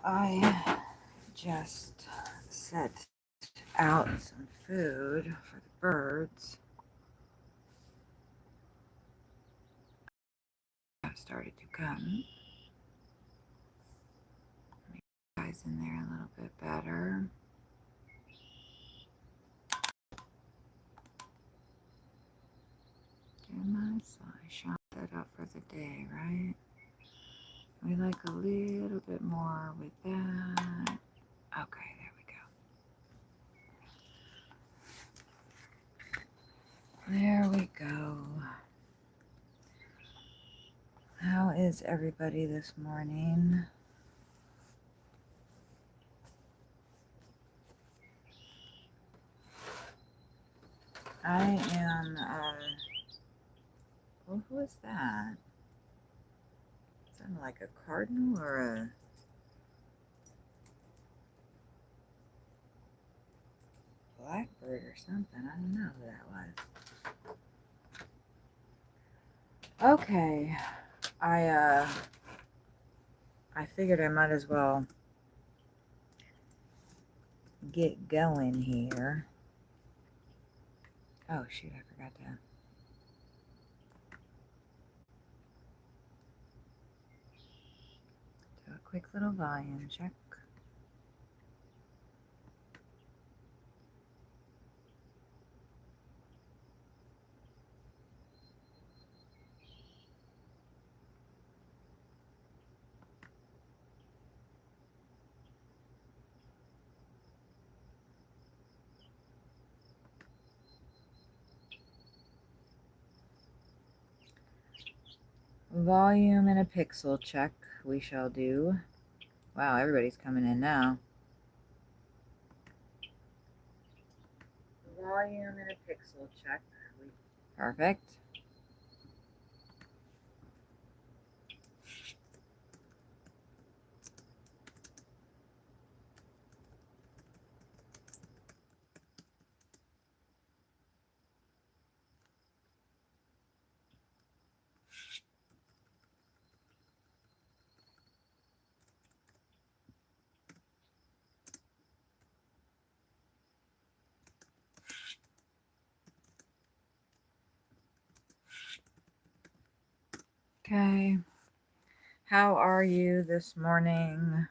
I just set out some food for the birds. Started to come. Make the guys in there a little bit better. So I shot that up for the day, right? We like a little bit more with that. Okay, there we go. There we go. How is everybody this morning? I am, well, who is that? Sounded like a cardinal or a blackbird or something. I don't know who that was. Okay. I figured I might as well get going here. Oh shoot, I forgot to. Do a quick little volume check. Volume and a pixel check we shall do. Wow, everybody's coming in now. Volume and a pixel check. Perfect. Okay. How are you this morning?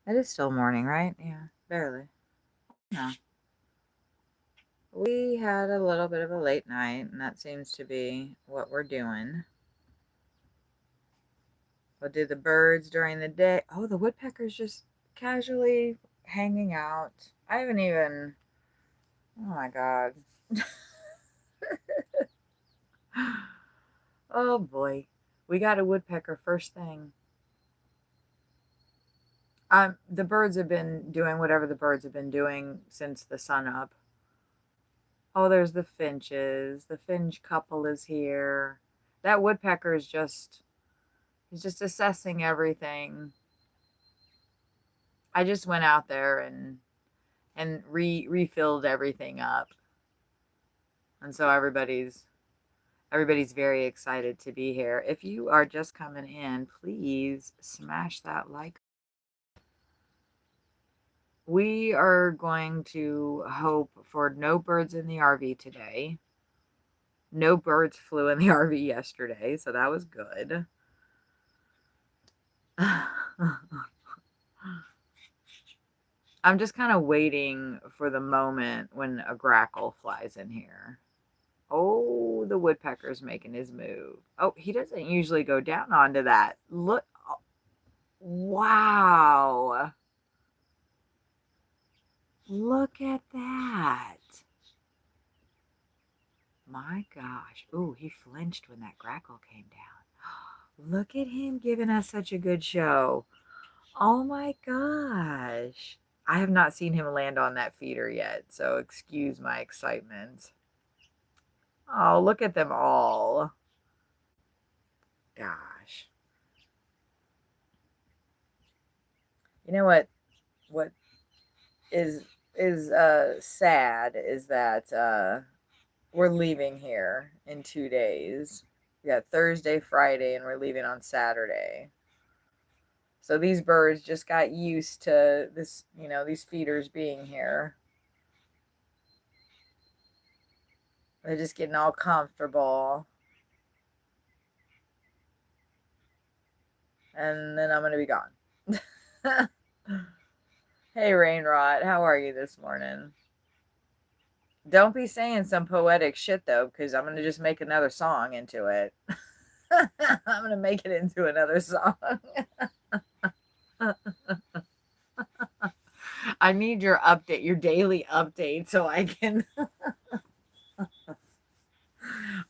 It is still morning, right? Yeah, barely. No. We had a little bit of a late night, and that seems to be what we're doing. We'll do the birds during the day. Oh, the woodpecker's just casually hanging out. I haven't even. Oh my God. Oh boy. We got a woodpecker first thing. The birds have been doing whatever the birds have been doing since the sun up. Oh, there's the finches. The finch couple is here. That woodpecker is he's just assessing everything. I just went out there and refilled everything up. And so everybody's very excited to be here. If you are just coming in, please smash that like. We are going to hope for no birds in the RV today. No birds flew in the RV yesterday, so that was good. I'm just kind of waiting for the moment when a grackle flies in here. Oh, the woodpecker's making his move. Oh, he doesn't usually go down onto that. Look. Oh, wow. Look at that. My gosh. Ooh, he flinched when that grackle came down. Look at him giving us such a good show. Oh my gosh. I have not seen him land on that feeder yet, so excuse my excitement. Oh, look at them all. Gosh. You know what is sad is that we're leaving here in 2 days. We got Thursday, Friday, and we're leaving on Saturday. So these birds just got used to this, these feeders being here. They're just getting all comfortable. And then I'm going to be gone. Hey, Rainrot, how are you this morning? Don't be saying some poetic shit, though, because I'm going to just make another song into it. I'm going to make it into another song. I need your update, your daily update, so I can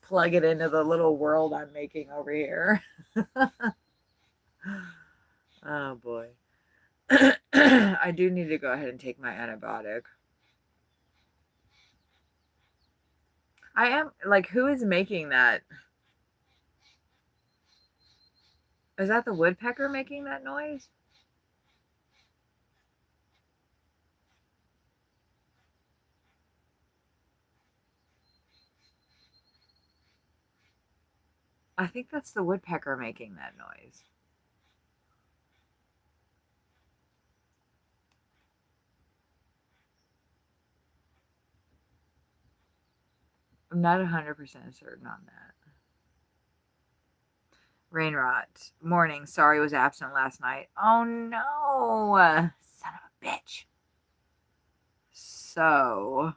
plug it into the little world I'm making over here. Oh, boy. I do need to go ahead and take my antibiotic. I am, like, who is making that? Is that the woodpecker making that noise? I think that's the woodpecker making that noise. I'm not 100% certain on that. Rainrot. Morning. Sorry was absent last night. Oh no. Son of a bitch. So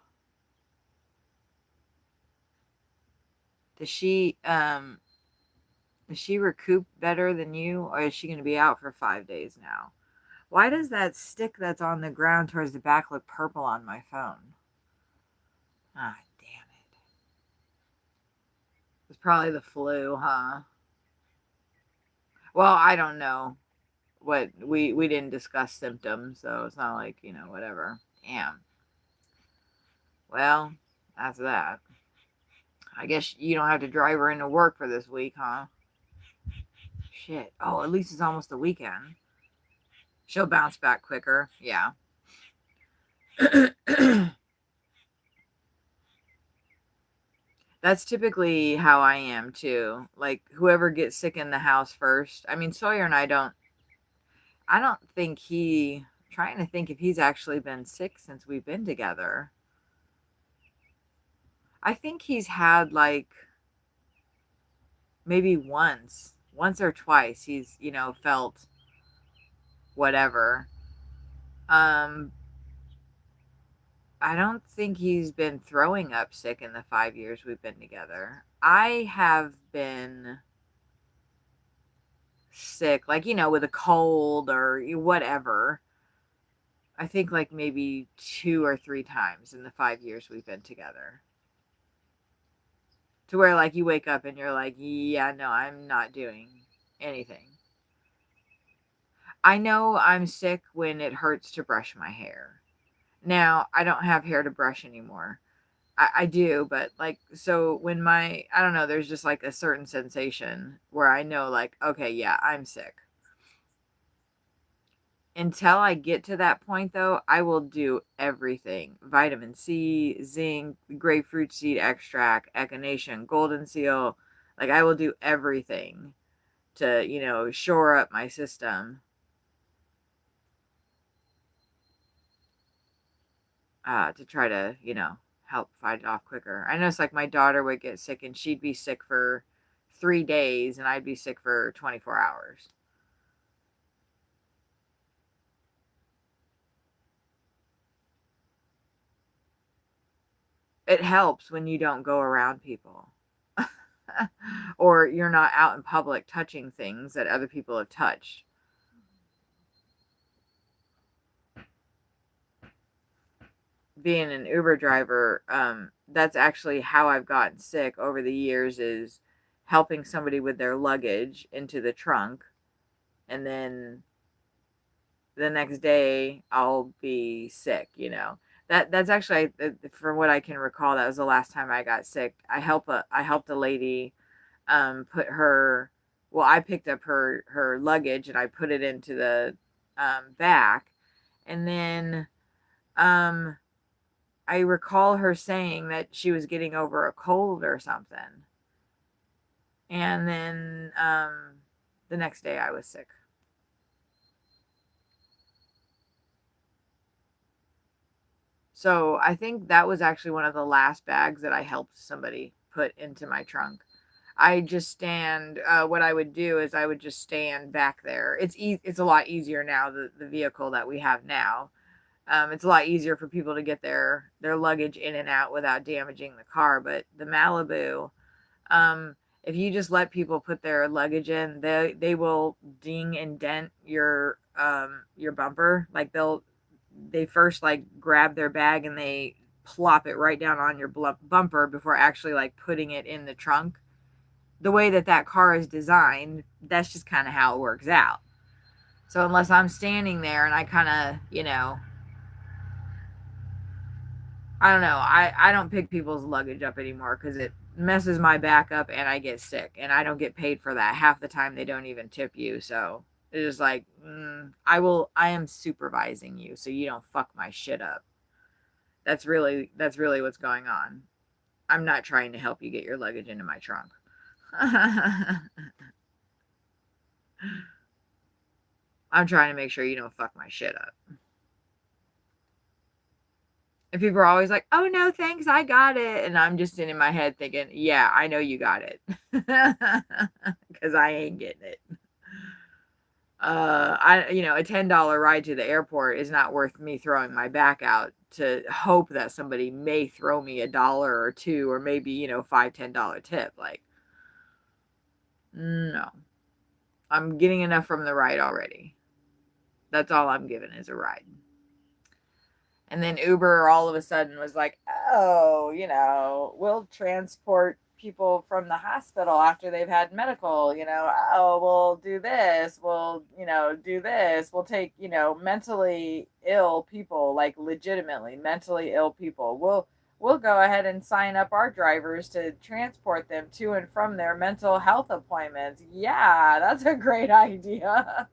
does she recoup better than you, or is she gonna be out for 5 days now? Why does that stick that's on the ground towards the back look purple on my phone? Ah, damn it. It's probably the flu, huh? Well, I don't know. What we didn't discuss symptoms, so it's not like, whatever. Damn. Well, that's that. I guess you don't have to drive her into work for this week, huh? Shit. Oh, at least it's almost the weekend. She'll bounce back quicker. Yeah. That's typically how I am too. Like whoever gets sick in the house first. I mean, Sawyer and I don't think trying to think if he's actually been sick since we've been together. I think he's had like maybe once or twice he's, felt whatever. Um, I don't think he's been throwing up sick in the 5 years we've been together. I have been sick, like, with a cold or whatever. I think like maybe 2 or 3 times in the 5 years we've been together. To where like you wake up and you're like, yeah, no, I'm not doing anything. I know I'm sick when it hurts to brush my hair. Now, I don't have hair to brush anymore. I do, but like, so when I don't know, there's just like a certain sensation where I know, like, okay, yeah, I'm sick. Until I get to that point, though, I will do everything: vitamin C, zinc, grapefruit seed extract, echinacea, golden seal. Like, I will do everything to, shore up my system. To try to, help fight it off quicker. I know it's like my daughter would get sick and she'd be sick for 3 days and I'd be sick for 24 hours. It helps when you don't go around people or you're not out in public touching things that other people have touched. Being an Uber driver, that's actually how I've gotten sick over the years, is helping somebody with their luggage into the trunk, and then the next day I'll be sick, That's actually, from what I can recall, that was the last time I got sick. I helped a lady put her, well, I picked up her luggage and I put it into the back, and then I recall her saying that she was getting over a cold or something. And then the next day I was sick. So I think that was actually one of the last bags that I helped somebody put into my trunk. I just stand. What I would do is I would just stand back there. It's a lot easier now. The vehicle that we have now, it's a lot easier for people to get their luggage in and out without damaging the car. But the Malibu, if you just let people put their luggage in, they will ding and dent your bumper. Like they first like grab their bag and they plop it right down on your bumper before actually like putting it in the trunk. The way that car is designed, that's just kind of how it works out. So unless I'm standing there and I kind of, I don't know, I don't pick people's luggage up anymore because it messes my back up and I get sick and I don't get paid for that. Half the time they don't even tip you. So it's just like, I am supervising you so you don't fuck my shit up. That's really what's going on. I'm not trying to help you get your luggage into my trunk. I'm trying to make sure you don't fuck my shit up. And people are always like, "Oh no, thanks, I got it." And I'm just in my head thinking, "Yeah, I know you got it." Cuz I ain't getting it. A $10 ride to the airport is not worth me throwing my back out to hope that somebody may throw me $1 or two or maybe, $5, $10 tip. Like, no. I'm getting enough from the ride already. That's all I'm giving is a ride. And then Uber all of a sudden was like, "Oh, we'll transport people from the hospital after they've had medical, oh, we'll do this, we'll, do this, we'll take, mentally ill people, like legitimately mentally ill people. We'll go ahead and sign up our drivers to transport them to and from their mental health appointments." Yeah, that's a great idea.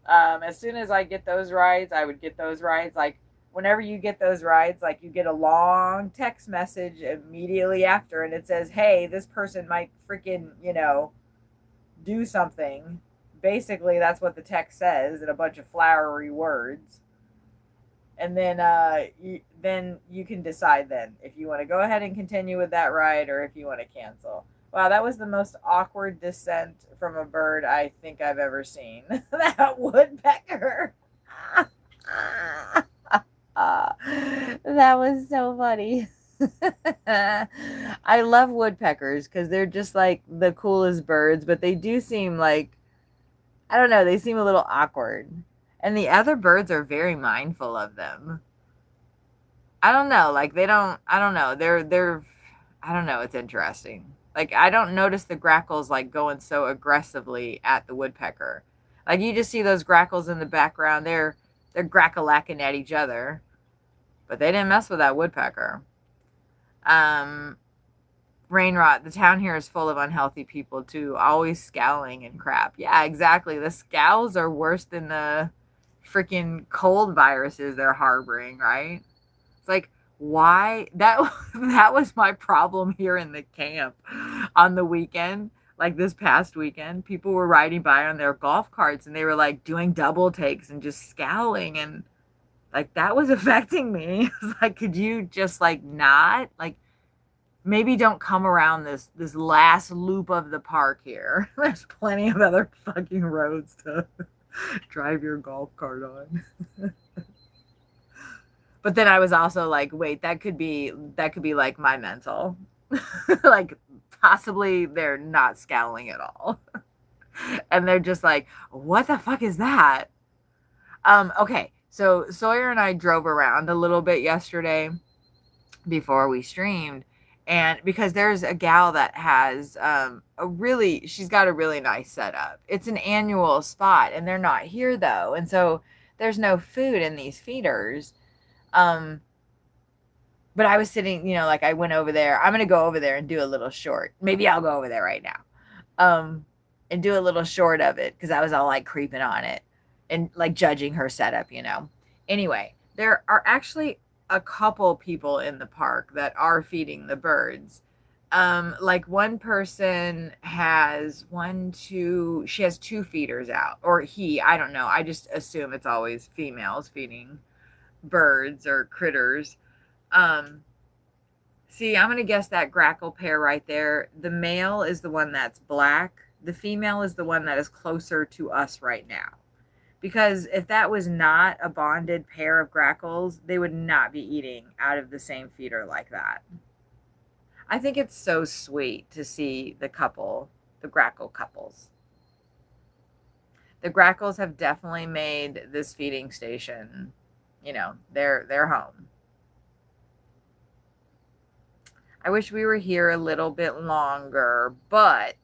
As soon as I get those rides, I would get those rides. Like, whenever you get those rides, like, you get a long text message immediately after, and it says, "Hey, this person might freaking, do something." Basically, that's what the text says in a bunch of flowery words. And then you can decide then if you want to go ahead and continue with that ride or if you want to cancel. Wow, that was the most awkward descent from a bird I think I've ever seen. That woodpecker. That was so funny. I love woodpeckers because they're just like the coolest birds, but they do seem like, I don't know, they seem a little awkward. And the other birds are very mindful of them. I don't know, like I don't know. They're I don't know, it's interesting. Like, I don't notice the grackles like going so aggressively at the woodpecker. Like, you just see those grackles in the background. They're grackle-lacking at each other. But they didn't mess with that woodpecker. Brain rot. The town here is full of unhealthy people too, always scowling and crap. Yeah, exactly. The scowls are worse than the freaking cold viruses they're harboring, right? It's like, why that was my problem here in the camp on the weekend. Like, this past weekend, people were riding by on their golf carts and they were like doing double takes and just scowling, and like that was affecting me. It's like, could you just like not, like, maybe don't come around this last loop of the park here. There's plenty of other fucking roads to drive your golf cart on. But then I was also like, wait, that could be like my mental. Like, possibly they're not scowling at all. And they're just like, what the fuck is that? Okay, so Sawyer and I drove around a little bit yesterday before we streamed, and because there's a gal that has she's got a really nice setup. It's an annual spot and they're not here though, and so there's no food in these feeders. But I was sitting, like, I went over there. I'm gonna go over there and do a little short. Maybe I'll go over there right now, and do a little short of it because I was all like creeping on it and like judging her setup. Anyway, there are actually a couple people in the park that are feeding the birds. Like one person has she has two feeders out, or I don't know. I just assume it's always females feeding birds or critters. Um, See, I'm gonna guess that grackle pair right there. The male is the one that's black. The female is the one that is closer to us right now. Because if that was not a bonded pair of grackles, they would not be eating out of the same feeder like that. I think it's so sweet to see the grackle couples. The grackles have definitely made this feeding station, their home. I wish we were here a little bit longer, but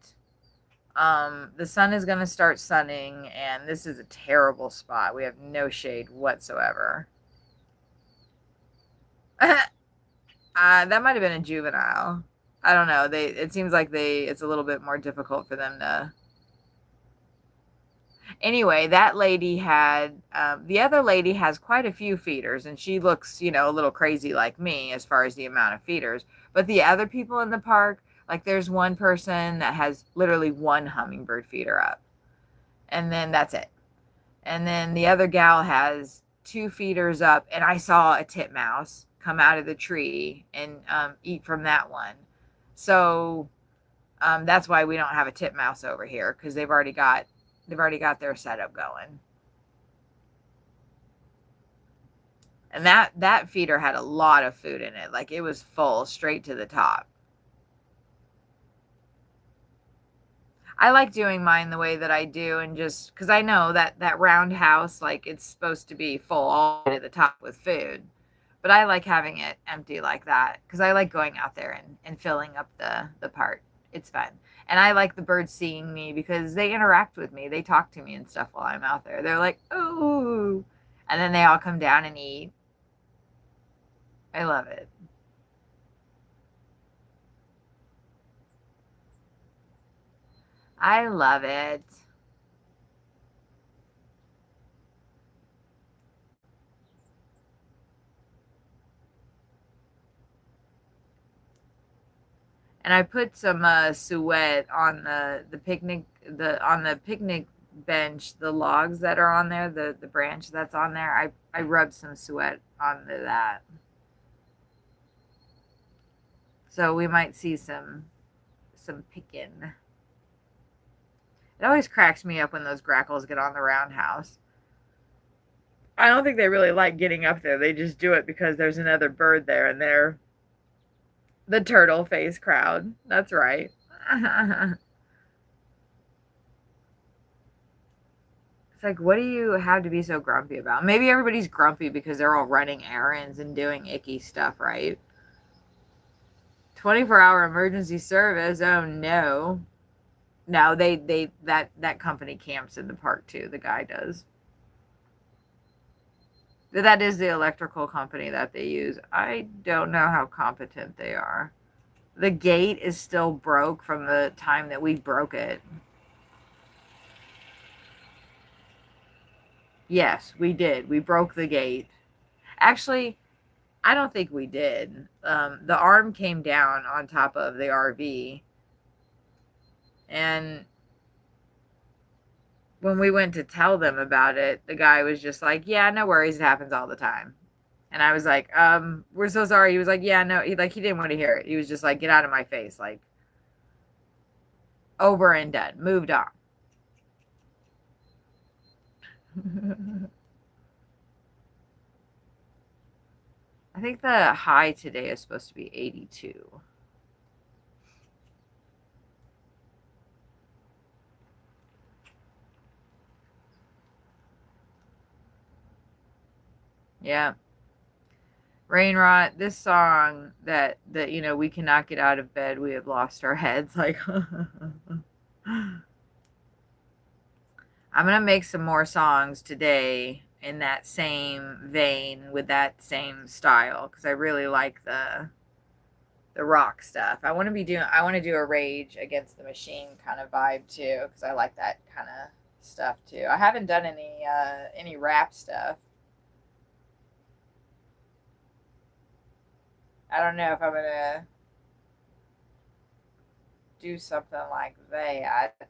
the sun is going to start sunning, and this is a terrible spot. We have no shade whatsoever. That might have been a juvenile. I don't know. It seems like it's a little bit more difficult for them to. Anyway, that lady had the other lady has quite a few feeders, and she looks, a little crazy like me as far as the amount of feeders. But the other people in the park, like there's one person that has literally one hummingbird feeder up, and then that's it. And then the other gal has two feeders up, and I saw a titmouse come out of the tree and eat from that one. So that's why we don't have a titmouse over here, because they've already got their setup going. And that feeder had a lot of food in it. Like it was full straight to the top. I like doing mine the way that I do, and just because I know that round house, like it's supposed to be full all the way to the top with food. But I like having it empty like that because I like going out there and filling up the part. It's fun. And I like the birds seeing me because they interact with me. They talk to me and stuff while I'm out there. They're like, "Oh." And then they all come down and eat. I love it. I love it. And I put some suet on the picnic bench, the logs that are on there, the branch that's on there. I rubbed some suet onto that. So we might see some picking. It always cracks me up when those grackles get on the roundhouse. I don't think they really like getting up there. They just do it because there's another bird there, and they're the turtle face crowd. That's right. It's like, what do you have to be so grumpy about? Maybe everybody's grumpy because they're all running errands and doing icky stuff, right? 24-hour emergency service. Oh no. No, that company camps in the park too. The guy does. That is the electrical company that they use. I don't know how competent they are. The gate is still broke from the time that we broke it. Yes, we did. We broke the gate. Actually, I don't think we did. The arm came down on top of the RV, and when we went to tell them about it, the guy was just like, "Yeah, no worries. It happens all the time." And I was like, we're so sorry." He was like, "Yeah, no." He didn't want to hear it. He was just like, "Get out of my face." Like, over and done. Moved on. I think the high today is supposed to be 82. Yeah. Rain Rot, this song that we cannot get out of bed, we have lost our heads. Like I'm gonna make some more songs today in that same vein with that same style because I really like the rock stuff. I want to do a Rage Against the Machine kind of vibe too because I like that kind of stuff too. I haven't done any rap stuff. I don't know if I'm gonna. do something like that.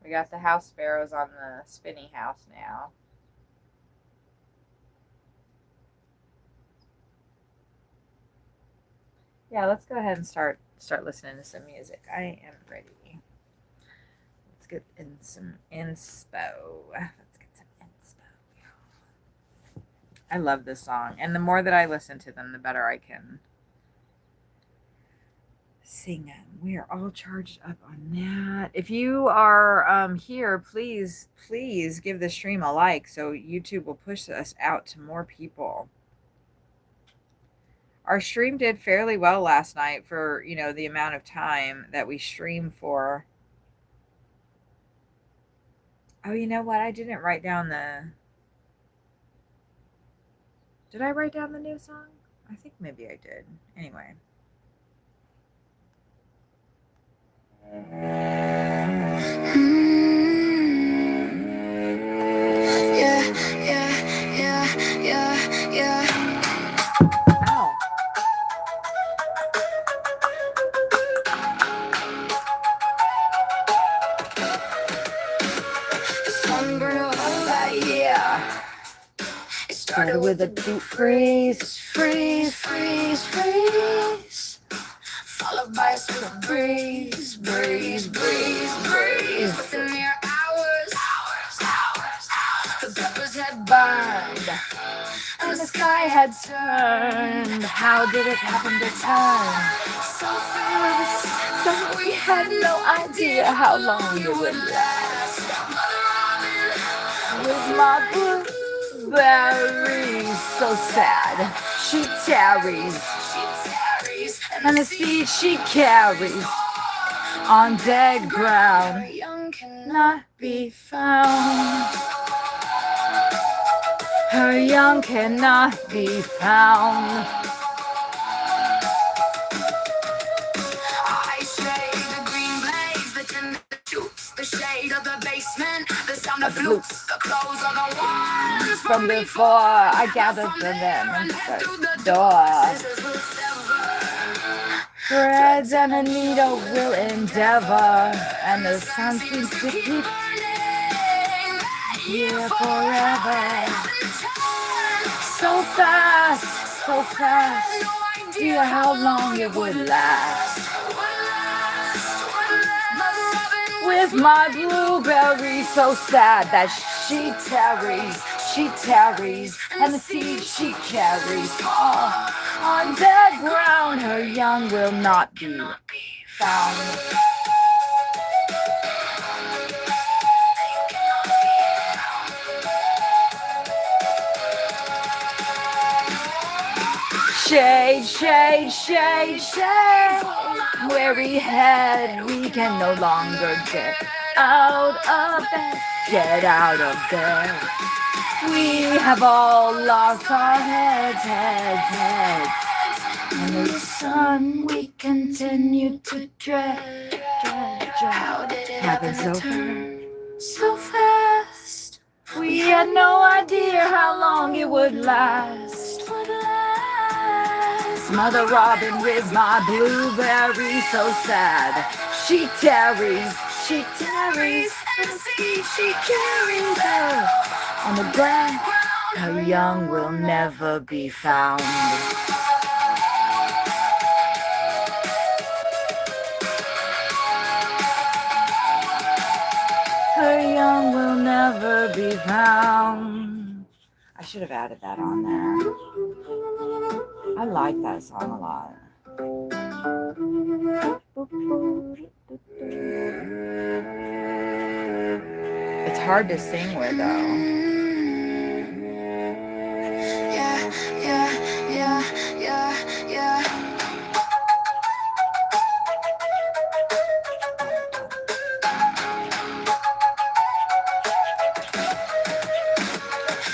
We got the house sparrows on the spinny house now. Yeah, let's go ahead and start listening to some music. I am ready. Let's get in some inspo. Let's get some inspo. I love this song, and the more that I listen to them, the better I can sing them. We are all charged up on that. If you are here, please give the stream a like so YouTube will push us out to more people. Our stream did fairly well last night for, the amount of time that we stream for. Oh, you know what? I didn't write down Did I write down the new song? I think maybe I did. Anyway. Yeah. Ow. It started with a deep freeze, followed by a swift breeze. Within mere hours, the peppers had burned, and the sky had turned. How did it happen to turn so fast? So we had no idea how long it would last. With my blueberries, so sad, she tarries, and the seed she carries on dead ground her young cannot be found. Her young cannot be found. I shade the green blades, the tender shoots, the shade of the basement, the sound of flutes, the clothes of the ones from before. I gathered them and head through the door. Threads and a needle will endeavor, and the sun seems to keep here forever. So fast, no idea how long it would last. With my blueberry, so sad that she tarries, and the seed she carries on dead ground. Her young will not be found. Shade, weary head, we can no longer get out of bed. We have all lost our heads. And the sun we continue to dread. How did it happen so fast? We had no idea how long it would last. Mother Robin with my blueberry, so sad. She tarries, and see she carries her on the ground. Her young will never be found. Her young will never be found. I should have added that on there. I like that song a lot. It's hard to sing with though. Yeah.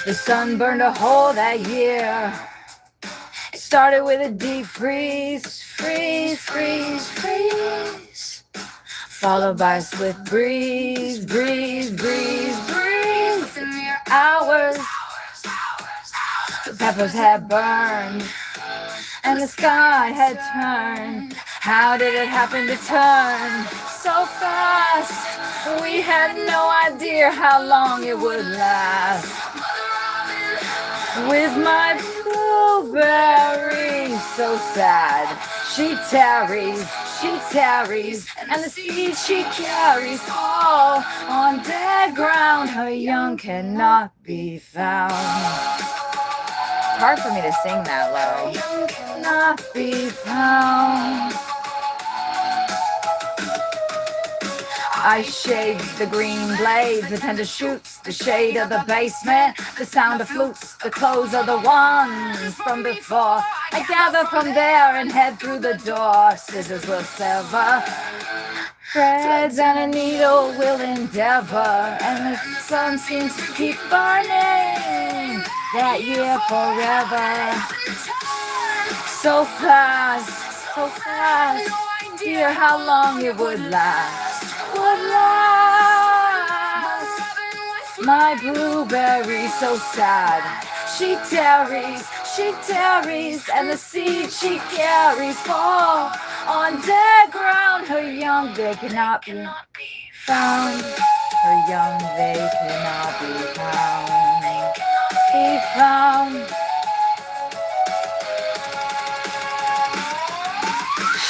The sun burned a hole that year. It started with a deep freeze, followed by a swift breeze. Within mere hours. The peppers had burned, and the sky had turned. How did it happen to turn so fast? We had no idea how long it would last. With my blueberry so sad, she tarries, and the seeds she carries fall on dead ground. Her young cannot be found. It's hard for me to sing that low. Her young cannot be found. I shade the green blades, the tender shoots, the shade of the basement, the sound of flutes, the clothes of the ones from before. I gather from there and head through the door. Scissors will sever, threads and a needle will endeavor, and the sun seems to keep burning that year forever. So fast, so fast, dear, how long it would last. My blueberry so sad, she tarries, and the seed she carries fall on dead ground. Her young, they cannot be found. Her young, they cannot be found. Be found.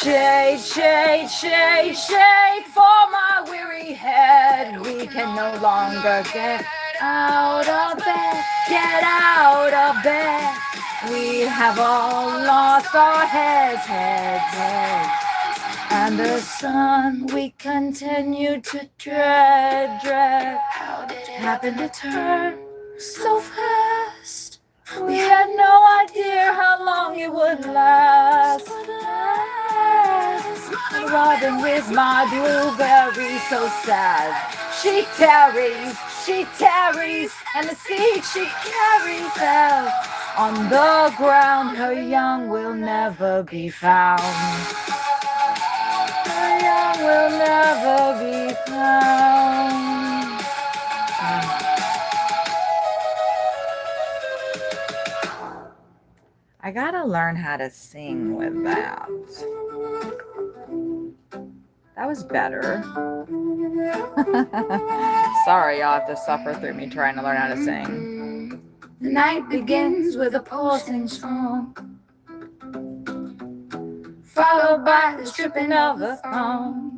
Shade, shade, shade, shade for my weary head. We can no longer get out of bed, get out of bed. We have all lost our heads, heads. And the sun we continue to dread. How did it happen to turn so fast? We had no idea how long it would last. Robin with my blueberry so sad. She tarries, and the seed she carries fell on the ground. Her young will never be found. Her young will never be found. I gotta learn how to sing with that. That was better. Sorry, y'all have to suffer through me trying to learn how to sing. The night begins with a pulsing song, followed by the stripping of a thong.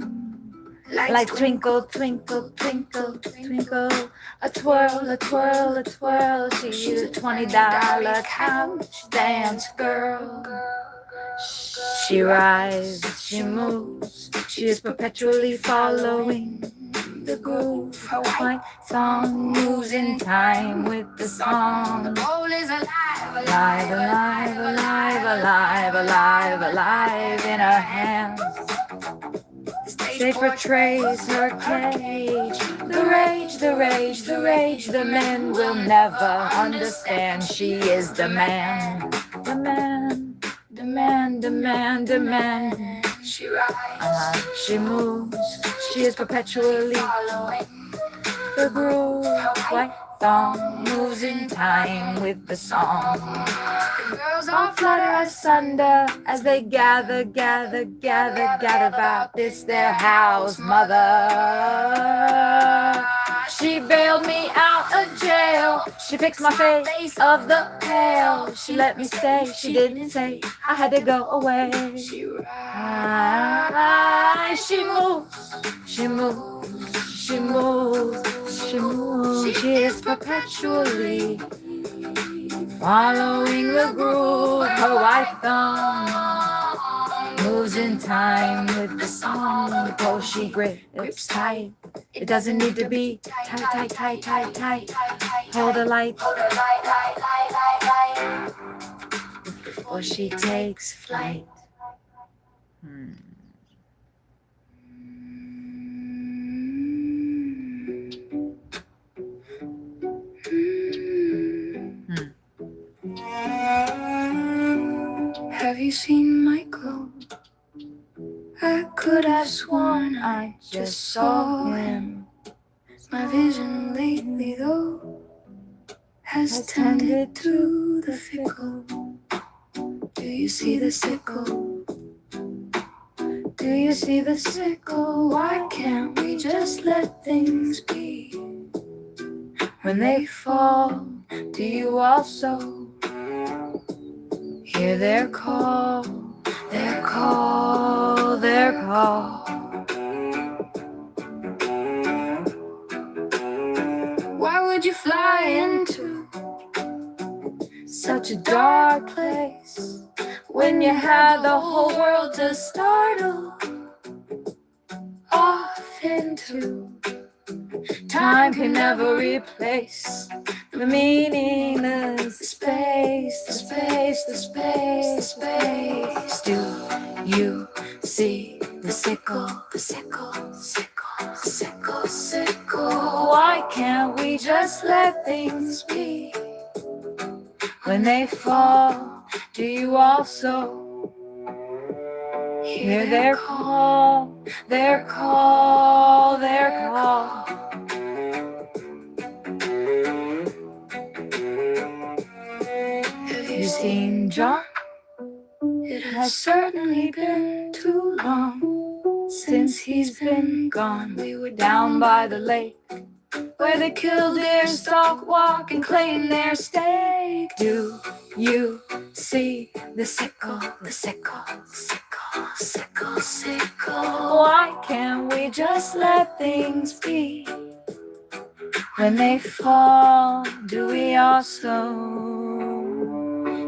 Lights twinkle, twinkle, twinkle, twinkle. A twirl, a twirl, a twirl. She's a $20 couch dance girl. She rises, she moves, she is perpetually following the groove. Her white thong moves in time with the song. The bowl is alive, alive, alive, alive, alive, alive, alive in her hands. The stage portrays her cage. The rage, the rage, the rage, the men will never understand. She is the man, the man. Demand, demand, demand. She rides, she moves, she is perpetually following the groove. White thong moves in time with the song. The girls all flutter asunder as they gather about this their house mother. She bailed me out of jail. She fixed my face of the pail. She let me stay. She didn't say I had to go away. She rides. She moves. She moves. She moves. She moves. She is perpetually following the groove. Her white thumb moves in time with the song. The pole she grips tight. It doesn't need to be tight, tight, tight, tight, tight. Hold the light before she takes flight. Have you seen Michael? I could have sworn I just saw him. My vision lately though has tended to the fickle. Do you see the sickle? Do you see the sickle? Why can't we just let things be? When they fall, do you also hear their call, their call, their call? Why would you fly into such a dark place when you had the whole world to startle off into? Time can never replace the meaningless space, the space, the space, the space. Do you see the sickle, the sickle, sickle, sickle, sickle? Why can't we just let things be? When they fall, do you also hear their call, their call, their call? Have you seen John? It has certainly been too long since he's been gone. We were down by the lake where the killdeer stalk, walk, and claim their stake. Do you see the sickle, the sickle, sickle, sickle, sickle? Why can't we just let things be? When they fall, do we also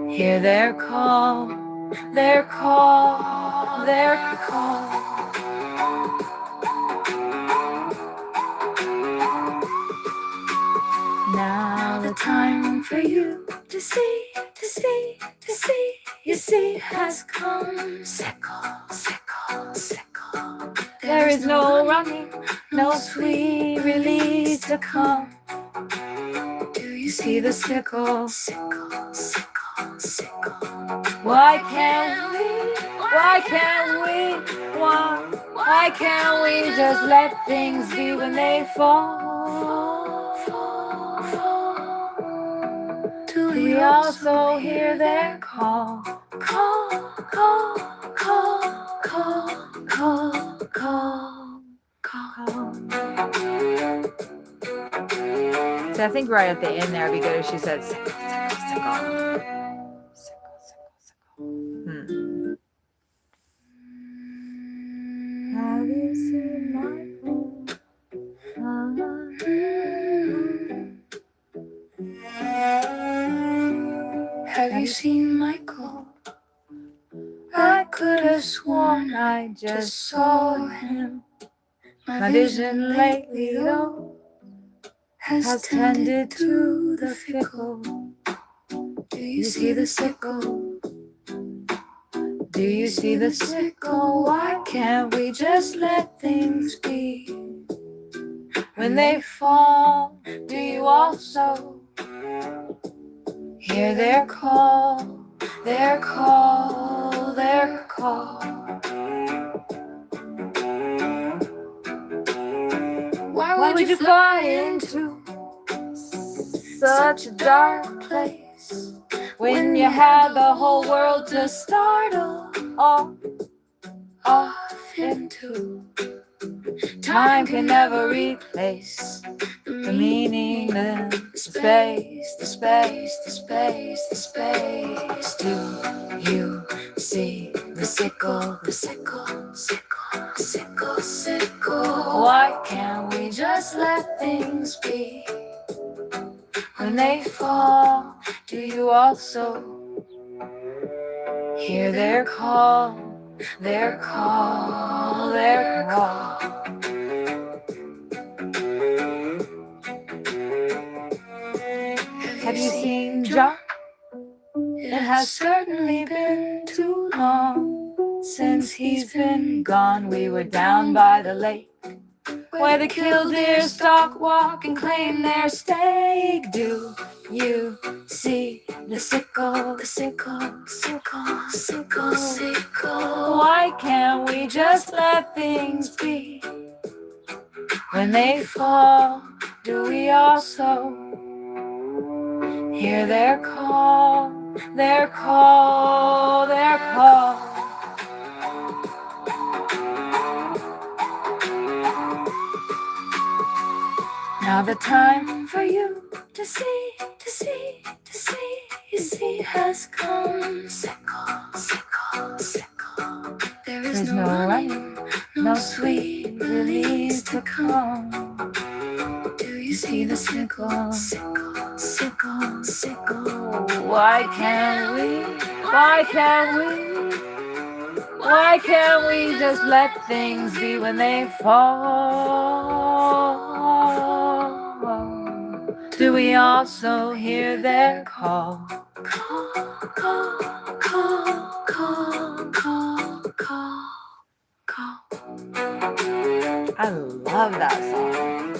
hear their call, their call, their call? Now the time for you to see, to see, to see, you see has come. Sickle, sickle, sickle. There is no running, no sweet release to come. Do you see the sickle? Sickle, sickle, sickle. Why can't we? Why can't we? Why can't we just let things be when they fall? Do we also hear their call? Call, call, call, call, call, call, call. So I think right at the end there, it'd be good if she said sickle, sickle, sickle. Sickle, sickle, sickle. Have you seen Michael? Have you seen Michael? I could have sworn I just saw him. My vision lately, though, has tended to the fickle. Do you see the sickle? Do you see the sickle? Why can't we just let things be? When they fall, do you also hear their call, their call, their call? Why would you fly into such a dark place when you had the whole world to startle off into? Time can never replace the meaningless space, the space, the space, the space. Do you see the sickle, the sickle, sickle, sickle, sickle? Why can't we just let things be? When they fall, do you also hear their call, their call, their call? Have you seen John? It has certainly been too long since he's been gone. We were down by the lake where the killdeer stalk, walk, and claim their stake. Do you see the sickle, the sickle, sickle, sickle, sickle? Why can't we just let things be? When they fall, do we also hear their call, their call, their call. Now the time for you to see, you see has come. Sickle, sickle, sickle. There is no running, no sweet release to come. Do you see the sickle, sickle, sickle, sickle? Why can't we, why can't we, why can't we just let things be when they fall? Do we also hear their call? Call, call, call, call, call, call, call. I love that song.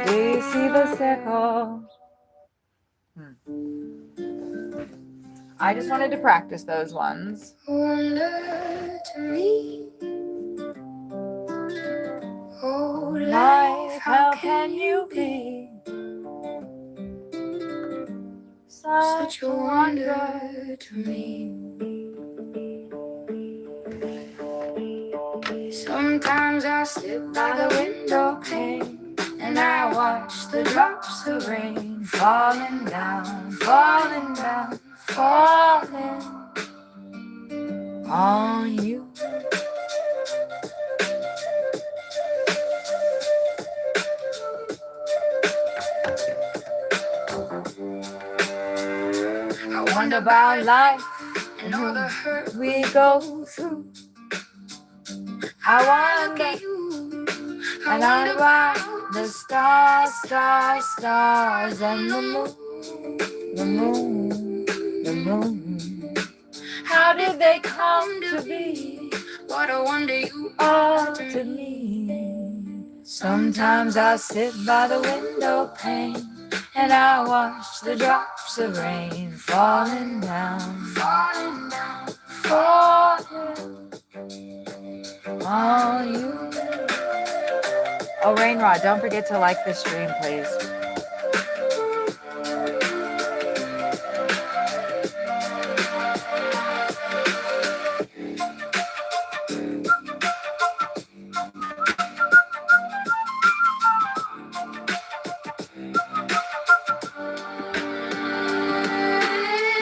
Do you see the sickle? I just wanted to practice those ones. Wonder to me, oh life, how can you be such a wonder to me? Sometimes I sit by the window pane and I watch the drops of rain falling down, falling down, falling on you. I wonder about life and all the hurt we go through. I wonder, and I wonder about the stars, stars, stars, and the moon, the moon, the moon. How did they come to be? What a wonder you are to me. Sometimes I sit by the window pane and I watch the drops of rain falling down, falling down, falling on you. Oh, Rainrod, don't forget to like this stream, please.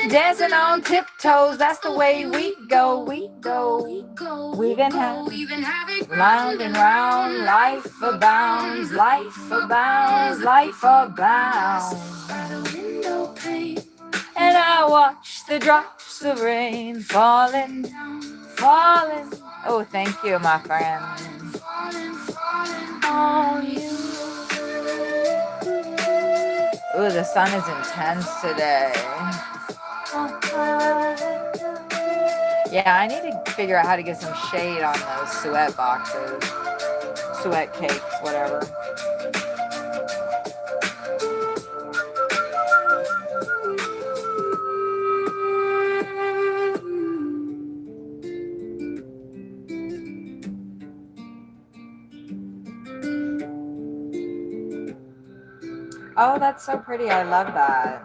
Dancing on tiptoes, that's the way we go, we go. We've been having round and round, life abounds, life abounds, life abounds. By the window pane, and I watch the drops of rain falling down, falling. Oh, thank you, my friend. Falling, falling on you. Ooh, the sun is intense today. Yeah, I need to figure out how to get some shade on those sweat boxes. Sweat cakes, whatever. Oh, that's so pretty. I love that.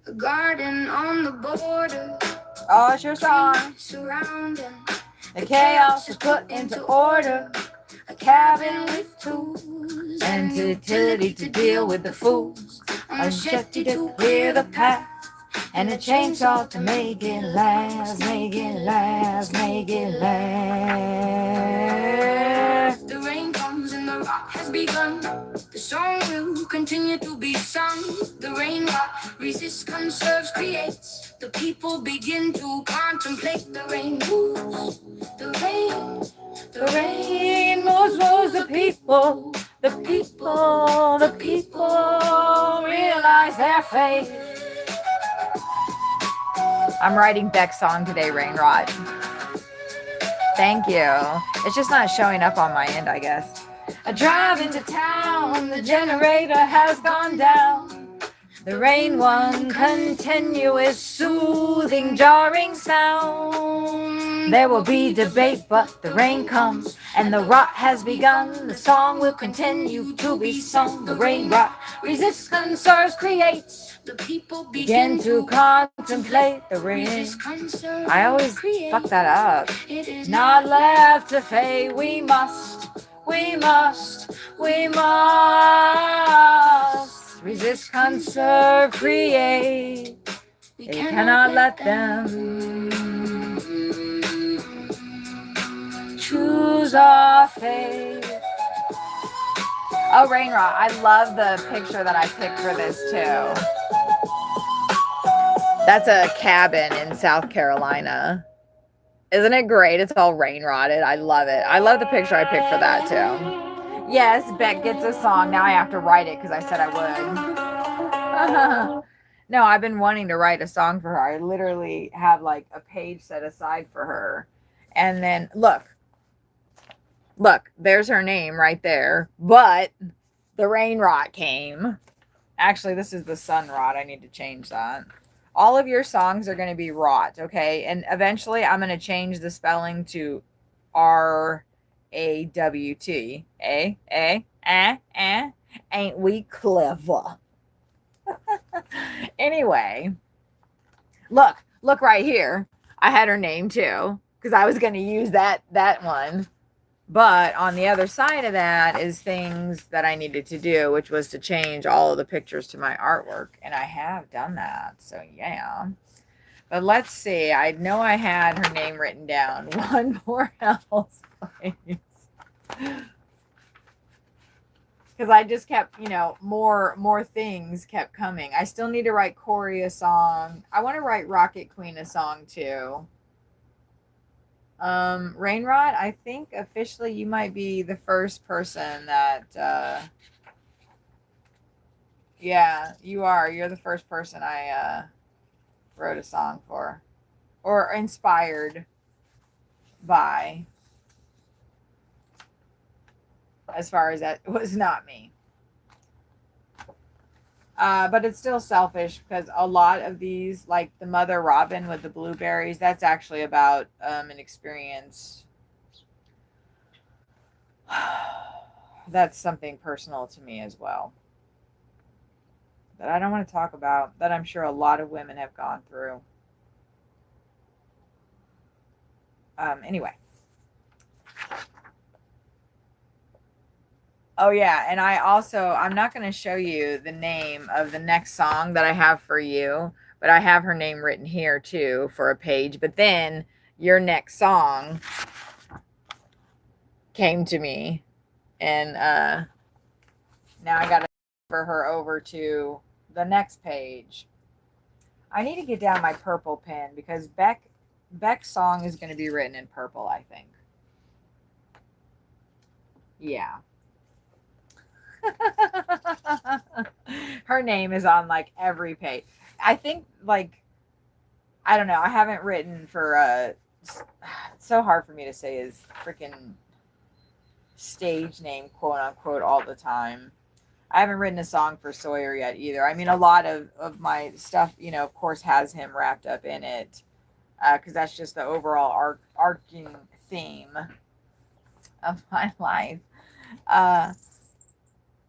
A garden on the border. Oh, it's your song. Surrounding. The chaos is put into order. A cabin with tools and utility to deal with the fools. A machete to clear the path. And a chainsaw to make it last, make it last, make it last. The rain comes and the rock has begun. The song will continue to be sung. The rain rock resists, conserves, creates. The people begin to contemplate. The rain moves, the rain moves, moves the people. The people, the people realize their fate. I'm writing Beck's song today, Rainrod. Thank you. It's just not showing up on my end, I guess. I drive into town, the generator has gone down. The rain, one continuous, soothing, jarring sound. There will be debate, but the rain comes, and the rot has begun. The song will continue to be sung. The rain rot resists, conserves, creates. The people begin to contemplate the rain. I always fuck that up. Not left to fade, we must resist, conserve, create. We cannot let them choose our fate. Oh, Rain Rot, I love the picture that I picked for this too. That's a cabin in South Carolina. Isn't it great? It's all rain rotted. I love it. I love the picture I picked for that too. Yes, Beck gets a song. Now I have to write it because I said I would. No, I've been wanting to write a song for her. I literally have like a page set aside for her. And then look, there's her name right there. But the rain rot came. Actually, this is the sun rot. I need to change that. All of your songs are going to be rot, okay? And eventually I'm going to change the spelling to R-A-W-T. Ain't we clever? Anyway, look right here. I had her name too because I was going to use that one. But on the other side of that is things that I needed to do, which was to change all of the pictures to my artwork. And I have done that. So, yeah. But let's see. I know I had her name written down. One more else, please. Because I just kept, more things kept coming. I still need to write Corey a song. I want to write Rocket Queen a song, too. Rainrod, I think officially you might be the first person that, yeah, you are. You're the first person I, wrote a song for or inspired by, as far as that was not me. But it's still selfish because a lot of these, like the Mother Robin with the blueberries, that's actually about an experience. That's something personal to me as well. That I don't want to talk about, that I'm sure a lot of women have gone through. Anyway. Oh, yeah. And I'm not going to show you the name of the next song that I have for you, but I have her name written here too for a page. But then your next song came to me, and now I got to for her over to the next page. I need to get down my purple pen because Beck's song is going to be written in purple, I think. Yeah. Her name is on like every page. I think I don't know. I haven't written for it's so hard for me to say his freaking stage name, quote unquote, all the time. I haven't written a song for Sawyer yet either. I mean, a lot of my stuff, of course, has him wrapped up in it because that's just the overall arcing theme of my life.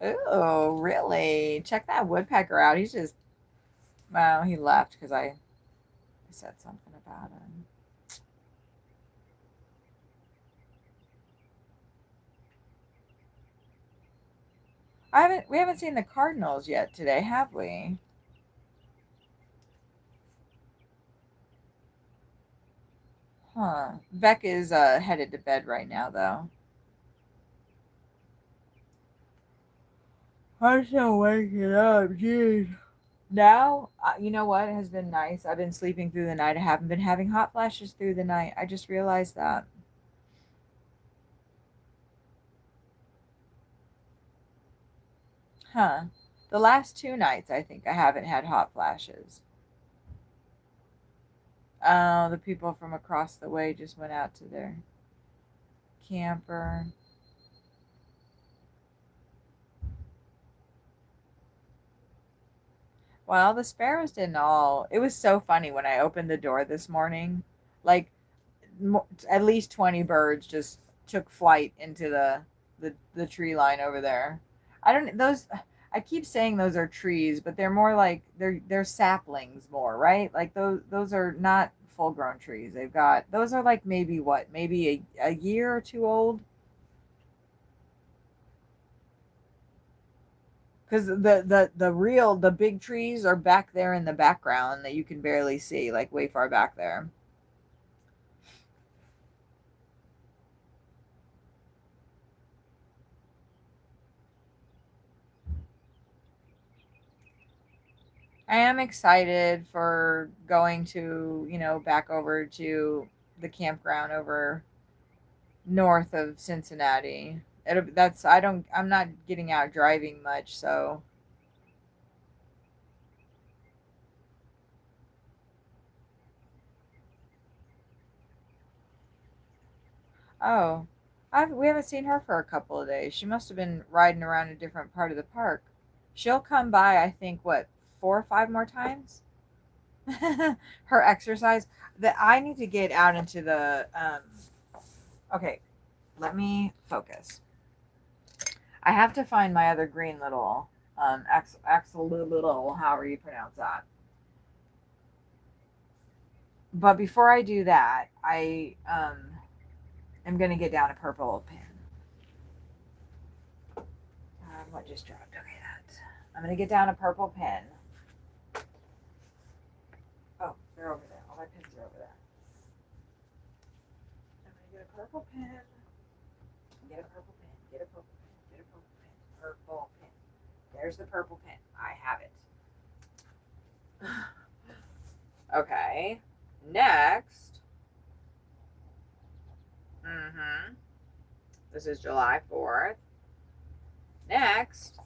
Oh, really? Check that woodpecker out. He's just, well, he left because I said something about him. We haven't seen the cardinals yet today, have we? Huh. Beck is headed to bed right now, though. I'm still waking up, jeez. Now, you know what has been nice? I've been sleeping through the night. I haven't been having hot flashes through the night. I just realized that. Huh. The last 2 nights, I think I haven't had hot flashes. Oh, the people from across the way just went out to their camper. Well, the sparrows didn't all. It was so funny when I opened the door this morning. Like at least 20 birds just took flight into the tree line over there. I don't those I keep saying those are trees, but they're more like they're saplings more, right? Like those are not full grown trees. They've got those are like maybe what? Maybe a year or two old. Because the big trees are back there in the background that you can barely see, like way far back there. I am excited for going to, back over to the campground over north of Cincinnati. I'm not getting out driving much, so. Oh, we haven't seen her for a couple of days. She must have been riding around a different part of the park. She'll come by, I think, what, 4 or 5 more times? Her exercise. That I need to get out into the. Okay, let me focus. I have to find my other green little axolotl, however you pronounce that. But before I do that, I am gonna get down a purple pin. What just dropped? Okay, that. I'm gonna get down a purple pin. Oh, they're over there. All my pins are over there. I'm gonna get a purple pin. Get a purple pin. Get a purple pin. Get a purple pin. Purple pin. There's the purple pin. I have it. Okay. Next. This is July 4th. Next.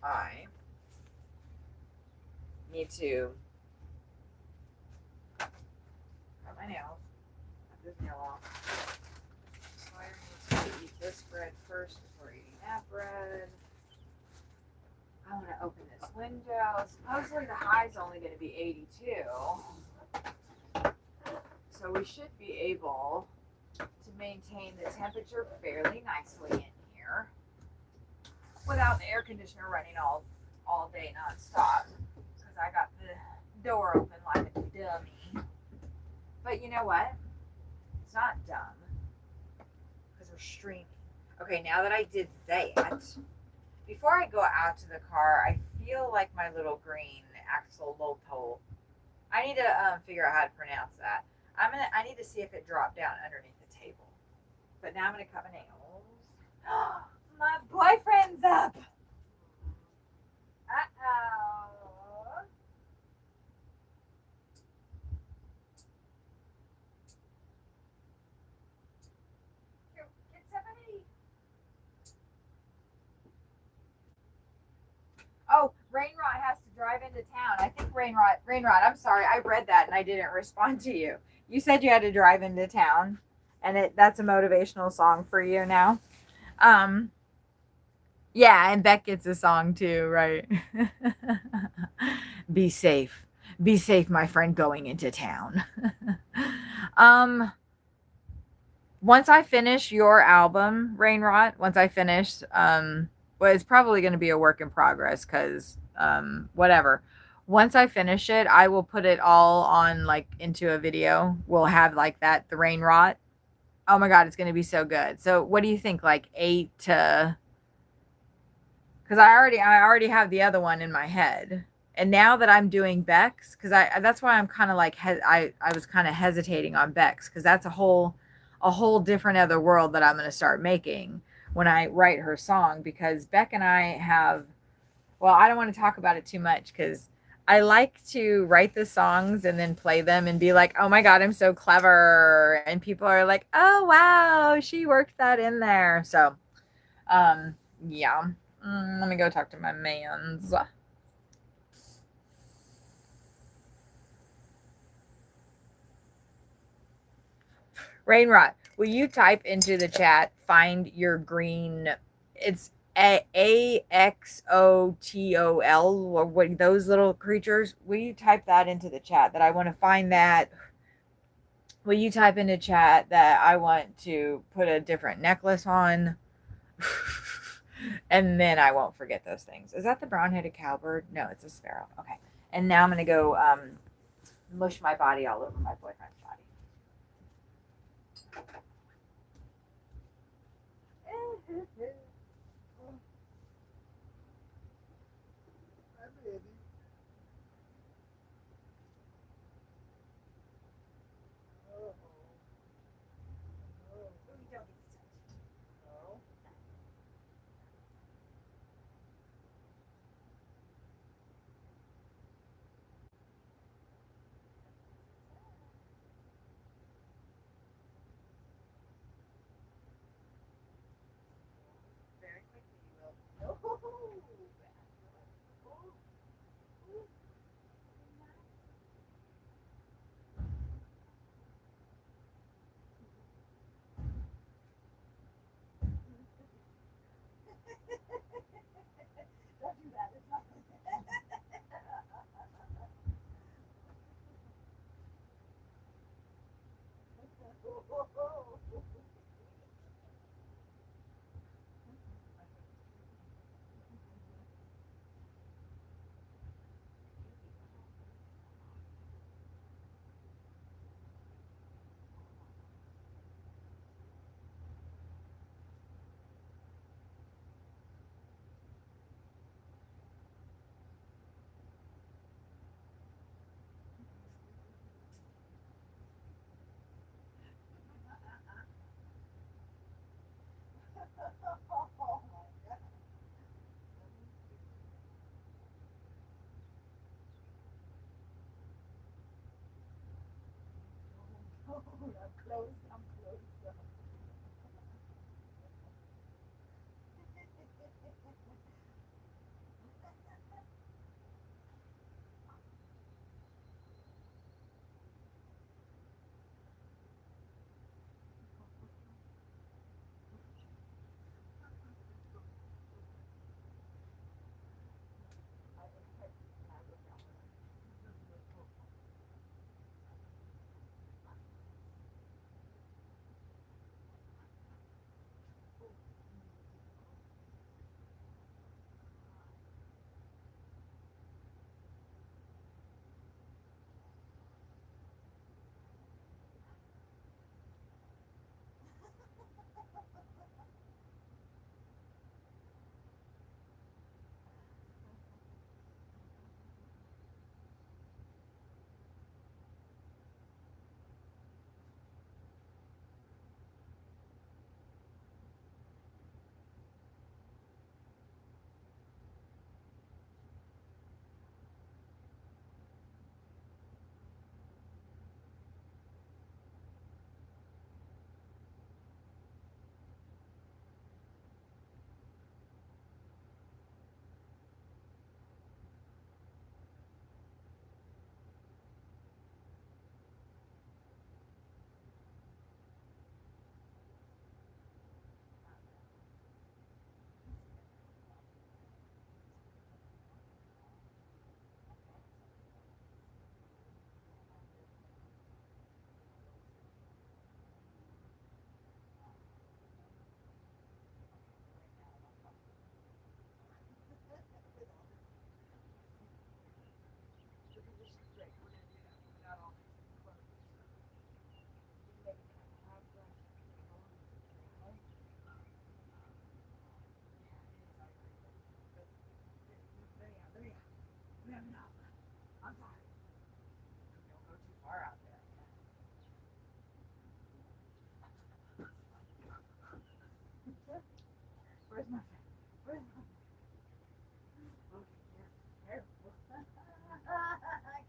I need to cut my nails. Cut this nail off. Slayer needs to eat this bread first before eating that bread. I want to open this window. Supposedly the high is only going to be 82. So we should be able to maintain the temperature fairly nicely in here without the air conditioner running all day nonstop, because I got the door open like a dummy. But you know what? It's not dumb because we're streaming. Okay, now that I did that, before I go out to the car, I feel like my little green axolotl. I need to figure out how to pronounce that. I need to see if it dropped down underneath the table. But now I'm gonna cut my nails. My boyfriend's up. Uh-oh. Here, get somebody. Oh, Rainrod has to drive into town. I think Rainrod, I'm sorry, I read that and I didn't respond to you. You said you had to drive into town, and that's a motivational song for you now. Yeah, and Beck gets a song too, right? Be safe. Be safe, my friend, going into town. Once I finish your album, Rainrot, once I finish, well, it's probably going to be a work in progress because whatever. Once I finish it, I will put it all on like into a video. We'll have like that, the Rainrot. Oh my God, it's going to be so good. So what do you think? Like 8 to, because I already have the other one in my head. And now that I'm doing Beck's, because that's why I'm kind of like I was kind of hesitating on Beck's, because that's a whole different other world that I'm going to start making when I write her song. Because Beck and I have, well, I don't want to talk about it too much because I like to write the songs and then play them and be like, oh my God, I'm so clever. And people are like, oh wow, she worked that in there. So yeah. Let me go talk to my mans. Rainrot, will you type into the chat, find your green, it's AXOTOL, or what those little creatures. Will you type that into the chat that I want to find that? Will you type into chat that I want to put a different necklace on? And then I won't forget those things. Is that the brown-headed cowbird? No, it's a sparrow. Okay. And now I'm going to go mush my body all over my boyfriend's body. Very quickly, you will. Don't do that. It's not. I'm close. I'm close. I'm sorry. Don't go too far out there. Where's my friend? Where's my friend? Okay, careful.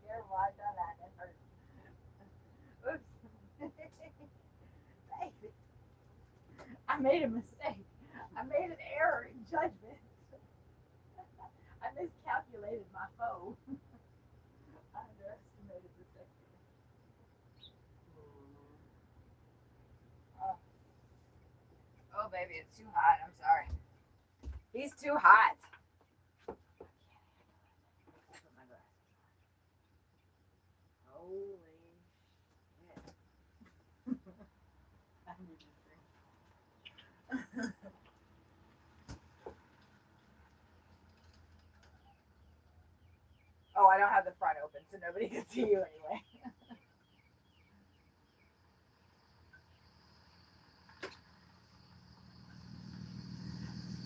Careful, I've done that. It hurts. Oops. Baby, I made a mistake. I made an error in judgment. I miscalculated my foe. I underestimated the sexiness. Oh. Oh, baby, it's too hot. I'm sorry. He's too hot. Put my glasses on. Holy shit. I need to drink. Oh, I don't have the front open, so nobody can see you anyway.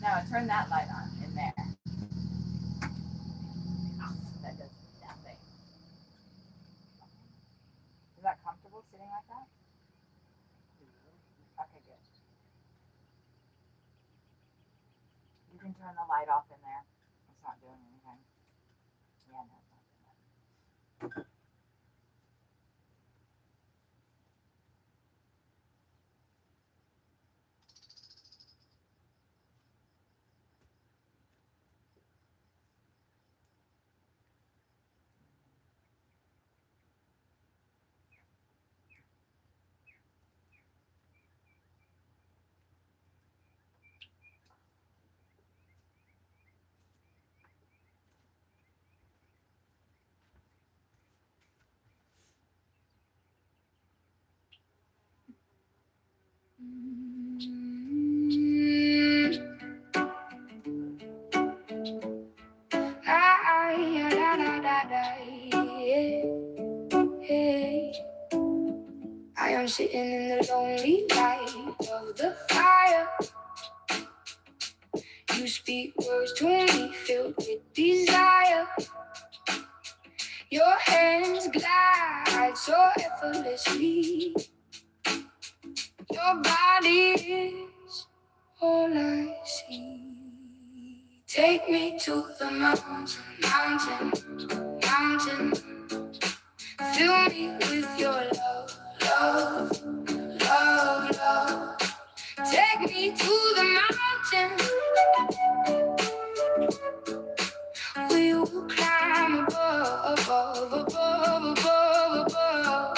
Now turn that light on in there. That does nothing. Is that comfortable sitting like that? Okay, good. You can turn the light off in there. It's not doing anything. Yeah, no, it's not doing that. I am sitting in the lonely light of the fire. You speak words to me filled with desire. Your hands glide so effortlessly. Your body is all I see. Take me to the mountain, mountain, mountain. Fill me with your love, love, love, love. Take me to the mountain. We will climb above, above, above, above, above.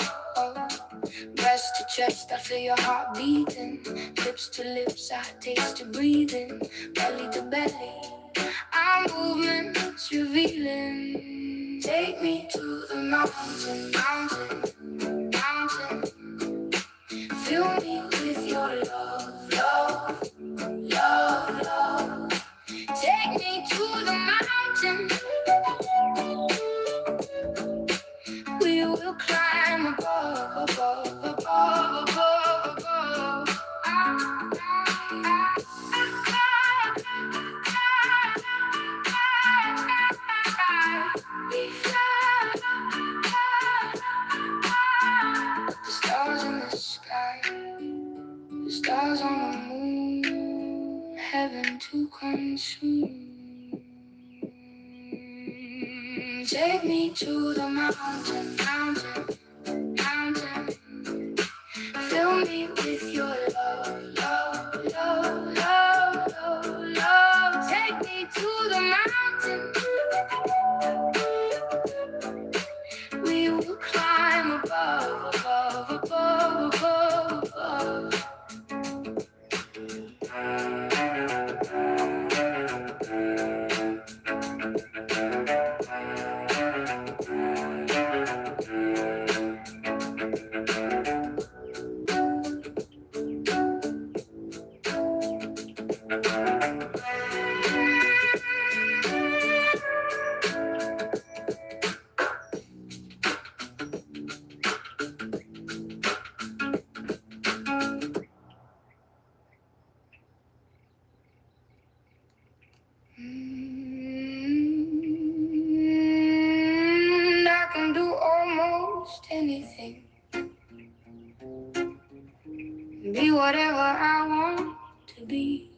Breast to chest, I feel your heart beating. Lips to lips, I taste your breathing. Belly to belly, our movements revealing. Take me to the mountain, mountain, mountain. Fill me with your love, love, love, love. Take me to the mountain. We will climb above, above, above, above, above. We fly. The stars in the sky, the stars on the moon, heaven to consume. Take me to the mountain, mountain, mountain. Fill me with your love, love, love, love, love, love. Take me to the mountain. We will climb above, above, above, above, above. I can do almost anything. Be whatever I want to be.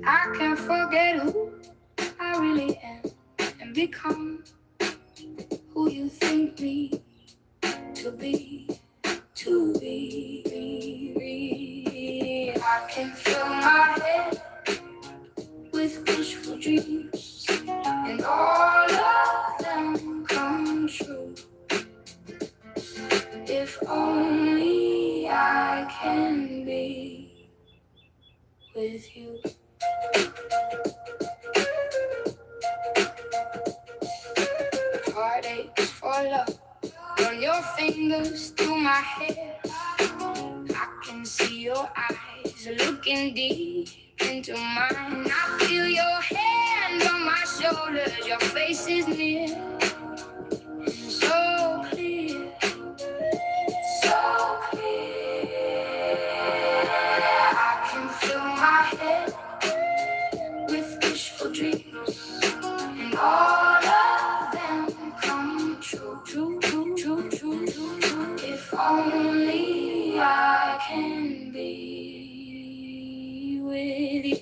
I can forget who I really am and become who you think me to be. I can fill my head with wishful dreams and all of them come true. If only I can be with you. Heartaches for love, run your fingers through my hair. I can see your eyes looking deep into mine. I feel your hand on my shoulders, your face is near, so clear, so clear. I can fill my head with wishful dreams, and all of them come true, true, true, true, true, true, true. If only I can be with you.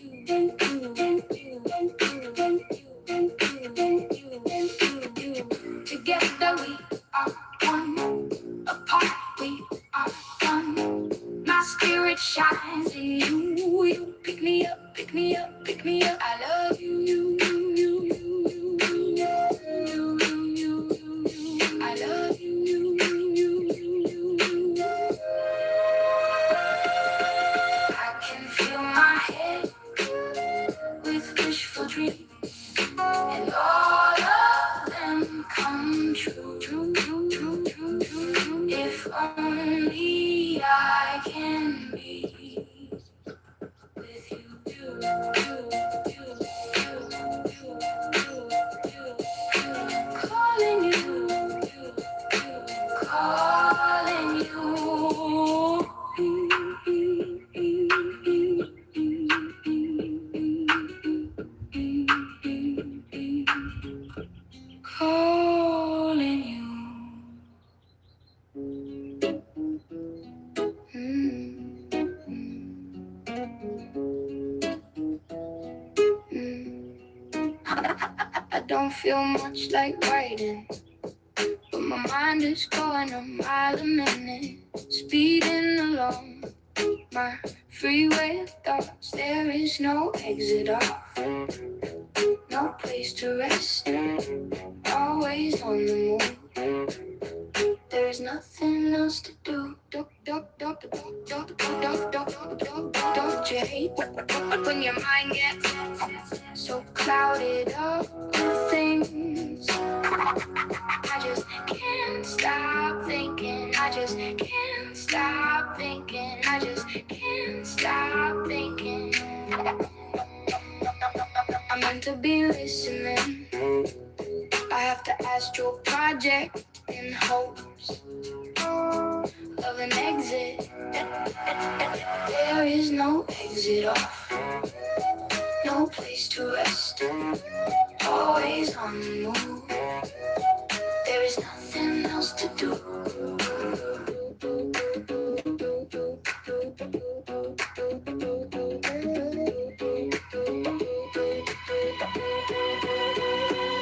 Together we are one, apart we are one. My spirit shines in you. You pick me up, pick me up, pick me up. I love you, you, you, you, you, you, you, you, you, you. I love you, you, you, you, you, you. I can fill my head with wishful dreams, and all of them come true, true, true, true, true, true, true. If only I can be with you, you, you, you, you, you, you, you, you. Calling you, calling you. Calling you. I don't feel much like writing, but my mind is going a mile a minute, speeding along my freeway of thoughts. There is no exit off, no place to rest, always on the move. There's nothing else to do. Don't you hate when your mind gets so clouded up with things? I just can't stop thinking. I just can't stop thinking. I just can't stop thinking. I'm meant to be listening. I have to astral project in hopes of an exit. There is no exit off, no place to rest, always on the move. There is nothing else to do.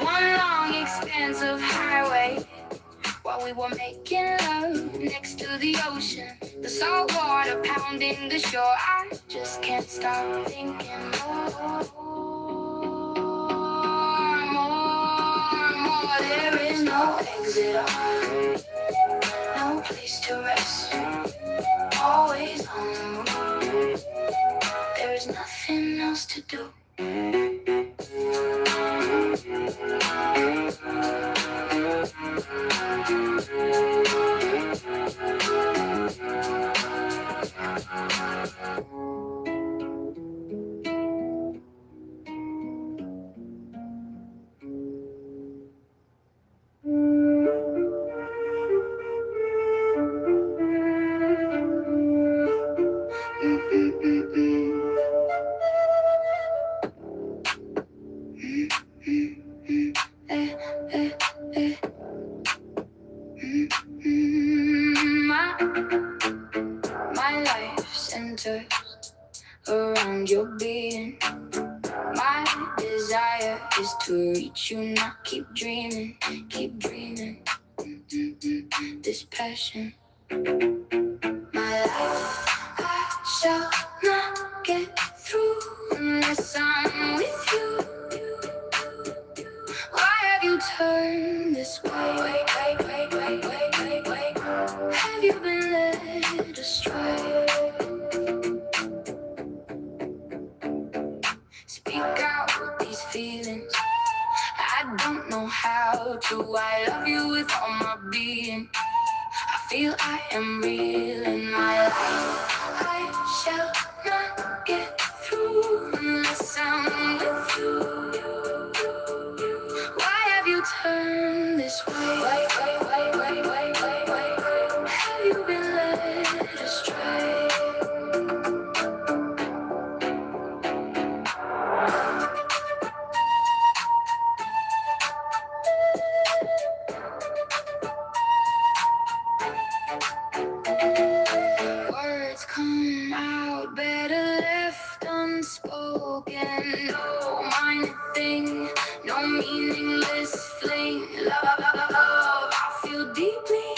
One long expanse of highway, while we were making love next to the ocean, the salt water pounding the shore. I just can't stop thinking more, more. There is no exit off, no place to rest, always on the move. There is nothing else to do. My life centers around your being. My desire is to reach you, not keep dreaming, keep dreaming. This passion, my life, I shall not get through unless I'm with you. Why have you turned this way? Have you been led astray? speak out these feelings. I don't know how to. I love you with all my being. I feel I am real in my life. I shall not get through unless I'm with you. Why have you turned this way? Have you been led astray? Words come out better left unspoken. No minor thing, no meaningless fling. Love, I feel deeply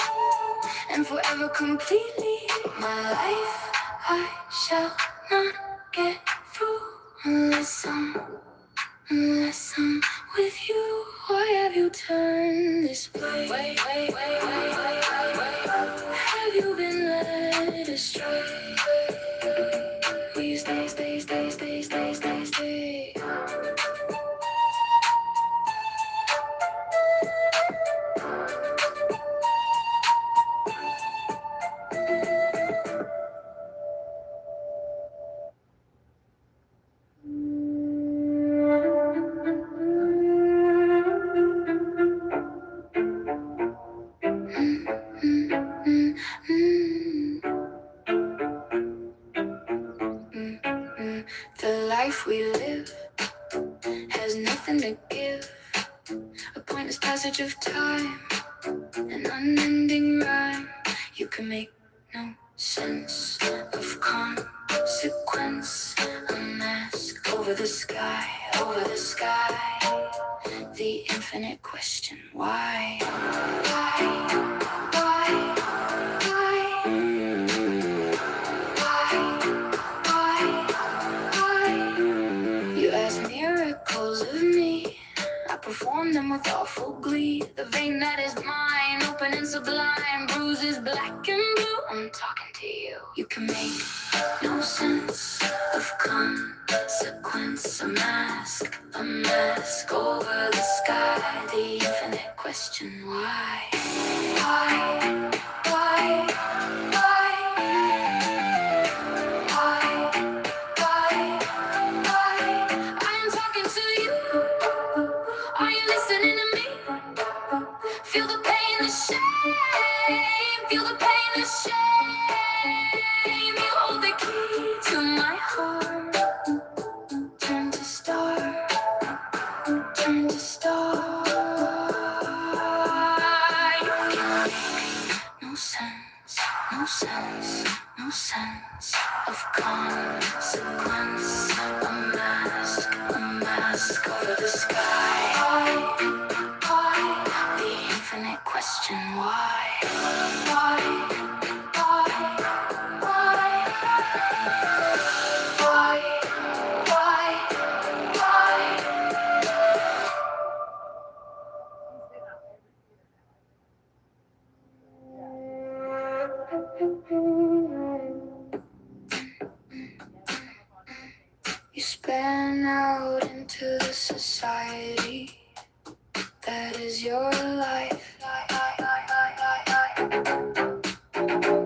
and forever completely. My life, I shall not get through unless I'm with you. Why have you turned this way? Have you been led astray? Please stay. The life we live has nothing to give. A pointless passage of time, an unending rhyme. You can make no sense of consequence. A mask over the sky, the infinite question, why? You ask miracles of me, I perform them with awful glee. The vein that is mine, open and sublime, bruises black and blue. I'm talking to you. You can make no sense of consequence. A mask over the sky, the infinite question, why? I am talking to you. Are you listening to me? Feel the pain, the shame. Feel the pain, the shame. You hold the key to my heart. Turn to star. No sense of consequence. A mask over the sky. The infinite question, why? You span out into the society that is your life.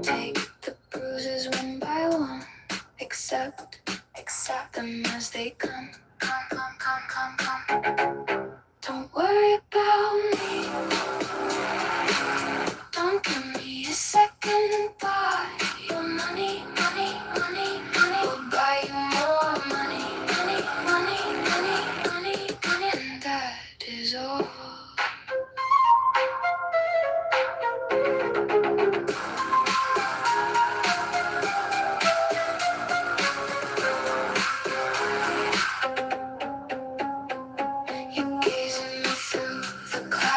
Take the bruises one by one. Accept them as they come. Don't worry about me. Don't give me a second thought. Your money will buy you more money, and that is all. You gaze at me through the clouds.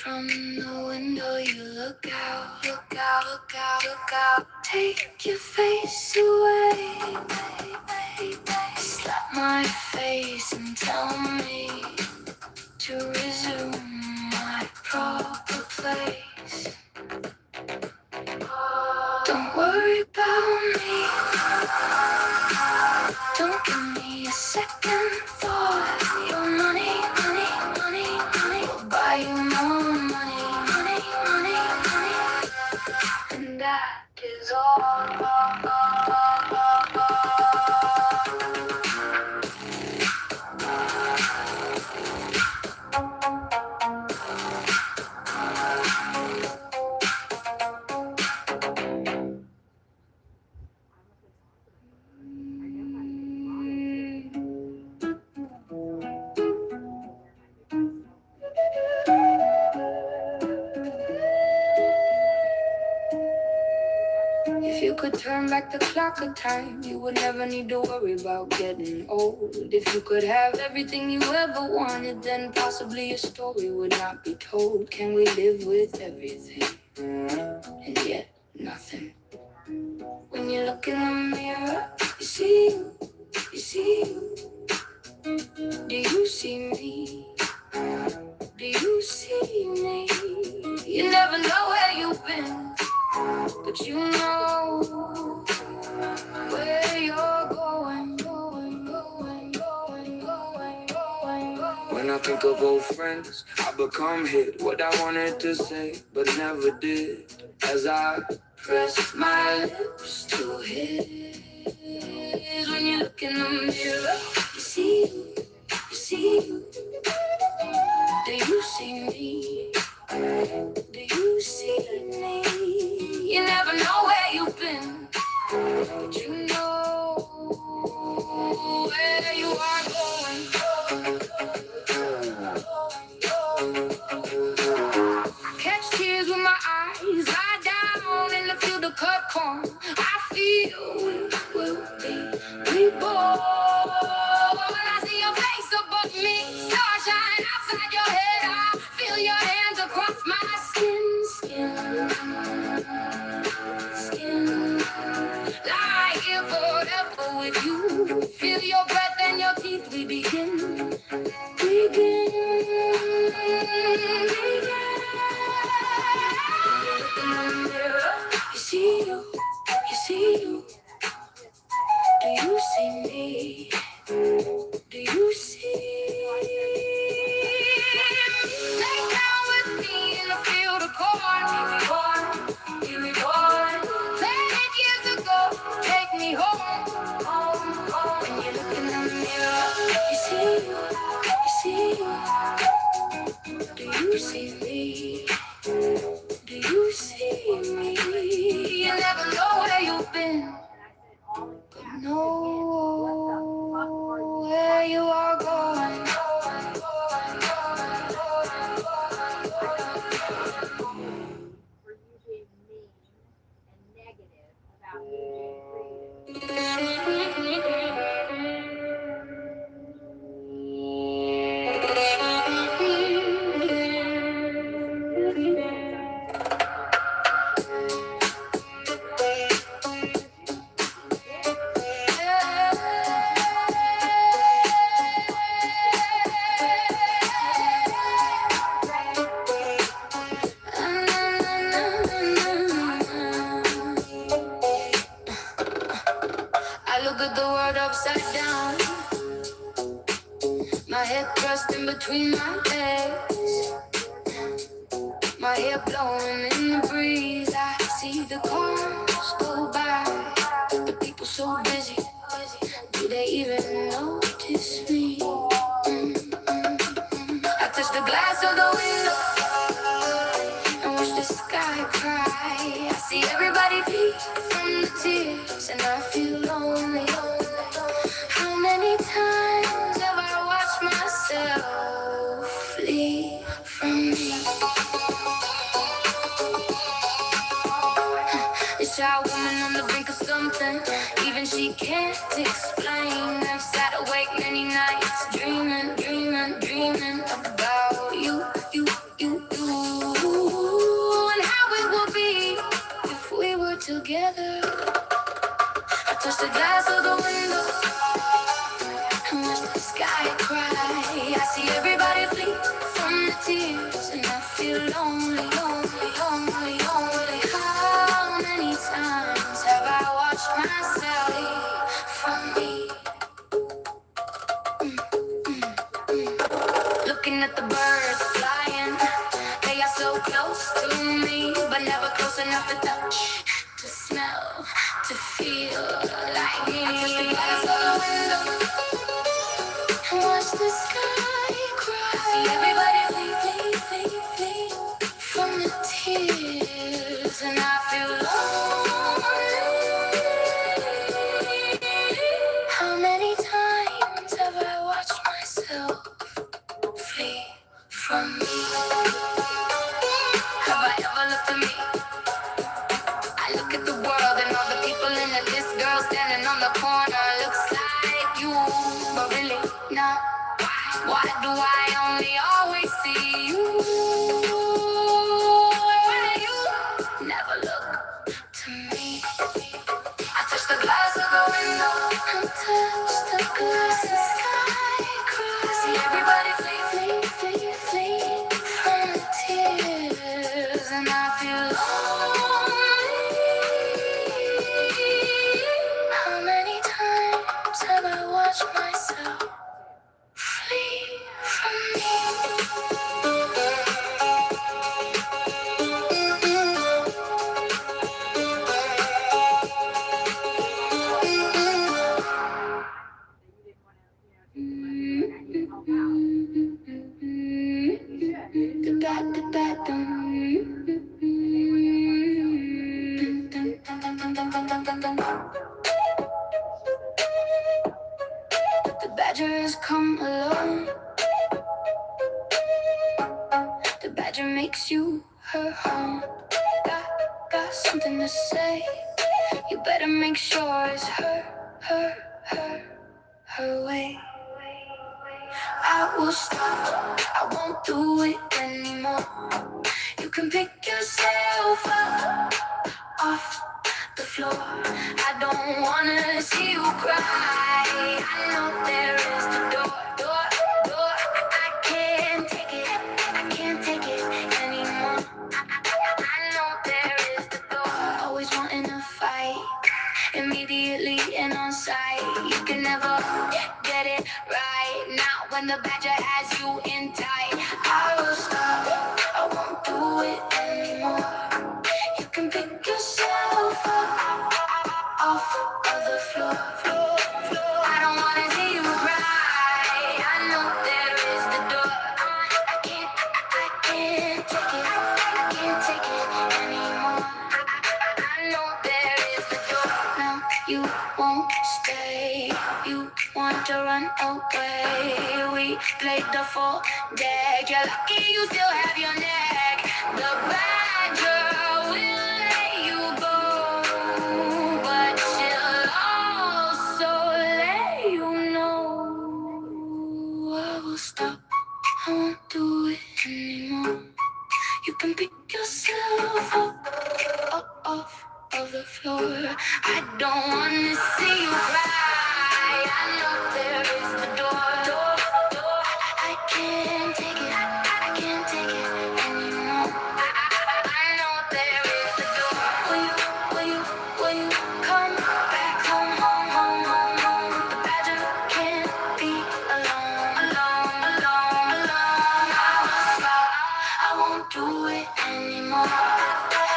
From the window you look out, look out, look out, look out. Take your face away, slap my face and tell me to resume my proper place. Don't worry about me, don't give me a second thought. Your money, money, money, money will buy you more money, money, money, money. And that is all. If you could turn back the clock of time, you would never need to worry about getting old. If you could have everything you ever wanted, then possibly your story would not be told. Can we live with everything and yet nothing? When you look in the mirror, you see you, you see you. Do you see me? Do you see me? You never know where you've been, but you know where you're going, going, going, going, going, going, going. When I think of old friends, I become hit what I wanted to say, but never did. As I press my lips to his, when you look in the mirror, you see you, you see you. Do you see me? Do you see me? You never know where you've been, but you know where you are going. I catch tears with my eyes, lie down in the field of cut corn. I feel we will be reborn. When I see your face above me, starshine outside your head, I feel your hands across my skin, skin. Lie here forever with you. Feel your breath and your teeth. We begin, begin, begin. In the mirror, you see you, you see you. Do you see me? Do you see? Lay down with me in the field of corn. Be reborn, be reborn. Planted years ago, take me home, home, home. When you look in the mirror, you see you, you see you. Do you see me? Do you see me? You never know where you've been, but know where you are going. For you being mean and negative about me being I look at the world upside down, my head thrust in between my legs, my hair blowing in the breeze. I see the cars go by, the people so busy. Do they even notice me? I touch the glass of the window and watch the sky cry. I see everybody bleed from the tears, and I feel lonely. How many times have I watched myself flee from me? This shy woman on the brink of something, even she can't explain. I've sat awake many nights, dreaming, dreaming, dreaming about you, you, you, you. together. I touch the glass of the window and watch the sky cry. I see everybody flee from the tears, and I feel lonely, lonely, lonely, lonely. How many times have I watched myself leave from me? Looking at the birds flying, they are so close to me, but never close enough to touch, to smell, to feel like me. I touch the glass of the window and watch the sky cry. I see everybody flee, flee, flee, flee from the tears, and I feel lonely. How many times have I watched myself flee from me? Have I ever looked at me? I look at the world and all the people in it. This girl standing on the corner looks like you, but really not. Why do I only always see you? Why you never look to me? I touch the glass of the window and touch the glass and sky cry. I see everybody flee, flee, flee, flee from the tears, and I feel lonely. How many times have I watched myself flee from me? The badgers come along. The badger makes you her home. Got something to say. You better make sure it's her way. I will stop. I won't do it anymore. You can pick yourself up off the floor. I don't wanna see you cry. I know there is the door. I can't take it. I can't take it anymore. I know there is the door. Always wanting to fight, immediately and on sight. You can never get it right. Not when the badger has you in tight. I will stop. I won't do it anymore. You can pick yourself up off of the floor. I don't wanna see you cry. I know there is the door. I can't take it. I can't take it anymore. I know there is the door. No, you won't stay. You want to run away. We played the full deck. You're lucky you still have your neck. The badger will let you go, but she'll also let you know. I will stop. I won't do it anymore. You can pick yourself up off of the floor. I don't wanna see you cry. I know there is the door. I can't take it. I can't take it anymore. I know there is the door. Will you come back home, home, home, home, home? The badger can't be alone. I won't do it anymore.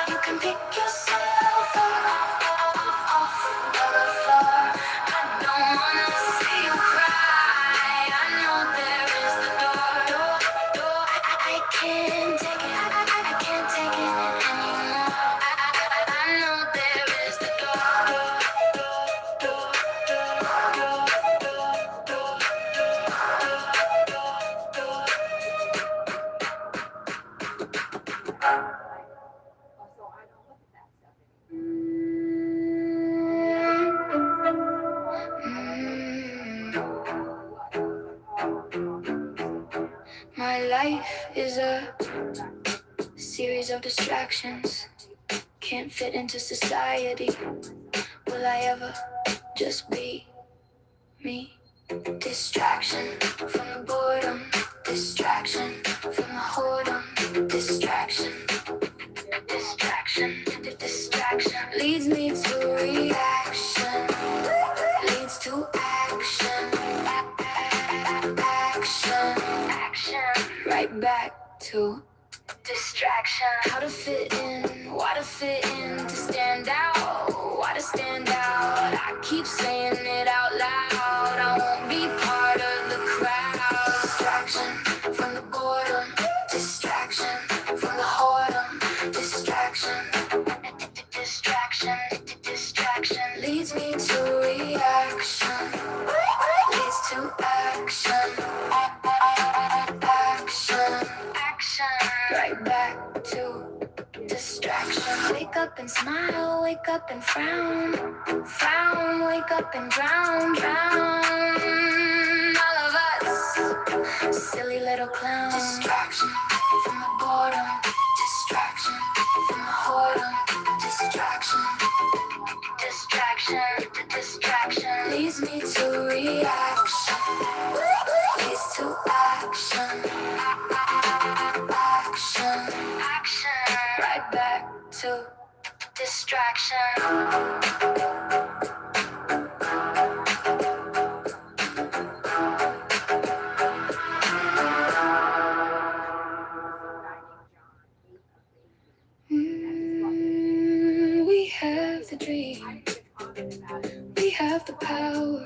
You can pick yourself up off of the floor. I don't wanna see you cry. I know there is the door. I can't take it. I can't take it anymore. I know there is the My life is a series of distractions. can't fit into society. Will I ever just be me? Distraction from the boredom, distraction from the whoredom, distraction, distraction, distraction leads me to reaction, leads to action, action, right back to distraction. How to fit in, why to fit in, to stand out, why to stand out. I keep saying it out loud, I won't be part of the crowd. Distraction from the boredom, distraction from the whoredom, distraction, distraction, distraction leads me to reaction, leads to action, action, right back to distraction. Wake up and smile, wake up and frown, frown, wake up and drown, drown. All of us, silly little clowns. Distraction from the boredom, distraction from the whoredom, distraction, distraction, distraction leads me to reaction, leads to action, action, action, right back to distraction. We have the dream, we have the power,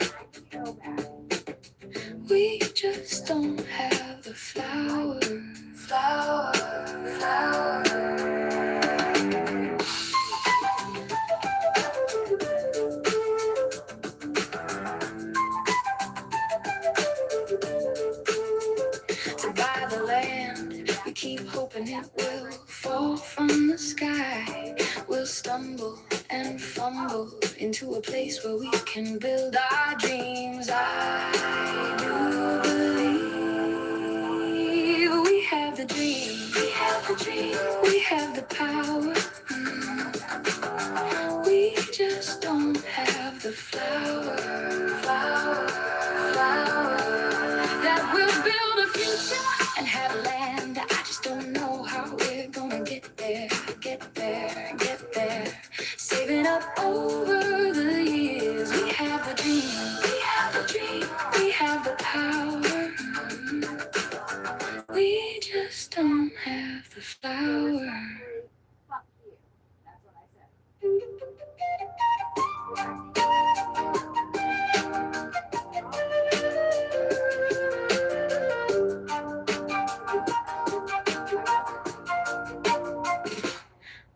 we just don't have the flower, flower, flower. To buy the land, we keep hoping it will fall from the sky. We'll stumble and fumble into a place where we can build our dreams. I do believe we have the dream, we have the dream, we have the power. We just don't have the flower, flower, flower that will build a future and have land. I just don't know how we're gonna get there, get there, get there. Saving up over the years, we have the dream, we have the dream, we have the power. We just don't have the flower. Fuck you. That's what I said.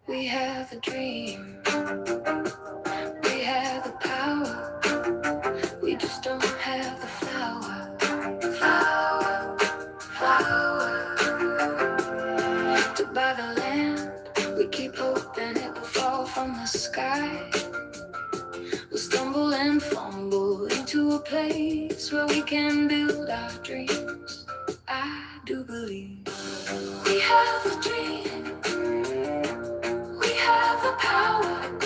We have the dream, we have the power, we just don't have the flower, flower, flower. To buy the land, we keep hoping it will fall from the sky. We'll stumble and fumble into a place where we can build our dreams. I do believe we have a dream, we have the power,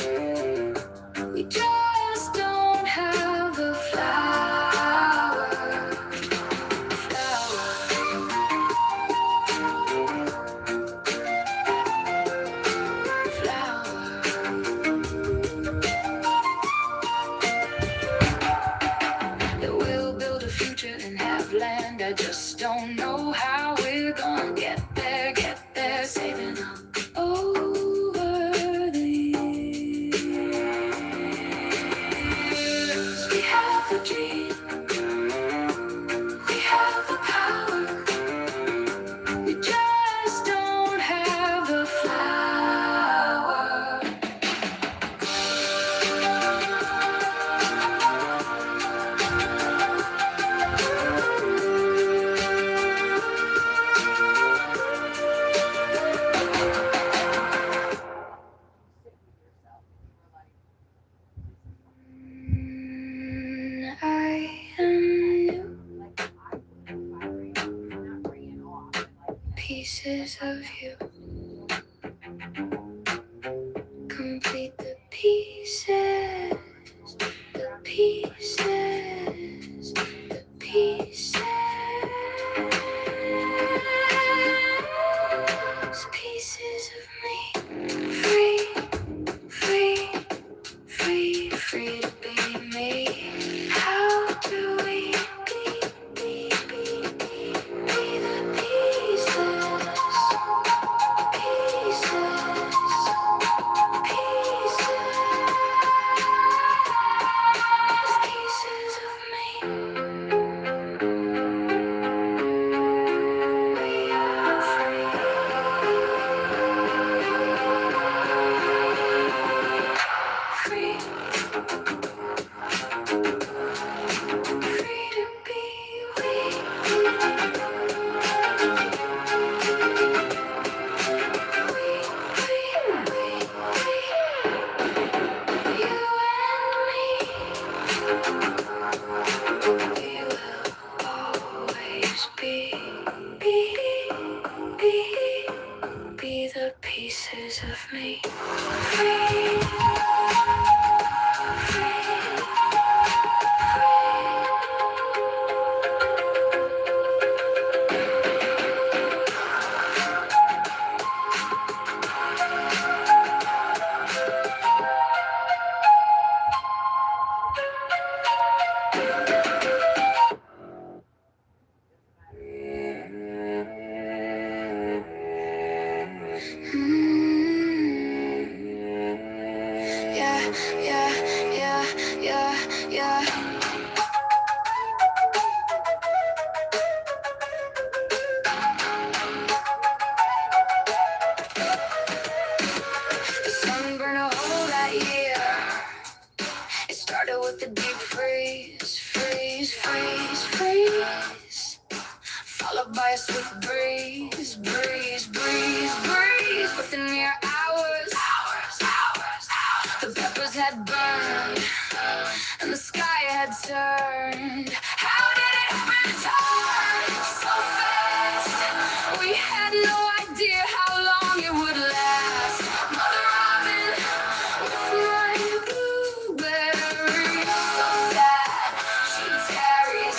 we just don't have the flower, flower, flower. That we'll build a future and have land. I just don't know how we're gonna get there, saving up over the years. We have the dream, we have the power, we just don't have the flower. I am new, pieces of you pieces, the pieces, the pieces, pieces of me. Free, free, free, free to be me. How do we be the pieces, pieces, pieces of me. We are free. Free, free to be we. You and me. We will always be the pieces of me. Free, free, yeah, yeah, yeah, yeah, yeah. The sun burned a hole that year. It started with the deep freeze, freeze, freeze, freeze. Followed by a swift breeze, breeze, breeze, breeze. Within mere hours, the peppers had burned and the sky had turned. How did it happen? So fast. We had no idea how long it would last. Mother Robin with my blueberry, so sad. She tarries,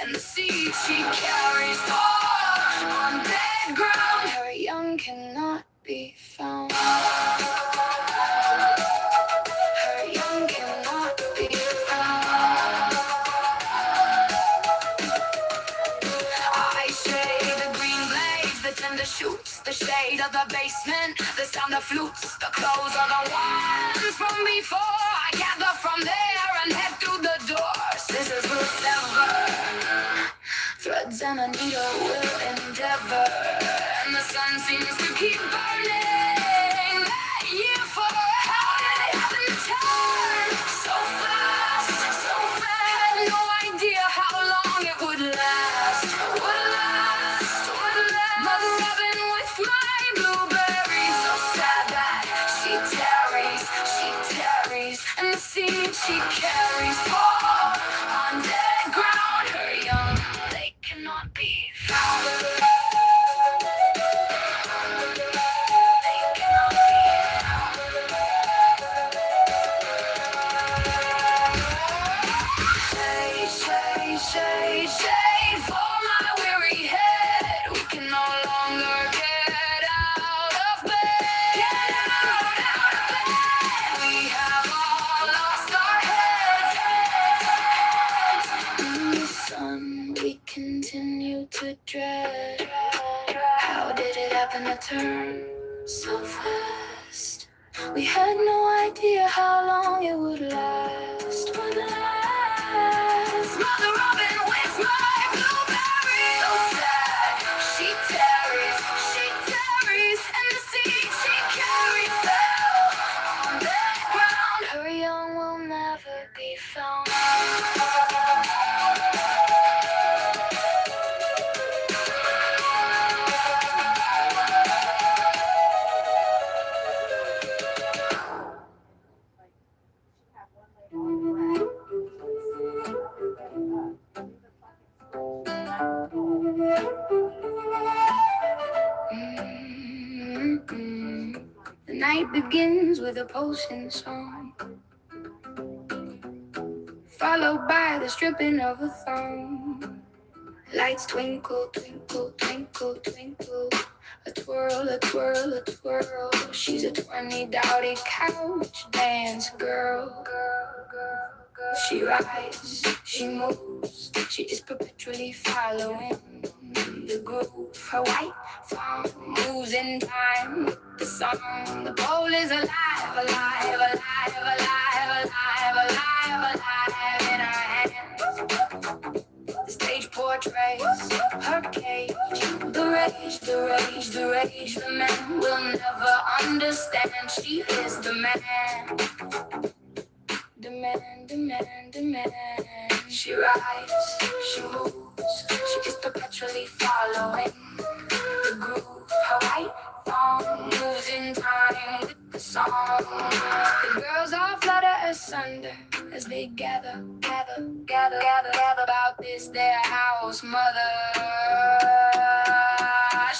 and the seed she carries fall on dead ground. Her young cannot be found. Her young cannot be found. I shade the green blades, the tender shoots, the shade of the basement, the sound of flutes, the clothes of the ones from before. I gather from there and head through the door. Scissors will sever, threads and a needle will endeavor, and the sun seems to keep burning. That year for how did it happen to turn so fast, so fast? Had no idea how long it would last, would last, would last. Mother Robin with my blueberry, so sad that she tarries, and the seed she carries fall on dead ground. Her young, they cannot be found. They cannot be found. Shade, shade, shade, shade for my weary head. We can no longer get out of bed. Get out of bed. We have all lost our heads. In the sun, we continue to dread. How did it happen to turn so fast? We had no idea how long it would last. Would last. Mother Robin with my blueberry, so sad. She tarries, and the seed she carried fell on that ground. Her young will never be found. night begins with a potion song, followed by the stripping of a thong. Lights twinkle, twinkle, twinkle, twinkle. A twirl, a twirl, a twirl. She's a 20 dowdy couch dance girl. She rides, she moves, she is perpetually following the groove. Her white thong moves in time with the song. The pole is alive, alive, alive, alive, alive, alive, alive in her hands. The stage portrays her cage. The rage, the rage, the rage. The man will never understand. She is the man. The man, the man, the man. She rides, she moves. She is perpetually following the groove. Her white thong moves in time with the song. The girls all flutter asunder as they gather, gather, gather, gather, gather about this their house mother.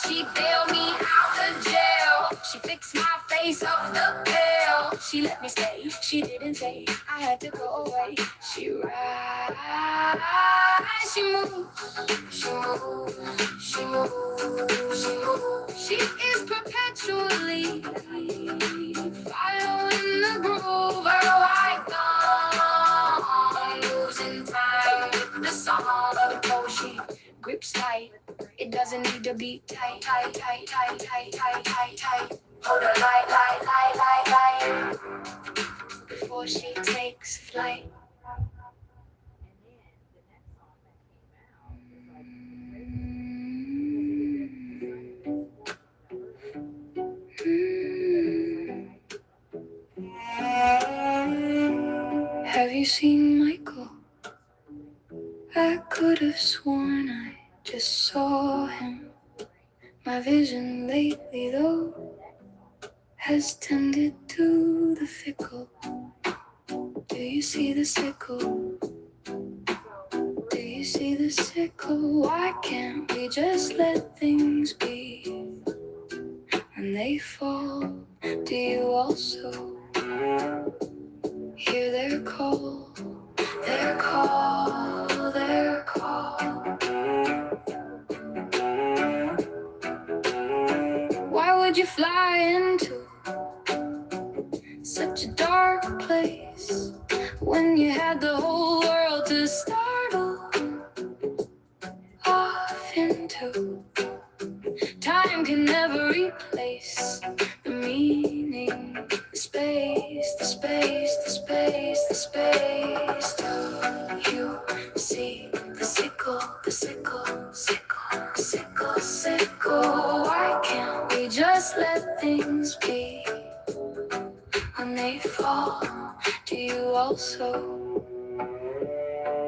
She bailed me out of jail. She fixed my face off the bill. She let me stay. She didn't say I had to go away. She rides, she moves, she moves, she moves, she moves. She is perpetually following the groove. Her white thong moves in time with the song. The pole she grips tight. It doesn't need to be tight, tight, tight, tight, tight, tight, tight, tight. Hold her light, light, light, light, light before she takes flight. Have you seen Michael? I could have sworn I just saw him. My vision lately, though, has tended to the fickle. Do you see the sickle? Do you see the sickle? Why can't we just let things be? When they fall, do you also hear their call? Their call, their call. Why would you fly into such a dark place when you had the whole world to startle off into? Time can never replace the meaning, the space, the space, the space, the space. Do you see the sickle, the sickle, sickle, sickle, sickle? Why can't we just let things be? When they fall, do you also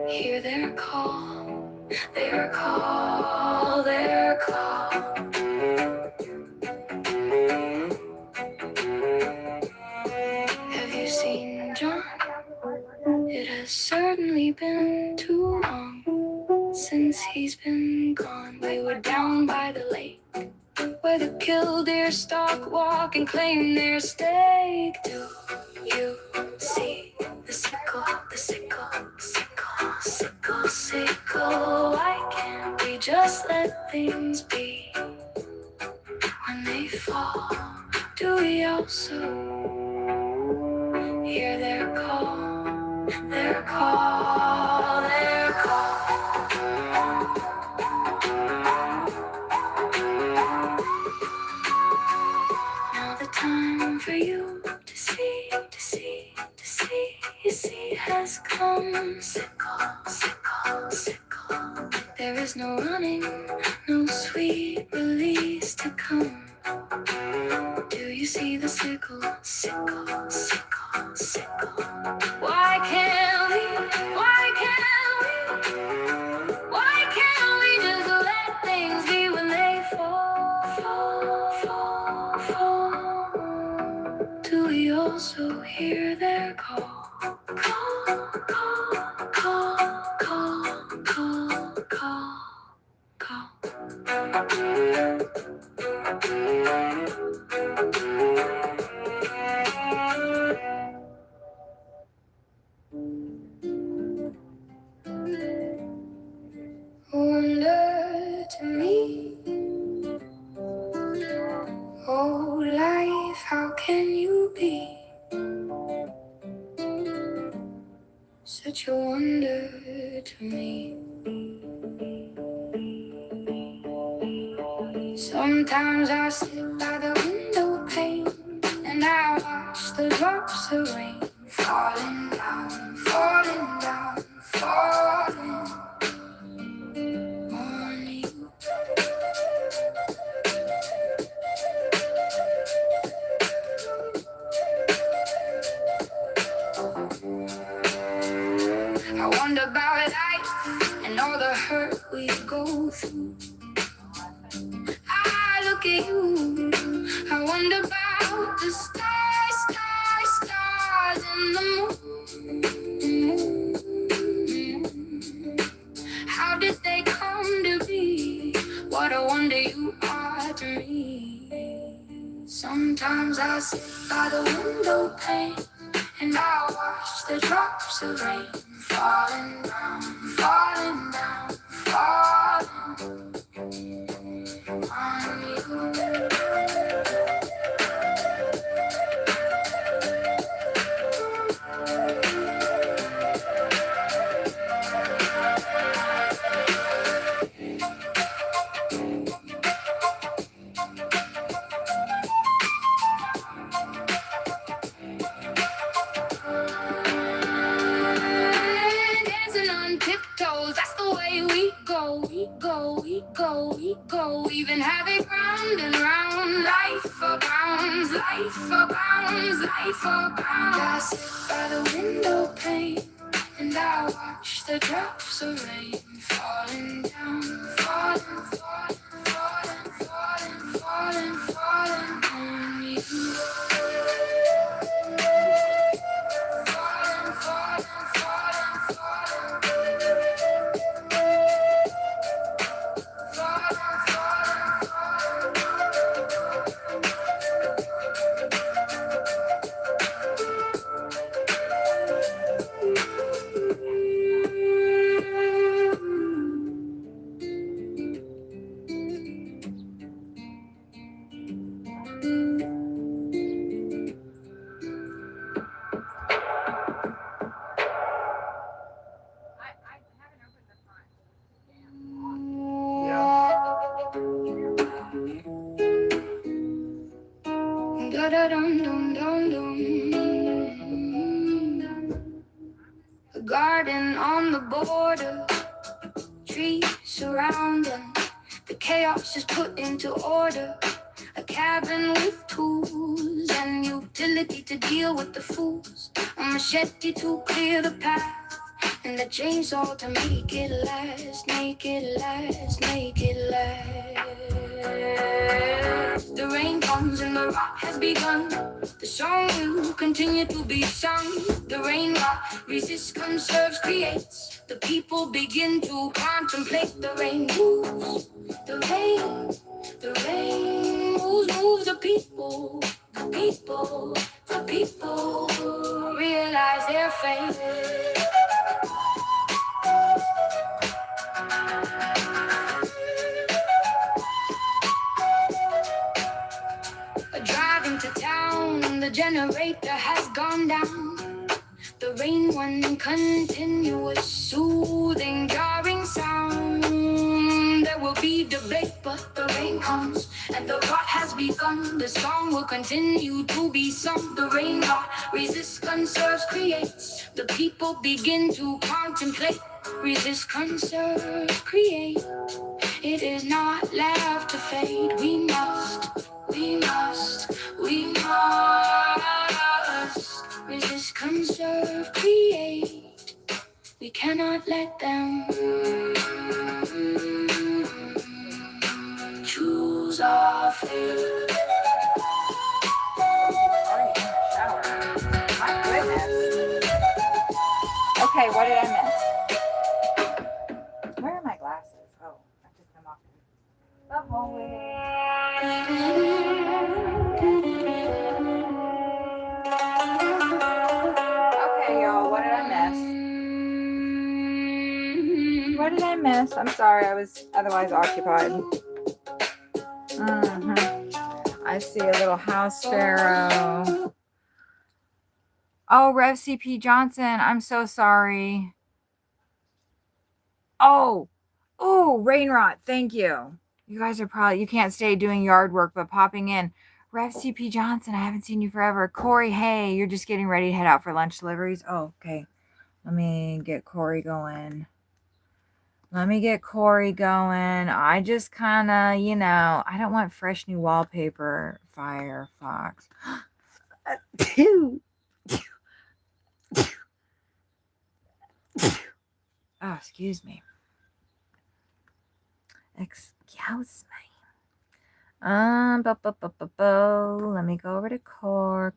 hear their call, their call, their call? Have you seen John? It has certainly been too long since he's been gone. We were down by the lake where the killdeer stalk walk and claim their steak. Do you see the sickle, the sickle, sickle, sickle, sickle? Why can't we just let things be? When they fall, do we also hear their call, their call, their call? Now the time for you to see, to see, to see, you see has come. Sickle, sickle, sickle. There is no running, no sweet release to come. Do you see the sickle, sickle, sickle, sickle? Why can't we, why can't we, why can't we just let things be when they fall, fall, fall, fall? Do we also hear their call, call, call, call, call, call, call, call? be. Such a wonder to me. Sometimes I sit by the window pane and I watch the drops of rain falling down, falling down, falling on you. I wonder about life and all the hurt we go through. I look at you, I wonder about the stars, stars, stars and the moon. How did they come to be? What a wonder you are to me. Sometimes I sit by the window pane and I watch the drops of rain falling down, falling down, falling on you. Dancing on tiptoes, that's the way we go, we go, we go, we go. Even have it round and round. Life abounds, life abounds, life abounds. I sit by the window pane and I watch the drops of rain falling down, falling, falling, falling, falling, falling, falling on you. Falling, falling, falling, falling. Falling, falling, falling. Da-da-dum-dum-dum-dum. A garden on the border, trees surrounding. The chaos is put into order. A cabin with tools and utility to deal with the fools. A machete to clear the path, and a chainsaw to make it last, make it last, make it last. The rain comes and the rot has begun. The song will continue to be sung. The rain rot resists, conserves, creates. The people begin to contemplate. The rain moves. The rain moves the people. The people, the people realize their fate. Driving to town, the generator has gone down. The rain, one continuous, soothing, jarring sound. There will be debate, but the rain comes, and the rot has begun. The song will continue to be sung. The rain rot resists, conserves, creates. The people begin to contemplate. Resist, conserve, create. It is not left to fade. We must resist, conserve, create. We cannot let them choose our fate. Already in the shower. My goodness. Okay, what did I miss? Where are my glasses? Oh, I took them off in the hallway. Okay, y'all, what did I miss? What did I miss? I'm sorry, I was otherwise occupied. I see a little house sparrow. Oh, Rev CP Johnson, I'm so sorry. Oh, Rainrot, thank you. You guys are probably, you can't stay doing yard work, but popping in. Rev CP Johnson, I haven't seen you forever. Corey, hey, you're just getting ready to head out for lunch deliveries? Oh, okay. Let me get Corey going. I just kind of, I don't want fresh new wallpaper. Firefox. Oh, excuse me. Excuse me. Let me go over to core.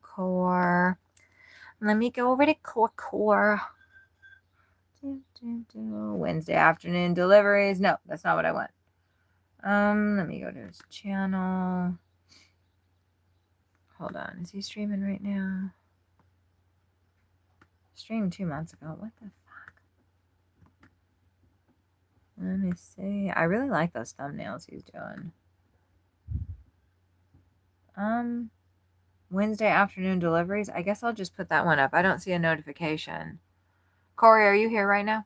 Let me go over to core. Wednesday afternoon deliveries. No, that's not what I want. Let me go to his channel. Hold on. Is he streaming right now? Streamed 2 months ago. What the fuck? Let me see. I really like those thumbnails he's doing. Wednesday afternoon deliveries. I guess I'll just put that one up. I don't see a notification. Corey, are you here right now?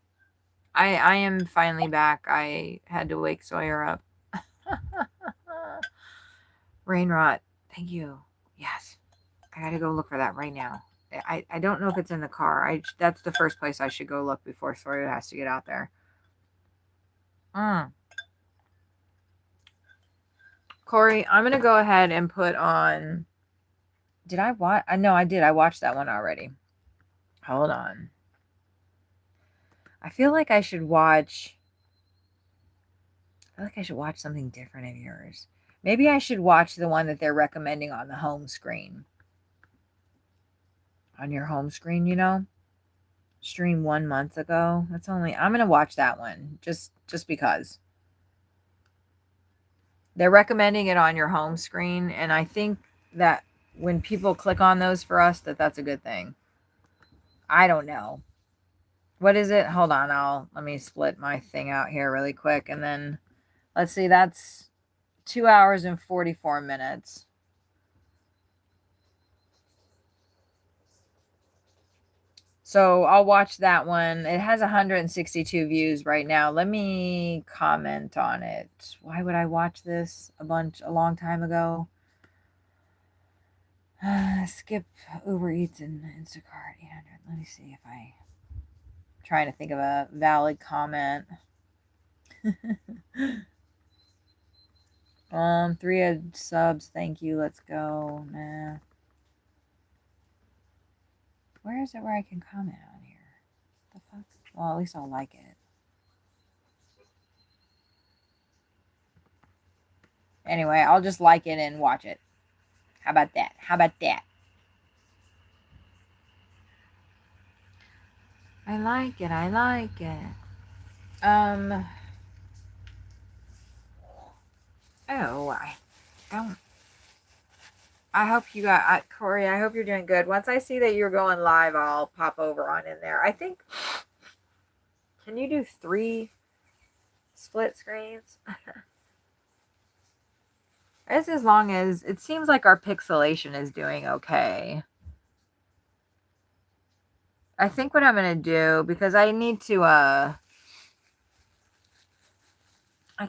I am finally back. I had to wake Sawyer up. Rainrot, thank you. Yes. I gotta go look for that right now. I don't know if it's in the car. That's the first place I should go look before Sawyer has to get out there. Corey, I'm gonna go ahead and put on. Did I watch? No, I did. I watched that one already. Hold on. I feel like I should watch something different of yours. Maybe I should watch the one that they're recommending on the home screen. On your home screen, stream 1 month ago. I'm going to watch that one just because. They're recommending it on your home screen, and I think that when people click on those for us, that's a good thing. I don't know. What is it? Hold on. Let me split my thing out here really quick, and then let's see. That's 2 hours and 44 minutes. So I'll watch that one. It has 162 views right now. Let me comment on it. Why would I watch this a long time ago? Skip Uber Eats and Instacart 800. Let me see if I'm trying to think of a valid comment. 3 subs. Thank you. Let's go. Nah. Where is it where I can comment on here? The fuck? Well, at least I'll like it. Anyway, I'll just like it and watch it. How about that? I like it. Oh, I don't. I hope you got, Corey, I hope you're doing good. Once I see that you're going live, I'll pop over on in there. I think, can you do 3 split screens? As long as, it seems like our pixelation is doing okay. I think what I'm going to do, because I need to, I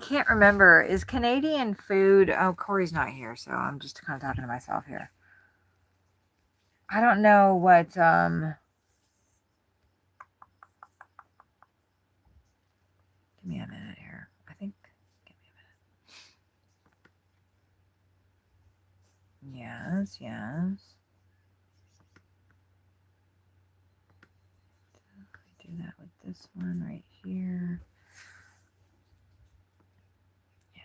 can't remember, is Canadian food, oh, Corey's not here, so I'm just kind of talking to myself here. I don't know what, give me a minute here. Give me a minute. Yes. Do that with this one right here. Yes.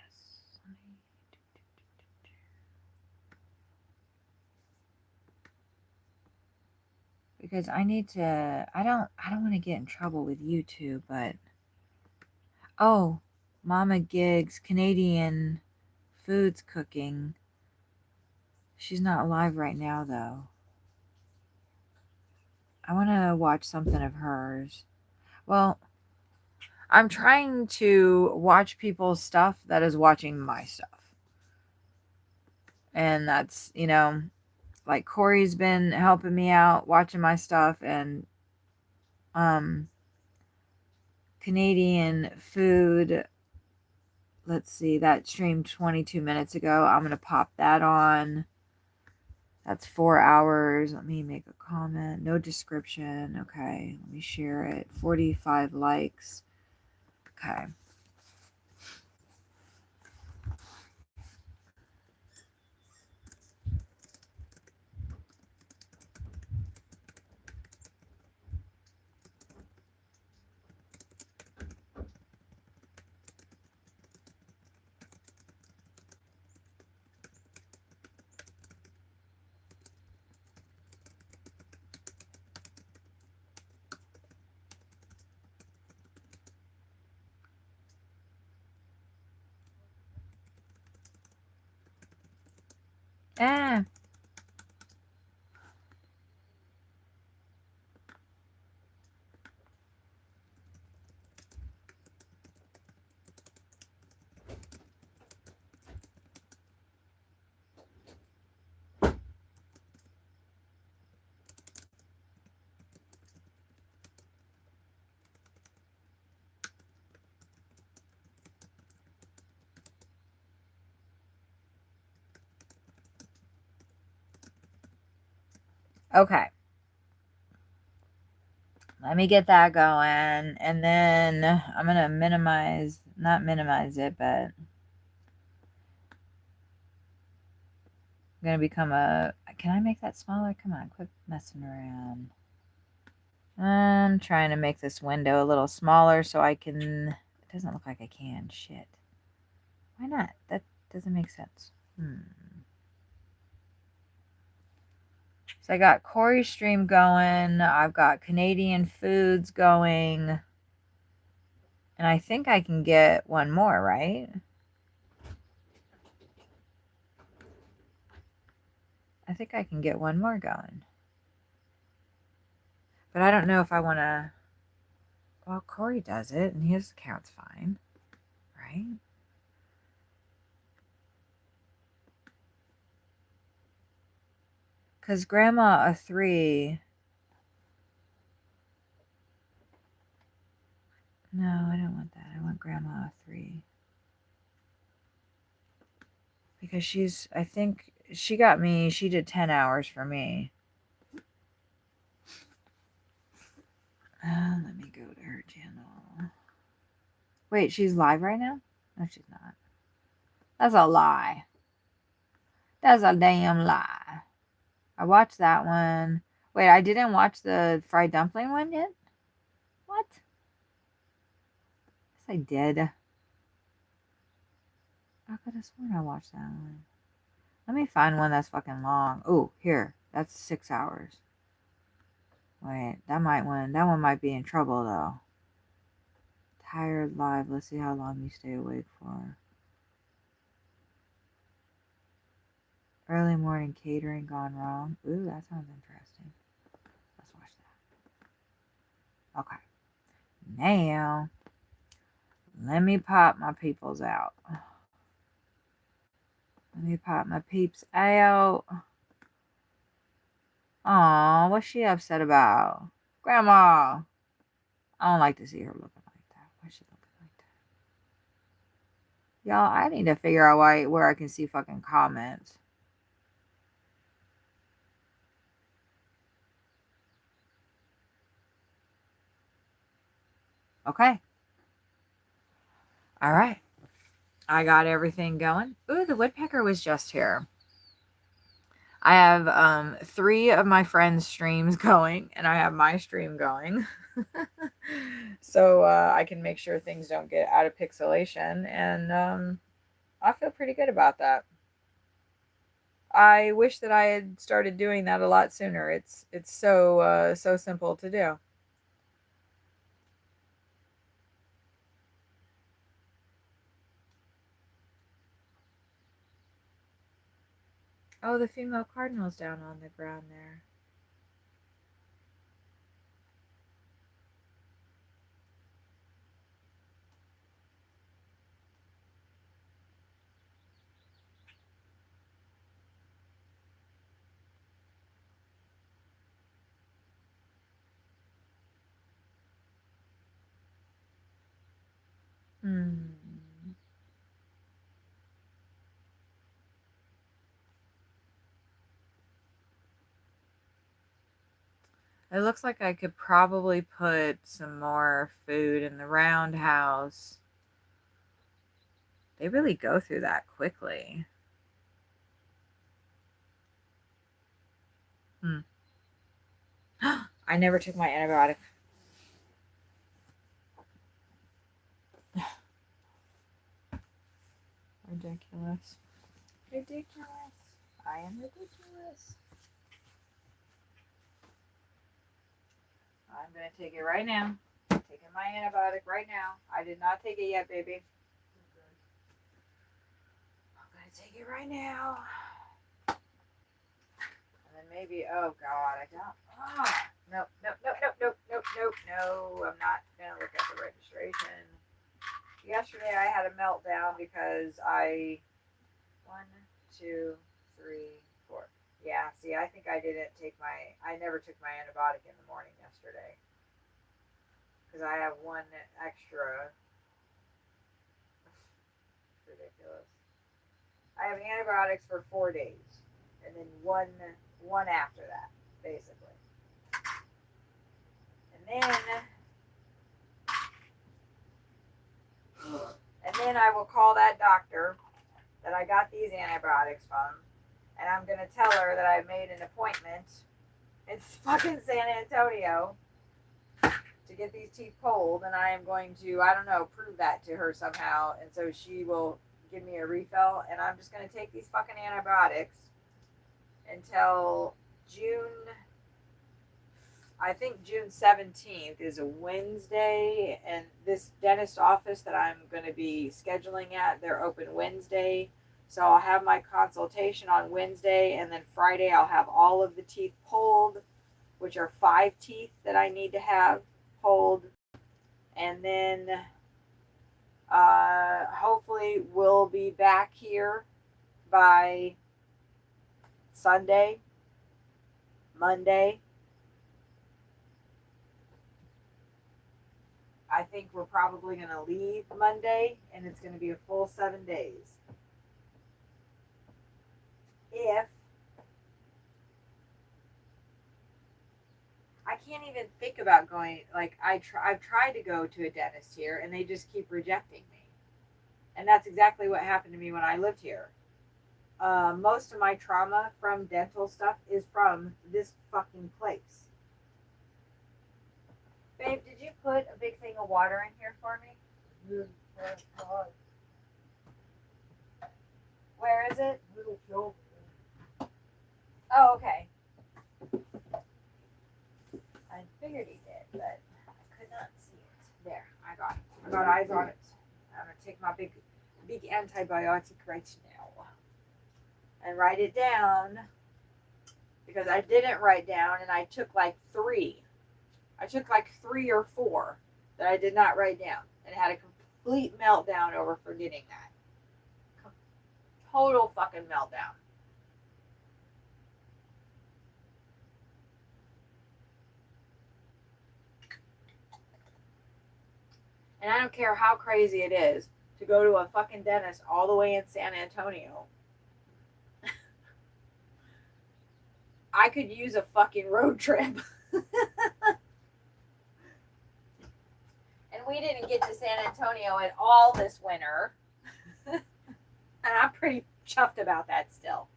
Because I need to, I don't want to get in trouble with YouTube, but oh, Mama Gigs, Canadian Foods Cooking. She's not live right now though. I want to watch something of hers. Well, I'm trying to watch people's stuff that is watching my stuff. And that's, like Corey's been helping me out, watching my stuff, and Canadian food. Let's see, that streamed 22 minutes ago. I'm gonna pop that on. That's 4 hours. Let me make a comment. No description. Okay, let me share it. 45 likes. Okay. Ah. Okay. Let me get that going. And then I'm going to not minimize it, but I'm going to become can I make that smaller? Come on, quit messing around. I'm trying to make this window a little smaller so I can, it doesn't look like I can. Shit. Why not? That doesn't make sense. So I got Corey's stream going. I've got Canadian foods going. And I think I can get one more, right? I think I can get one more going. But I don't know if I want to. Well, Corey does it, and his account's fine, right? Because Grandma a 3. No, I don't want that. I want Grandma a 3. Because I think she got me, she did 10 hours for me. Let me go to her channel. Wait, she's live right now? No, she's not. That's a lie. That's a damn lie. I watched that one. Wait, I didn't watch the fried dumpling one yet? What? Yes, I did. I could have sworn I watched that one. Let me find one that's fucking long. Oh, here. That's 6 hours. Wait, that one might be in trouble though. Tired live. Let's see how long you stay awake for. Early morning catering gone wrong. Ooh, that sounds interesting. Let's watch that. Okay. Now, let me pop my peoples out. Let me pop my peeps out. Aw, what's she upset about? Grandma! I don't like to see her looking like that. Why's she looking like that? Y'all, I need to figure out where I can see fucking comments. Okay. All right. I got everything going. Ooh, the woodpecker was just here. I have 3 of my friends' streams going, and I have my stream going. So I can make sure things don't get out of pixelation, and I feel pretty good about that. I wish that I had started doing that a lot sooner. It's so simple to do. Oh, the female cardinal's down on the ground there. Hmm. It looks like I could probably put some more food in the roundhouse. They really go through that quickly. I never took my antibiotic. Ridiculous. Ridiculous. I am ridiculous. I'm going to take it right now. I'm taking my antibiotic right now. I did not take it yet, baby. I'm going to take it right now. And then maybe, oh God, I don't. Oh, nope, nope, nope, nope, nope, nope, nope, no. I'm not going to look at the registration. Yesterday I had a meltdown because I, 1, 2, 3, 4. Yeah, see, I think I never took my antibiotic in the morning yesterday. Because I have one extra. It's ridiculous. I have antibiotics for 4 days. And then one after that, basically. And then I will call that doctor that I got these antibiotics from, and I'm gonna tell her that I made an appointment in fucking San Antonio to get these teeth pulled, and I am going to, I don't know, prove that to her somehow, and so she will give me a refill, and I'm just gonna take these fucking antibiotics until I think June 17th is a Wednesday, and this dentist office that I'm going to be scheduling at, they're open Wednesday. So I'll have my consultation on Wednesday, and then Friday I'll have all of the teeth pulled, which are 5 teeth that I need to have pulled. And then hopefully we'll be back here by Sunday, Monday. I think we're probably going to leave Monday, and it's going to be a full 7 days. If I can't even think about going, like I've tried to go to a dentist here, and they just keep rejecting me, and that's exactly what happened to me when I lived here. Most of my trauma from dental stuff is from this fucking place. Babe, did you put a big thing of water in here for me? Where is it? Oh, okay. I figured he did, but I could not see it. There, I got it. I got eyes on it. I'm gonna take my big antibiotic right now and write it down, because I didn't write down, and I took like 3. I took like 3 or 4 that I did not write down, and had a complete meltdown over forgetting that. Total fucking meltdown. And I don't care how crazy it is to go to a fucking dentist all the way in San Antonio. I could use a fucking road trip. And we didn't get to San Antonio at all this winter. And I'm pretty chuffed about that still.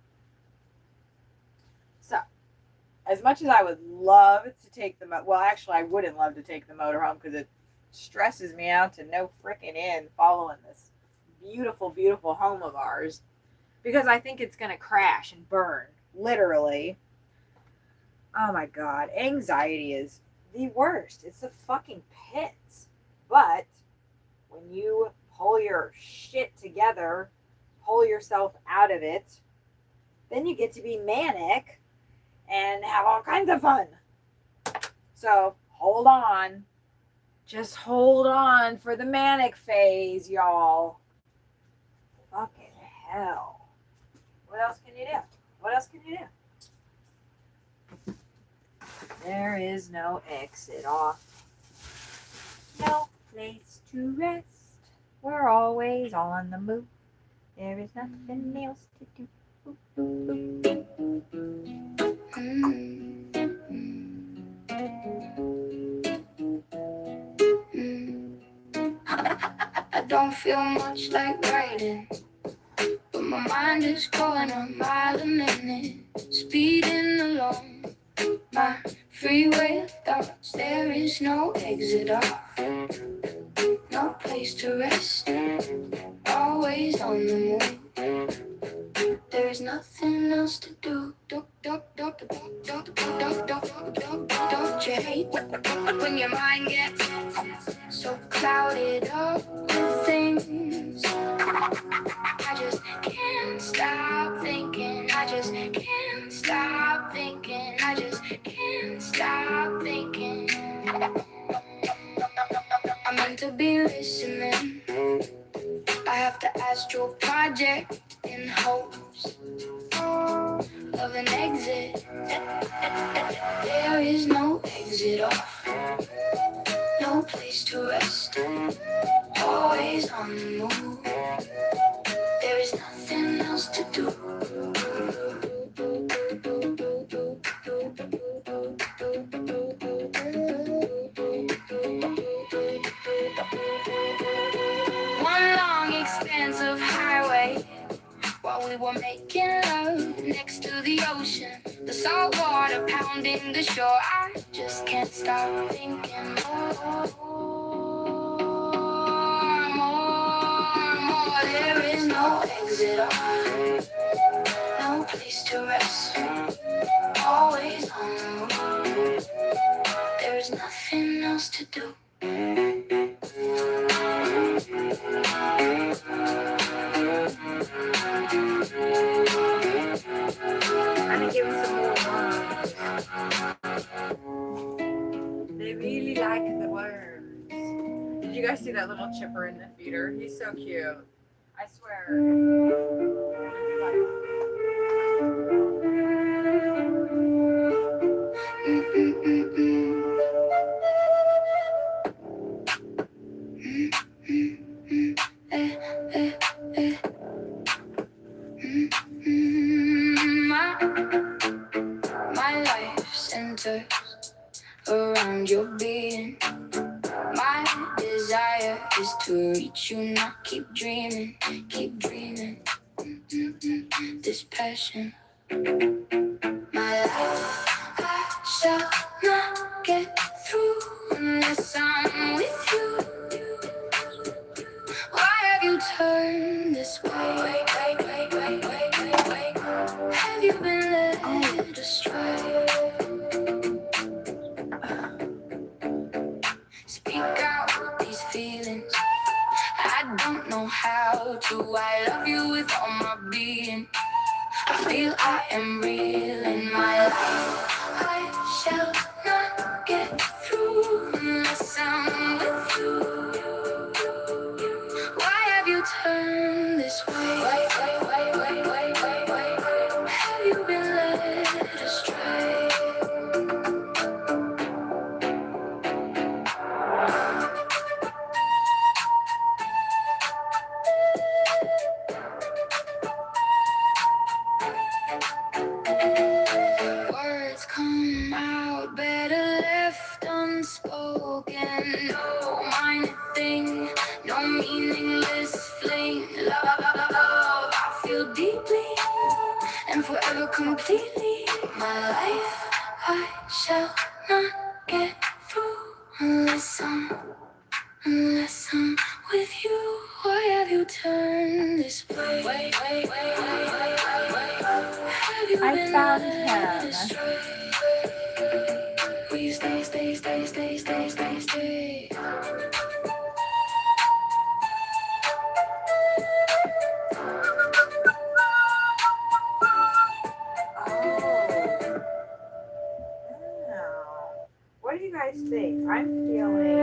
So, as much as I would love to take I wouldn't love to take the motorhome, because it stresses me out to no freaking end following this beautiful, beautiful home of ours, because I think it's going to crash and burn, literally. Oh my God. Anxiety is the worst. It's the fucking pits. But when you pull your shit together, pull yourself out of it, then you get to be manic and have all kinds of fun. So hold on. Just hold on for the manic phase, y'all. Fucking hell. What else can you do? What else can you do? There is no exit off. No place to rest. We're always on the move. There is nothing else to do. I don't feel much like writing, but my mind is going a mile a minute, speeding along my freeway of thoughts. There is no exit off, no place to rest, always on the move. There is nothing else to do. Don't you hate when your mind gets so clouded up with things? I just can't stop thinking. I just can't stop thinking. I just can't stop thinking. I'm meant to be listening. I have to astral project in hopes of an exit. There is no exit off, no place to rest, always on the move. There is nothing else to do. One long expanse of highway, while we were making love next to the ocean, the salt water pounding the shore. I just can't stop thinking more. There is no exit off, no place to rest, always on the move. There is nothing else to do. I'm gonna give them some more worms. They really like the worms. Did you guys see that little chipper in the feeder? He's so cute. I swear. My life centers around your being. My desire is to reach you, not keep dreaming, keep dreaming. This passion, my life, I shall not get through unless I'm with you. Why have you turned this way? Have you been led astray? Speak out these feelings. I don't know how to. I love you with all my being. I feel I am real in my life. I shall not get through unless I'm with you. Why have you turned this way? Have you been led astray? Words come out better left unspoken. No minor thing, no meaningless fling. Love, I feel deeply and forever completely. My life, I shall not get through unless I'm with you. Why have you turned this way? Have you I been found led him. astray? Will you stay? What do you guys think? I'm feeling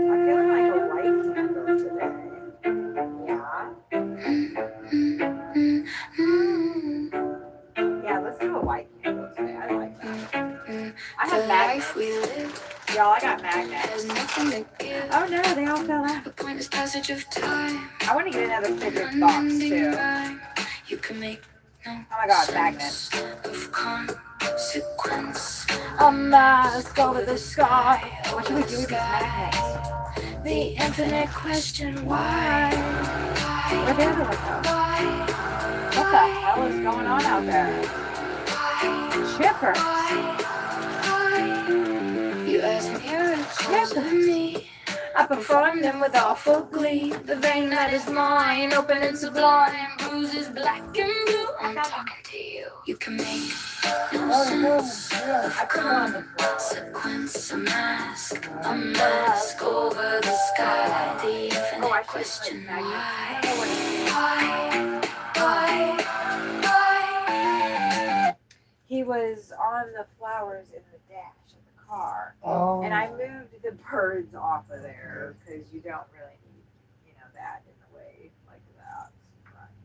like a white candle today. Yeah, let's do a white candle today. I like that. I have magnets. Y'all, I got magnets. Oh no, they all fell out. like this passage of time. I want to get another fidget box too. You can make no Oh my god, magnets. of consequence. A mask over the sky. What should we do with these magnets? The infinite question, why? Where did it go? What the hell is going on out there? Chipper. You ask miracles of me. I perform them with awful glee. The vein that is mine, open and sublime, bruises black and blue. I'm talking to you. You can make no sense of consequence. A mask over the sky. The infinite question, why? He was on the flowers in the dash of the car. Oh. And I moved the birds off of there because you don't really need, that in the way like that. Right.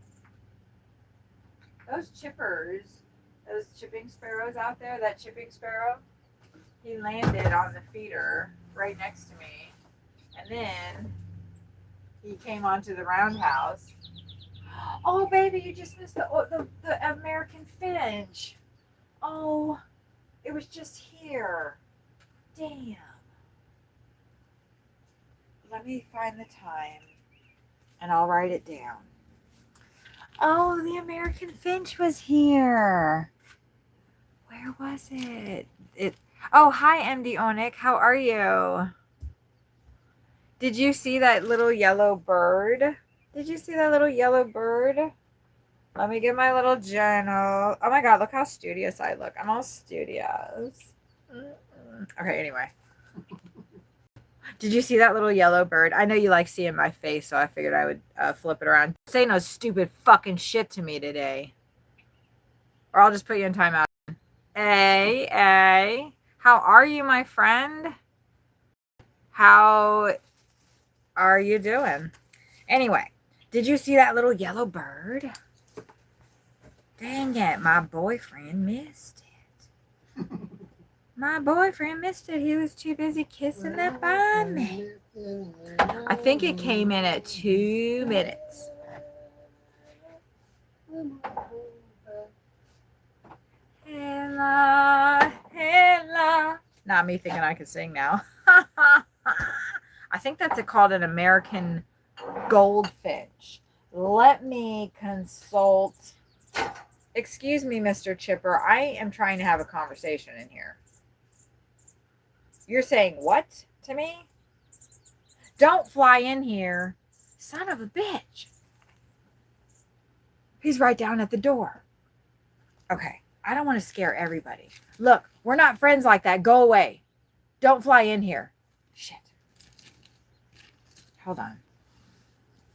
Those chippers, those chipping sparrows out there, that chipping sparrow, he landed on the feeder right next to me. And then he came onto the roundhouse. Oh, baby, you just missed the American finch. Oh, it was just here. Damn. Let me find the time and I'll write it down. Oh, the American finch was here. Where was it? Oh, hi, MD Onik. How are you? Did you see that little yellow bird? Did you see that little yellow bird? Let me get my little journal. Oh my god, look how studious I look. I'm all studious. Okay, anyway. Did you see that little yellow bird? I know you like seeing my face, so I figured I would flip it around. Say no stupid fucking shit to me today. Or I'll just put you in timeout. Hey, how are you, my friend? How are you doing? Anyway, did you see that little yellow bird? Dang it, my boyfriend missed it. My boyfriend missed it. He was too busy kissing that bunny. I think it came in at 2 minutes. Hella, hella. Not me thinking I could sing now. I think that's called an American goldfinch. Let me consult. Excuse me, Mr. Chipper. I am trying to have a conversation in here. You're saying what to me? Don't fly in here. Son of a bitch. He's right down at the door. Okay. I don't want to scare everybody. Look, we're not friends like that. Go away. Don't fly in here. Shit. Hold on.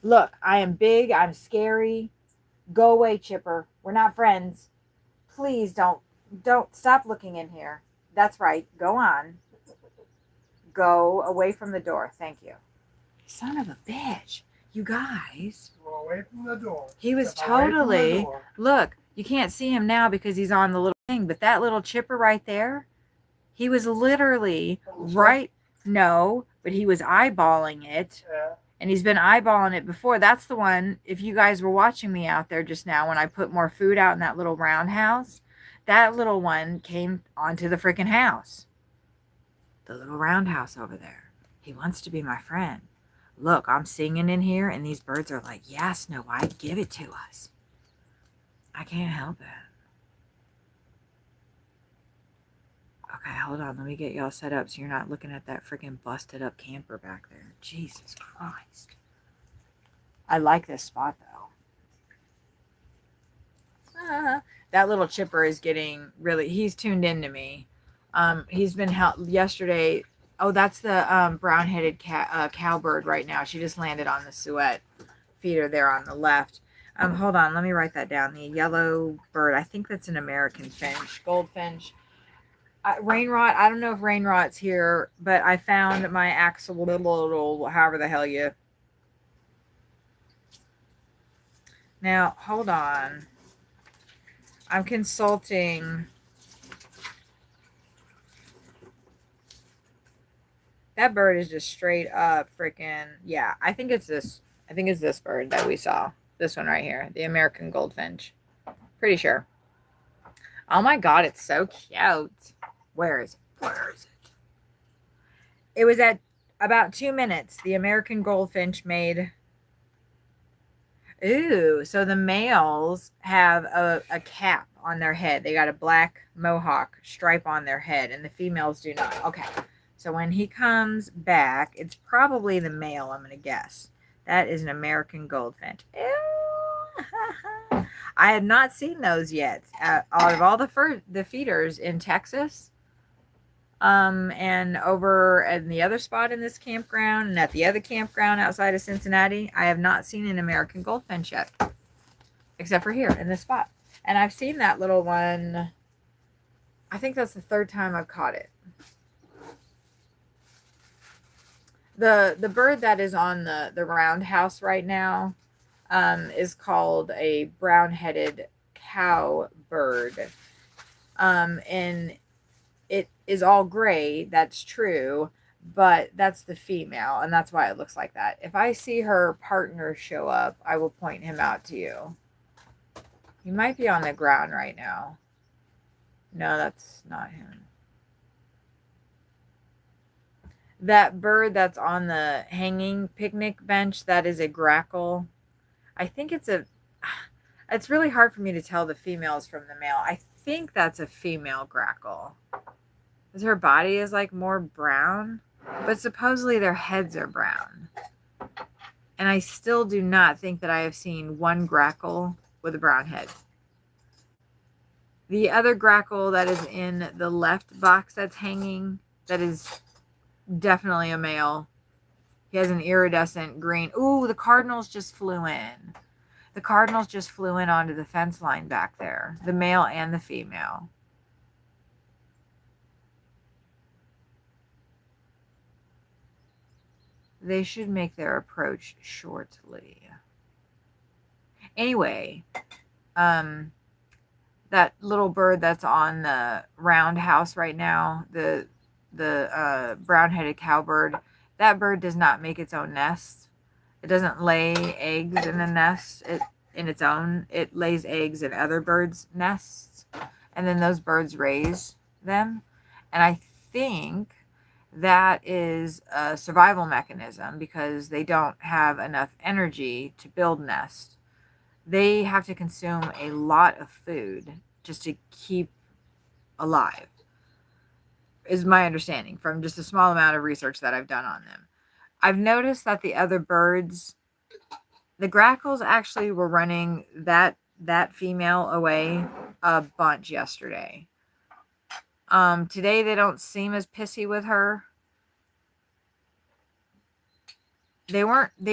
Look, I am big. I'm scary. Go away, Chipper. We're not friends. Please don't stop looking in here. That's right. Go on. Go away from the door. Thank you. Son of a bitch. You guys. Go away from the door. He was totally. Look, you can't see him now because he's on the little thing, but that little chipper right there, he was literally right. No, but he was eyeballing it. Yeah. And he's been eyeballing it before. That's the one, if you guys were watching me out there just now when I put more food out in that little roundhouse, that little one came onto the freaking house. The little roundhouse over there. He wants to be my friend. Look, I'm singing in here and these birds are like, yeah, Snow White, give it to us. I can't help it. Okay, hold on. Let me get y'all set up so you're not looking at that freaking busted up camper back there. Jesus Christ. I like this spot, though. That little chipper is getting really... He's tuned in to me. He's been yesterday... Oh, that's the brown-headed cowbird right now. She just landed on the suet feeder there on the left. Hold on. Let me write that down. The yellow bird. I think that's an American finch. Goldfinch. Rainrot, I don't know if Rainrot's here, but I found my axolotl, however the hell you. Now, hold on. I'm consulting. That bird is just straight up freaking, yeah. I think it's this. I think it's this bird that we saw. This one right here, the American goldfinch. Pretty sure. Oh my god, it's so cute. Where is it? Where is it? It was at about 2 minutes. The American goldfinch made. Ooh, so the males have a cap on their head. They got a black mohawk stripe on their head, and the females do not. Okay, so when he comes back, it's probably the male, I'm going to guess. That is an American goldfinch. Ew. I have not seen those yet. Out of all the feeders in Texas, and over at the other spot in this campground and at the other campground outside of Cincinnati, I have not seen an American goldfinch yet, except for here in this spot. And I've seen that little one. I think that's the third time I've caught it. The bird that is on the roundhouse right now is called a brown-headed cowbird. And it is all gray, that's true, but that's the female, and that's why it looks like that. If I see her partner show up, I will point him out to you. He might be on the ground right now. No, that's not him. That bird that's on the hanging picnic bench, that is a grackle. I think it's really hard for me to tell the females from the male. I think that's a female grackle. Because her body is like more brown, but supposedly their heads are brown. And I still do not think that I have seen one grackle with a brown head. The other grackle that is in the left box that's hanging, that is definitely a male. He has an iridescent green. Ooh, the cardinals just flew in. The cardinals just flew in onto the fence line back there. The male and the female. They should make their approach shortly. Anyway, that little bird that's on the roundhouse right now, the brown-headed cowbird, that bird does not make its own nest. It doesn't lay eggs in a nest in its own. It lays eggs in other birds' nests, and then those birds raise them. And I think that is a survival mechanism because they don't have enough energy to build nests. They have to consume a lot of food just to keep alive, is my understanding from just a small amount of research that I've done on them. I've noticed that the other birds, the grackles actually were running that female away a bunch yesterday. Today they don't seem as pissy with her. They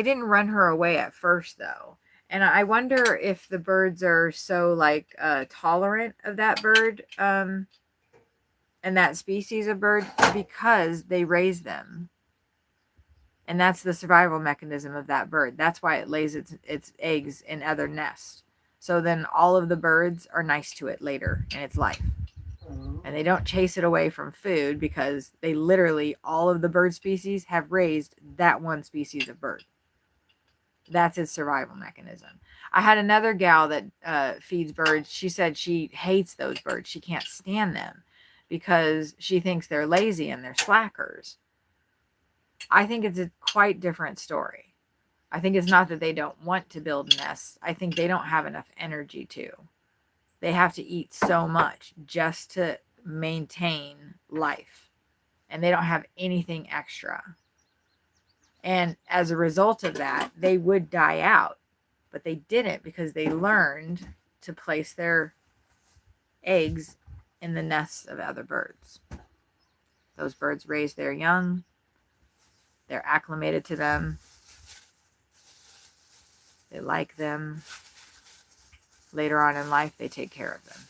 didn't run her away at first though. And I wonder if the birds are so like tolerant of that bird and that species of bird because they raise them. And that's the survival mechanism of that bird. That's why it lays its eggs in other nests. So then all of the birds are nice to it later in its life. And they don't chase it away from food because they literally, all of the bird species have raised that one species of bird. That's its survival mechanism. I had another gal that feeds birds. She said she hates those birds. She can't stand them because she thinks they're lazy and they're slackers. I think it's a quite different story. I think it's not that they don't want to build nests. I think they don't have enough energy to. They have to eat so much just to maintain life. And they don't have anything extra. And as a result of that, they would die out. But they didn't because they learned to place their eggs in the nests of other birds. Those birds raise their young. They're acclimated to them. They like them. Later on in life, they take care of them.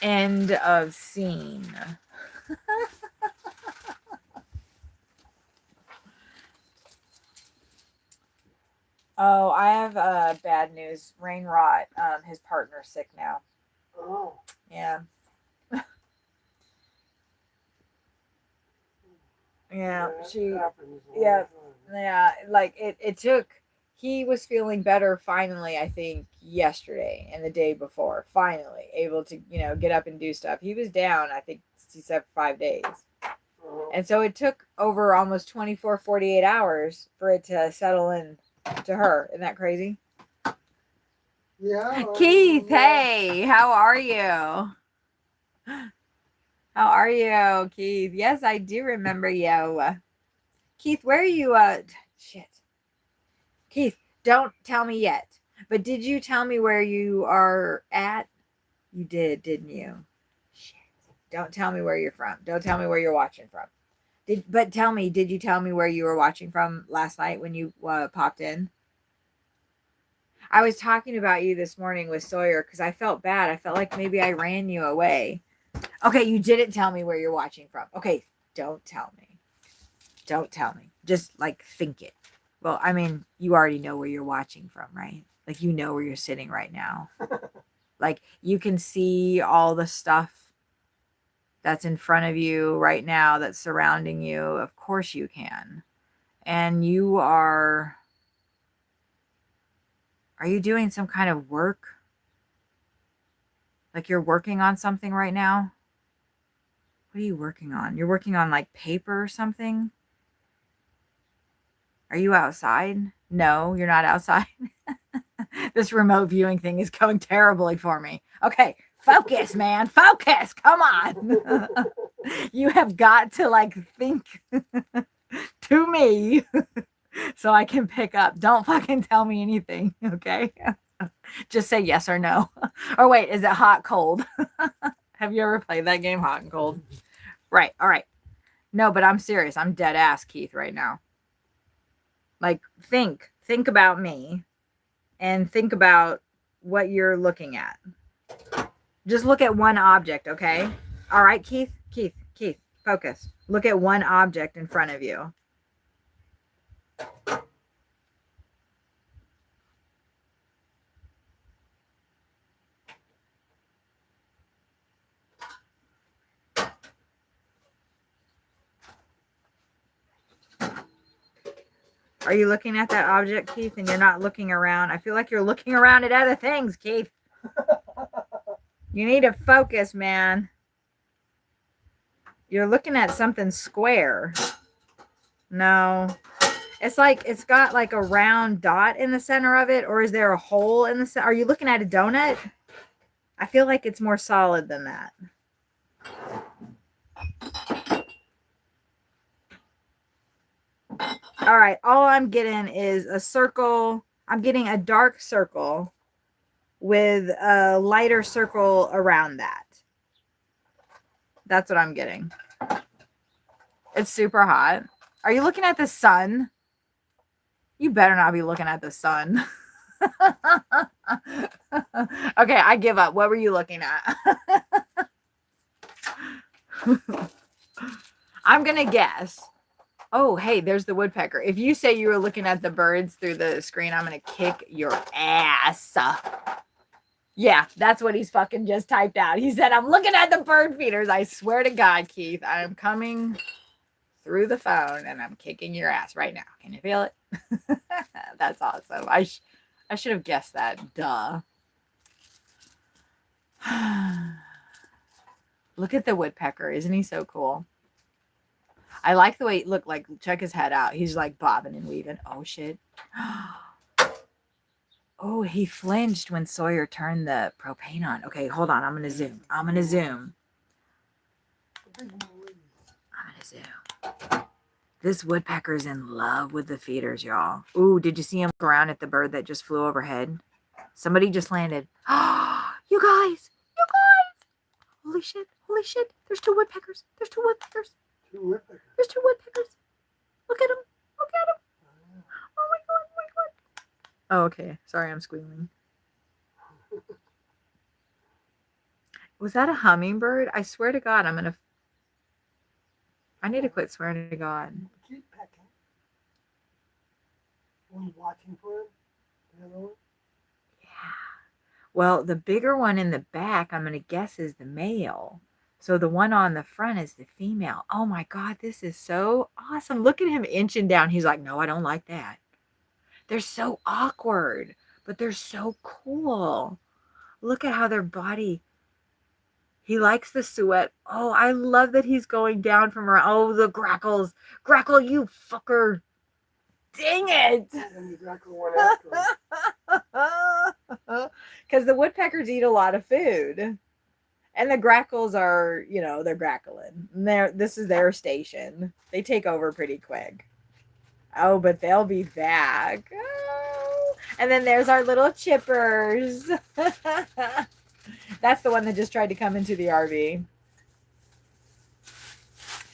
End of scene. Oh, I have bad news. Rainrot, his partner's sick now. Oh. Yeah. Yeah, Yeah, she, it happens all yeah, the time. yeah, like it took, he was feeling better finally, I think, yesterday and the day before, finally able to, get up and do stuff. He was down, I think, he said 5 days. Uh, And so it took over almost 24, 48 hours for it to settle in to her. Isn't that crazy? yeah, Keith, hey, how are you? How are you, Keith? Yes, I do remember you. Keith, where are you? Shit. Keith, don't tell me yet. But did you tell me where you are at? You did, didn't you? Shit. Don't tell me where you're from. Don't tell me where you're watching from. But tell me, did you tell me where you were watching from last night when you popped in? I was talking about you this morning with Sawyer because I felt bad. I felt like maybe I ran you away. Okay, you didn't tell me where you're watching from. Okay, don't tell me. Don't tell me. Just like think it. Well, I mean, you already know where you're watching from, right? Like you know where you're sitting right now. Like you can see all the stuff that's in front of you right now that's surrounding you. Of course you can. And are you doing some kind of work? Like you're working on something right now? What are you working on? You're working on like paper or something? Are you outside? No, you're not outside. This remote viewing thing is going terribly for me. Okay, focus, man. Focus. Come on. You have got to like think to me so I can pick up. Don't fucking tell me anything, okay? Just say yes or no. Or wait, is it hot cold? Have you ever played that game, hot and cold? Right. All right. No, but I'm serious. I'm dead ass, Keith, right now. Like think about me and think about what you're looking at. Just look at one object, okay? All right, Keith, focus. Look at one object in front of you. Are you looking at that object, Keith, and you're not looking around? I feel like you're looking around at other things, Keith. You need to focus, man. You're looking at something square. No. It's like it's got like a round dot in the center of it, or is there a hole in the center? Are you looking at a donut? I feel like it's more solid than that. All right, all I'm getting is a circle. I'm getting a dark circle with a lighter circle around that. That's what I'm getting. It's super hot. Are you looking at the sun? You better not be looking at the sun. Okay, I give up. What were you looking at? I'm going to guess. Oh, hey, there's the woodpecker. If you say you were looking at the birds through the screen, I'm going to kick your ass. Yeah, that's what he's fucking just typed out. He said, I'm looking at the bird feeders. I swear to God, Keith, I am coming through the phone and I'm kicking your ass right now. Can you feel it? That's awesome. I should have guessed that. Duh. Look at the woodpecker. Isn't he so cool? I like the way he looked. Like, check his head out. He's like bobbing and weaving. Oh, shit. Oh, he flinched when Sawyer turned the propane on. Okay, hold on. I'm going to zoom. I'm going to zoom. This woodpecker's in love with the feeders, y'all. Ooh, did you see him look around at the bird that just flew overhead? Somebody just landed. You guys! You guys! Holy shit! Holy shit! There's two woodpeckers. There's two woodpeckers. Two woodpeckers. There's two woodpeckers. Look at them. Look at them. Oh my god! Oh my god! Oh, okay. Sorry, I'm squealing. Was that a hummingbird? I swear to God, I need to quit swearing to God. Keep pecking. One watching for him. The other one. Yeah. Well, the bigger one in the back, I'm going to guess is the male. So the one on the front is the female. Oh my God, this is so awesome. Look at him inching down. He's like, no, I don't like that. They're so awkward, but they're so cool. Look at how their body. He likes the silhouette. Oh, I love that he's going down from her. Oh, the grackles. Grackle, you fucker. Dang it. And the grackle went after him. Because the woodpeckers eat a lot of food. And the grackles are, you know, they're grackling. This is their station. They take over pretty quick. Oh, but they'll be back. Oh. And then there's our little chippers. That's the one that just tried to come into the RV.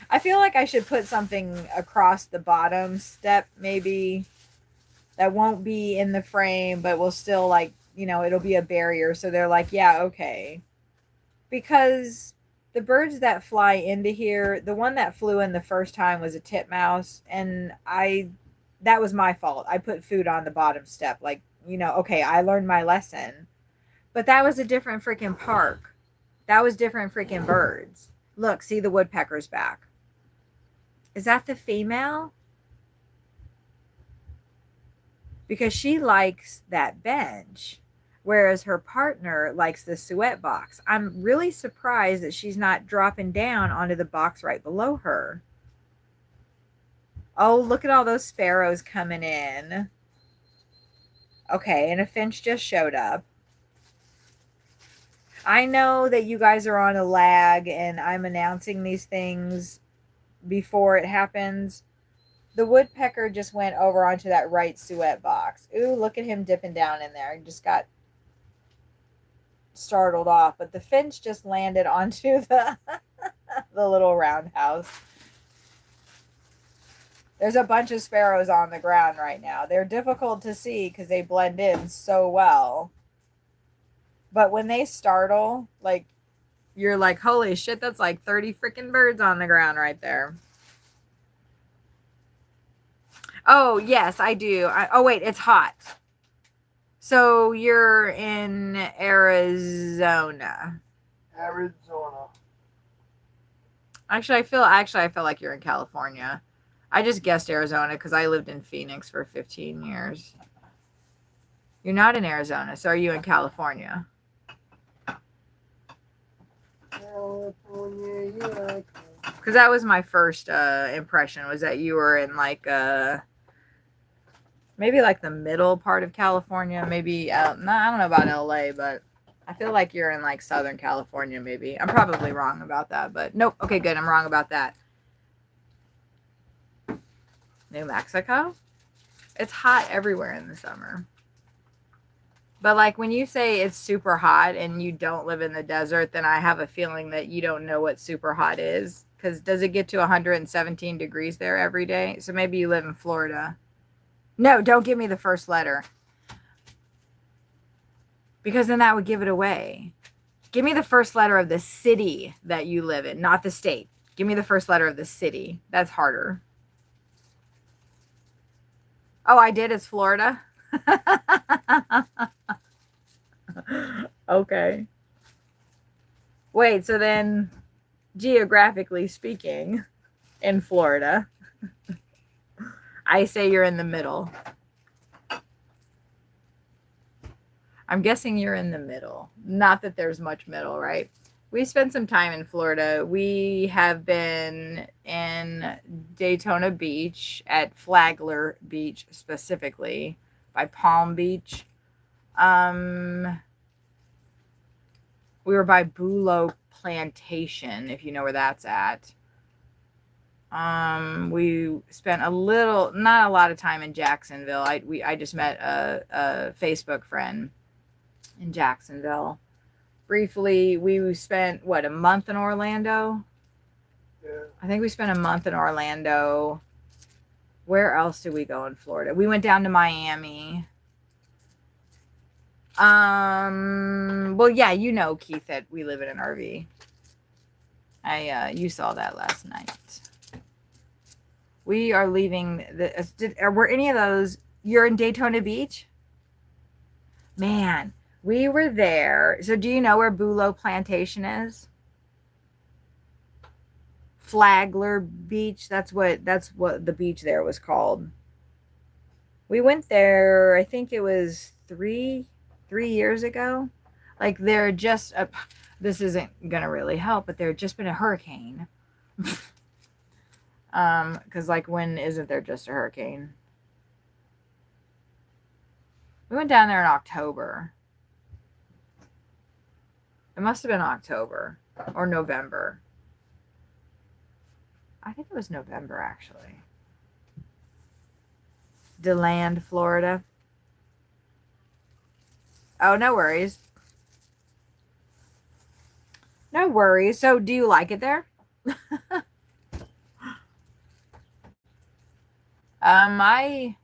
I feel like I should put something across the bottom step, maybe, that won't be in the frame, but will still, like, you know, it'll be a barrier. So they're like, yeah, okay. Because the birds that fly into here, the one that flew in the first time was a titmouse, and that was my fault. I put food on the bottom step. Like, you know, okay, I learned my lesson. But that was a different freaking park. That was different freaking birds. Look, see the woodpecker's back. Is that the female? Because she likes that bench, whereas her partner likes the suet box. I'm really surprised that she's not dropping down onto the box right below her. Oh, look at all those sparrows coming in. Okay, and a finch just showed up. I know that you guys are on a lag and I'm announcing these things before it happens. The woodpecker just went over onto that right suet box. Ooh, look at him dipping down in there. He just got startled off. But the finch just landed onto the little roundhouse. There's a bunch of sparrows on the ground right now. They're difficult to see because they blend in so well. But when they startle, like, you're like, holy shit, that's like 30 freaking birds on the ground right there. Oh, yes, I do. Oh, wait, it's hot. So you're in Arizona. Arizona. Actually, I feel like you're in California. I just guessed Arizona because I lived in Phoenix for 15 years. You're not in Arizona, so are you in California? California, yeah. Because that was my first impression, was that you were in like maybe like the middle part of California, maybe I don't know about LA, but I feel like you're in like Southern California, maybe. I'm probably wrong about that, but nope. Okay, good. I'm wrong about that. New Mexico? It's hot everywhere in the summer. But like when you say it's super hot and you don't live in the desert, then I have a feeling that you don't know what super hot is. Because does it get to 117 degrees there every day? So maybe you live in Florida. No, don't give me the first letter. Because then that would give it away. Give me the first letter of the city that you live in, not the state. Give me the first letter of the city. That's harder. Oh, I did. It's Florida. Okay. Wait, so then geographically speaking, in Florida, I say you're in the middle. I'm guessing you're in the middle. Not that there's much middle, right? We spent some time in Florida. We have been in Daytona Beach, at Flagler Beach specifically, by Palm Beach. We were by Bulow Plantation, if you know where that's at. We spent not a lot of time in Jacksonville. I just met a Facebook friend in Jacksonville. Briefly, we spent a month in Orlando? Yeah. I think we spent a month in Orlando. Where else did we go in Florida? We went down to Miami. Well, yeah, you know, Keith, that we live in an RV. You saw that last night. We are leaving were any of those, you're in Daytona Beach? Man, we were there. So do you know where Bulow Plantation is? Flagler Beach. That's what the beach there was called. We went there, I think it was three years ago. Like there just this isn't gonna really help, but there had just been a hurricane. Because like when isn't there just a hurricane? We went down there in October. It must have been October or November. I think it was November actually. DeLand, Florida. Oh, no worries. No worries. So, do you like it there? I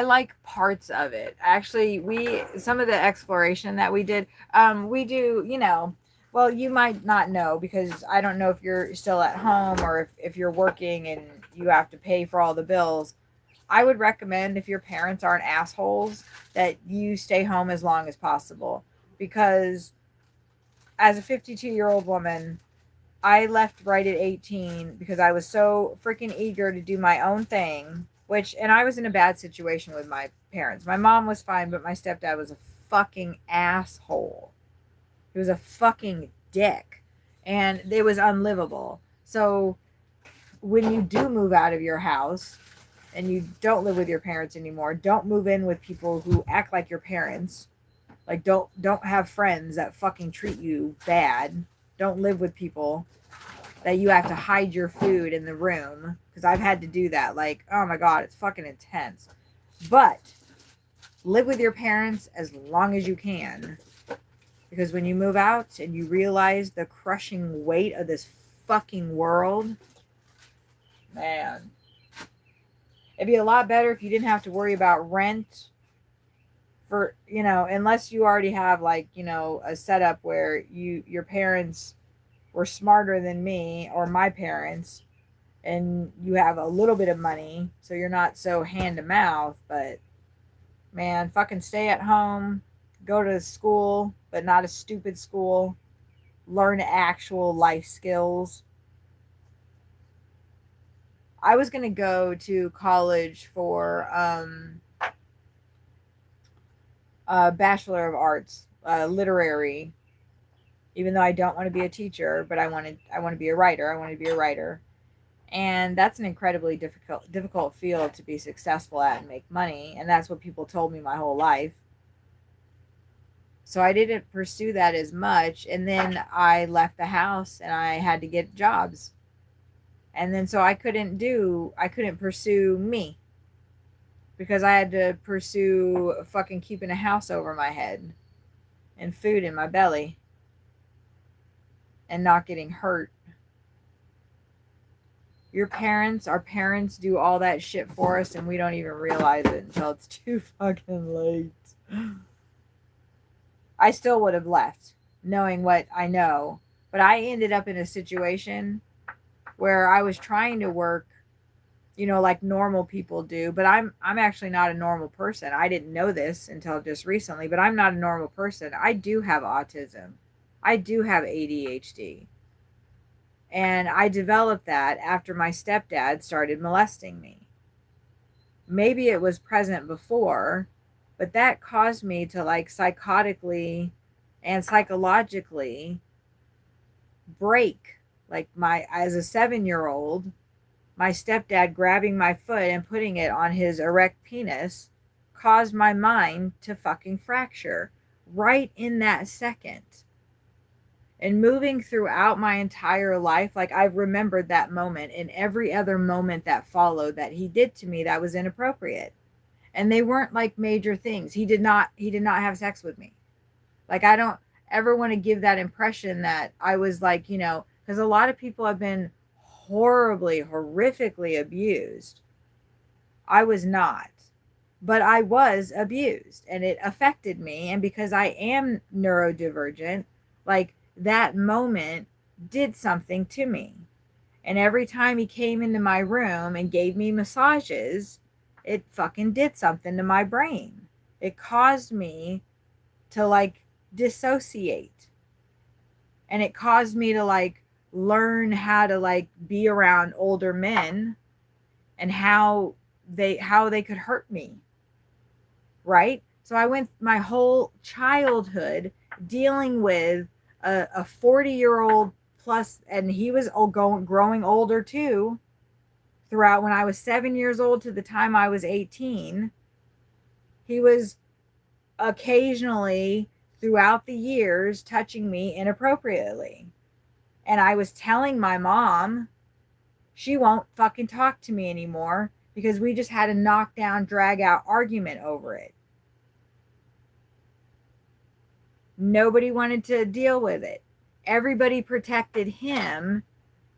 like parts of it. Actually, some of the exploration that we did, we do, well, you might not know because I don't know if you're still at home or if you're working and you have to pay for all the bills. I would recommend if your parents aren't assholes that you stay home as long as possible because as a 52-year-old woman, I left right at 18 because I was so freaking eager to do my own thing, and I was in a bad situation with my parents. My mom was fine, but my stepdad was a fucking asshole. He was a fucking dick, and it was unlivable. So when you do move out of your house and you don't live with your parents anymore, don't move in with people who act like your parents. Like don't have friends that fucking treat you bad. Don't live with people that you have to hide your food in the room because I've had to do that. Like, oh my god, it's fucking intense. But live with your parents as long as you can because when you move out and you realize the crushing weight of this fucking world, man, it'd be a lot better if you didn't have to worry about rent for, unless you already have like, a setup where your parents were smarter than me or my parents and you have a little bit of money so you're not so hand to mouth. But man, fucking stay at home, go to school but not a stupid school, learn actual life skills. I was going to go to college for Bachelor of Arts, literary, even though I don't want to be a teacher, but I want to be a writer. I want to be a writer. And that's an incredibly difficult field to be successful at and make money, and that's what people told me my whole life. So I didn't pursue that as much, and then I left the house and I had to get jobs. And then so I couldn't pursue me because I had to pursue fucking keeping a house over my head and food in my belly and not getting hurt. Our parents do all that shit for us and we don't even realize it until it's too fucking late. I still would have left knowing what I know, but I ended up in a situation where I was trying to work, like normal people do, but I'm actually not a normal person. I didn't know this until just recently, but I'm not a normal person. I do have autism. I do have ADHD. And I developed that after my stepdad started molesting me. Maybe it was present before, but that caused me to like psychotically and psychologically break. Like as a 7-year-old, my stepdad grabbing my foot and putting it on his erect penis caused my mind to fucking fracture right in that second. And moving throughout my entire life, like I've remembered that moment and every other moment that followed that he did to me that was inappropriate. And they weren't like major things. He did not have sex with me. Like I don't ever want to give that impression that I was like, because a lot of people have been horrifically abused. I was not. But I was abused and it affected me. And because I am neurodivergent, like that moment did something to me. And every time he came into my room and gave me massages, it fucking did something to my brain. It caused me to like dissociate. And it caused me to like learn how to like be around older men and how they could hurt me. Right? So I went my whole childhood dealing with a 40-year-old plus, and he was growing older too throughout when I was 7 years old to the time I was 18. He was occasionally throughout the years touching me inappropriately. And I was telling my mom she won't fucking talk to me anymore because we just had a knockdown, drag out argument over it. Nobody wanted to deal with it. Everybody protected him,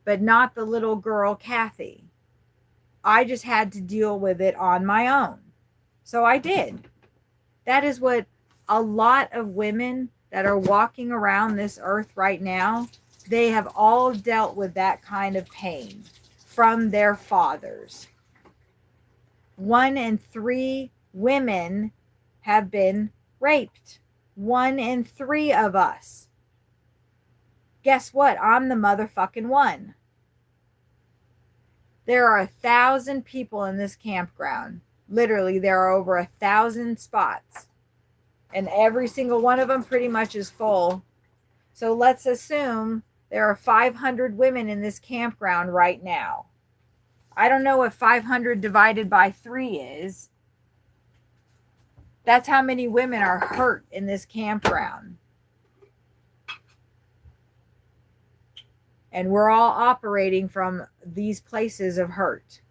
but not the little girl, Kathy. I just had to deal with it on my own. So I did. That is what a lot of women that are walking around this earth right now, they have all dealt with that kind of pain from their fathers. 1 in 3 women have been raped. 1 in 3 of us. Guess what? I'm the motherfucking one. There are 1,000 people in this campground. Literally, there are over 1,000 spots. And every single one of them pretty much is full. So let's assume there are 500 women in this campground right now. I don't know what 500 divided by 3 is. That's how many women are hurt in this campground. And we're all operating from these places of hurt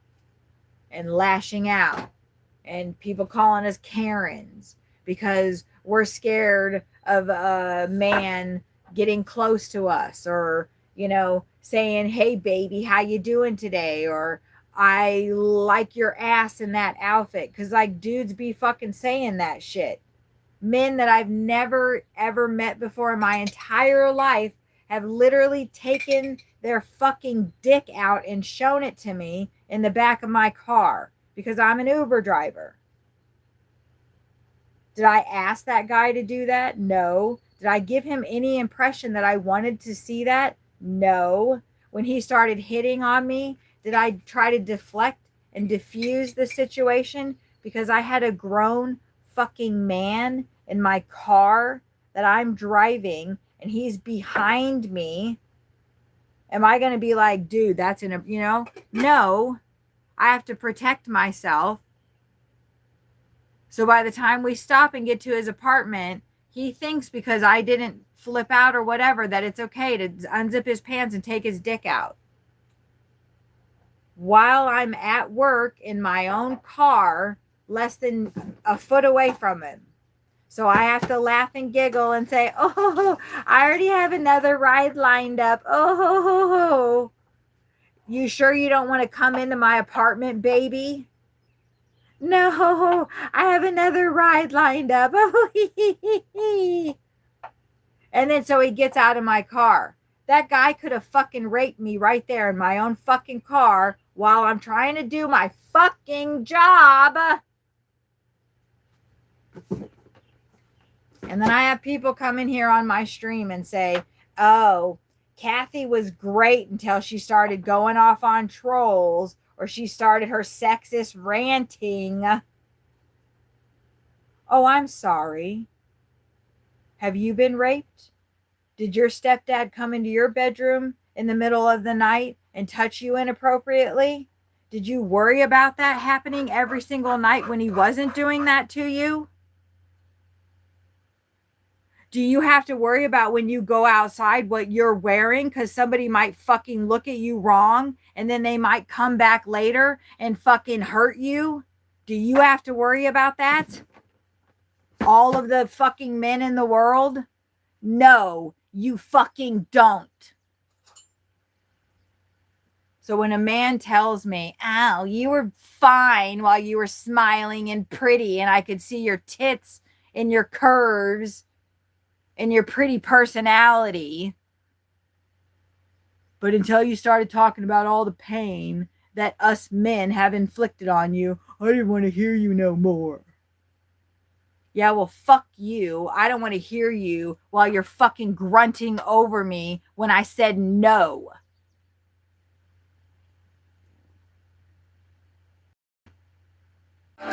and lashing out, and people calling us Karens because we're scared of a man getting close to us, or, you know, saying, hey baby, how you doing today? Or I like your ass in that outfit. Because like dudes be fucking saying that shit. Men that I've never ever met before in my entire life have literally taken their fucking dick out and shown it to me in the back of my car because I'm an Uber driver. Did I ask that guy to do that? No. Did I give him any impression that I wanted to see that? No. When he started hitting on me, did I try to deflect and diffuse the situation because I had a grown fucking man in my car that I'm driving and he's behind me? Am I going to be like, dude, that's no, I have to protect myself. So by the time we stop and get to his apartment, he thinks because I didn't flip out or whatever that it's okay to unzip his pants and take his dick out. While I'm at work in my own car, less than a foot away from him. So I have to laugh and giggle and say, oh, I already have another ride lined up. Oh, you sure you don't want to come into my apartment, baby? No, I have another ride lined up. And then so he gets out of my car. That guy could have fucking raped me right there in my own fucking car while I'm trying to do my fucking job. And then I have people come in here on my stream and say, oh, Kathy was great until she started going off on trolls or she started her sexist ranting. Oh, I'm sorry. Have you been raped? Did your stepdad come into your bedroom in the middle of the night and touch you inappropriately? Did you worry about that happening every single night when he wasn't doing that to you? Do you have to worry about when you go outside what you're wearing because somebody might fucking look at you wrong and then they might come back later and fucking hurt you? Do you have to worry about that? All of the fucking men in the world? No, you fucking don't. So when a man tells me, oh, you were fine while you were smiling and pretty and I could see your tits and your curves and your pretty personality, but until you started talking about all the pain that us men have inflicted on you, I didn't want to hear you no more. Yeah, well, fuck you. I don't want to hear you while you're fucking grunting over me when I said no. I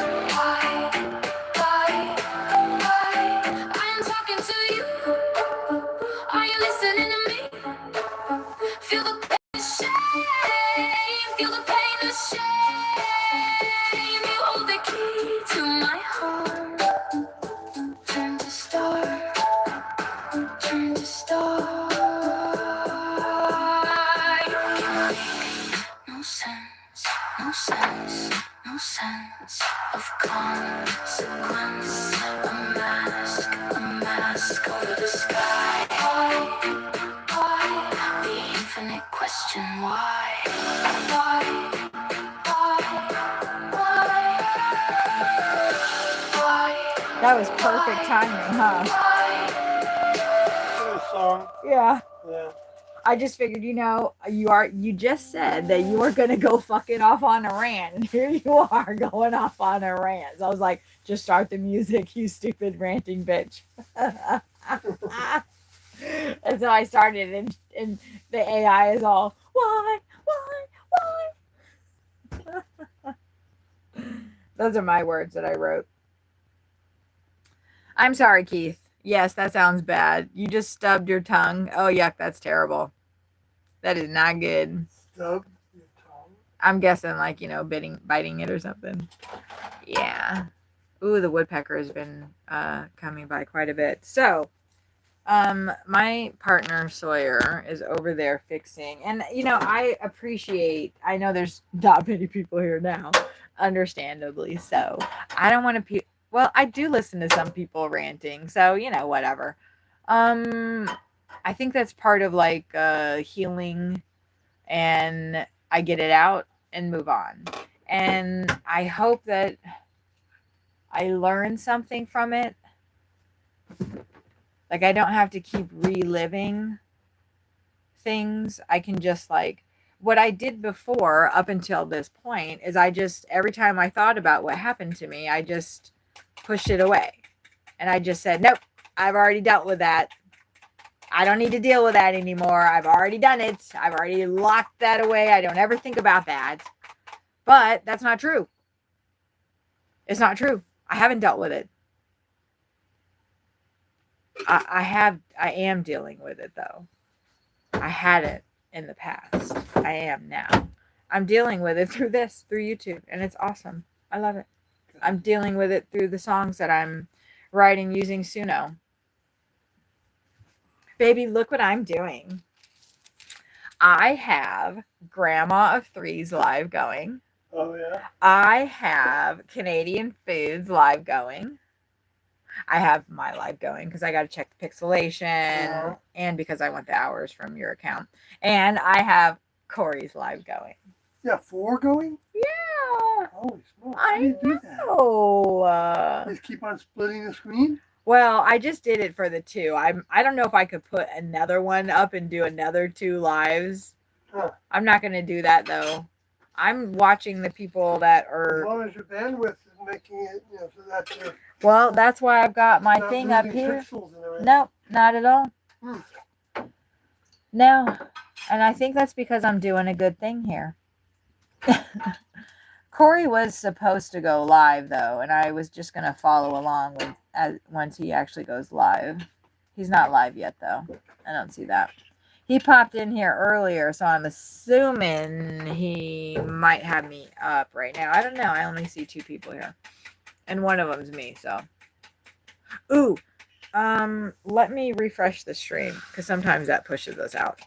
am talking to you. Are you listening to me? Feel the pain, the shame. Feel the pain, the shame. You hold the key to my heart. Turn to star. Turn to star. No sense, no sense, no sense of consequence. A mask over the sky. Why? The infinite question, why? Why? Why? That was perfect timing, huh? Good song. Yeah. Yeah. I just figured, you just said that you were gonna go fucking off on a rant, and here you are going off on a rant. So I was like, just start the music, you stupid ranting bitch. And so I started, and the AI is all, why? Those are my words that I wrote. I'm sorry, Keith. Yes, that sounds bad. You just stubbed your tongue. Oh, yuck, that's terrible. That is not good. Stub your tongue. I'm guessing, like, biting it or something. Yeah. Ooh, the woodpecker has been coming by quite a bit. So, my partner Sawyer is over there fixing, and I know there's not many people here now, understandably so. I don't want to well, I do listen to some people ranting, so whatever. I think that's part of like healing, and I get it out and move on, and I hope that I learn something from it. Like, I don't have to keep reliving things. I can just, like, what I did before up until this point is every time I thought about what happened to me, I just pushed it away. And I just said, nope, I've already dealt with that. I don't need to deal with that anymore. I've already done it. I've already locked that away. I don't ever think about that. But that's not true. It's not true. I haven't dealt with it. I am dealing with it, though. I had it in the past. I am now. I'm dealing with it through YouTube, and it's awesome. I love it. I'm dealing with it through the songs that I'm writing using Suno. Baby, look what I'm doing. I have Grandma of Threes live going. Oh, yeah? I have Canadian Foods live going. I have my live going because I got to check the pixelation and because I want the hours from your account. And I have Corey's live going. Yeah, 4 going? Yeah. Holy smokes. I You do that? know. Just keep on splitting the screen? Well, I just did it for the 2. I don't know if I could put another one up and do another 2 lives. Huh. I'm not going to do that, though. I'm watching the people that are... As long as your bandwidth is making it, so that you're... Well, that's why I've got my thing up losing here. pixels and everything. No, not at all. Hmm. No. And I think that's because I'm doing a good thing here. Corey was supposed to go live, though, and I was just going to follow along once he actually goes live. He's not live yet, though. I don't see that. He popped in here earlier, so I'm assuming he might have me up right now. I don't know. I only see 2 people here. And one of them's me, so. Ooh. Let me refresh the stream, because sometimes that pushes us out.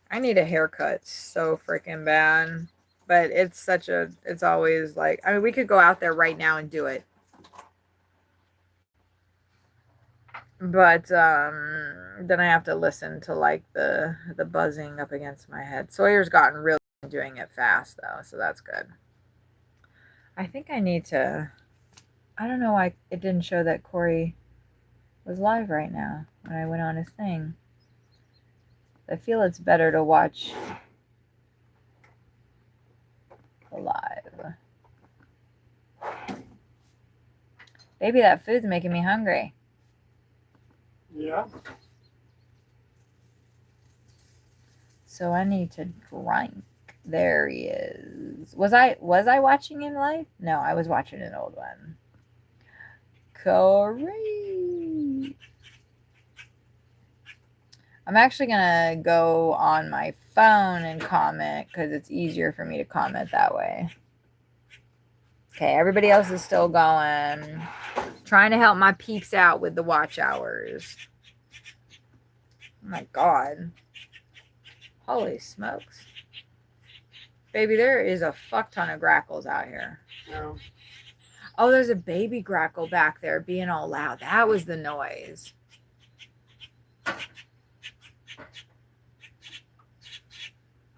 I need a haircut so freaking bad. But it's always like, I mean, we could go out there right now and do it. But then I have to listen to like the buzzing up against my head. Sawyer's gotten really doing it fast though, so that's good. I think I need to, I don't know why it didn't show that Corey was live right now when I went on his thing. I feel it's better to watch alive. Baby, that food's making me hungry. Yeah. So I need to drink. There he is. Was I watching him live? No, I was watching an old one. Corey. I'm actually gonna go on my phone and comment because it's easier for me to comment that way. Okay, everybody else is still going. Trying to help my peeps out with the watch hours. Oh my God. Holy smokes. Baby, there is a fuck ton of grackles out here. Yeah. Oh, there's a baby grackle back there being all loud. That was the noise.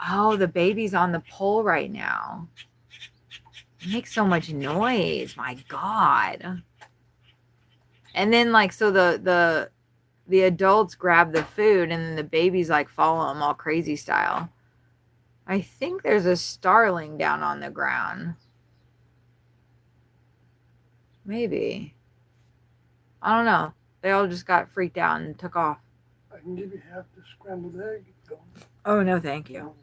Oh, the baby's on the pole right now. It makes so much noise. My God. And then like, so the adults grab the food and then the babies like follow them all crazy style. I think there's a starling down on the ground. Maybe. I don't know. They all just got freaked out and took off. I can give you half the scrambled egg. Oh, no, thank you.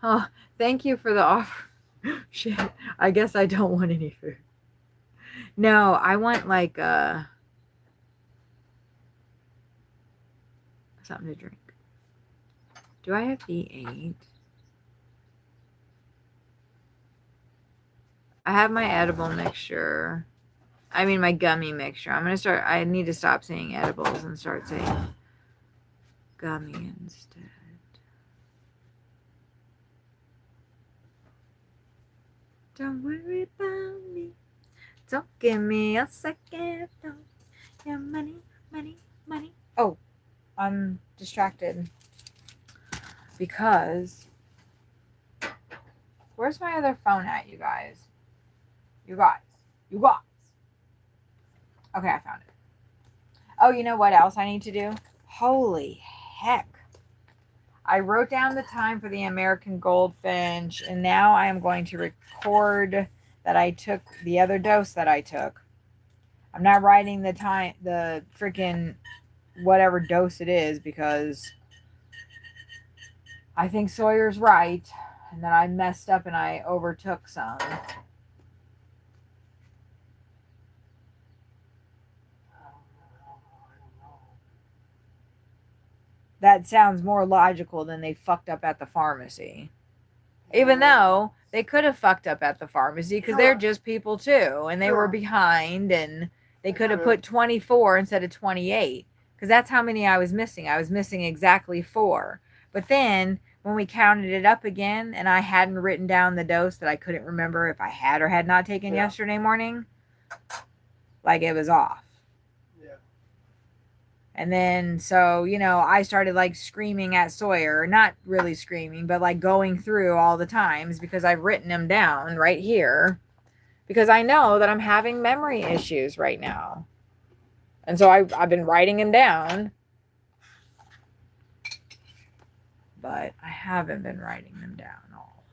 Oh, thank you for the offer. Shit. I guess I don't want any food. No, I want like something to drink. Do I have B8? I have my edible mixture. I mean, my gummy mixture. I need to stop saying edibles and start saying gummy instead. Don't worry about me. Don't give me a second thought. Your money, money, money. Oh, I'm distracted because where's my other phone at, you guys? You guys. Okay, I found it. Oh, you know what else I need to do? Holy heck. I wrote down the time for the American Goldfinch, and now I am going to record that I took the other dose that I took. I'm not writing the time, the freaking whatever dose it is, because I think Sawyer's right, and then I messed up and I overtook some. That sounds more logical than they fucked up at the pharmacy. Even though they could have fucked up at the pharmacy because they're just people too. And they were behind and they could have put 24 instead of 28. Because that's how many I was missing. I was missing exactly 4. But then when we counted it up again and I hadn't written down the dose that I couldn't remember if I had or had not taken yesterday morning, like it was off. And then, so, you know, I started like screaming at Sawyer, not really screaming, but like going through all the times because I've written them down right here because I know that I'm having memory issues right now. And so I've been writing them down, but I haven't been writing them down all.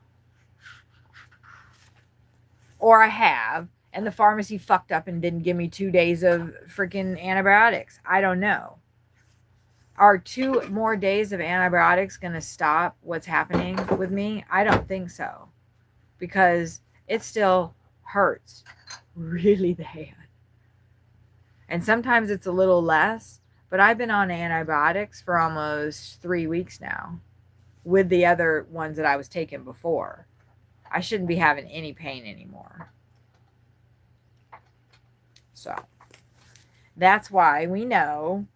Or I have, and the pharmacy fucked up and didn't give me 2 days of freaking antibiotics. I don't know. Are 2 more days of antibiotics going to stop what's happening with me? I don't think so. Because it still hurts really bad. And sometimes it's a little less, but I've been on antibiotics for almost 3 weeks now with the other ones that I was taking before. I shouldn't be having any pain anymore. So that's why we know.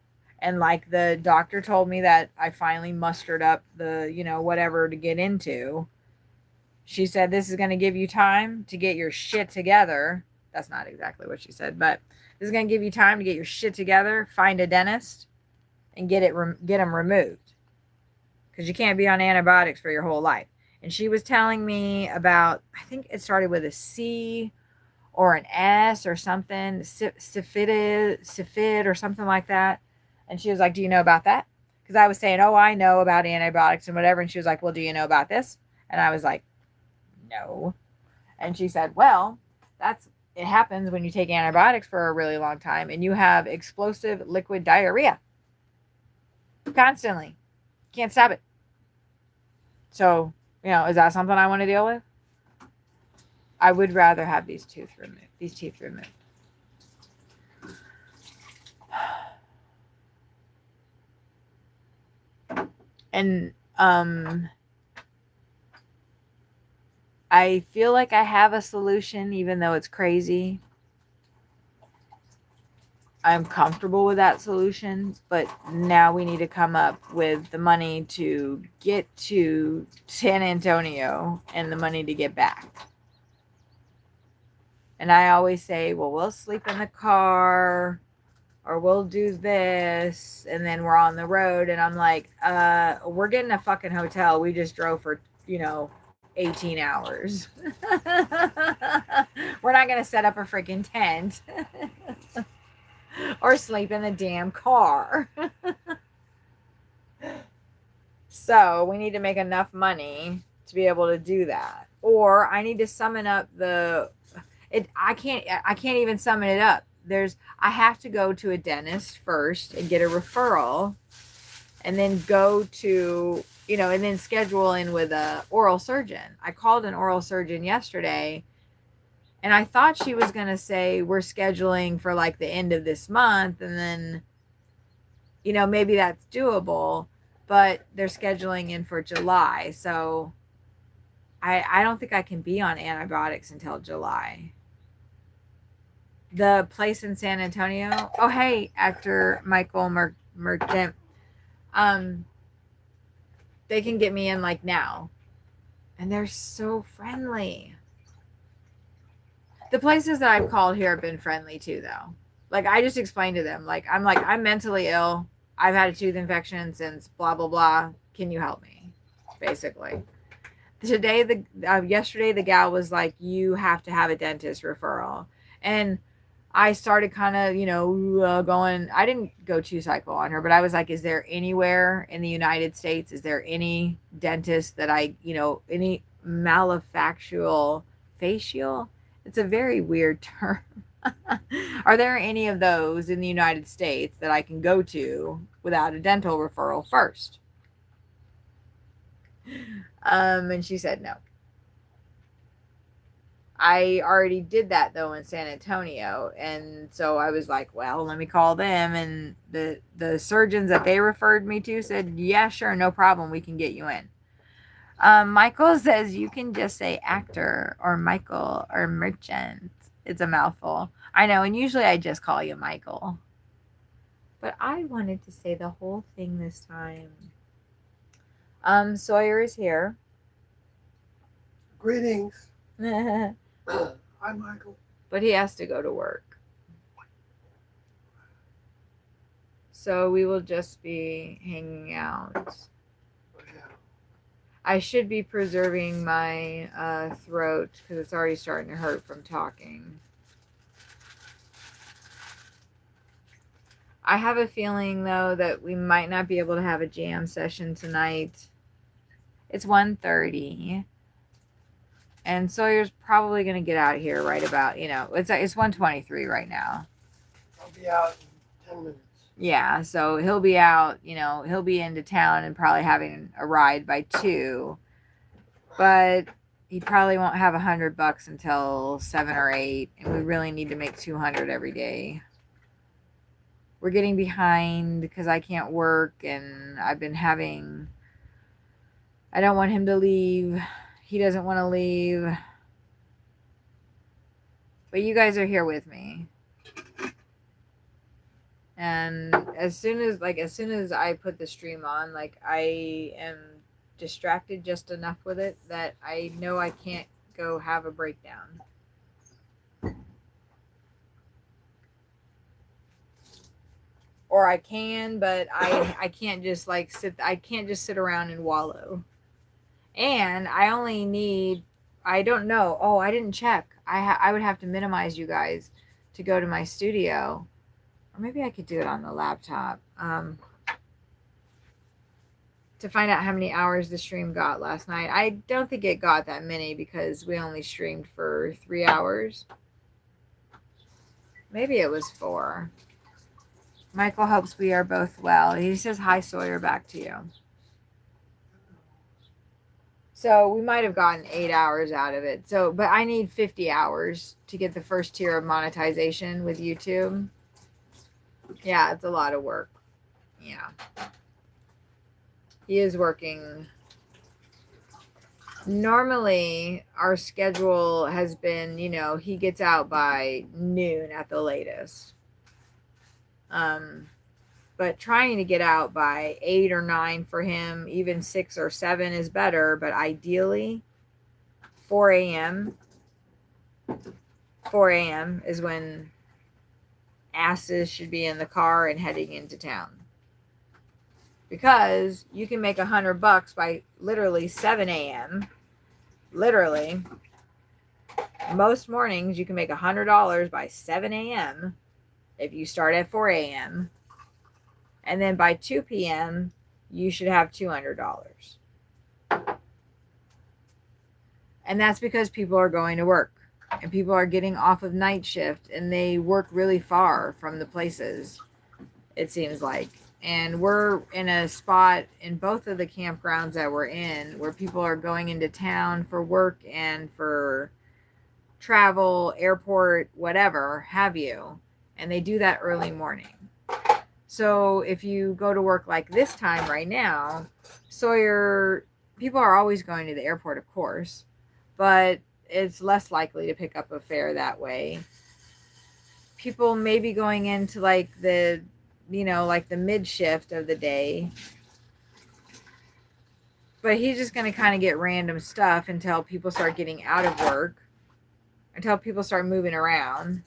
And like the doctor told me that I finally mustered up the, you know, whatever to get into. She said, this is going to give you time to get your shit together. That's not exactly what she said, but this is going to give you time to get your shit together, find a dentist, and get them removed. Because you can't be on antibiotics for your whole life. And she was telling me about, I think it started with a C or an S or something, Cifid or something like that. And she was like, do you know about that? Because I was saying, oh, I know about antibiotics and whatever. And she was like, well, do you know about this? And I was like, no. And she said, well, it happens when you take antibiotics for a really long time and you have explosive liquid diarrhea constantly. Can't stop it. So, is that something I want to deal with? I would rather have these teeth removed. And I feel like I have a solution, even though it's crazy. I'm comfortable with that solution, but now we need to come up with the money to get to San Antonio and the money to get back. And I always say, well, we'll sleep in the car or we'll do this and then we're on the road. And I'm like, we're getting a fucking hotel. We just drove for, 18 hours. We're not going to set up a freaking tent. Or sleep in the damn car. So we need to make enough money to be able to do that. Or I need to summon up I can't even summon it up. I have to go to a dentist first and get a referral and then go to, and then schedule in with a oral surgeon. I called an oral surgeon yesterday. And I thought she was going to say, we're scheduling for like the end of this month. And then, maybe that's doable. But they're scheduling in for July. So I don't think I can be on antibiotics until July. The place in San Antonio. Oh, hey, actor Michael Merchant. They can get me in like now. And they're so friendly. The places that I've called here have been friendly too, though. Like, I just explained to them, I'm mentally ill. I've had a tooth infection since blah, blah, blah. Can you help me? Basically. Yesterday, the gal was like, you have to have a dentist referral. And I started kind of, going, I didn't go 2-cycle on her, but I was like, is there anywhere in the United States, is there any dentist that any malefactual facial? It's a very weird term. Are there any of those in the United States that I can go to without a dental referral first? And she said no. I already did that though in San Antonio, and so I was like, well, let me call them. And the surgeons that they referred me to said, yeah, sure, no problem, we can get you in. Michael says you can just say actor or Michael or merchant. It's a mouthful. I know, and usually I just call you Michael. But I wanted to say the whole thing this time. Sawyer is here. Greetings. But Hi, Michael. he has to go to work. So we will just be hanging out. I should be preserving my throat because it's already starting to hurt from talking. I have a feeling, though, that we might not be able to have a jam session tonight. It's 1:30. And Sawyer's probably going to get out here right about, it's 1:23 right now. I'll be out in 10 minutes. Yeah, so he'll be out, he'll be into town and probably having a ride by 2. But he probably won't have $100 until 7 or 8. And we really need to make 200 every day. We're getting behind because I can't work and I don't want him to leave. He doesn't want to leave. But you guys are here with me. And as soon as I put the stream on, I am distracted just enough with it that I know I can't go have a breakdown. Or I can, but I can't just sit around and wallow. And I only need, I don't know. Oh, I didn't check. I would have to minimize you guys to go to my studio. Or maybe I could do it on the laptop. to find out how many hours the stream got last night. I don't think it got that many because we only streamed for 3 hours. Maybe it was 4. Michael hopes we are both well. He says hi, Sawyer, back to you. So we might have gotten 8 hours out of it. So, but I need 50 hours to get the first tier of monetization with YouTube. Yeah, it's a lot of work. Yeah. He is working. Normally, our schedule has been, he gets out by noon at the latest. But trying to get out by 8 or 9 for him, even 6 or 7 is better. But ideally, 4 a.m. 4 a.m. is when asses should be in the car and heading into town. Because you can make $100 by literally 7 a.m. Literally. Most mornings you can make $100 by 7 a.m. if you start at 4 a.m. And then by 2 p.m., you should have $200. And that's because people are going to work. And people are getting off of night shift. And they work really far from the places, it seems like. And we're in a spot in both of the campgrounds that we're in where people are going into town for work and for travel, airport, whatever have you. And they do that early morning. So if you go to work like this time right now, Sawyer, people are always going to the airport, of course, but it's less likely to pick up a fare that way. People may be going into like the mid shift of the day, but he's just going to kind of get random stuff until people start getting out of work, until people start moving around.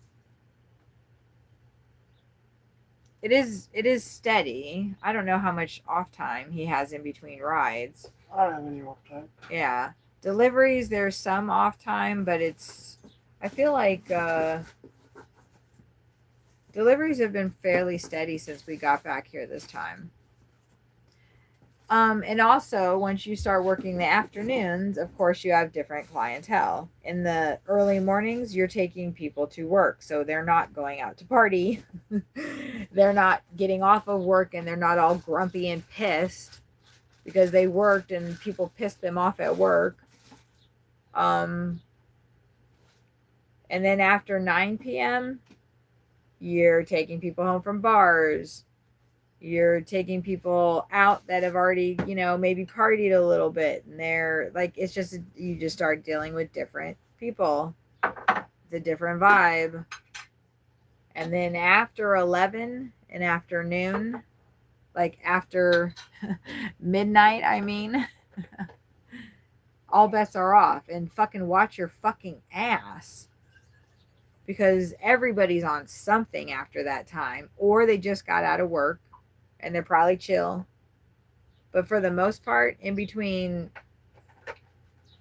It is steady. I don't know how much off time he has in between rides. I don't have any off time. Yeah. Deliveries, there's some off time, but I feel like deliveries have been fairly steady since we got back here this time. And also, once you start working the afternoons, of course, you have different clientele. In the early mornings, you're taking people to work, so they're not going out to party. They're not getting off of work, and they're not all grumpy and pissed because they worked and people pissed them off at work. And then after 9 p.m., you're taking people home from bars. You're taking people out that have already, maybe partied a little bit. And they're like, it's just, you just start dealing with different people. It's a different vibe. And then after 11 and after noon, like after midnight, I mean, all bets are off. And fucking watch your fucking ass. Because everybody's on something after that time. Or they just got out of work. And they're probably chill. But for the most part, in between,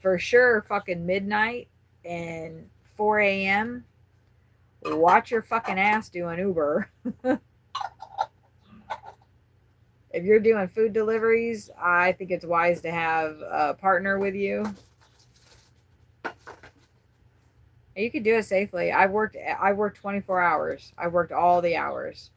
for sure, fucking midnight and 4 a.m., watch your fucking ass doing Uber. If you're doing food deliveries, I think it's wise to have a partner with you. And you could do it safely. I worked 24 hours. I worked all the hours.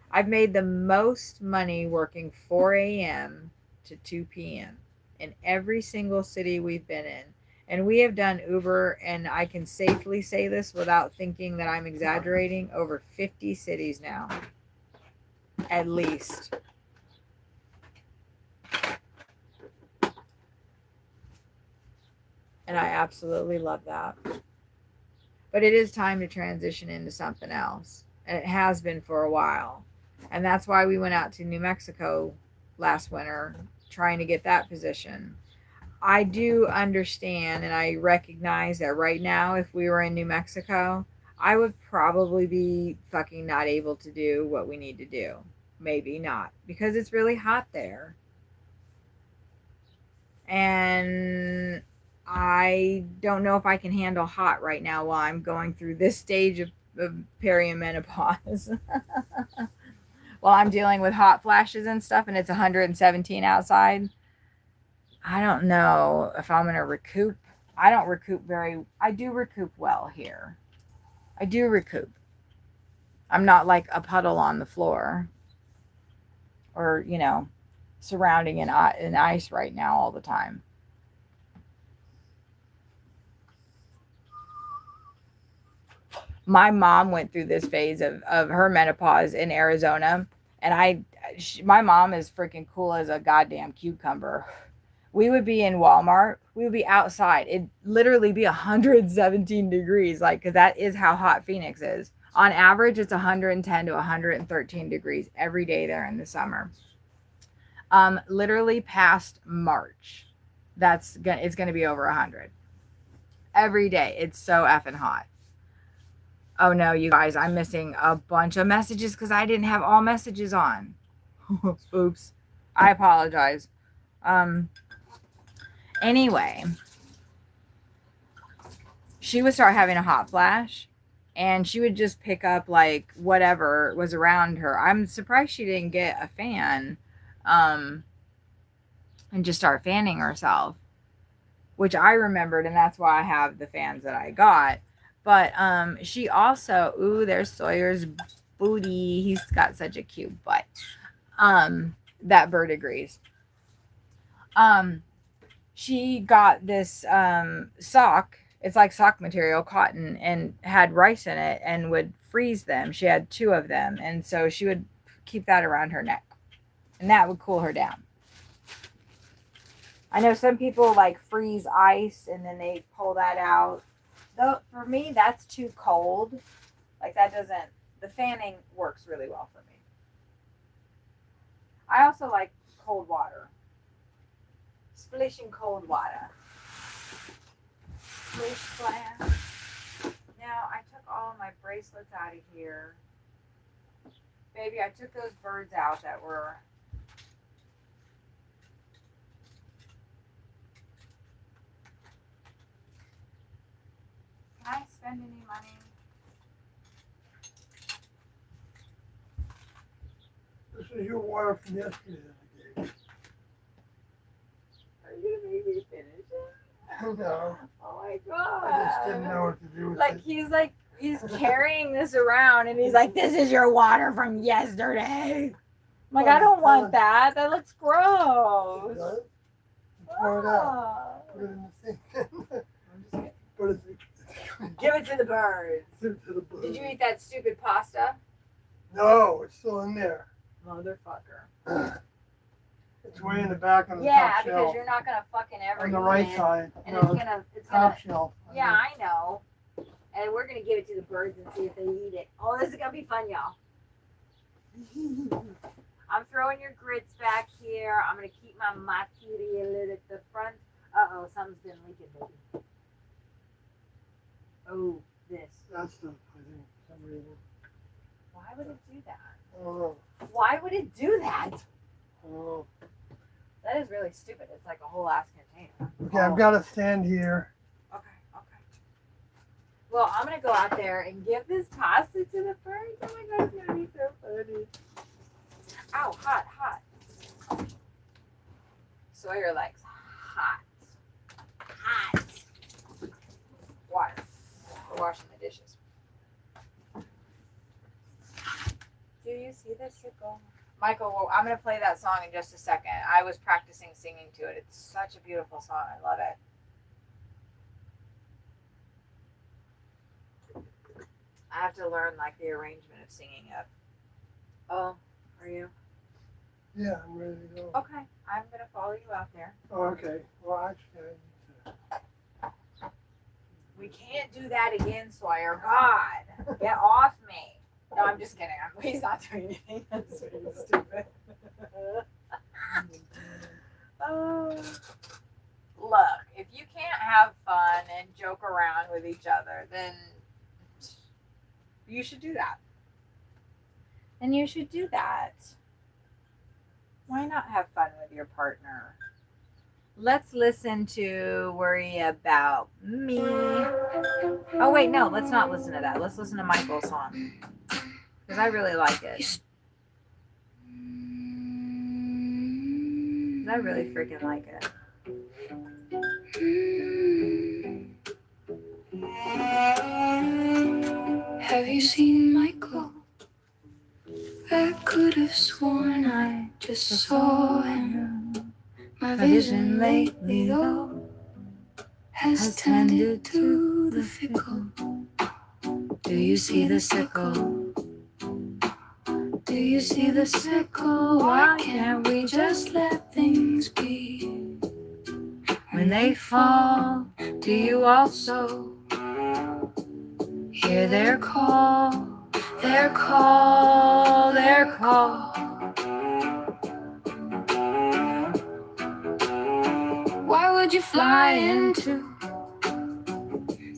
I've made the most money working 4 a.m. to 2 p.m. in every single city we've been in. And we have done Uber, and I can safely say this without thinking that I'm exaggerating, over 50 cities now. At least. And I absolutely love that. But it is time to transition into something else. And it has been for a while. And that's why we went out to New Mexico last winter, trying to get that position. I do understand and I recognize that right now, if we were in New Mexico, I would probably be fucking not able to do what we need to do. Maybe not, because it's really hot there. And I don't know if I can handle hot right now while I'm going through this stage of perimenopause. while I'm dealing with hot flashes and stuff and it's 117 outside. I don't know if I'm going to recoup. I don't recoup I do recoup well here. I do recoup. I'm not like a puddle on the floor or, you know, surrounding in ice right now all the time. My mom went through this phase of her menopause in Arizona, and my mom is freaking cool as a goddamn cucumber. We would be in Walmart. We would be outside. It'd literally be 117 degrees, like, because that is how hot Phoenix is. On average, it's 110 to 113 degrees every day there in the summer. Literally past March, it's gonna be over 100 every day. It's so effing hot. Oh no, you guys, I'm missing a bunch of messages because I didn't have all messages on. Oops. I apologize. Anyway, she would start having a hot flash and she would just pick up like whatever was around her. I'm surprised she didn't get a fan and just start fanning herself, which I remembered, and that's why I have the fans that I got. But she also, ooh, there's Sawyer's booty. He's got such a cute butt. That verdigris. She got this sock. It's like sock material, cotton, and had rice in it and would freeze them. She had 2 of them. And so she would keep that around her neck. And that would cool her down. I know some people like freeze ice and then they pull that out. Though for me, that's too cold. Like that doesn't, the fanning works really well for me. I also like cold water. Splishing cold water. Splish splash. Now I took all of my bracelets out of here. Baby, I took those birds out that were Can I spend any money? This is your water from yesterday that I gave Are you gonna make me finish it? you. No, Oh my god. I just didn't know what to do with Like it. he's carrying this around and he's like, this is your water from yesterday. I'm like, I don't want that. That looks gross. Does it? Pour it out. Oh. Put it in the sink. I'm just kidding. Put it Give it to the birds. to the bird. Did you eat that stupid pasta? No, it's still in there. Motherfucker. It's way in the back on the Yeah, top because shelf. you're not gonna fucking ever On the eat right it. side. And No, it's gonna top shelf. yeah, I know. And we're gonna give it to the birds and see if they eat it. Oh, this is gonna be fun, y'all. I'm throwing your grits back here. I'm gonna keep my mozzarella at the front. Uh-oh, something's been leaking, baby. Oh, this. That's the, I think, for some reason. Why would it do that? I don't know. Why would it do that? I don't know. That is really stupid. It's like a whole ass container. Okay, I've got a stand here. Okay. Well, I'm gonna go out there and give this pasta to the birds. Oh my god, it's gonna be so funny. Ow, hot. Sawyer likes hot. Water. We're washing the dishes. Do you see the sickle? Michael, well, I'm going to play that song in just a second. I was practicing singing to it. It's such a beautiful song. I love it. I have to learn like the arrangement of singing it. Oh, are you? Yeah, I'm ready to go. Okay, I'm going to follow you out there. Oh, okay. Well, actually, I need to. We can't do that again, Sawyer. God, get off me. No, I'm just kidding. He's not doing anything. That's really stupid. Oh. Look, if you can't have fun and joke around with each other, then you should do that. Why not have fun with your partner? Let's listen to Worry About Me. Oh, wait, no, let's not listen to that. Let's listen to Michael's song. Because I really like it. I really freaking like it. Have you seen Michael? I could have sworn I just saw him. My vision lately, though, has tended to the fickle. Do you see the sickle? Do you see the sickle? Why can't we just let things be? When they fall, do you also hear their call? Their call, their call. Why would you fly into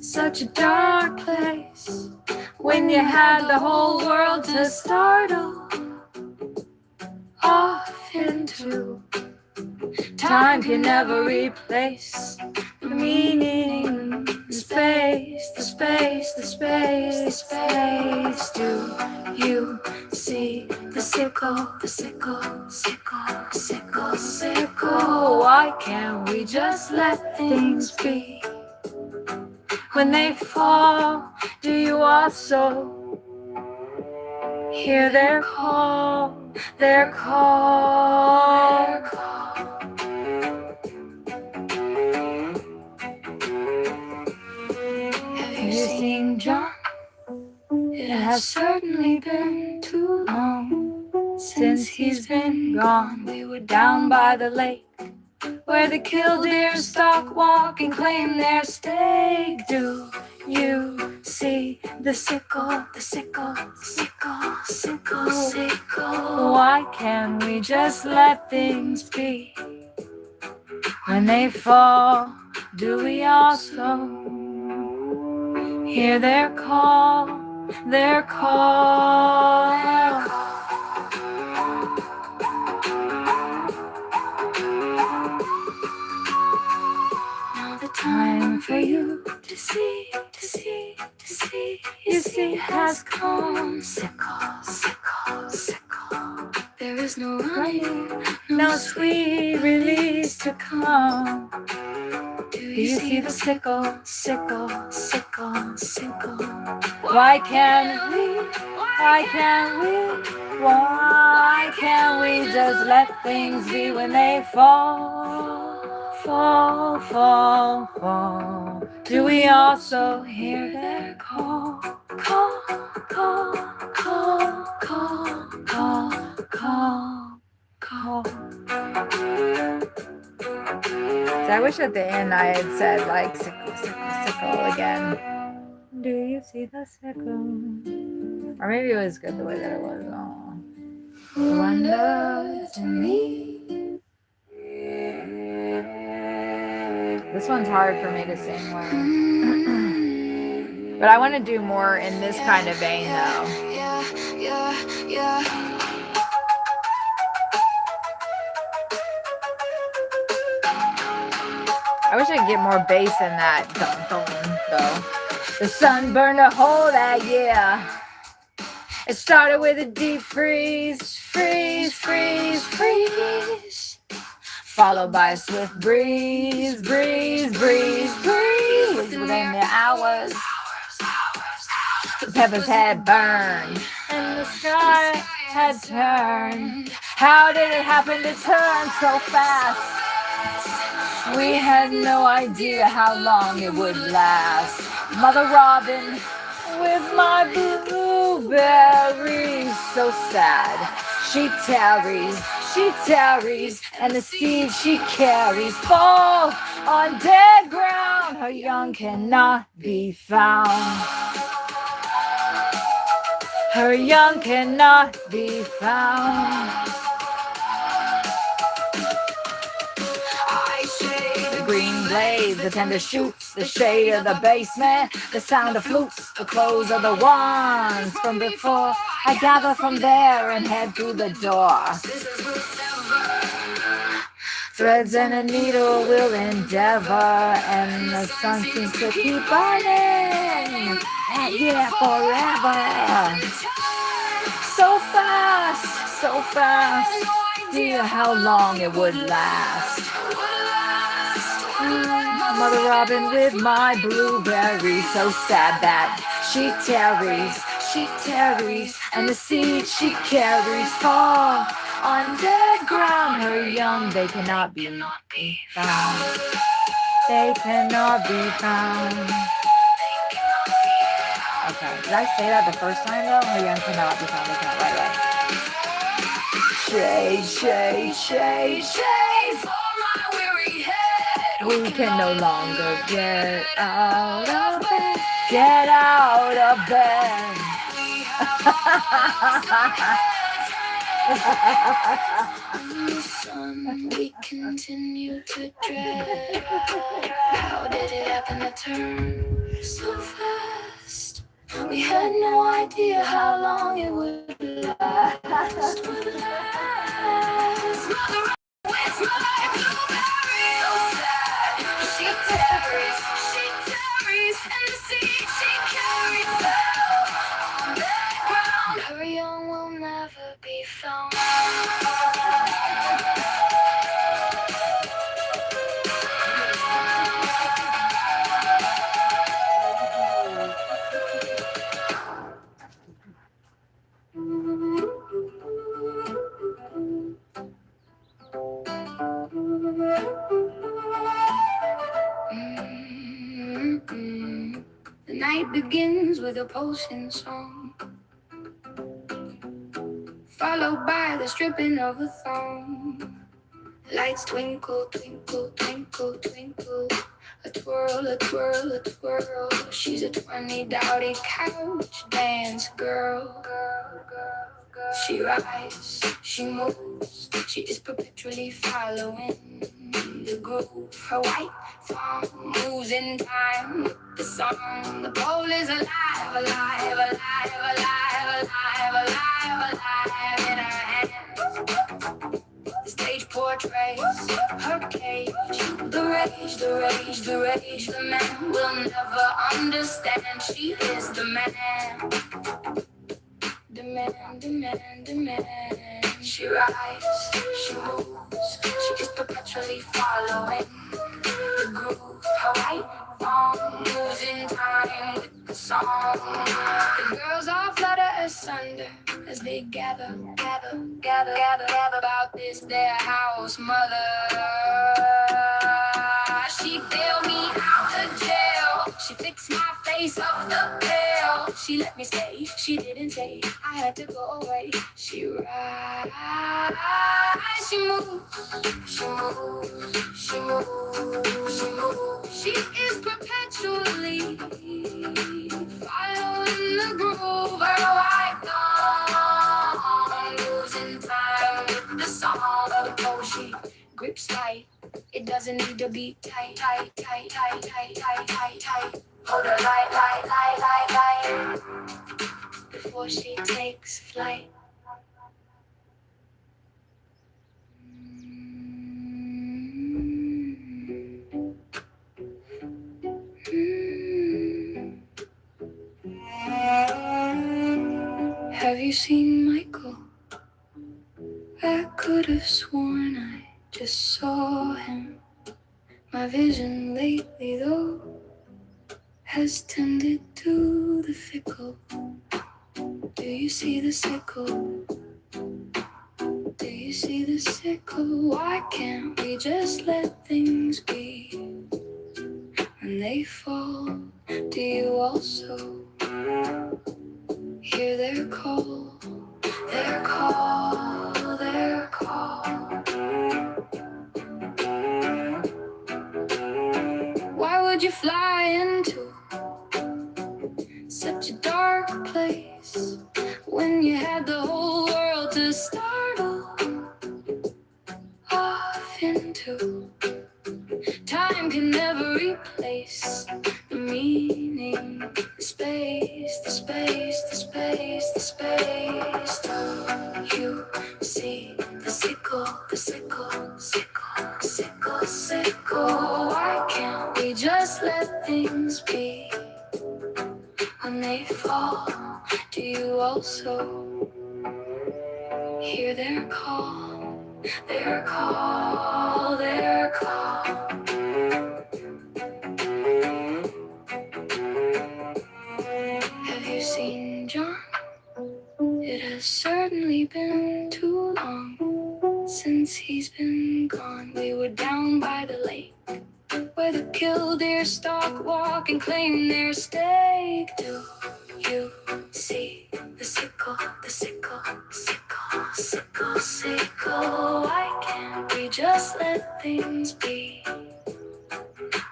such a dark place when you had the whole world to startle off into? Time can never replace the meaning, the space, the space, the space, the space. Do you see the sickle, the sickle, sickle, sickle, sickle? Why can't we just let things be? When they fall, do you also hear their call, their call, their call? Have you seen John? It has certainly been too long since he's been gone. We were down by the lake where the killdeer stalk walk and claim their stake. Do you see the sickle, the sickle, sickle, sickle, sickle? Why can't we just let things be? When they fall, do we also hear their call, their call, their call? Now the time for you to see, to see, to see, you see has come. Sickle, sickle, sickle. There is no running, no sweet release to come. Do you see the sickle, sickle, sickle, sickle? Why can't we, why can't we, why can't we just let things be when they fall, fall, fall, fall? Do we also hear their call, call, call, call, call, call, call, call? So I wish at the end I had said like sickle, sickle, sickle again. Do you see the sickle? Or maybe it was good the way that it was. Oh. Wonder to me. This one's hard for me to sing well. But I want to do more in this kind of vein though. I wish I could get more bass in that though. The sun burned a hole that year. It started with a deep freeze, freeze, freeze, freeze, followed by a swift breeze, breeze, breeze, breeze. Within the hours, the peppers had burned and the sky had turned. How did it happen to turn so fast? We had no idea how long it would last. Mother Robin with my blueberries, so sad. She tarries, and the seed she carries fall on dead ground. Her young cannot be found. Her young cannot be found. Green blades, the tender shoots, the shade of the basement, the sound of flutes, the close of the wands from before. I gather from there and head through the door. Threads and a needle will endeavor, and the sun seems to keep burning. Yeah, forever. So fast, so fast. idea how long it would last. Mother Robin with my blueberry, so sad that she tarries, and the seeds she carries fall on dead ground. Her young, they cannot be found. They cannot be found. Okay, did I say that the first time though? Her young cannot be found. They cannot, right away. Shade, shade, shade, shade for my weary head. Who can no longer get out of bed? Get out of bed. In the sun, we continue to dread. How did it happen to turn so fast? We had no idea how long it would last. Would last. Mother, with my blueberry, so sad. She tarries, and the seed she carries fell on that ground. Her young will never be found. The night begins with a pulsing song, followed by the stripping of a thong. Lights twinkle, twinkle, twinkle, twinkle. A twirl, a twirl, a twirl. She's a 20 dowdy couch dance girl. She rides, she moves, she is perpetually following the groove. Her white thong moves in time with the song. The pole is alive, alive, alive, alive, alive, alive, alive in her hands. The stage portrays her cage. The rage, the rage, the rage. The man will never understand. She is the man. The man, the man, the man. She rides, she moves. She is perpetually following the groove. Her white thong moves in time with the song. The girls all flutter asunder as they gather about this their house mother. She bailed me out of jail. She fixed my face off the bill. She let me stay. She didn't say I had to go away. She rides, she moves, she moves, she moves, she moves. She is perpetually following the groove. Her white dawn moves in time with the song. The pole she grips light. It doesn't need to be tight, tight, tight, tight, tight, tight, tight, tight. Hold her light, light, light, light, light before she takes flight. Have you seen Michael? I could have sworn I just saw him. My vision lately, though, has tended to the fickle. Do you see the sickle? Do you see the sickle? Why can't we just let things be? When they fall, do you also hear their call? Their call, their call. Why would you fly into such a dark place when you had the whole world to startle off into? Time can never replace the meaning, the space, the space, the space, the space. Do you see the sickle, the sickle, sickle, sickle, sickle? Why can't we just let things be? When they fall, do you also hear their call? their call, their call. Have you seen John? It has certainly been too long since he's been gone. We were down by the lake where the killdeer stalk walk and claim their stake. Do you see the sickle, the sickle, sickle, sickle, sickle? Why can't we just let things be?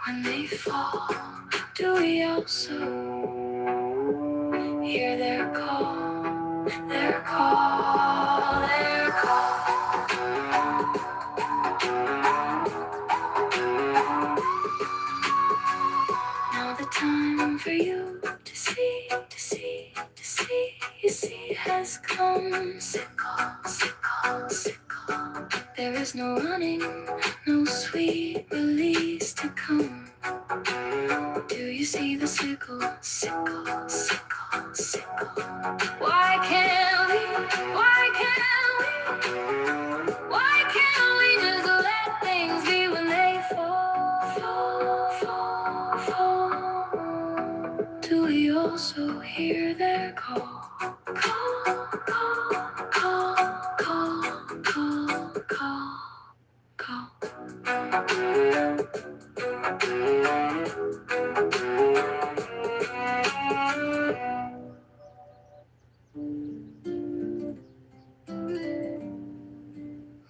When they fall, do we also hear their call, their call, their call? Now the time for you to see, to see, to see, you see has come. Sickle, sickle, sickle. There is no running, no sweet release to come. Do you see the sickle, sickle, sickle, sickle? Why can't we, why can't we, why can't we just let things be when they fall, fall, fall, fall? Do we also hear their call, call, call, call, call, call, call, call?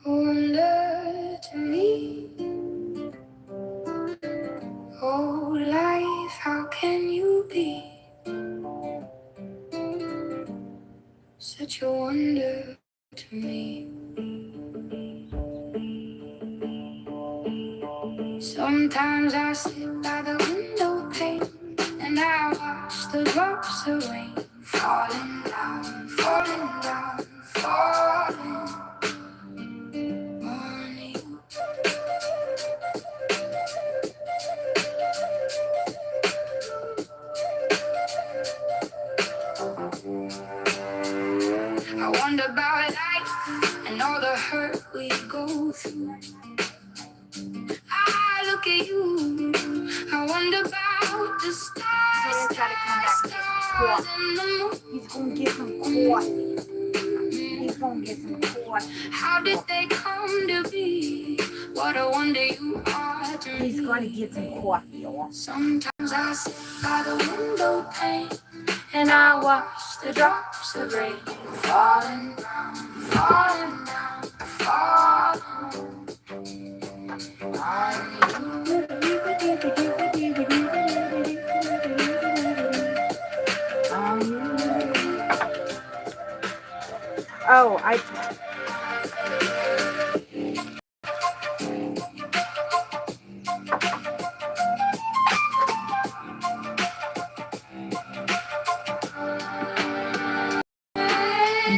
Wonder to me, oh life, how can you be such a wonder to me? Sometimes I sit by the window pane and I watch the drops of rain falling down, falling down, falling on you. I wonder about life and all the hurt we go through. I look at you, I wonder about the stars, stars and the moon. He's gonna get some coffee. He's gonna get some coffee. How did they come to be? What a wonder you are to me. He's gonna get some coffee, y'all. Sometimes I sit by the window pane and I watch the drops of rain falling down, falling down, falling on you. Oh, I.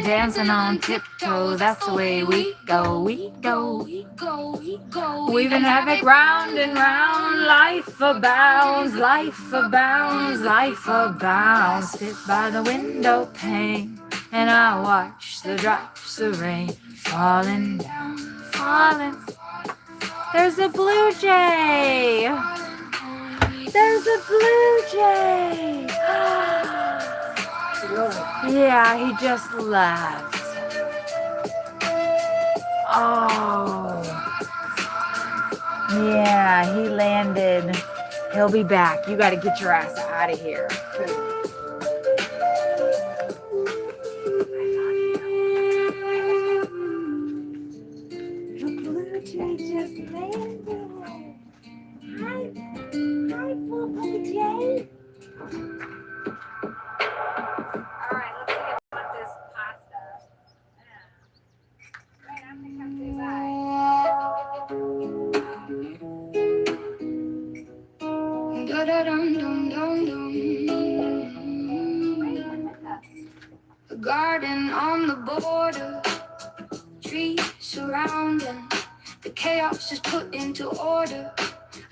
Dancing on tiptoe, that's the way we go, we go, we go, we go. Weaving havoc round and round, life abounds, life abounds, life abounds. Sit by the window pane and I watch the drops of rain falling down, falling. There's a blue jay. There's a blue jay. Yeah, he just left. Oh. Yeah, he landed. He'll be back. You got to get your ass out of here. The blue jay just landed. Hi, little blue jay. All right, let's see if I want this pasta. Right, I'm gonna come say bye. Da da dum dum dum dum. A garden on the border, trees surrounding. The chaos is put into order.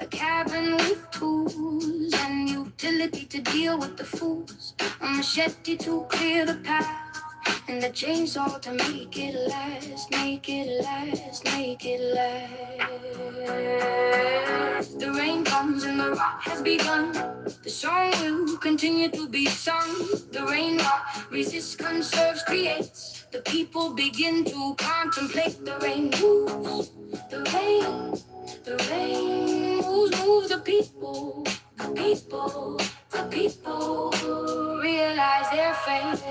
A cabin with tools and utility to deal with the fools. A machete to clear the path and the chainsaw to make it last, make it last, make it last. The rain comes and the rot has begun. The song will continue to be sung. The rain rot resists, conserves, creates. The people begin to contemplate. The rain moves, the rain moves the people, the people, the people realize their fate.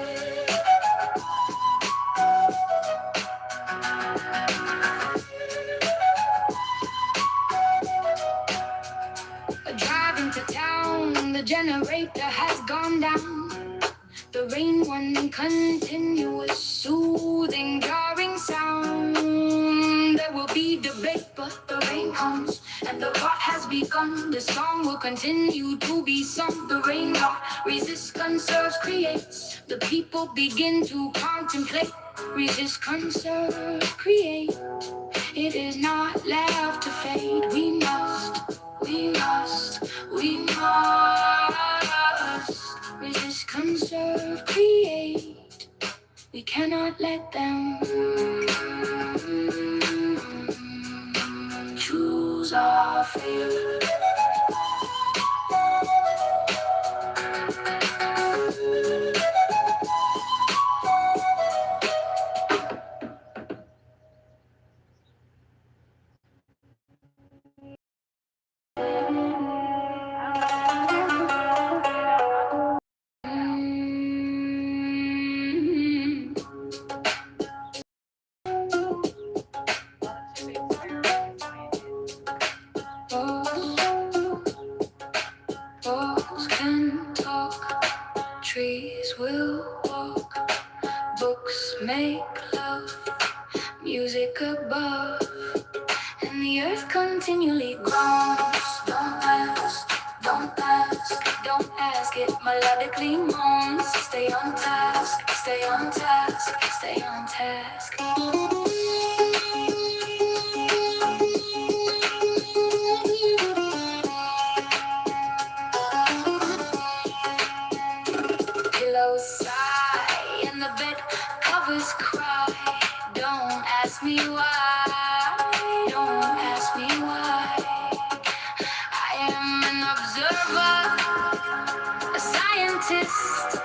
Driving to town, the generator has gone down. The rain, one continuous, soothing, jarring sound. There will be debate, but the rain comes, and the rot has begun. The song will continue to be sung. The rain rot resists, conserves, creates. The people begin to contemplate. Resist, conserve, create. It is not left to fade. We must resist, conserve, create. We cannot let them choose our fate. Walls can talk, trees will walk, books make love, music above, and the earth continually groans. Don't ask, don't ask, don't ask. It melodically moans. Stay on task, stay on task, stay on task. Pillows sigh and the bed covers cry. Don't ask me why. Don't ask me why. I am an observer, a scientist,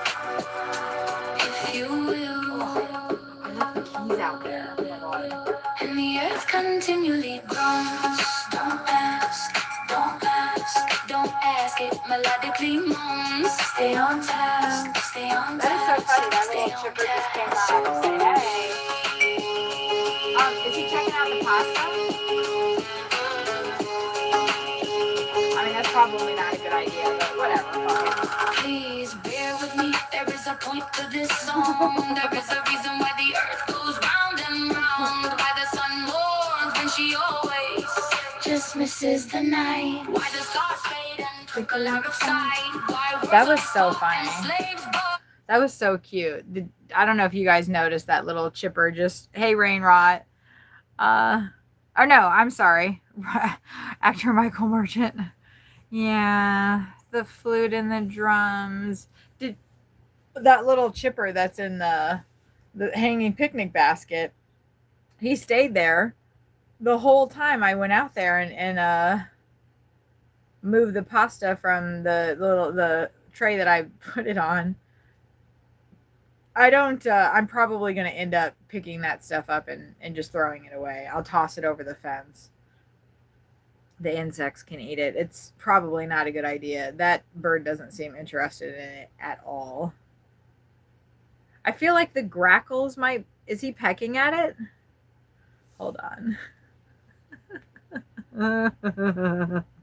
if you will. He's out there. Oh my God. And the earth continually groans. Don't ask, don't ask, don't ask. It melodically moans. Stay on task, stay on task. That is so funny. That little chipper just came out to say, hey. Is he checking out the pasta? I mean, that's probably not a good idea, but whatever. Fuck it. Please bear with me. There is a point to this song. There is a reason why the earth goes round and round. Why the sun mourns when she always just misses the night. Why the stars fade and twinkle out of sight. Why That was so funny. slaves That was so cute. I don't know if you guys noticed that little chipper just, hey, rain rot. Or no, I'm sorry. Actor Michael Merchant. Yeah, the flute and the drums. Did that little chipper that's in the hanging picnic basket? He stayed there the whole time I went out there and moved the pasta from the tray that I put it on. I don't, I'm probably going to end up picking that stuff up and just throwing it away. I'll toss it over the fence. The insects can eat it. It's probably not a good idea. That bird doesn't seem interested in it at all. I feel like the grackles might, is he pecking at it? Hold on.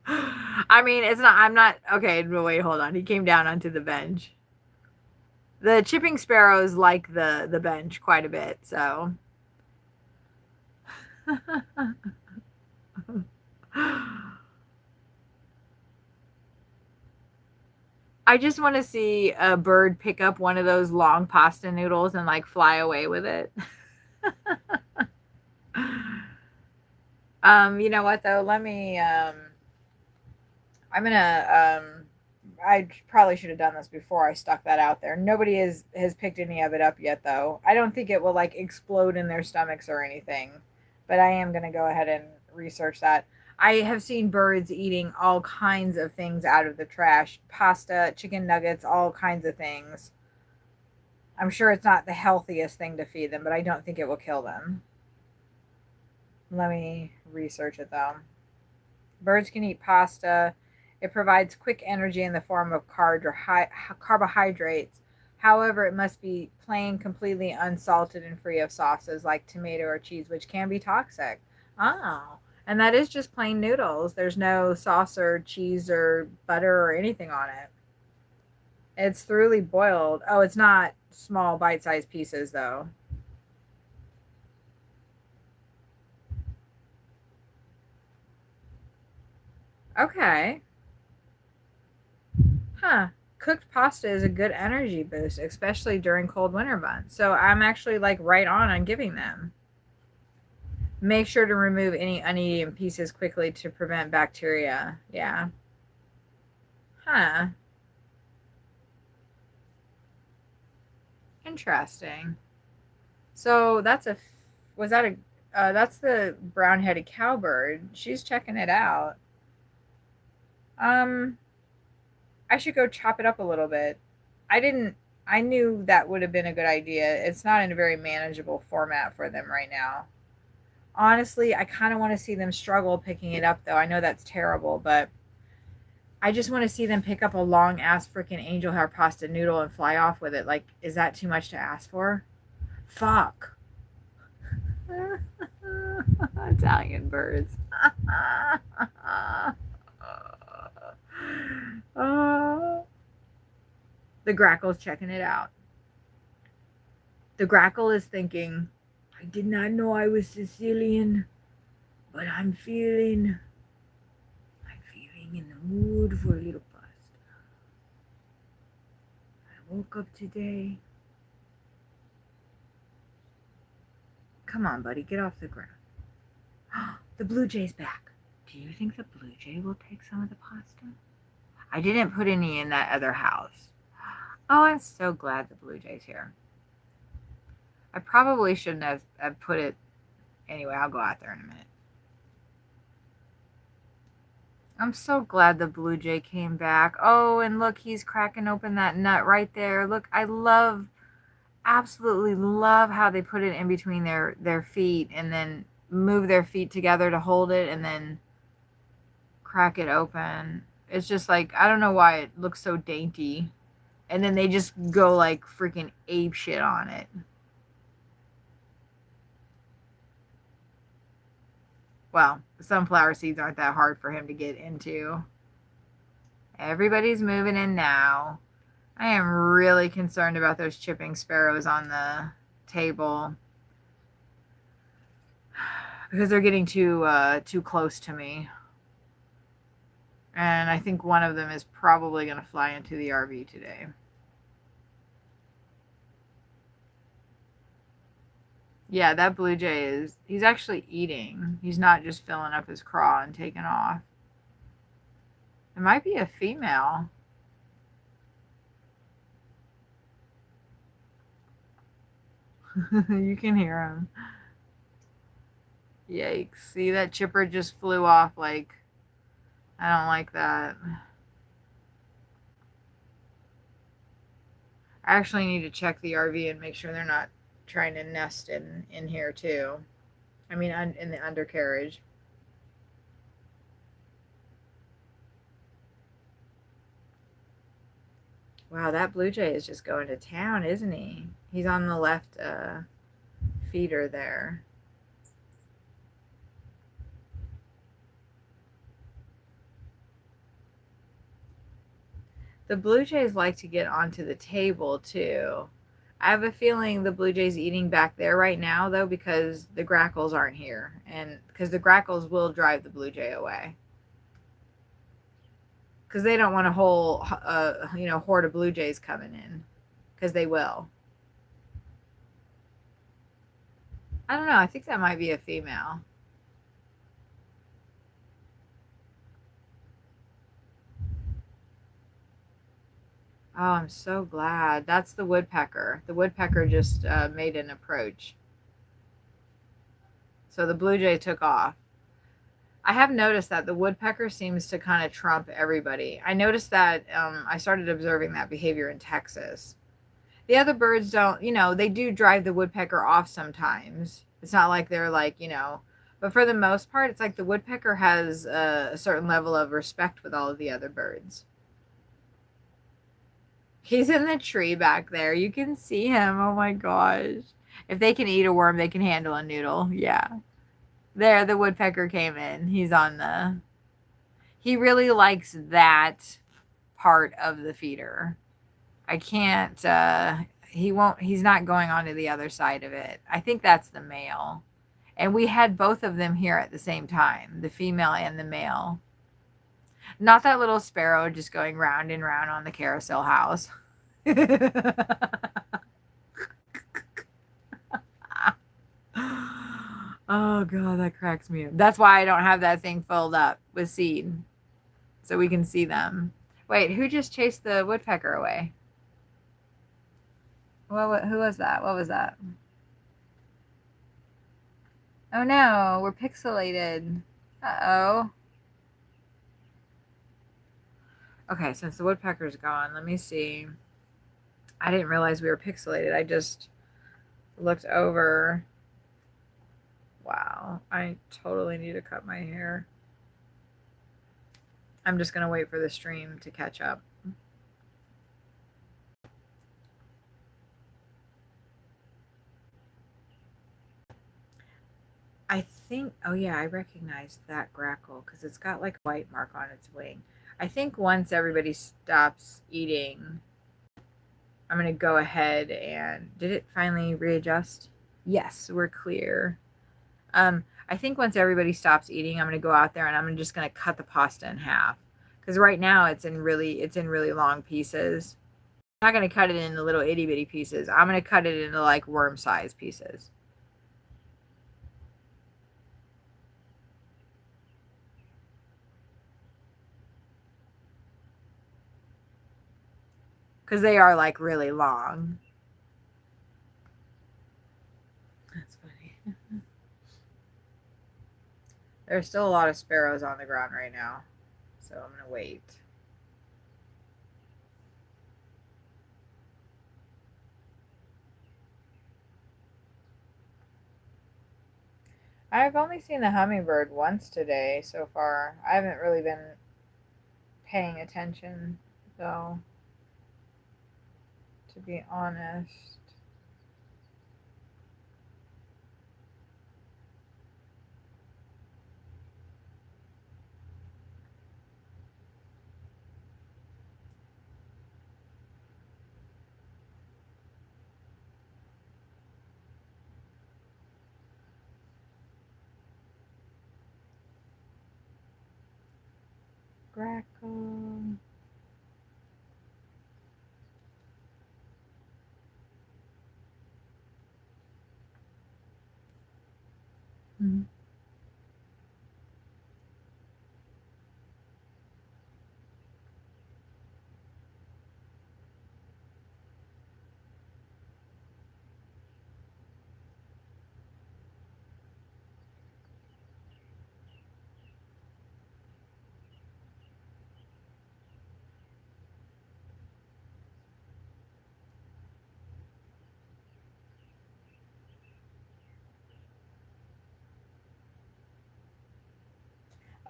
I mean, it's not, I'm not, okay, wait, hold on. He came down onto the bench. The chipping sparrows like the bench quite a bit, so. I just want to see a bird pick up one of those long pasta noodles and like fly away with it. You know what though? Let me I'm gonna I probably should have done this before I stuck that out there. Nobody has picked any of it up yet, though. I don't think it will like explode in their stomachs or anything, but I am gonna go ahead and research that. I have seen birds eating all kinds of things out of the trash: pasta, chicken nuggets, all kinds of things. I'm sure it's not the healthiest thing to feed them, but I don't think it will kill them. Let me research it though. Birds can eat pasta. It provides quick energy in the form of carbohydrates. However, it must be plain, completely unsalted, and free of sauces like tomato or cheese, which can be toxic. Oh, and that is just plain noodles. There's no sauce or cheese or butter or anything on it. It's thoroughly boiled. Oh, it's not small bite-sized pieces, though. Okay. Huh. Cooked pasta is a good energy boost, especially during cold winter months. So I'm actually like right on giving them. Make sure to remove any uneaten pieces quickly to prevent bacteria. Yeah. Huh. Interesting. So was that that's the brown-headed cowbird. She's checking it out. Um, I should go chop it up a little bit. I knew that would have been a good idea. It's not in a very manageable format for them right now. Honestly, I kind of want to see them struggle picking it up, though. I know that's terrible, but I just want to see them pick up a long ass freaking angel hair pasta noodle and fly off with it. Like, is that too much to ask for? Fuck. Italian birds. The grackle's checking it out. The grackle is thinking, I did not know I was Sicilian, but I'm feeling in the mood for a little pasta. I woke up today. Come on, buddy, get off the ground. The blue jay's back. Do you think the blue jay will take some of the pasta? I didn't put any in that other house. Oh, I'm so glad the blue jay's here. I probably shouldn't have put it. Anyway, I'll go out there in a minute. I'm so glad the blue jay came back. Oh, and look, he's cracking open that nut right there. Look, I absolutely love how they put it in between their feet and then move their feet together to hold it and then crack it open. It's just like, I don't know why it looks so dainty. And then they just go like freaking ape shit on it. Well, the sunflower seeds aren't that hard for him to get into. Everybody's moving in now. I am really concerned about those chipping sparrows on the table because they're getting too close to me. And I think one of them is probably going to fly into the RV today. Yeah, that blue jay he's actually eating. He's not just filling up his craw and taking off. It might be a female. You can hear him. Yikes. See, that chipper just flew off like, I don't like that. I actually need to check the RV and make sure they're not trying to nest in here too. I mean, in the undercarriage. Wow, that blue jay is just going to town, isn't he? He's on the left feeder there. The blue jays like to get onto the table too. I have a feeling the blue jay's eating back there right now, though, because the grackles aren't here. And because the grackles will drive the blue jay away. Because they don't want a whole, horde of blue jays coming in. Because they will. I don't know. I think that might be a female. Oh, I'm so glad. That's the woodpecker. The woodpecker just made an approach. So the blue jay took off. I have noticed that the woodpecker seems to kind of trump everybody. I noticed that I started observing that behavior in Texas. The other birds don't, they do drive the woodpecker off sometimes. It's not like they're like, but for the most part, it's like the woodpecker has a certain level of respect with all of the other birds. He's in the tree back there. You can see him. Oh my gosh. If they can eat a worm, they can handle a noodle. Yeah. There, the woodpecker came in. He really likes that part of the feeder. I can't, he's not going on to the other side of it. I think that's the male. And we had both of them here at the same time, the female and the male. Not that little sparrow just going round and round on the carousel house. Oh god, that cracks me up. That's why I don't have that thing filled up with seed, so we can see them. Wait, who just chased the woodpecker away? Who was that? What was that? Oh no, we're pixelated. Uh-oh. Okay, since the woodpecker's gone, let me see. I didn't realize we were pixelated. I just looked over. Wow, I totally need to cut my hair. I'm just going to wait for the stream to catch up. I think, oh yeah, I recognize that grackle because it's got like a white mark on its wing. I think once everybody stops eating, I'm going to go ahead and, did it finally readjust? Yes, we're clear. I think once everybody stops eating, I'm going to go out there and I'm just going to cut the pasta in half. Because right now it's in really long pieces. I'm not going to cut it into little itty bitty pieces. I'm going to cut it into like worm size pieces. Because they are like really long. That's funny. There's still a lot of sparrows on the ground right now. So I'm going to wait. I've only seen the hummingbird once today so far. I haven't really been paying attention, though, to be honest. Grackle. Mm-hmm.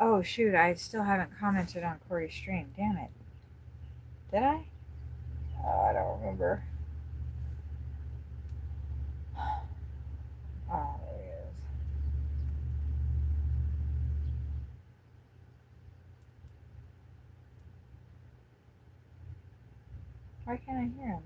Oh, shoot, I still haven't commented on Corey's stream. Damn it. Did I? Oh, I don't remember. Oh, there he is. Why can't I hear him?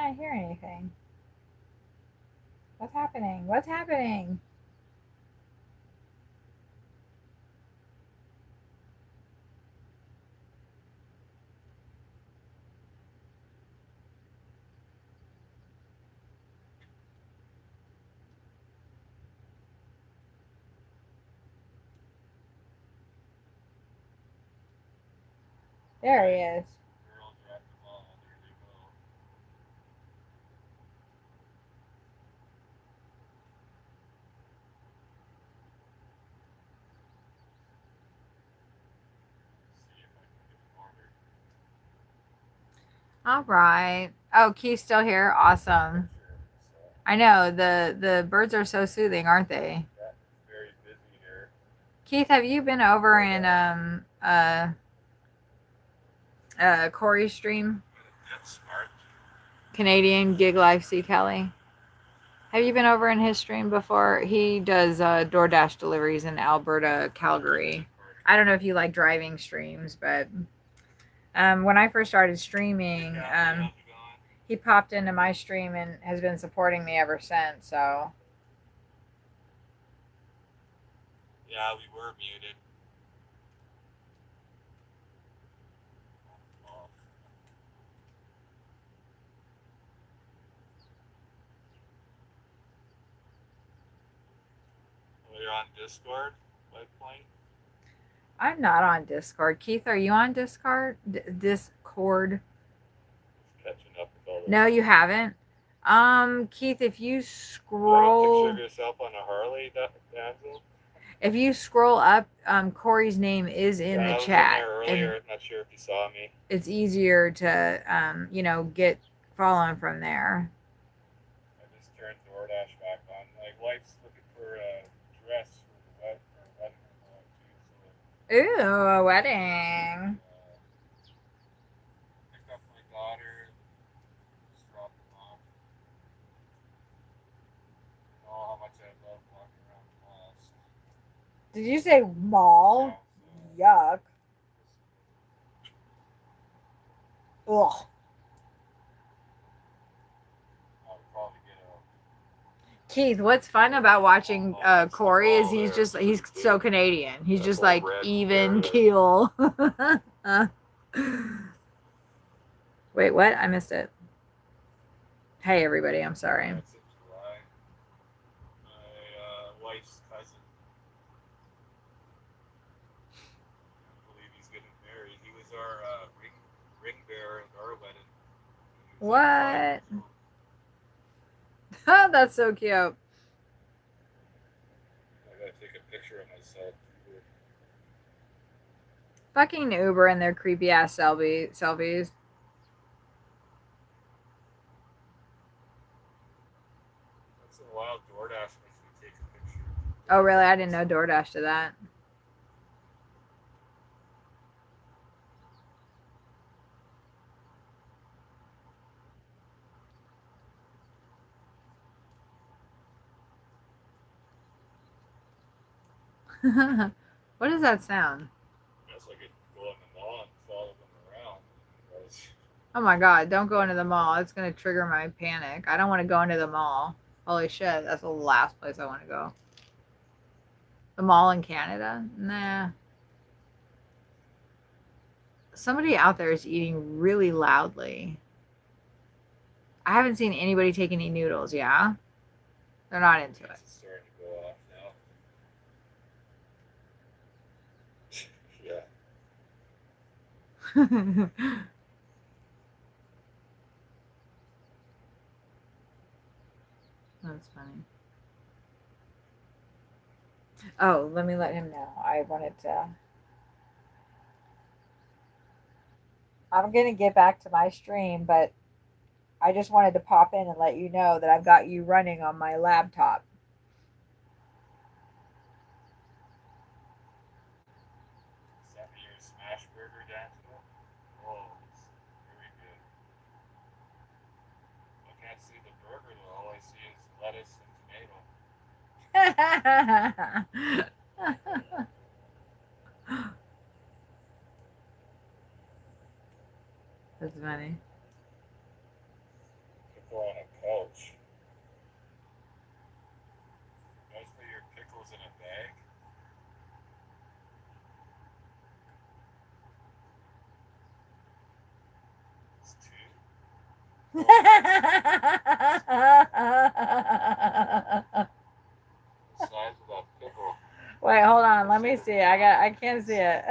not hear anything? What's happening? What's happening? There he is. Girl dropped the ball. There they go. See if I can get an order. All right. Oh, Keith's still here. Awesome. I know the birds are so soothing, aren't they? Yeah, it's very busy here. Keith, have you been over in Corey's stream? That's smart. Canadian Gig Life C. Kelly. Have you been over in his stream before? He does DoorDash deliveries in Alberta, Calgary. I don't know if you like driving streams, but when I first started streaming, he popped into my stream and has been supporting me ever since. So Yeah, we were muted. Well, you're on Discord, White Point? I'm not on Discord. Keith, are you on Discord? Discord? Just catching up with all this. No, you haven't. Keith, if you You have a scroll, picture of yourself on a Harley, Danzel? if you scroll up, Corey's name is in Yeah, I the was chat, in there earlier. and Not sure if you saw me. it's easier to, get following from there. I just turned DoorDash back on. My wife's looking for a dress for a wedding too. Ooh, a wedding. Picked up my daughter. Just dropped them off. You know how much I love walking around the malls. Did you say mall? Yuck. Ugh. I'll probably get a. Keith, what's fun about watching Corey is he's so Canadian. He's just like even keel. Wait, what? I missed it. Hey, everybody. I'm sorry. That's in July. My wife's cousin. I believe he's getting married. He was our ring bearer at our wedding. What? Oh, that's so cute. I gotta take a picture of myself. Fucking Uber and their creepy ass selfies. Once in a while, DoorDash makes me take a picture. Oh, really? I didn't know DoorDash did that. What does that sound? I guess I could go in the mall and follow them around. Oh my god, don't go into the mall. It's going to trigger my panic. I don't want to go into the mall. Holy shit, that's the last place I want to go. The mall in Canada? Nah. Somebody out there is eating really loudly. I haven't seen anybody take any noodles, yeah? They're not into it. It's starting to go off now. Yeah. That's funny. Oh, let me let him know. I wanted to. I'm going to get back to my stream, but I just wanted to pop in and let you know that I've got you running on my laptop. Is that your smash burger, Danzo? Oh, it's very good. I can't see the burger though. All I see is lettuce and tomato. That's funny. pickle on a couch. You guys put your pickles in a bag? It's two. The size of that pickle. Wait, hold on. Let me see. I can't see it.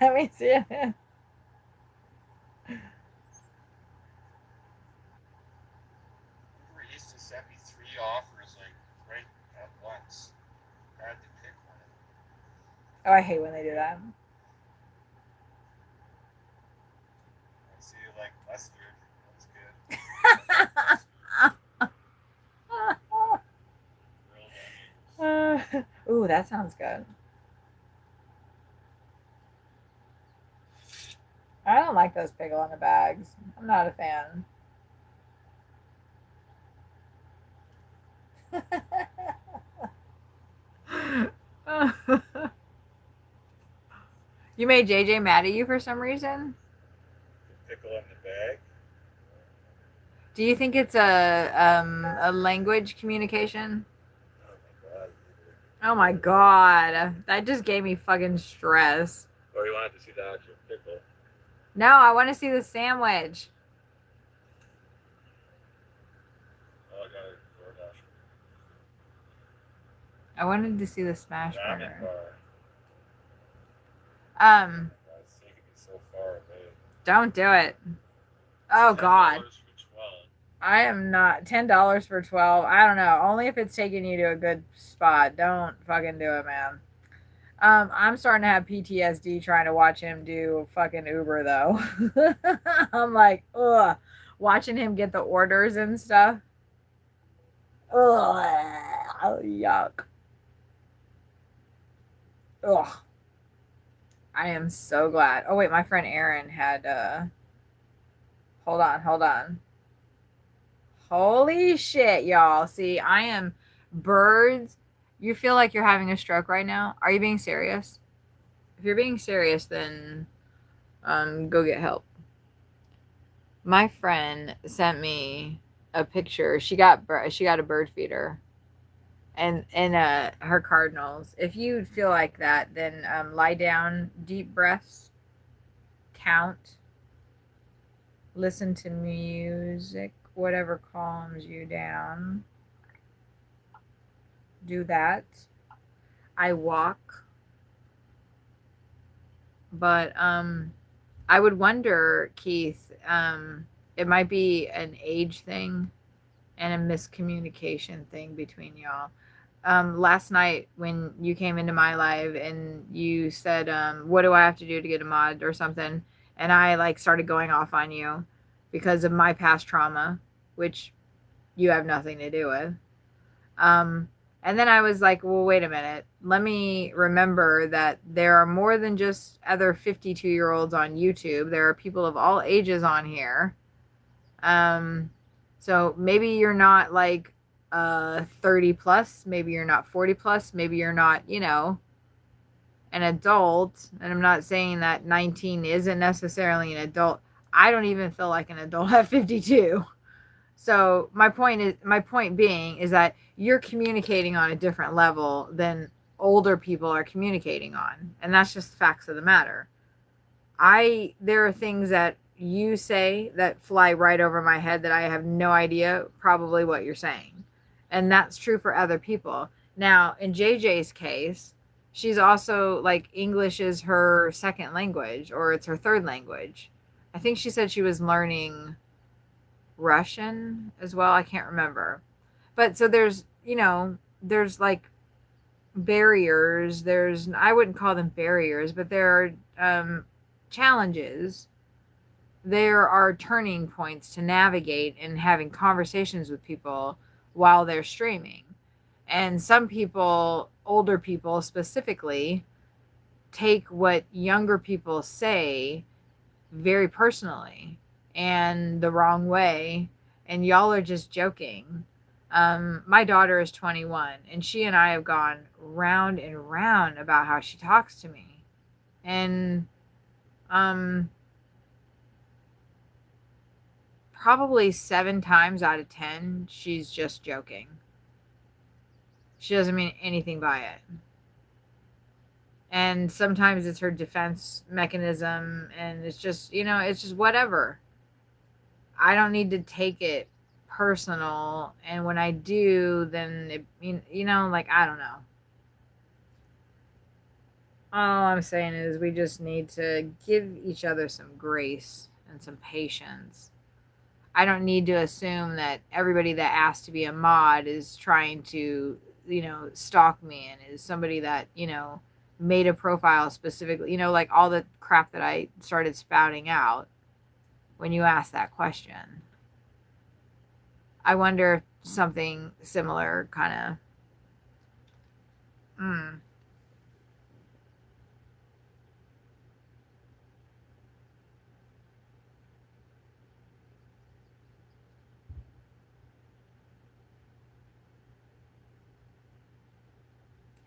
Let me see it. Uber Eats to send me 3 offers like right at once. I had to pick one. Oh, I hate when they do that. I see you like mustard. That's good. Grilled onions. Ooh, that sounds good. I don't like those pickle in the bags. I'm not a fan. You made JJ mad at you for some reason? The pickle in the bag. Do you think it's a language communication? Oh my god. Oh my god. That just gave me fucking stress. Or you wanted to see the actual pickle. No, I want to see the sandwich. Oh, I got a DoorDash. I wanted to see the smash Ramen burger. bar. Um, That's taking me so far away. don't do it. Oh god. $10 for 12. I am not $10 for 12. I don't know. Only if it's taking you to a good spot. Don't fucking do it, man. I'm starting to have PTSD trying to watch him do fucking Uber though. I'm like, ugh, watching him get the orders and stuff. Ugh, yuck. Ugh. I am so glad. Oh wait, my friend Aaron had hold on. Holy shit, y'all. See, I am birds. You feel like you're having a stroke right now? Are you being serious? If you're being serious, then go get help. My friend sent me a picture. She got a bird feeder and her cardinals. If you feel like that, then lie down, deep breaths, count, listen to music, whatever calms you down. Do that. I walk, but I would wonder, Keith, it might be an age thing and a miscommunication thing between y'all. Last night when you came into my live and you said, what do I have to do to get a mod or something? And I like started going off on you because of my past trauma, which you have nothing to do with. And then I was like, well, wait a minute. Let me remember that there are more than just other 52-year-olds on YouTube. There are people of all ages on here. So maybe you're not like 30 plus, maybe you're not 40 plus, maybe you're not, an adult. And I'm not saying that 19 isn't necessarily an adult. I don't even feel like an adult at 52. So my point being is that you're communicating on a different level than older people are communicating on. And that's just facts of the matter. There are things that you say that fly right over my head that I have no idea probably what you're saying. And that's true for other people. Now, in JJ's case, she's also like English is her second language or it's her third language. I think she said she was learning Russian as well. I can't remember. But so there's like barriers. I wouldn't call them barriers, but there are challenges. There are turning points to navigate in having conversations with people while they're streaming. And some people, older people specifically, take what younger people say very personally and the wrong way, and y'all are just joking. My daughter is 21 and she and I have gone round and round about how she talks to me, and probably 7 times out of 10, she's just joking. She doesn't mean anything by it. And sometimes it's her defense mechanism, and it's just, it's just whatever. I don't need to take it personal, and when I do, then it, like, I don't know. All I'm saying is we just need to give each other some grace and some patience. I don't need to assume that everybody that asked to be a mod is trying to, stalk me and is somebody that, made a profile specifically, like all the crap that I started spouting out when you asked that question. I wonder if something similar kind of,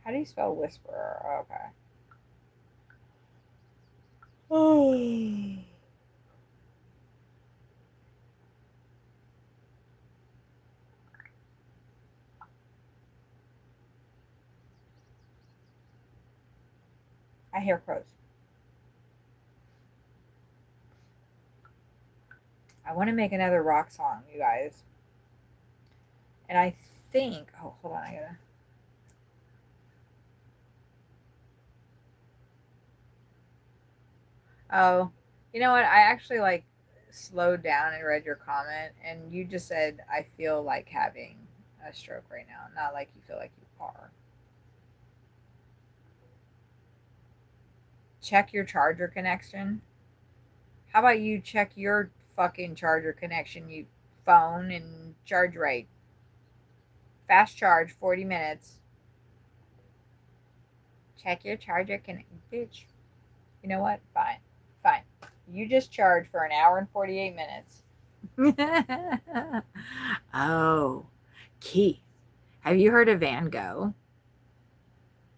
How do you spell whisperer? Okay. Oh. I hear crows. I want to make another rock song, you guys. And I think, oh, hold on, I gotta. Oh, you know what? I actually slowed down and read your comment, and you just said, I feel like having a stroke right now, not like you feel like you are. Check your charger connection. How about you check your fucking charger connection, you phone, and charge right? Fast charge, 40 minutes. Check your charger connection. Bitch. You know what? Fine. Fine. You just charge for an hour and 48 minutes. Oh, Keith, have you heard of Van Gogh?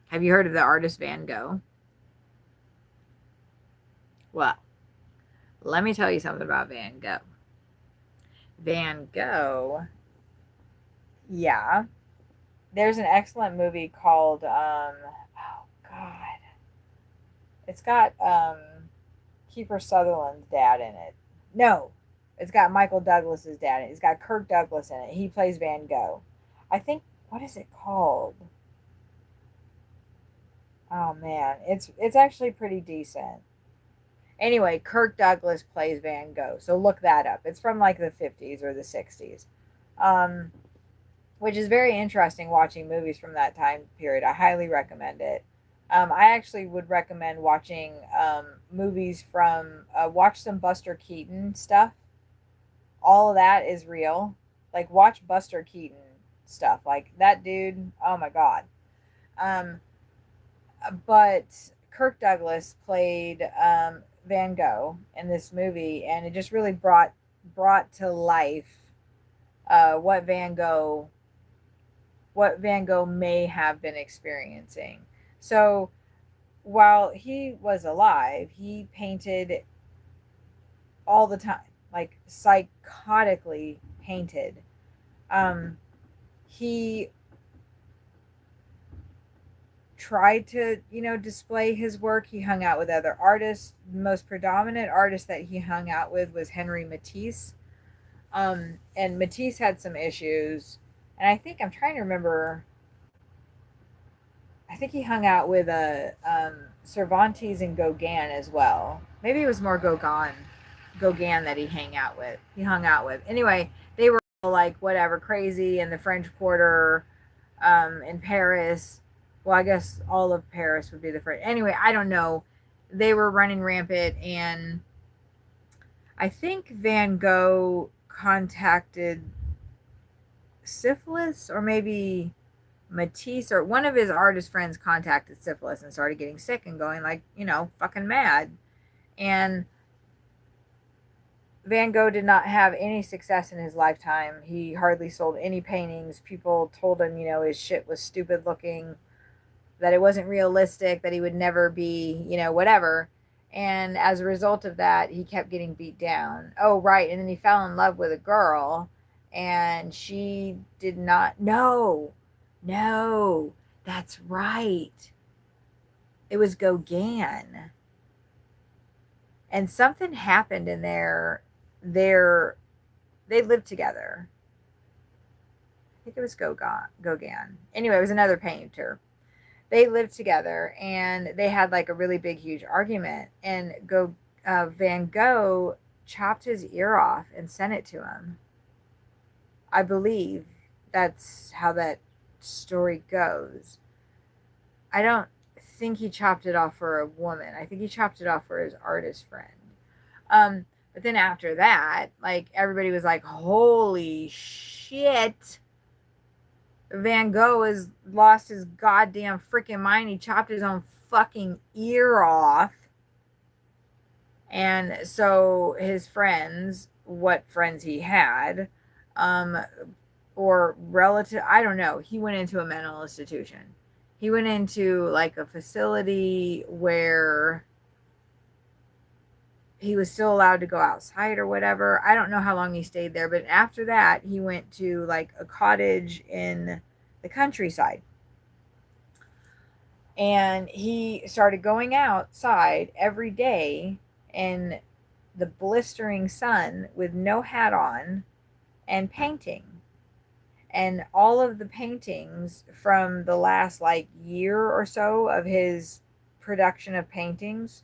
Have you heard of the artist Van Gogh? Well, let me tell you something about Van Gogh. Van Gogh, yeah. There's an excellent movie called, oh God. It's got Kiefer Sutherland's dad in it. No, it's got Michael Douglas's dad in it. It's got Kirk Douglas in it. He plays Van Gogh. I think, what is it called? Oh man, it's actually pretty decent. Anyway, Kirk Douglas plays Van Gogh, so look that up. It's from like the 50s or the 60s, um, which is very interesting watching movies from that time period. I highly recommend it. I actually would recommend watching movies from, watch some Buster Keaton stuff. All of that is real. Like, watch Buster Keaton stuff. Like, that dude, oh my God. Um, but Kirk Douglas played Van Gogh in this movie, and it just really brought to life what Van Gogh may have been experiencing. So while he was alive, he painted all the time, like psychotically painted. He tried to, display his work. He hung out with other artists. The most predominant artist that he hung out with was Henry Matisse. And Matisse had some issues. And I think I'm trying to remember. I think he hung out with Cervantes and Gauguin as well. Maybe it was more Gauguin that He hung out with. Anyway, they were all like whatever crazy in the French Quarter, in Paris. Well, I guess all of Paris would be the French. Anyway, I don't know. They were running rampant, and I think Van Gogh contacted syphilis, or maybe Matisse, or one of his artist friends contacted syphilis and started getting sick and going like, fucking mad. And Van Gogh did not have any success in his lifetime. He hardly sold any paintings. People told him, his shit was stupid looking, that it wasn't realistic, that he would never be, whatever. And as a result of that, he kept getting beat down. Oh, right. And then he fell in love with a girl, and she did not. No, that's right. It was Gauguin. And something happened in their they lived together. I think it was Gauguin. Anyway, it was another painter. They lived together, and they had like a really big, huge argument. And Van Gogh chopped his ear off and sent it to him. I believe that's how that story goes. I don't think he chopped it off for a woman. I think he chopped it off for his artist friend. Um, but then after that, like everybody was like, "Holy shit!" Van Gogh has lost his goddamn freaking mind. He chopped his own fucking ear off. And so his friends, what friends he had, um, or relative, I don't know, he went into a mental institution. He went into like a facility where he was still allowed to go outside or whatever. I don't know how long he stayed there, but after that, he went to like a cottage in the countryside. And he started going outside every day in the blistering sun with no hat on and painting. And all of the paintings from the last like year or so of his production of paintings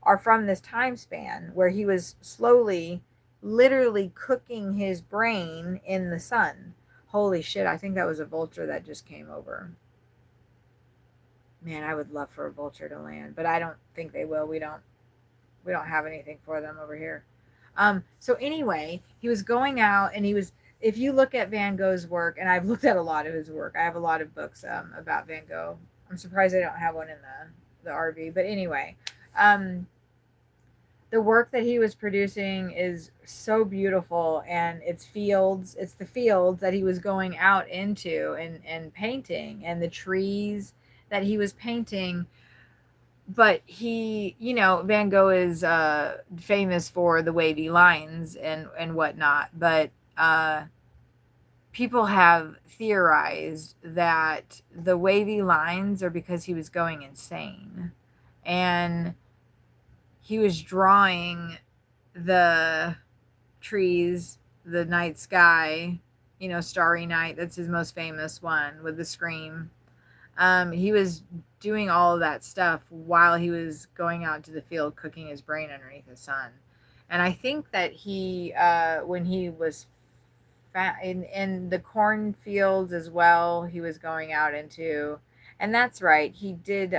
are from this time span where he was slowly, literally cooking his brain in the sun. Holy shit, I think that was a vulture that just came over. Man, I would love for a vulture to land, but I don't think they will. We don't have anything for them over here. So anyway, he was going out, and he was, if you look at Van Gogh's work, and I've looked at a lot of his work. I have a lot of books about Van Gogh. I'm surprised I don't have one in the RV, but anyway, the work that he was producing is so beautiful, and it's the fields that he was going out into and painting, and the trees that he was painting. But he, Van Gogh is famous for the wavy lines and whatnot, but people have theorized that the wavy lines are because he was going insane, and he was drawing the trees, the night sky, Starry Night. That's his most famous one with the scream. He was doing all of that stuff while he was going out to the field cooking his brain underneath the sun. And I think that he, when he was in the cornfields as well, he was going out into, and that's right, he did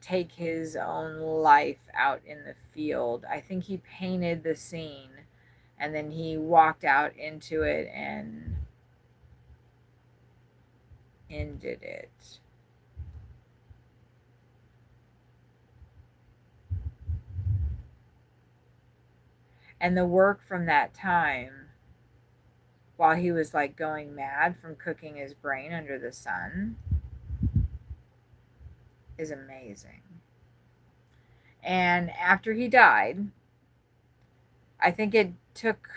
take his own life out in the field. I think he painted the scene, and then he walked out into it and ended it. And the work from that time, while he was like going mad from cooking his brain under the sun, is amazing. And after he died, I think it took,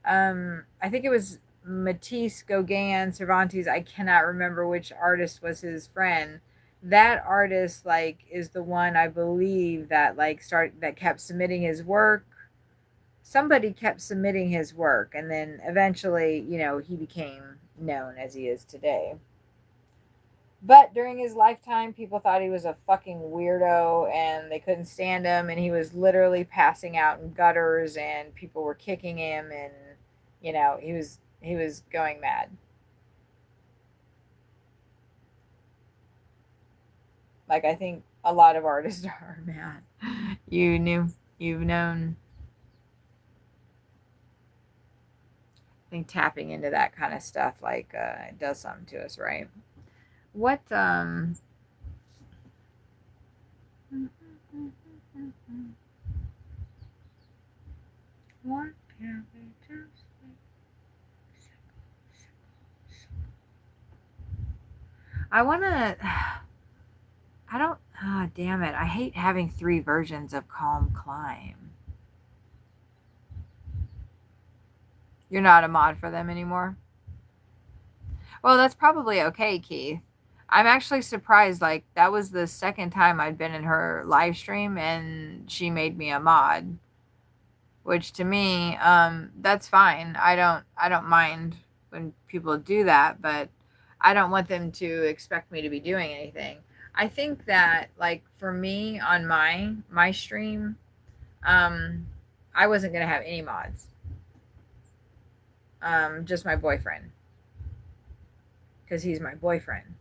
I think it was Matisse, Gauguin, Cervantes. I cannot remember which artist was his friend. That artist like is the one, I believe, that like that kept submitting his work. Somebody kept submitting his work, and then eventually, he became known as he is today. But during his lifetime, people thought he was a fucking weirdo, and they couldn't stand him, and he was literally passing out in gutters, and people were kicking him, and he was going mad. Like, I think a lot of artists are mad. You've known. I think tapping into that kind of stuff like it does something to us, right? What what can we just I want to I don't damn it. I hate having 3 versions of Calm Climb. You're not a mod for them anymore? Well, that's probably okay, Keith. I'm actually surprised. Like, that was the second time I'd been in her live stream and she made me a mod. Which to me, that's fine. I don't mind when people do that, but I don't want them to expect me to be doing anything. I think that, like, for me on my stream, I wasn't gonna have any mods. Just my boyfriend, because he's my boyfriend,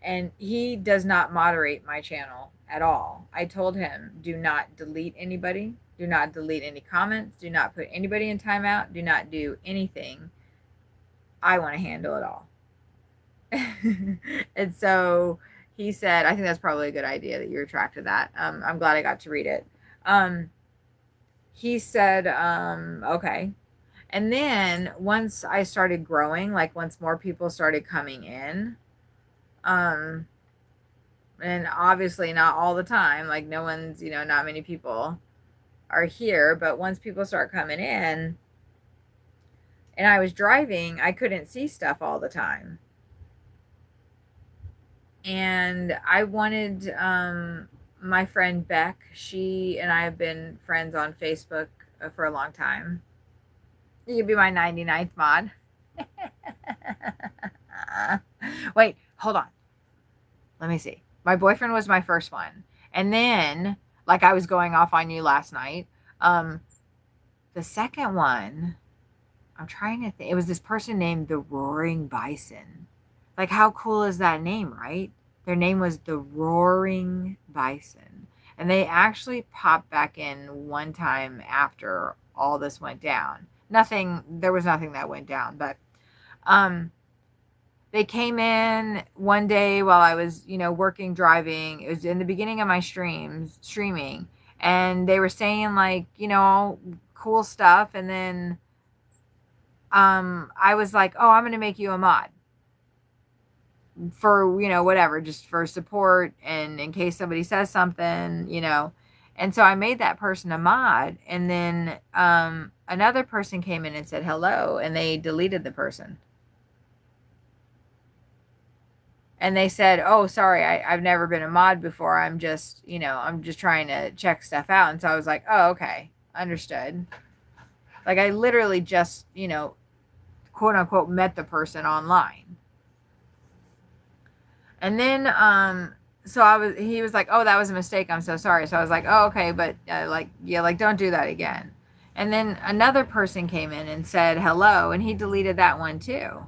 and he does not moderate my channel at all. I told him, do not delete anybody, do not delete any comments, do not put anybody in timeout, do not do anything. I want to handle it all. And so he said, I think that's probably a good idea that you retracted that. I'm glad I got to read it. He said, okay. And then once I started growing, like once more people started coming in, and obviously not all the time, like no one's, not many people are here, but once people start coming in and I was driving, I couldn't see stuff all the time. And I wanted, my friend Beck, she and I have been friends on Facebook for a long time. You could be my 99th mod. Wait, hold on. Let me see. My boyfriend was my first one. And then, like I was going off on you last night, the second one, I'm trying to think. It was this person named the Roaring Bison. Like, how cool is that name, right? Their name was the Roaring Bison. And they actually popped back in one time after all this went down. There was nothing that went down, but they came in one day while I was, working, driving. It was in the beginning of my streaming, and they were saying like, cool stuff. And then I was like, oh, I'm going to make you a mod for, whatever, just for support and in case somebody says something, And so I made that person a mod, and then another person came in and said hello, and they deleted the person. And they said, oh, sorry, I've never been a mod before. I'm just, I'm just trying to check stuff out. And so I was like, oh, okay, understood. Like I literally just, quote unquote, met the person online. And then, he was like, oh, that was a mistake. I'm so sorry. So I was like, oh, okay. But don't do that again. And then another person came in and said hello, and he deleted that one too.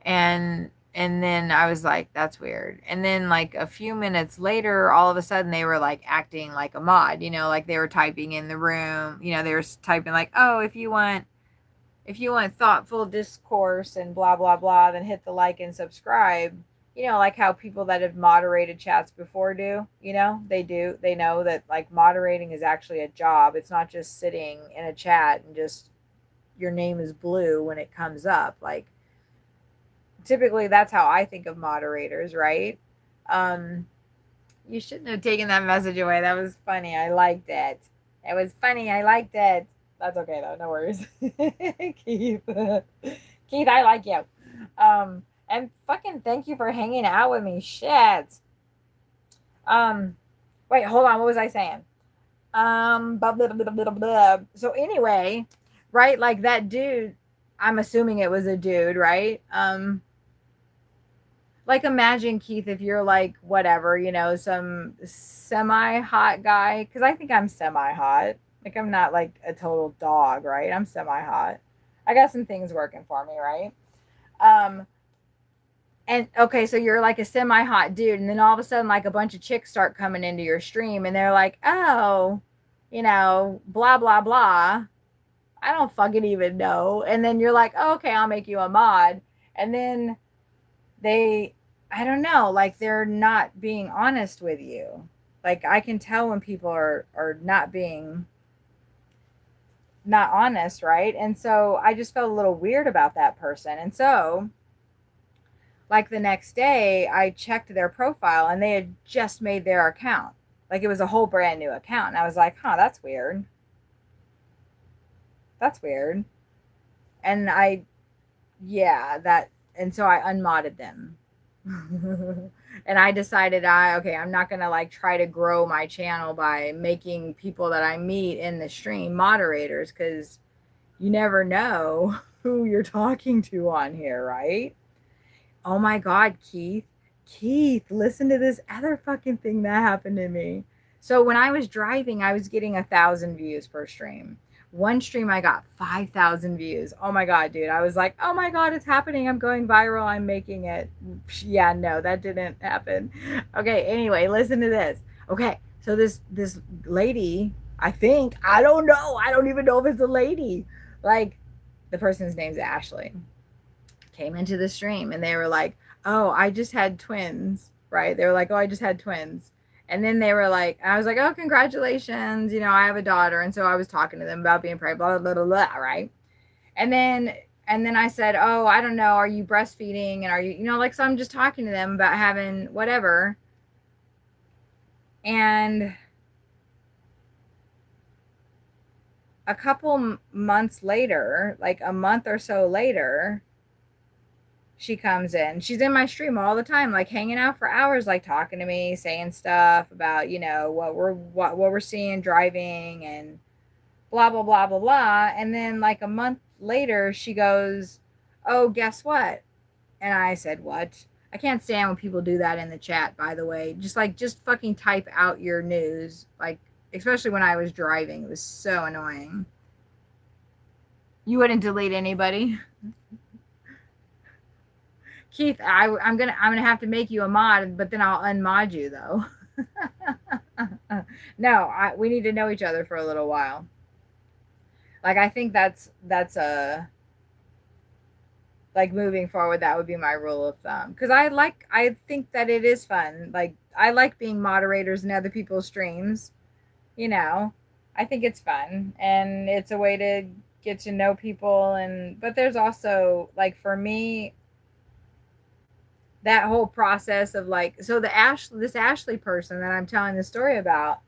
And then I was like, that's weird. And then like a few minutes later, all of a sudden they were like acting like a mod, like they were typing in the room, they were typing like, oh, if you want thoughtful discourse and blah, blah, blah, then hit the like and subscribe. Like how people that have moderated chats before do, they know that like moderating is actually a job. It's not just sitting in a chat and just your name is blue when it comes up. Like typically that's how I think of moderators, right? You shouldn't have taken that message away. That was funny. I liked it. It was funny. I liked it. That's okay though. No worries. Keith. Keith, I like you. And fucking thank you for hanging out with me. Shit. Wait, hold on. What was I saying? Blah, blah, blah, blah, blah. So anyway, right? Like that dude, I'm assuming it was a dude, right? Like imagine, Keith, if you're like whatever, some semi-hot guy, because I think I'm semi-hot. Like I'm not like a total dog, right? I'm semi-hot. I got some things working for me, right? And okay, so you're like a semi-hot dude, and then all of a sudden like a bunch of chicks start coming into your stream and they're like, oh, blah, blah, blah. I don't fucking even know. And then you're like, oh, okay, I'll make you a mod. And then I don't know, like they're not being honest with you. Like I can tell when people are not being not honest, right? And so I just felt a little weird about that person. And so like the next day I checked their profile and they had just made their account. Like it was a whole brand new account. And I was like, huh, that's weird. That's weird. And yeah, and so I unmodded them. And I decided okay, I'm not going to like try to grow my channel by making people that I meet in the stream moderators, because you never know who you're talking to on here, right? Oh my God, Keith. Keith, listen to this other fucking thing that happened to me. So when I was driving, I was getting 1,000 views per stream. One stream, I got 5,000 views. Oh my God, dude. I was like, oh my God, it's happening. I'm going viral. I'm making it. Yeah, no, that didn't happen. Okay, anyway, listen to this. Okay, so this lady, I don't know. I don't even know if it's a lady. Like, the person's name's Ashley, came into the stream and they were like, oh, I just had twins, right? They were like, oh, I just had twins. And then they were like, I was like, oh, congratulations. You know, I have a daughter. And so I was talking to them about being pregnant, blah, blah, blah, blah, right? And then I said, oh, I don't know. Are you breastfeeding? And are you, like, so I'm just talking to them about having whatever. And a couple months later, like a month or so later, she comes in. She's in my stream all the time, like hanging out for hours, like talking to me, saying stuff about, what we're seeing driving and blah blah blah blah blah. And then like a month later, she goes, "Oh, guess what?" And I said, "What?" I can't stand when people do that in the chat, by the way. Just fucking type out your news, like especially when I was driving. It was so annoying. You wouldn't delete anybody. Keith, I'm gonna have to make you a mod, but then I'll unmod you though. No, we need to know each other for a little while. Like I think that's a like moving forward, that would be my rule of thumb, because I think that it is fun. Like I like being moderators in other people's streams. I think it's fun and it's a way to get to know people. But there's also, like, for me, that whole process of like, so this Ashley person that I'm telling the story about,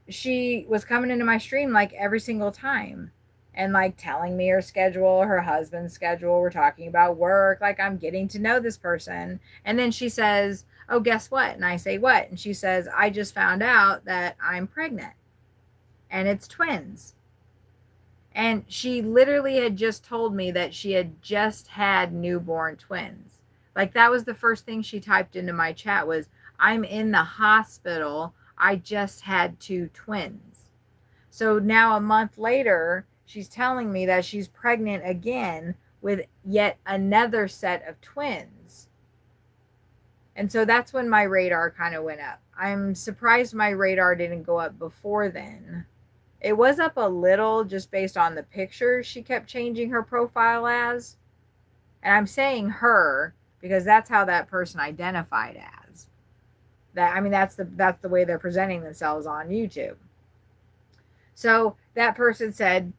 she was coming into my stream like every single time and like telling me her schedule, her husband's schedule. We're talking about work, like I'm getting to know this person. And then she says, oh, guess what? And I say, what? And she says, I just found out that I'm pregnant and it's twins. And she literally had just told me that she had just had newborn twins. Like that was the first thing she typed into my chat was, I'm in the hospital. I just had 2 twins. So now a month later, she's telling me that she's pregnant again with yet another set of twins. And so that's when my radar kind of went up. I'm surprised my radar didn't go up before then. It was up a little just based on the pictures she kept changing her profile as. And I'm saying her because that's how that person identified as. That's the way they're presenting themselves on YouTube. So that person said,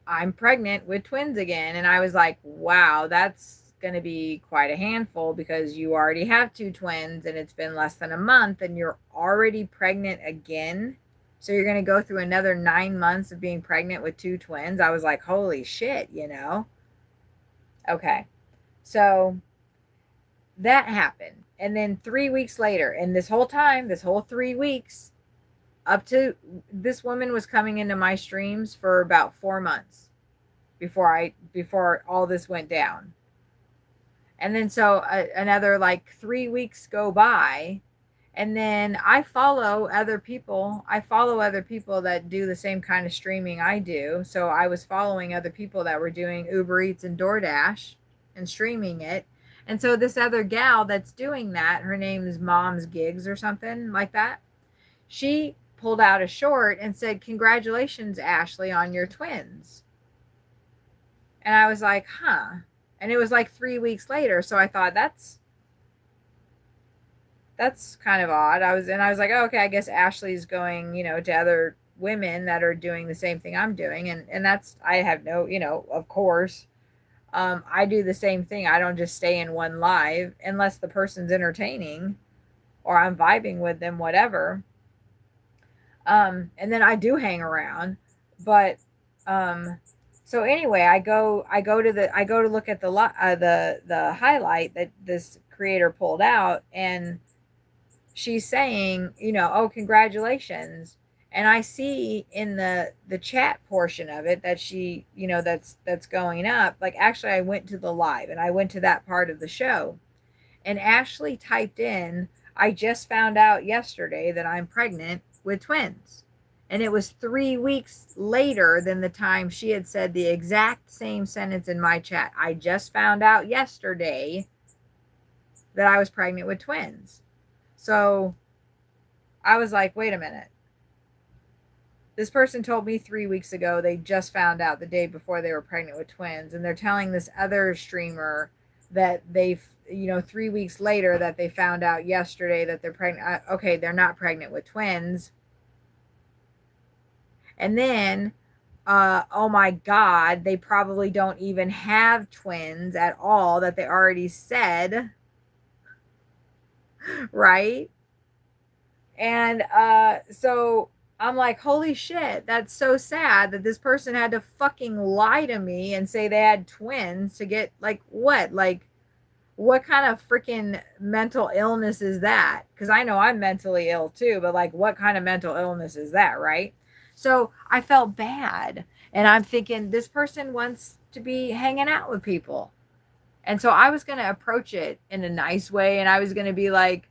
I'm pregnant with twins again. And I was like, wow, that's going to be quite a handful, because you already have 2 twins and it's been less than a month and you're already pregnant again. So you're going to go through another 9 months of being pregnant with 2 twins. I was like, holy shit, Okay. So that happened. And then 3 weeks later, and this whole 3 weeks, up to this woman was coming into my streams for about 4 months before all this went down. And then so another like 3 weeks go by, and then I follow other people. That do the same kind of streaming I do. So I was following other people that were doing Uber Eats and DoorDash and streaming it. And so this other gal that's doing that, her name is Mom's Gigs or something like that. She pulled out a short and said, congratulations, Ashley, on your twins. And I was like, huh. And it was like 3 weeks later. So I thought that's kind of odd. I was like, oh, okay, I guess Ashley's going, to other women that are doing the same thing I'm doing. And that's, I have no, of course, I do the same thing. I don't just stay in one live unless the person's entertaining or I'm vibing with them, whatever. And then I do hang around, but um, so anyway, I go to look at the highlight that this creator pulled out, and she's saying, oh, congratulations. And I see in the chat portion of it that she, that's going up. Like, actually, I went to the live and I went to that part of the show, and Ashley typed in, I just found out yesterday that I'm pregnant with twins. And it was 3 weeks later than the time she had said the exact same sentence in my chat. I just found out yesterday that I was pregnant with twins. So I was like, wait a minute. This person told me 3 weeks ago they just found out the day before they were pregnant with twins. And they're telling this other streamer that they've, 3 weeks later that they found out yesterday that they're pregnant. Okay, they're not pregnant with twins. And then, oh my God, they probably don't even have twins at all that they already said. Right? And so I'm like, holy shit, that's so sad that this person had to fucking lie to me and say they had twins to get, like, what? Like, what kind of freaking mental illness is that? Because I know I'm mentally ill too, but like, what kind of mental illness is that, right? So I felt bad. And I'm thinking, this person wants to be hanging out with people. And so I was going to approach it in a nice way. And I was going to be like,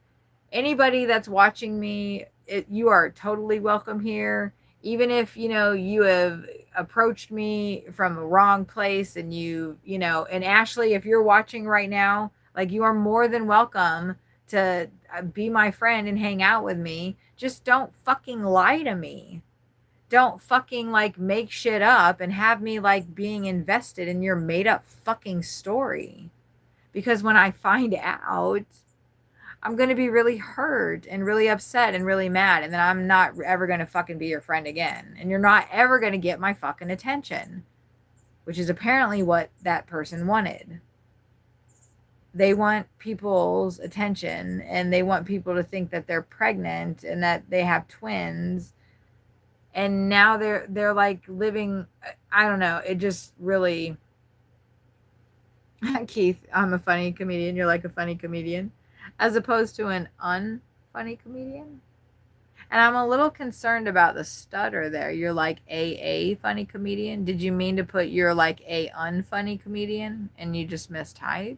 anybody that's watching me, you are totally welcome here. Even if, you have approached me from a wrong place and and Ashley, if you're watching right now, like, you are more than welcome to be my friend and hang out with me. Just don't fucking lie to me. Don't fucking like make shit up and have me like being invested in your made up fucking story. Because when I find out, I'm going to be really hurt and really upset and really mad. And then I'm not ever going to fucking be your friend again. And you're not ever going to get my fucking attention, which is apparently what that person wanted. They want people's attention and they want people to think that they're pregnant and that they have twins. And now they're like living, I don't know. It just really, Keith, I'm a funny comedian. You're like a funny comedian, as opposed to an unfunny comedian. And I'm a little concerned about the stutter there. You're like a funny comedian. Did you mean to put you're like a unfunny comedian and you just mistyped?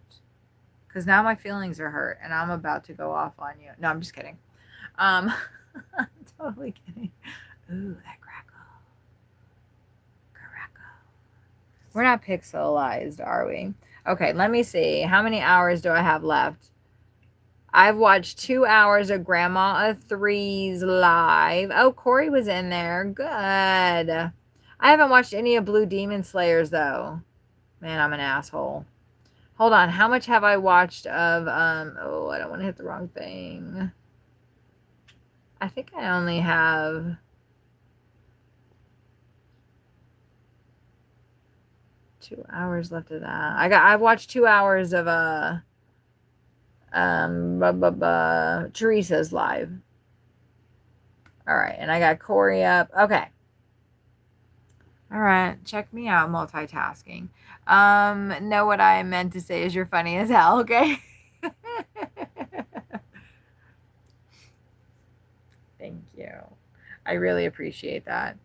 Because now my feelings are hurt and I'm about to go off on you. No, I'm just kidding. I'm totally kidding. Ooh, that crackle. We're not pixelized, are we? Okay, let me see. How many hours do I have left? I've watched 2 hours of Grandma of Three's live. Oh, Corey was in there. Good. I haven't watched any of Blue Demon Slayers, though. Man, I'm an asshole. Hold on. How much have I watched of, oh, I don't want to hit the wrong thing. I think I only have 2 hours left of that. I've watched 2 hours of Teresa's live. All right, and I got Corey up. Okay. All right, check me out, multitasking. No, what I meant to say is you're funny as hell, okay? Thank you. I really appreciate that.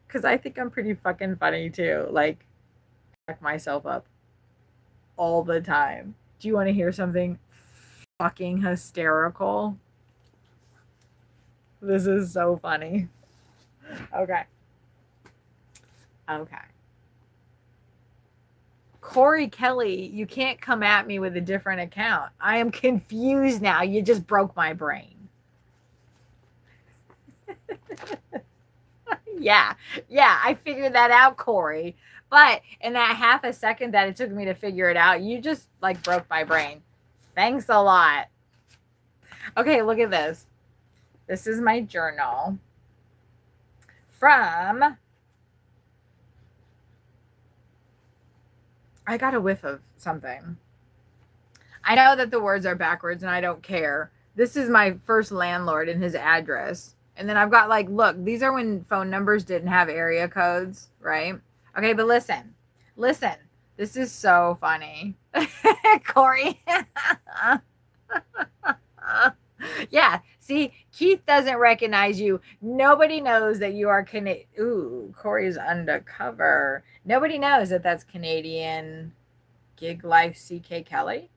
Because I think I'm pretty fucking funny too. Like, I crack myself up all the time. Do you want to hear something fucking hysterical? This is so funny. Okay. Corey Kelly, you can't come at me with a different account. I am confused now. You just broke my brain. Yeah, I figured that out, Corey. But in that half a second that it took me to figure it out, you just like broke my brain. Thanks a lot. Okay, look at this. This is my journal from I got a whiff of something. I know that the words are backwards and I don't care. This is my first landlord and his address. And then I've got like, look, these are when phone numbers didn't have area codes, right? Okay, but listen. Listen. This is so funny. Corey. Yeah, see, Keith doesn't recognize you. Nobody knows that you are Canadian. Ooh, Corey's undercover. Nobody knows that that's Canadian Gig Life CK Kelly.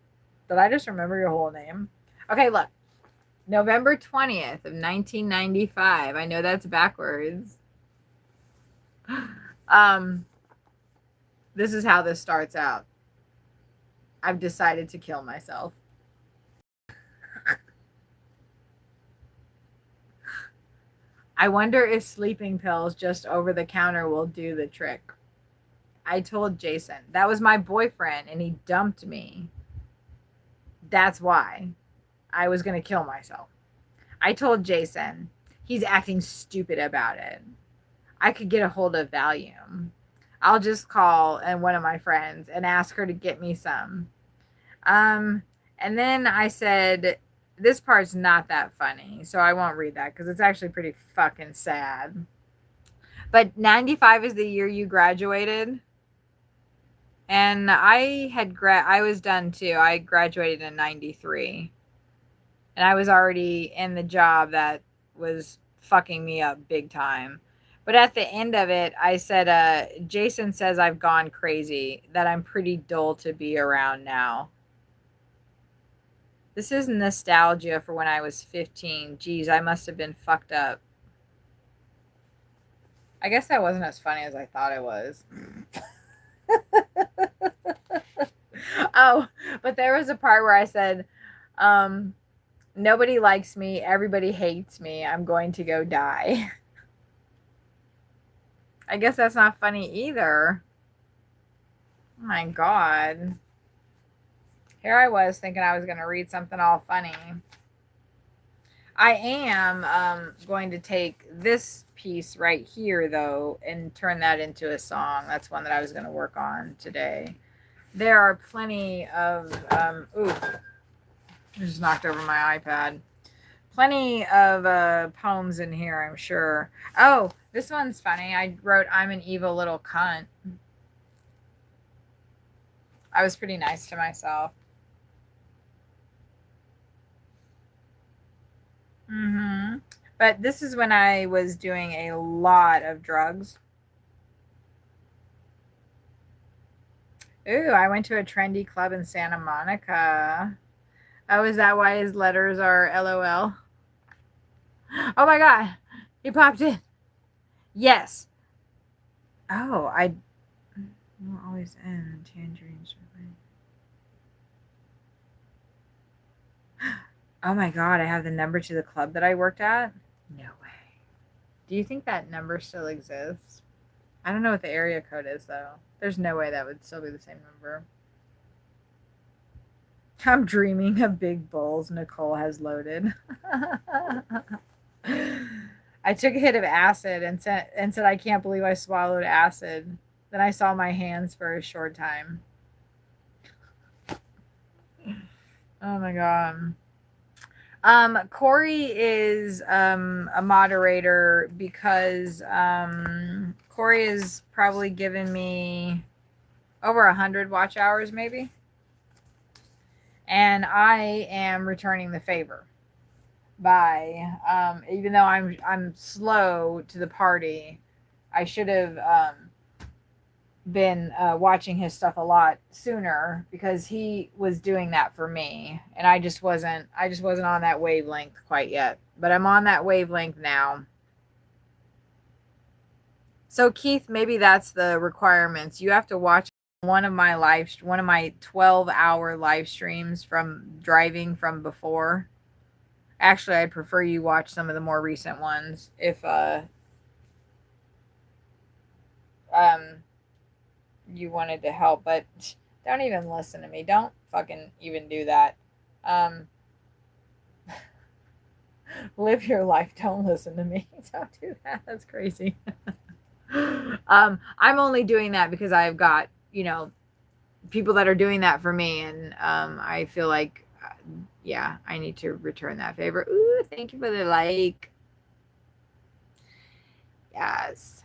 Did I just remember your whole name? Okay, look. November 20th of 1995. I know that's backwards. This is how this starts out. I've decided to kill myself. I wonder if sleeping pills just over the counter will do the trick. I told Jason. That was my boyfriend, and he dumped me. That's why I was going to kill myself. I told Jason. He's acting stupid about it. I could get a hold of Valium. I'll just call one of my friends and ask her to get me some. And then I said, this part's not that funny, so I won't read that because it's actually pretty fucking sad. But 95 is the year you graduated. And I was done too. I graduated in 93. And I was already in the job that was fucking me up big time. But at the end of it, I said, Jason says I've gone crazy, that I'm pretty dull to be around now. This is nostalgia for when I was 15. Geez, I must have been fucked up. I guess that wasn't as funny as I thought it was. Oh, but there was a part where I said, nobody likes me. Everybody hates me. I'm going to go die. I guess that's not funny either. Oh my God. Here I was thinking I was going to read something all funny. I am going to take this piece right here, though, and turn that into a song. That's one that I was going to work on today. There are plenty of, ooh, I just knocked over my iPad. Plenty of poems in here, I'm sure. Oh, this one's funny. I wrote, I'm an evil little cunt. I was pretty nice to myself. But this is when I was doing a lot of drugs. Ooh, I went to a trendy club in Santa Monica. Oh, is that why his letters are LOL? Oh my God, he popped in. Yes. Oh, I will always end tangerines. Oh my God, I have the number to the club that I worked at? No way. Do you think that number still exists? I don't know what the area code is, though. There's no way that would still be the same number. I'm dreaming of big bulls Nicole has loaded. I took a hit of acid and said, I can't believe I swallowed acid. Then I saw my hands for a short time. Oh my God. Corey is a moderator because Corey has probably given me over 100 watch hours, maybe. And I am returning the favor by even though I'm slow to the party, I should have been watching his stuff a lot sooner because he was doing that for me, and I just wasn't on that wavelength quite yet, but I'm on that wavelength now. So Keith, maybe that's the requirements. You have to watch one of my 12-hour live streams from driving from before. Actually, I'd prefer you watch some of the more recent ones if you wanted to help, but don't even listen to me. Don't fucking even do that. Live your life. Don't listen to me. Don't do that. That's crazy. I'm only doing that because I've got, people that are doing that for me, and I feel like, yeah, I need to return that favor. Ooh, thank you for the like. Yes.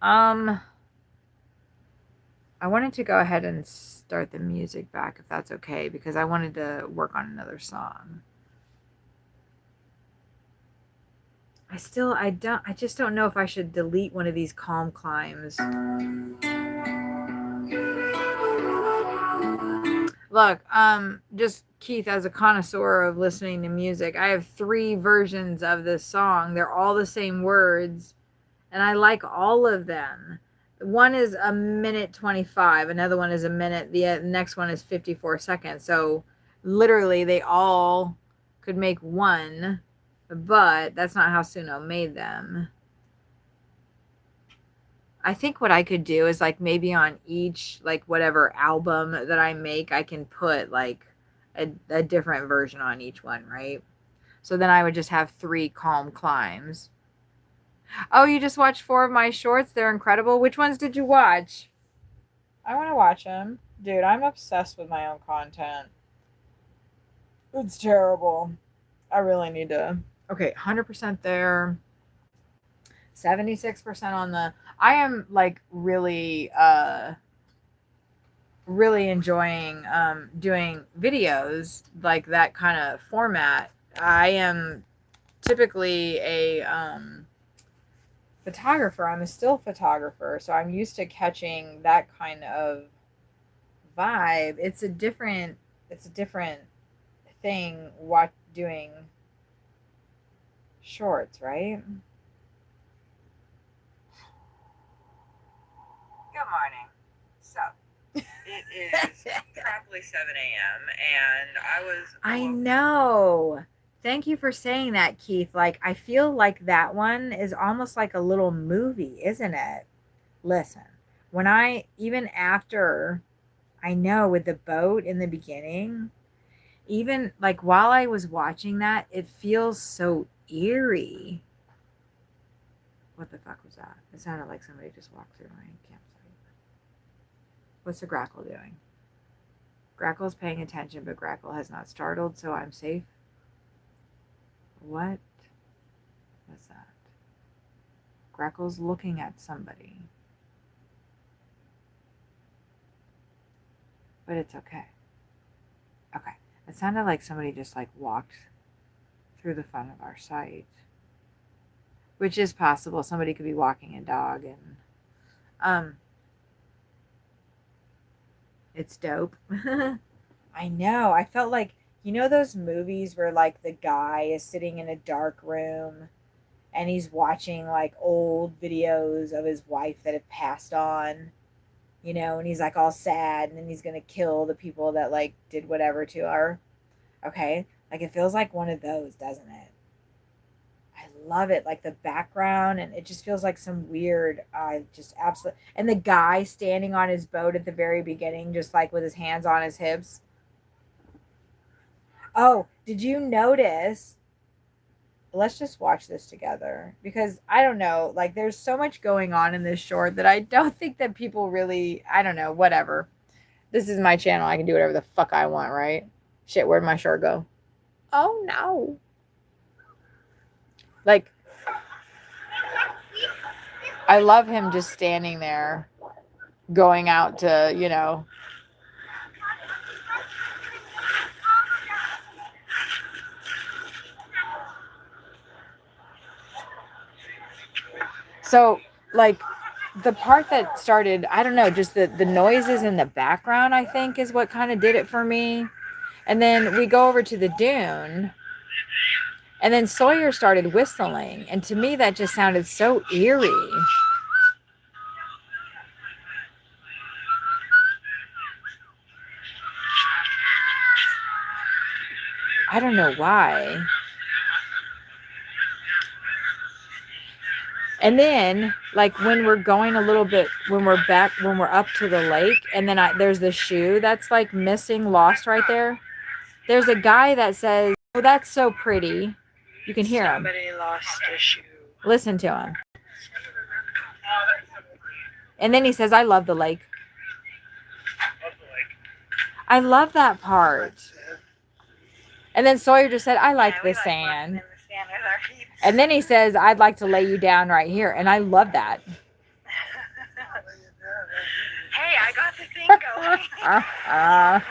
I wanted to go ahead and start the music back if that's okay, because I wanted to work on another song. I just don't know if I should delete one of these calm climbs. Look, just Keith, as a connoisseur of listening to music, I have 3 versions of this song. They're all the same words, and I like all of them. One is a minute 25, another one is a minute, the next one is 54 seconds. So literally they all could make one, but that's not how Suno made them. I think what I could do is like maybe on each, like whatever album that I make, I can put like a different version on each one, right? So then I would just have 3 calm climbs. Oh, you just watched 4 of my shorts? They're incredible. Which ones did you watch? I want to watch them. Dude, I'm obsessed with my own content. It's terrible. I really need to. Okay, 100% there. 76% on the. I am like really really enjoying doing videos like that kind of format. I am typically a photographer. I'm a still photographer, so I'm used to catching that kind of vibe. It's a different thing what doing shorts, right? Good morning. So it is probably 7 a.m. and I know. Thank you for saying that, Keith. Like, I feel like that one is almost like a little movie, isn't it? Listen, when even after, I know with the boat in the beginning, even like while I was watching that, it feels so eerie. What the fuck was that? It sounded like somebody just walked through my campsite. What's the grackle doing? Grackle's paying attention, but Grackle has not startled, so I'm safe. What was that? Grackle's looking at somebody. But it's okay. Okay. It sounded like somebody just like walked through the front of our site. Which is possible. Somebody could be walking a dog, and it's dope. I know. I felt like, you know those movies where like the guy is sitting in a dark room and he's watching like old videos of his wife that have passed on, you know, and he's like all sad, and then he's going to kill the people that like did whatever to her. Okay? Like it feels like one of those, doesn't it? I love it, like the background, and it just feels like some weird, just absolute. And the guy standing on his boat at the very beginning, just like with his hands on his hips. Oh, did you notice? Let's just watch this together, because I don't know, like there's so much going on in this short that I don't think that people really, I don't know, whatever. This is my channel. I can do whatever the fuck I want, right? Shit, where'd my short go? Oh no. Like, I love him just standing there, going out to, you know. So, like, the part that started, I don't know, just the noises in the background, I think, is what kind of did it for me. And then we go over to the dune, and then Sawyer started whistling. And to me, that just sounded so eerie. I don't know why. And then, like, when we're going a little bit, when we're up to the lake, and then there's the shoe that's like missing, lost right there. There's a guy that says, "Oh, that's so pretty." You can hear him. Somebody lost a shoe. Listen to him. And then he says, "I love the lake." I love that part. And then Sawyer just said, I like Yeah, we the like walking sand. in the sand with our feet. And then he says, I'd like to lay you down right here. And I love that. Hey, I got the thing going.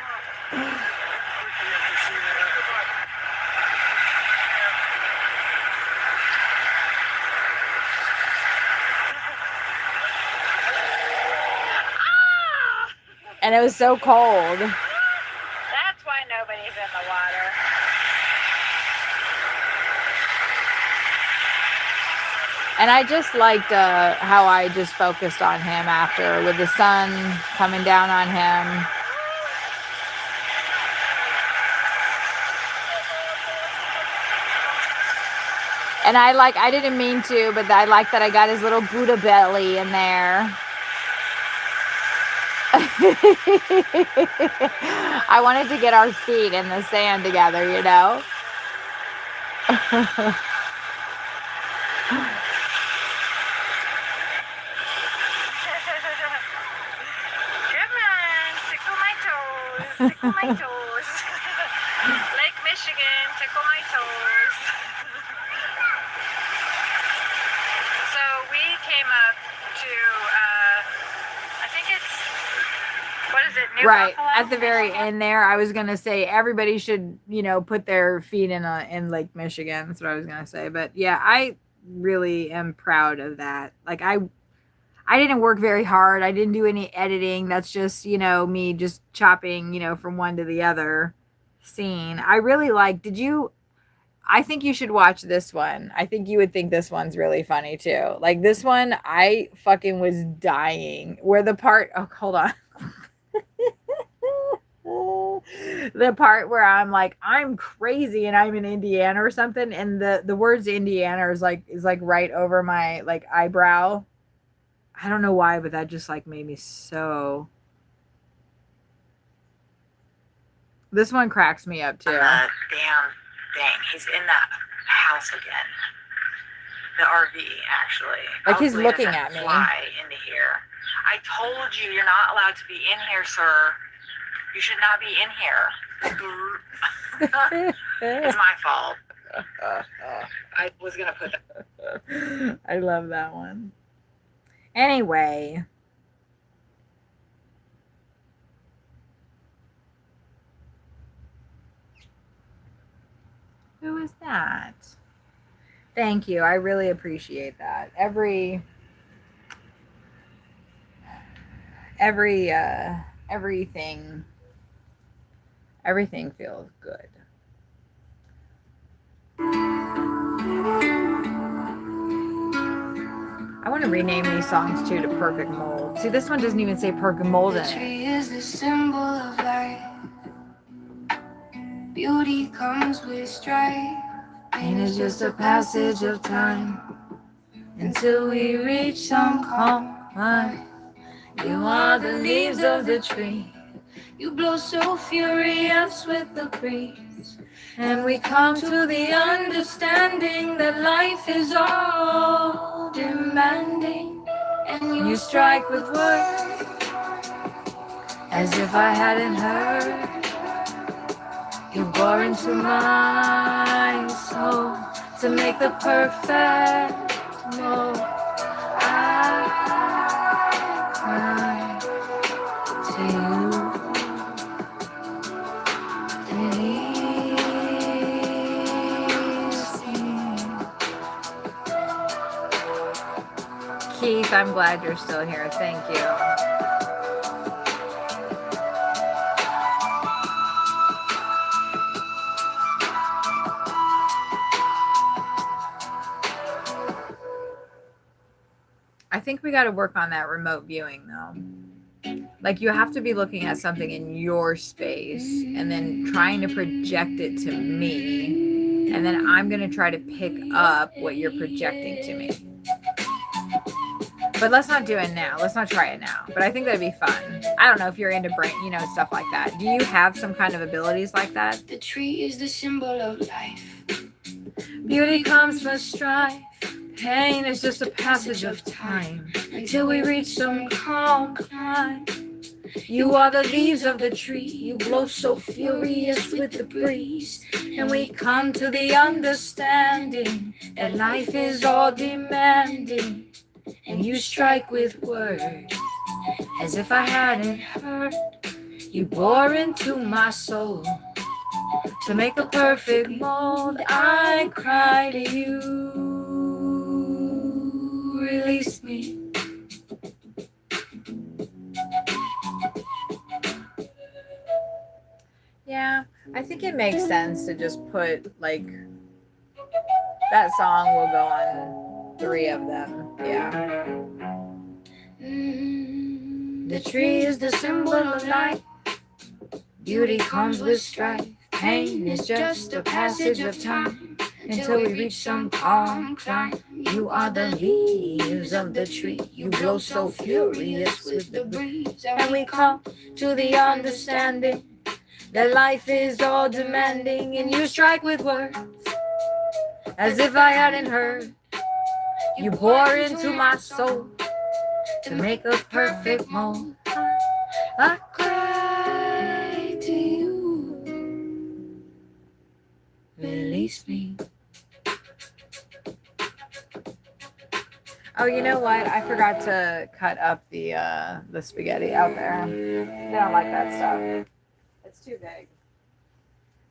And it was so cold. That's why nobody's in the water. And I just liked how I just focused on him after with the sun coming down on him. And I didn't mean to, but I like that I got his little Buddha belly in there. I wanted to get our feet in the sand together, you know? Come on, tickle my toes, tickle my toes. Lake Michigan, tickle my toes. So we came up to, I think it's, what is it, New Right. Buffalo? At the very end there, I was going to say everybody should, you know, put their feet in Lake Michigan. That's what I was going to say. But yeah, I really am proud of that. Like I didn't work very hard. I didn't do any editing. That's just, you know, me just chopping, you know, from one to the other scene. I really like, I think you should watch this one. I think you would think this one's really funny too. Like this one, I fucking was dying. Where the part, oh, hold on. The part where I'm like, I'm crazy and I'm in Indiana or something. And the words Indiana is like right over my like eyebrow. I don't know why, but that just like made me so. This one cracks me up too. Damn thing. He's in that house again. The RV, actually. Like he's Hopefully looking doesn't at me. Fly into here. I told you you're not allowed to be in here, sir. You should not be in here. It's my fault. I was gonna put that. I love that one. Anyway. Who is that? Thank you. I really appreciate that. Everything feels good. I want to rename these songs too to Perfect Mold. See, this one doesn't even say Perfect Mold in The it. tree is the symbol of life. Beauty comes with strife. Pain is just a passage of time until we reach some calm line. You are the leaves of the tree. You blow so furious with the breeze. And we come to the understanding that life is all demanding. And You strike with words as if I hadn't heard. You bore into my soul to make the perfect mold. I cry to you. And easy. Keith, I'm glad you're still here. Thank you. I think we got to work on that remote viewing though. Like you have to be looking at something in your space and then trying to project it to me. And then I'm going to try to pick up what you're projecting to me. But let's not do it now. Let's not try it now. But I think that'd be fun. I don't know if you're into brain, you know, stuff like that. Do you have some kind of abilities like that? the tree is the symbol of life. Beauty comes from strife. Pain is just a passage of time until we reach some calm climb. You are the leaves of the tree. You blow so furious with the breeze. And we come to the understanding that life is all demanding. And you strike with words as if I hadn't heard. You bore into my soul to make a perfect mold. I cry to you, release me. Yeah, I think it makes sense to just put like that song will go on 3 of them. Yeah. The tree is the symbol of life. Beauty comes with strife. Pain is just a passage of time until we reach some calm climb. You are the leaves of the tree. You blow so furious with the breeze. And we come to the understanding that life is all demanding. And you strike with words as if I hadn't heard. You pour into my soul to make a perfect mold. I cry to you, release me. Oh, you know what? I forgot to cut up the spaghetti out there. They don't like that stuff. It's too big.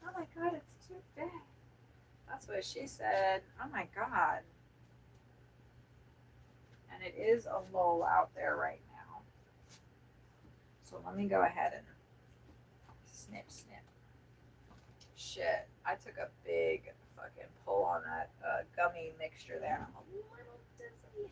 Oh my god, it's too big. That's what she said. Oh my god. And it is a lull out there right now. So let me go ahead and snip. Shit, I took a big fucking pull on that gummy mixture there. I'm a little dizzy.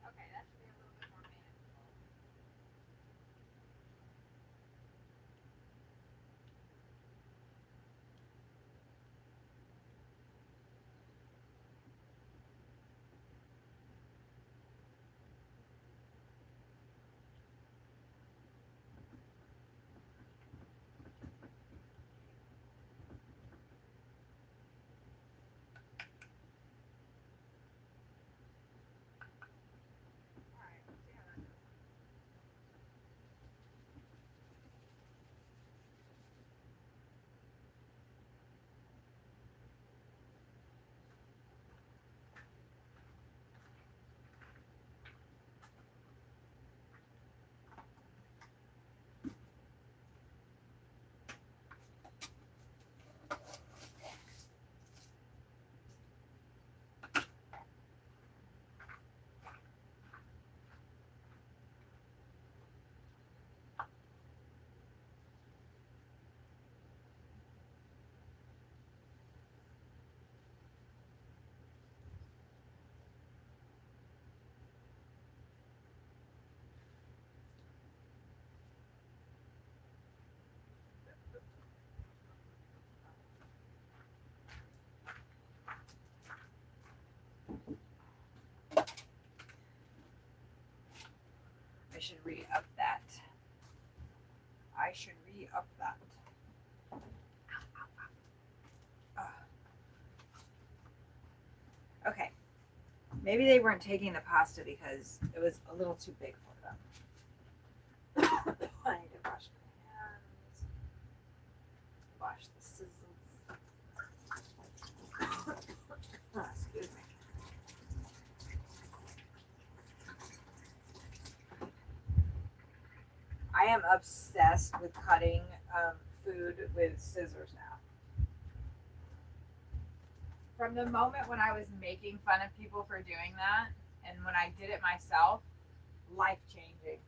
Okay, that should be a little bit more manageable. Alright, let's see how that goes. I should re-up that. Okay. Maybe they weren't taking the pasta because it was a little too big for them. I need to wash my hands. Wash the sizzles. Oh, excuse me. I am obsessed with cutting food with scissors now. From the moment when I was making fun of people for doing that, and when I did it myself, life changing.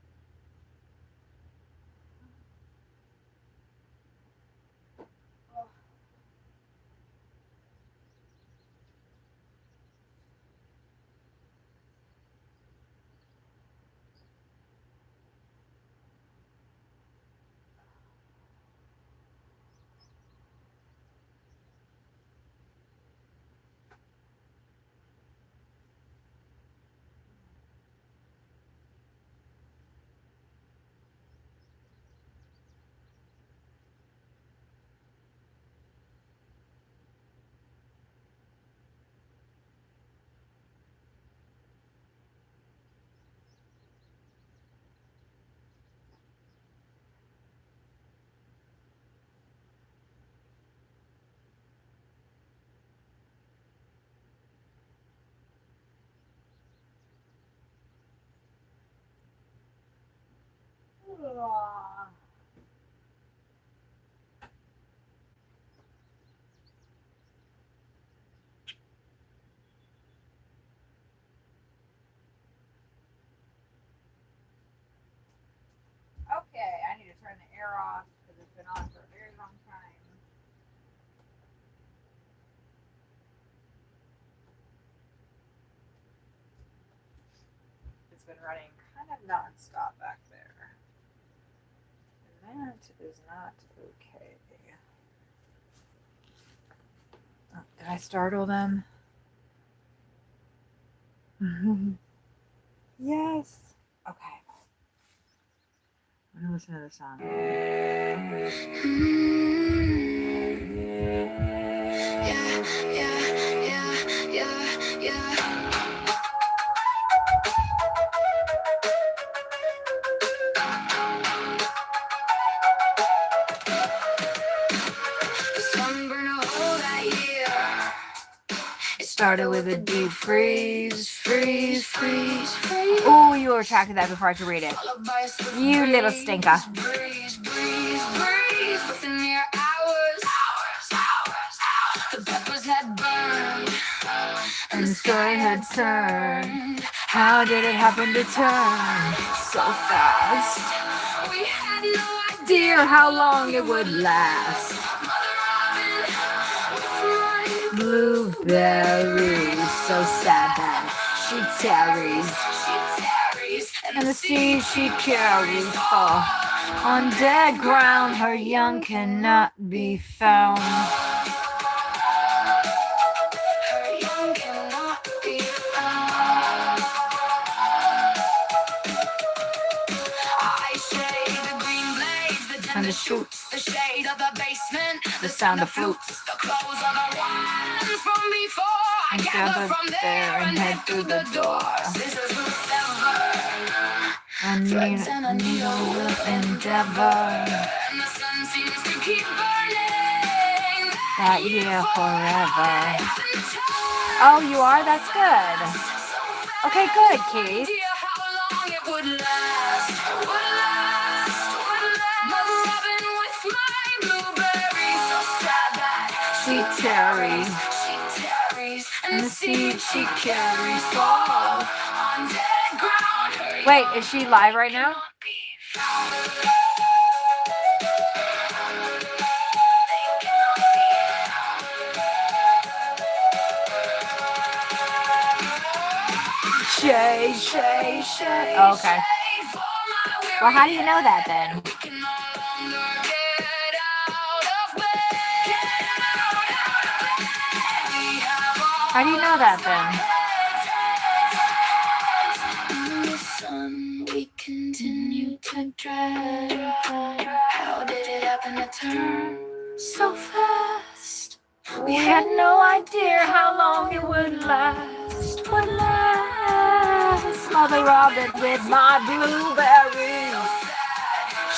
Okay, I need to turn the air off because it's been on for a very long time. It's been running kind of non-stop back there. And that is not okay. Oh, did I startle them? Yes. Okay. I'm gonna listen to the song. Started with a deep freeze. Oh, you were tracking that before I could read it. You little stinker. Within mere hours. The peppers had burned and the sky had turned. How did it happen to turn so fast? We had no idea how long it would last. Blueberries, so sad that she tarries, and the seed she carries fall on dead ground. Her young cannot be found. Her young cannot be found. I shade the green blades, the tender shoots, the shade of the basement, the sound of flutes, the clothes of the ones from before. I gather from there and head through the door. Scissors will sever, threads and a needle will endeavor, and the sun seems to keep burning that year forever. Oh, you are? That's good. Okay, good, Keith. She tarries, and the seed she carries fall on dead ground. Wait, is she live right now? Shay. Oh, okay. Well, how do you know that then? How do you know that then? In the sun, we continue to dread. How did it happen to turn so fast? We had no idea how long it would last. Mother Robin with my blueberries.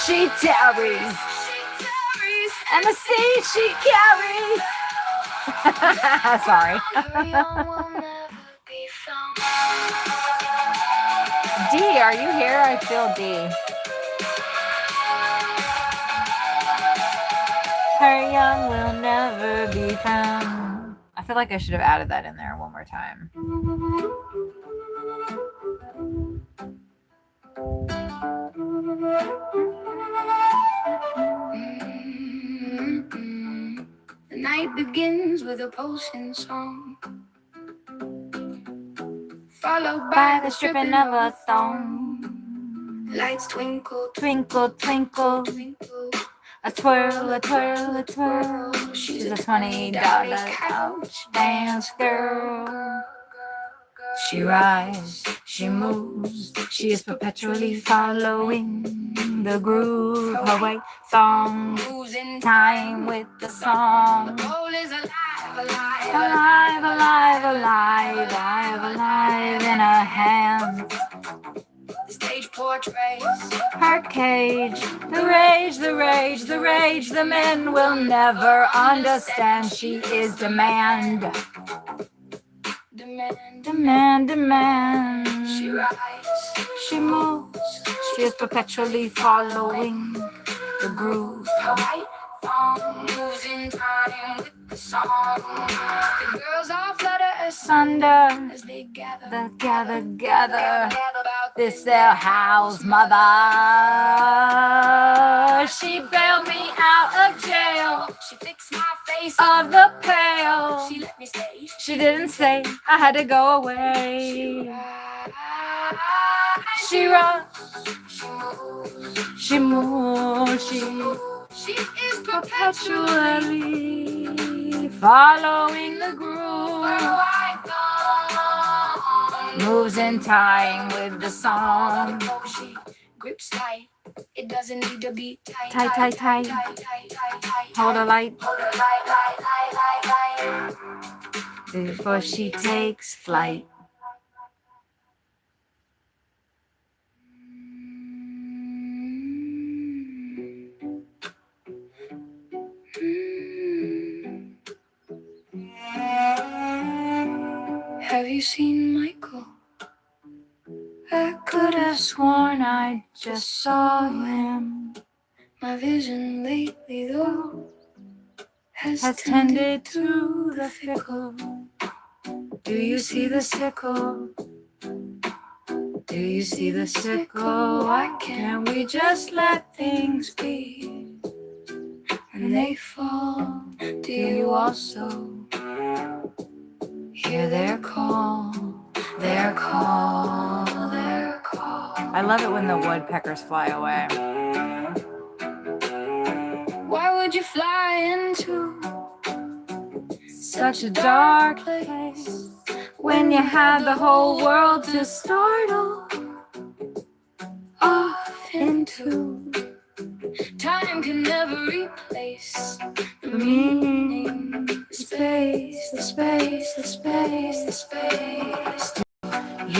She tarries, and the seed she carries. Sorry. D, are you here? I feel D. Her young will never be found. I feel like I should have added that in there one more time. The night begins with a pulsing song, followed By the stripping of a thong. lights twinkle, Twinkle, twinkle. twinkle. A twirl, a twirl, a twirl. She's a $20 couch dance girl. She rides, she moves, she is perpetually following the groove. Her white thong moves in time with the song. The pole is alive, alive, Alive, alive, alive, alive, alive in her hands. The stage portrays Her cage, the rage, the rage, the rage, the men will never understand. She is demand, demand. demand, demand. She rides, She moves, she is perpetually following the groove. her white thong moves in time with the song. The girls all flutter Asunder, as they gather, the gather, gather. about This their house mother. She bailed me out of jail, She fixed my face of the pale. She let me stay. She didn't say I had to go away. She runs, she moves, She is perpetually following the groove. Moves in time with the song. She grips tight. It doesn't need to be tight. Tight, tight, tight. Hold her light Hold her light, light, light, light, light. before she takes flight. Have you seen Michael? I could have sworn I just saw him. My vision lately, though, has Tended to the fickle. Do you see the sickle? Do you see the sickle? Why can't we just let things be? When they fall, Do you also hear their call? Their call, their call. I love it when the woodpeckers fly away. Why would you fly into Such a dark place when you have the whole world to startle off into. time can never replace The meaning, the space, the space, the space, the space.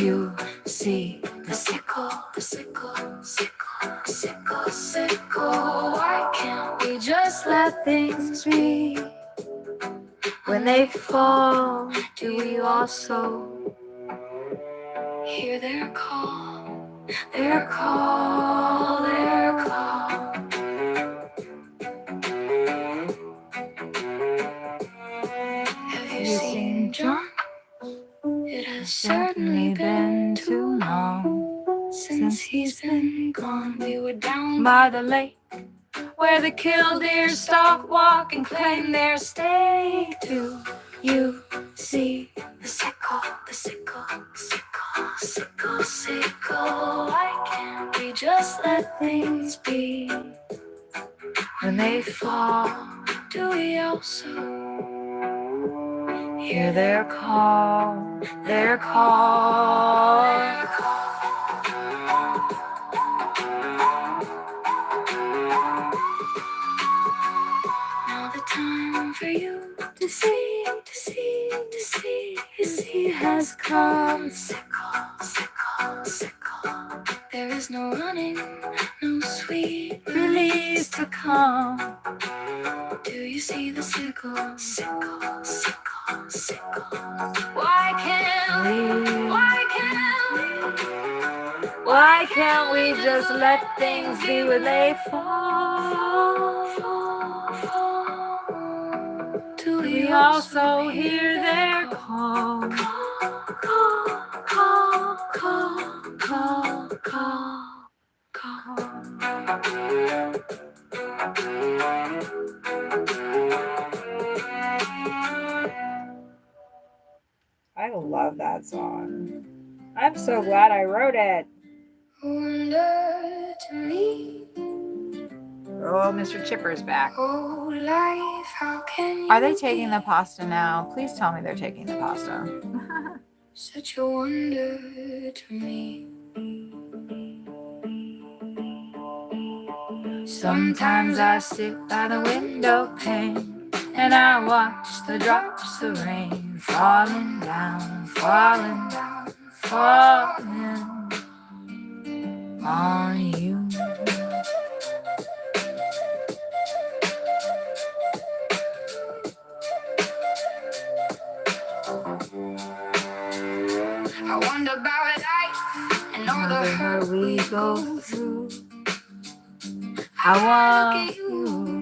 you see The sickle, the sickle, sickle, sickle, sickle. Why can't we just let things be? when they fall. Do we also Hear their call, their call, their call. Have you seen John? It has certainly been too long since he's been gone. We were down by the lake where the killdeer stalk, walk, and claim their stay to. You see the sickle, the sickle, sickle, sickle, sickle. Why can't we just let things be? When they fall, Do we also hear their call, their call. now the time for you to see, to see, to see, to see has come? Sickle, sickle, sickle. There is no running, no sweet Release to come. Do you see the sickle? Sickle, sickle, sickle. Why can't we? Why can't we? Why can't we just let things be when they fall? Fall, fall, fall. we also hear their call. Call, call, call, call, call, call. I love that song. I'm so glad I wrote it. Wonder to me. Oh, Mr. Chipper's back. Oh, life, how can you Are they taking the pasta now? Please tell me they're taking the pasta. such a wonder to me. Sometimes I sit by the window pane and I watch the drops of rain falling down, falling down, falling on you. I wonder about life and all the hurt we go through. I want you.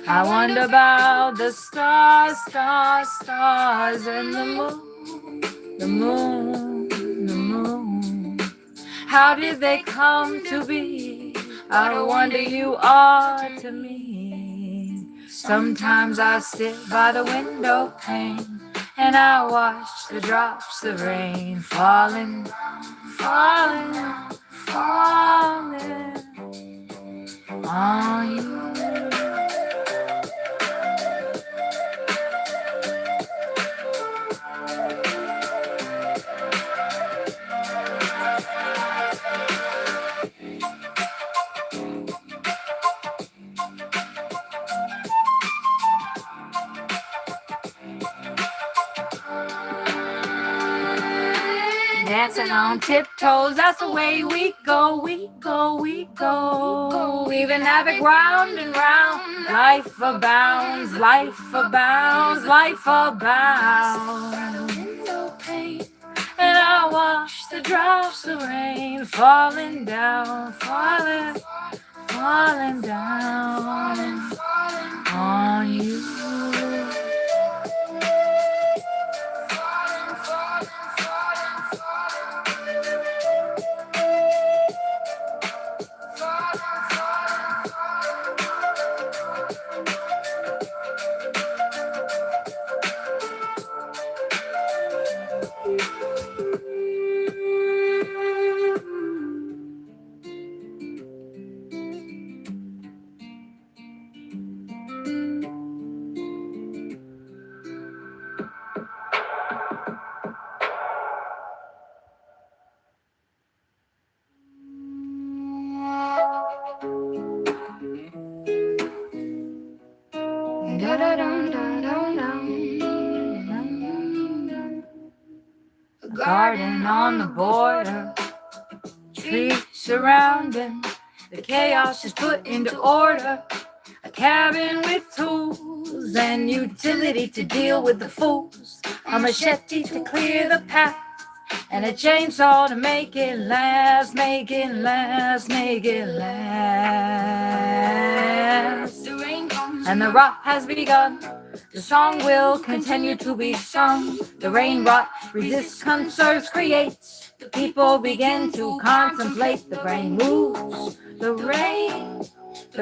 I wonder about the stars, stars, stars, and the moon, the moon, the moon. How did they come to be? I wonder you are to me. Sometimes I sit by the window pane and I watch the drops of rain falling, falling, falling on you. Dancing on tiptoes, that's the way we go, we go, we go. Weaving havoc round and round. Life abounds, life abounds, life abounds. And I watch the drops of rain falling down, falling, falling down on you. A garden on the border, trees surrounding, the chaos is put into order. A cabin with tools and utility to deal with the fools. A machete to clear the path and a chainsaw to make it last, make it last, make it last. The rain comes And the rot has begun. The song will continue to be sung. The rain rot resists, conserves, creates. The people begin to contemplate. The brain moves. The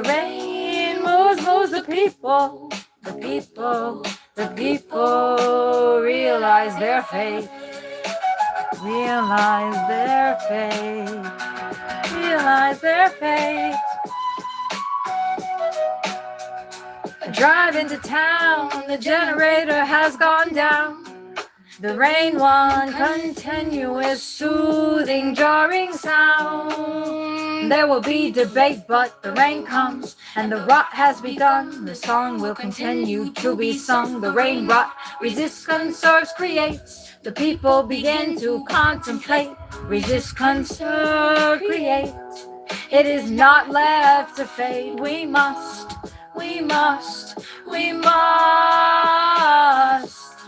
rain moves, moves the people. The people realize their fate. Realize their fate. Realize their fate. I drive into town, the generator has gone down. The rain, one continuous, soothing, jarring sound. There will be debate, but the rain comes, and the rot has begun. The song will continue to be sung. The rain rot resists, conserves, creates. The people begin to contemplate. Resist, conserve, create. It is not left to fate. We must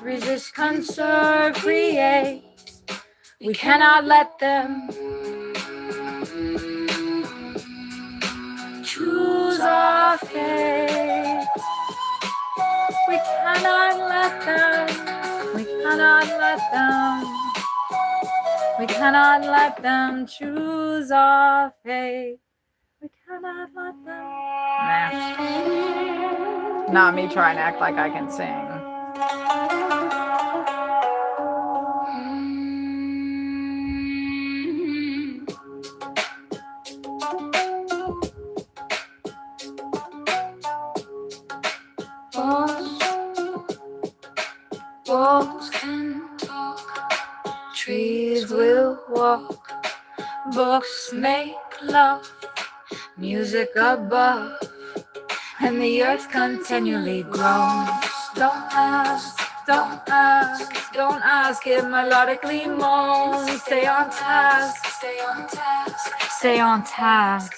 resist, conserve, create. We cannot let them choose our fate. We cannot cannot let them. We cannot let them. We cannot let them choose our fate. We cannot let them. Nah. Not me trying to act like I can sing. Walls can talk, Trees will walk, books make love, music above, and the earth continually grows. Don't ask, don't ask, don't ask it melodically moans. Stay on task, stay on task. stay on task.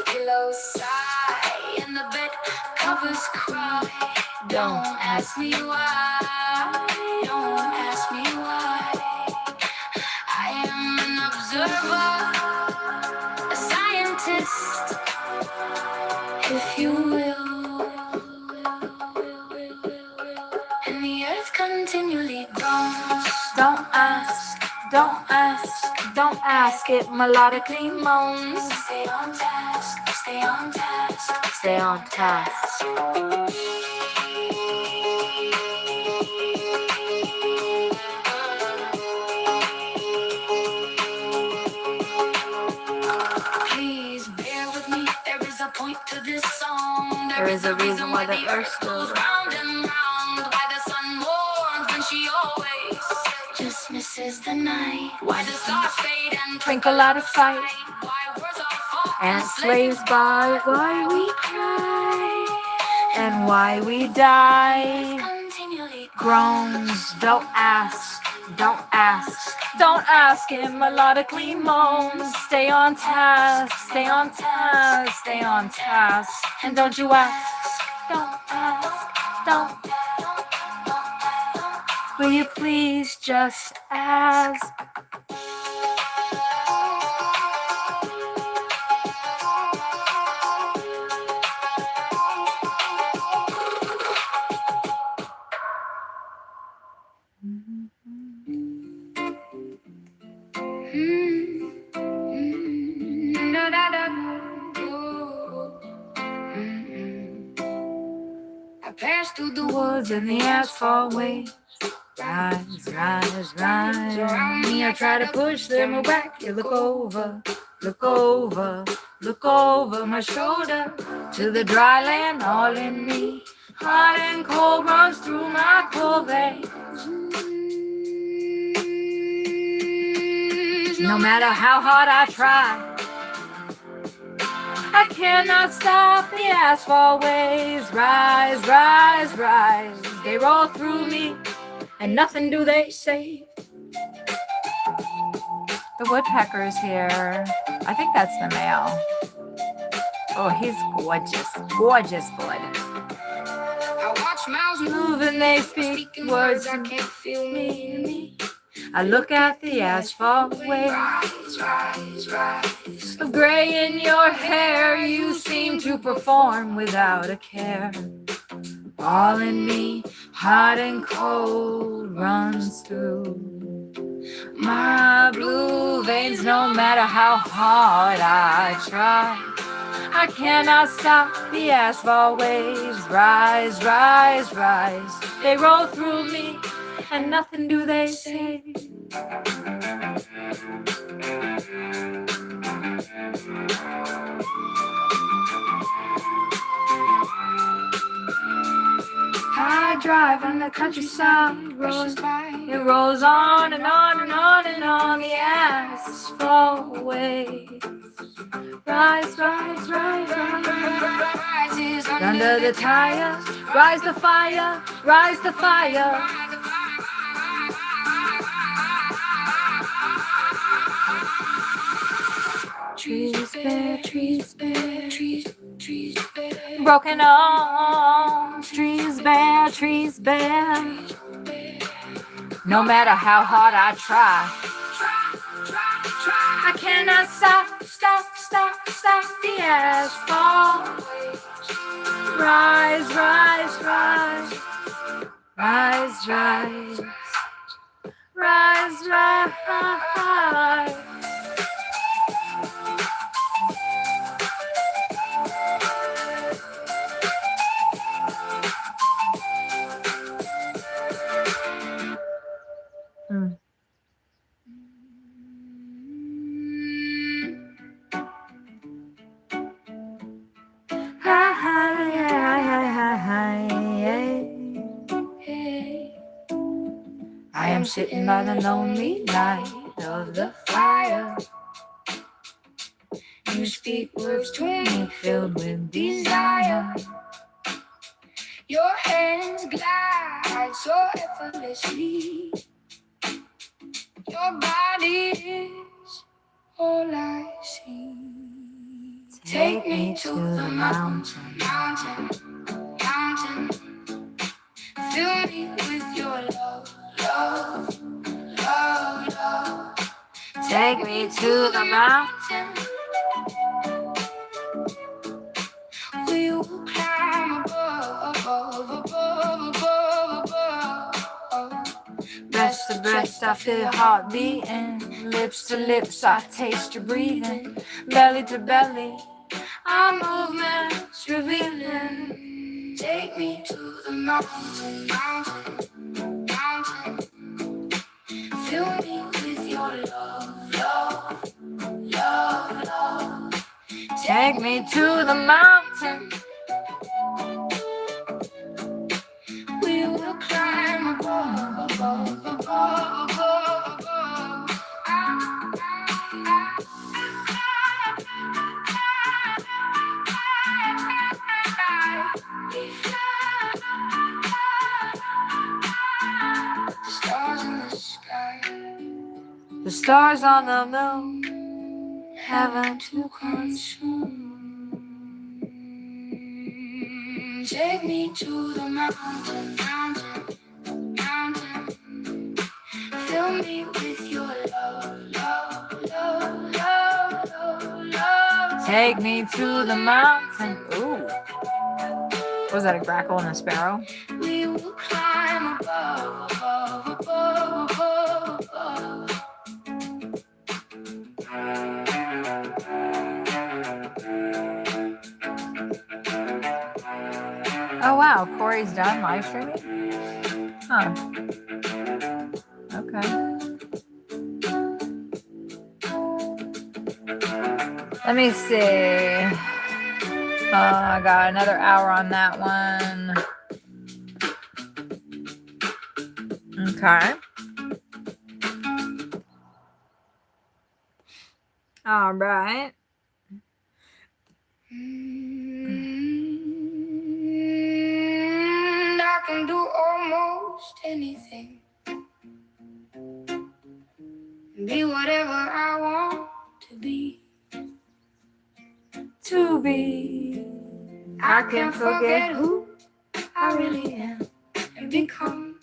Pillows sigh in the bed, covers cry. Don't ask me why. Don't ask me why. I am an observer, a scientist, if you will. And the earth continually groans. Don't ask, don't ask, don't ask it melodically moans. Stay on task, stay on task, Stay on task. Please bear with me, there is a point to this song. There is a reason why the earth goes round and round. Why the sun mourns when she always just misses the night. Why the stars fade and Twinkle out of sight, why words are fought and slaves by why we cry, and why we die. continually Groans, don't ask, don't ask, don't ask it melodically moans. Stay on task, stay on task, stay on task. And don't you ask, don't ask, don't. Will you please just ask? I passed through the Woods and the asphalt waves rise, rise, rise around me. I try to push them back. You look over, look over, look over my shoulder to the dry land all in me. Hot and cold runs through my cold veins. No matter how hard I try, I cannot stop the asphalt waves. Rise, rise, rise. They roll through me, and nothing do they say. The woodpecker's here. I think that's the male. Oh, he's gorgeous. Gorgeous bud. I watch mouths Move and they speak speaking words I can't feel me. I look at the asphalt waves. Rise, rise, rise. Of gray in your hair, you seem to perform without a care. All in me, hot and cold, runs through my blue veins. No matter how hard I try, I cannot stop the asphalt waves. Rise, rise, rise. They roll through me, and nothing do they say. I drive on the countryside road. It rolls on and on and on and on the asphalt waves. Rise, rise, rise, rise. Rises Under the tires, rise the fire, rise the fire. Trees bare, trees bare, trees bare. Broken arms, trees bare, trees bare. No matter how hard I try, Can I stop the asphalt? Rise, rise, rise. Rise, rise. Rise, rise. I am sitting by the lonely light of the fire. You speak words to me filled with desire. Your hands glide so effortlessly. Your body is all I see. Take me to the mountain. Fill me with your love. Take me to the mountain. We will climb above. Breast to breast, I feel your heart beating. Lips to lips, I taste your breathing. Belly to belly, our movements revealing. Take me to the mountain. Fill me with your love. Take me to the mountain. We will climb above. We fly. Stars in the sky. The stars on the moon, heaven to consume. Take me to the mountain. Fill me with your love. Take me to the mountain. Ooh. Was that a grackle and a sparrow? We will climb above. Oh wow, Corey's done live streaming? Huh. Okay. Let me see. I got another hour on that one. Okay. All right. I can do almost anything. Be whatever I want to be. I can forget who I really am and become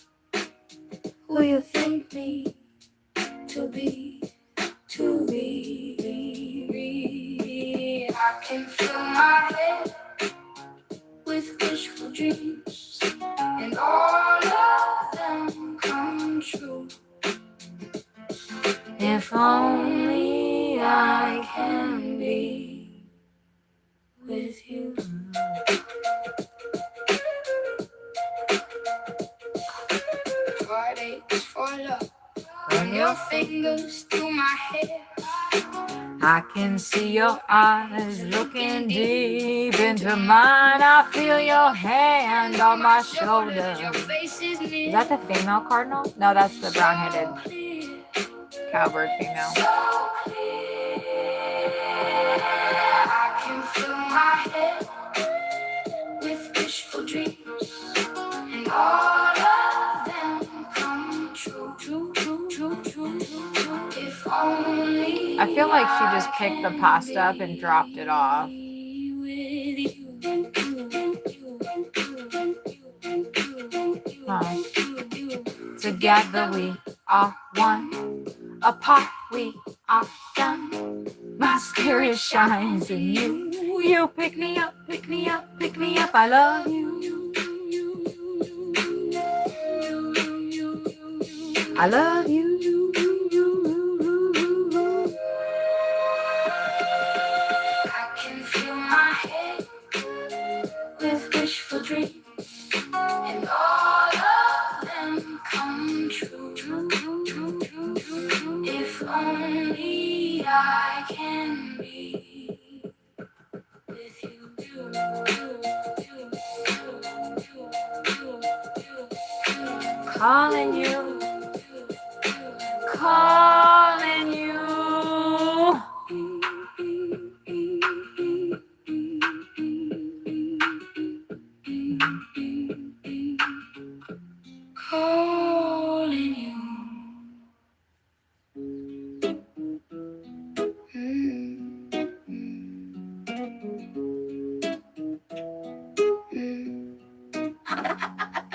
who you think me to be. I can fill my head with wishful dreams, and all of them come true. If only I can be With you. Heartaches for love. Run your fingers through my hair. I can see your eyes looking deep into mine. I feel your hand on my shoulder. Your face is near. Is that the female cardinal? No, that's the brown-headed cowbird female. So clear. I can fill my head with wishful dreams, and all of them come true. If only I feel like she just picked the pasta up and dropped it off. Huh. Together we are one. Apart we are done. My spirit shines in you. You pick me up, pick me up, pick me up. I love you. I love you. I can fill my head with wishful dreams, and all of them come true. If only I can be with you. Calling you, calling you. Calling you.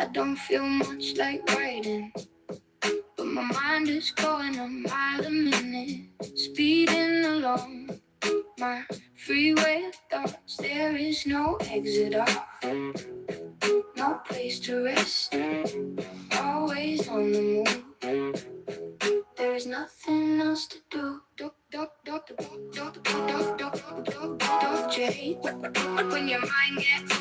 I don't feel much like writing, but my mind is going a mile a minute, speeding along my freeway of thoughts. There is no exit off, no place to rest, always on the move. There's nothing else to do. When your mind gets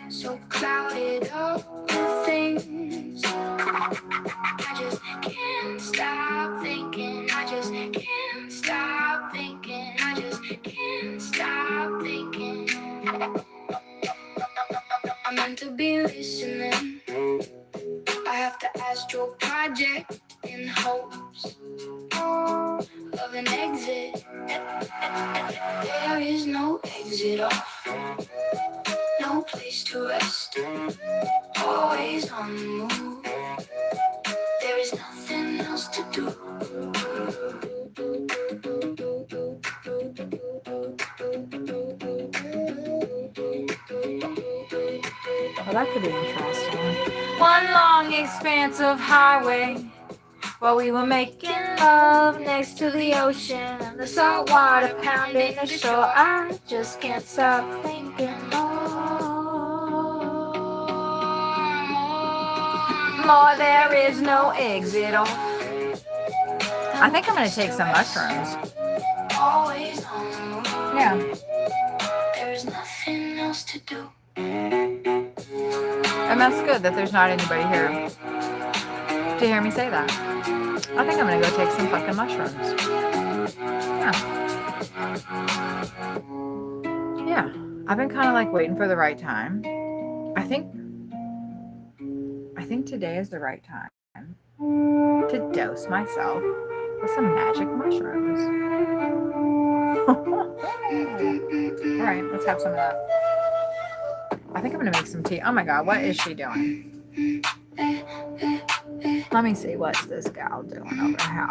so clouded up with things, I just can't stop thinking. I just can't stop thinking. I just can't stop thinking. I'm meant to be listening. I have to astral project in hopes of an exit. There is no exit off, no place to rest, always on the move. There is nothing else to do. Well, that could be interesting. One long expanse of highway while we were making love next to the ocean and the salt water pounding the shore. I just can't stop thinking more. There is no exit off. I think I'm going to take some mushrooms. Always on the move. Yeah. There's nothing else to do. And that's good that there's not anybody here to hear me say that. I think I'm going to go take some fucking mushrooms. Yeah. I've been kind of like waiting for the right time. I think today is the right time to dose myself with some magic mushrooms. All right, let's have some of that. I think I'm going to make some tea. Oh my God, what is she doing? Let me see, what's this gal doing over here?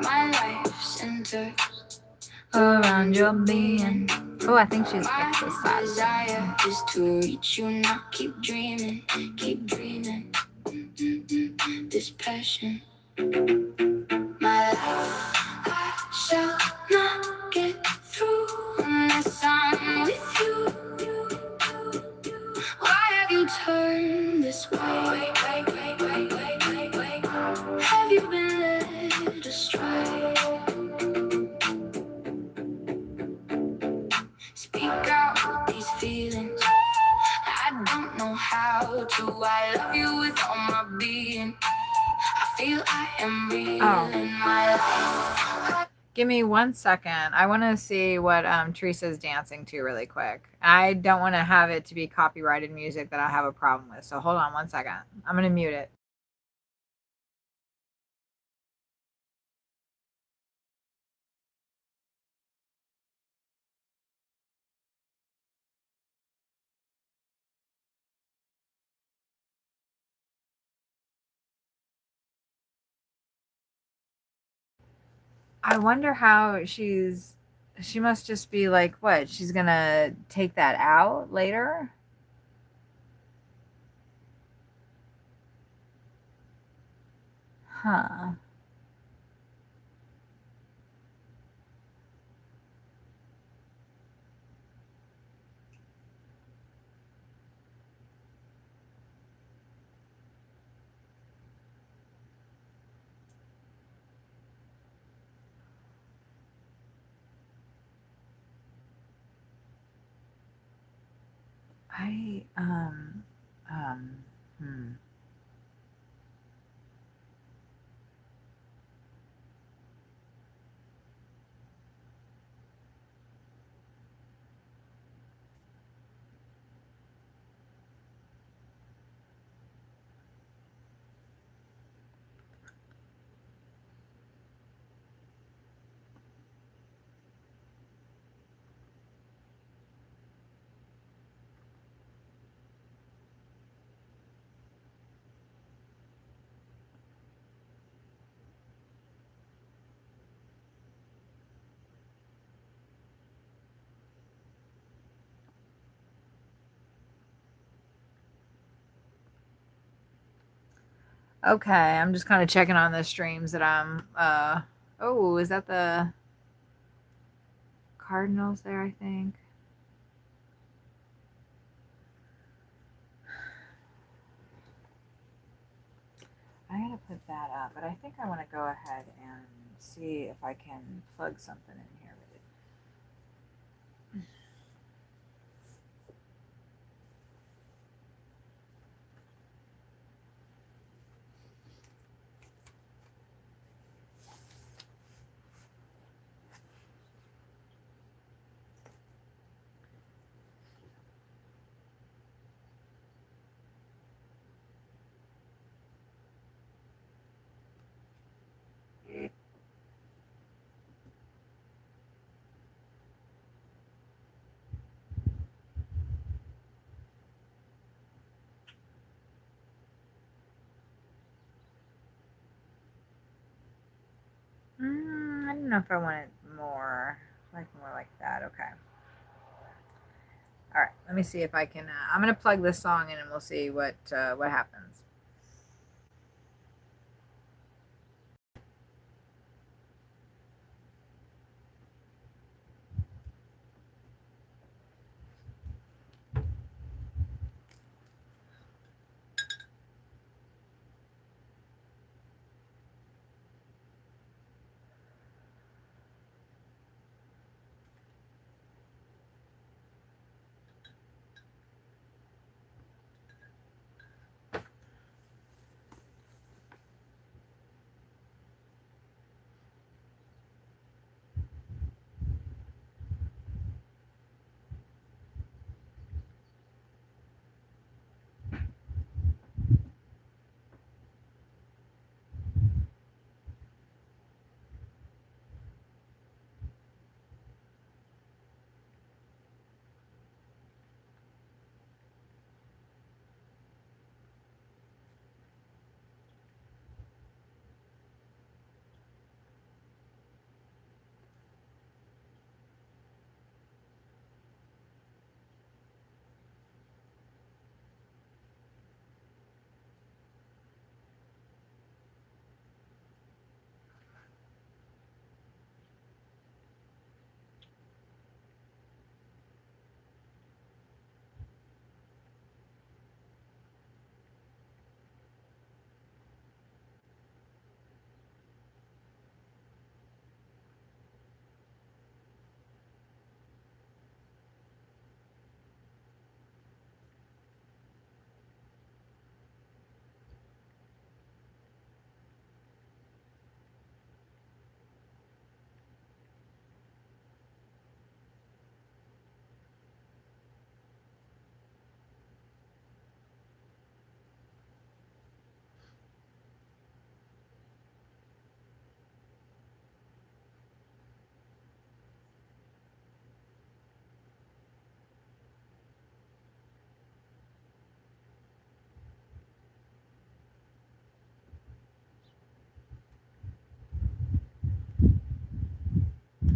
My life centers around your being. Oh, I think she's My exercising. desire is to reach you, not keep dreaming, keep dreaming. This passion, my life, I shall not get through unless I'm with you. Why have you turned this way? Have you been led astray? Speak out these feelings. I don't know how to. I love you with all my being. I feel I am real in my life. Give me 1 second. I want to see what Teresa's dancing to really quick. I don't want to have it to be copyrighted music that I have a problem with. So hold on 1 second. I'm going to mute it. I wonder how she must just be like, what? She's going to take that out later? Huh. I um hmm. Okay, I'm just kind of checking on the streams that I'm oh, is that the Cardinals there, I think? I gotta put that up, but I think I want to go ahead and see if I can plug something in here with it. I don't know if I want it more like that. Okay. All right. Let me see if I can. I'm gonna plug this song in, and we'll see what happens.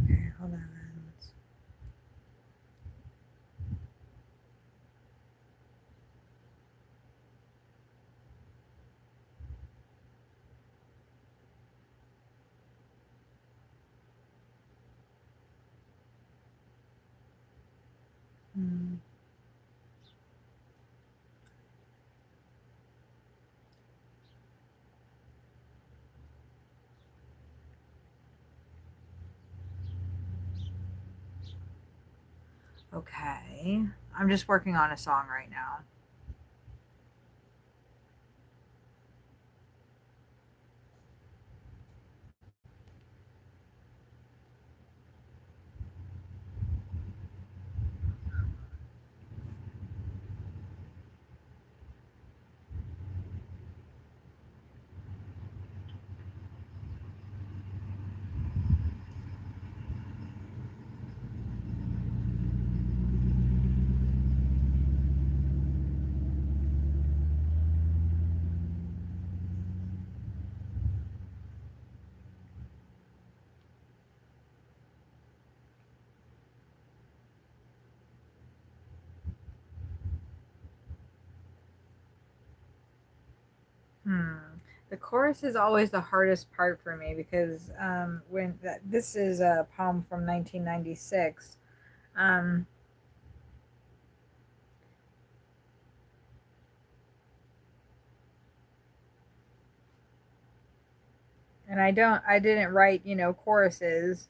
Okay, hold on. Hmm. Okay. I'm just working on a song right now. Hmm. The chorus is always the hardest part for me because this is a poem from 1996. Um, and I didn't write, choruses.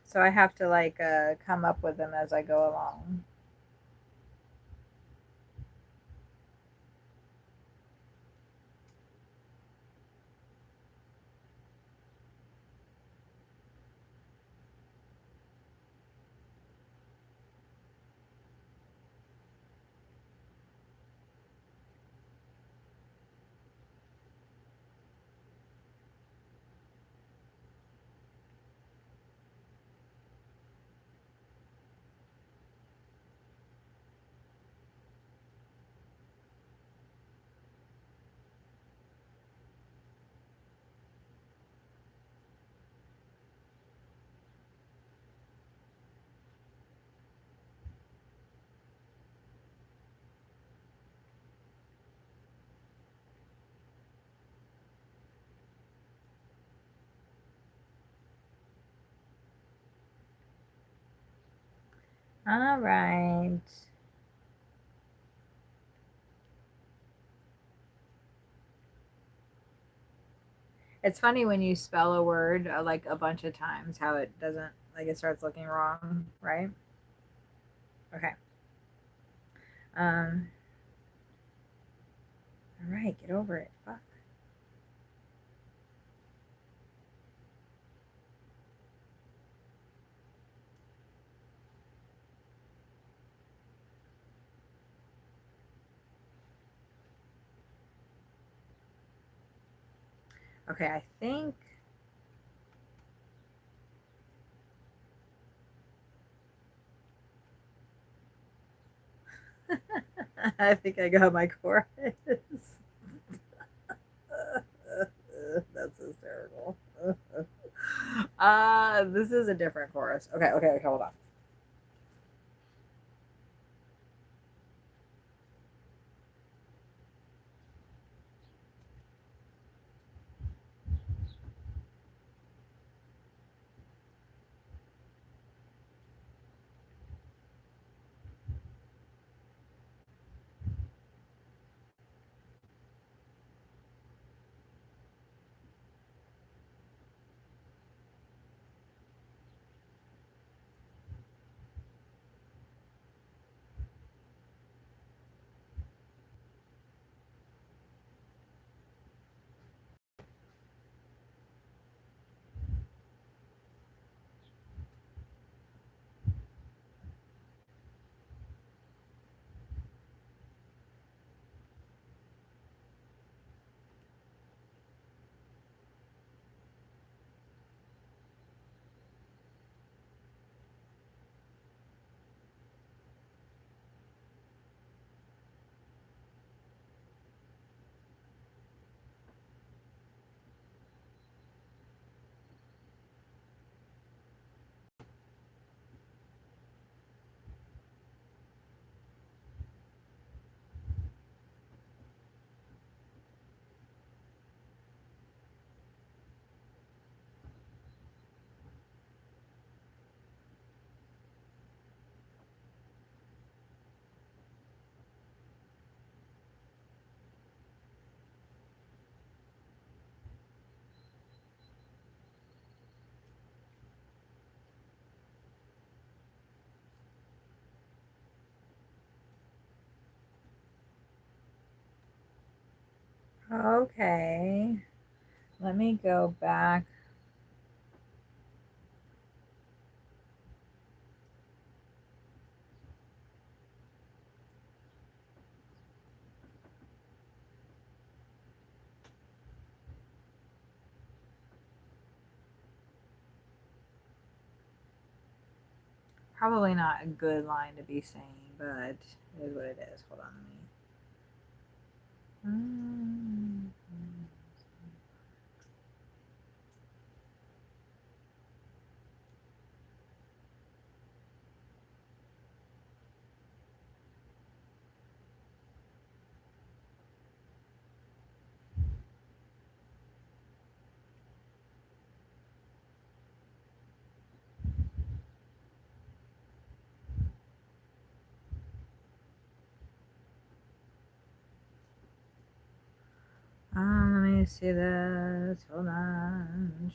So I have to come up with them as I go along. All right. It's funny when you spell a word like a bunch of times how it doesn't it starts looking wrong, right? Okay. Um. All right, get over it. Fuck. Okay, I think I think I got my chorus. That's hysterical. This is a different chorus. Okay, hold on. Okay. Let me go back. Probably not a good line to be saying, but it is what it is. Hold on to me. Let me see this. Hold on.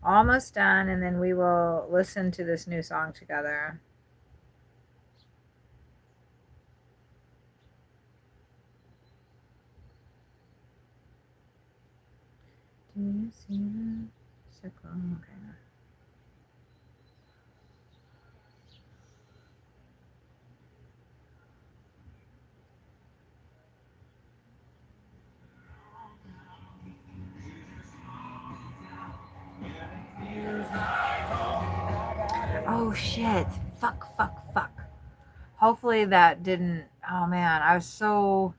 Almost done, and then we will listen to this new song together. Do you see the circle? Okay. Oh shit. Fuck. Hopefully that didn't. Oh man, I was so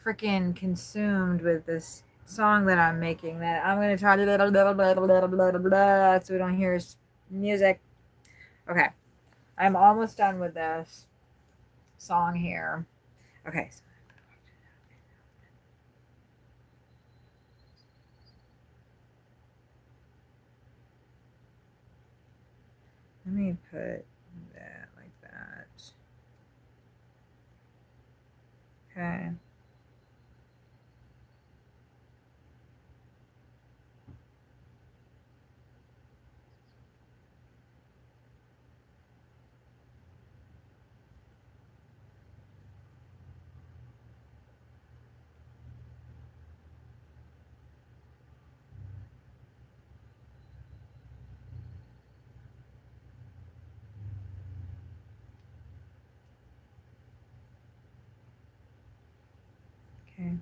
freaking consumed with this song that I'm making that I'm gonna try to so we don't hear music. Okay, I'm almost done with this song here. Okay, let me put that like that. Okay. Okay.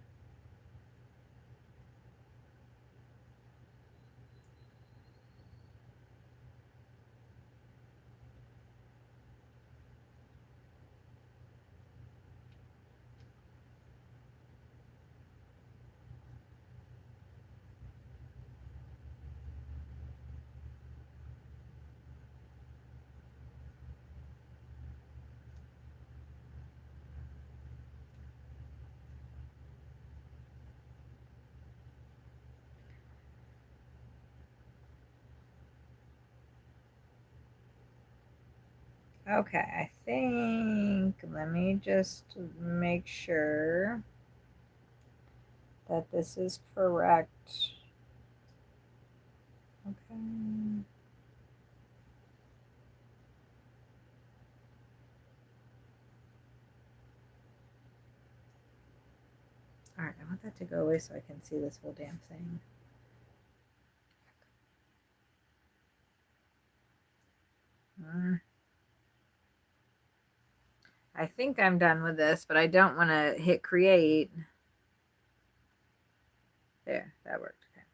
Okay, I think, let me just make sure that this is correct. Okay. Alright, I want that to go away so I can see this whole damn thing. I think I'm done with this, but I don't want to hit create. There, that worked. Okay.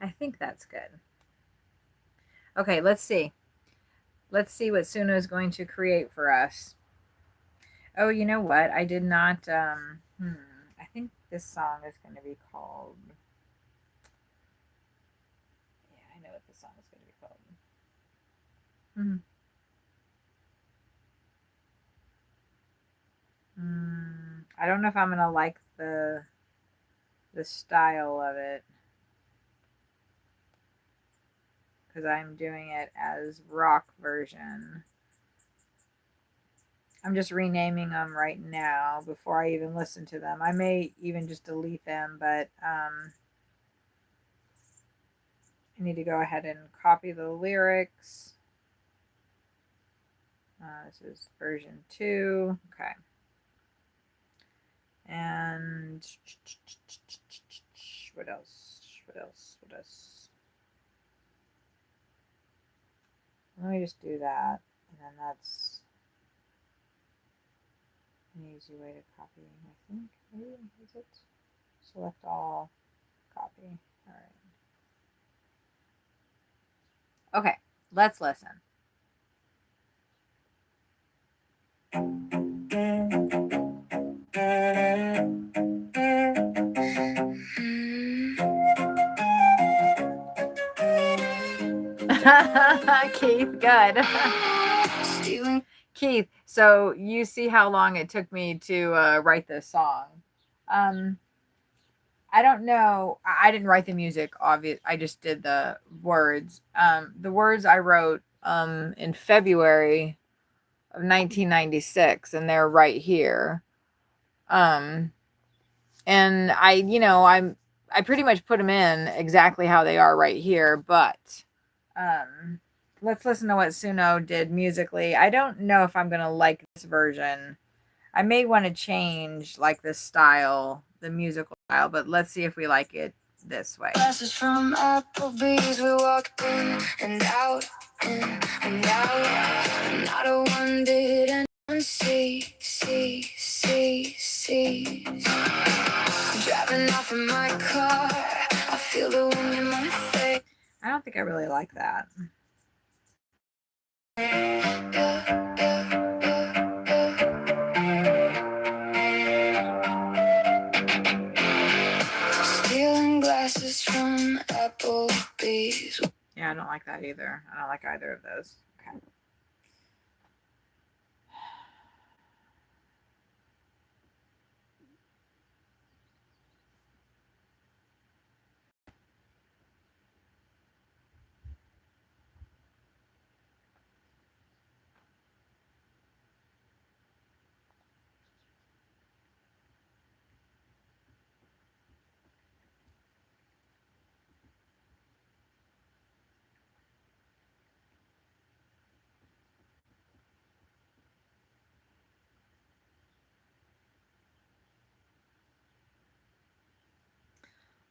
I think that's good. Okay, let's see. Let's see what Suno is going to create for us. Oh, you know what? I did not I think this song is going to be called. Yeah, I know what this song is going to be called. Hmm. I don't know if I'm going to like the style of it because I'm doing it as rock version. I'm just renaming them right now before I even listen to them. I may even just delete them, but I need to go ahead and copy the lyrics. This is version 2. Okay. And what else? What else? What else? Let me just do that. And then that's an easy way to copy, I think. Maybe is it? Select all, copy. All right. Okay, let's listen. Keith, good. Keith, so you see how long it took me to write this song. I don't know. I didn't write the music, obvious. I just did the words. The words I wrote in February of 1996, and they're right here. And I pretty much put them in exactly how they are right here, but let's listen to what Suno did musically. I don't know if I'm going to like this version. I may want to change like the style, the musical style, but let's see if we like it this way. Glasses from Applebee's, we walked in and out, in and out. And not a one did anyone see. I'm driving off in my car, I feel the wind in my face. I don't think I really like that. Stealing glasses from Applebee's. Yeah, I don't like that either. I don't like either of those. Okay.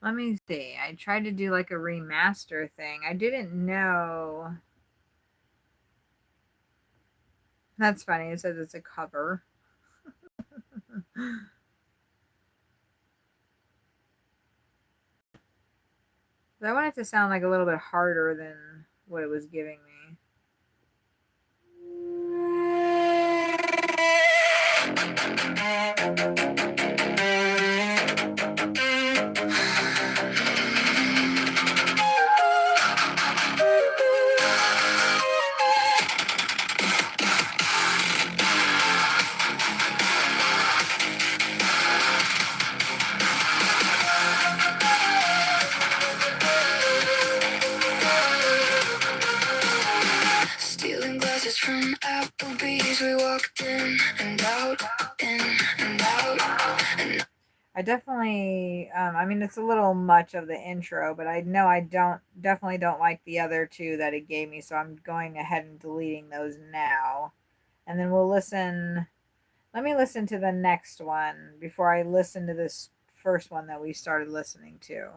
Let me see. I tried to do like a remaster thing. I didn't know. That's funny. It says it's a cover. I want it to sound like a little bit harder than what it was giving me. Stealing glasses from Applebee's, we walked in and out, in and out. And I definitely, I mean, it's a little much of the intro, but I know I definitely don't like the other two that it gave me, so I'm going ahead and deleting those now. And then we'll listen. Let me listen to the next one before I listen to this first one that we started listening to.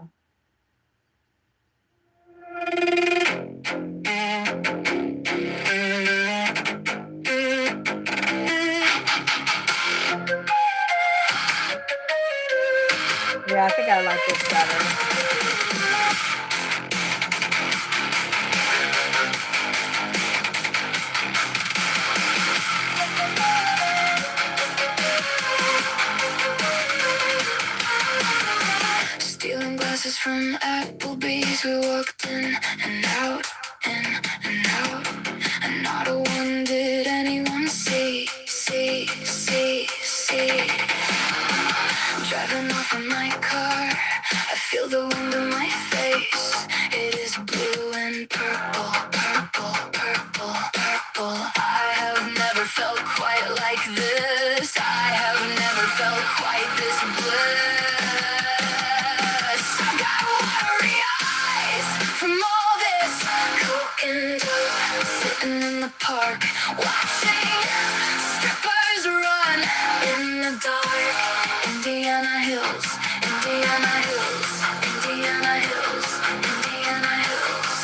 Yeah, I think I like this better. from Applebee's. We walked in and out, in and out, and not a one did anyone see. Driving off in my car, I feel the wind in my face. It is blue and purple, purple, purple, purple. I have never felt quite like this. I have never felt quite this bliss. I've got watery eyes from all this coke and dope. Sitting in the park, watching strippers run in the dark. Indiana Hills, Indiana Hills, Indiana Hills, Indiana Hills.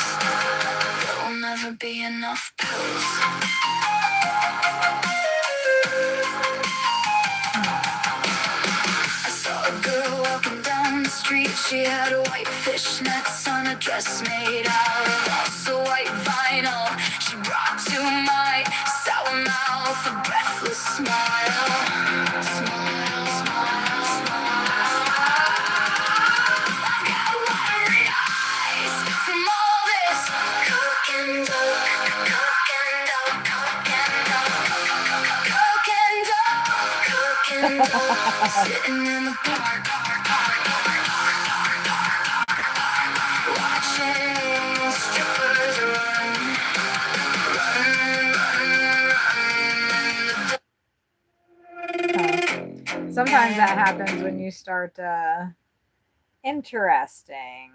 There will never be enough pills. I saw a girl walking down the street. She had white fishnets on a dress made out of also white vinyl. She brought to my sour mouth a breathless smile. Smile, smile, smile. I've got watery eyes from all this coke and dope, coke and dope, coke and dope, coke and dope, coke and dope. Sitting in the park, watching strippers run, Sometimes that happens when you start interesting.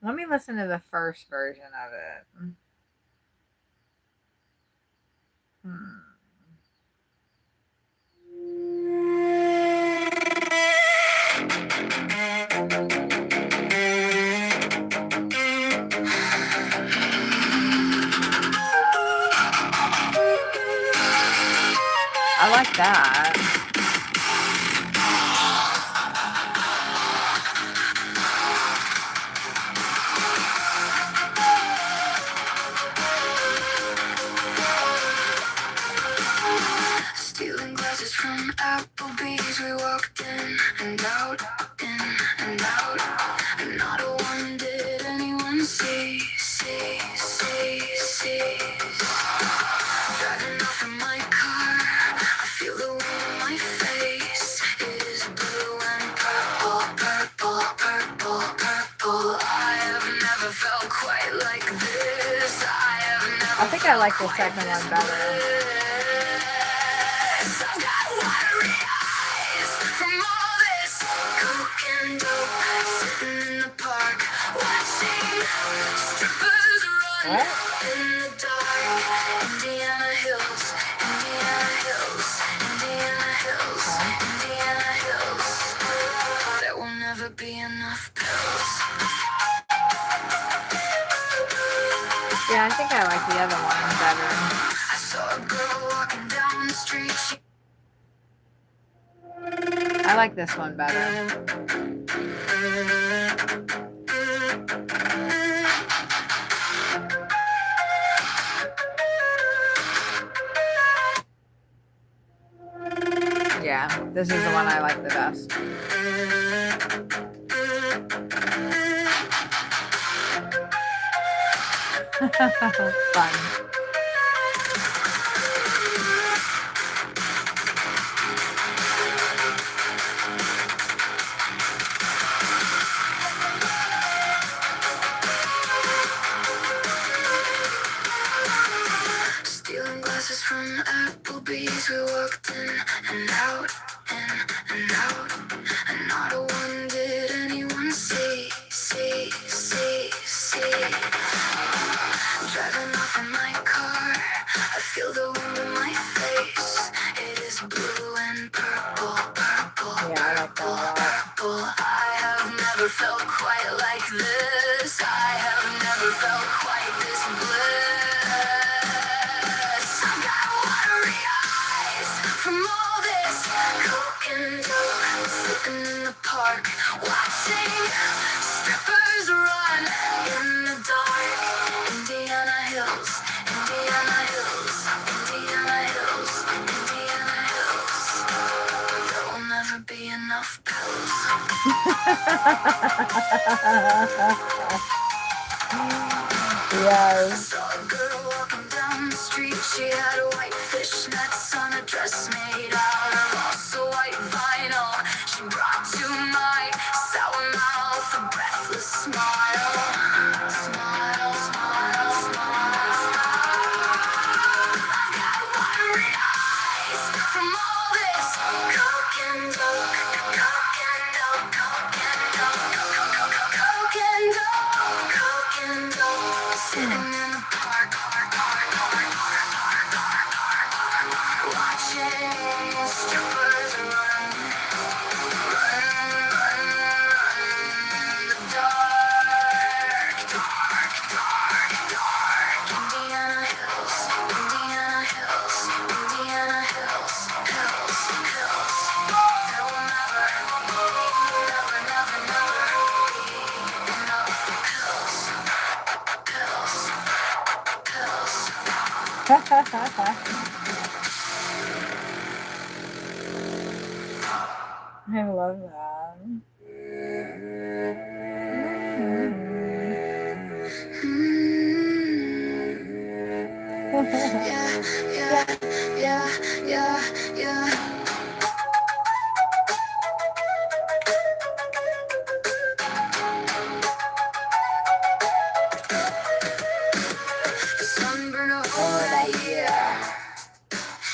Let me listen to the first version of it. I like that. stealing glasses from Applebee's. We walked in and out, and not a one did anyone see. Driving off in my car, I feel the wind in my face. It is blue and purple, purple, purple, purple. I have never felt quite like this. I think I like the second one better. I've got watery eyes from all this coke and dope. Sitting in the park, watching strippers run in the dark. Indiana Hills, Indiana Hills, Indiana Hills, Indiana Hills. There will never be enough pills. Yeah, I think I like the other one better. I saw a girl walking down the street. I like this one better. Yeah, this is the one I like the best. Fun. Stealing glasses from Applebee's. We walked in and out, and not a one did anyone see. Driving off in my car, I feel the wind in my face. It is blue and purple, purple, purple, purple. I have never felt quite like this. I have never felt quite this bliss. I've got watery eyes from all this coke and dope. Sitting in the park, watching strippers run in the dark. Indiana Hills, Indiana Hills, Indiana never be enough pills. Yes. Saw a girl walking down the street. She had white fishnets on a dress made out of also white vinyl. She brought to my sour mouth a breathless smile. Smile, smile, smile, smile. I've got watery eyes from all this coke and dope, coke and dope, coke and dope, coke and dope, coke and dope. Sitting in the park, watching strippers run, run in the dark, dark, dark, dark. Indiana hills, Indiana hills, Indiana hills, hills, hills. There will never, never, never, never be enough pills, pills, pills. I love that. Yeah. The sunburn a hole that year.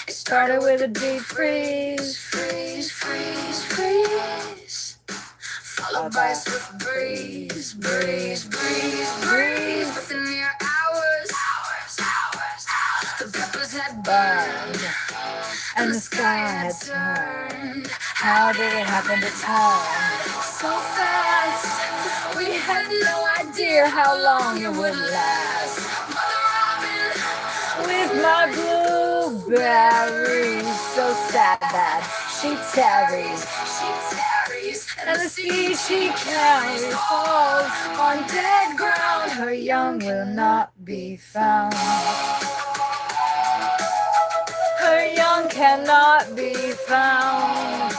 It Started with a deep freeze. freeze, freeze, freeze. Followed by a swift breeze, breeze, breeze, breeze. Within mere hours, the peppers had burned And the sky had turned. How did it happen to turn so fast? We had no idea how long it would last. Mother Robin, With my blueberries, so sad that she tarries. And the seed she carries falls on dead ground. Her young will not be found. Her young cannot be found.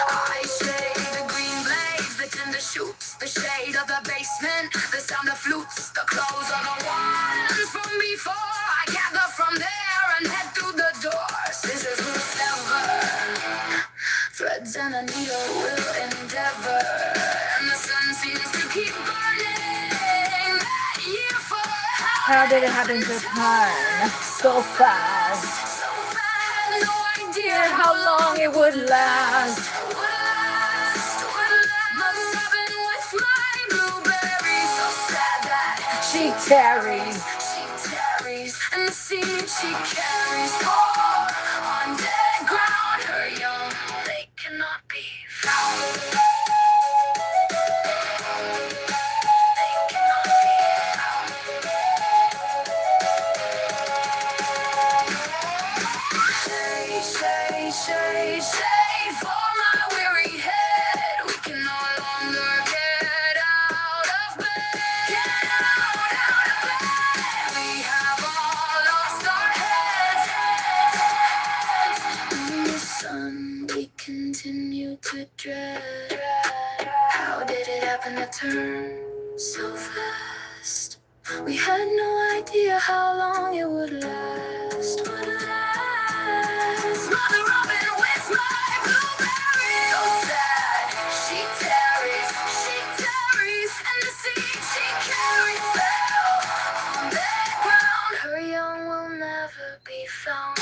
I shade the green blades, the tender shoots, the shade of the basement, the sound of flutes, the clothes of the ones from before. I gather from there and head through the door. Scissors will sever, threads and a needle will endeavor, and the sun seems to keep burning. That year for How did it happen to turn so fast? so bad, no idea How long it would last. Mother Robin with my blueberries, so sad that She tarries. and the seed she carries fall on dead ground. Her young, they cannot be found. They cannot be found. Shade for my weary head. We can no longer get out of bed. Get out of bed. We have all lost our heads. In the sun, we continue to dread. How did it happen to turn so fast? We had no idea how long it would last. Mother Robin with my blueberry, so sad. She tarries, and the seed she carries fell on that ground. Her young will never be found.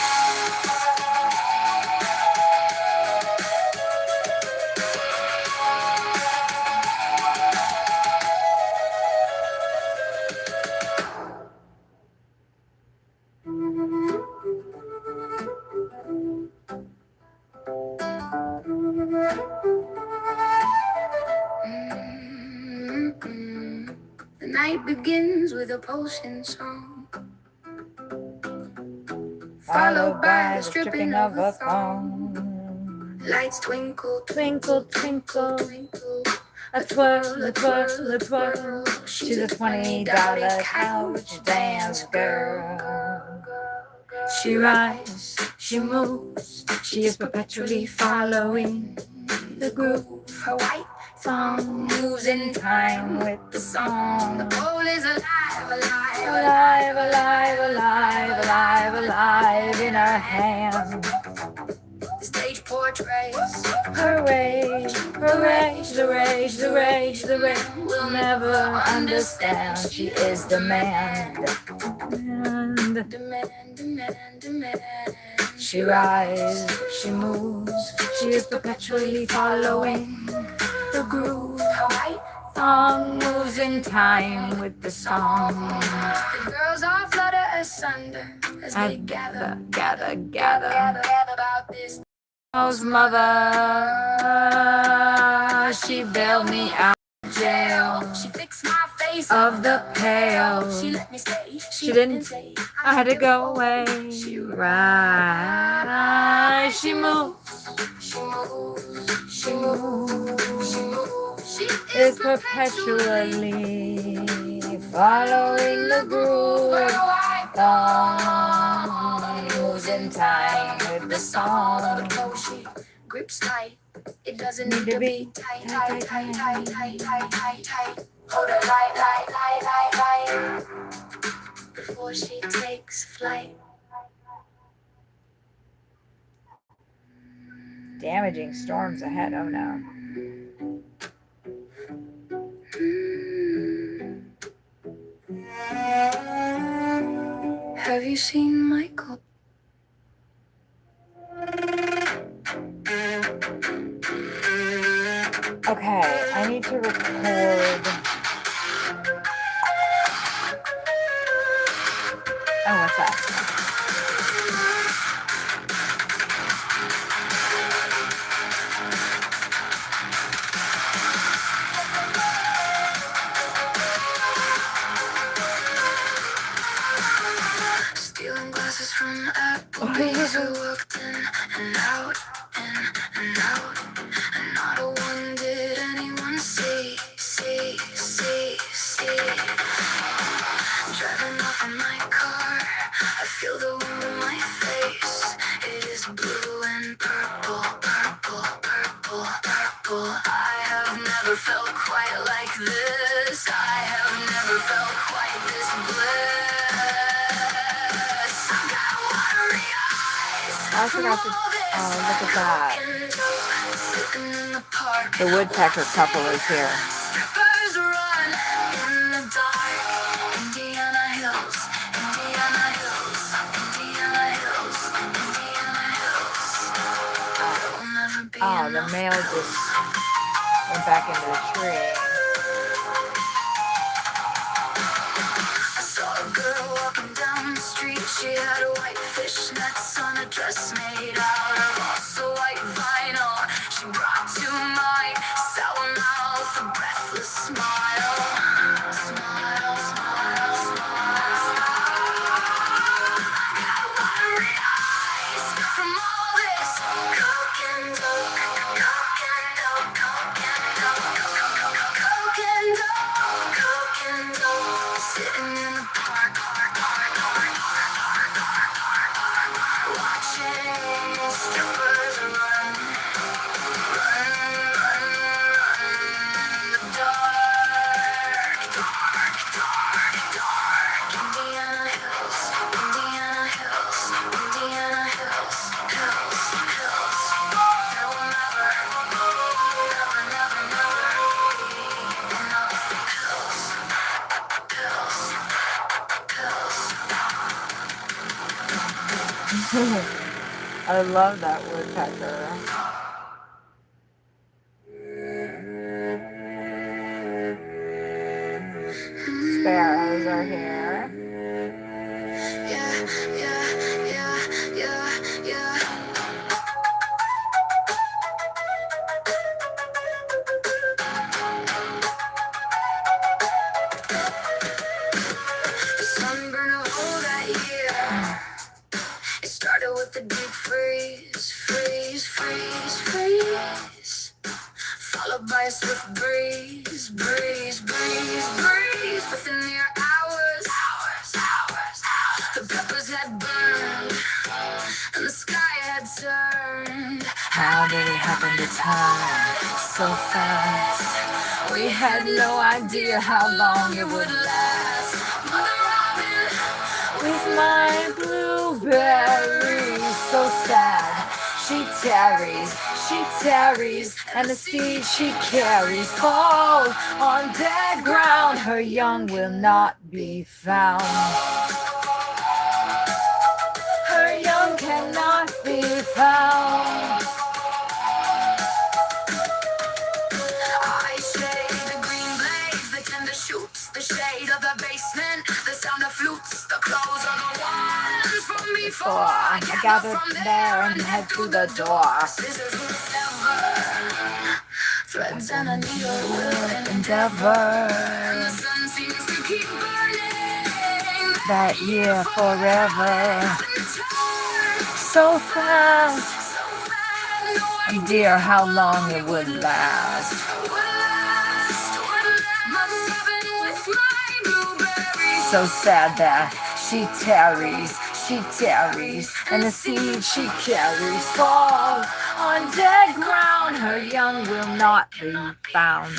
The night begins with a pulsing song, followed by the stripping of a thong. Lights twinkle, Twinkle, twinkle, twinkle. a twirl, a twirl, a twirl. She's a $20 couch dance girl. She rides, she moves. She is perpetually following the groove. Her white Song moves in time with the song. the pole is alive, alive, Alive, alive, alive, alive, alive in her hand. The stage portrays Her rage, her rage, the rage, the rage, the rage. We'll never understand. She is the man. And demand. she rises, she moves. She is perpetually following the groove. Her white Song moves in time with the song. the girls all flutter asunder as they And gather gather about this. Rose mother, she bailed me out of jail She fixed my face of the pale. She let me stay. She didn't say I had to go away. Right, she moves, She moves. she moves. She moves. She Is perpetually following the groove. Song moves in time with the song. But no, she grips tight. It doesn't Need need to to be be tight. Hold her light. Before she takes flight. Damaging storms ahead. Oh no. Have you seen Michael? Okay, I need to record. Oh, what's that? Stealing glasses from Applebee's. We walked in and out. And not a one did anyone see. Driving off in my car, I feel the wind in my face. It is blue and purple. I have never felt quite like this. I have never felt quite this bliss. I've got watery eyes. I forgot to. Oh, look at that. Sitting in the park. The woodpecker couple is here. Strippers run in the dark. Indiana Hills. There will never be Oh, the enough male just went back into the tree. I saw a girl walking down the street. She had white fishnets on a dress made out of also white vinyl. She brought to mind sour mouth, a breathless smile. Got watery eyes from all this coke and dope. Sitting in the park, watching strippers run in the dark. Indiana Hills. There will never be enough pills. I love that woodpecker. Sparrows are here. Yeah. The sunburn of all that year. It started with a deep freeze. Followed by a swift breeze. Within mere hours. The peppers had burned, and the sky How did it happen to turn so fast? We had no idea how long it would last. Mother Robin, With my blueberries, so sad. She tarries, and the seed she carries falls on dead ground. Her young will not be found. Her young cannot be found. I shade the green blades, the tender shoots, the shade of the basement, the sound of flutes, the clothes on the walls from before. I gathered from there and head through the door. Scissors will sever, threads and a needle will Endeavor and the sun seems to keep burning. that year forever. So fast. Dear, how long it would last. So sad that she tarries, and the seed she carries falls on dead ground. Her young will not be found.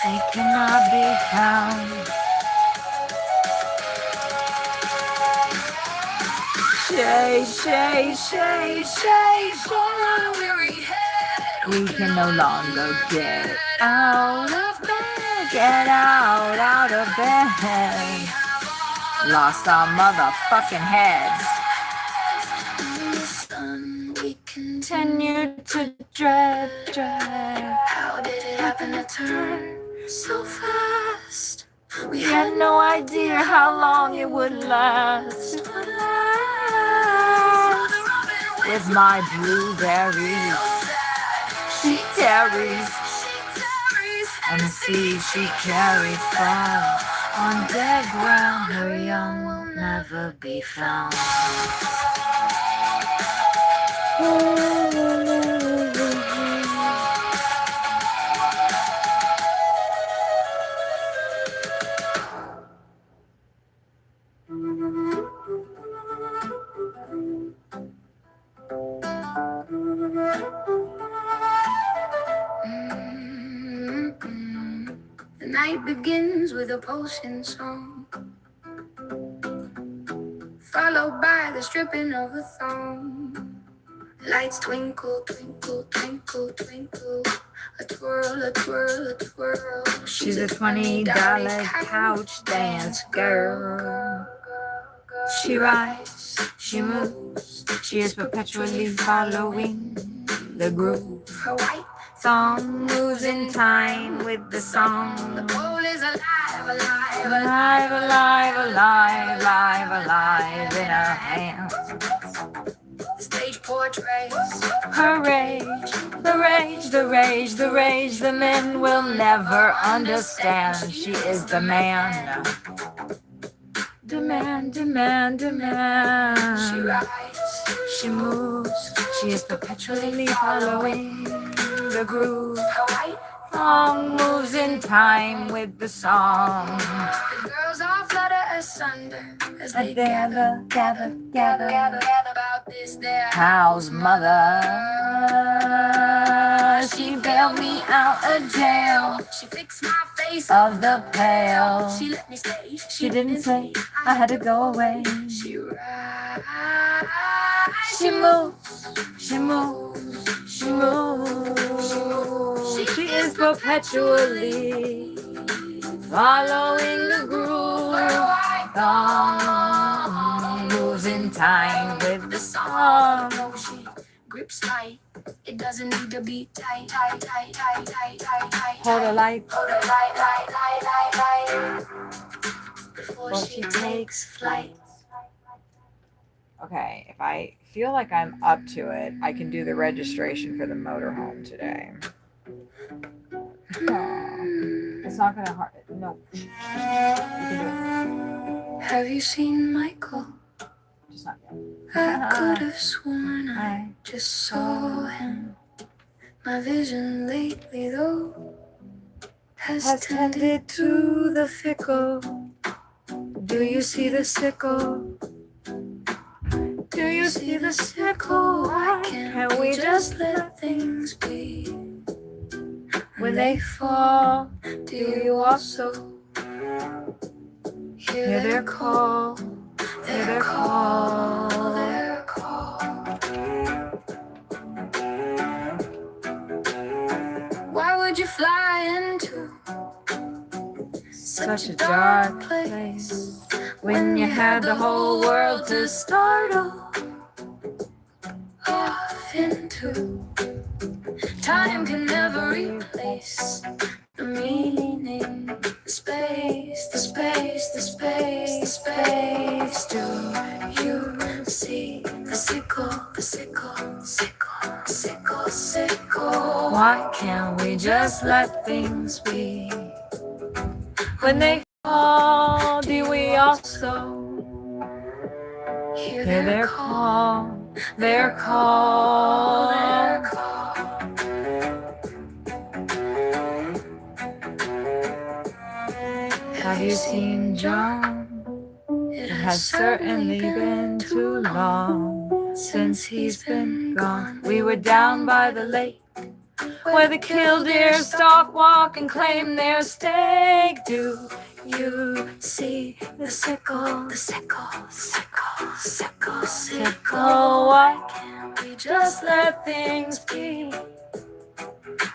They cannot be found. Shay, we can no longer get out of bed, out of bed. Lost our motherfucking heads. We Continue to dread. How did it happen to turn so fast? We had no idea how long it would last. With my blueberries, she tarries, and the seed she carries fall on dead ground. Her young will never be found. The night begins with a pulsing song, followed by the stripping of a thong. Lights twinkle, twinkle, twinkle, twinkle. A twirl, a twirl, a twirl. She's a $20 couch dance girl. She rides, she moves, she is perpetually following the groove. Her white Song moves in time with the song. the pole is alive, alive, Alive, alive, alive, alive, alive in her hands. The stage portrays Her rage, the rage the men will never understand. She is the man. Demand. She rides, She moves, she is perpetually following the groove. her white Song moves in time with the song. the girls all flutter asunder as they Gather about this their How's mother? She bailed me out of jail She fixed my face of the pale. She let me stay. She didn't say I had to go away. She rides. She moves, she moves, she moves. She is perpetually following the groove. Song moves in time with the song. She grips tight. It doesn't need to be tight. Hold her light Hold her light. Before she takes flight. Okay, if I feel like I'm up to it, I can do the registration for the motorhome today. It's not gonna hurt. No. You can do Have you seen Michael? it. Just not yet. I could have sworn I just saw him. My vision lately, though, has tended to the fickle. Do you see the sickle? Do you you see the sickle? Why can't we just let things be? When they fall, do you also hear their call? Their call, their call. Why would you fly into such a dark place when you had the whole world to startle off into? Time can never replace the meaning, the space, the space, the space, the space. Do you see the sickle, the sickle, sickle, sickle, sickle? Why can't we just let things be? When they fall, do we also hear their call, their call, their call? Have you seen John? It has certainly been too long since he's been gone. We were down by the lake where the killdeer stalk, walk, and claim their steak. Do you see the sickle, the sickle, sickle, sickle, sickle? Why can't we just let things be?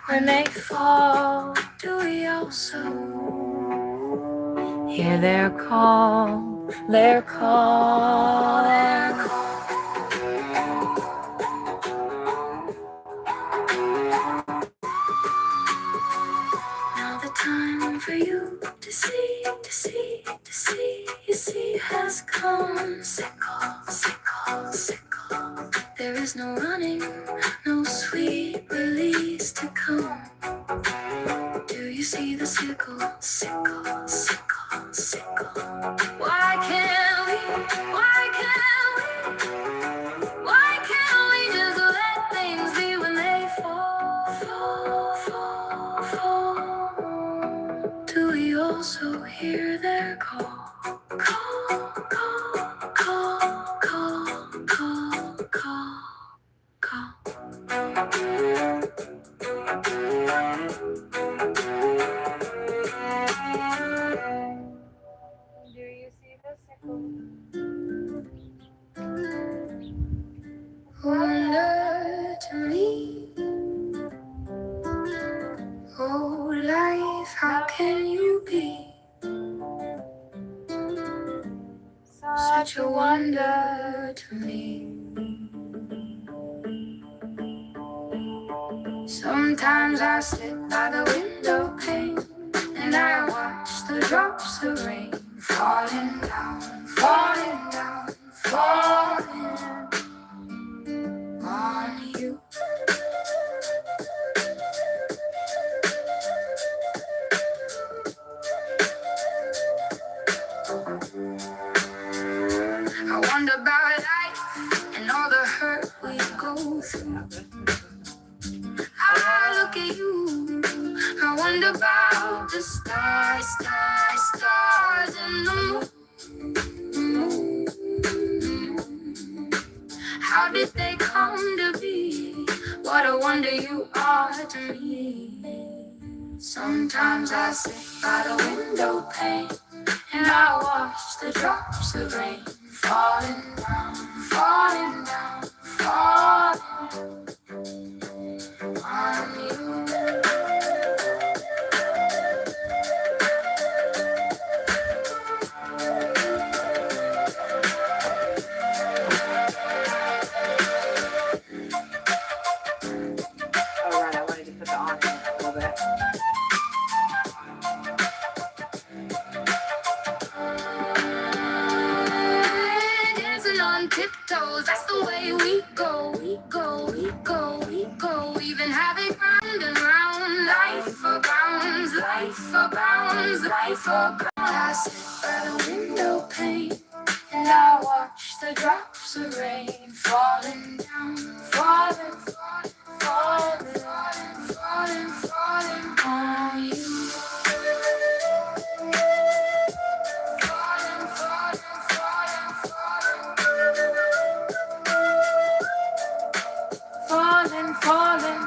When they fall, do we also hear their call, their call, their call? Now the time for you to see, to see, to see, you see has come. Sickle, sickle, sickle. There is no running, no sweet release to come. Do you see the sickle, sickle, sickle, sickle? Why can't we, why can't we, why can't we just let things be when they fall, fall, fall, fall? Do we also hear their call, call, call, call, call, call, call, call? Do you see the sickle? Wonder to me, oh life, how can you be such a wonder to me? Sometimes I sit by the window pane and I watch the drops of rain falling down, falling down, falling on you. I wonder about life and all the hurt we go through. I look at you, I wonder about the stars, stars, stars and the moon. How did they come to be? What a wonder you are to me. Sometimes I sit by the window pane and I watch the drops of rain falling down, falling down, falling on you. Oh, right, I wanted to put the on in a little bit. Dancing on tiptoes, that's the way we go, we go, we go, we go. Even having round and round, life abounds, life abounds, life abounds. I sit by the window pane and I watch the drops of rain falling down, falling, falling, falling, falling, falling, falling on you. Falling, falling, falling, falling. falling.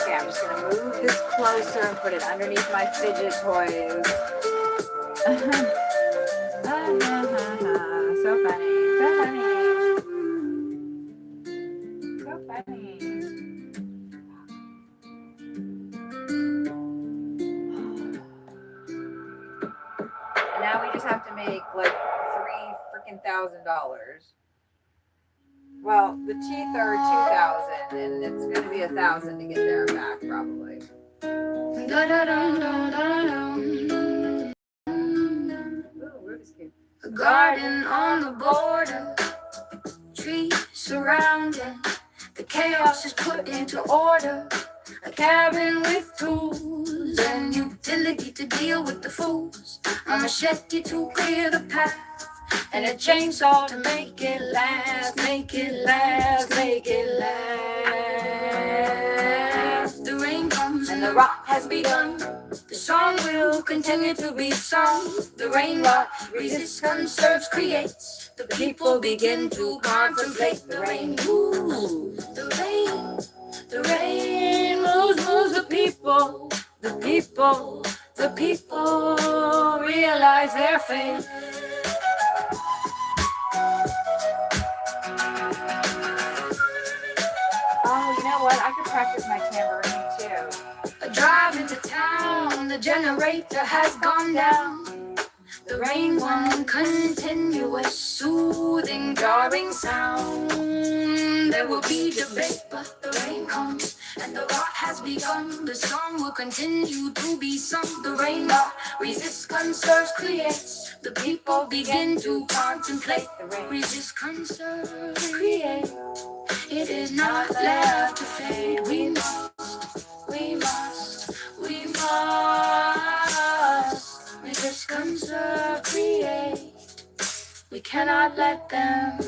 Okay, I'm just gonna move this closer and put it underneath my fidget toys. So funny, so funny, so funny. And now we just have to make like $3,000. Well, the teeth are 2,000, and it's gonna be 1,000 to get there and back probably. A garden on the border, trees surrounding. The chaos is put into order. A cabin with tools and utility to deal with the fools. A machete to clear the path, and a chainsaw to make it last, make it last, make it last. The rain comes and the rot has begun. The song will continue to be sung. The rain rot resists, conserves, creates. The people begin to contemplate. The rain moves, the rain moves the people. The people realize their fate. Oh, you know what? I could practice my tambourine too. A drive into town, the generator has gone down. The rain, one continuous, soothing, jarring sound. There will be debate, but the rain comes, and the rot has begun. The song will continue to be sung. The rain rot resists, conserves, creates. The people begin to contemplate. The rain resists, conserves, create. It is not left to fade. We must resist, conserve, create. We cannot let them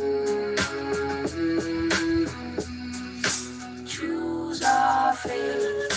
choose our fate.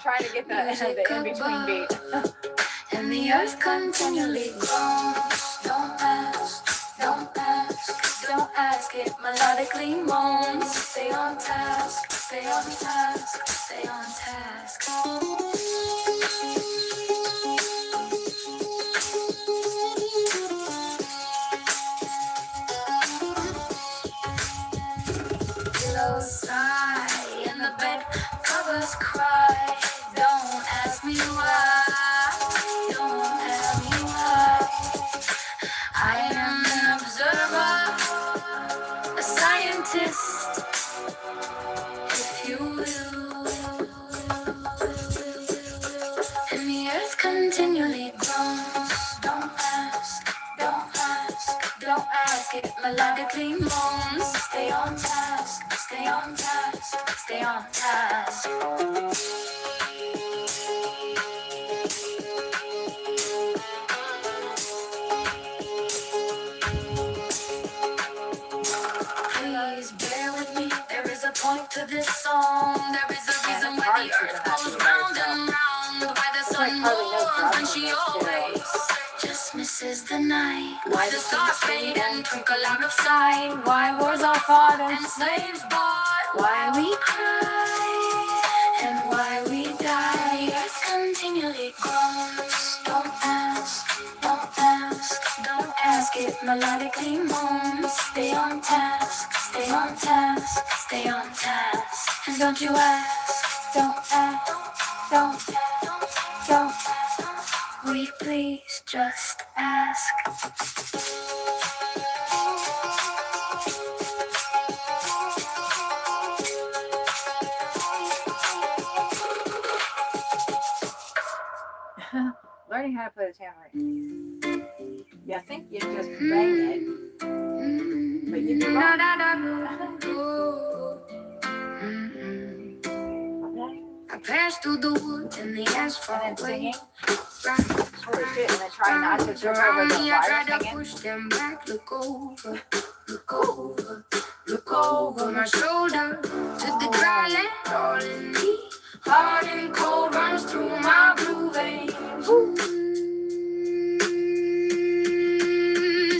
Trying to get the in-between beat. And the earth continually groans. Don't ask, don't ask it melodically moans. Stay on task, stay on task, stay on task. Pillows sigh and the bed covers cry. Don't ask me why. Don't ask me why. I am an observer, a scientist, if you will. And the earth continually groans. Don't ask, don't ask it melodically moans. Stay on task, stay on task, stay on task. Please bear with me, there is a point to this song. There is a reason why the earth goes round and round. Why the sun mourns when she always just misses the night. Why the stars fade and twinkle out of sight. Why wars are fought and slaves bought. Why we cry and why we die. The earth continually groans. Don't ask, don't ask it melodically moans. Stay on task, stay on task, stay on task. And don't you ask, don't ask, don't. Will you please just ask? learning how to play the tambourine. You think you just bang it, but you do wrong. I passed through the woods and the asphalt. And then singing. Right. Holy shit, and then try not to trip over Around the me, I wire tried to singing. push them back. Look over, look over, look over my shoulder to the dry land. All in me, hard and cold runs through my blue veins.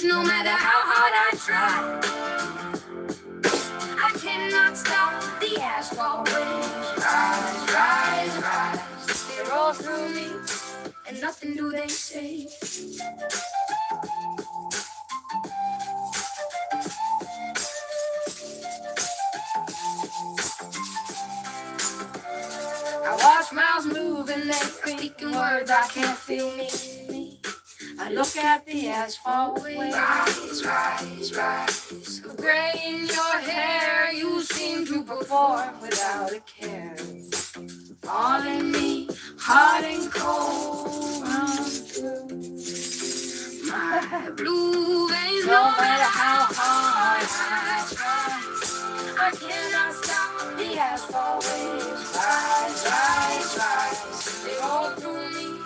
No matter how hard I try, I cannot stop the asphalt waves. Rise, rise, rise. They roll through me, and nothing do they say. I watch mouths move and they speaking words I can't feel me. I look at the asphalt waves. Rise, rise, rise. Of gray in your hair, you seem to perform without a care. All in me, hot and cold, run through my blue veins. No matter how hard I try, I cannot stop the asphalt waves. Rise, rise, rise. They roll through me,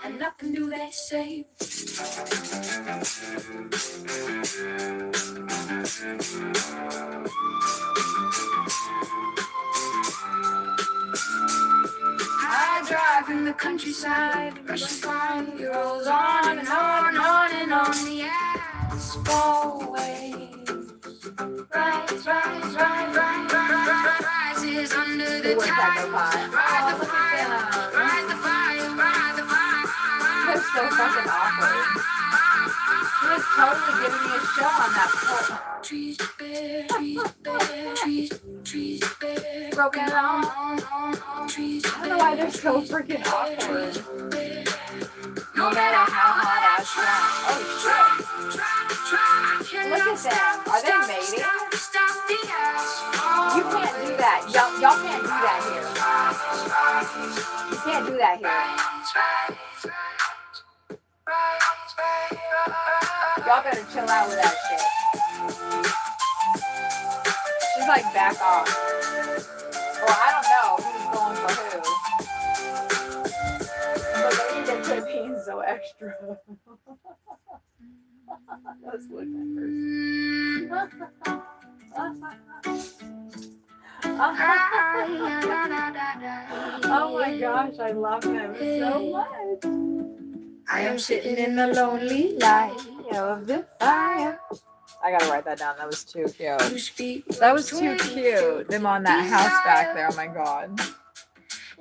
and nothing do they say. I drive in the countryside, rushing by, it rolls on and on and on and on the asphalt waves. Rise, rise, rise, rise, rise, rises under the tide. Rise the fire, rise the fire, rise the fire. That's so fucking awkward. He was totally giving me a show on that floor. Trees bare, trees bare, trees bare. Broken down. Trees I don't know why they're so freaking awkward. no matter how hard I try. Oh shit. Look at them. Are they mating? Stop the asphalt. You can't do that. Y'all can't do that here. You can't do that here. Y'all better chill out with that shit. She's like, back off. Or I don't know who's going for who. But they need to quit being so extra. Those woodpeckers. Oh my gosh, I love him so much. I am sitting in the lonely light of the fire. I gotta write that down. That was too cute. You speak. That was too cute. Them on that house back there. Oh my god.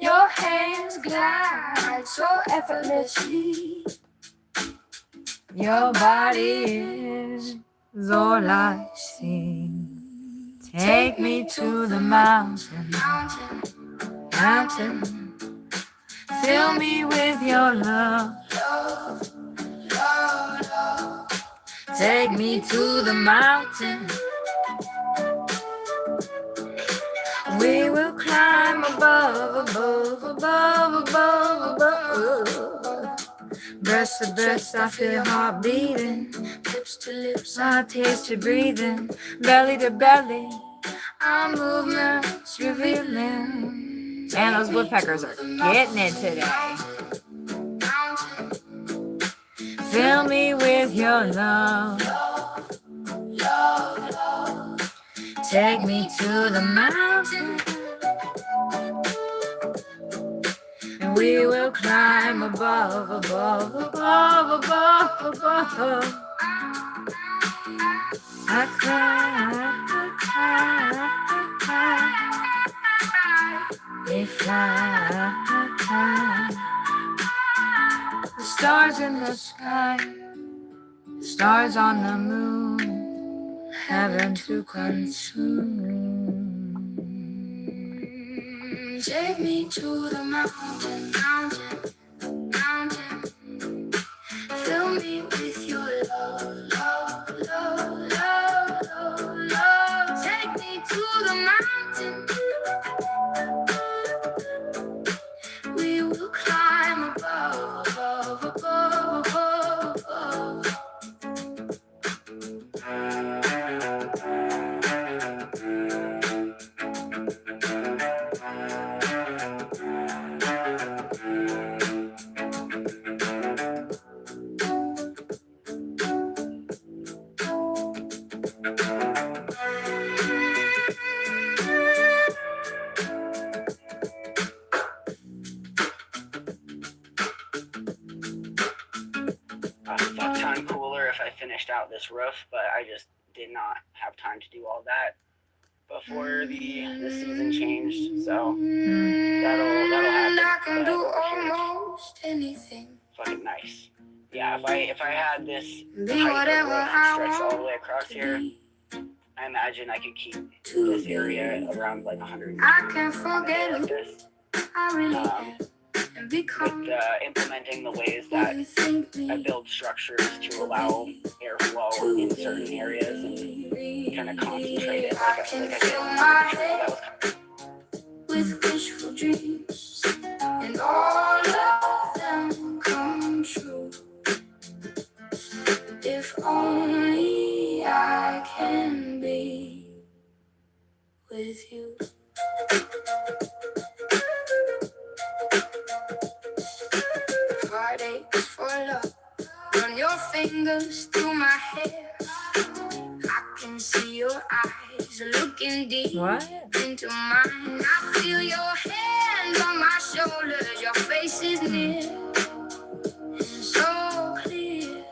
Your hands glide so effortlessly. Your body is all I see. Take me to the mountain, mountain. Fill me with your love. Take me to the mountain. We will climb above, above, above, above, above. Breast to breast, I feel your heart beating. Lips to lips, I taste your breathing. Belly to belly, our movements revealing. Man, those woodpeckers are getting it today. Fill me with your love. Take me to the mountain. And we will climb above, above, above, above, above. I cry, we fly. The stars in the sky, the stars on the moon, heaven to consume. take me to the mountain, mountain, mountain. Fill me with your love, love, love, love, love, love. Take me to the mountain. We will climb above, above, above. fuck ton cooler if I finished out this roof, but I just did not have time to do all that before the season changed. So that'll happen. I can do almost anything. Fucking nice. Yeah, if I had this height of roof stretched all the way across here, I imagine I could keep this area around like 100. I can't forget like who this. I really am and become. With implementing the ways that I build structures to allow airflow in certain areas and kind of concentrate it like I did. That was kind of with wishful dreams, and all of them come true. If only I can be with you. Heartaches for love, run your fingers through my hair. I can see your eyes looking deep into mine. I feel your hand on my shoulders, your face is near and so clear.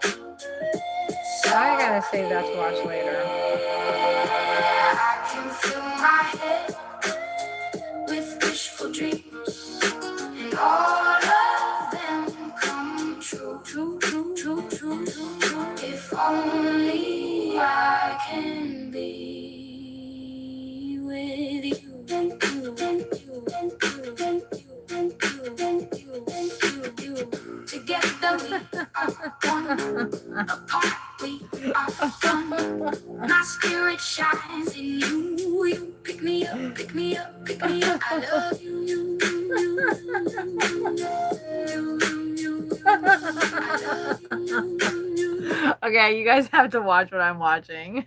I gotta save that to watch later. I can fill my head with wishful dreams, and all of them come true, true, true, true, true, true, true. If only I can be with you. Together we are one, apart we are one. My spirit shines in you. You pick me up, pick me up, pick me up. I love you, you, Okay, you guys have to watch what I'm watching.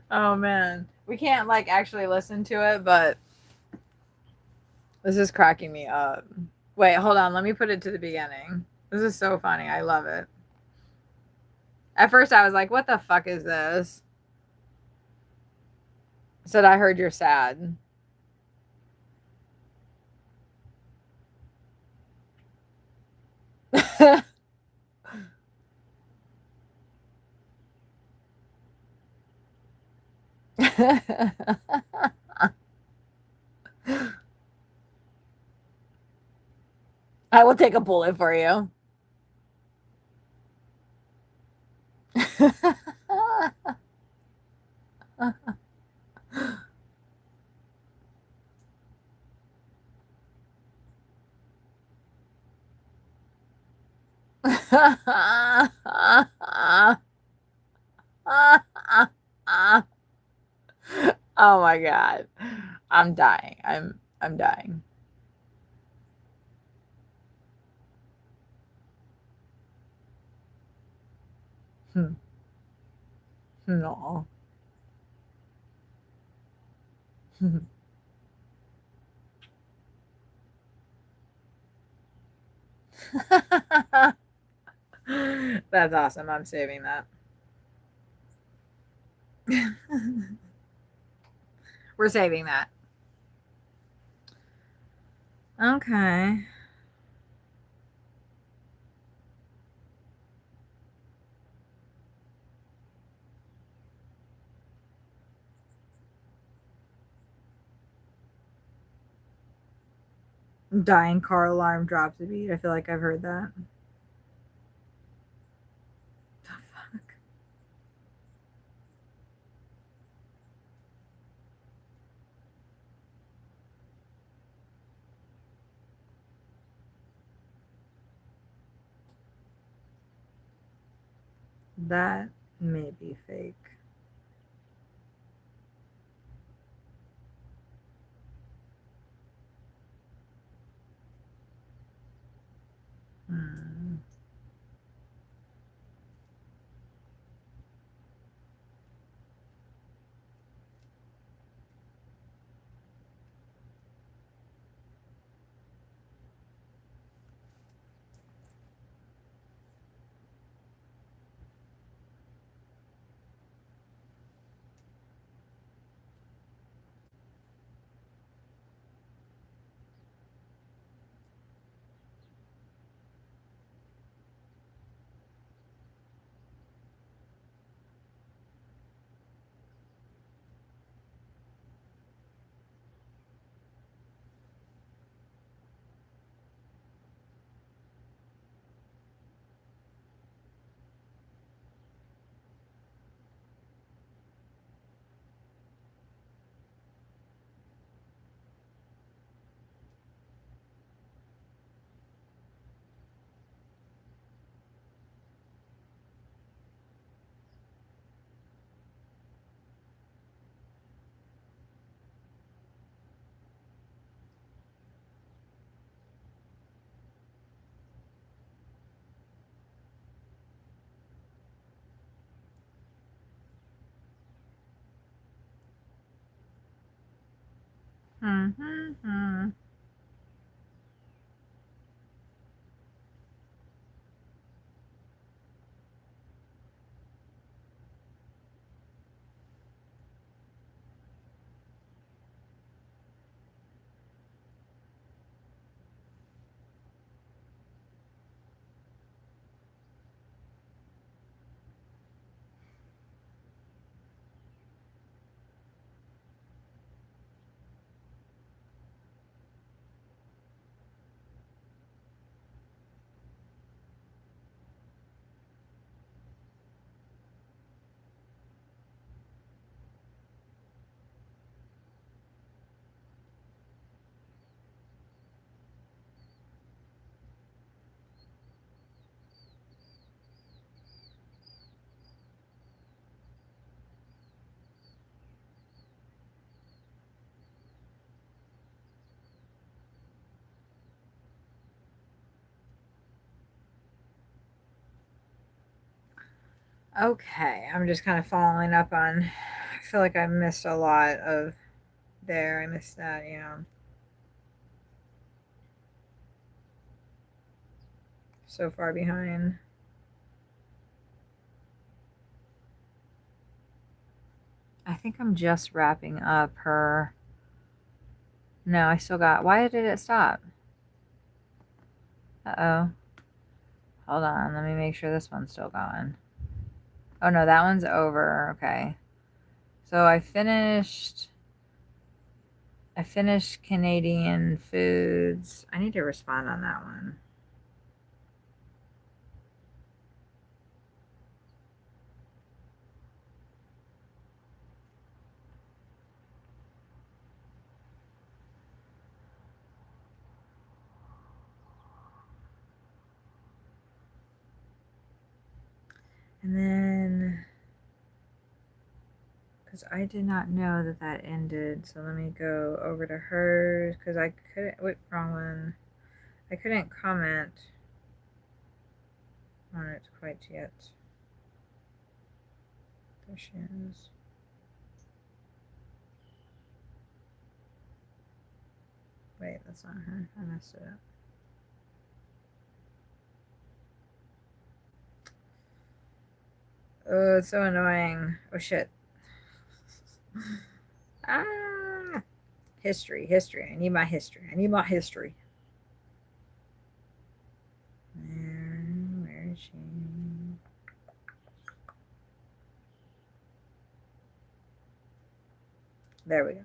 Oh man, we can't like actually listen to it, but this is cracking me up. Wait, hold on, let me put it to the beginning. This is so funny. I love it. At first I was like, what the fuck is this? I said, I heard you're sad. I will take a bullet for you. Oh my god. I'm dying. I'm dying. No. That's awesome. I'm saving that. We're saving that. Okay. Dying car alarm drops a beat. I feel like I've heard that. The fuck? That may be fake. Mm-hmm. Okay, I'm just kind of following up on. I feel like I missed a lot of there. I missed that, so far behind. I think I'm just wrapping up her. No, I still got. Why did it stop? Uh-oh. Hold on, let me make sure this one's still going. Oh no, that one's over. Okay. So I finished Canadian foods. I need to respond on that one. And then, because I did not know that that ended, so let me go over to hers, because I couldn't, wait, wrong one. I couldn't comment on it quite yet. There she is. Wait, that's not her. I messed it up. Oh, it's so annoying. Oh shit. Ah! History. I need my history. Where is she? There we go.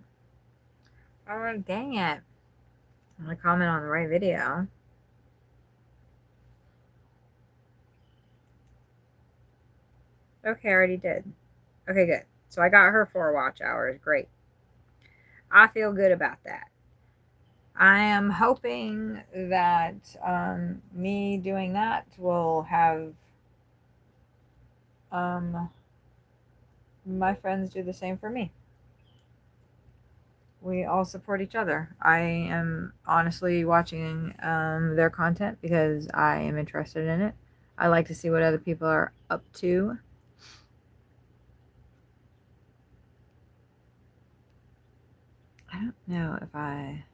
Oh, dang it. I'm going to comment on the right video. Okay, I already did. Okay, good. So I got her 4 watch hours. Great. I feel good about that. I am hoping that me doing that will have my friends do the same for me. We all support each other. I am honestly watching their content because I am interested in it. I like to see what other people are up to. I don't know if I.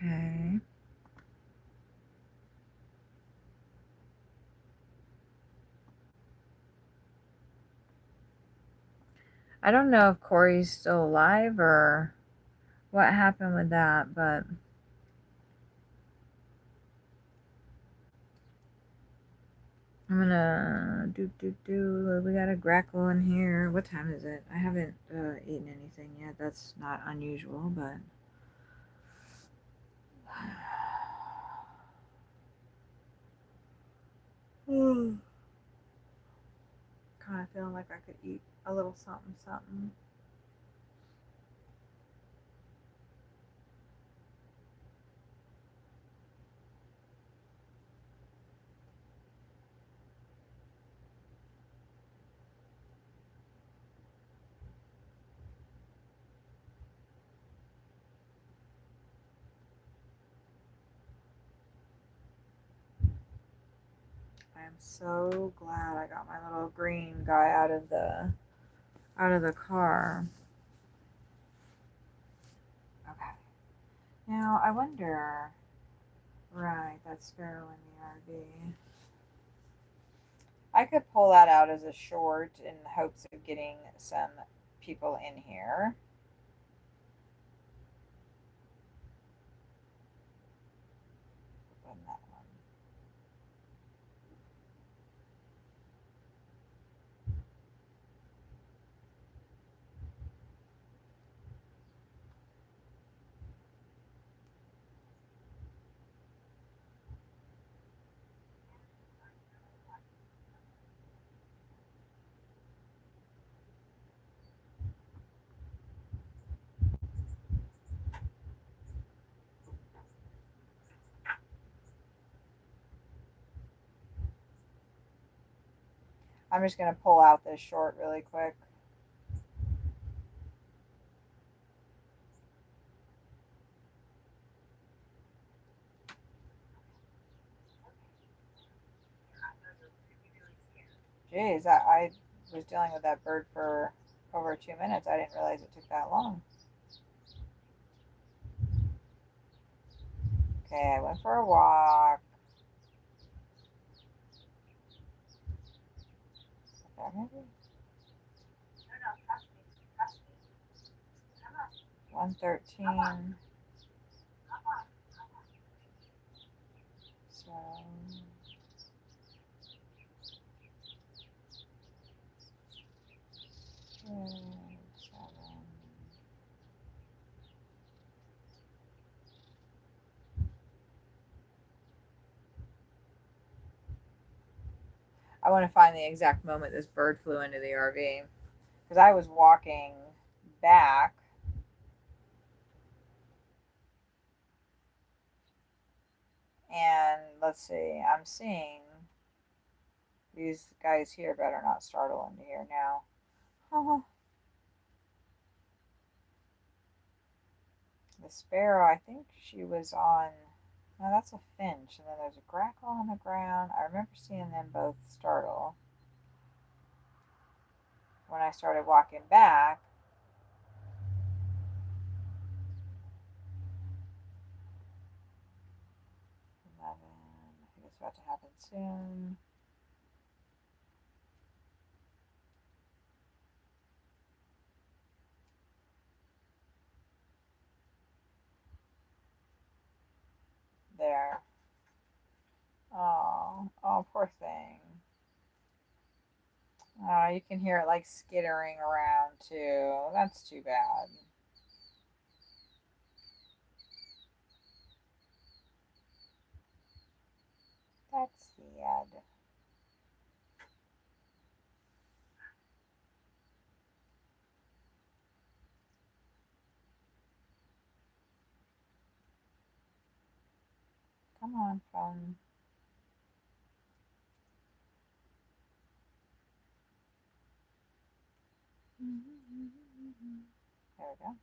Okay. I don't know if Corey's still alive or what happened with that, but I'm gonna do. We got a grackle in here. What time is it? I haven't eaten anything yet. That's not unusual, but kind of feeling like I could eat a little something. I am so glad I got my little green guy out of the car. Okay. Now I wonder. Right, that's Sparrow in the RV. I could pull that out as a short in hopes of getting some people in here. Open that one. I'm just going to pull out this short really quick. Jeez, I was dealing with that bird for over 2 minutes. I didn't realize it took that long. Okay, I went for a walk. There, maybe? 113. So 7. I want to find the exact moment this bird flew into the RV because I was walking back. And let's see, I'm seeing these guys here better not startle into here now. The sparrow, I think she was on. No, that's a finch. And then there's a grackle on the ground. I remember seeing them both startle when I started walking back. 11. I think it's about to happen soon. There. Oh, poor thing. Oh, you can hear it like skittering around too. That's too bad. That's sad. Come on, phone. There we go.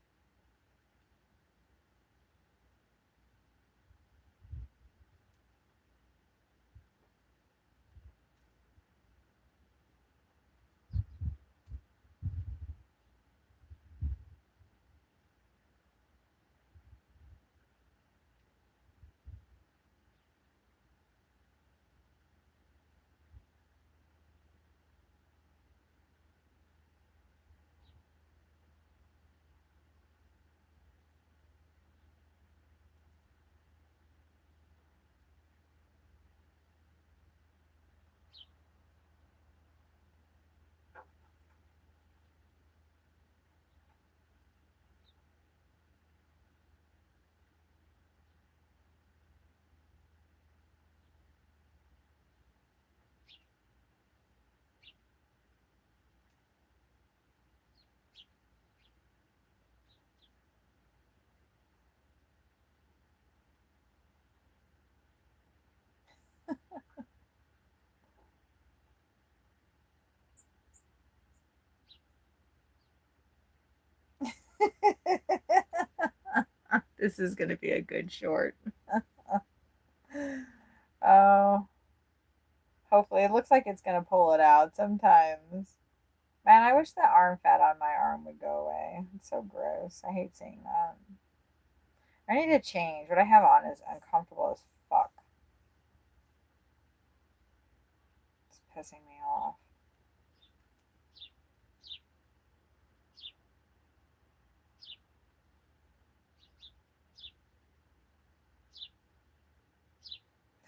This is going to be a good short. Oh, Hopefully, it looks like it's going to pull it out sometimes. Man, I wish the arm fat on my arm would go away. It's so gross. I hate seeing that. I need to change. What I have on is uncomfortable as fuck. It's pissing me off.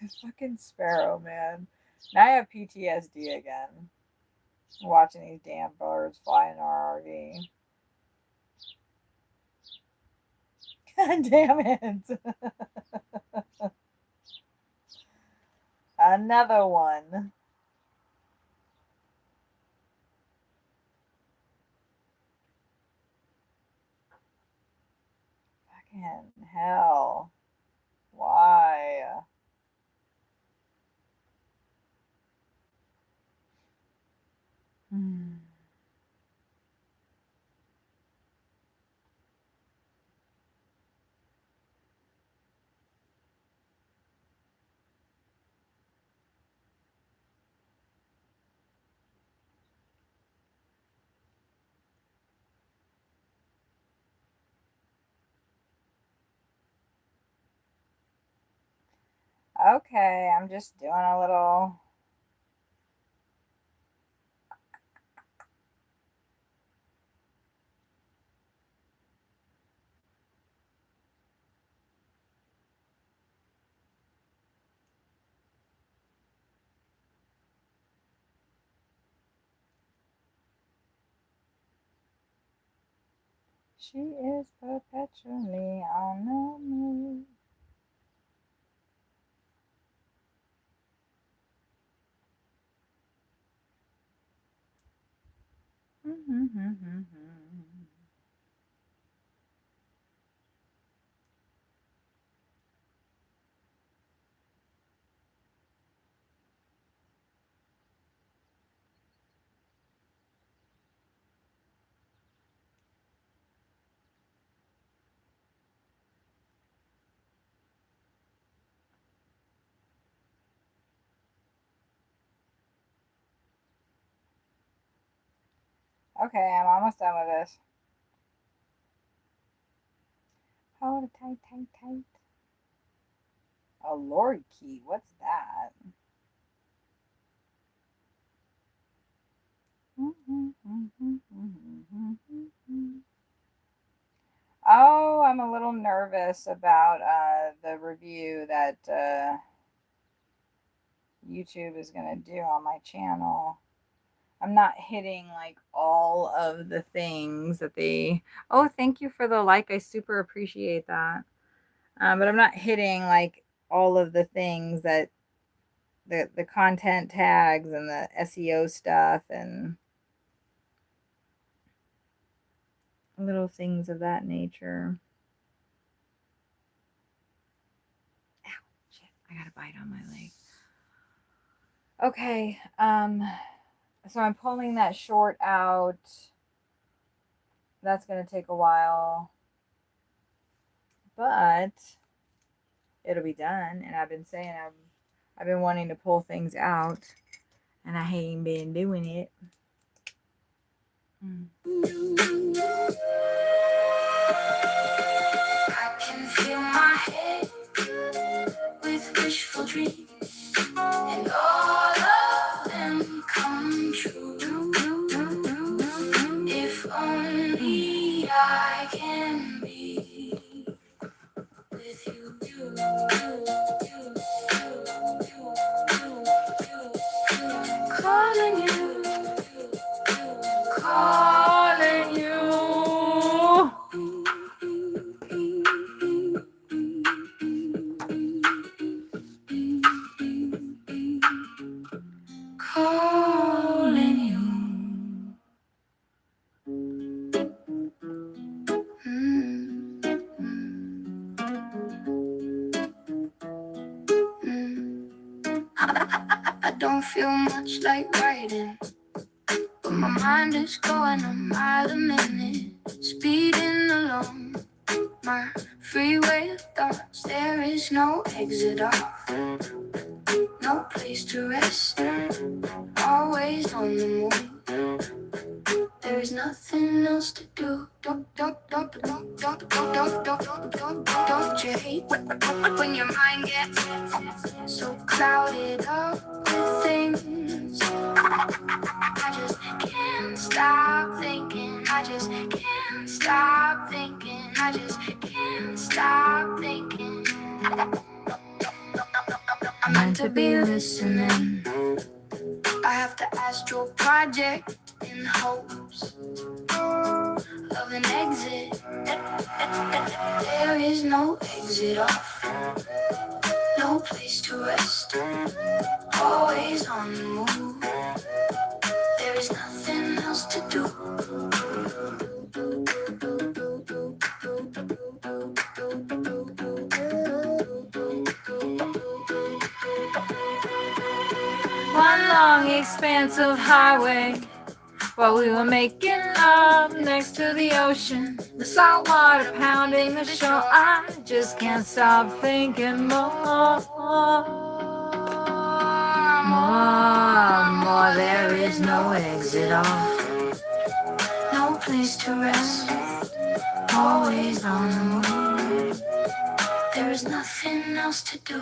The fucking sparrow, man. Now I have PTSD again. Watching these damn birds fly in our RV. God damn it. Another one. Fucking hell. Why? Okay, I'm just doing a little. She is perpetually on the move. Okay, I'm almost done with this. Hold it tight, tight, tight. A Lord key, what's that? Oh, I'm a little nervous about the review that YouTube is going to do on my channel. I'm not hitting like all of the things that they. Oh, thank you for the like. I super appreciate that. But I'm not hitting like all of the things that the content tags and the SEO stuff and little things of that nature. Ow, shit, I got a bite on my leg. Okay, so I'm pulling that short out. That's going to take a while, but it'll be done. And I've been saying I've been wanting to pull things out, and I ain't been doing it. I can fill my head with wishful dreams, and all of them come true. If only I can be with you. Calling you, calling you. Calling you. I don't feel much like writing, but my mind is going a mile a minute, speeding along my freeway of thoughts. There is no exit off, no place place to rest, always on the move. There's nothing else to do. Don't you hate when your mind gets so clouded up with things? I just can't stop thinking. I just can't stop thinking. I just can't stop thinking. I'm meant to be listening. I have to astral project in hopes of an exit. There is no exit off, no place to rest, always on the move. There is nothing else to do. One long expanse of highway, while we were making love next to the ocean, the salt water pounding the shore. I just can't stop thinking more. There is no exit off, No place to rest, always on the move. There is nothing else to do.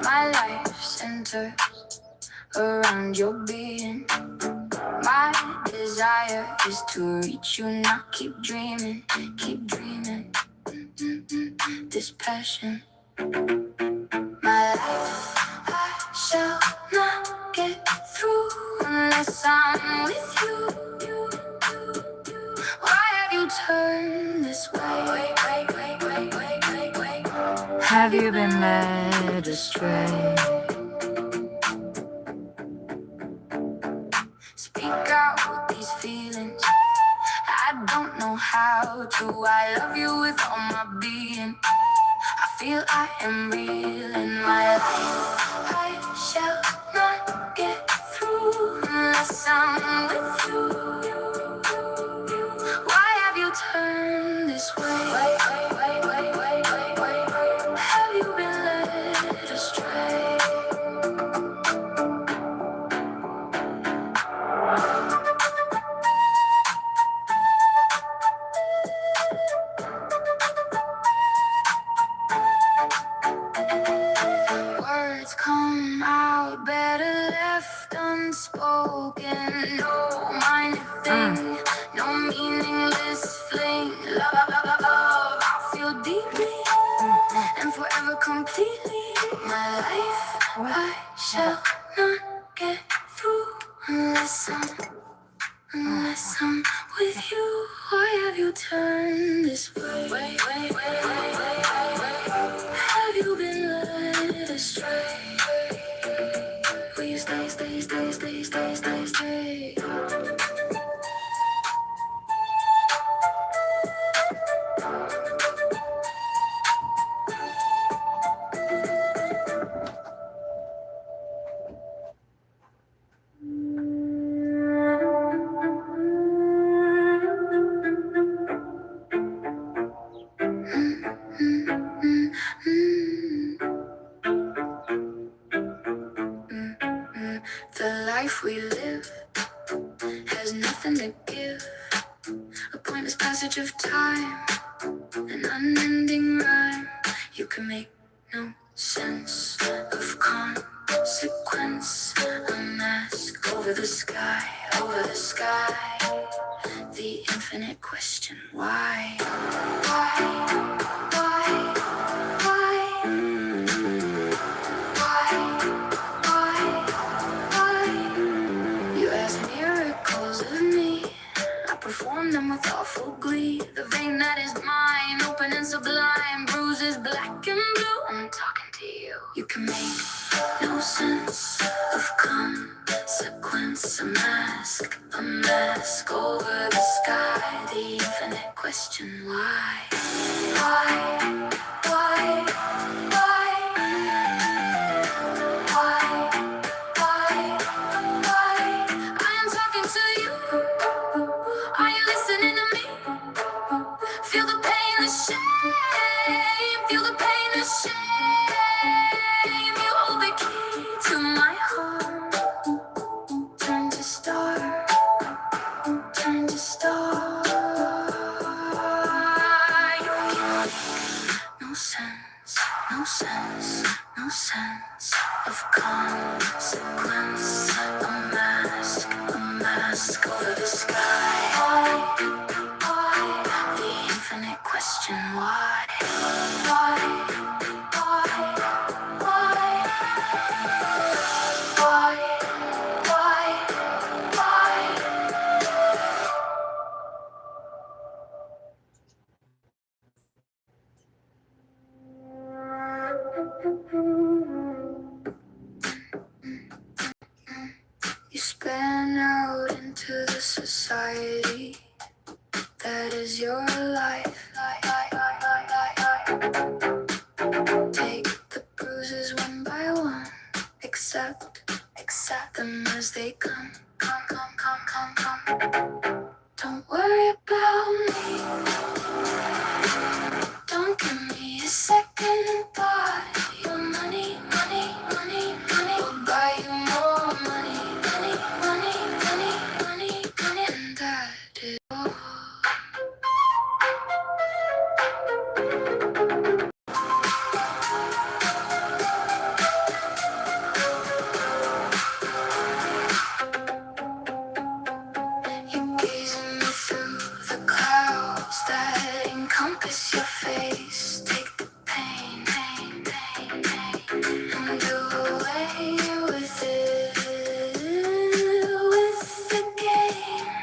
My life centers around your being. My desire is to reach you, not keep dreaming, keep dreaming. This passion, my life, I shall not get through unless I'm with you. Why have you turned this way? have you been led astray? Speak out these feelings. I don't know how to. I love you with all my being. I feel I am real in my life. I shall not get through unless I'm with you. Why have you turned this way? Have you been led astray? Words come out better left unspoken. No minor thing, no meaningless fling. Love, I feel deeply and forever completely. My life, I shall not get through unless I'm with you. Why have you turned this way? Have you been led astray? Will you stay? The life we live has nothing to give. A pointless passage of time, an unending rhyme. You can make no sense of consequence. A mask over the sky, the infinite question, why? You ask miracles of me, blind, bruises black and blue. I'm talking to you. You can make no sense of consequence. A mask over the sky. The infinite question, why? Why? Why? Why? Why? I am talking to you. Are you listening to me? Feel the pain, the shame. Feel the pain, the shame. You hold the key to my heart. Turn to star. Turn to star. You can make no sense, no sense, no sense of consequence. A mask over the sky. The infinite question, why? Why? Why? Why? Why? You span out into the society that is your life. Take the bruises one by one. Accept them as they come. Don't worry about me. Don't give me a second thought. Your money will buy you more money. And that is all. You're gazing me through the clouds that encompass your face. Take the pain, and do away with it, with the game.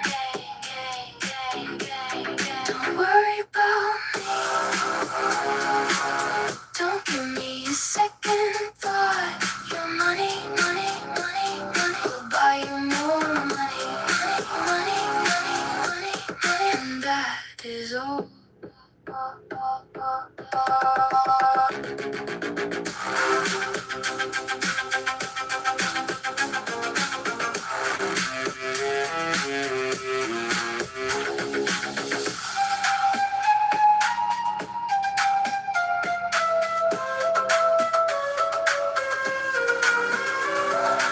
Don't worry about me. Don't give me a second thought. Your money will buy you more money. And that is all.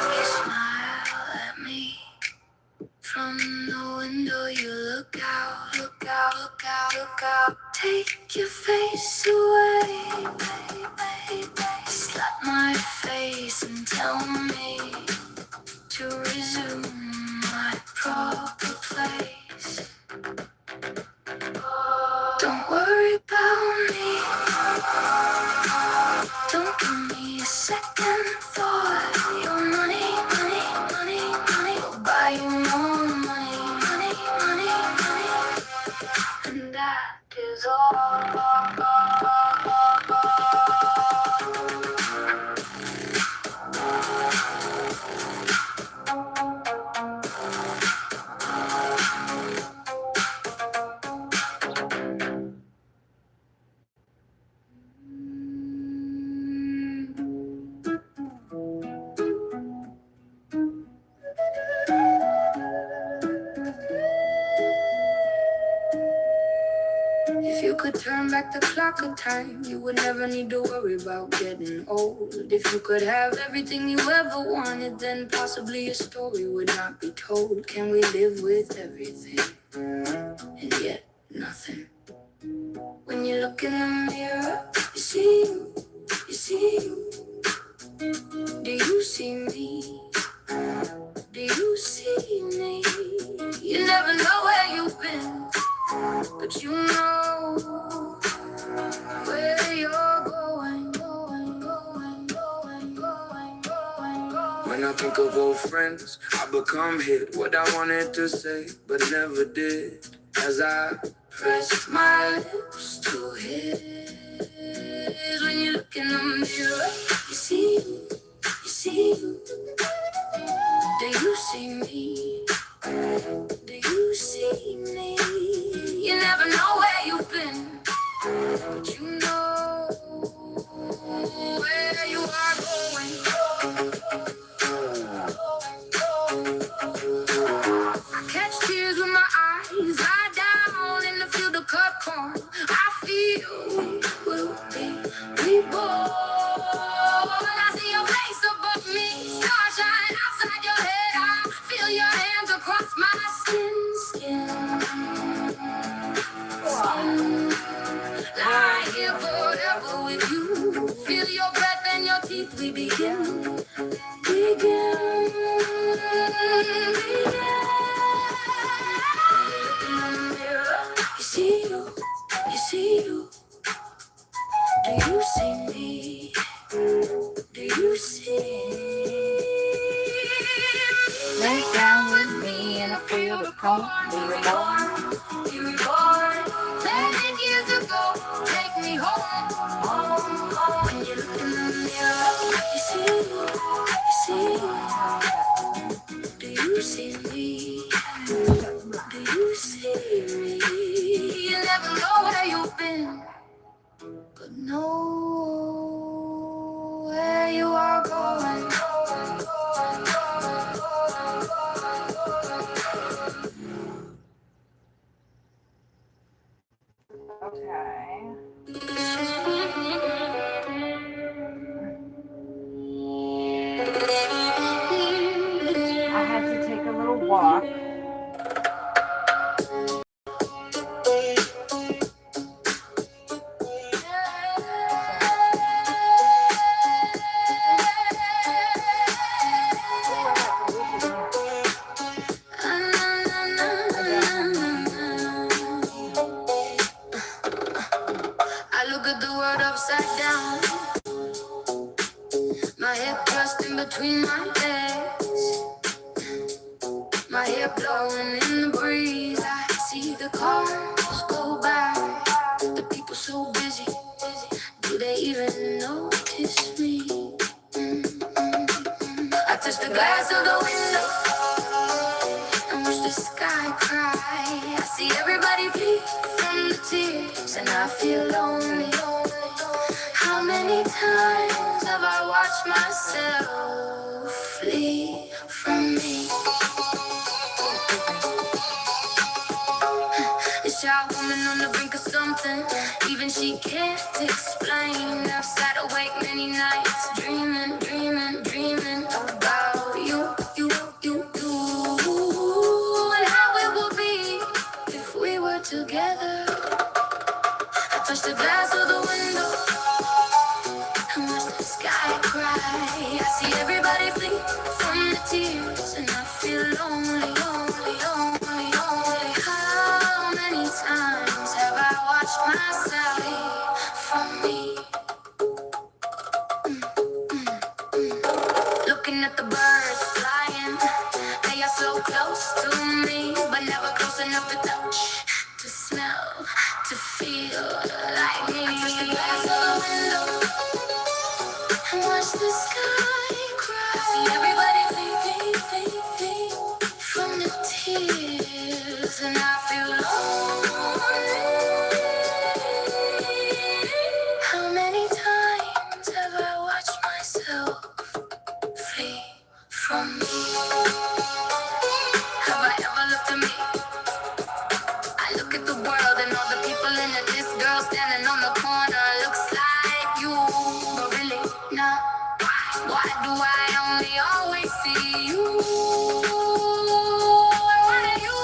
You smile at me. From the window you look out. Take your face away. Slap my face and tell me to resume my proper place. Don't worry about me. Don't give me a second thought. Your money will buy you more money. And that is all. If you could turn back the clock of time, you would never need to worry about getting old. If you could have everything you ever wanted, then possibly a story would not be told. Can we live with everything and yet nothing? When you look in the mirror, you see you. Do you see me? Do you see me? You never know where you've been, but you know where you're going. When I think of old friends, I become hit what I wanted to say, but never did. As I pressed my lips to hit look in the mirror, you see you, you see you. Do you see me? Do you see me? You never know where you've been, but you know where you are going. I catch tears with my eyes, lie down in the field of cut corn. I feel we will be reborn. I see your face above me, starshine outside your head. I feel your hands across my skin. Lie here forever with you. Feel your breath and your teeth. We begin. In the mirror, you see you, you see you. Do you see me? Do you see me? Lay down with me in a field of corn. Be reborn, be reborn. Landed years ago, take me home, home, home. When you look in the mirror, you see you, you see you. Do you see me? Do you see me? You never know where you've been, but know where you are going. Okay. I had to take a little walk. I look at the world upside down. My head thrust in between my legs. My hair blowing in the breeze. I see the cars go by. The people so busy. Do they even notice me? I touch the glass of the window and watch the sky cry. I see everybody bleed from the tears, and I feel lonely. How many times have I watched myself flee from me? A shy woman on the brink of something, even she can't explain. I've sat awake many nights, dreaming, dreaming, dreaming about you, you, you, you, and how it would be if we were together. I touch the glass of the window and watch the sky cry. I see everybody flee from the tears, and I feel lonely, lonely, lonely, lonely. How many times have I watched myself flee from me? Looking at the birds flying, they are so close to me, but never close enough to touch, to smell, to feel like me. I touch the glass of the window and watch the sky cry. See everybody flee, flee, flee, flee from the tears, and I feel lonely. How many times have I watched myself flee from me? Have I ever looked at me? I look at the world and all the people in it. This girl standing on the corner looks like you, but really not. Why do I only always see you? Why do you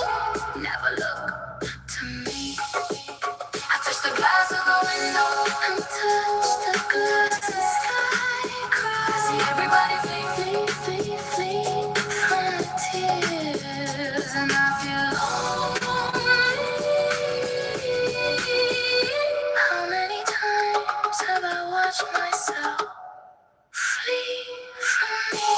never look to me? I touch the glass of the window and touch the glass. The sky cries. I see everybody flee, flee, flee, flee from the tears, and I feel lonely. How many times have I watched myself flee from me?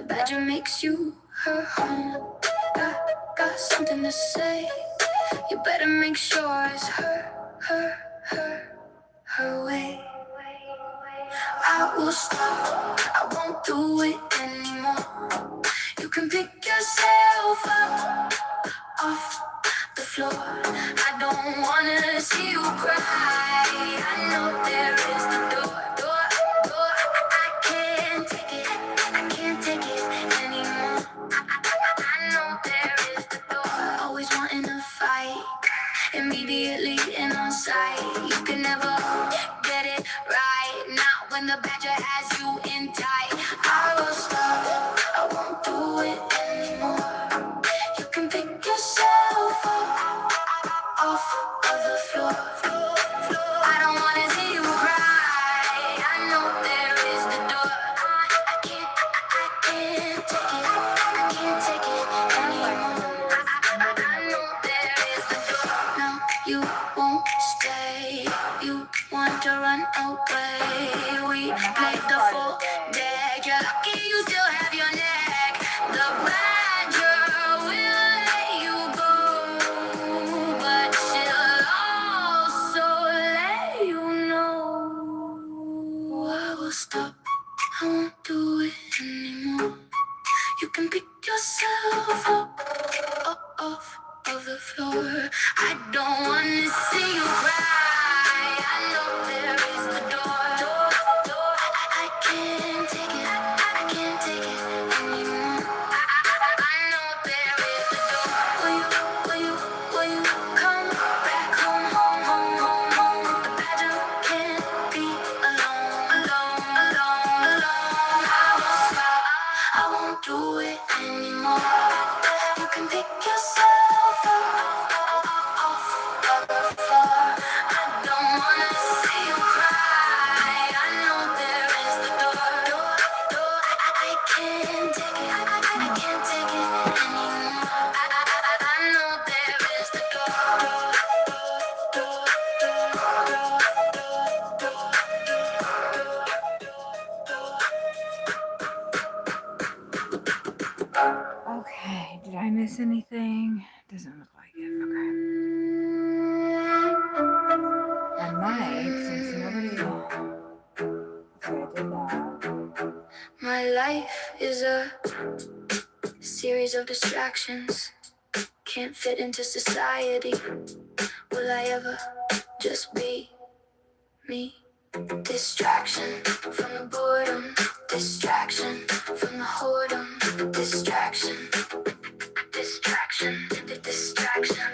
The badger makes you her home. Got something to say. You better make sure it's her way. I will stop, I won't do it anymore. You can pick yourself up off the floor. I don't wanna see you cry. I know there is the door. I can't take it, I can't take it anymore. I know there is the door. Always wanting to fight, immediately in on sight. You can never get it right. Not when the badger has you in tight. I will stop, I won't do it anymore. You can pick yourself up off of the floor. I don't wanna see you cry. I know there is the door. I can't take it. I can't take it anymore. I know there is the door. No, you won't stay. You want to run away. We played the full deck. You're lucky you still have your neck. The badger will let you go, but she'll also let you know. I will stop, I won't do it anymore. You can pick yourself up off of the floor. I don't wanna see you cry. I know there is the door. I can't take it, I can't take it anymore. I know there is the door. Will you come back home? The badger can't be alone. I won't stop, I won't do it anymore. You can pick yourself up off of the floor. I don't wanna see you cry. I know there is the door. I can't take it, I can't take it anymore. I know there is the Okay, did I miss anything? Doesn't look like it. Okay. I might, since nobody. Okay, I did that. My life is a series of distractions. Can't fit into society. Will I ever just be me? Distraction from the boredom. Distraction from the whoredom. Distraction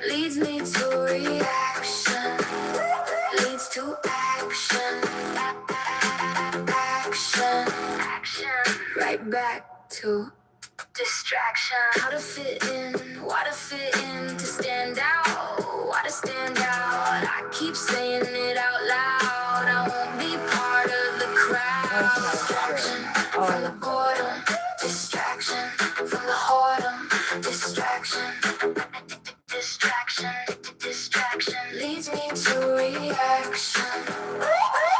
leads me to reaction. Leads to action. Right back to distraction. How to fit in, why to fit in, to stand out, why to stand out. I keep saying it out loud. I won't be part of the crowd. Distraction from the boredom. Distraction from the whoredom. Distraction leads me to reaction.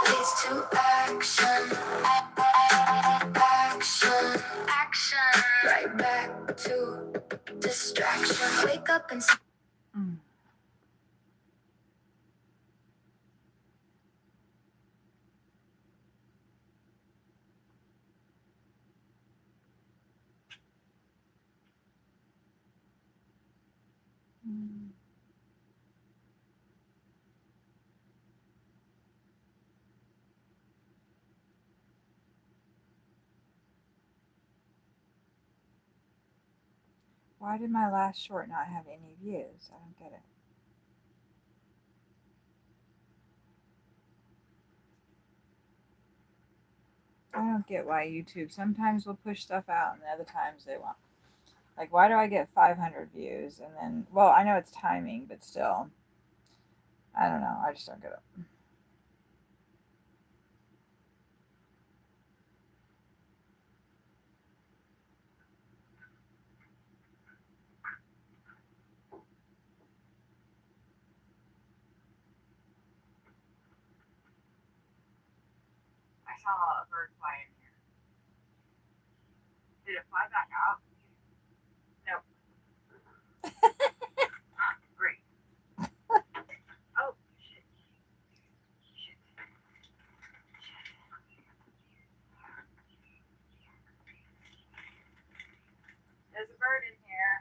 Leads to action. Right back to distraction. Wake up and Why did my last short not have any views? I don't get it. I don't get why YouTube sometimes will push stuff out and other times they won't. Like, why do I get 500 views and then, well, I know it's timing, but still, I don't know. I just don't get it. I saw a bird fly in here. Did it fly back out? Nope. Great. Oh, shit. Shit. There's a bird in here.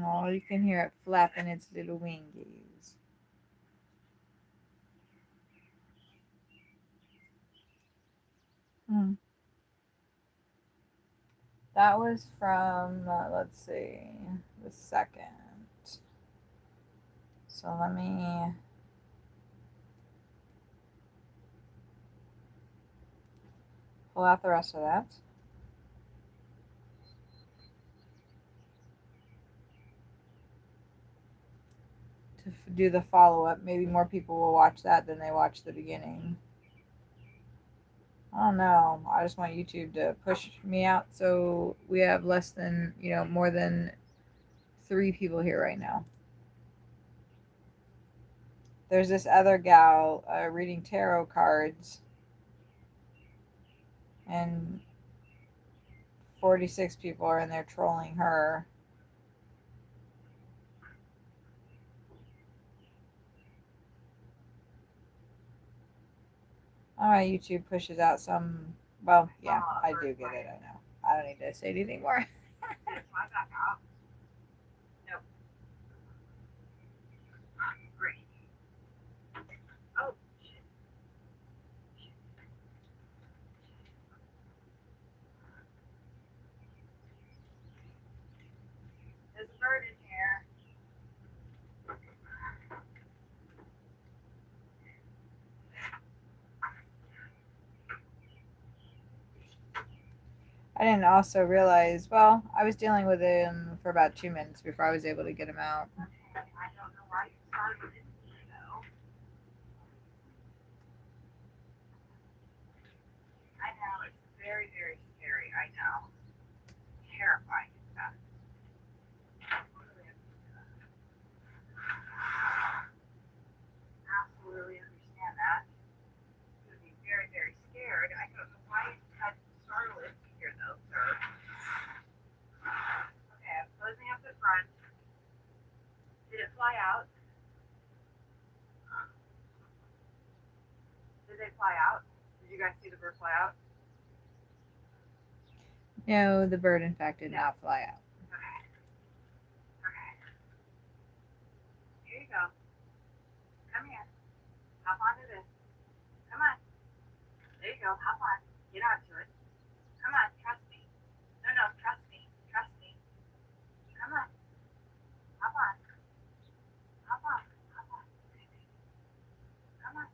Oh, you can hear it flapping its little wingies. That was from, let's see, the 2nd. So let me pull out the rest of that. To do the follow-up. Maybe more people will watch that than they watch the beginning. I don't know. I just want YouTube to push me out so we have less than, more than 3 people here right now. There's this other gal reading tarot cards, and 46 people are in there trolling her. Alright, YouTube pushes out some. Well, yeah, I do get it. I know. I don't need to say anything more. Nope. Great. Oh, shit. There's a bird in here. I didn't also realize, well, I was dealing with him for about 2 minutes before I was able to get him out. I don't know why you started with me, though. I know, it's very, very scary. I know. Terrifying, in fact. Absolutely understand that. You would be very, very scared. I don't know why you decided to startle it here, though, sir. Okay, I'm closing up the front. Did it fly out? Did they fly out? Did you guys see the bird fly out? No, the bird, in fact, did not fly out. Okay. Okay. Here you go. Come here. Hop onto this. Come on. There you go. Hop on. Get onto it. Come on. Trust me. No, trust me. Trust me. Come on. Hop on. Hop on. Hop on. Come on.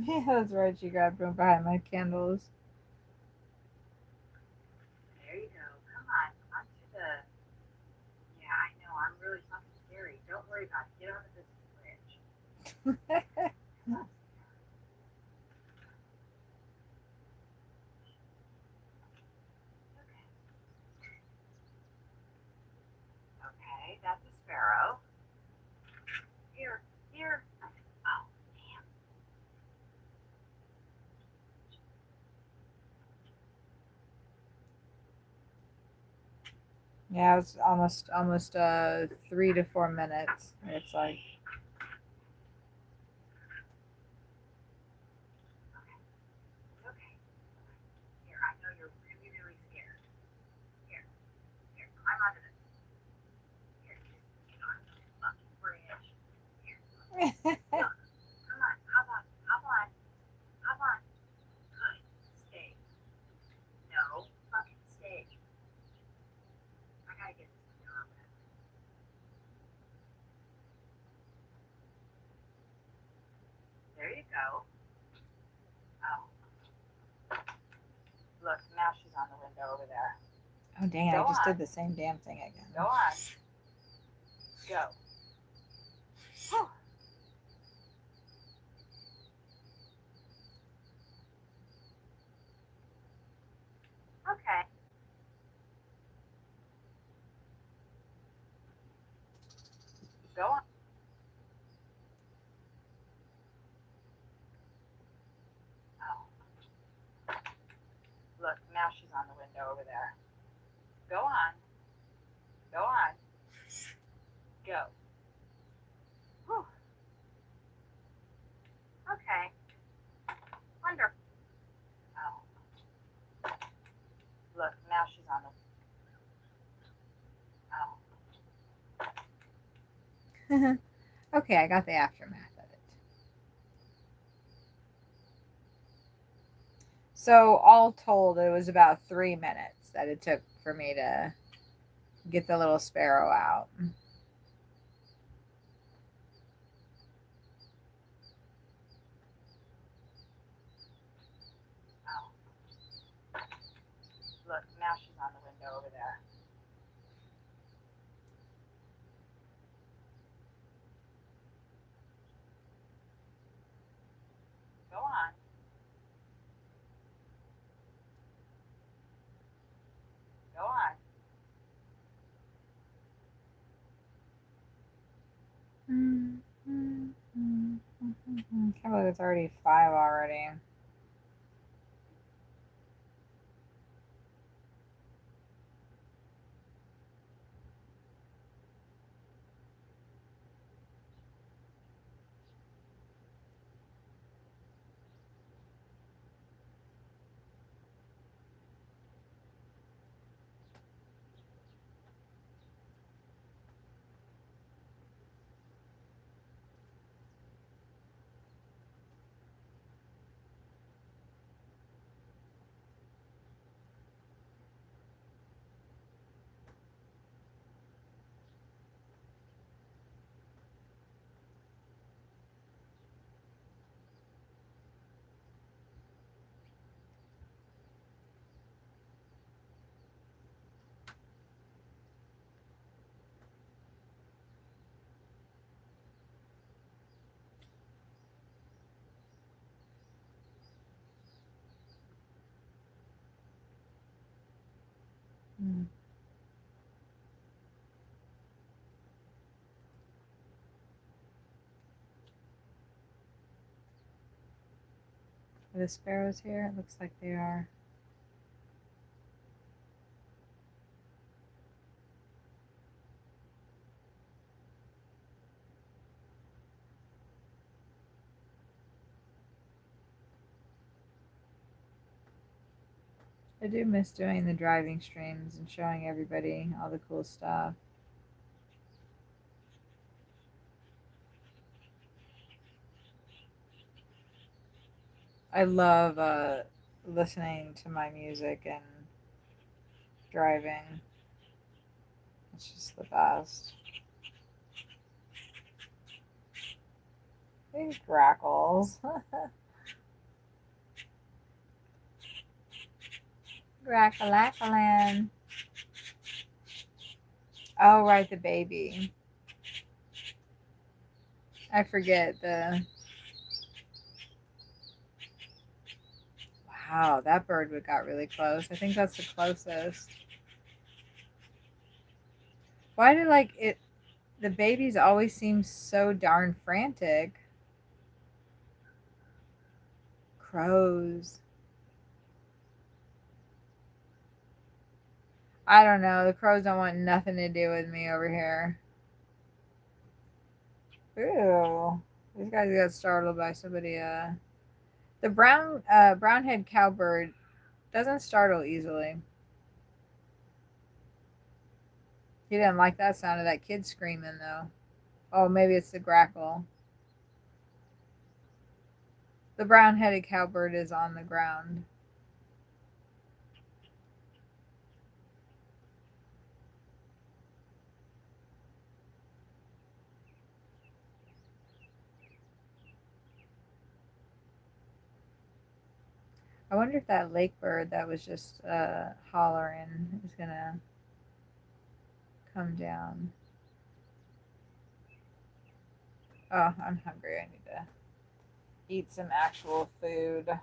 Yeah, that's right. She grabbed one behind my candles. There you go. Come on. Onto the. Yeah, I know. I'm really fucking scary. Don't worry about it. Get onto this bridge. Okay, that's a sparrow. Here. Oh, damn. Yeah, it was almost 3 to 4 minutes. It's like. Okay. Here, I know you're really, really scared. Here, climb onto this. Here, just get on the fucking bridge. Here, look. Come on, hop on. Good. Stay. No, fucking stay. I gotta get this thing on with. There you go. Oh. Look, now she's on the window over there. Oh, dang it. I just did the same damn thing again. Go on. Go. Whew. Okay. Go on. she's on the window over there. Go on. Go on. Go. Whew. Okay. Wonderful. Oh. Look, now she's on the. Oh. Okay, I got the aftermath of it. So all told, it was about 3 minutes that it took for me to get the little sparrow out. Oh. Look, now she's on the window over there. Go on. Go on. Can't believe it's already 5 already. Are the sparrows here? It looks like they are. I do miss doing the driving streams and showing everybody all the cool stuff. I love listening to my music and driving. It's just the best. These grackles. Grackalackland. Oh, right, the baby. I forget the. Wow, that bird got really close. I think that's the closest. Why do like it? The babies always seem so darn frantic. Crows. I don't know. The crows don't want nothing to do with me over here. Ooh, these guys got startled by somebody. The brown-head cowbird doesn't startle easily. He didn't like that sound of that kid screaming though. Oh, maybe it's the grackle. The brown-headed cowbird is on the ground. I wonder if that lake bird that was just hollering is gonna come down. Oh, I'm hungry. I need to eat some actual food. Oh,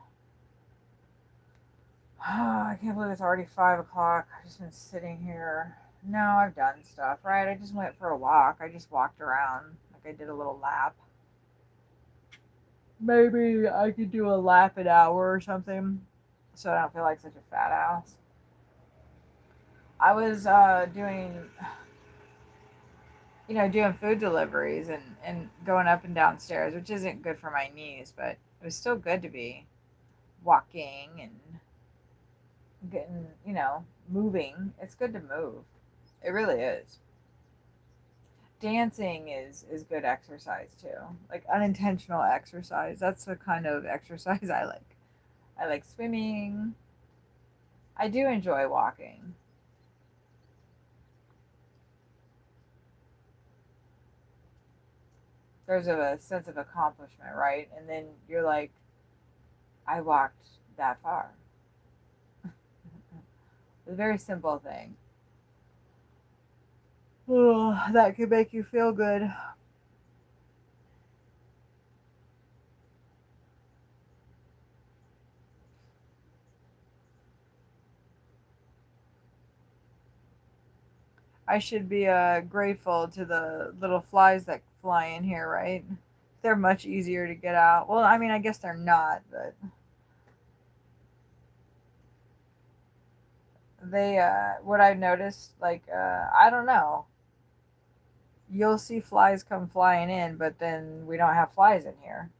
I can't believe it's already 5 o'clock. I've just been sitting here. No, I've done stuff, right? I just went for a walk. I just walked around. Like I did a little lap. Maybe I could do a lap an hour or something so I don't feel like such a fat ass. I was doing, doing food deliveries and going up and downstairs, which isn't good for my knees, but it was still good to be walking and getting, moving. It's good to move. It really is. Dancing is good exercise too. Like unintentional exercise. That's the kind of exercise I like. I like swimming. I do enjoy walking. There's a sense of accomplishment, right? And then you're like, I walked that far. It's a very simple thing. Oh, that could make you feel good. I should be grateful to the little flies that fly in here, right? They're much easier to get out. Well, I mean, I guess they're not, but they, what I've noticed, like, I don't know, you'll see flies come flying in, but then we don't have flies in here.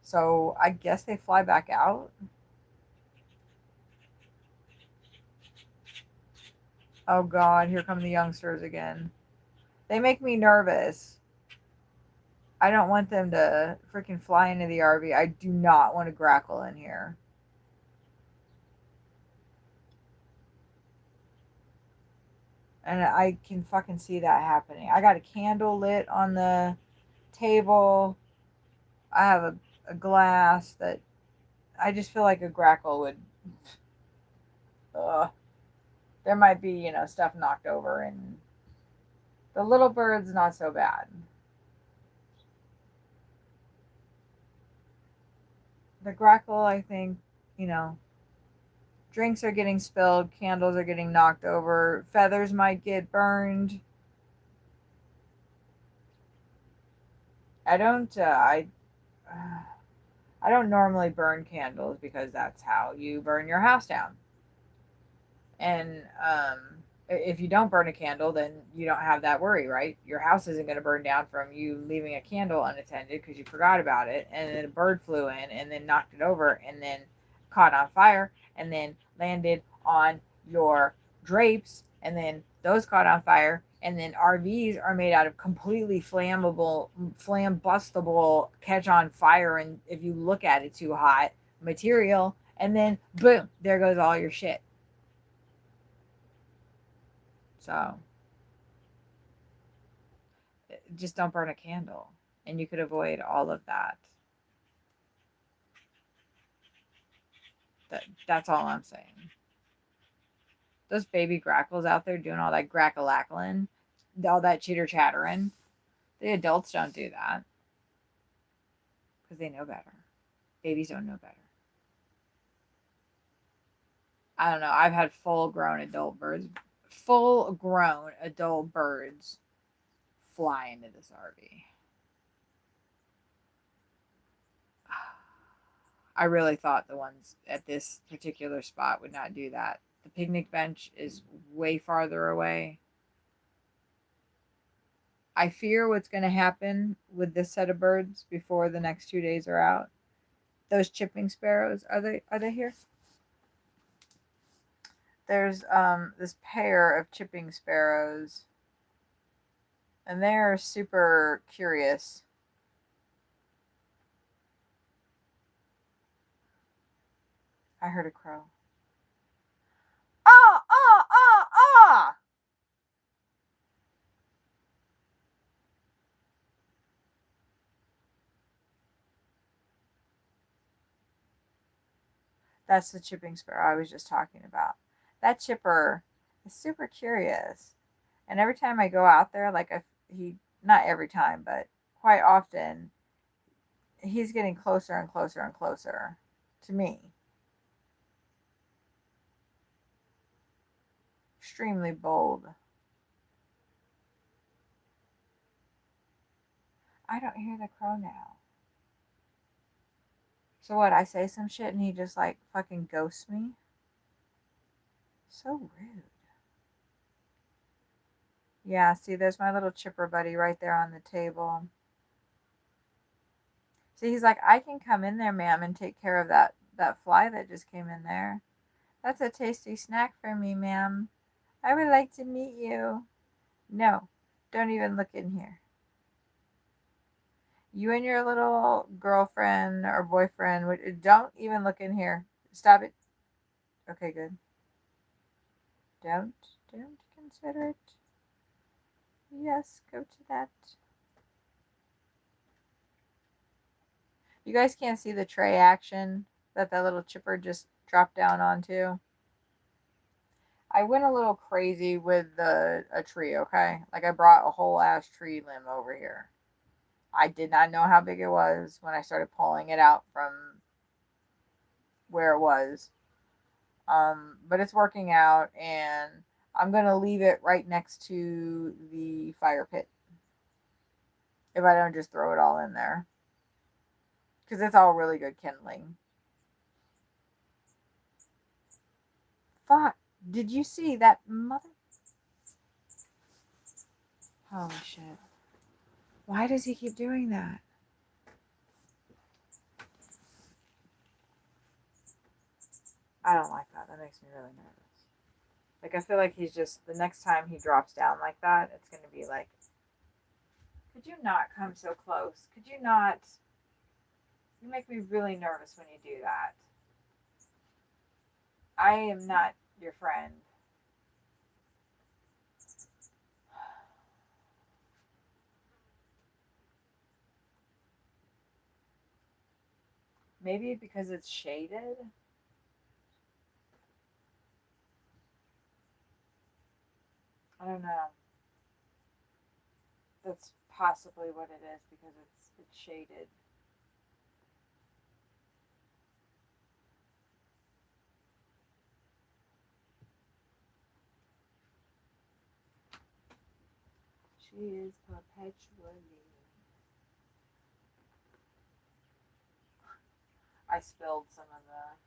So I guess they fly back out. Oh God, here come the youngsters again. They make me nervous. I don't want them to freaking fly into the RV. I do not want to grackle in here. And I can fucking see that happening. I got a candle lit on the table. I have a glass that I just feel like a grackle would. There might be, stuff knocked over, and the little bird's not so bad. The grackle, I think, you know, drinks are getting spilled, candles are getting knocked over, feathers might get burned. I don't, I don't normally burn candles because that's how you burn your house down. And if you don't burn a candle, then you don't have that worry, right? Your house isn't going to burn down from you leaving a candle unattended because you forgot about it, and then a bird flew in and then knocked it over and then caught on fire and then landed on your drapes, and then those caught on fire. And then RVs are made out of completely flammable, flambustable, catch on fire, and if you look at it too hot material, and then boom, there goes all your shit. So just don't burn a candle, and you could avoid all of that. That's all I'm saying. Those baby grackles out there doing all that grackle-lackling, all that chitter-chattering, the adults don't do that because they know better. Babies don't know better. I don't know. I've had full-grown adult birds fly into this RV. I really thought the ones at this particular spot would not do that. The picnic bench is way farther away. I fear what's going to happen with this set of birds before the next 2 days are out. Those chipping sparrows, are they here? There's this pair of chipping sparrows, and they're super curious. I heard a crow. Ah, ah, ah, ah! That's the chipping sparrow I was just talking about. That chipper is super curious. And every time I go out there, like he, not every time, but quite often, he's getting closer and closer and closer to me. Extremely bold. I don't hear the crow now. So what? I say some shit and he just like fucking ghosts me? So rude. Yeah, see, there's my little chipper buddy right there on the table. See, he's like, I can come in there, ma'am, and take care of that fly that just came in there. That's a tasty snack for me, ma'am. I would like to meet you. No, don't even look in here. You and your little girlfriend or boyfriend, don't even look in here. Stop it. Okay, good. Don't consider it. Yes, go to that. You guys can't see the tray action that little chipper just dropped down onto. I went a little crazy with a tree, okay? Like I brought a whole ass tree limb over here. I did not know how big it was when I started pulling it out from where it was. But it's working out, and I'm gonna leave it right next to the fire pit if I don't just throw it all in there, because it's all really good kindling. Fuck! Did you see that mother? Holy shit! Why does he keep doing that? I don't like that. That makes me really nervous. Like, I feel like he's just, the next time he drops down like that, it's going to be like, could you not come so close? Could you not? You make me really nervous when you do that. I am not your friend. Maybe because it's shaded. I don't know. That's possibly what it is, because it's shaded. She is perpetually. I spilled some of the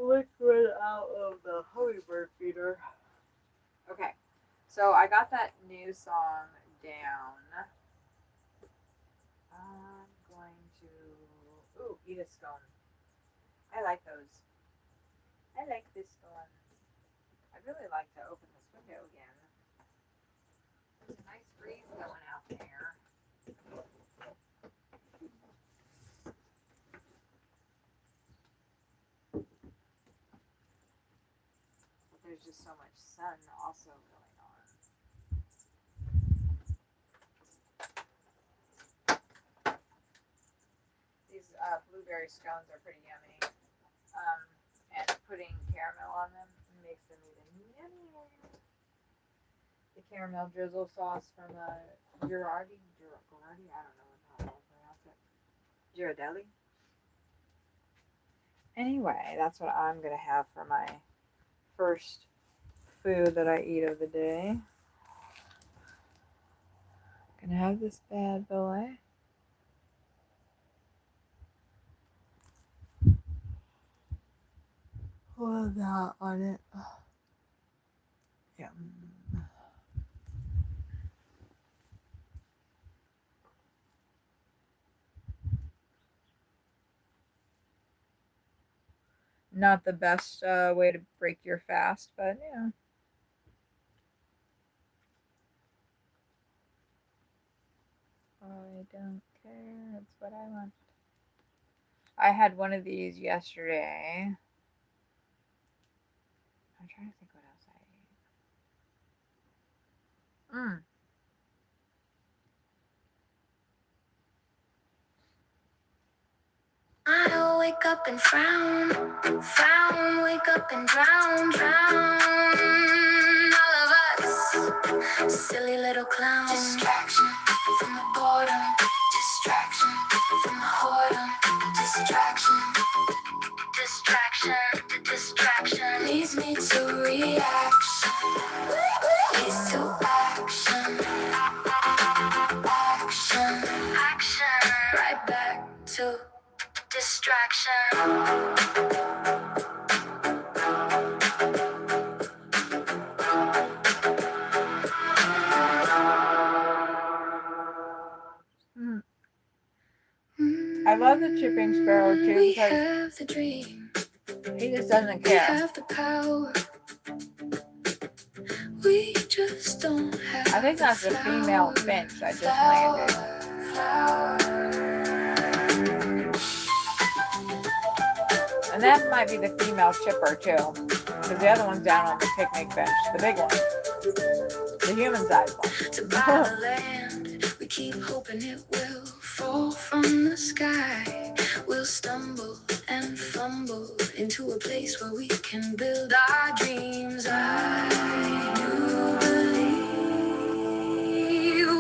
liquid out of the hummingbird feeder. Okay, so I got that new song down. I'm going to eat a scone. I like those. I like this one. I'd really like to open this window again. There's a nice breeze going out there. But there's just so much sun also going on. These blueberry scones are pretty yummy. And putting caramel on them makes them even yummier. The caramel drizzle sauce from Girardi, I don't know how to pronounce it. Girardelli. Anyway, that's what I'm going to have for my first food that I eat of the day. Gonna have this bad boy. With that on it. Yeah. Not the best way to break your fast, but yeah. I don't care. It's what I want. I had one of these yesterday. I'm trying to think what else I ate. I'll wake up and frown, frown, wake up and drown, drown. All of us, silly little clowns. Distraction from the boredom, distraction from the whoredom, distraction, distraction, distraction leads me to reaction, leads to action, action, action, right back to distraction. I love the chipping sparrow too We because have the dream. he just doesn't We care. have the power. We just don't have. I think that's a female finch that just landed. And that might be the female chipper too, because the other one's down on the picnic bench, the big one, the human-sized one. To buy the land, we keep hoping it will fall from the sky. We'll stumble and fumble into a place where we can build our dreams. I do believe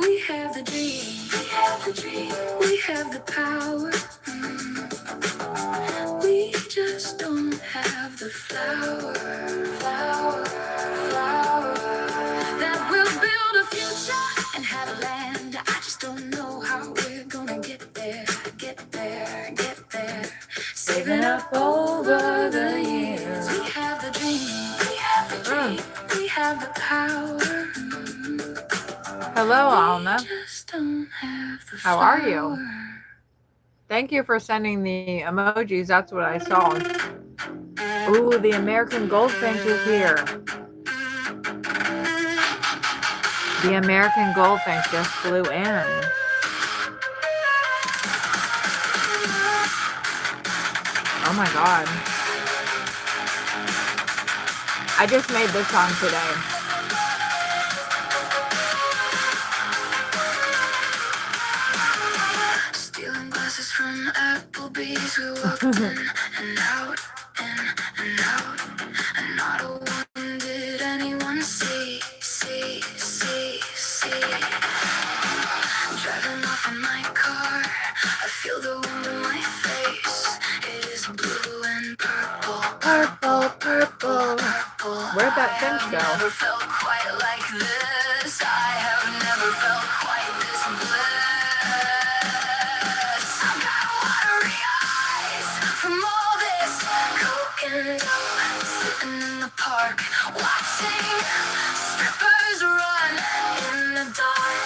we have the dream. We have the dream. We have the power. We just don't have the flower that will build a future and have a land. I just don't know how we're gonna get there. Saving up over the years. We have the dream. We have the dream. We have the power. Hello, Alma. We just don't have the How are you? flower. Thank you for sending the emojis. That's what I saw. Ooh, the American goldfinch is here. The American goldfinch just flew in. Oh my God. I just made this song today. Stealing glasses from Applebee's, we walked in and out, and not a one did anyone see. Driving off in my car, I feel the wind in my face. It is blue and purple. Where'd that finch go? I've never felt quite like this. I have never felt quite this bliss. I've got watery eyes from all this coke and dough. Sitting in the park, watching strippers run in the dark.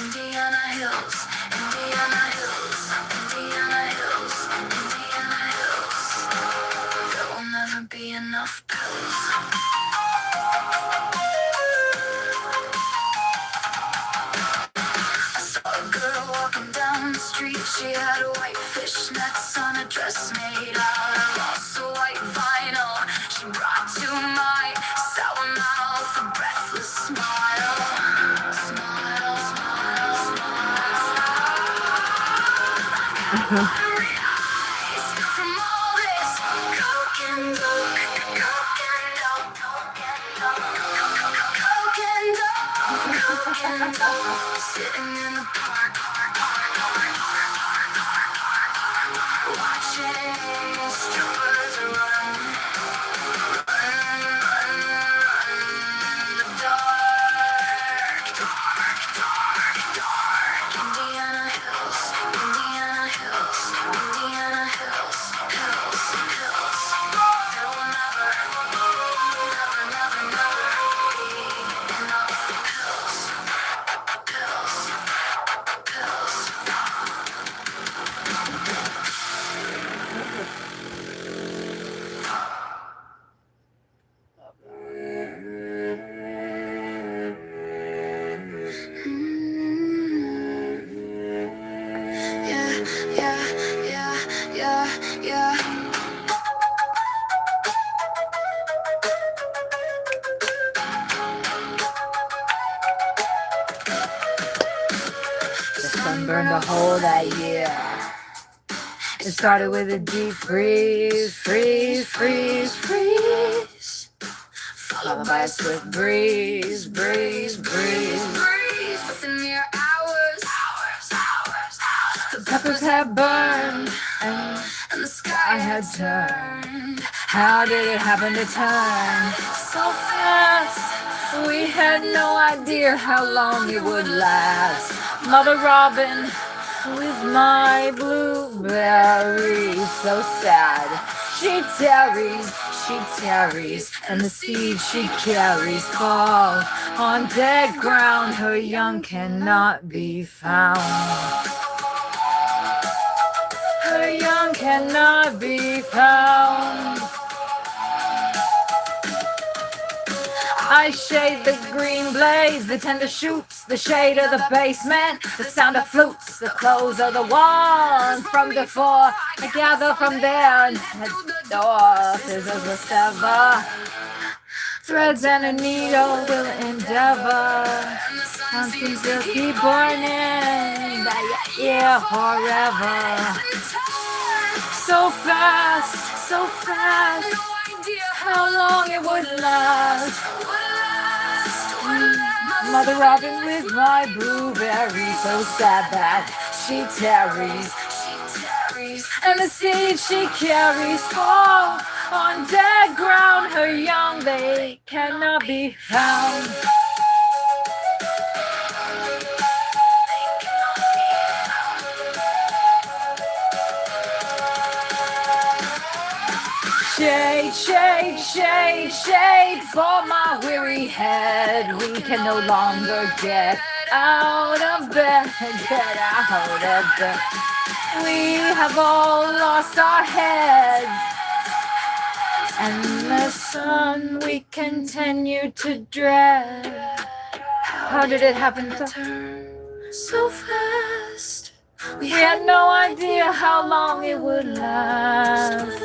Indiana Hills, Indiana Hills, Indiana Hills, Indiana Hills. There will never be enough pills. I saw a girl walking down the street. She had white fishnets on a dress made out of also white vinyl. She brought to my sour mouth a breathless smile. Smile, smile, smile. Watery eyes from all this coke and dope, coke and dope, coke and dope, coke and dope, coke and dope. Sitting in the park, watching strippers run in the dark. Indiana Hills, Indiana Hills, Indiana Hills, hills. There will never be enough pills. Yeah. The sun burned a hole that year. It started with a deep freeze. Followed by a swift breeze. Within mere hours. The peppers had burned And the sky I had turned. How did it happen to turn so fast? We had no idea how long it would last. Mother Robin with my blueberries, so sad. She tarries, and the seed she carries fall on dead ground. Her young cannot be found. cannot be found. I shade the green blaze, the tender shoots, the shade of the basement, the sound of flutes, the close of the walls from before. I gather from there and head to the door. Scissors will sever, threads and a needle will endeavor. Sun seems to keep burning by your ear forever. So fast, so fast. How long it would last. Mother robin with my blueberry, so sad that she tarries. And the seeds she carries fall on dead ground. Her young, they cannot be found. Shade, shade, shade, shade for my weary head. We can no longer get out of bed, get out of bed. We have all lost our heads, and the sun we continue to dread. How did it happen so fast? We had no idea how long it would last.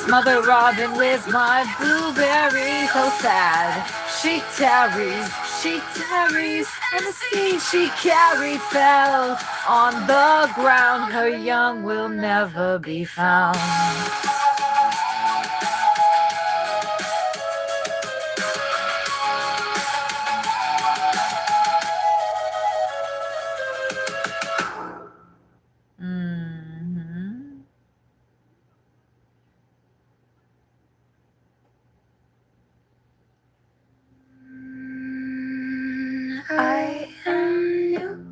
Mother robin with my blueberry, so sad. She tarries, and the seed she carried fell on the ground. Her young will never be found. I am new.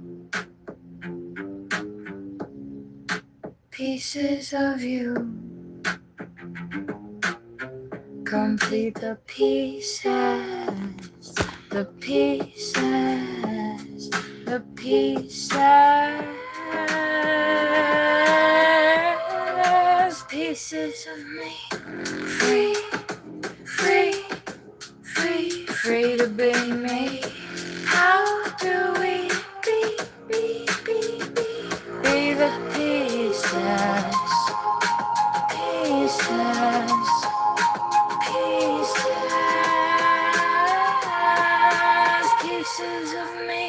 Pieces of you complete the pieces, the pieces, the pieces, pieces of me. Free, free, free, free to be me. How do we be the pieces, pieces, pieces, pieces of me.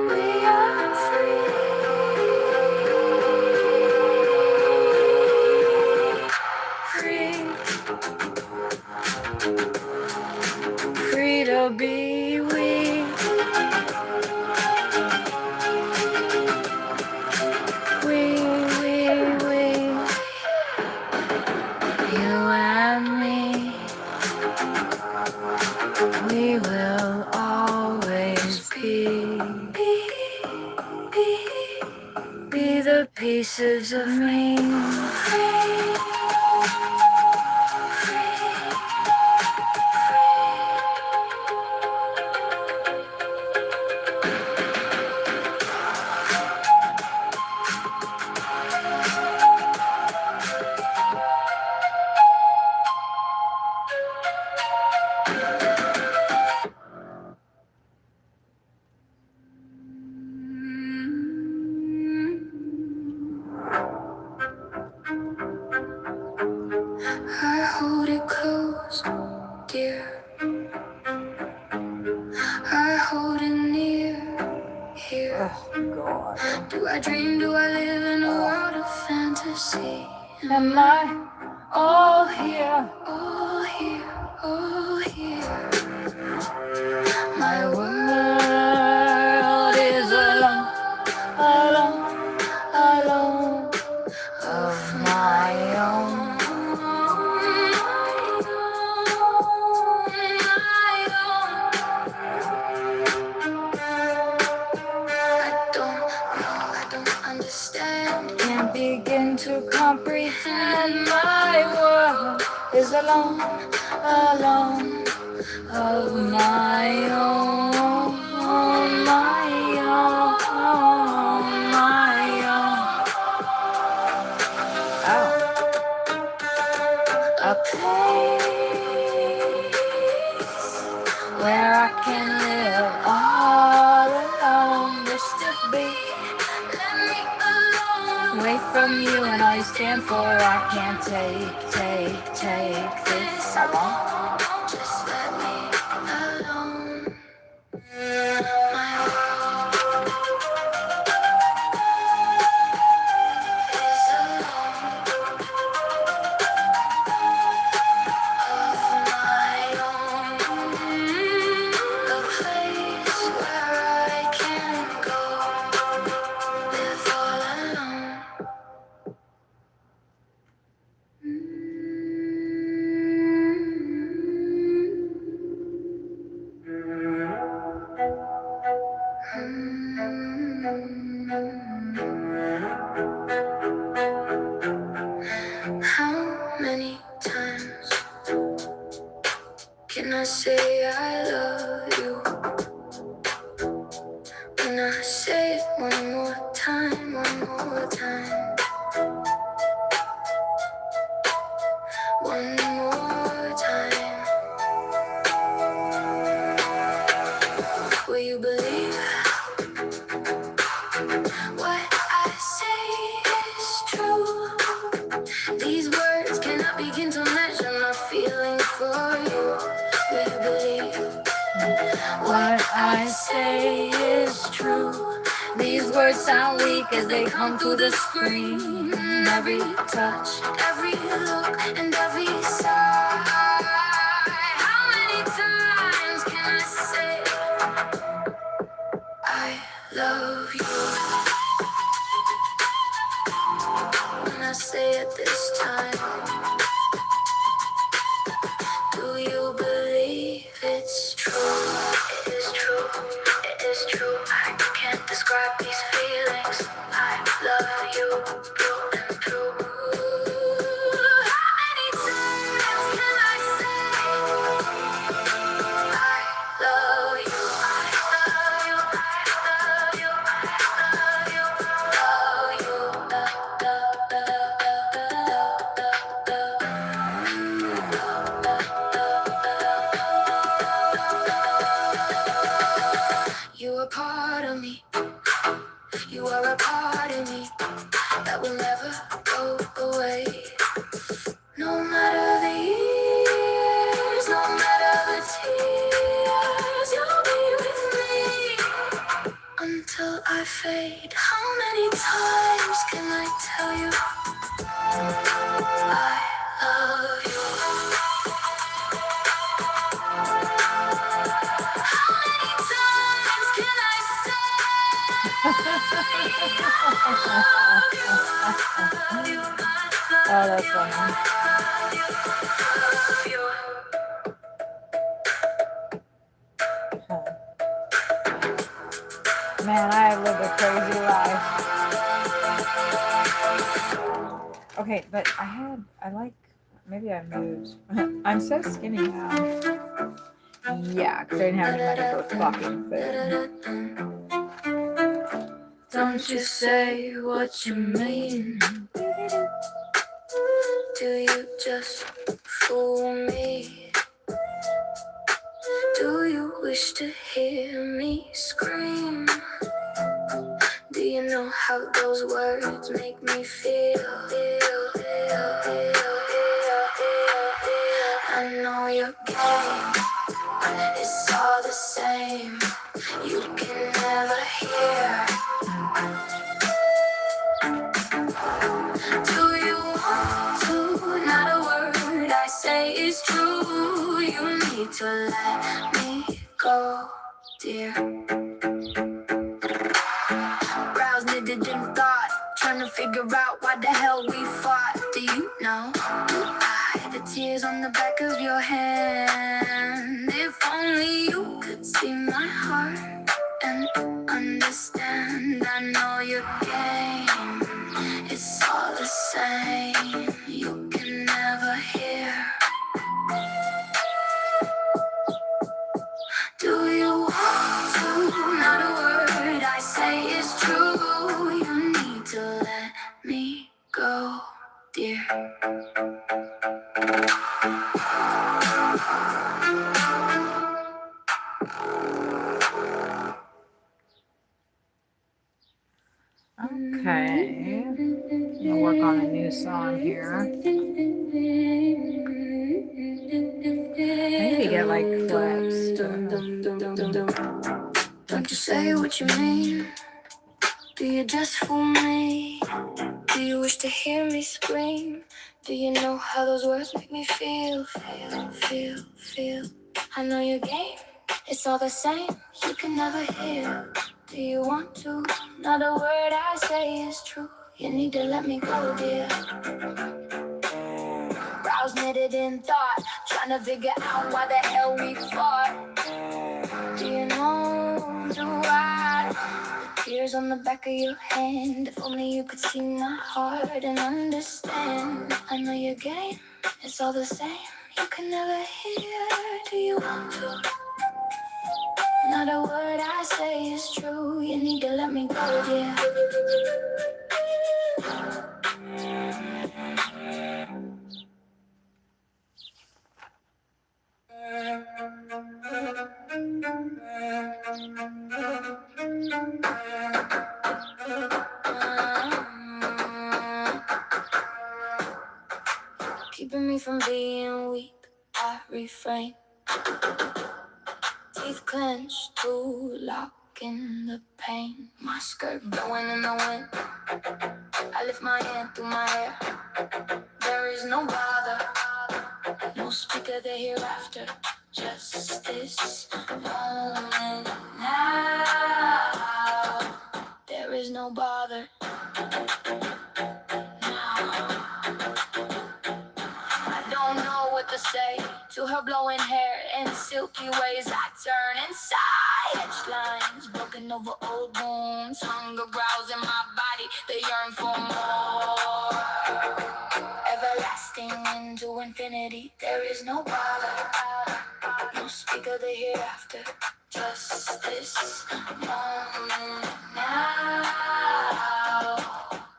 We are free. Free. Free to be we. We. You and me. We will always be the pieces of me. I hold it close, dear. I hold it near, here. Oh, God. Do I dream, do I live in a world of fantasy? Am I all here? All here, all here. My world is alone, alone, alone, of my own. I don't understand. Can't begin to comprehend. My world is alone, alone, of my own, my own. stand for. I can't take this. I won't. Just let me alone. My world is alone of my own. A place where I can go, live all alone. How many times can I say I love you? When I say it one more time, one more time, one more time. Will you believe what I say is true? These words cannot begin to measure my feeling for you. Will you believe what I say is true? These words sound weak as they come through the screen. Every touch, every look, and every sigh. How many times can I say I love you? When I say it this time, do you believe it's true? It is true, it is true. I can't describe these feelings. I love you through and through. How many times can I say I love you? I love you, I love you, I love you, you're a part of me. You are a part of me that will never go away. No matter the years, no matter the tears, you'll be with me until I fade. How many times can I tell you I love you? How many times can I say Oh, that's funny. Man, I have lived a crazy life. Okay, but maybe I moved. I'm so skinny now. Yeah, because I didn't have any money for coffee and food. Don't you say what you mean. Do you just fool me? Do you wish to hear me scream? Do you know how those words make me feel? I know your game, it's all the same. You can never hear. Do you want to? Not a word I say is true. You need to let me go, dear. Browsing it in thought, trying to figure out why the hell we fought. Do you know? Do I? The tears on the back of your hand. If only you could see my heart and understand. I know your game, it's all the same. You can never hear. Do you want to? Not a word I say is true. You need to let me go, dear. on a new song here. Maybe get like clips. Don't you say what you mean? Do you just fool me? Do you wish to hear me scream? Do you know how those words make me feel? Feel. I know your game, it's all the same. You can never hear. Do you want to? Not a word I say is true. You need to let me go, dear. Brows knitted in thought, trying to figure out why the hell we fought. Do you know, do I? The tears on the back of your hand. If only you could see my heart and understand. I know your game, it's all the same. You can never hear. Do you want to? Not a word I say is true. You need to let me go, dear. Keeping me from being weak, I refrain. Teeth clenched to lock in the pain. My skirt blowing in the wind. I lift my hand through my hair. There is no bother, no speaker the hereafter. Just this moment now. There is no bother now. I don't know what to say to her blowing hair and silky ways. I turn inside. Etched lines broken over old wounds. Hunger growls in my body. They yearn for more. Everlasting into infinity. There is no bother, no speak of the hereafter. Just this moment now.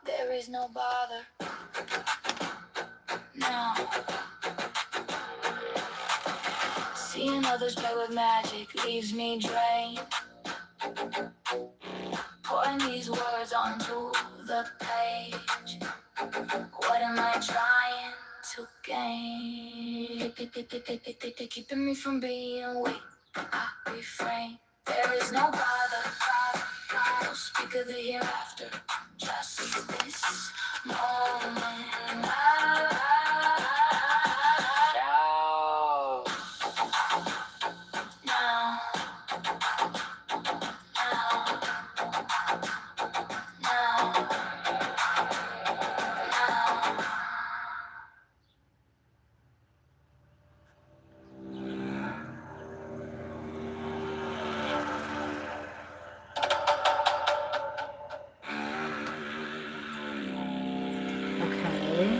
There is no bother now. Seeing others play with magic leaves me drained. Pouring these words onto the page. What am I trying to gain? Keeping me from being weak, I refrain. There is no bother, no speak of the hereafter. Just this moment now. Now. Okay.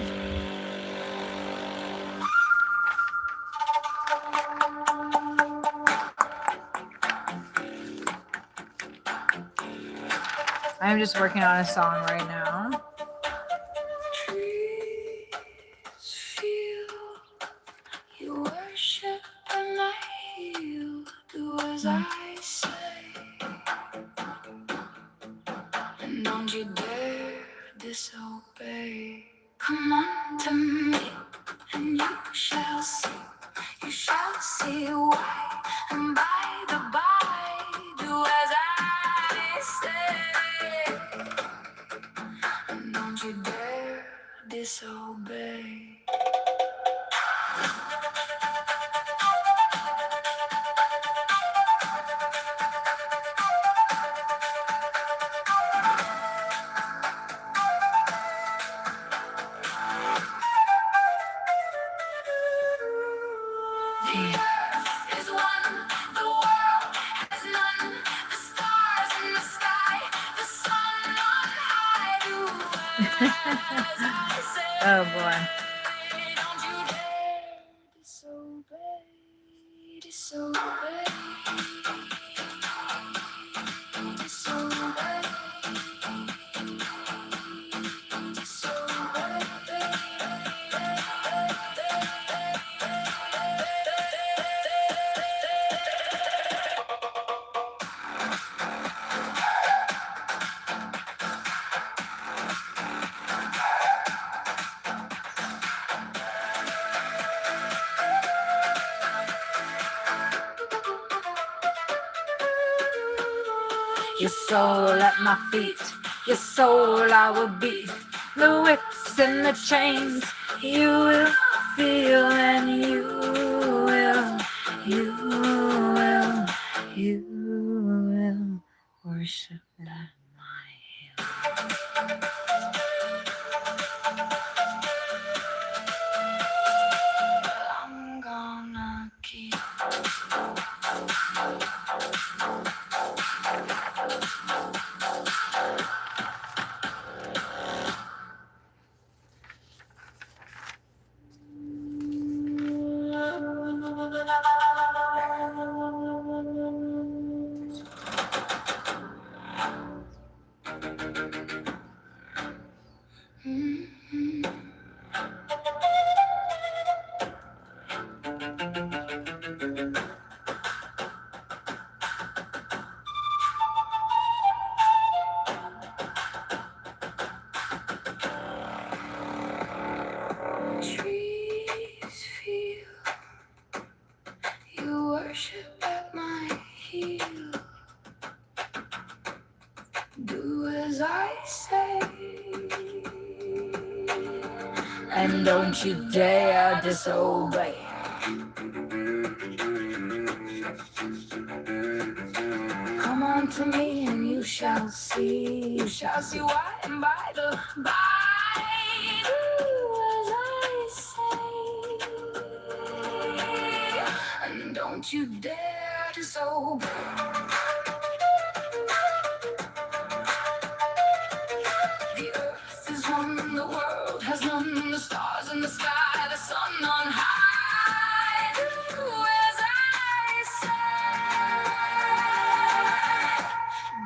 I'm just working on a song right now. Trees feel you worship and I heal. Do as I say, and don't you dare disobey. Come on to me, and you shall see why. And by the by, do as I say, and don't you dare disobey. Oh boy. Don't you dare disobey, disobey, disobey, Your soul at my feet, your soul I will beat. The whips and the chains you will feel, and you will worship at my heel. I'm gonna keep trees feel you worship at my heel. Do as I say, And don't you dare disobey. come on to me and you shall see. You shall see why, and by the by. Do as I say, and don't you dare disobey. The earth is one, the world has none, the stars in the sky, the sun on high. Do as I say,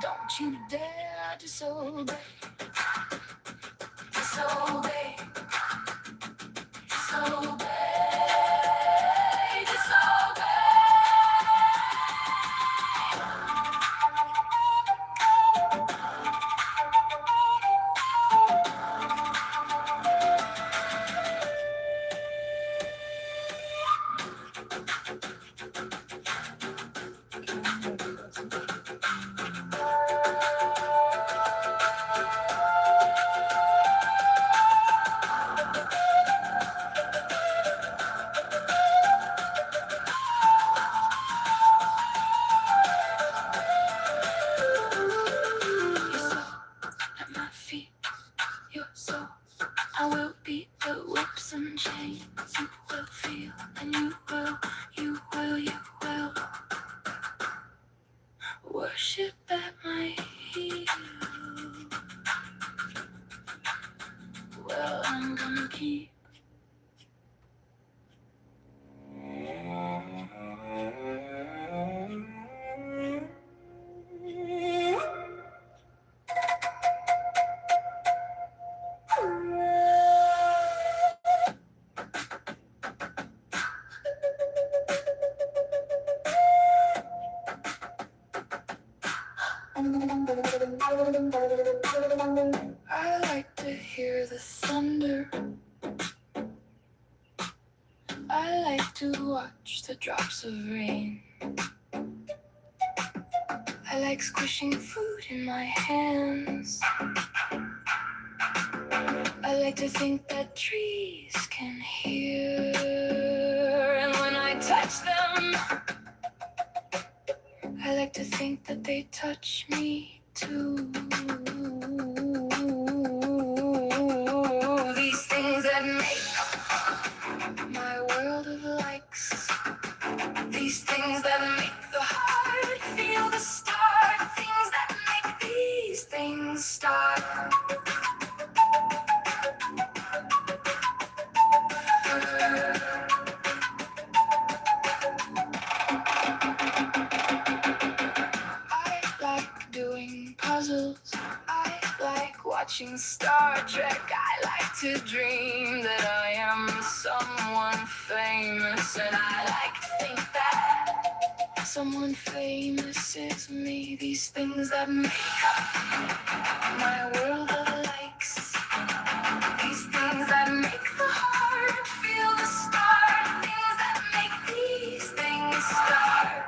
don't you dare disobey. Disobey, disobey, disobey. At my feet, your soul, I will beat the whips and chains. You will feel, and you will worship at my heel. Well, I'm gonna keep I like to hear the thunder. I like to watch the drops of rain. I like squishing fruit in my hands. I like to think that trees can hear. And when I touch them, I like to think that they touch me too. These things that make my world of likes. These things that make the heart feel the start. Things that make these things start. I like doing puzzles. I like watching Star Trek. I like to dream that I am someone famous. And I like to think that someone famous is me. These things that make up my world of likes. These things that make the heart feel the start. Things that make these things start.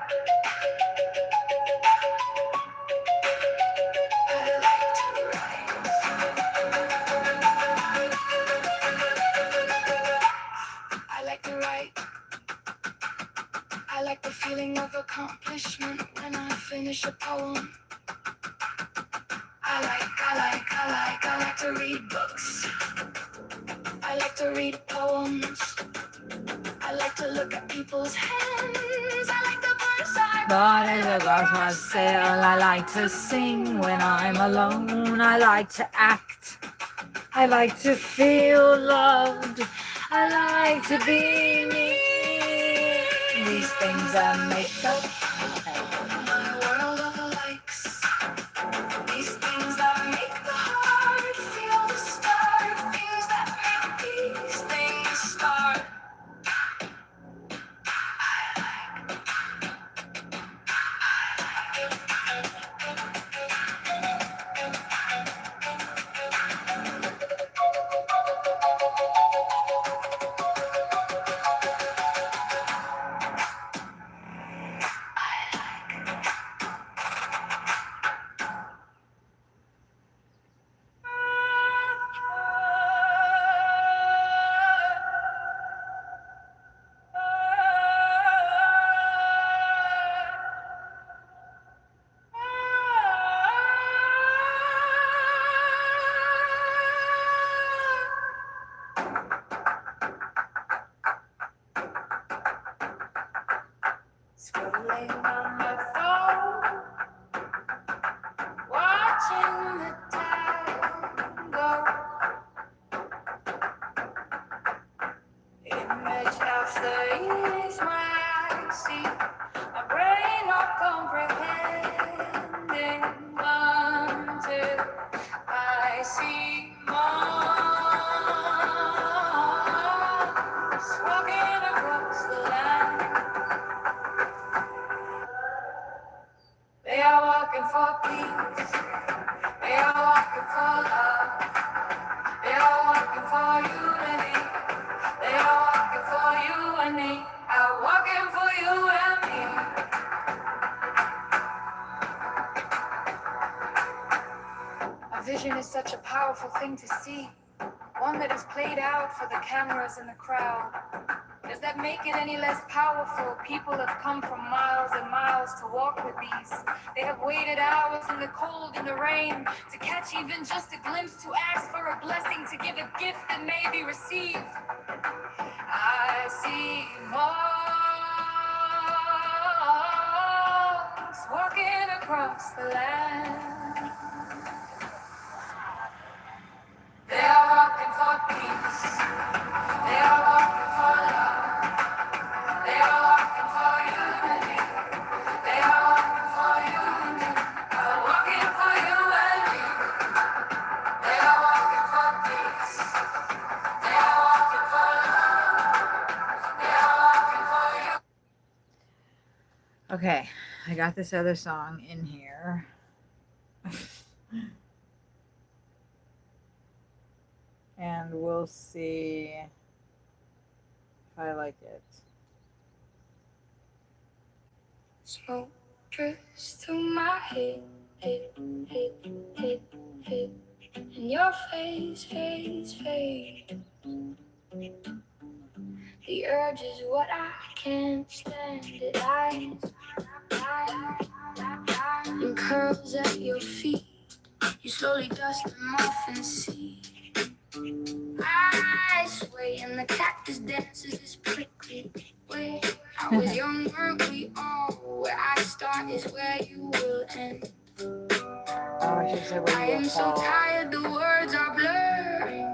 feeling of accomplishment when I finish a poem. I like to read books. I like to read poems. I like to look at people's hands. I like the birds I But as a glass sail, I like to sing when I'm alone. I like to act. I like to feel loved. I like to be me. These things that make up my world of likes. These things that make the heart feel the start. Things that make these things start. Scrolling on my phone, watching the time go. Image after image, my eyes see. My brain not comprehending until I see Mars walking across the land. They are walking for peace. They are walking for love. They are walking for unity. They are walking for you and me. Are walking for you and me. A vision is such a powerful thing to see. One that is played out for the cameras in the crowd. Does that make it any less powerful? People have come from miles and miles to walk with these. They have waited hours in the cold and the rain to catch even just a glimpse, to ask for a blessing, to give a gift that may be received. I see monks walking across the land. They are walking for peace. They are walking for love. They are walking for unity. They are walking for you and me. Are walking for you and me. They are walking for peace. They are walking for love. They are walking for you. Okay, I got this other song in here. And we'll see if I like it. Smoke drifts through my head, and your face fade. The urge is what I can't stand. It lies in curls at your feet. You slowly dust them off and see. I sway and the cactus dances this prickly way. I was young, weren't we all? Where I start is where you will end. I am so tired, the words are blurring.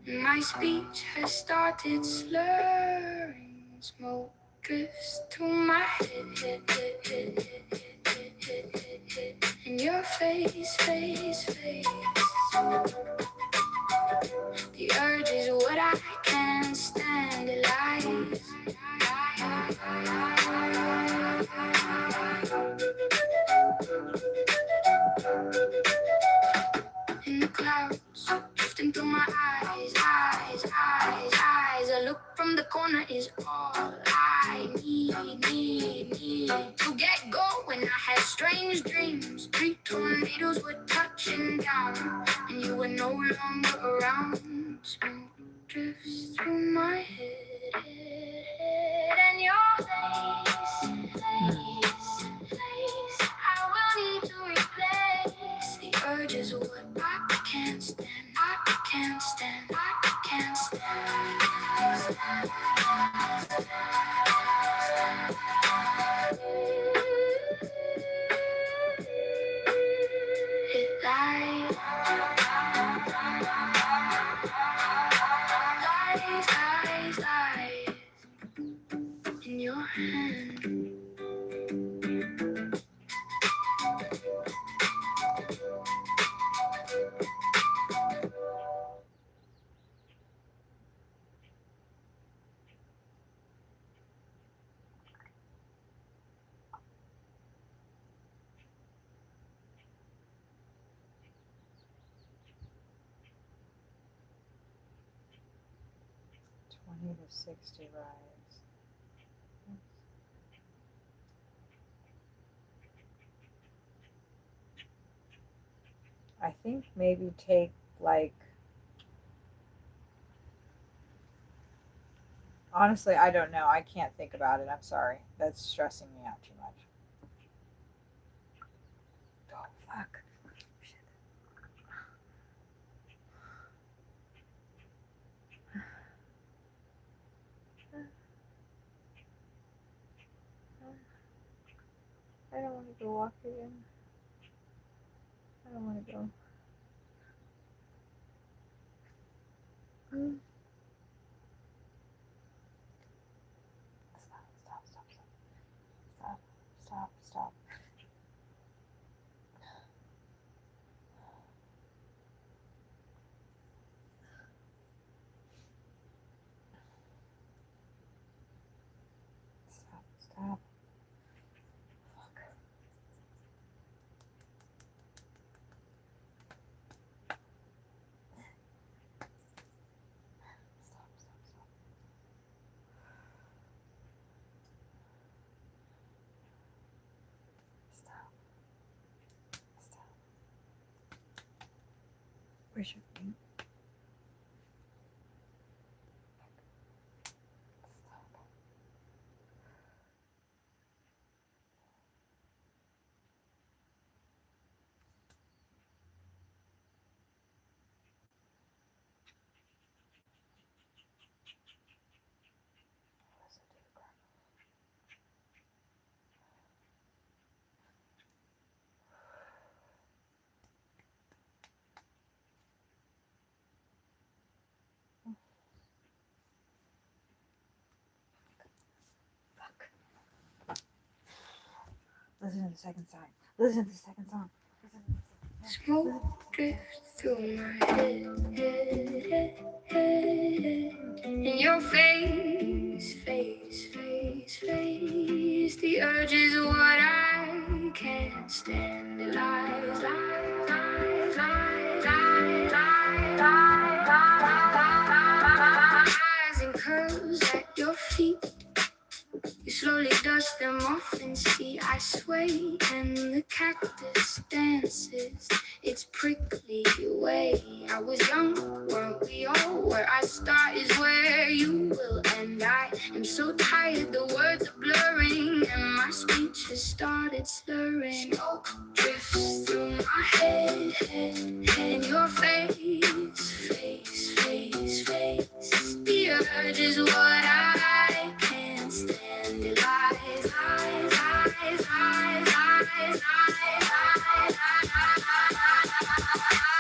And my speech has started slurring. Smoke drifts through my head, and your face fades. The urge is what I can't stand. It lies in the clouds, drifting through my eyes. A look from the corner is all I need to get going. I had strange dreams. 3 tornadoes were touching down, and you were no longer around. Smoke drifts through my head. your hand. To 60 rides. I think maybe take like, honestly, I don't know. I can't think about it. I'm sorry. That's stressing me out too much. Oh, fuck. Shit. I don't want to go walk again. I don't want to go. Stop, stop, stop, stop. Stop, stop, stop. Stop, stop. Fuck. Stop, stop, stop. Stop. Stop. Where's your thing? Stop. Listen to the crack. Fuck. Listen to the second song. Listen to the second song. Listen to the second song. Smoke drifts through my head. In your face. The urge is what I can't stand. It lies. Eyes and curls at your feet. You slowly dust them off and see I sway, and the cactus dances its prickly way. I was young, weren't we all? Where I start is where you will end. I am so tired, the words are blurring, and my speech has started slurring. Smoke drifts through my head, and your face. The urge is what I can't stand. It lies.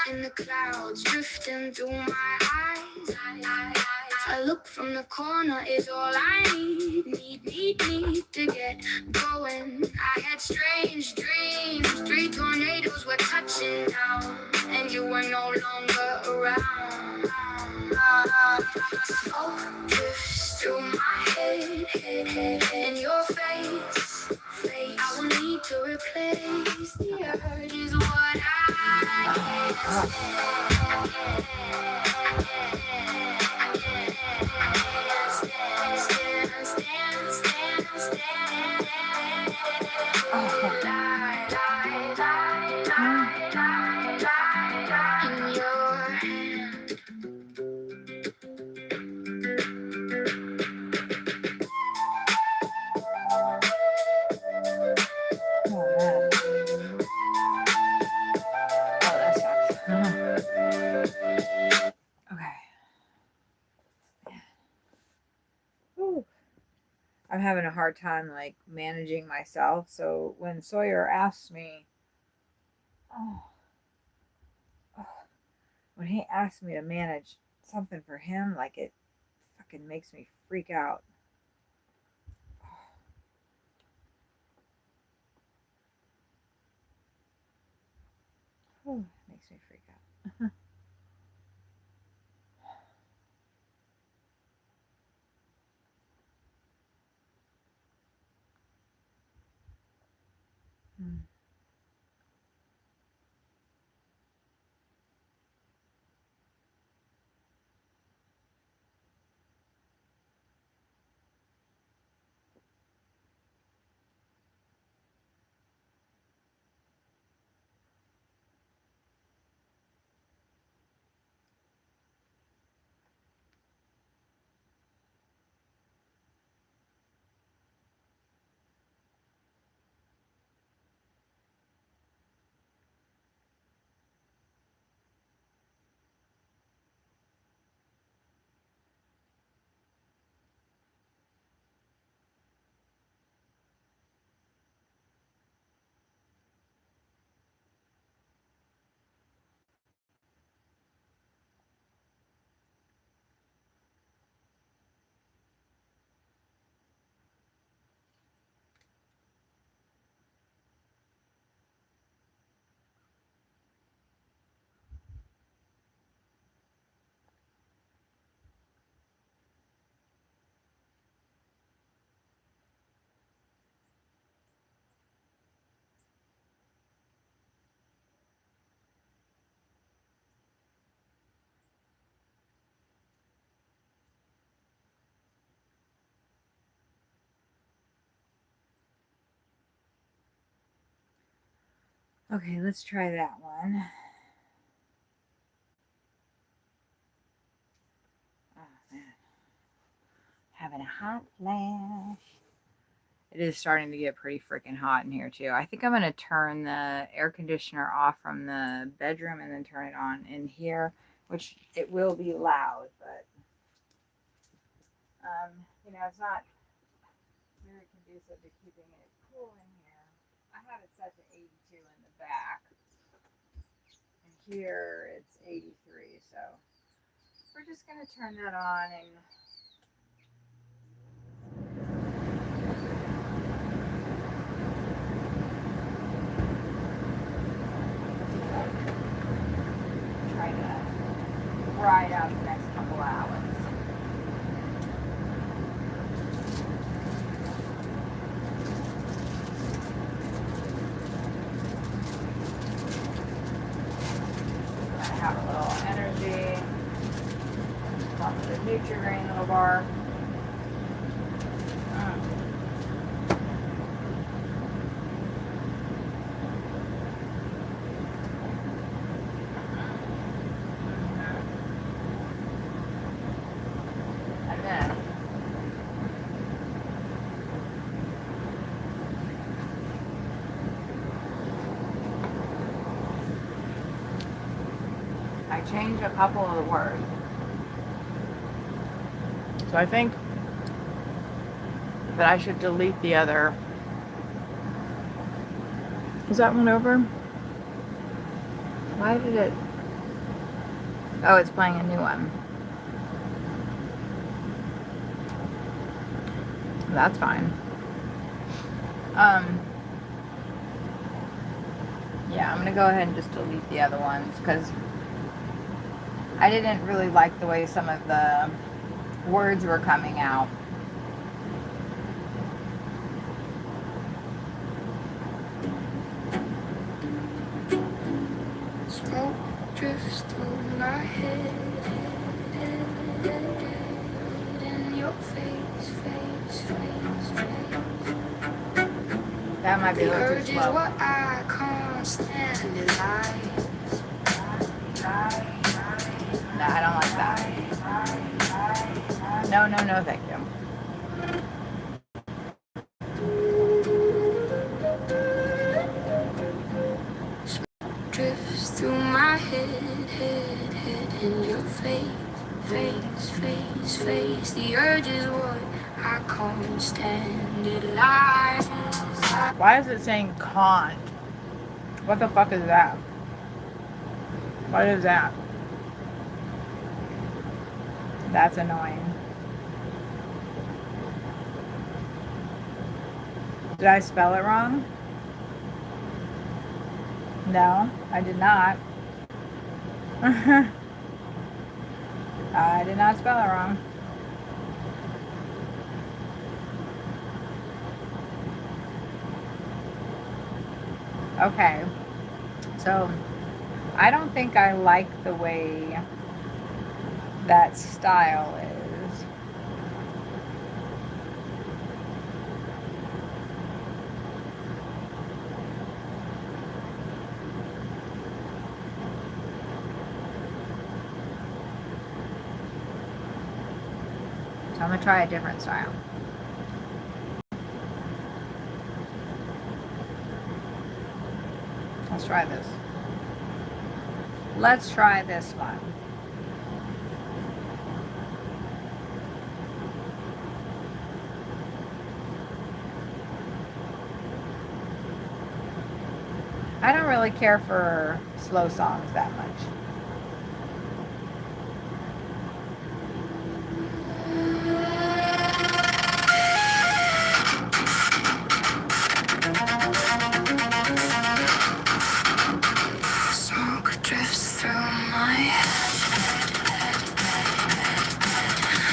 And the clouds drifting through my eyes. A look from the corner is all I need to get going. I had strange dreams, 3 tornadoes were touching down, and you were no longer around. Smoke drifts through my head, and your face. I will need to replace. The urge is what I can't in your hand. Oh, man. Oh, that sucks. Okay. Whew. I'm having a hard time like managing myself. So when Sawyer asks me, oh, when he asks me to manage something for him, like it fucking makes me freak out. me freak out. Okay, let's try that one. Oh, man. Having a hot flash. It is starting to get pretty freaking hot in here, too. I think I'm going to turn the air conditioner off from the bedroom and then turn it on in here, which it will be loud, but, you know, it's not very conducive to keeping it cool in here. I have it set to 82 in the back. And here it's 83, so we're just going to turn that on and try to ride out the next couple hours. Have a little energy from the Nutri-Grain little bar. And then I changed a couple of the words. So I think that I should delete the other. Is that one over? Why did it? Oh, it's playing a new one. That's fine. Yeah, I'm gonna go ahead and just delete the other ones because I didn't really like the way some of the words were coming out. Smoke drifts through my head, and your face. That might be a The little too urge is slow. what I can't stand in life. No, I don't like that. No, thank you. Drifts through my head, and your face. The urge is what I can't stand in life. Why is it saying can't? What the fuck is that? What is that? That's annoying. Did I spell it wrong? No, I did not. I did not spell it wrong. Okay, so I don't think I like the way that style is. So I'm gonna try a different style. Let's try this. Let's try this one. I don't really care for slow songs that much. Smoke drifts through my head,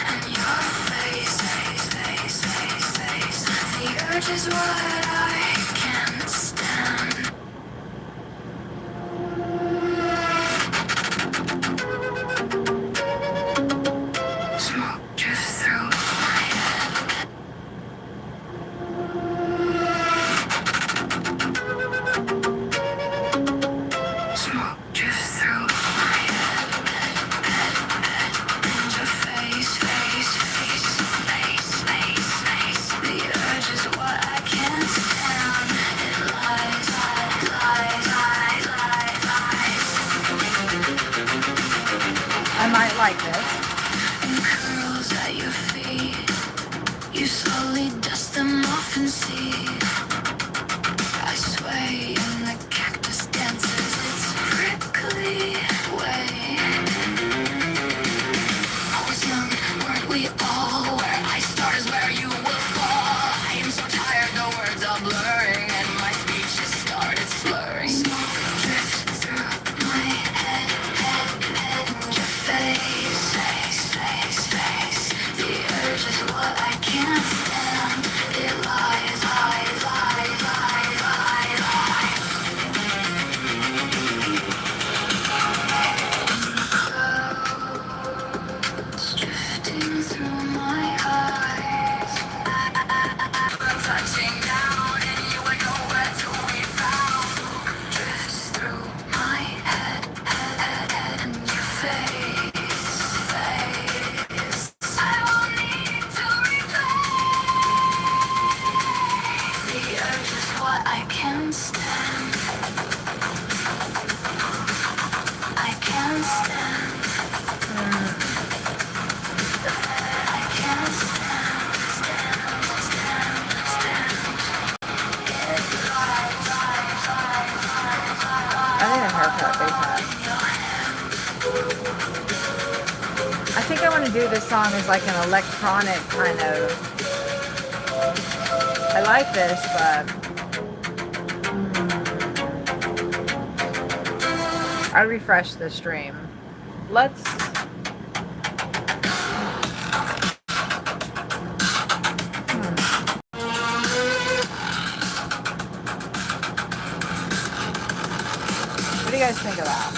and your face. The urge is what I can't stand. Smoke drifts through my head. Smoke drifts through my head. And your face. The urge is what I can't stand. It lies. I might like this. And curls at your feet. You slowly dust them off and see. I sway in the cactus dances. It's prickly way. I was young, weren't we all? Where I start is where you will fall. I am so tired, the words are blurring, and my speech has started slurring. Smoke drifts through my head, and your face. The urge is what I can't stand. It lies. Clouds drifting through my eyes. I'm touching down, and you ain't nowhere to be found. Drifts through my head, and your face. I will need to replay. The urge is what I can't stand. I can't stand. I can't stand. I need a haircut, big time. I think I want to do this song as like an electronic kind of. I like this, but I refresh the stream. Let's. What do you guys think of that?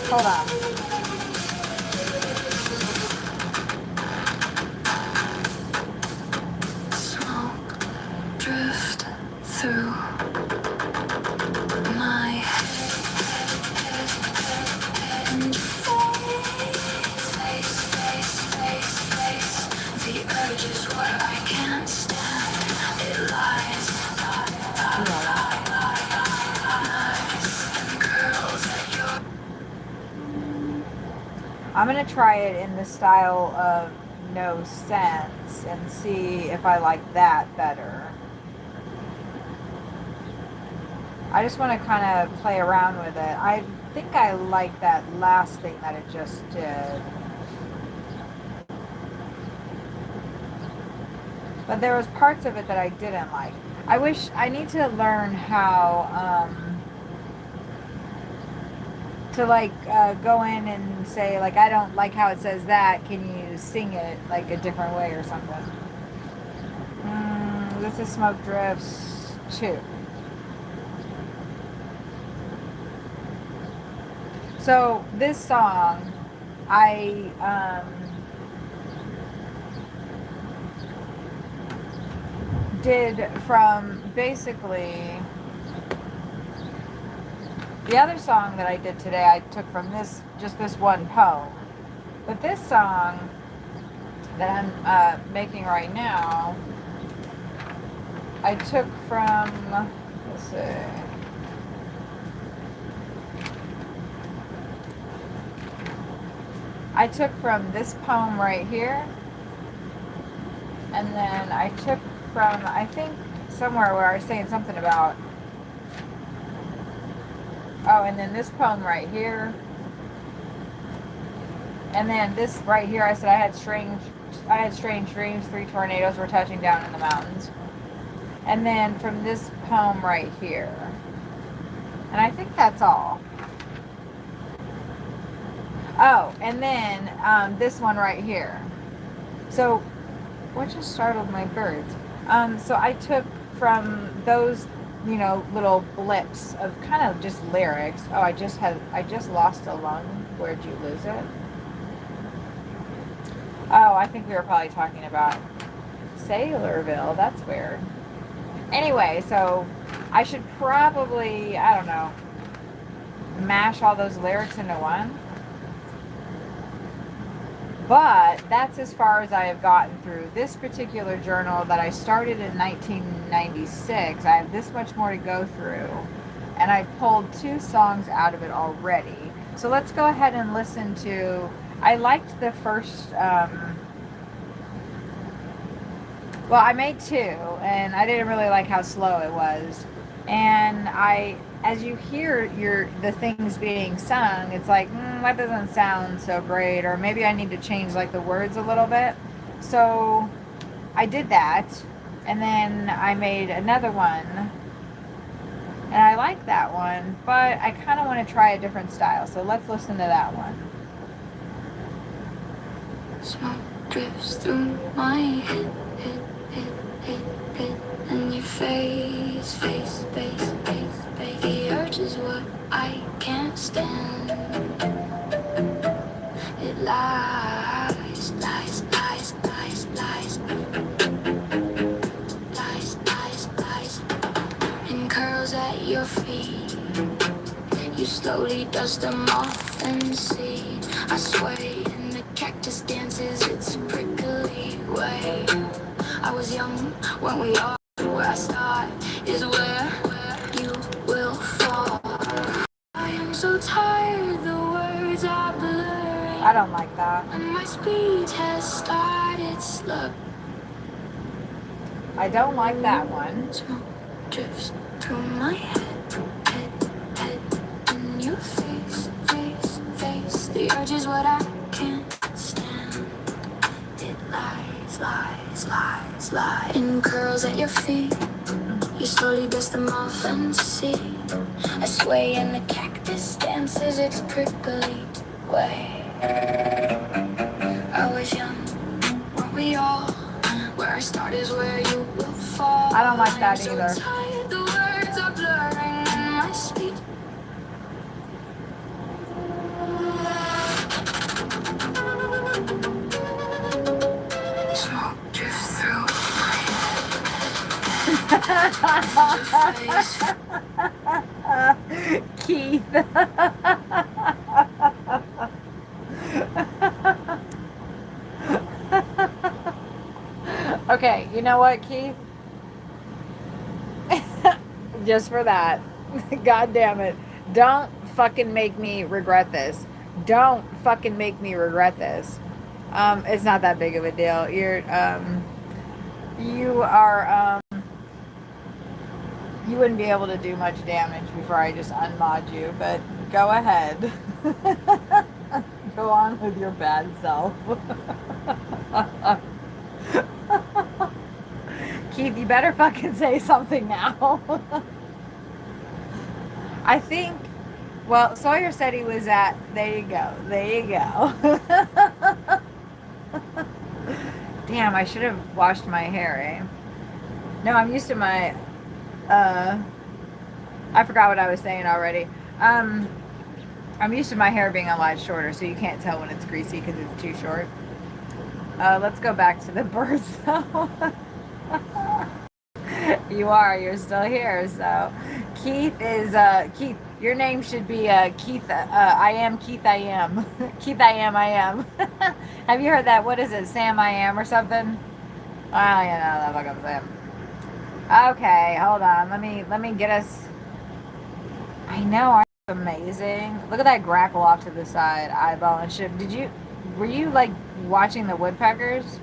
Hold on. Smoke drift through my head, and your face. The urge is what I can't stand. It lies. And curls at your. I'm gonna try it in the style of No Sense and see if I like that better. I just want to kind of play around with it. I think I like that last thing that it just did. But there was parts of it that I didn't like. I need to learn how to like go in and say like I don't like how it says that. Can you sing it like a different way or something? This is Smoke Drifts 2. So this song, I did from basically the other song that I did today. I took from just this one poem, but this song that I'm making right now, I took from. Let's see. I took from this poem right here, and then I took from, I think, somewhere where I was saying something about, oh, and then this poem right here, and then this right here, I said I had strange dreams, 3 tornadoes were touching down in the mountains. And then from this poem right here. And I think that's all. Oh, and then this one right here. So, what just startled my birds? So I took from those, little blips of kind of just lyrics. Oh, I just lost a lung. Where'd you lose it? Oh, I think we were probably talking about Sailorville. That's weird. Anyway, so I should probably, I don't know, mash all those lyrics into one. But that's as far as I have gotten through this particular journal that I started in 1996. I have this much more to go through. And I pulled 2 songs out of it already. So let's go ahead and listen to, I liked the first, well, I made 2, and I didn't really like how slow it was. And as you hear the things being sung, it's like, that doesn't sound so great, or maybe I need to change like the words a little bit. So I did that, and then I made another one, and I like that one, but I kind of want to try a different style. So let's listen to that one. Smoke drifts through my head, and your face. The urge is what I can't stand. It lies, and curls at your feet. You slowly dust them off and see. I sway in the cactus dances, it's a prickly way. I was young when we all, where I start is where you will fall. I am so tired, the words are blurring. I don't like that. And my speech has started slow. I don't like that one. Smoke drifts through my head, in your face. The urge is what I can't stand. It lies, and curls at your feet. You slowly dust them off and see. I sway in the cactus dances, its prickly way. I was young, weren't we all? Where I start is where you will fall. I don't like that I'm either. So tired, the words are blurring in my speech. Smoke drifts through my Keith. Okay, you know what, Keith? Just for that. God damn it. Don't fucking make me regret this. Don't fucking make me regret this. It's not that big of a deal. You wouldn't be able to do much damage before I just unmod you, but go ahead. Go on with your bad self. Keith, you better fucking say something now. I think, well, Sawyer said he was at, there you go. There you go. Damn, I should have washed my hair, eh? No, I'm used to my, I forgot what I was saying already. I'm used to my hair being a lot shorter, so you can't tell when it's greasy because it's too short. Let's go back to the birds, though. You're still here. So Keith is, Keith, your name should be Keith, I am Keith, I am. Keith, I am. Have you heard that? What is it, Sam, I am or something? Oh, you know, that fucking Sam. Okay, hold on. Let me get us. I know, aren't you amazing? Look at that grackle off to the side, eyeball and shit. Were you like watching the woodpeckers?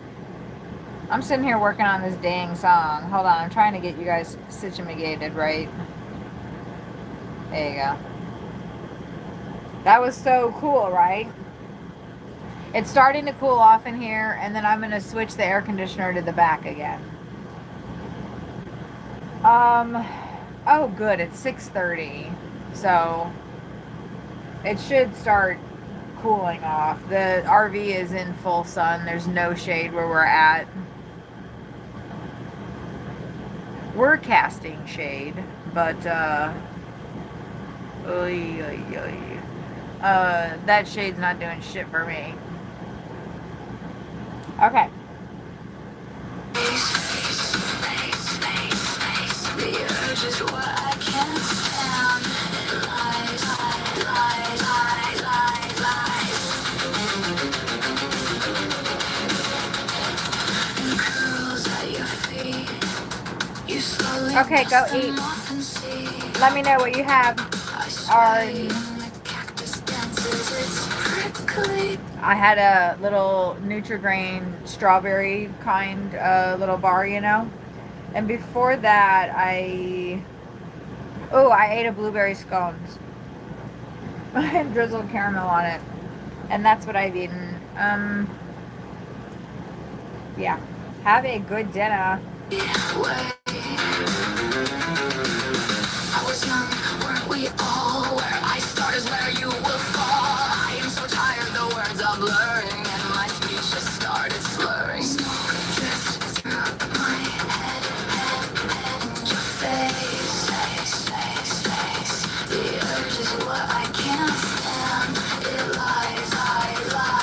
I'm sitting here working on this dang song. Hold on, I'm trying to get you guys situated right. There you go. That was so cool, right? It's starting to cool off in here, and then I'm going to switch the air conditioner to the back again. Oh good, it's 6:30. So it should start cooling off. The RV is in full sun. There's no shade where we're at. We're casting shade, but that shade's not doing shit for me. Okay. Okay, go eat. Let me know what you have. I had a little Nutri-Grain strawberry kind little bar, you know. And before that, I ate a blueberry scones. And drizzled caramel on it. And that's what I've eaten. Yeah. Have a good dinner. I was young, weren't we all? Where I start is where you will fall. I am so tired, the words are blurring, and my speech just started slurring. Smoke drifts through my head, and your face. The urge is what I can't stand. It lies, lie.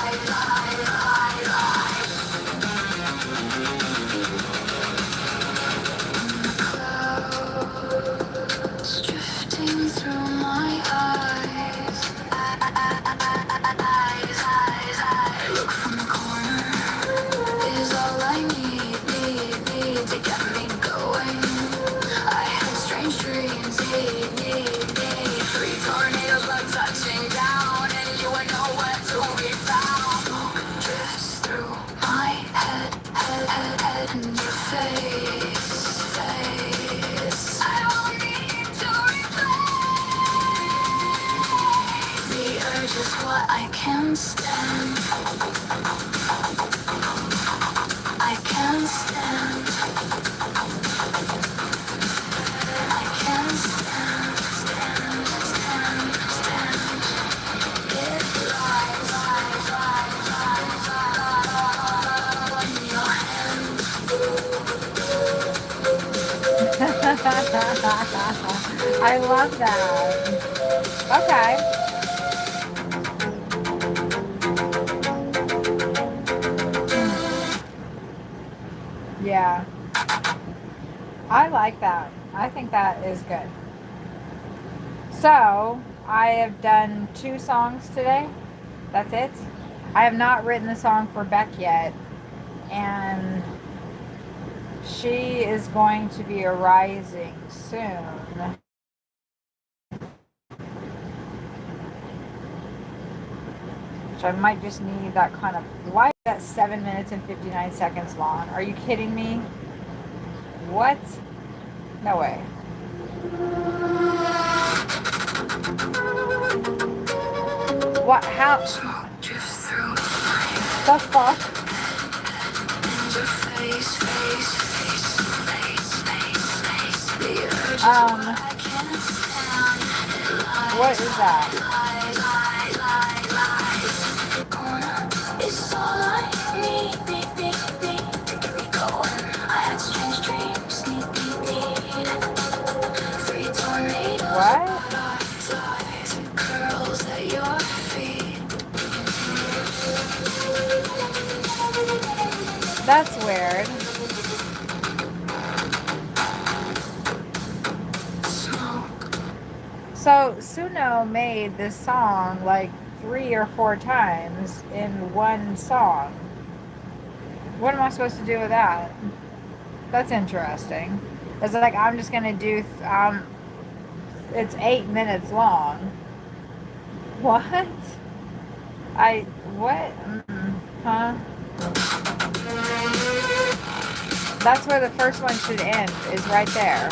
Drifting through my eyes. Look from the corner is all I need to get me going. I had strange dreams, need. Three tornadoes were touching down, and you were nowhere to be found. Smoke drifts through my head, and your face. I don't need to replace. The urge is what I can't stand. I can't stand. I can't stand. It lies in your hand. I love that. Okay. Yeah. I like that. I think that is good. So, I have done 2 songs today. That's it. I have not written the song for Beck yet. And she is going to be arising soon. Which I might just need that kind of... Why is that 7 minutes and 59 seconds long? Are you kidding me? What? No way. What? How? The fuck? What is that? It's all I need. Here we go. I had strange dreams. Free tornadoes. What? Curls at your feet. That's weird. So Suno made this song like 3 or 4 times in one song. What am I supposed to do with that? That's interesting. It's like I'm just gonna do. It's 8 minutes long. What? What? Huh? That's where the first one should end. Is right there.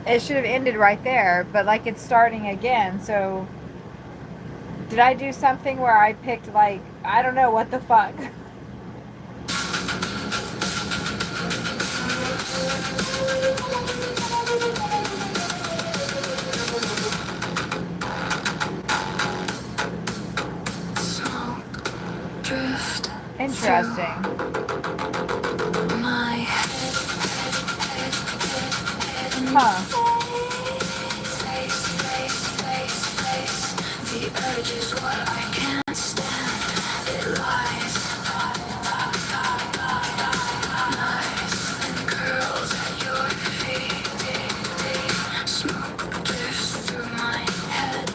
It should have ended right there, but like it's starting again. So did I do something where I picked like, I don't know what the fuck. Interesting. Huh. The urge is what I can't stand. It lies, and curls at your feet. Smoke drifts through my head,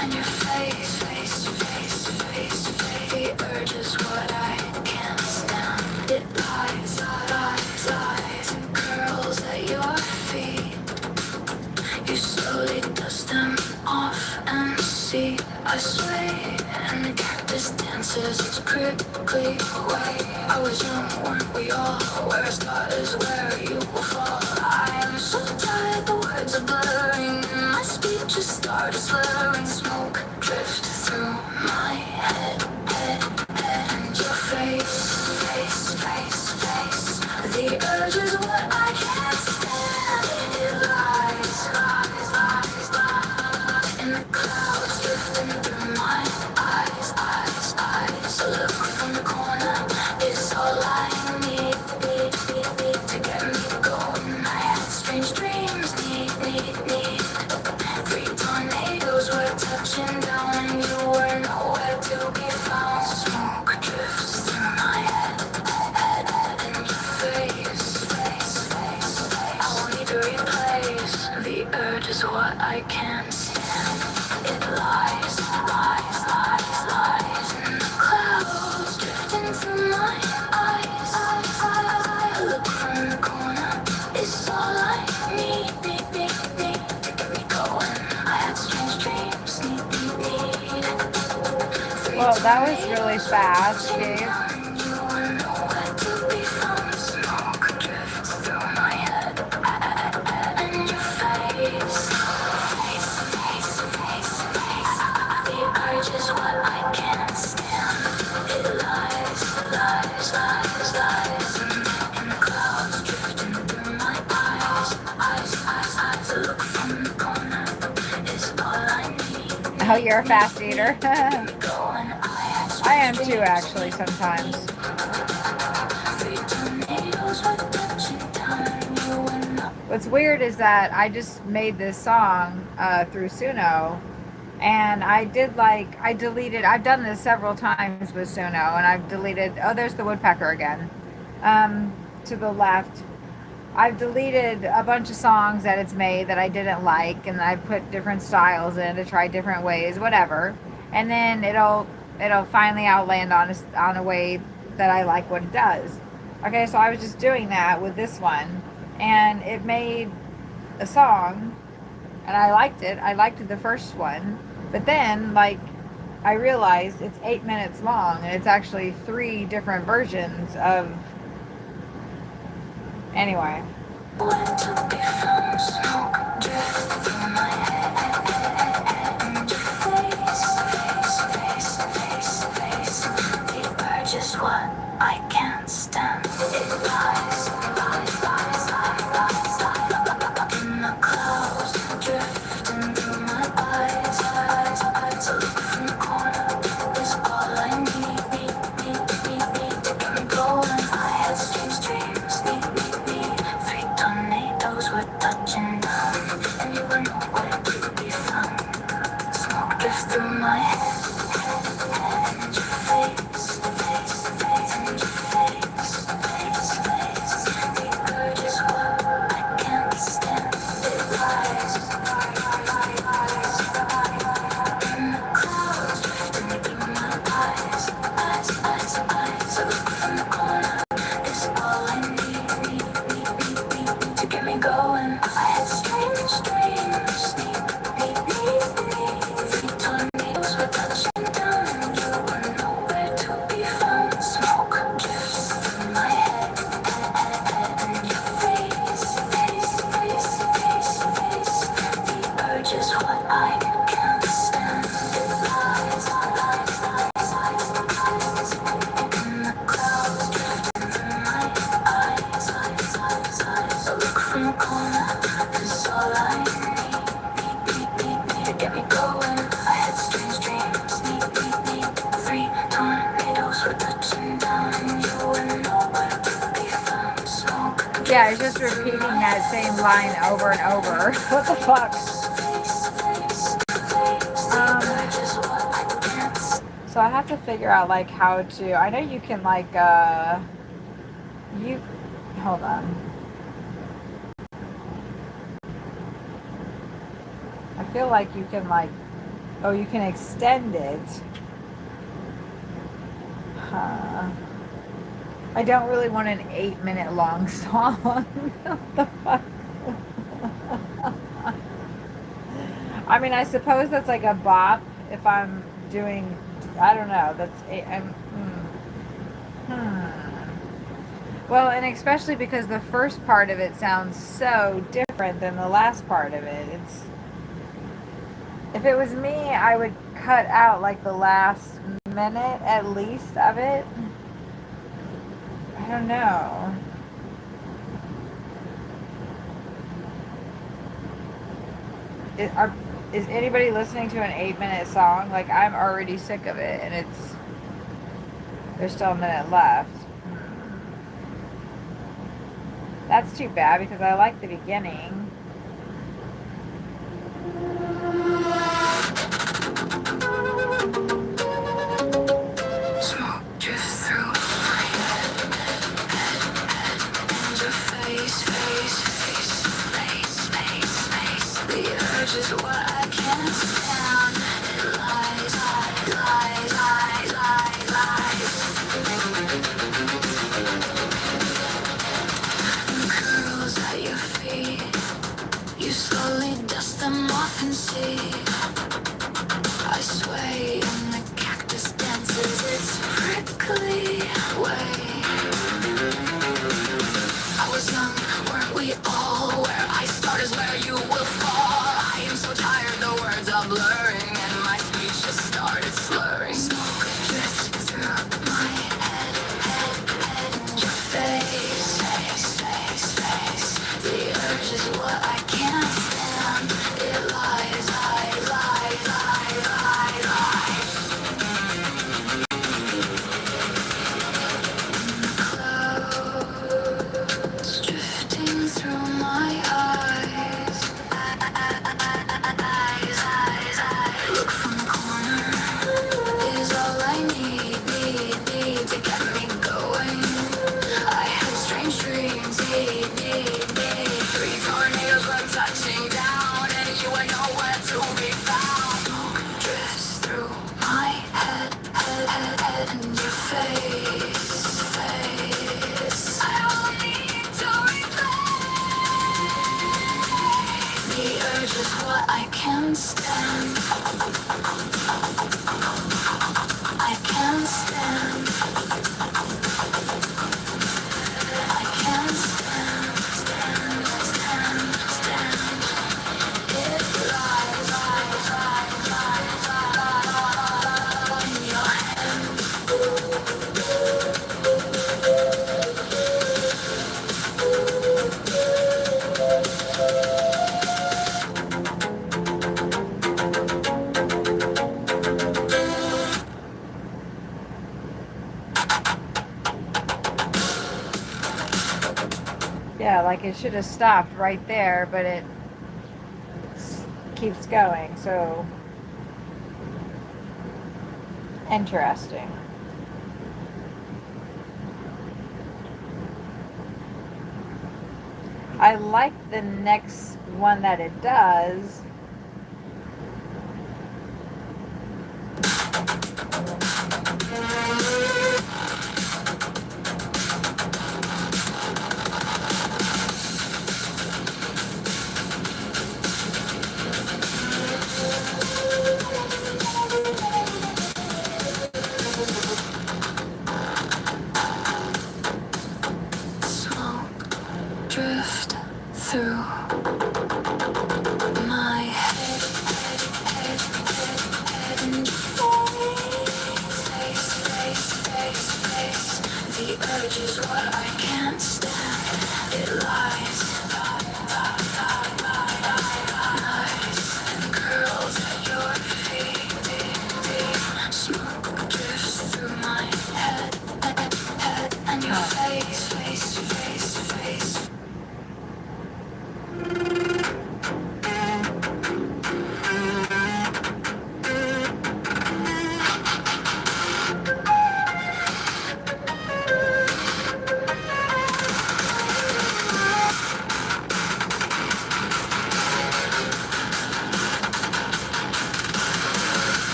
and your face. The urge is what I can't stand. It lies, and curls at your feet. You slowly dust them off and see I sway, and the cactus dances its prickly way. I was young, weren't we all? Where I start is where you will fall. I am so tired, the words are blurring, and my speech just started slurring. Smoke drift through my head, and your face. The urge is what I can't stand. It lies, in the clouds drifting through my eyes. A look from the corner is all I need to get me going. I had strange dreams, need. 3 tornadoes were touching down, and you were nowhere to be found. Smoke drifts through my head, and your face. I will need to replace. The urge is what I can't stand. It lies, in the clouds drifting through my eyes. A look from the corner is all I need. Here we go, and I had strange dreams. Well, that was really fast, Gabe. Just what I can't stand. It lies, in the clouds drifting through my eyes. A look from the corner is all I need. Oh, you're a fast eater. I am too, actually, sometimes. What's weird is that I just made this song through Suno, and I've done this several times with Suno, and I've deleted, oh, there's the woodpecker again, to the left. I've deleted a bunch of songs that it's made that I didn't like, and I put different styles in to try different ways, whatever, and then it'll finally outland on a way that I like what it does. Okay, so I was just doing that with this one, and it made a song, and I liked it. I liked the first one, but then, like, I realized it's 8 minutes long, and it's actually 3 different versions of... Anyway. Just what I can't stand. It lies. Yeah, it's just repeating that same line over and over. What the fuck? So I have to figure out like how to. I know you can like you. Hold on. I feel like you can like. Oh, you can extend it. Huh. I don't really want an 8-minute long song. What the fuck? I mean, I suppose that's like a bop if I'm doing, I don't know, that's, Well, and especially because the first part of it sounds so different than the last part of it. If it was me, I would cut out like the last minute at least of it. I don't know. Is anybody listening to an 8-minute song? Like, I'm already sick of it, and there's still a minute left. That's too bad because I like the beginning. Smoke drifts through my head, and your face. The urge is what I can't stand. It lies. And curls at your feet. You slowly dust them off and see. I sway in the cactus dances its prickly way. I was young, weren't we all? Where I start is where you will fall. I am so tired, the words are blurring, and my speech just started slurring. Smoke drifts through my head, and your face. The urge is what I can't stand. It lies. Clouds drifting through my eyes. Look from the corner is all I need to get me going. I had strange dreams, need. 3 tornadoes were touching down, and you were nowhere to be found. Smoke drifts through my head, and your face. I will need to replace. The urge is what I can't stand. I can't stand. I can't stand. It lies in your hand. Yeah, like it should have stopped right there, but it keeps going. So interesting. I like the next one that it does. Smoke drift through my head, and face. The urge is what I can't stand. It lies, and curls at your feet. Smoke drifts through my head, and your face.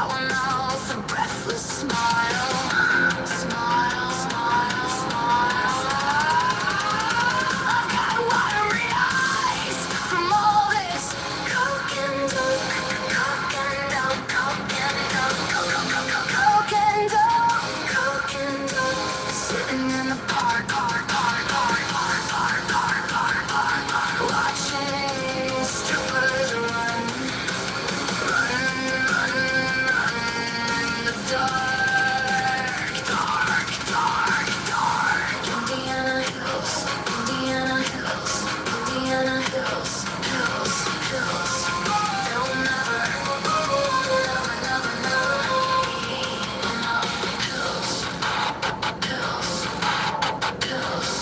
that one out, a breathless smile. Smile, smile, smile. I've got watery eyes from all this coke and dope, coke and dope, coke and dope, coke and dope, coke and dope. Sitting in the park, watching strippers run in the dark, dark, dark, dark. Indiana Hills, Indiana Hills, Indiana Hills, hills, hills. There'll never, never, never, never be enough hills, hills, hills.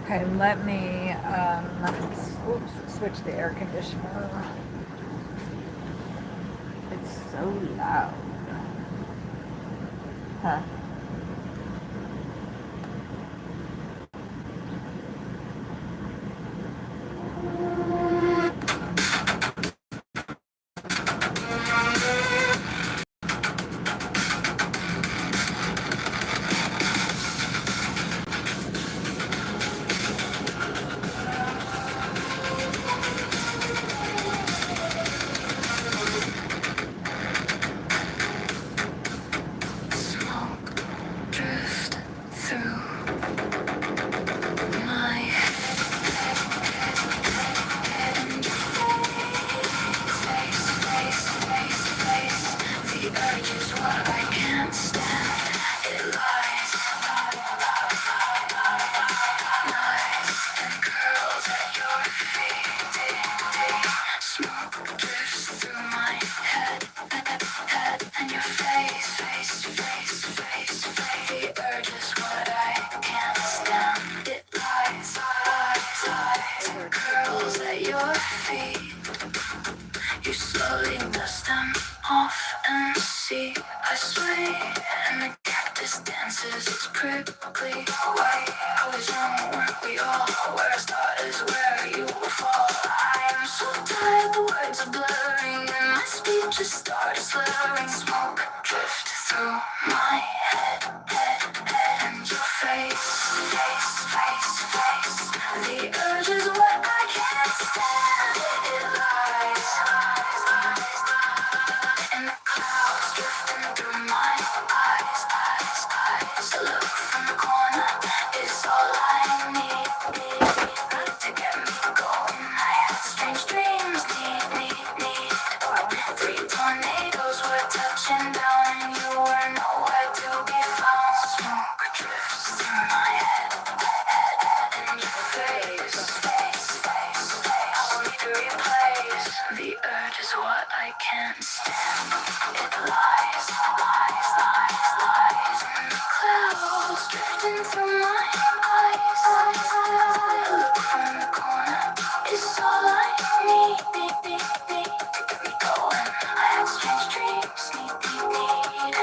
Okay, let me switch the air conditioner. It's so loud. Huh? Smoke drift through my head and face. The urge is what I can't stand. It lies and curls at your feet. Smoke drifts through my head and your face. The urge is what I can't stand. It lies and curls at your feet. You slowly dust them off and see I sway and the cactus dances. It's prickly white. I was wrong, weren't we all? Where I start is where you will fall. I am so tired, the words are blurring and my speech just started slurring. Smoke drift through my head and your face. The urge is what I can't stand. It lies in the clouds drifting through my eyes. A look from the corner is all I need to get me going. I had strange dreams, need. 3 tornadoes were touching down and you were nowhere to be found. Smoke drifts through my head and your face. I will need to replace. The urge is what I can't stand. It lies in the clouds drifting through my eyes. A look from the corner is all I need to get me going. I had strange dreams, need.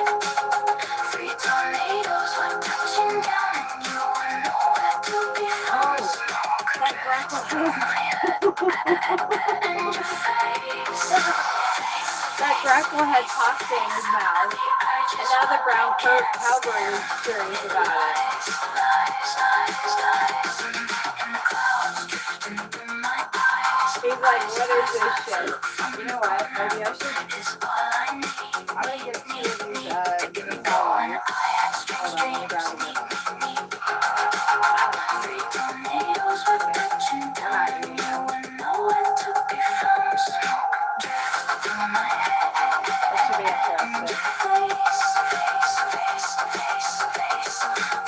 3 tornadoes were touching down and you were nowhere to be found. Smoke drifts through my head and your face. That grackle had pasta in his mouth, and now the brown coat cowboy is curious about it. He's like, what is this shit? You know what? Maybe I should. I'm gonna get 2 of these guinea fowls. Hold on, let me grab them. Tornadoes were touching down and you were nowhere to be found. Smoke drift through my head That should be and interesting. your face.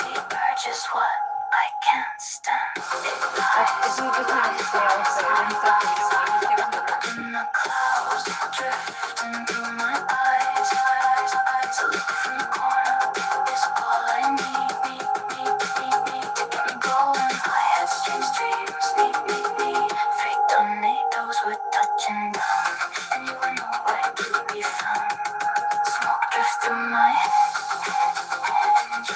The urge is what I can't stand. It If you just have stale food and stuff, you just give them in the clouds drifting through my eyes. A look from the corner is all I need to get me going. I had strange dreams, need. 3 tornadoes were touching down and you were nowhere to be found. Smoke drifts through my head and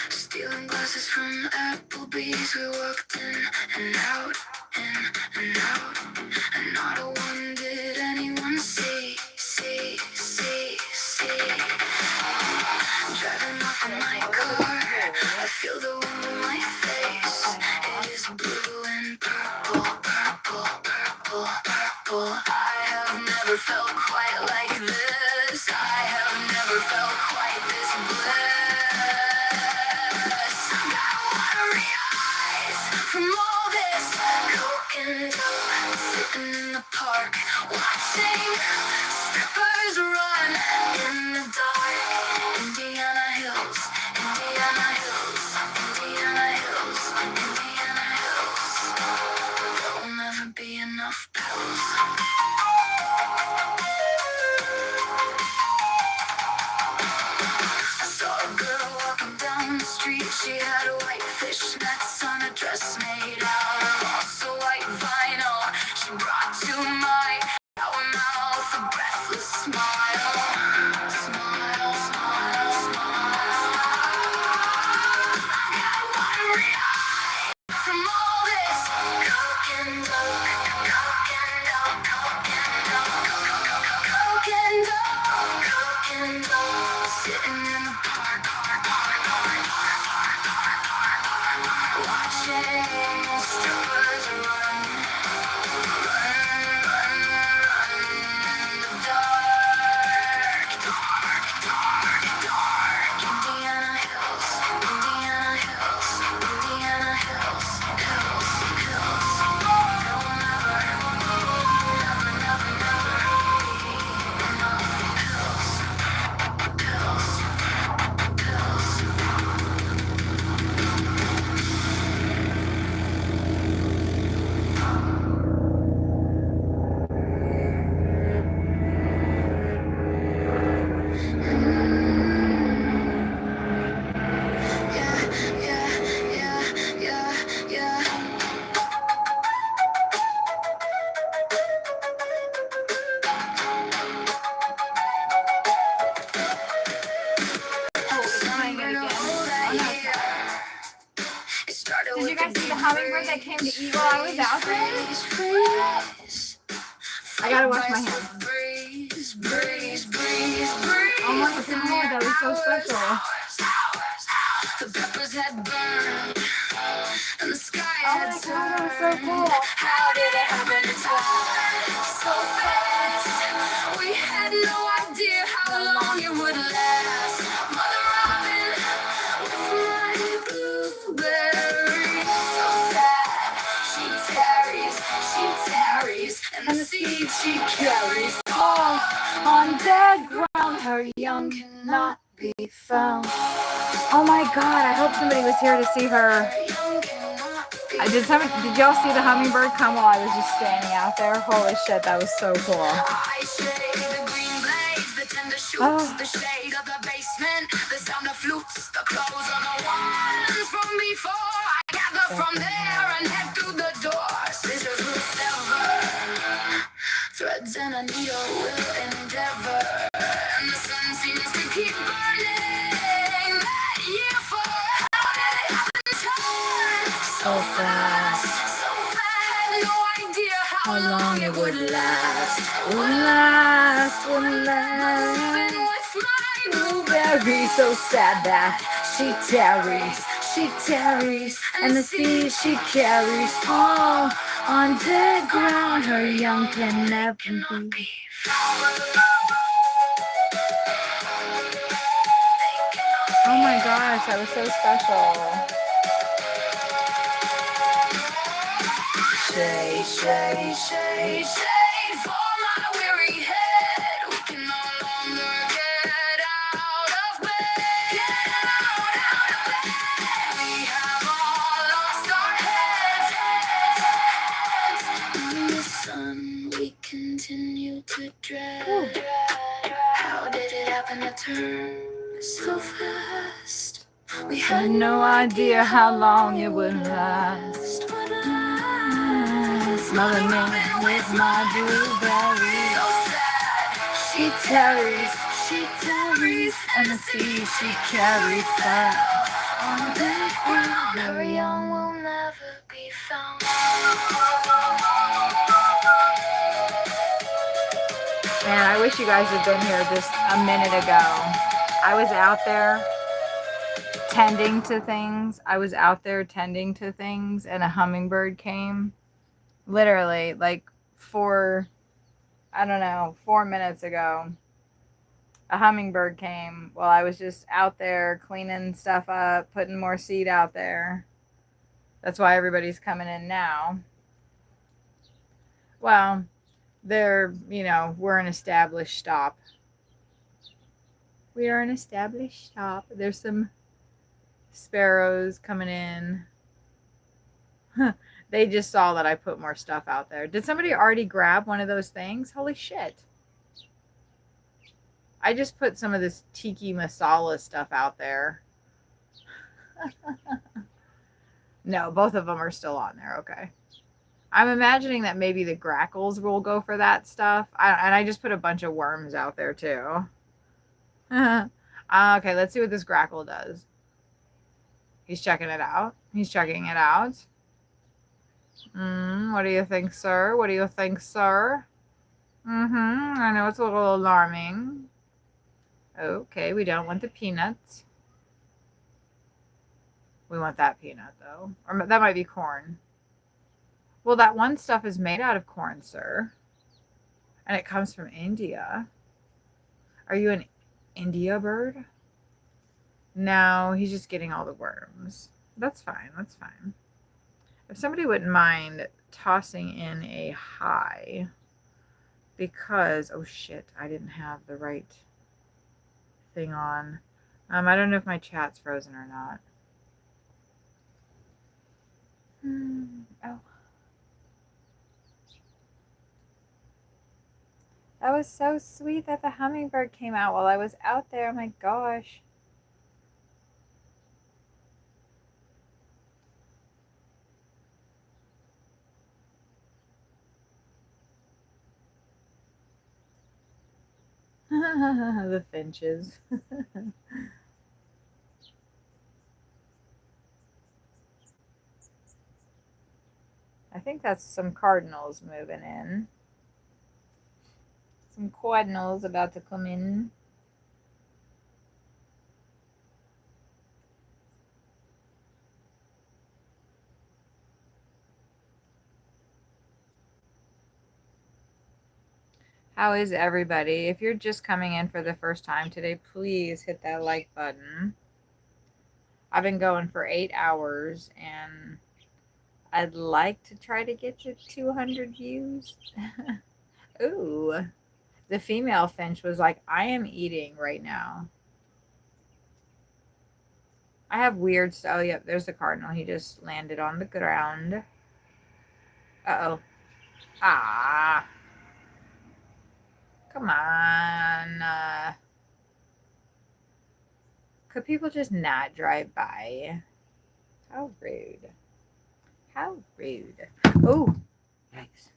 Stealing glasses from Applebee's, we walked in and out, and not a one did anyone see. Driving off in my car, I feel the wind in my face. It is blue and purple. I have never felt quite like this. I have never felt quite this blessed. Got watery eyes from all this coke and dope, sitting in the park, watching strippers run in the dark. Indiana Hills, Indiana Hills, Indiana Hills, Indiana Hills. There will never be enough pills. I saw a girl walking down the street. She had white fishnets on a dress made out of also white vinyl. She brought to my mouth a breathless smile. Smile, smile, smile. I've got watery eyes from all this coke and dope, coke and dope, coke and dope, coke and dope, coke and dope. Sitting in the park, watching strippers run in the dark. Indiana Hills, Indiana Hills, Indiana Hills, hills. There will never be enough pills. Yeah. Did you guys see the hummingbird that came to eat while I was out there? I gotta wash my hands. Oh my god, that was so special. The peppers had burned and the sky Oh had my god, that was so turned. cool. How did it happen so fast? We had no idea how long it would last. Mother Robin with my blueberries, so sad. She tarries, and the seed she carries falls on dead ground. Her her young cannot be found. Oh my God, I hope somebody was here to see her. Did y'all see the hummingbird come while I was just standing out there? Holy shit, that was so cool. Oh. The shade of the basement, the sound of flutes, the clothes on the ones from before. I gather from there and head through the door. Scissors will sever, threads and a needle will endeavor, and the sun seems to keep burning. That year for how did it happen? So fast, so fast. No idea how long it would last. Would last. Blueberry, so sad that she tarries, and the sea she carries all on the ground. Her young can never be. Oh my gosh, that was so special. Shade, shade, shade, shade for my weary head. We can no longer get out of bed. Get out of bed. We have all lost our heads. In the sun, we continue to dread. How did it happen to turn so fast? We had no idea how long it would last. Mother man with my blueberry. She tarries, and the sea she carries far on the ground. Her young will never be found. Man, I wish you guys had been here just a minute ago. I was out there tending to things. And a hummingbird came. Literally, like 4 minutes ago. A hummingbird came while I was just out there cleaning stuff up, putting more seed out there. That's why everybody's coming in now. Well, we're an established stop. We are an established stop. There's some sparrows coming in. They just saw that I put more stuff out there. Did somebody already grab one of those things? Holy shit. I just put some of this tiki masala stuff out there. No, both of them are still on there. Okay. I'm imagining that maybe the grackles will go for that stuff. And I just put a bunch of worms out there too. Okay, let's see what this grackle does. He's checking it out. What do you think, sir? I know it's a little alarming. Okay, we don't want the peanuts. We want that peanut, though. Or that might be corn. Well, that one stuff is made out of corn, sir. And it comes from India. Are you an India bird? No, he's just getting all the worms. That's fine. If somebody wouldn't mind tossing in a hi, because, oh shit, I didn't have the right thing on. I don't know if my chat's frozen or not. Oh. That was so sweet that the hummingbird came out while I was out there. Oh my gosh. The finches. I think that's some cardinals moving in. Some cardinals about to come in. How is everybody? If you're just coming in for the first time today, please hit that like button. I've been going for 8 hours and I'd like to try to get to 200 views. Ooh, The female finch was like, I am eating right now. I have weird stuff. Oh, yep, there's the cardinal. He just landed on the ground. Uh-oh. Ah. Come on. Could people just not drive by? How rude. How rude. Oh, yikes.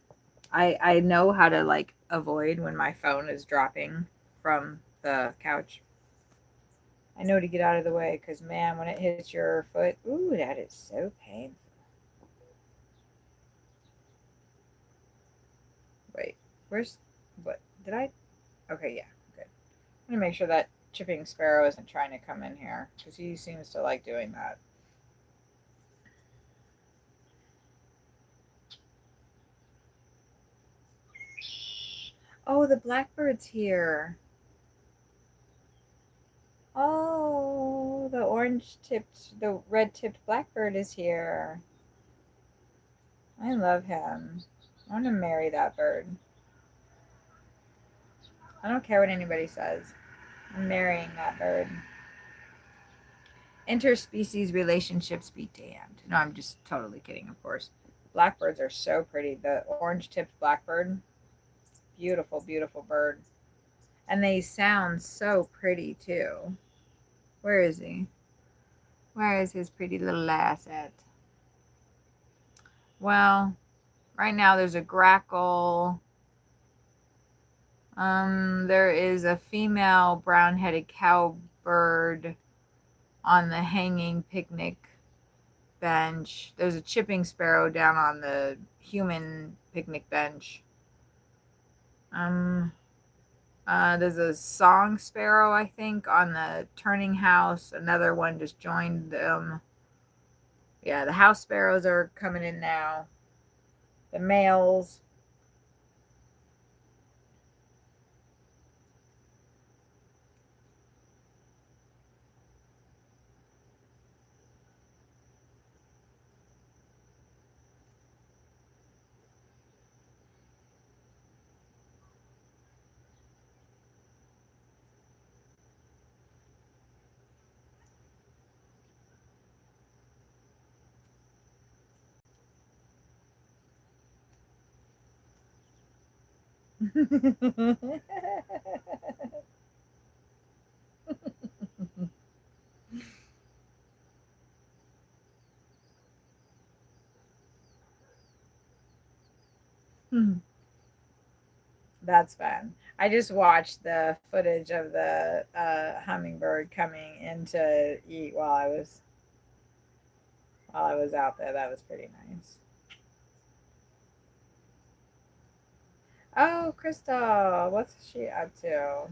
I know how to, like, avoid when my phone is dropping from the couch. I know to get out of the way because, man, when it hits your foot, ooh, that is so painful. Wait, where's, what, did I, okay, yeah, good. I'm going to make sure that chipping sparrow isn't trying to come in here because he seems to like doing that. Oh, the blackbird's here. Oh, the red-tipped blackbird is here. I love him. I want to marry that bird. I don't care what anybody says. I'm marrying that bird. Interspecies relationships be damned. No, I'm just totally kidding, of course. Blackbirds are so pretty. The orange-tipped blackbird, beautiful, beautiful bird. And they sound so pretty, too. Where is he? Where is his pretty little ass at? Well, right now there's a grackle. There is a female brown-headed cowbird on the hanging picnic bench. There's a chipping sparrow down on the human picnic bench. There's a song sparrow, I think, on the turning house. Another one just joined them. Yeah, the house sparrows are coming in now. The males. That's fun. I just watched the footage of the hummingbird coming in to eat while I was out there. That was pretty nice. Oh, Crystal, what's she up to?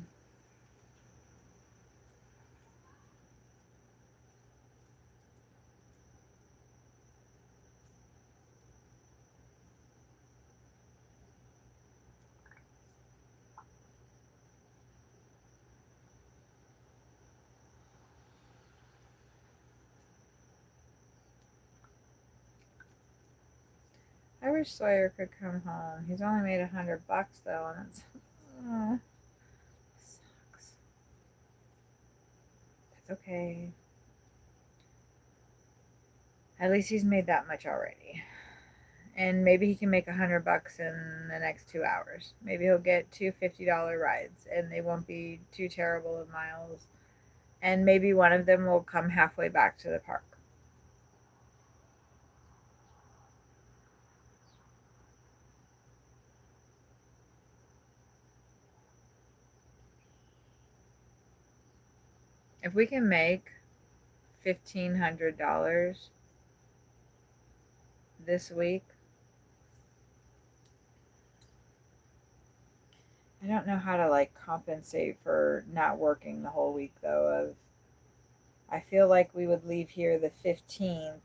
I wish Sawyer could come home. He's only made $100 though, and it's sucks. That's okay. At least he's made that much already. And maybe he can make $100 in the next 2 hours. Maybe he'll get two $50 rides, and they won't be too terrible of miles. And maybe one of them will come halfway back to the park. If we can make $1,500 this week, I don't know how to like compensate for not working the whole week though. I feel like we would leave here the 15th.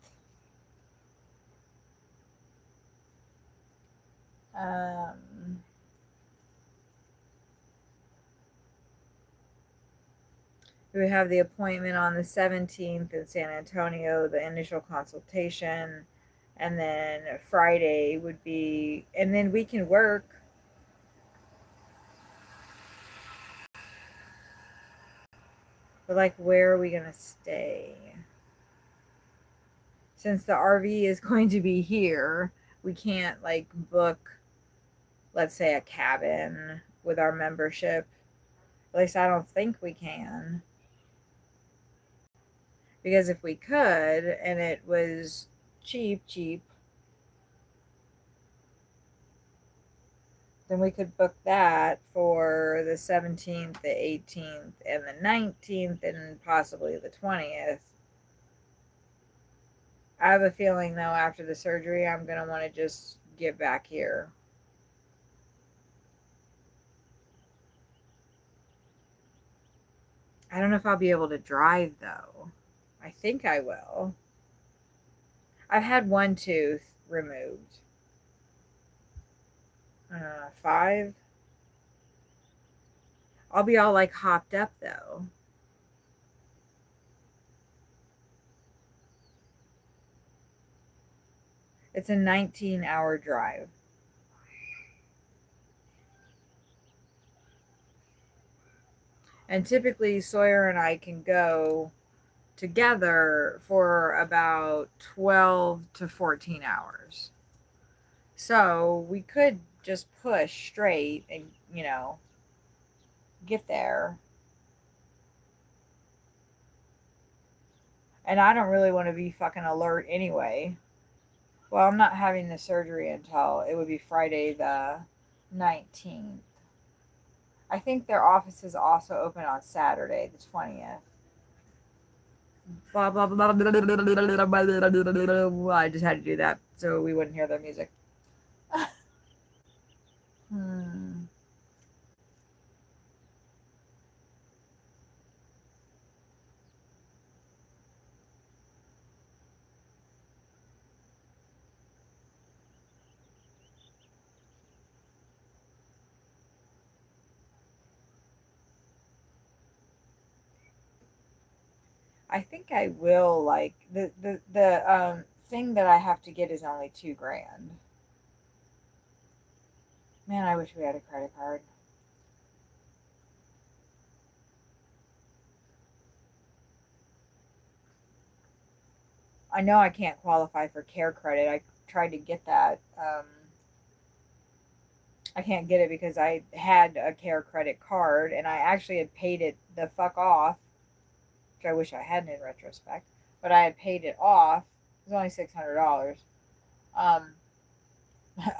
We would have the appointment on the 17th in San Antonio, the initial consultation, and then Friday would be, and then we can work But like, where are we going to stay? Since the RV is going to be here, we can't like book, let's say, a cabin with our membership. At least I don't think we can. Because if we could and it was cheap, then we could book that for the 17th, the 18th, and the 19th, and possibly the 20th. I have a feeling, though, after the surgery, I'm going to want to just get back here. I don't know if I'll be able to drive, though. I think I will. I've had one tooth removed. 5. I'll be all like hopped up, though. It's a 19-hour drive. And typically, Sawyer and I can go together for about 12 to 14 hours. So we could just push straight and, get there. And I don't really want to be fucking alert anyway. Well, I'm not having the surgery until it would be Friday the 19th. I think their office is also open on Saturday the 20th. Blah, blah, blah, blah, blah, blah, blah, blah. I just had to do that so we wouldn't hear their music. I think I will like the thing that I have to get is only $2,000. Man, I wish we had a credit card. I know I can't qualify for care credit. I tried to get that. I can't get it because I had a care credit card and I actually had paid it the fuck off, which I wish I hadn't in retrospect. But I had paid it off. It was only $600.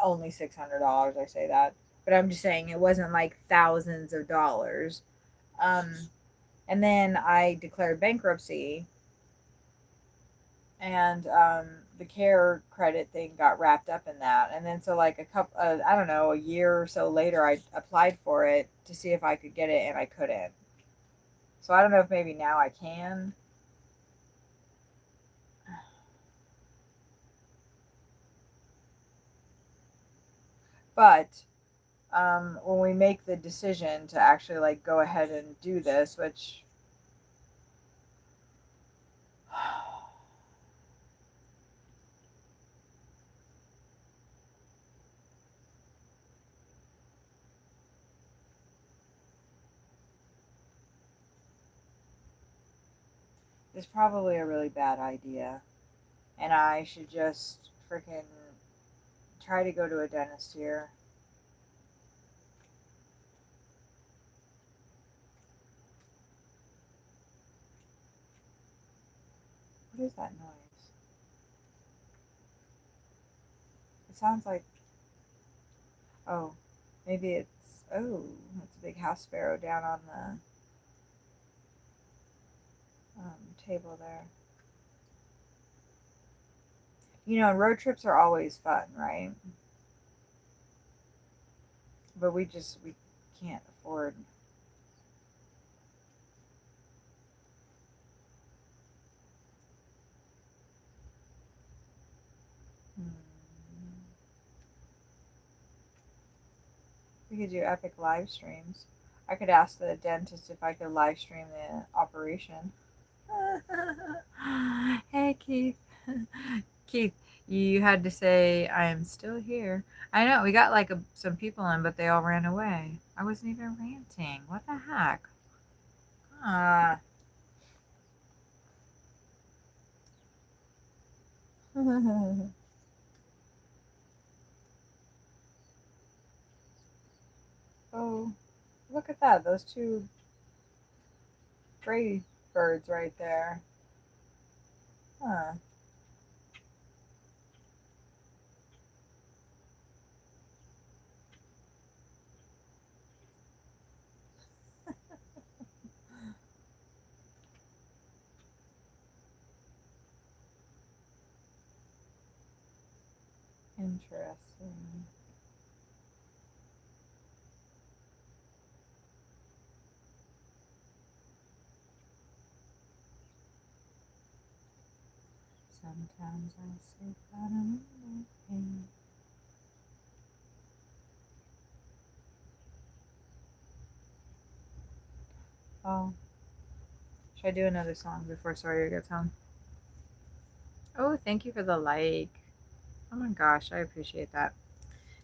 Only $600. I say that, but I'm just saying it wasn't like thousands of dollars. And then I declared bankruptcy, and the care credit thing got wrapped up in that. And then so like I don't know, a year or so later, I applied for it to see if I could get it, and I couldn't. So I don't know if maybe now I can. But when we make the decision to actually like go ahead and do this, which is probably a really bad idea, and I should just freaking try to go to a dentist here. What is that noise? It sounds like, oh, maybe it's a big house sparrow down on the table there. Road trips are always fun, right? But we can't afford. We could do epic live streams. I could ask the dentist if I could live stream the operation. Hey, Keith. Keith, you had to say, I am still here. I know, we got like some people in, but they all ran away. I wasn't even ranting. What the heck? Oh, look at that. Those two gray birds right there. Huh. Interesting. Sometimes I sleep out of pain. Oh, should I do another song before Sawyer gets home? Oh, thank you for the like. Oh my gosh, I appreciate that.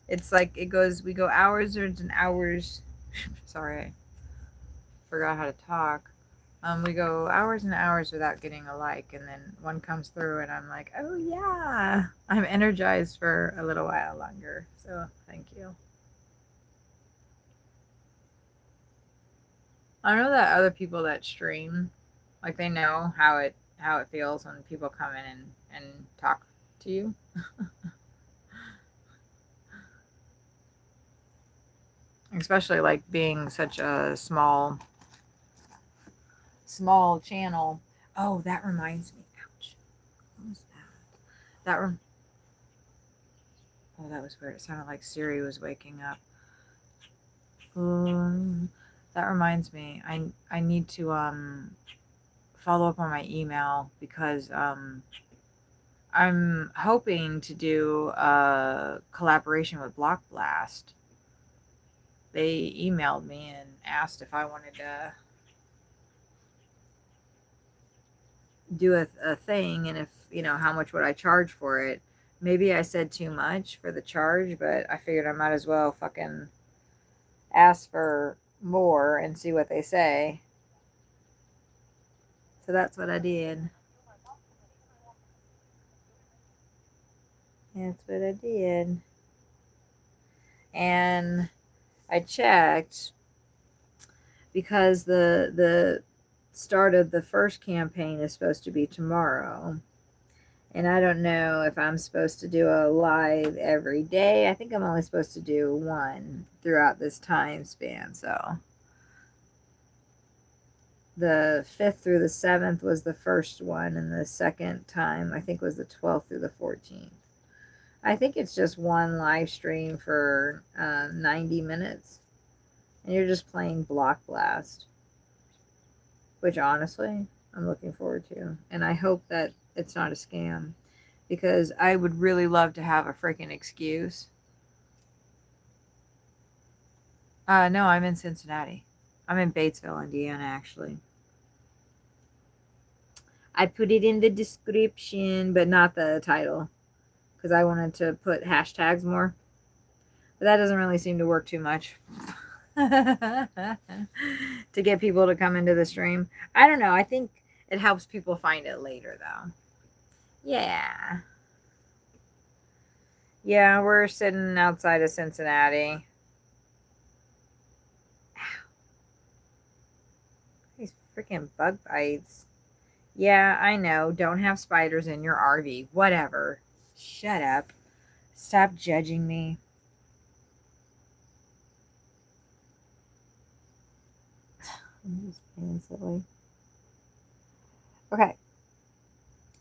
It's like it goes, we go hours and hours. Sorry, I forgot how to talk. We go hours and hours without getting a like, and then one comes through, and I'm like, oh yeah, I'm energized for a little while longer. So thank you. I know that other people that stream, like they know how it feels when people come in and talk to you. Especially like being such a small channel. Oh, that reminds me. Ouch. What was that? Oh, that was weird. It sounded like Siri was waking up. That reminds me. I need to follow up on my email because I'm hoping to do a collaboration with Block Blast. They emailed me and asked if I wanted to do a thing, and if how much would I charge for it. Maybe I said too much for the charge, but I figured I might as well fucking ask for more and see what they say. So that's what I did. That's what I did. And I checked because the start of the first campaign is supposed to be tomorrow. And I don't know if I'm supposed to do a live every day. I think I'm only supposed to do one throughout this time span. So the 5th through the 7th was the first one, and the second time I think was the 12th through the 14th. I think it's just one live stream for 90 minutes, and you're just playing Block Blast, which honestly I'm looking forward to. And I hope that it's not a scam, because I would really love to have a freaking excuse. No, I'm in Cincinnati. I'm in Batesville, Indiana, actually. I put it in the description, but not the title, because I wanted to put hashtags more. But that doesn't really seem to work too much to get people to come into the stream. I don't know. I think it helps people find it later, though. Yeah. Yeah, we're sitting outside of Cincinnati. Ow. These freaking bug bites. Yeah, I know. Don't have spiders in your RV. Whatever. Shut up. Stop judging me. I'm just being silly. Okay.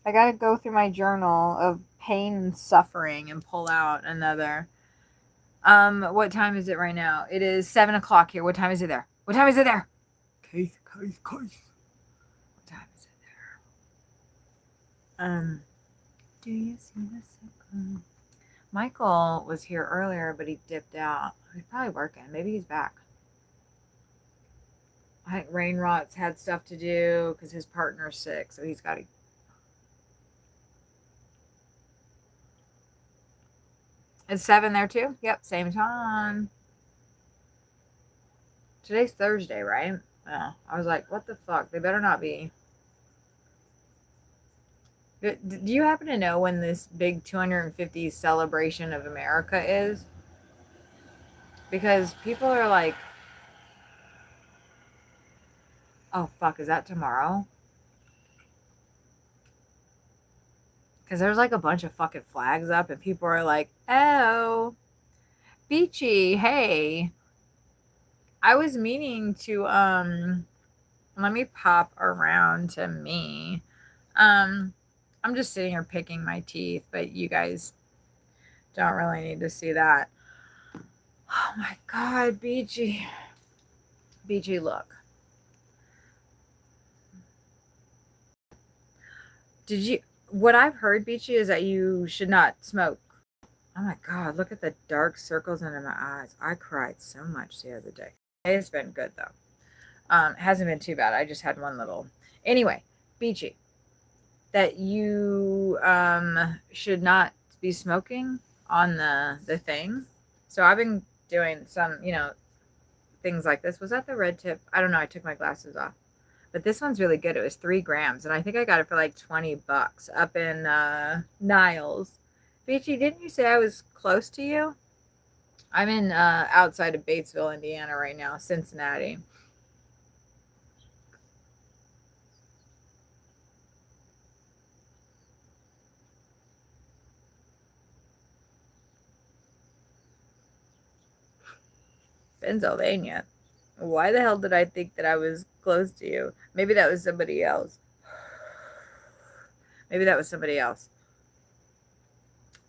I gotta go through my journal of pain and suffering and pull out another. What time is it right now? It is 7 o'clock here. What time is it there? What time is it there? Case. What time is it there? Do you see the circle? Michael was here earlier, but he dipped out. He's probably working. Maybe he's back. I think Rainrot's had stuff to do because his partner's sick, so he's got to. It's 7 there too? Yep, same time. Today's Thursday, right? Oh, I was like, what the fuck? They better not be. Do you happen to know when this big 250th celebration of America is? Because people are like, oh, fuck, is that tomorrow? Because there's like a bunch of fucking flags up, and people are like, oh, Beachy, hey. I was meaning to, let me pop around to me. I'm just sitting here picking my teeth, but you guys don't really need to see that. Oh my God, Beachy. Beachy, look. What I've heard, Beachy, is that you should not smoke. Oh my God, look at the dark circles under my eyes. I cried so much the other day. It's been good though. It hasn't been too bad. I just had one little. Anyway, Beachy, that you should not be smoking on the thing. So I've been doing some, things like this. Was that the red tip? I don't know. I took my glasses off. But this one's really good. It was 3 grams, and I think I got it for like $20 up in Niles. Beachy, didn't you say I was close to you? I'm in outside of Batesville, Indiana right now, Cincinnati. Pennsylvania. Why the hell did I think that I was close to you? Maybe that was somebody else. Maybe that was somebody else.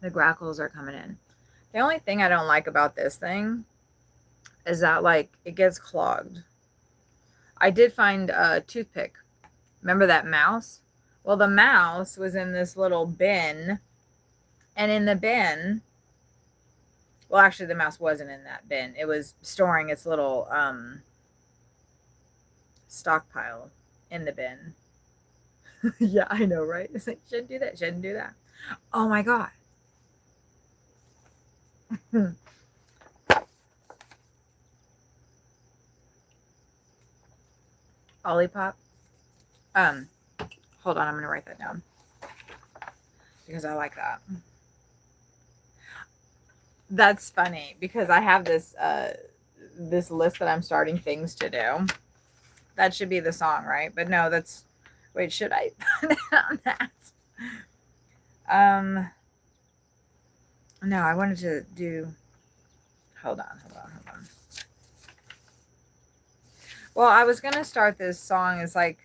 The grackles are coming in. The only thing I don't like about this thing is that, like, it gets clogged. I did find a toothpick. Remember that mouse? Well, the mouse was in this little bin. And in the bin, well, actually, the mouse wasn't in that bin. It was storing its little stockpile in the bin. Yeah, I know, right? It's like, shouldn't do that, shouldn't do that. Oh my God. Olipop. Hold on, I'm gonna write that down because I like that. That's funny because I have this this list that I'm starting things to do. That should be the song, right? But no, that's wait, should I put it on that? No, I wanted to do hold on. Well, I was gonna start this song. It's like,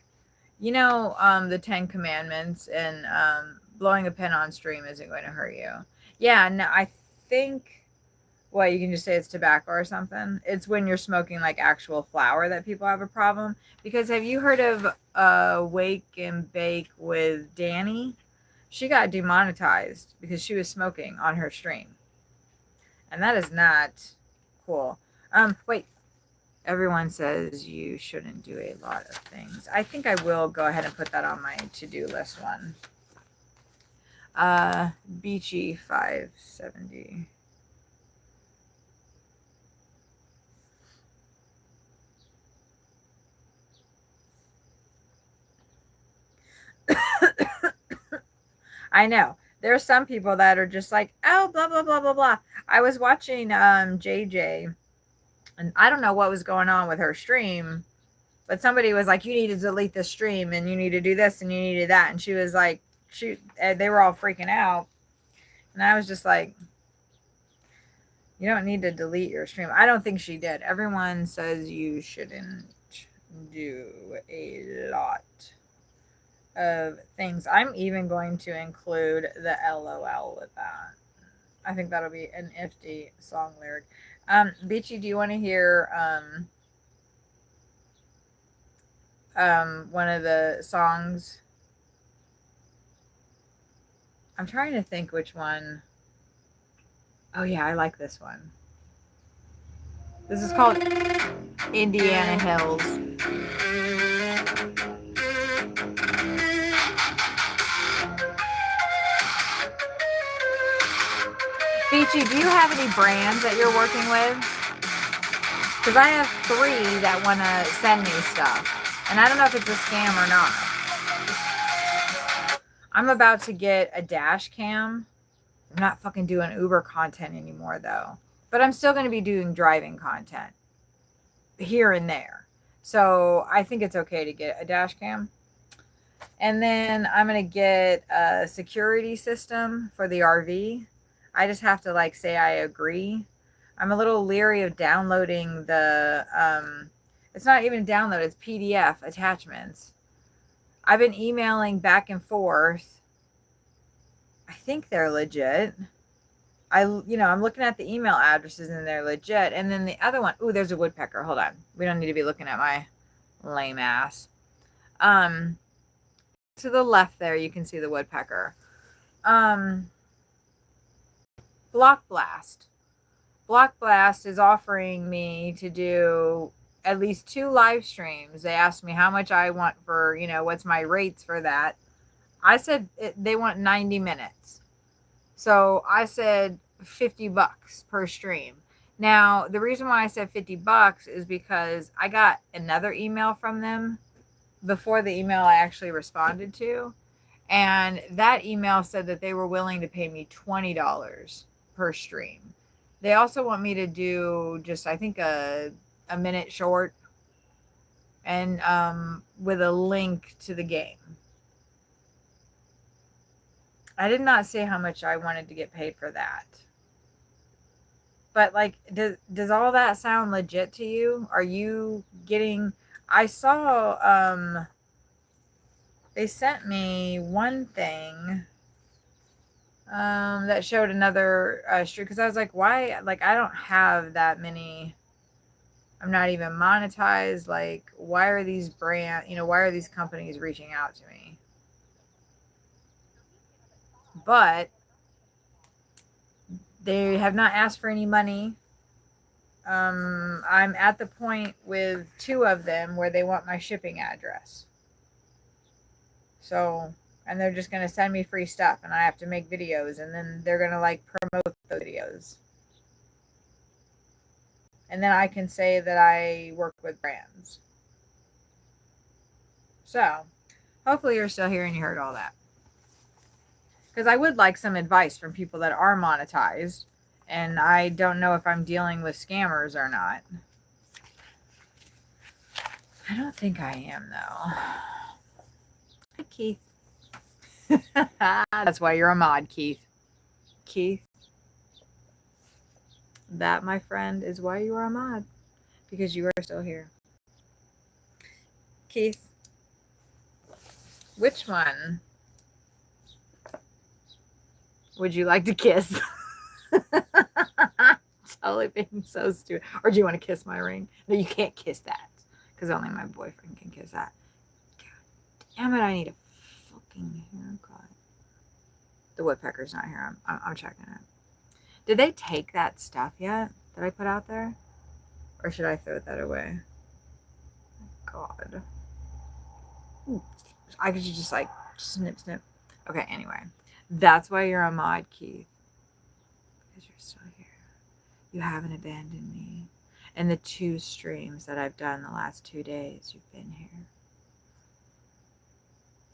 the 10 Commandments and blowing a pen on stream isn't going to hurt you. Yeah, no, I think, well, you can just say it's tobacco or something. It's when you're smoking like actual flower that people have a problem. Because have you heard of Wake and Bake with Danny? She got demonetized because she was smoking on her stream. And that is not cool. Wait. Everyone says you shouldn't do a lot of things. I think I will go ahead and put that on my to-do list one. Beachy 570. I know. There are some people that are just like, oh, blah, blah, blah, blah, blah. I was watching JJ. And I don't know what was going on with her stream, but somebody was like, you need to delete the stream and you need to do this and you need to do that. And she was like, they were all freaking out. And I was just like, you don't need to delete your stream. I don't think she did. Everyone says you shouldn't do a lot of things. I'm even going to include the LOL with that. I think that'll be an nifty song lyric. Beachy, do you want to hear one of the songs? I'm trying to think which one. Oh yeah, I like this one. This is called Indiana Hills. Beachy, do you have any brands that you're working with? Because I have 3 that want to send me stuff. And I don't know if it's a scam or not. I'm about to get a dash cam. I'm not fucking doing Uber content anymore though. But I'm still going to be doing driving content here and there. So I think it's okay to get a dash cam. And then I'm going to get a security system for the RV. I just have to like say I agree. I'm a little leery of downloading the, it's not even download, it's PDF attachments. I've been emailing back and forth. I think they're legit. I'm looking at the email addresses and they're legit. And then the other one, ooh, there's a woodpecker. Hold on. We don't need to be looking at my lame ass. To the left there, you can see the woodpecker. Block Blast. Block Blast is offering me to do at least 2 live streams. They asked me how much I want for, what's my rates for that. I said they want 90 minutes. So I said $50 per stream. Now, the reason why I said $50 is because I got another email from them before the email I actually responded to. And that email said that they were willing to pay me $20 per stream. They also want me to do just, I think, a minute short and with a link to the game. I did not say how much I wanted to get paid for that. But like, does all that sound legit to you? Are you getting, I saw, they sent me one thing that showed another stream, because I was like, why? Like, I don't have that many. I'm not even monetized. Like, why are these why are these companies reaching out to me? But they have not asked for any money. I'm at the point with 2 of them where they want my shipping address. So, and they're just going to send me free stuff and I have to make videos and then they're going to like promote those videos. And then I can say that I work with brands. So, hopefully you're still here and you heard all that. Because I would like some advice from people that are monetized. And I don't know if I'm dealing with scammers or not. I don't think I am, though. Hi, Keith. That's why you're a mod, Keith. Keith. That, my friend, is why you are a mod. Because you are still here. Keith. Which one would you like to kiss? Totally being so stupid. Or do you want to kiss my ring? No, you can't kiss that. Because only my boyfriend can kiss that. God damn it, I need a fucking haircut. The woodpecker's not here. I'm checking it. Did they take that stuff yet that I put out there? Or should I throw that away? God. Ooh. I could just like snip. Okay, anyway. That's why you're a mod, Keith. Because you're still here. You haven't abandoned me. In the 2 streams that I've done the last 2 days, you've been here.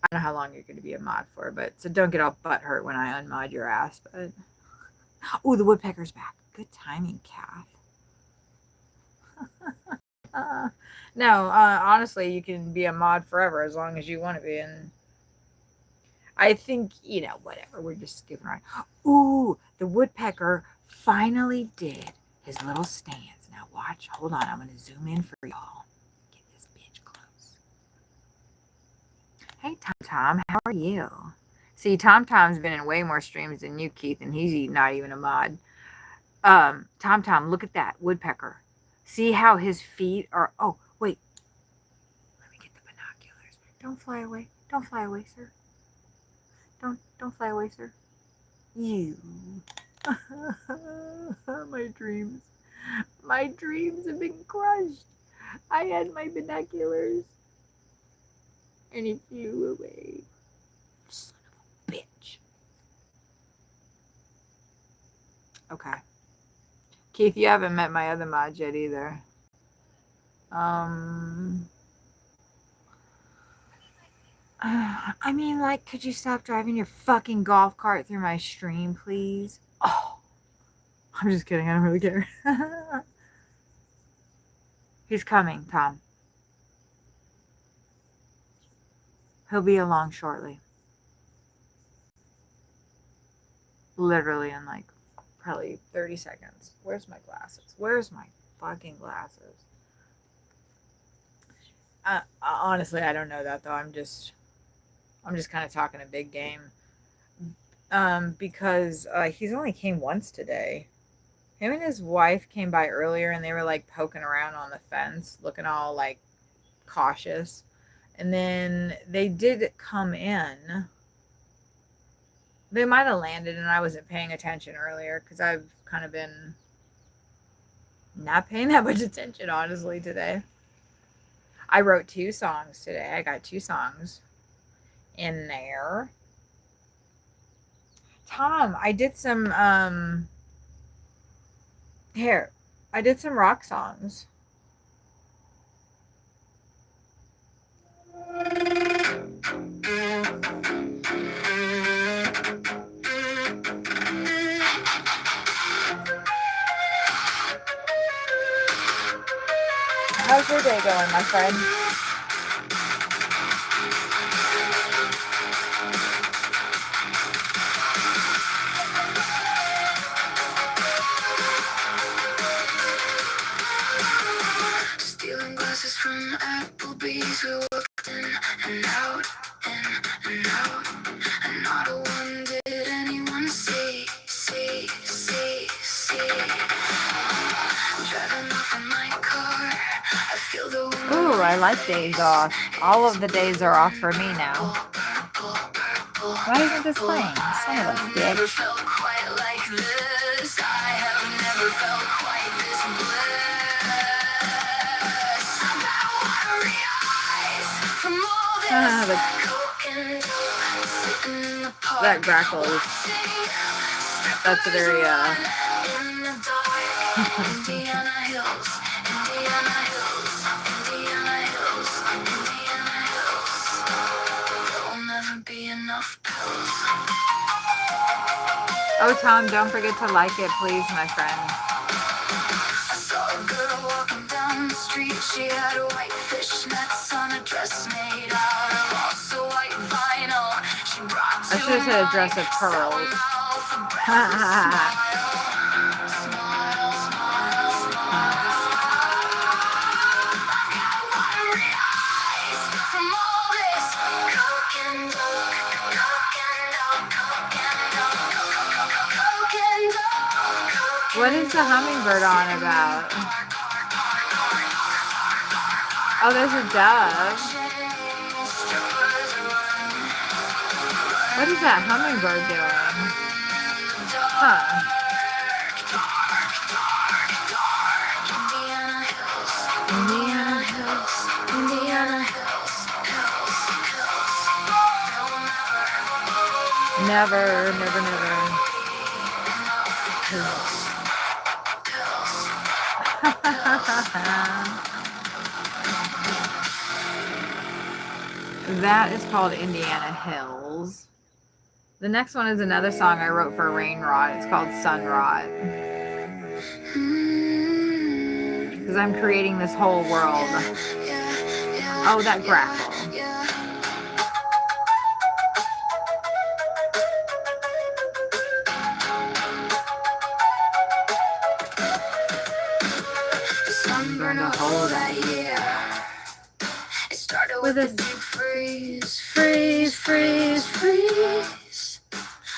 I don't know how long you're going to be a mod for, but so don't get all butthurt when I unmod your ass. But oh, the woodpecker's back. Good timing, Kath. No, honestly, you can be a mod forever as long as you want to be. And I think, whatever. We're just skipping around. Ooh, the woodpecker finally did his little stance. Now watch. Hold on. I'm going to zoom in for y'all. Get this bitch close. Hey, Tom, how are you? See, Tom's been in way more streams than you, Keith, and he's not even a mod. Tom, look at that woodpecker. See how his feet are... Oh, wait. Let me get the binoculars. Don't fly away. Don't fly away, sir. Don't fly away, sir. You. My dreams. My dreams have been crushed. I had my binoculars. And he flew away. Son of a bitch. Okay. Keith, you haven't met my other mod yet either. I mean, like, could you stop driving your fucking golf cart through my stream, please? Oh, I'm just kidding. I don't really care. He's coming, Tom. He'll be along shortly. Literally in like probably 30 seconds. Where's my glasses? Where's my fucking glasses? Honestly, I don't know that though. I'm just kind of talking a big game. Because he's only came once today. Him and his wife came by earlier and they were like poking around on the fence, looking all like cautious. And then they did come in. They might have landed and I wasn't paying attention earlier because I've kind of been not paying that much attention, honestly, today. I wrote 2 songs today. I got 2 songs in there. Tom, I did some, I did some rock songs. How's your day going, my friend? Stealing glasses from Applebee's, we walked in and out, and not a one did anyone see. Driving off in my car, I feel the wind. Ooh, I like days off. All of the days are off for me now. Why isn't this playing? Son of a bitch. Never felt quite like this. I have never felt quite this bliss. I've got watery eyes from all this coke and dope, sitting in the park, that grackle is, that's a very, in the dark. Indiana Hills, Indiana Hills, Indiana Hills, Indiana Hills. There'll never be enough pills. Oh, Tom, don't forget to like it, please, my friend. I saw a girl walking down the street. She had white fishnets on a dress made out of also white vinyl. She brought I should have said a dress of pearls. What is the hummingbird on about? Oh, there's a dove. What is that hummingbird doing? Huh. Indiana Hills, Indiana Hills, Never, never, never. That is called Indiana Hills. The next one is another song I wrote for Rainrod. It's called Sunrod. Because I'm creating this whole world. Oh, that grackle. Sunburn a hole that year. It started with a deep freeze, freeze, freeze, freeze.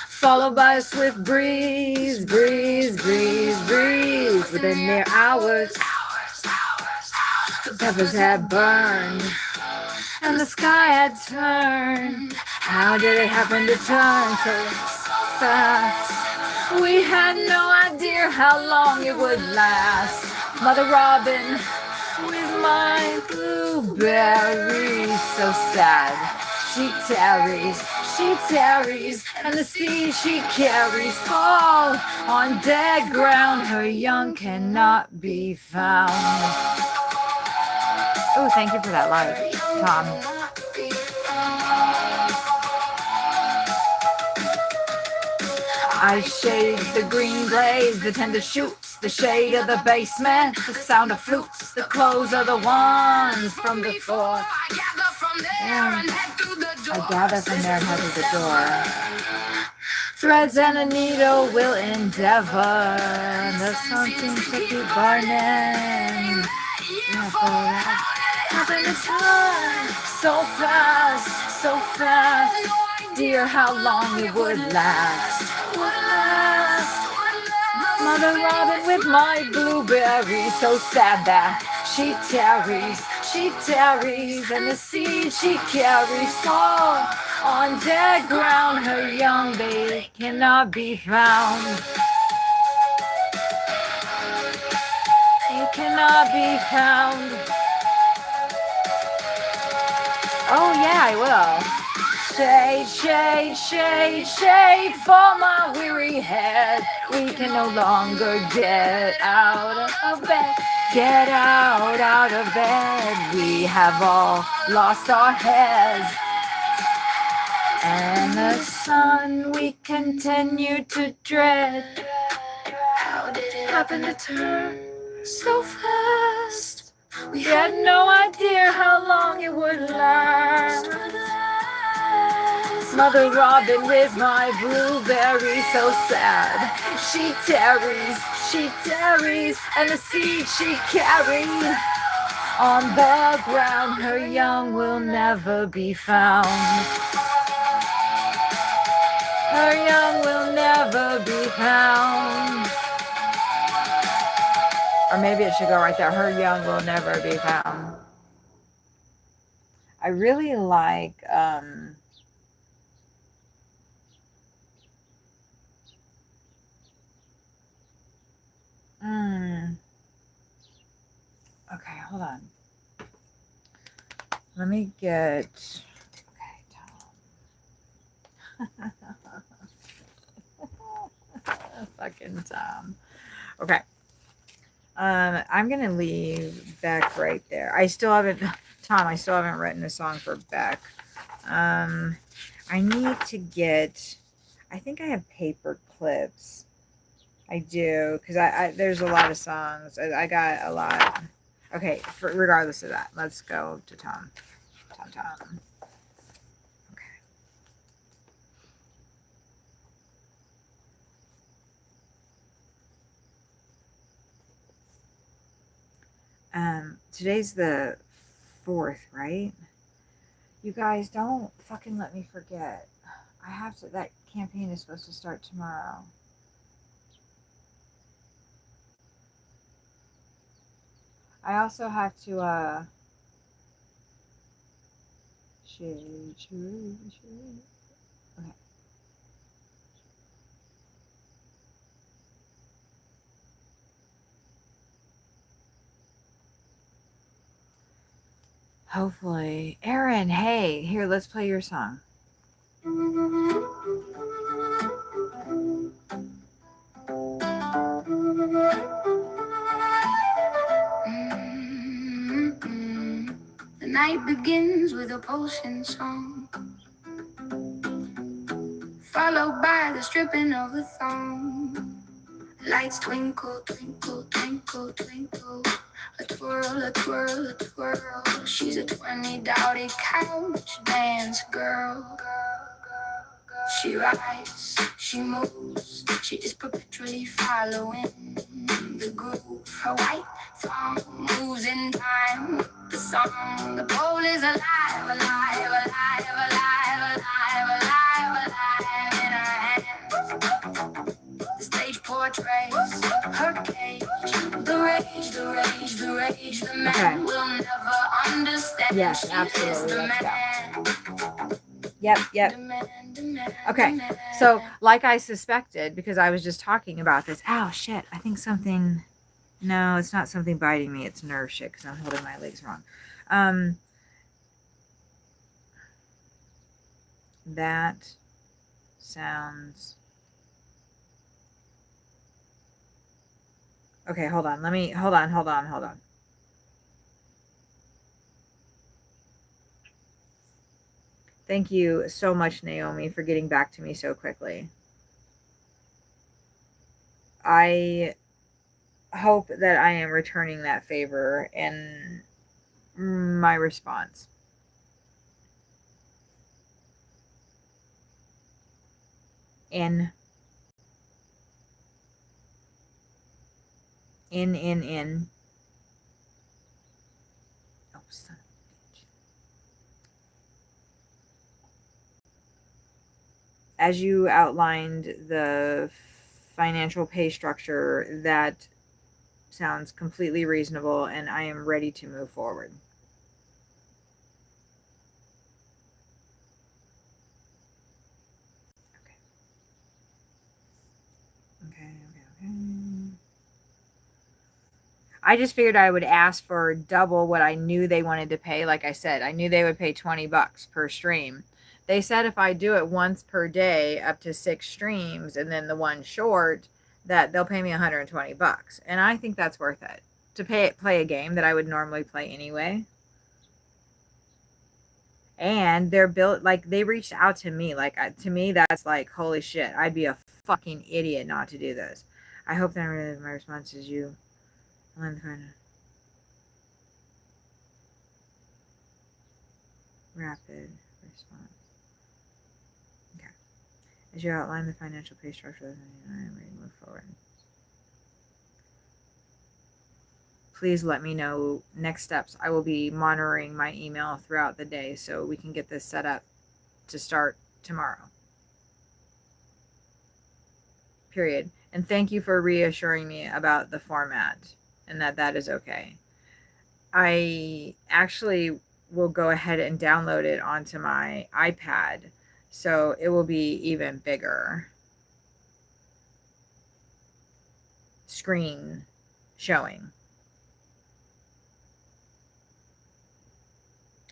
Followed by a swift breeze, breeze, breeze, breeze. Within mere hours, the peppers had burned and the sky had turned. How did it happen to turn so fast? We had no idea how long it would last. Mother Robin with my blueberries, so sad. She tarries, and the seed she carries fall on dead ground. Her young cannot be found. Oh, thank you for that live, Tom. I shade the green blaze, the tender shoots, the shade of the basement, the sound of flutes, the clothes of the ones from before. And I gather from there and head to the door. Threads and a needle will endeavor. The sun seems to keep burning. Having a time so fast, so fast. Dear, how long it would last. Mother Robin with my blueberry, so sad that she tarries, and the seed she carries fall on dead ground. Her young they cannot be found. They cannot be found. Oh yeah, I will. Shade, shade, shade, shade for my weary head. We can no longer get out of bed. Get out of bed. We have all lost our heads. And the sun we continue to dread. How did it happen to turn so fast? We had no idea how long it would last. Mother Robin with my blueberry, so sad. She tarries, and the seed she carried on the ground. Her young will never be found. Her young will never be found. Or maybe it should go right there. Her young will never be found. I really like okay, hold on. Let me get Tom. Fucking Tom. Okay. I'm gonna leave Beck right there. I still haven't written a song for Beck. I need to get, I think I have paper clips. I do, because I there's a lot of songs. I got a lot. Okay, regardless of that, let's go to Tom. Tom. Today's the 4th, right? You guys, don't fucking let me forget. I have to, that campaign is supposed to start tomorrow. I also have to, shade. Okay. Hopefully. Aaron, hey, here, let's play your song. The night begins with a pulsing song, followed by the stripping of a thong. Lights twinkle, twinkle, twinkle, twinkle. A twirl, a twirl, a twirl. She's a 20 dowdy couch dance girl. She rides, she moves, she is perpetually following the groove. Her white thong moves in time with the song. The pole is alive, alive, alive, alive, alive, alive, alive in her hands. The stage portrays her cage. The rage, the rage, the rage. The man will never understand. Yes, absolutely. Yep. Okay, so like I suspected, because I was just talking about this. Ow, shit. I think something. No, it's not something biting me. It's nerve shit because I'm holding my legs wrong. That sounds. Okay, hold on. Hold on. Thank you so much, Naomi, for getting back to me so quickly. I hope that I am returning that favor in my response. In. Oh, son of a bitch. As you outlined the financial pay structure, that sounds completely reasonable, and I am ready to move forward. Okay. I just figured I would ask for double what I knew they wanted to pay. Like I said, I knew they would pay $20 per stream. They said if I do it once per day up to 6 streams and then the one short, that they'll pay me $120. And I think that's worth it to play a game that I would normally play anyway. And they're built like they reached out to me. Like to me, that's like, holy shit, I'd be a fucking idiot not to do this. I hope that my response is you. Rapid response. Okay. As you outline the financial pay structure, I'm ready to move forward. Please let me know next steps. I will be monitoring my email throughout the day so we can get this set up to start tomorrow. Period. And thank you for reassuring me about the format and that is okay. I actually will go ahead and download it onto my iPad so it will be even bigger screen showing.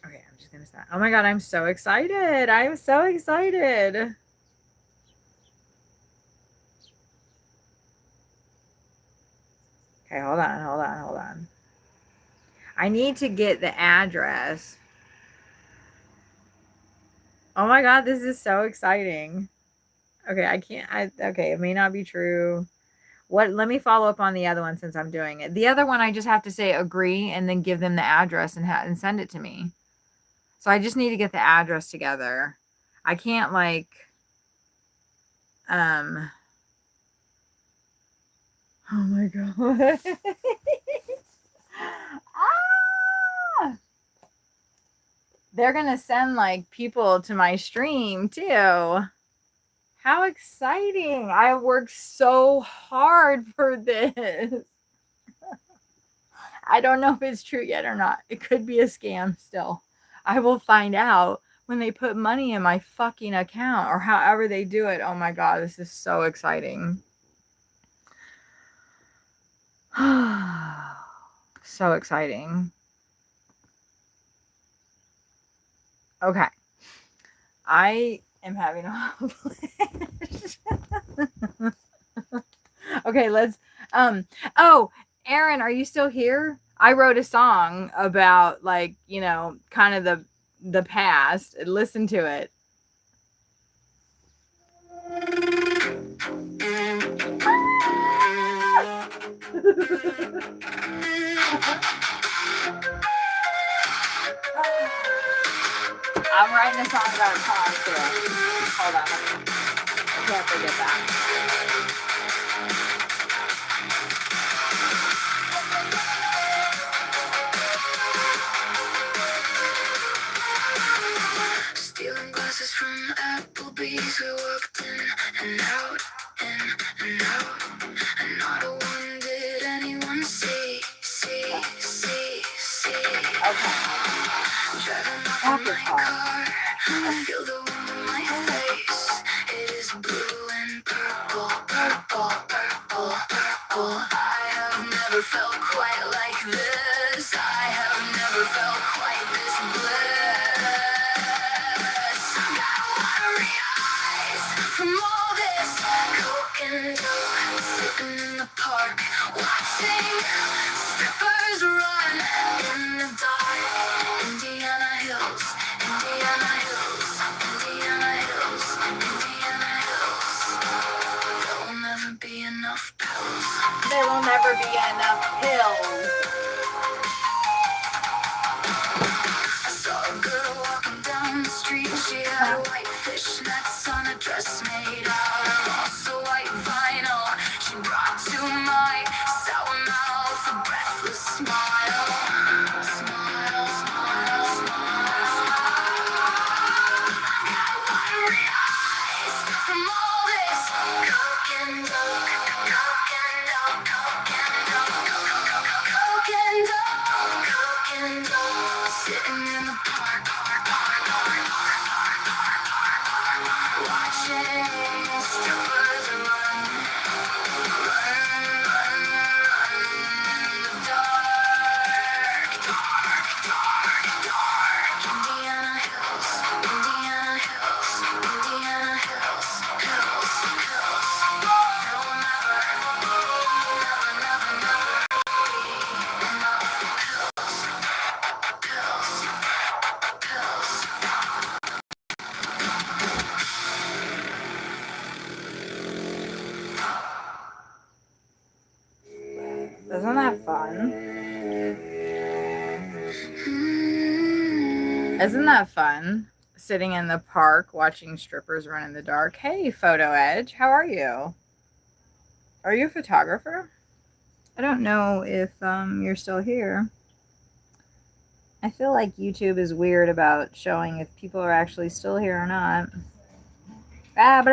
Okay, I'm just gonna stop. Oh my god, I'm so excited. I'm so excited. Okay, hold on. I need to get the address. Oh my god, this is so exciting. Okay, okay, it may not be true. Let me follow up on the other one since I'm doing it. The other one, I just have to say agree and then give them the address and send it to me. So I just need to get the address together. I can't like, oh my god. Ah! They're going to send like people to my stream too. How exciting. I worked so hard for this. I don't know if it's true yet or not. It could be a scam still. I will find out when they put money in my fucking account or however they do it. Oh my god, this is so exciting. So exciting. Okay. I am having a okay, let's oh, Aaron, are you still here? I wrote a song about like, you know, kind of the past. Listen to it. I'm writing a song about Tom too. Hold on. I can't forget that. Stealing glasses from Applebee's, we walked in and out, in and out. And not a one did anyone see. Okay. Driving off in my car, I feel the wind in my face. It is blue and purple. I have never felt quite like this. I have never felt quite this bliss. Got watery eyes from all this coke and dope, sitting in the park, watching strippers run in the dark. Indiana Hills, Indiana Hills, Indiana Hills, Indiana Hills. Caribbean hills. I saw a girl walking down the street. She had white fishnets on a dress made out of also white vinyl. She brought to my sour mouth a breathless smile. Smile, smile, smile, smile. I've got watery eyes from all this coke and dope, coke and dope, coke and dope, coke and dope, coke and dope. Sitting in the park, watching strippers run, run, run, run in the dark, dark, dark, dark. Indiana hills, Indiana hills, Indiana hills, hills, hills. They'll never, never, never, never be enough. Pills, pills, pills. Isn't that fun? Isn't that fun? Sitting in the park watching strippers run in the dark. Hey, Photo Edge, how are you? Are you a photographer? I don't know if you're still here. I feel like YouTube is weird about showing if people are actually still here or not. Son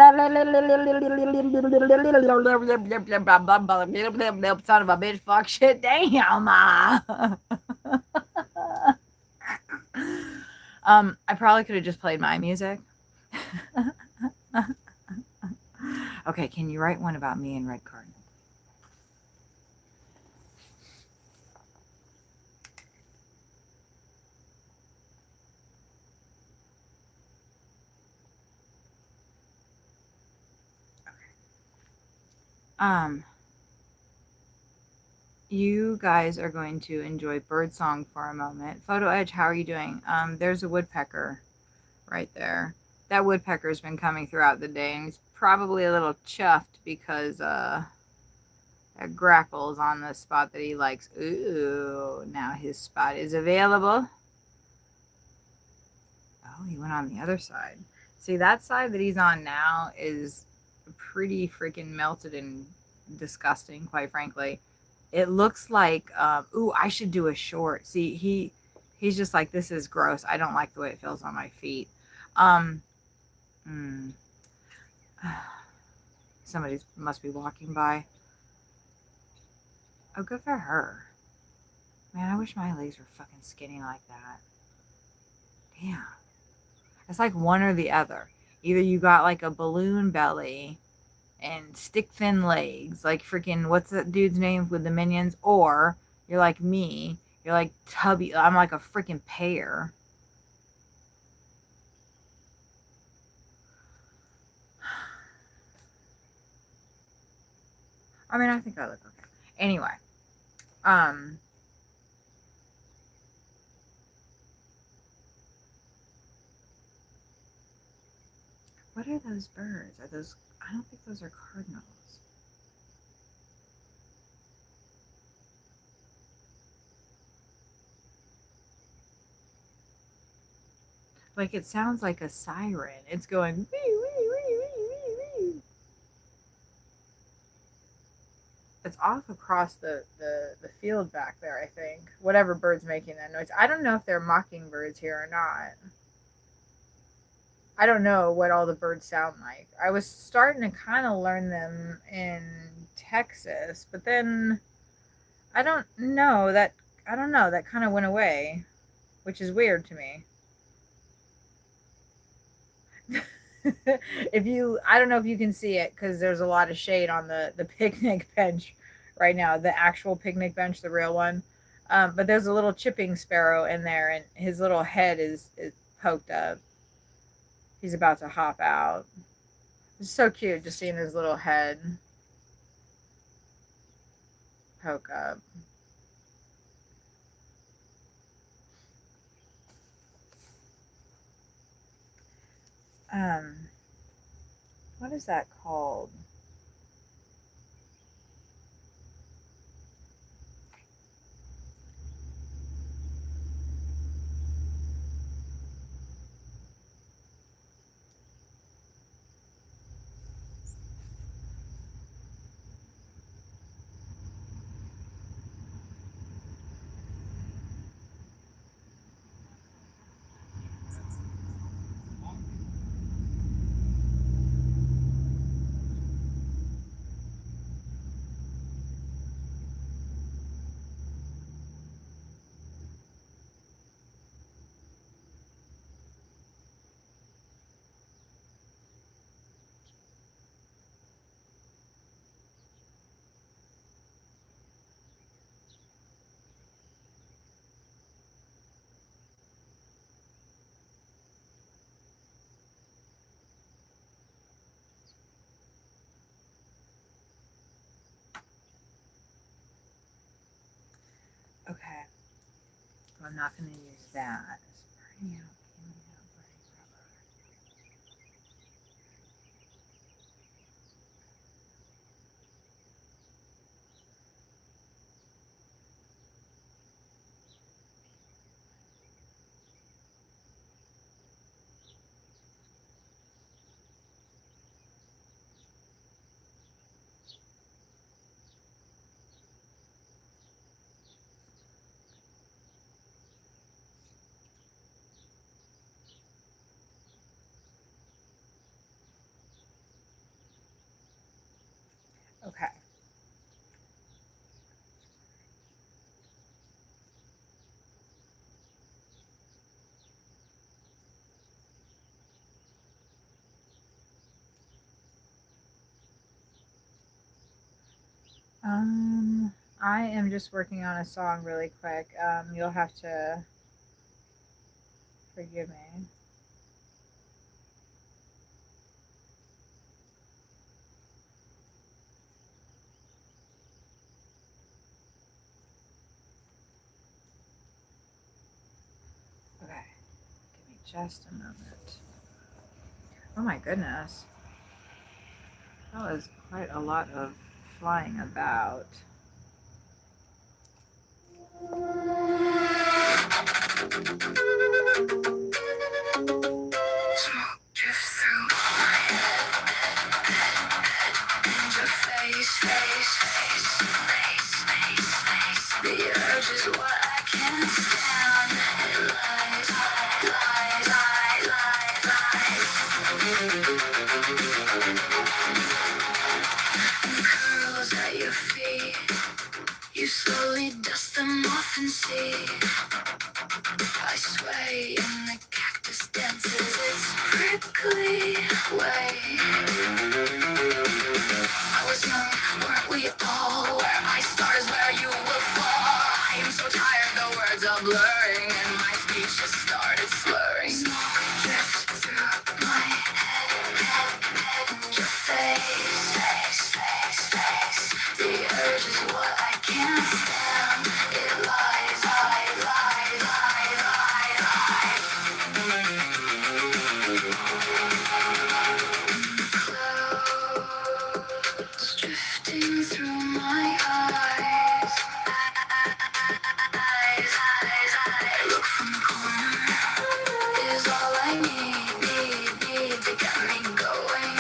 of a bitch, fuck shit, damn. I probably could have just played my music. Okay, can you write one about me and Red Cardinal? You guys are going to enjoy birdsong for a moment. Photo Edge, how are you doing? There's a woodpecker right there. That woodpecker's been coming throughout the day, and he's probably a little chuffed because that grackle's on the spot that he likes. Ooh, now his spot is available. Oh, he went on the other side. See, that side that he's on now is pretty freaking melted and disgusting, quite frankly. It looks like, ooh, I should do a short. See, he's just like, this is gross. I don't like the way it feels on my feet. Somebody must be walking by. Oh, good for her. Man, I wish my legs were fucking skinny like that. Damn. It's like one or the other. Either you got like a balloon belly and stick thin legs, like freaking, what's that dude's name with the Minions? Or you're like me. You're like tubby. I'm like a freaking pear. I mean, I think I look okay. Anyway, what are those birds? Are those, I don't think those are cardinals. Like, it sounds like a siren. It's going, wee, wee, wee, wee, wee, wee. It's off across the field back there, I think. Whatever bird's making that noise. I don't know if they're mockingbirds here or not. I don't know what all the birds sound like. I was starting to kind of learn them in Texas, but then I don't know, that kind of went away, which is weird to me. I don't know if you can see it because there's a lot of shade on the picnic bench right now, the actual picnic bench, the real one. But there's a little chipping sparrow in there, and his little head is poked up. He's about to hop out. It's so cute just seeing his little head poke up. What is that called? I'm not going to use that. Burning out, peeling out, burning rubber. Okay. I am just working on a song really quick. You'll have to forgive me. Okay, give me just a moment. Oh my goodness. That was quite a lot of flying about. Smoke drifts through my head, and your face. The urge is what I can't stand. It lies. And curls at your feet. You slowly dust them off and see. I sway in the cactus dances its prickly way. I was young, weren't we all? Where I start is where you will fall. I am so tired, the words are blurring, and my speech just started slurring. Smoke drifts through my head, and your face. The urge is what I can't stand. It lies. Clouds drifting through my eyes. Look from the corner is all I need to get me going.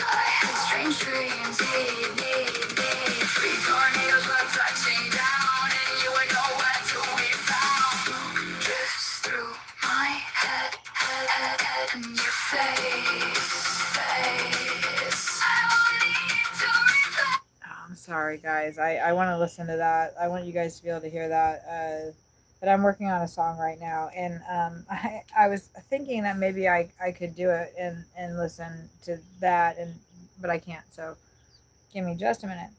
I had strange dreams, need free tornadoes were touching down, and you were nowhere to be found. Smoke drifts through my head, and your face. I won't need to replay. Oh, I'm sorry, guys. I want to listen to that. I want you guys to be able to hear that. But I'm working on a song right now, and I was thinking that maybe I could do it and listen to that, but I can't. So give me just a minute.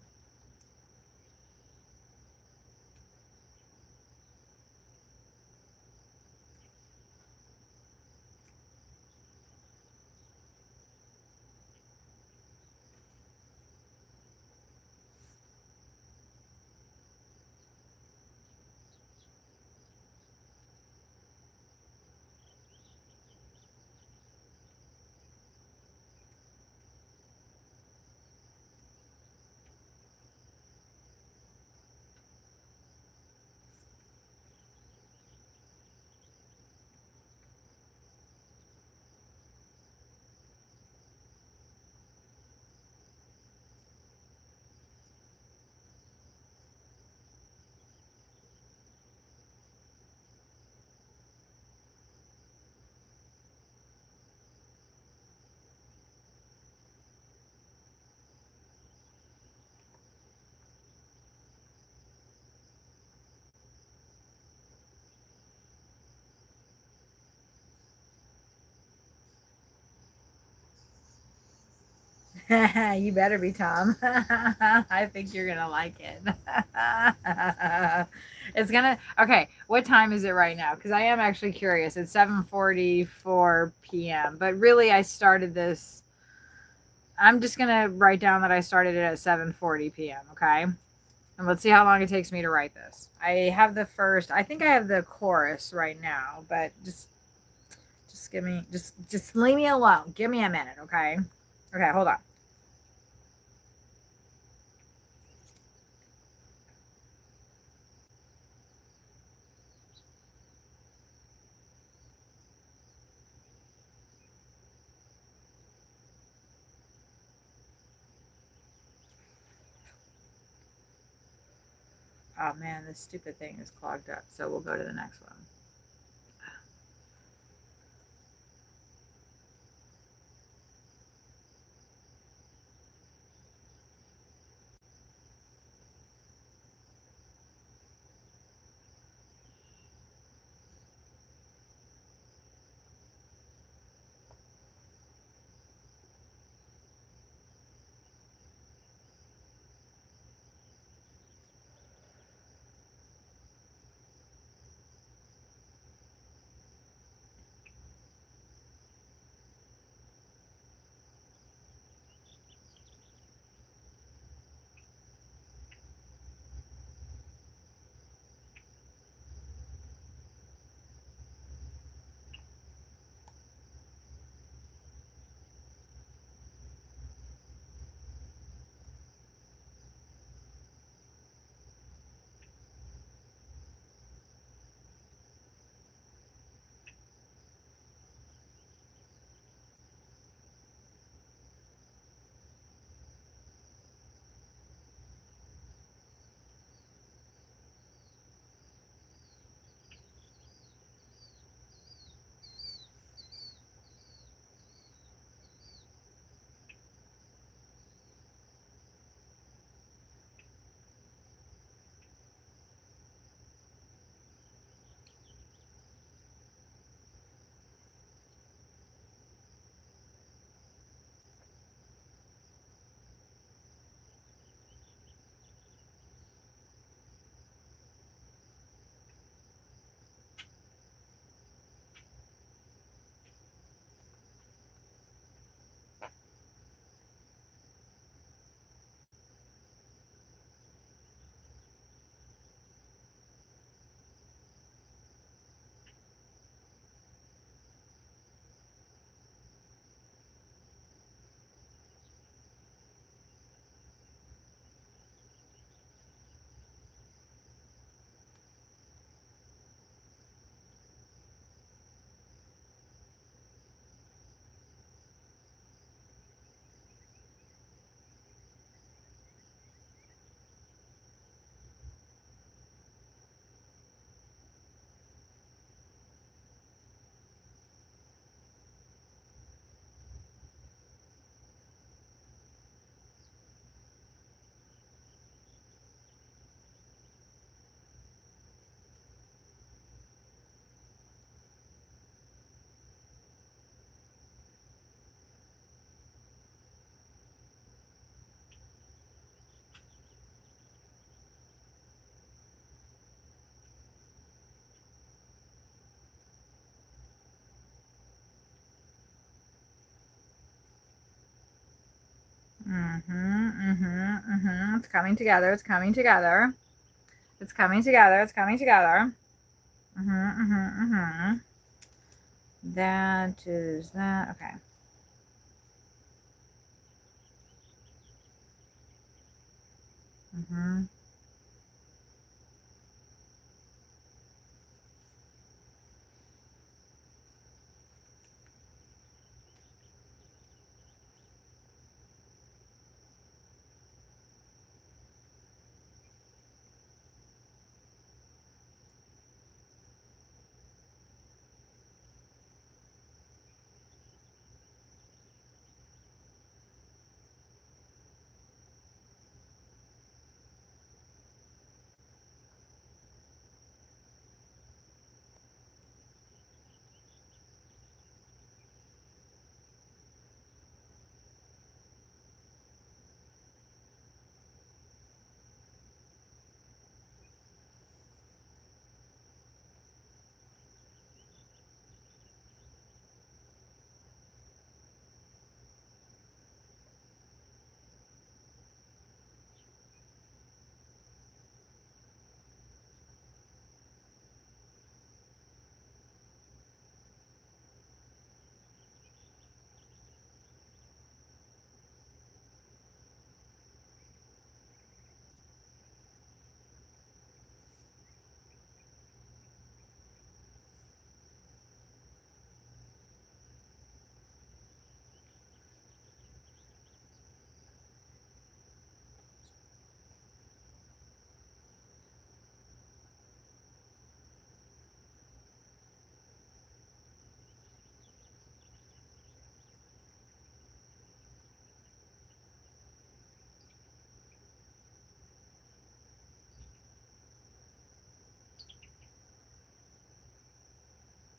You better be, Tom. I think you're gonna like it. It's gonna. Okay, what time is it right now? Because I am actually curious. It's 7:44 p.m. But really, I started this. I'm just gonna write down that I started it at 7:40 p.m. Okay. And let's see how long it takes me to write this. I have the first, I think I have the chorus right now, but just give me, just leave me alone. Give me a minute, okay? Okay, hold on. Oh man, this stupid thing is clogged up. So we'll go to the next one. It's coming together. It's coming together. It's coming together. It's coming together. That is that. Okay.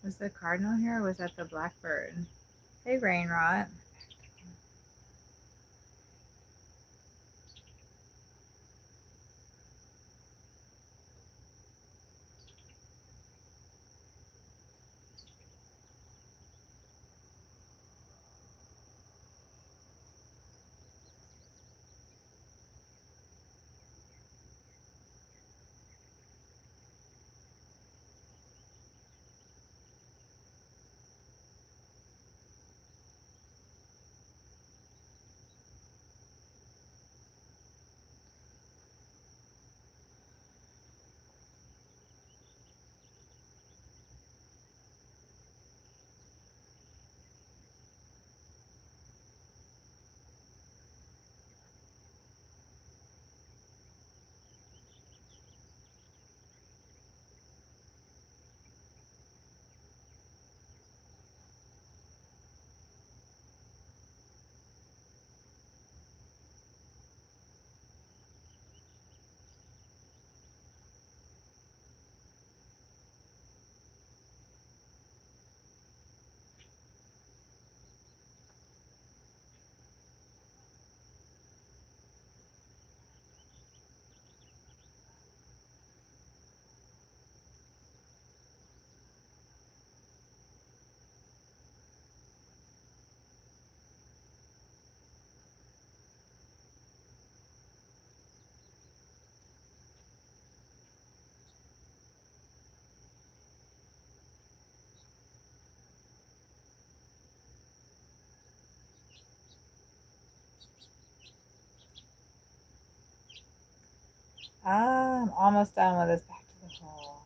Was the cardinal here or was that the blackbird? Hey, Rainrot. I'm almost done with this. Back to the hole.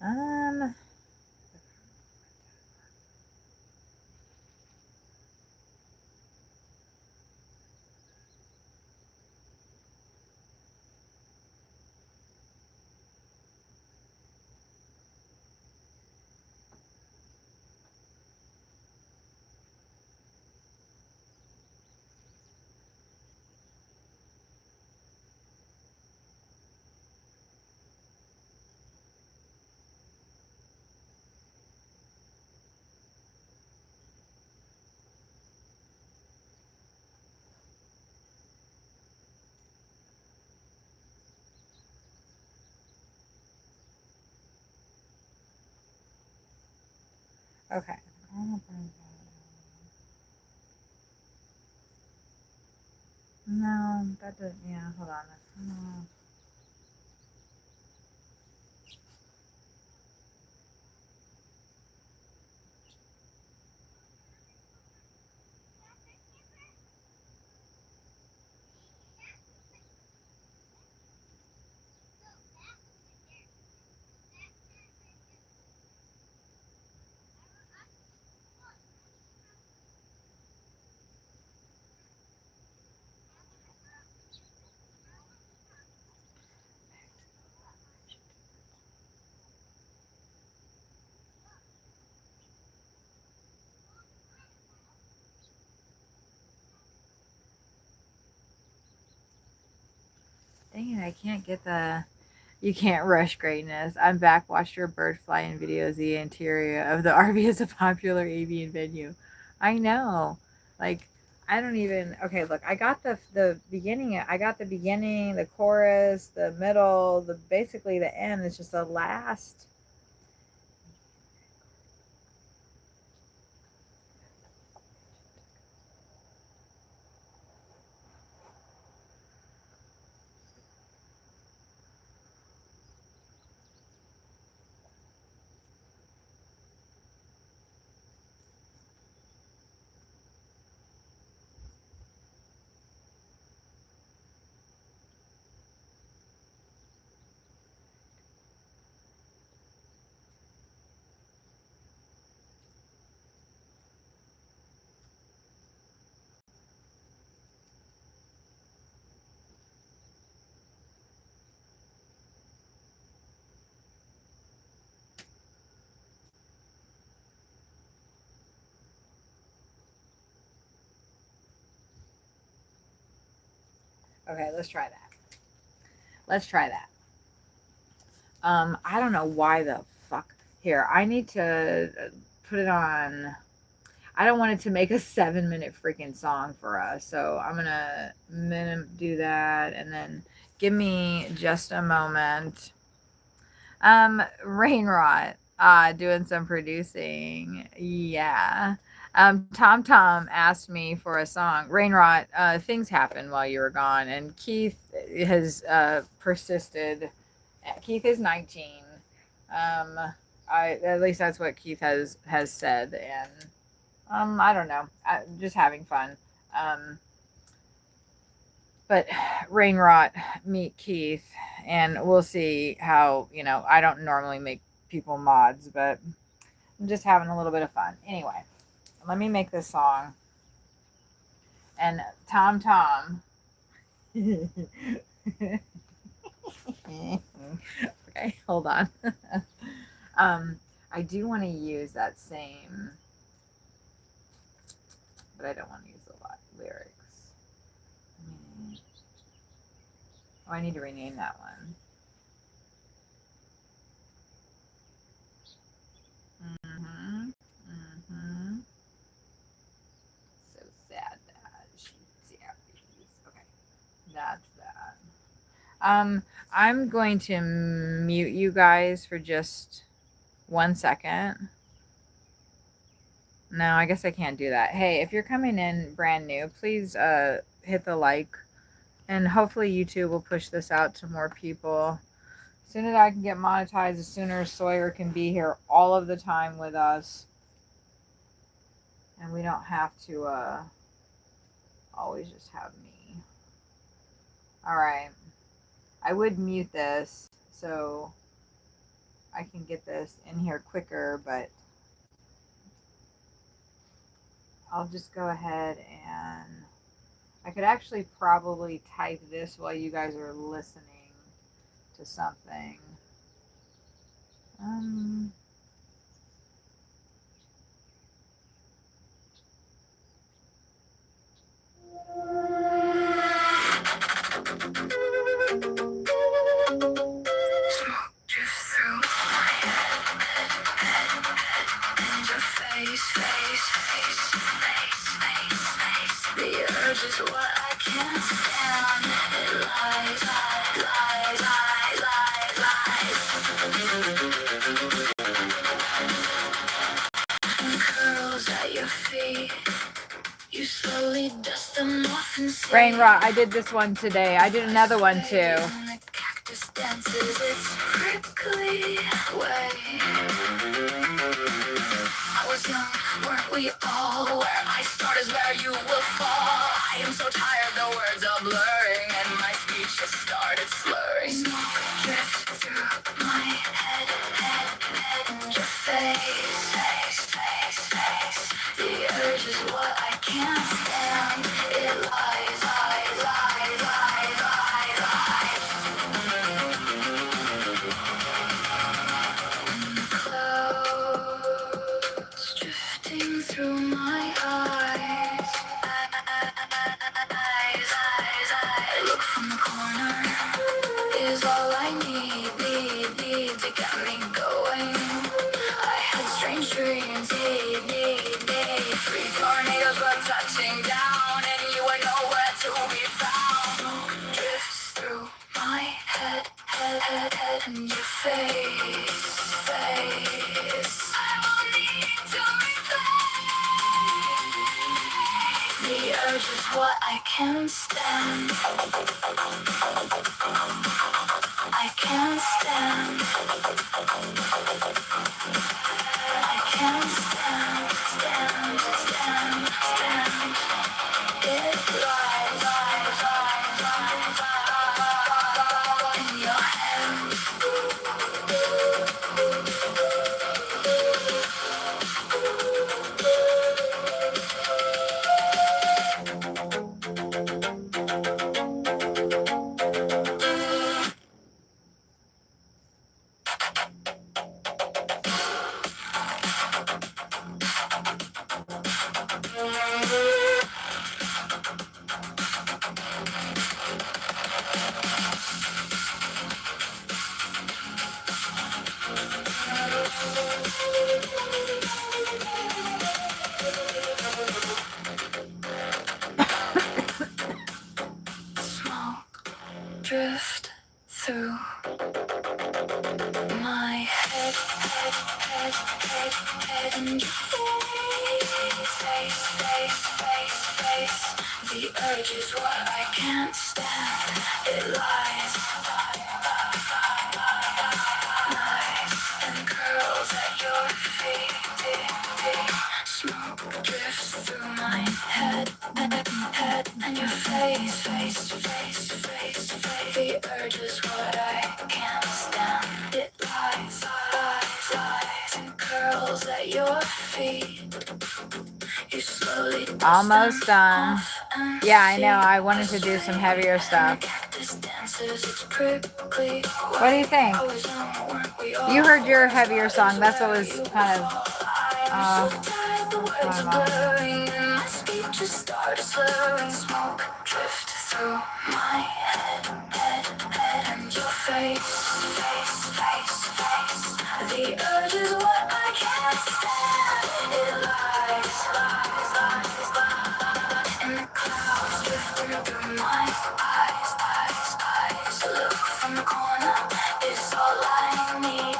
Um, okay. No, that doesn't. Yeah, hold on. No. Dang it, I can't get the. You can't rush greatness. I'm back. Watch your bird fly in videos. The interior of the RV is a popular avian venue. I know. Like, I don't even. Okay, look. I got the beginning. I got the beginning, the chorus, the middle, the basically the end. It's just the last. Okay, let's try that. Let's try that. I don't know why the fuck. Here, I need to put it on. I don't want it to make a 7-minute freaking song for us. So I'm gonna do that and then give me just a moment. Rainrot, doing some producing. Yeah. Tom Tom asked me for a song. Rainrot, things happened while you were gone, and Keith has persisted. Keith is 19. At least that's what Keith has said, and I don't know, just having fun. But Rainrot, meet Keith, and we'll see how, I don't normally make people mods, but I'm just having a little bit of fun. Anyway, let me make this song. And Tom Tom. Okay, hold on. I do want to use that same, but I don't want to use a lot of lyrics. Oh, I need to rename that one. So sad that she's diabetes. Okay, that's that. I'm going to mute you guys for just 1 second. No, I guess I can't do that. Hey, if you're coming in brand new, please hit the like, and hopefully YouTube will push this out to more people. As soon as I can get monetized, the sooner Sawyer can be here all of the time with us. And we don't have to always just have me. All right. I would mute this so I can get this in here quicker, but I'll just go ahead and I could actually probably type this while you guys are listening to something. Is what I can't stand. It lies, and curls at your feet. You slowly dust them off and say, Rainrot, I did this one today. I did another one too. The cactus dances its prickly way. I was young, weren't we all? Where I start is where you will fall. I am so tired, the words are blurring, and my speech has started slurring. Smoke drifts through my head, and your face. The urge is what I can't stand. It lies. Clouds drifting through my eyes. I look from the corner. Is all I need to get me going. I had strange dreams, free tornadoes were touching down, and you were nowhere to be found. Smoke drifts through my head, and your face. I will need to replace. The urge is what I can't stand. I can't stand. I can't stand. It lies in your head. head, and your face. The urge is what I can't stand. It lies and curls at your feet. Smoke drifts through my head, and your face. The urge is what I can't stand. It lies and curls at your feet. You slowly Almost done. off and Yeah, I know. I see wanted to do some us heavier and stuff. the cactus dances, it's prickly. What do you think? You heard your heavier song. That's what was kind of. The words are blurring and my speech just started slurring. Smoke drift through my head, and your face. The urge is what I can't stand. It lies, and the clouds drifting through my eyes. Look from the corner is all I need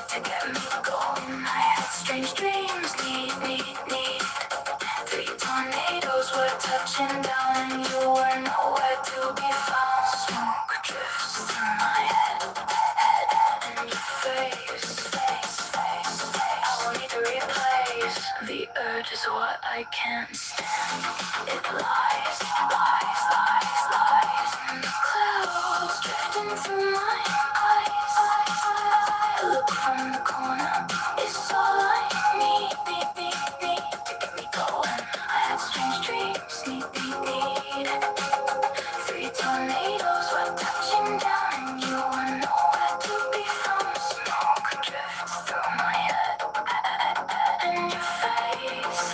to get me going. I had strange dreams, need. 3 tornadoes were touching down, and you were nowhere to be found. Smoke drifts through my head, and your face. I will need to replace. The urge is what I can't stand. It lies, and the clouds drifting through my eyes. I look from the corner, it's all I need to get me going. I had strange dreams, need. 3 tornadoes were touching down, and you were nowhere to be found. Smoke drifts through my head, and your face.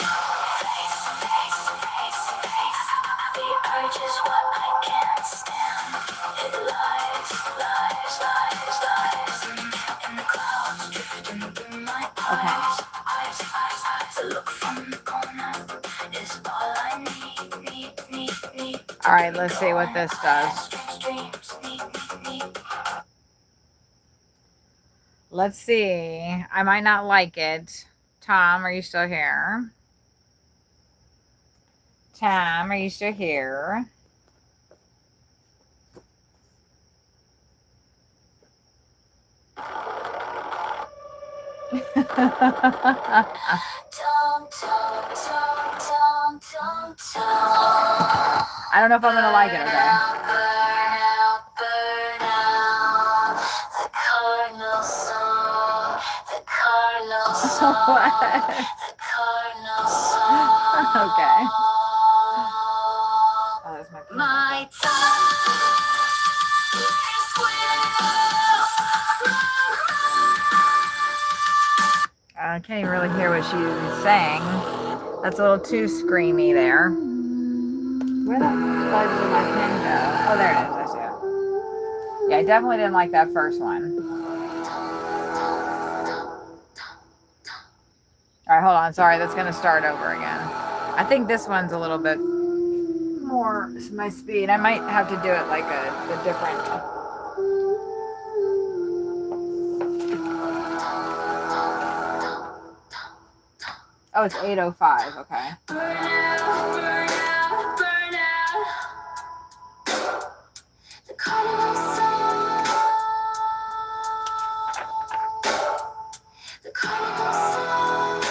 The urge is what I can't stand. It lies, and the clouds drifting through my eyes. The look from the corner is all I need. All right, let's see what this does. Let's see. I might not like it. Tom, are you still here? Tom, are you still here? I don't know if I'm gonna like it, okay? Burn out. The cardinal song. What? The cardinal song. Okay. Oh, that's my peanut. My tires I can't even really hear what she was saying. That's a little too screamy there. Where the fuck did my pen go? Oh, there it is. I see it. Yeah, I definitely didn't like that first one. All right, hold on. Sorry, that's going to start over again. I think this one's a little bit more my speed. I might have to do it like a different... Oh, it's 8:05. Okay. burn out. The cardinal song. The cardinal song.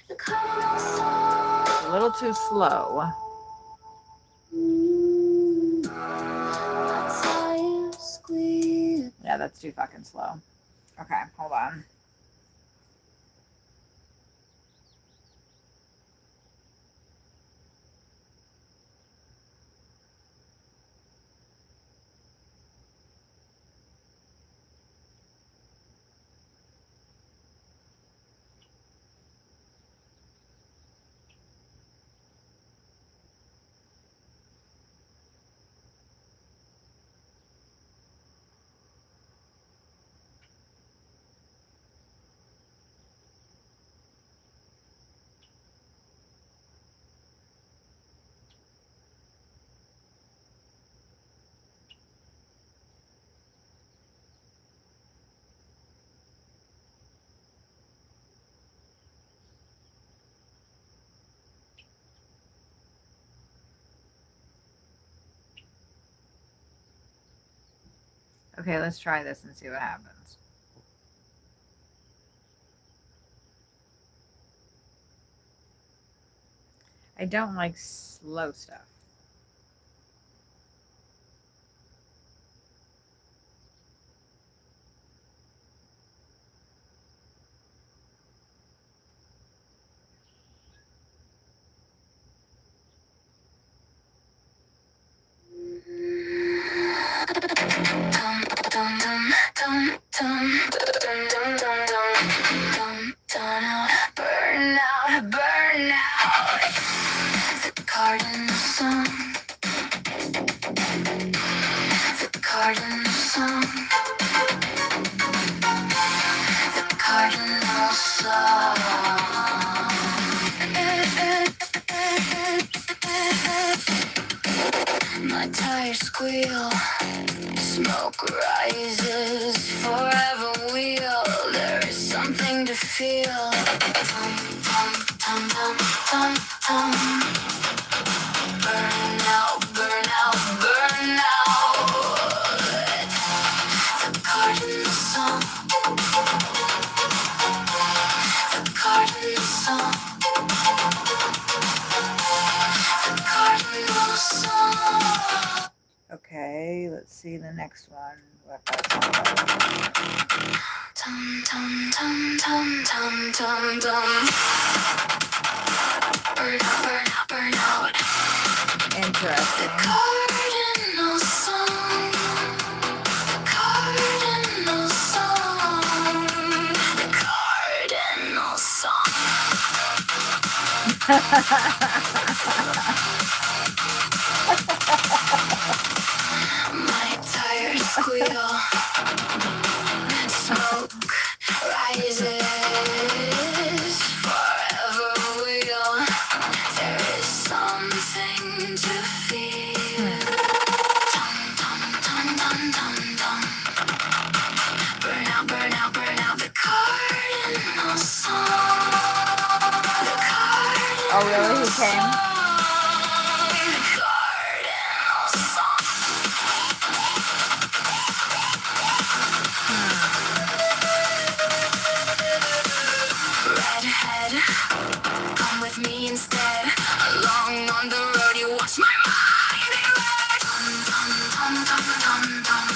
The cardinal song. A little too slow. My tires squeak. Yeah, that's too fucking slow. Okay, hold on. Okay, let's try this and see what happens. I don't like slow stuff. My tires squeal, smoke rises, forever wheel. There is something to feel. Tum, tum, tum, tum, tum, tum. Burn out, burn out, burn out. The cardinal song. The cardinal song. The cardinal song. Okay, let's see the next one. What that song? Tum, tum, tum, tum, tum, tum, tum. Burn out, burn out, burn out. Interesting. The cardinal song. The cardinal song. The cardinal song. My tires squeal. Smoke rises. Forever wheel. There is something to feel. Tum, tum, tum, tum, tum, tum. Burn out, burn out, burn out. The cardinal song. The cardinal Oh, really? He came? song. The cardinal song. Redhead, come with me instead. Along on the road, you watch my mind erode. Tum, tum, tum, tum, tum, tum.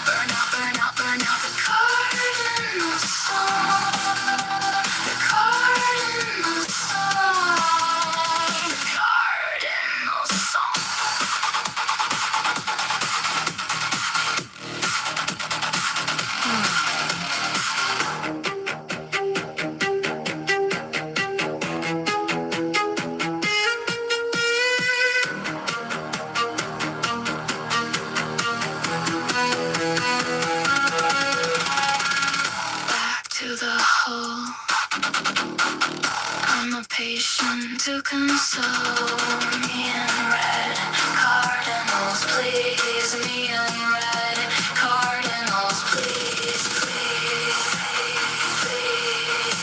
Burn out, burn out, burn out. The cardinal song. The cardinal song. The cardinal song. Back to the hole. I'm a patient to console. Me in red. Cardinals, please. Me in red. Cardinals, please, please, please, please,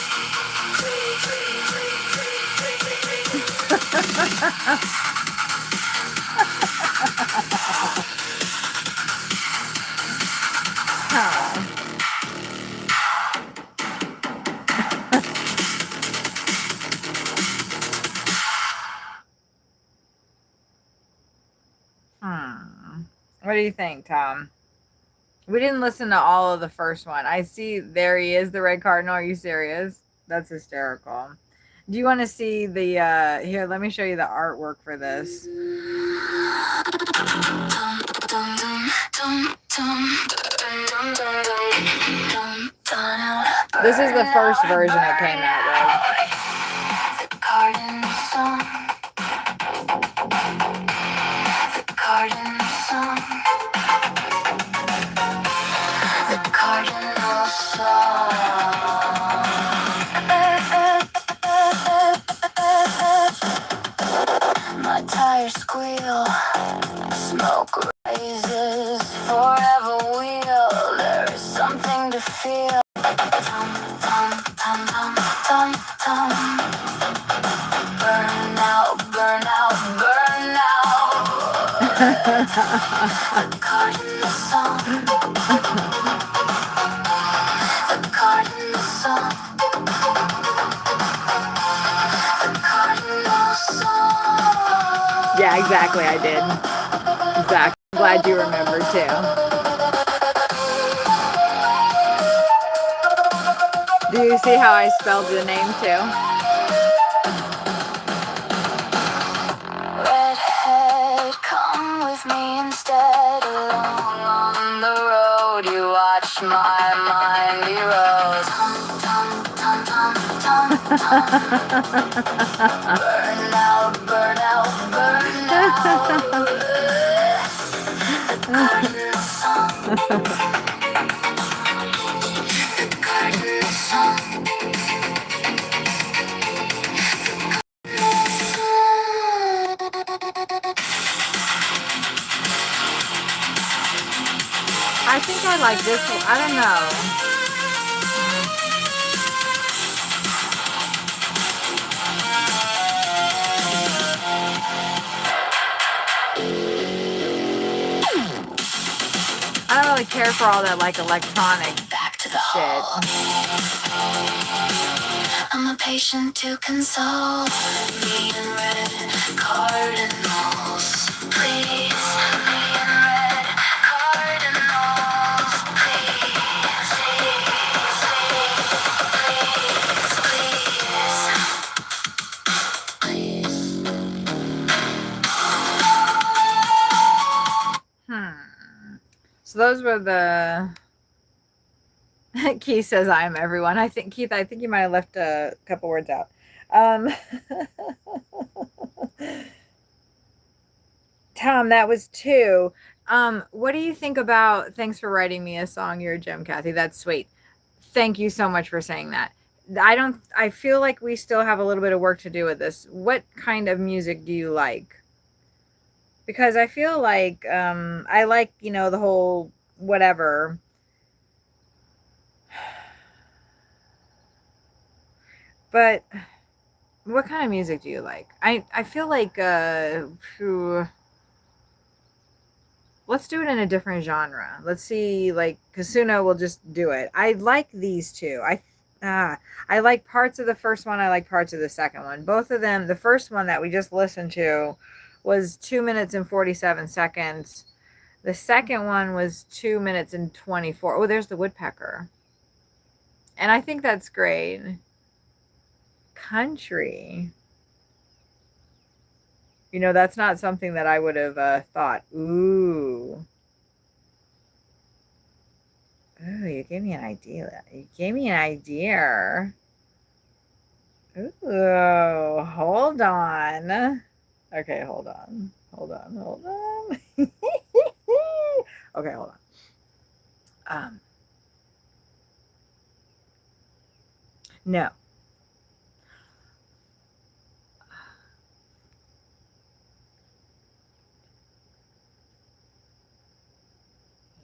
What do you think, Tom? We didn't listen to all of the first one. I see there he is, the red cardinal. Are you serious? That's hysterical. Do you want to see the here, let me show you the artwork for this. This is the first version it came out with. The cardinal song. The cardinal song. The cardinal song. My tires squeal. Smoke rises. Forever wheel. There is something to feel. Tum, tum, tum, tum, tum, tum. Burn out, burn out, burn out. The cardinal song. exactly, I did. Exactly. I'm glad you remembered too. Do you see how I spelled the name too? Redhead, come with me instead. Along on the road, you watch my mind erode. Burn out, burn out, burn out. The garden song. The garden song. I think I like this one. I don't know. I don't really care for all that like electronic Back to the shit. hall. I'm a patient to console. Me in red cardinals. Please, me in red cardinals. Please, So those were the. Keith says, "I am everyone." I think Keith. I think you might have left a couple words out. Tom, that was 2. What do you think about? Thanks for writing me a song. You're a gem, Kathy. That's sweet. Thank you so much for saying that. I feel like we still have a little bit of work to do with this. What kind of music do you like? Because I feel like I like, the whole whatever. But what kind of music do you like? I feel like let's do it in a different genre. Let's see, like, Suno will just do it. I like these two. I like parts of the first one. I like parts of the second one. Both of them. The first one that we just listened to was 2 minutes and 47 seconds. The second one was 2 minutes and 24. Oh, there's the woodpecker. And I think that's great. Country. That's not something that I would have thought. Ooh. Oh, you gave me an idea. You gave me an idea. Ooh, hold on. Okay, hold on. Hold on, hold on. Okay, hold on. No.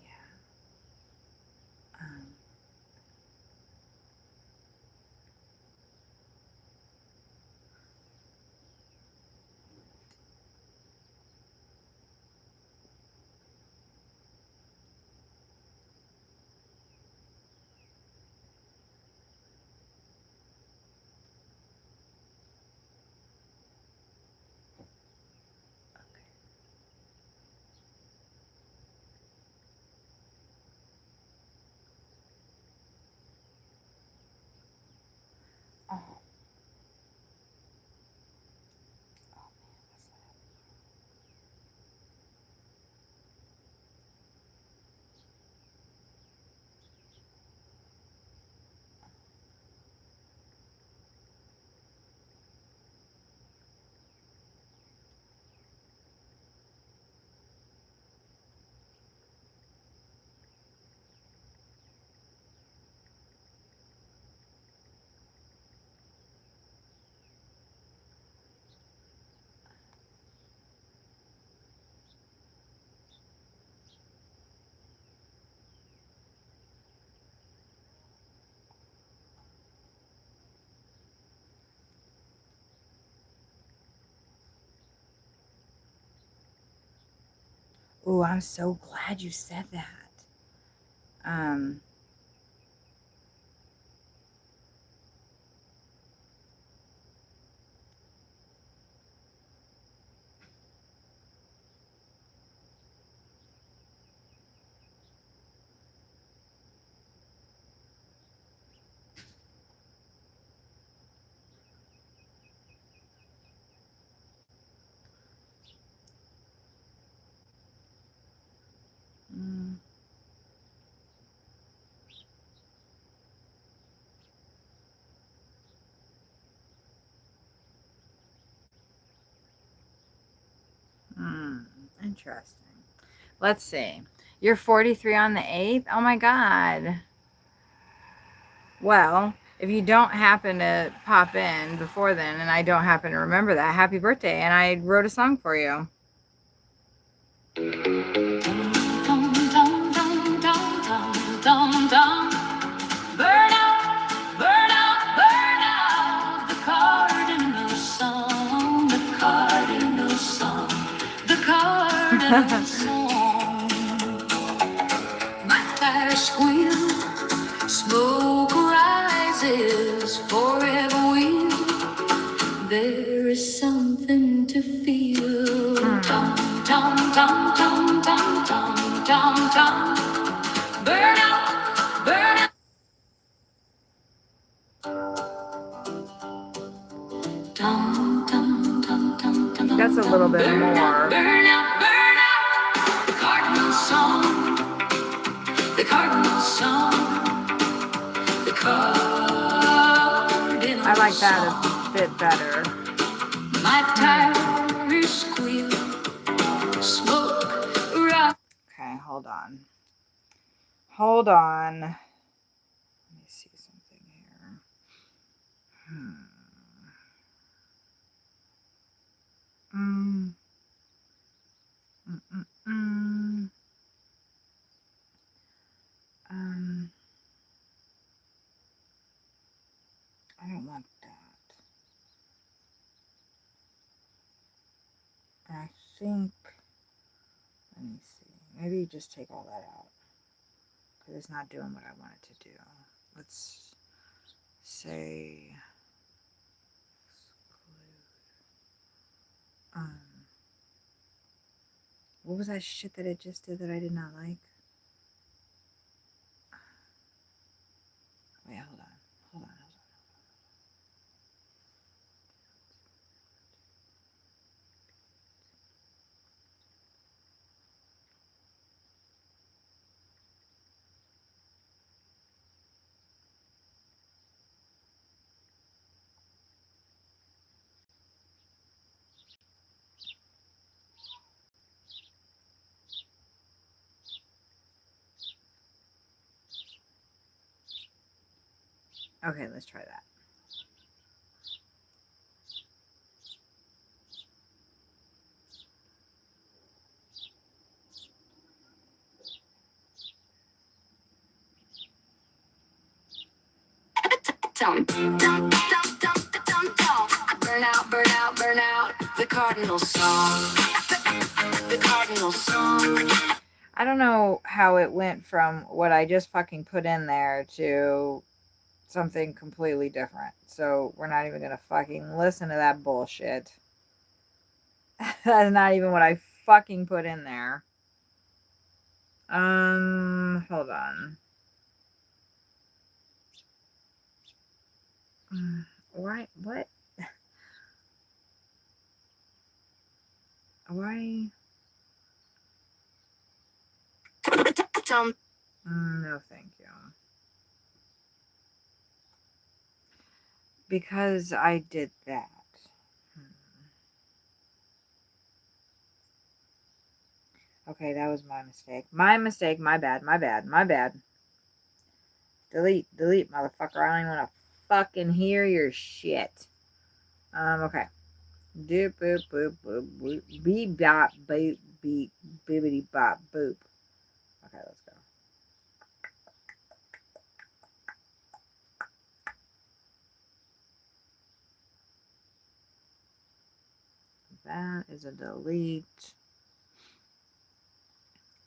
Yeah. Oh. Ooh, I'm so glad you said that. Um, Interesting. Let's see. You're 43 on the 8th? Oh my God. Well, if you don't happen to pop in before then, and I don't happen to remember that, happy birthday. And I wrote a song for you. Burn out, burn out, burn out. The cardinal song, the cardinal song, the cardinal song. My tires squeal, smoke rises forever wheel. There is something to feel. Tom, tom, tom, tom, tom, tom, tom, tom. Burn out, burn out. That's a little bit more. Burn out, burn out. The cardinal song. The cardinal song. The cardinal I like that a bit better. My tires squeal. Smoke rock. Okay, hold on. Hold on. Let me see something here. I don't want that. I think, let me see. Maybe just take all that out. Because it's not doing what I want it to do. Let's say exclude. What was that shit that it just did that I did not like? Wait, hold on. Okay, let's try that. Burn out, burn out, burn out. The cardinal song. The cardinal song. I don't know how it went from what I just fucking put in there to something completely different. So we're not even going to fucking listen to that bullshit. That's not even what I fucking put in there. Hold on. Why? What? Why? No, thank you. Because I did that. Okay, that was my mistake. My mistake. My bad. My bad. My bad. Delete. Delete, motherfucker. I don't even want to fucking hear your shit. Okay. Doop boop boop boop boop. Beep bop boop beep bibbity bop boop. Okay, let's go. That is a delete.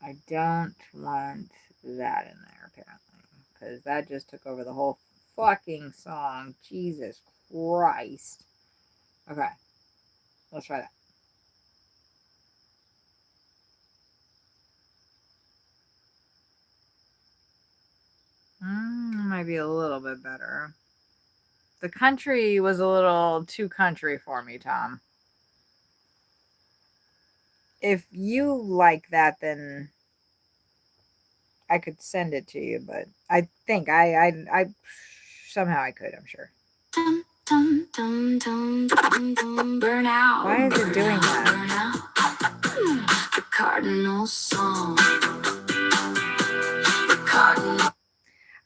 I don't want that in there, apparently. Because that just took over the whole fucking song. Jesus Christ. Okay. Let's try that. Might be a little bit better. The country was a little too country for me, Tom. If you like that, then I could send it to you, but I think I somehow I could, I'm sure. Burn out. Why is it doing that? Cardinal song. The cardinal.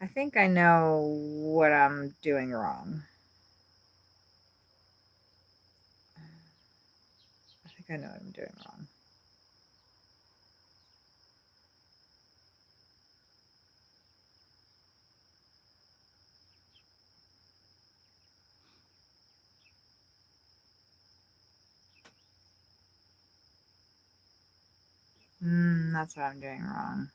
I think I know what I'm doing wrong. I think I know what I'm doing wrong. That's what I'm doing wrong.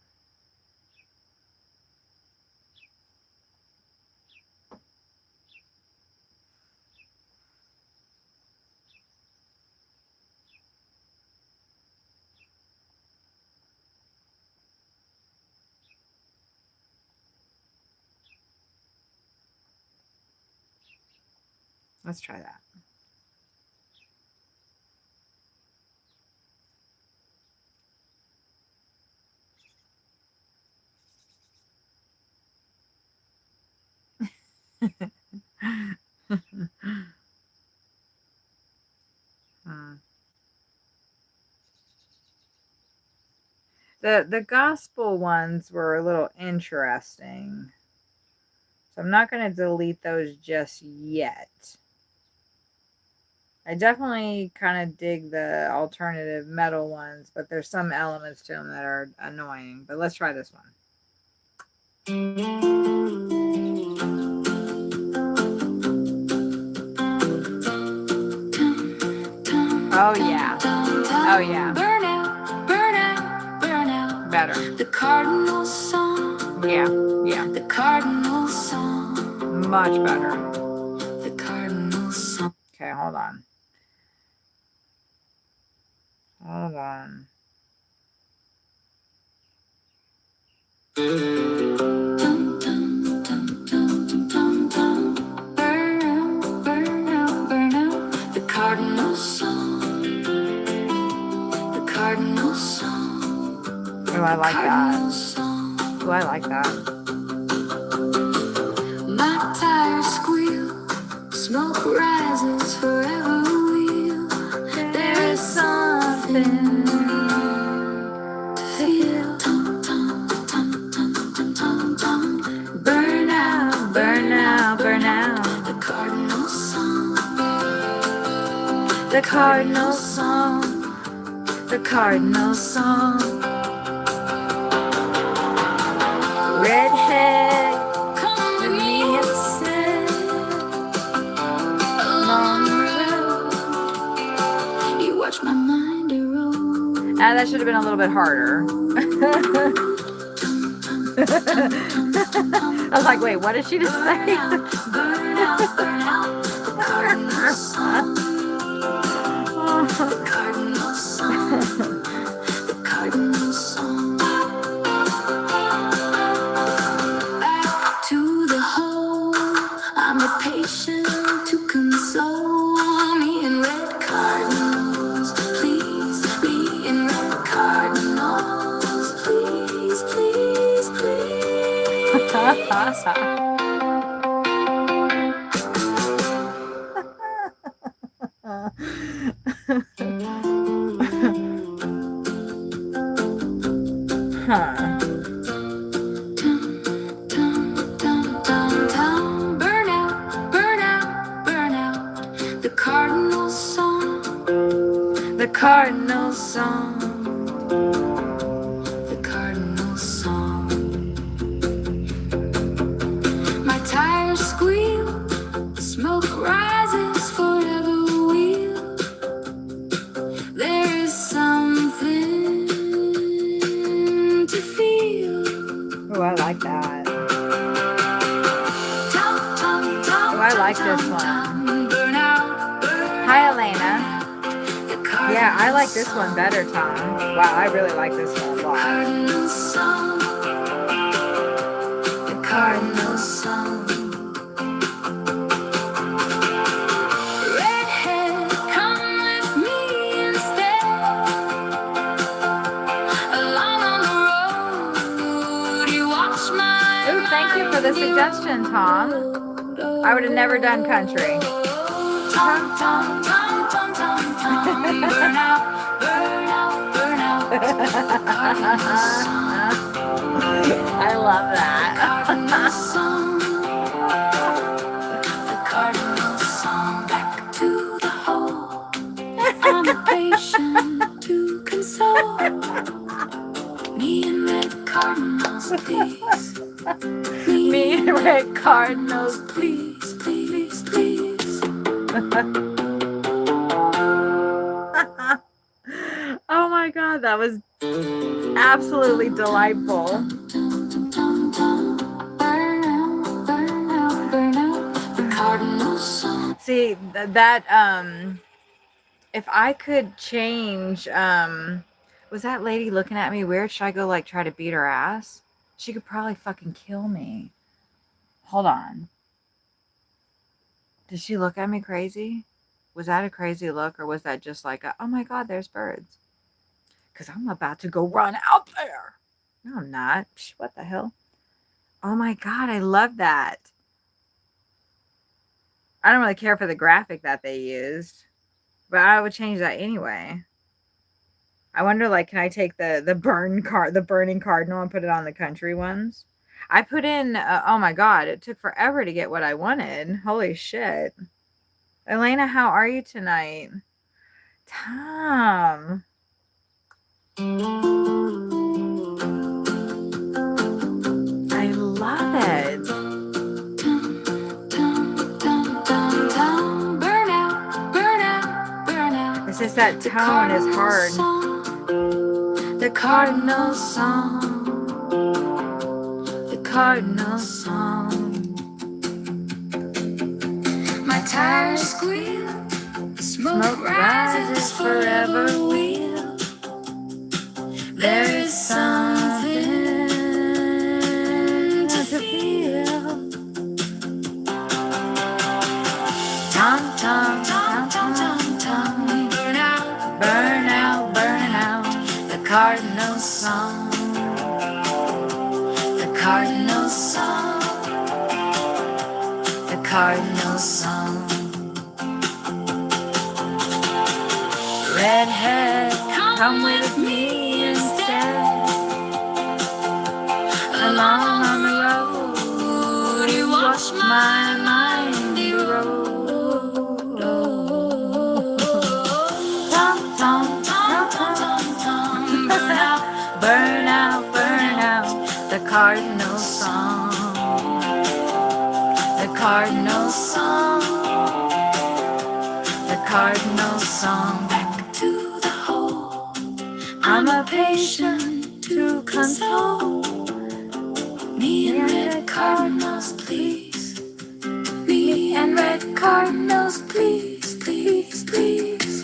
Let's try that. The gospel ones were a little interesting. So I'm not going to delete those just yet. I definitely kind of dig the alternative metal ones, but there's some elements to them that are annoying. But let's try this one. Oh yeah. Oh yeah. Burn out, burn out, burn out. Better. The cardinal song. Yeah. Yeah. The cardinal song. Much better. The cardinal song. Okay, hold on. Hold on. Dum, dum, dum, dum, dum, dum. Burn out, burn out, burn out. The cardinal song. The cardinal song. Oh, I like Cardinal that. song. Oh, I like that. My tires squeal, smoke rises forever wheel. There is something to feel. Tum, tum, tum, tum, tum, tum, tum. Burn out, burn out, burn out. The cardinal song. The cardinal song. The cardinal song. Redhead, come with me and sit along the road. You watch my mind erode. That should have been a little bit harder. I was like, wait, what did she just say? Burn out, burn out. The cardinal song. The cardinal song. The cardinal song. Back to the hole. I'm a patient to console me in red cardinals. Please, me in red cardinals. Please, please, please. Huh. Burn out, burn out, burn out. The cardinal song. The cardinal song. The cardinal song. My tires squeal, smoke rises forever wheel. There is something to feel. Oh, I like that. Oh, I like this one. Hi, Elena. Yeah, I like this one better, Tom. Wow, I really like this one a lot. Cardinal song. The cardinal song. Redhead, come with me instead. Along on the road, you watch my. Ooh, thank you for the suggestion, Tom. I would have never done country. Tom, tom, tom, tom, tom, tom. Burn out, burn out, burn out. I love that. The cardinal song, back to the hole. I'm a patient to console. Me and red cardinals, please. Me and red cardinals, please, please, please. Oh my God, that was absolutely delightful. See, that if I could change, was that lady looking at me weird? Should I go like try to beat her ass? She could probably fucking kill me. Hold on. Did she look at me crazy? Was that a crazy look, or was that just like a, oh my God, there's birds? Because I'm about to go run out there. No, I'm not. Psh, what the hell? Oh my God, I love that. I don't really care for the graphic that they used, but I would change that anyway. I wonder, like, can I take the burning cardinal and put it on the country ones? I put in, oh my God, it took forever to get what I wanted. Holy shit. Elena, how are you tonight? Tom. I love it. It's just that tone is hard. The cardinal song. The cardinal song. My tires squeal, smoke rises forever wheel. There is something to feel. Tom, tom, tom, tom, tom, tom. Burn out, burn out, burn out. The cardinal song. The cardinal song. The cardinal song. Redhead, come with me instead. Along on the road, you wash my mind, you road. Tom, tom, tom, tom, tom, tom. Burn out, burn out, burn out. The cardinal song. The cardinal song. The cardinal song. I'm a patient to console. Me and red cardinals, please. Me and red cardinals, please, please, please.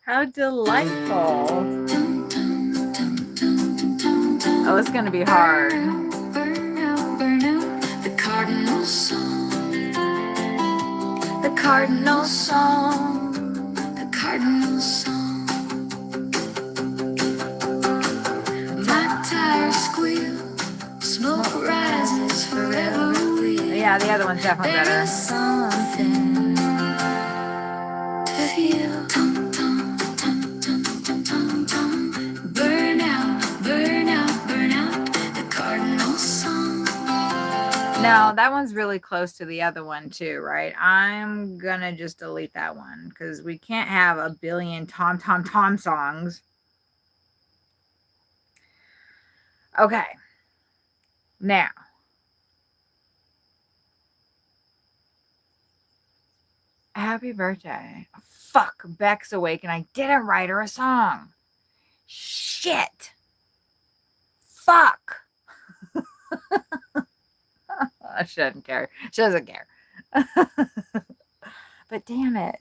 How delightful. Oh, it's going to be hard. Burn out, burn out. The cardinal song. The cardinal song. The cardinal song. My tires squeal. Smoke rises forever wheel. Yeah, the other one's definitely better. There's something to feel. Tom, tom, tom, tom, tom, tom, tom. Burn out, burn out, burn out. The cardinal song. Now, that one's really close to the other one too, right? I'm gonna just delete that one because we can't have a billion Tom, Tom, Tom songs. Okay. Now. Happy birthday. Fuck, Beck's awake and I didn't write her a song. Shit. Fuck. She doesn't care. She doesn't care. But damn it.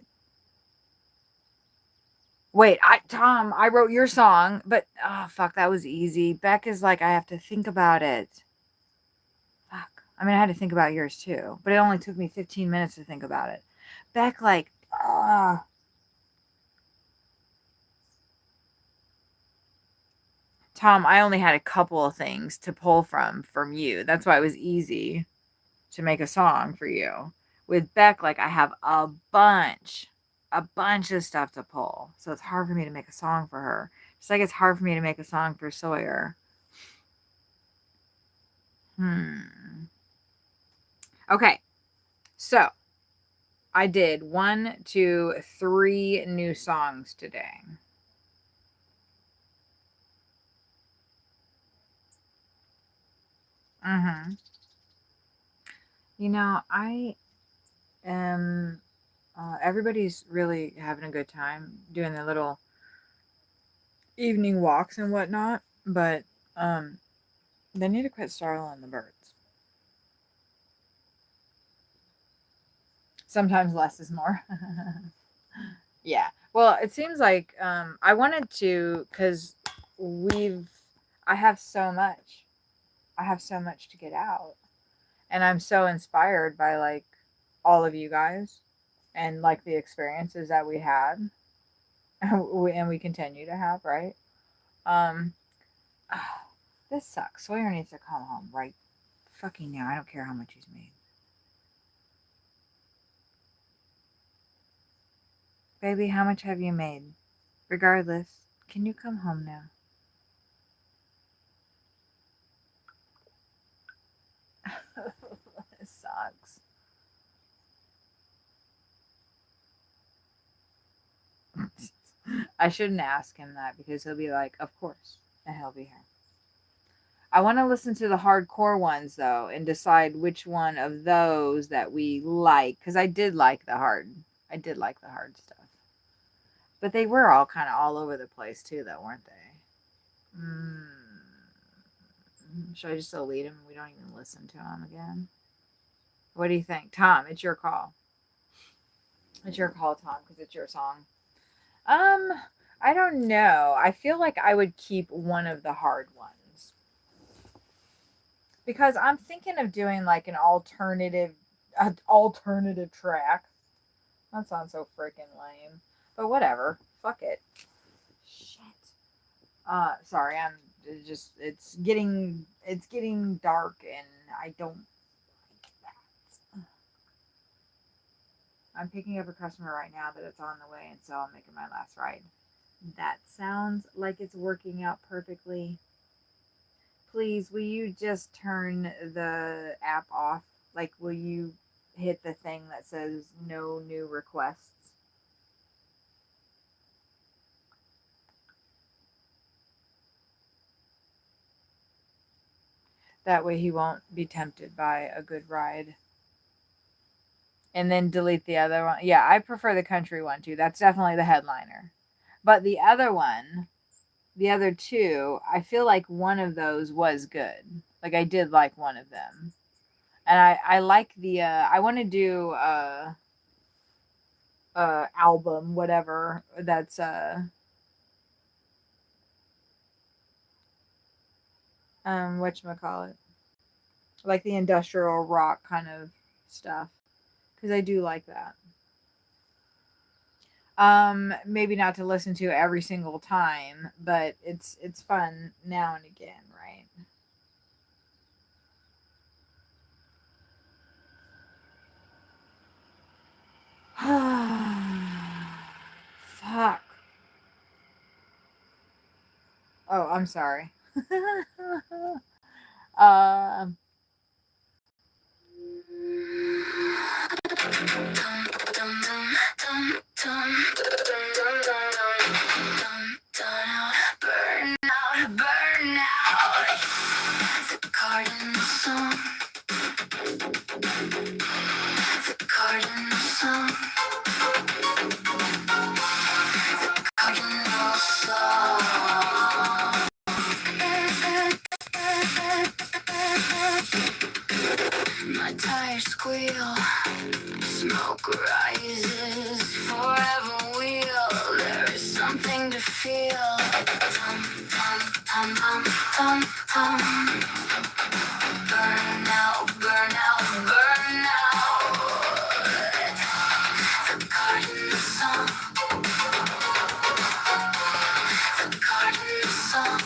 Wait, Tom, I wrote your song, but oh fuck, that was easy. Beck is like, I have to think about it. Fuck. I mean, I had to think about yours too, but it only took me 15 minutes to think about it. Beck, like, Tom, I only had a couple of things to pull from you. That's why it was easy to make a song for you. With Beck, like, I have a bunch. a bunch of stuff to pull. So it's hard for me to make a song for her. Just like it's hard for me to make a song for Sawyer. Okay. So I did 1, 2, 3 new songs today. You know, I am. Everybody's really having a good time doing their little evening walks and whatnot, but they need to quit startling the birds. Sometimes less is more. Yeah. Well, it seems like I wanted to because I have so much. I have so much to get out. And I'm so inspired by like all of you guys and like the experiences that we had and we continue to have, right? Um this sucks. Sawyer needs to come home right fucking now. I don't care how much he's made. Baby, how much have you made? Regardless, can you come home now? This sucks. I shouldn't ask him that because he'll be like, of course, and he'll be here. I want to listen to the hardcore ones though and decide which one of those that we like because I did like the hard stuff. But they were all kind of all over the place too, though, weren't they? Should I just delete them? We don't even listen to them again. What do you think, Tom? It's your call. It's your call, Tom, because it's your song. I don't know. I feel like I would keep one of the hard ones because I'm thinking of doing like an alternative track. That sounds so freaking lame, but whatever. Fuck it. Shit. Sorry. It's getting dark and I don't like that. I'm picking up a customer right now that it's on the way, and so I'm making my last ride. That sounds like it's working out perfectly. Please, will you just turn the app off? Like, will you hit the thing that says no new requests? That way he won't be tempted by a good ride. And then delete the other one. Yeah, I prefer the country one too. That's definitely the headliner. But the other one, the other two, I feel like one of those was good. Like I did like one of them. And I like the I want to do album whatever that's whatchamacallit, like the industrial rock kind of stuff because I do like that. Maybe not to listen to every single time, but it's fun now and again, right? Fuck. Oh, I'm sorry. um My tires squeal, smoke rises, forever wheel. There is something to feel. Tum, tum, tum, tum, tum, tum. Burn out, burn out, burn out. The garden song. The garden song.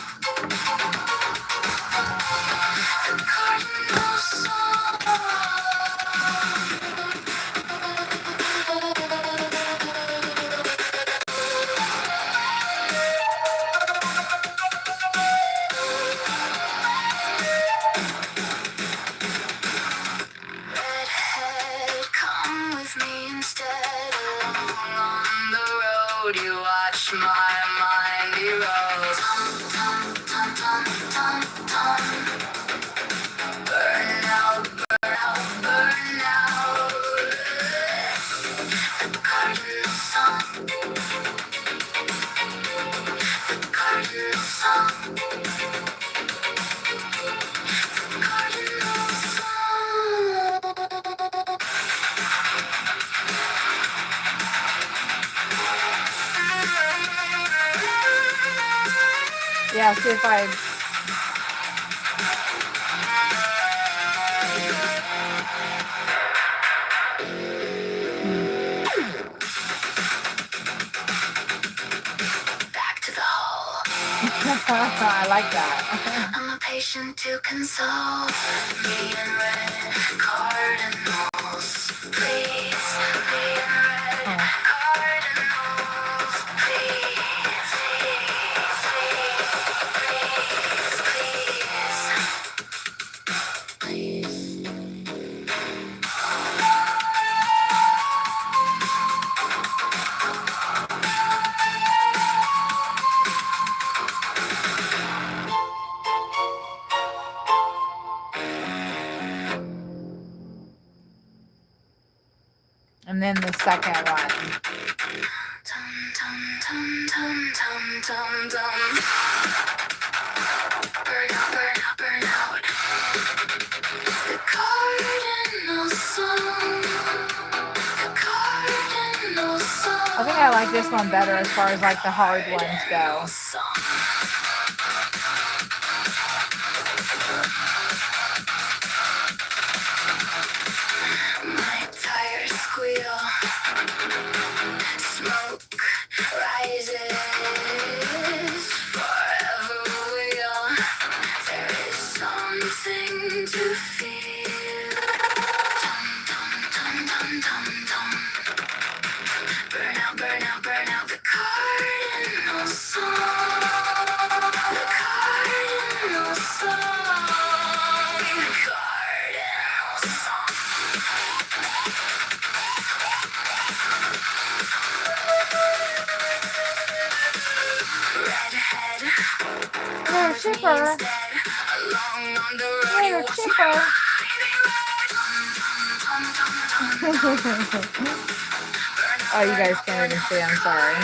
The cardinal song. my mind erodes. Burn out, burn out, burn out. The cardinal song. The cardinal song. The cardinal song. Yeah, see if I... Back to the hole. I like that. I'm a patient to console. Me and red cardinals. Please, me and red cardinals. Please, please, please, please. And then the second one. Tum, tum, tum, tum, tum, tum, tum. Burn out, burn out, burn out. The cardinal song. The cardinal song. I think I like this one better as far as like the hard ones go. My tires squeal. Smoke rises. Forever real. There is something to feel. Tum, tum, tum, tum, tum. Burn out, burn out, burn out. The cardinal song. The cardinal song. The cardinal song. Redhead. Little chipper. Along on the road. You Little watch chipper. Oh, you guys can't even see. I'm sorry.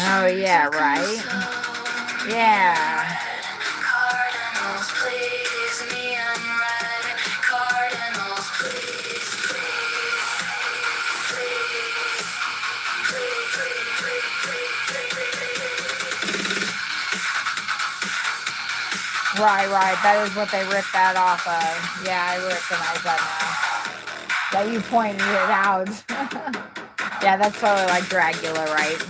Oh, yeah, right? Yeah. Cardinals, please, me and red. Cardinals, please, Right. That is what they ripped that off of. Yeah, I recognize that now. That you pointed it out. Yeah, that's totally like Dracula, right?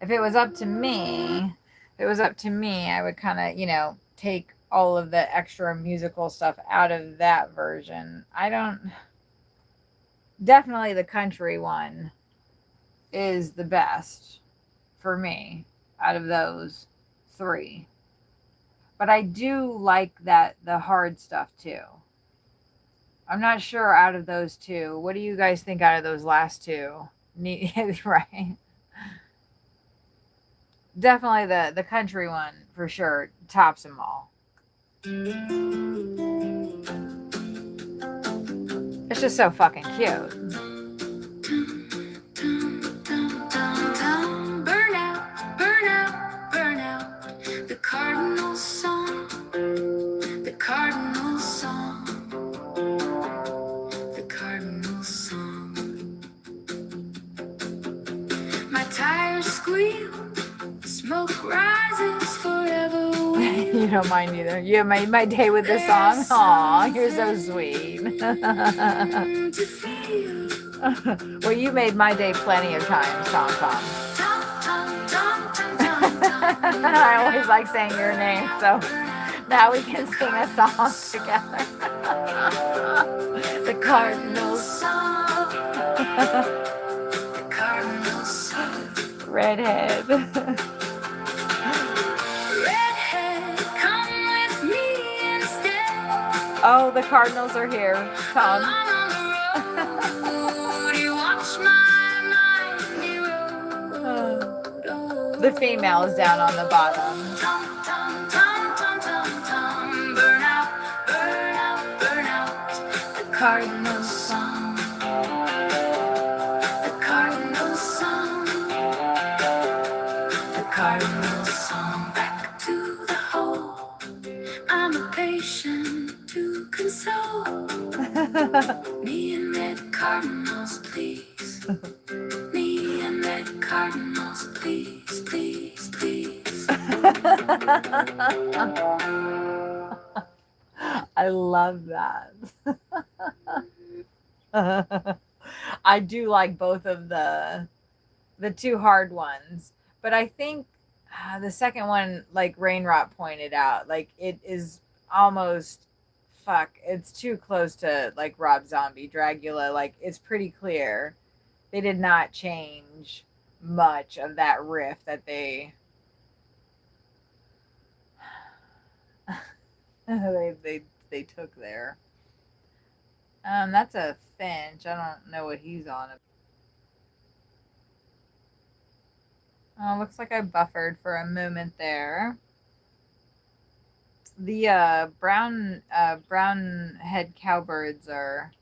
If it was up to me, I would kind of, take all of the extra musical stuff out of that version. Definitely the country one is the best for me out of those three. But I do like the hard stuff too. I'm not sure out of those two. What do you guys think out of those last two? Right. Definitely the country one for sure tops them all. It's just so fucking cute. burn out, burn out, burn out. The cardinal song, the cardinal song, the cardinal song. My tires squeal, smoke rises forever. You don't mind either. You made my day with this song. Aw, you're so sweet. Well, you made my day plenty of times, Tom Tom. I always like saying your name, so now we can sing a song together. The Cardinal Song. The Cardinal Song. Redhead. Redhead, come with me instead. Oh, the Cardinals are here, Tom. Along on the road, you watch my mighty road. The female is down on the bottom. Tum, tum, tum, tum, tum, tum. Burn out, burn out, burn out. The Cardinal Song. The Cardinal Song. The Cardinal Song. Back to the hole. I'm a patient to console. Me and red cardinals, please. Me and red cardinals, please, please, please. I love that. I do like both of the two hard ones, but I think the second one, like Rainrot pointed out, like it is almost it's too close to like Rob Zombie Dragula. Like it's pretty clear they did not change much of that riff that they they took there. That's a finch. I don't know what he's on. Oh, looks like I buffered for a moment there. The brown head cowbirds are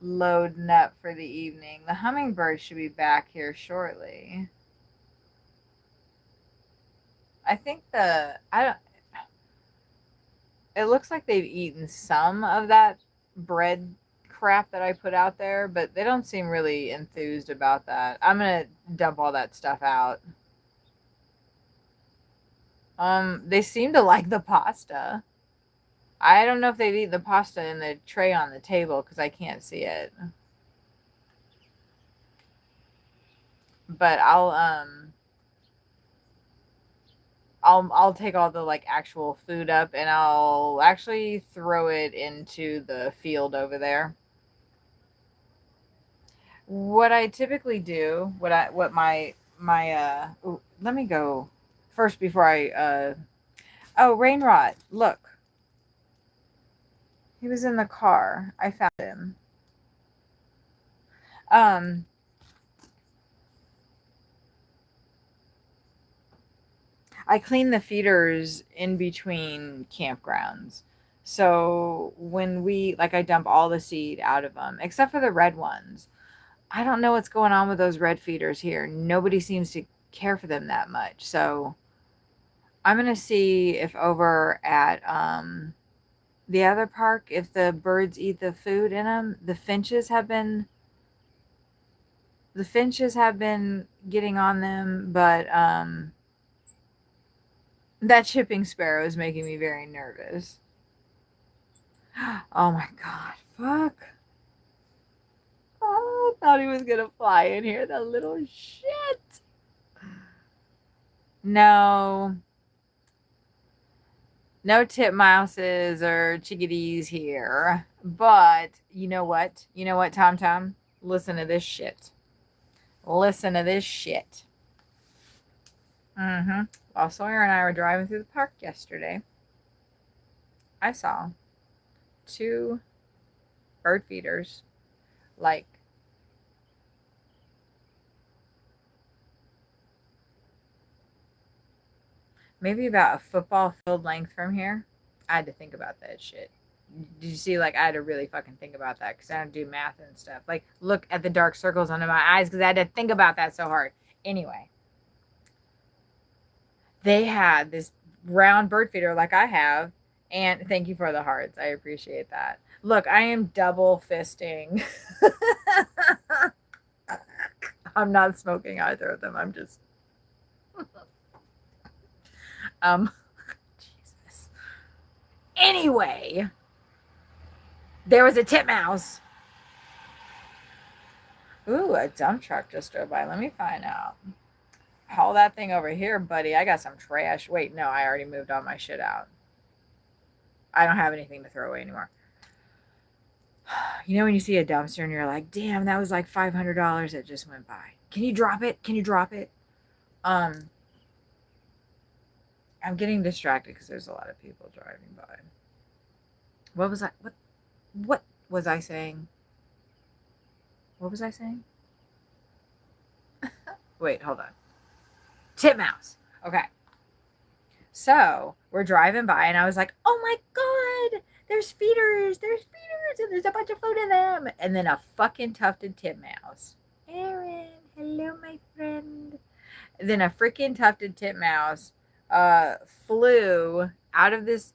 loading up for the evening. The hummingbirds should be back here shortly. I think it looks like they've eaten some of that bread crap that I put out there, but they don't seem really enthused about that. I'm gonna dump all that stuff out. They seem to like the pasta. I don't know if they've eaten the pasta in the tray on the table because I can't see it. But I'll take all the like actual food up and I'll actually throw it into the field over there. What I typically do, let me go first before I Rainrot, look. He was in the car. I found him. I clean the feeders in between campgrounds. So when I dump all the seed out of them, except for the red ones. I don't know what's going on with those red feeders here. Nobody seems to care for them that much. So I'm going to see if over at the other park, if the birds eat the food in them. The finches have been getting on them, but that chipping sparrow is making me very nervous. Oh my God, fuck. Oh, I thought he was gonna fly in here, that little shit. No titmouses or chickadees here. But you know what? You know what, Tom Tom? Listen to this shit. Listen to this shit. While Sawyer and I were driving through the park yesterday, I saw 2 bird feeders, like maybe about a football field length from here. I had to think about that shit. Did you see? Like, I had to really fucking think about that because I don't do math and stuff. Like, look at the dark circles under my eyes because I had to think about that so hard. Anyway, they had this round bird feeder like I have, and thank you for the hearts. I appreciate that. Look, I am double fisting. I'm not smoking either of them. I'm just Jesus. Anyway, there was a titmouse. Ooh, a dump truck just drove by. Let me find out. Haul that thing over here, buddy. I got some trash. Wait, no, I already moved all my shit out. I don't have anything to throw away anymore. You know when you see a dumpster and you're like, damn, that was like $500 that just went by. Can you drop it? Can you drop it? I'm getting distracted because there's a lot of people driving by. What was I saying? What was I saying? Wait, hold on. Titmouse. Okay. So we're driving by and I was like, oh my God, there's feeders, and there's a bunch of food in them. And then a fucking tufted titmouse. Aaron, hello, my friend. Then a freaking tufted titmouse flew out of this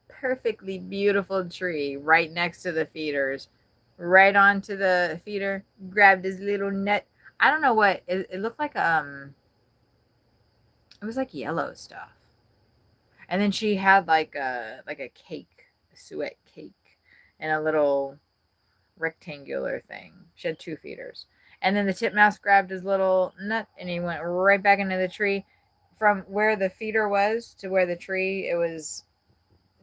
perfectly beautiful tree right next to the feeders, right onto the feeder, grabbed his little nut. I don't know what it looked like. It was like yellow stuff. And then she had like a cake, a suet cake, and a little rectangular thing. She had 2 feeders. And then the titmouse grabbed his little nut and he went right back into the tree. From where the feeder was to where the tree, it was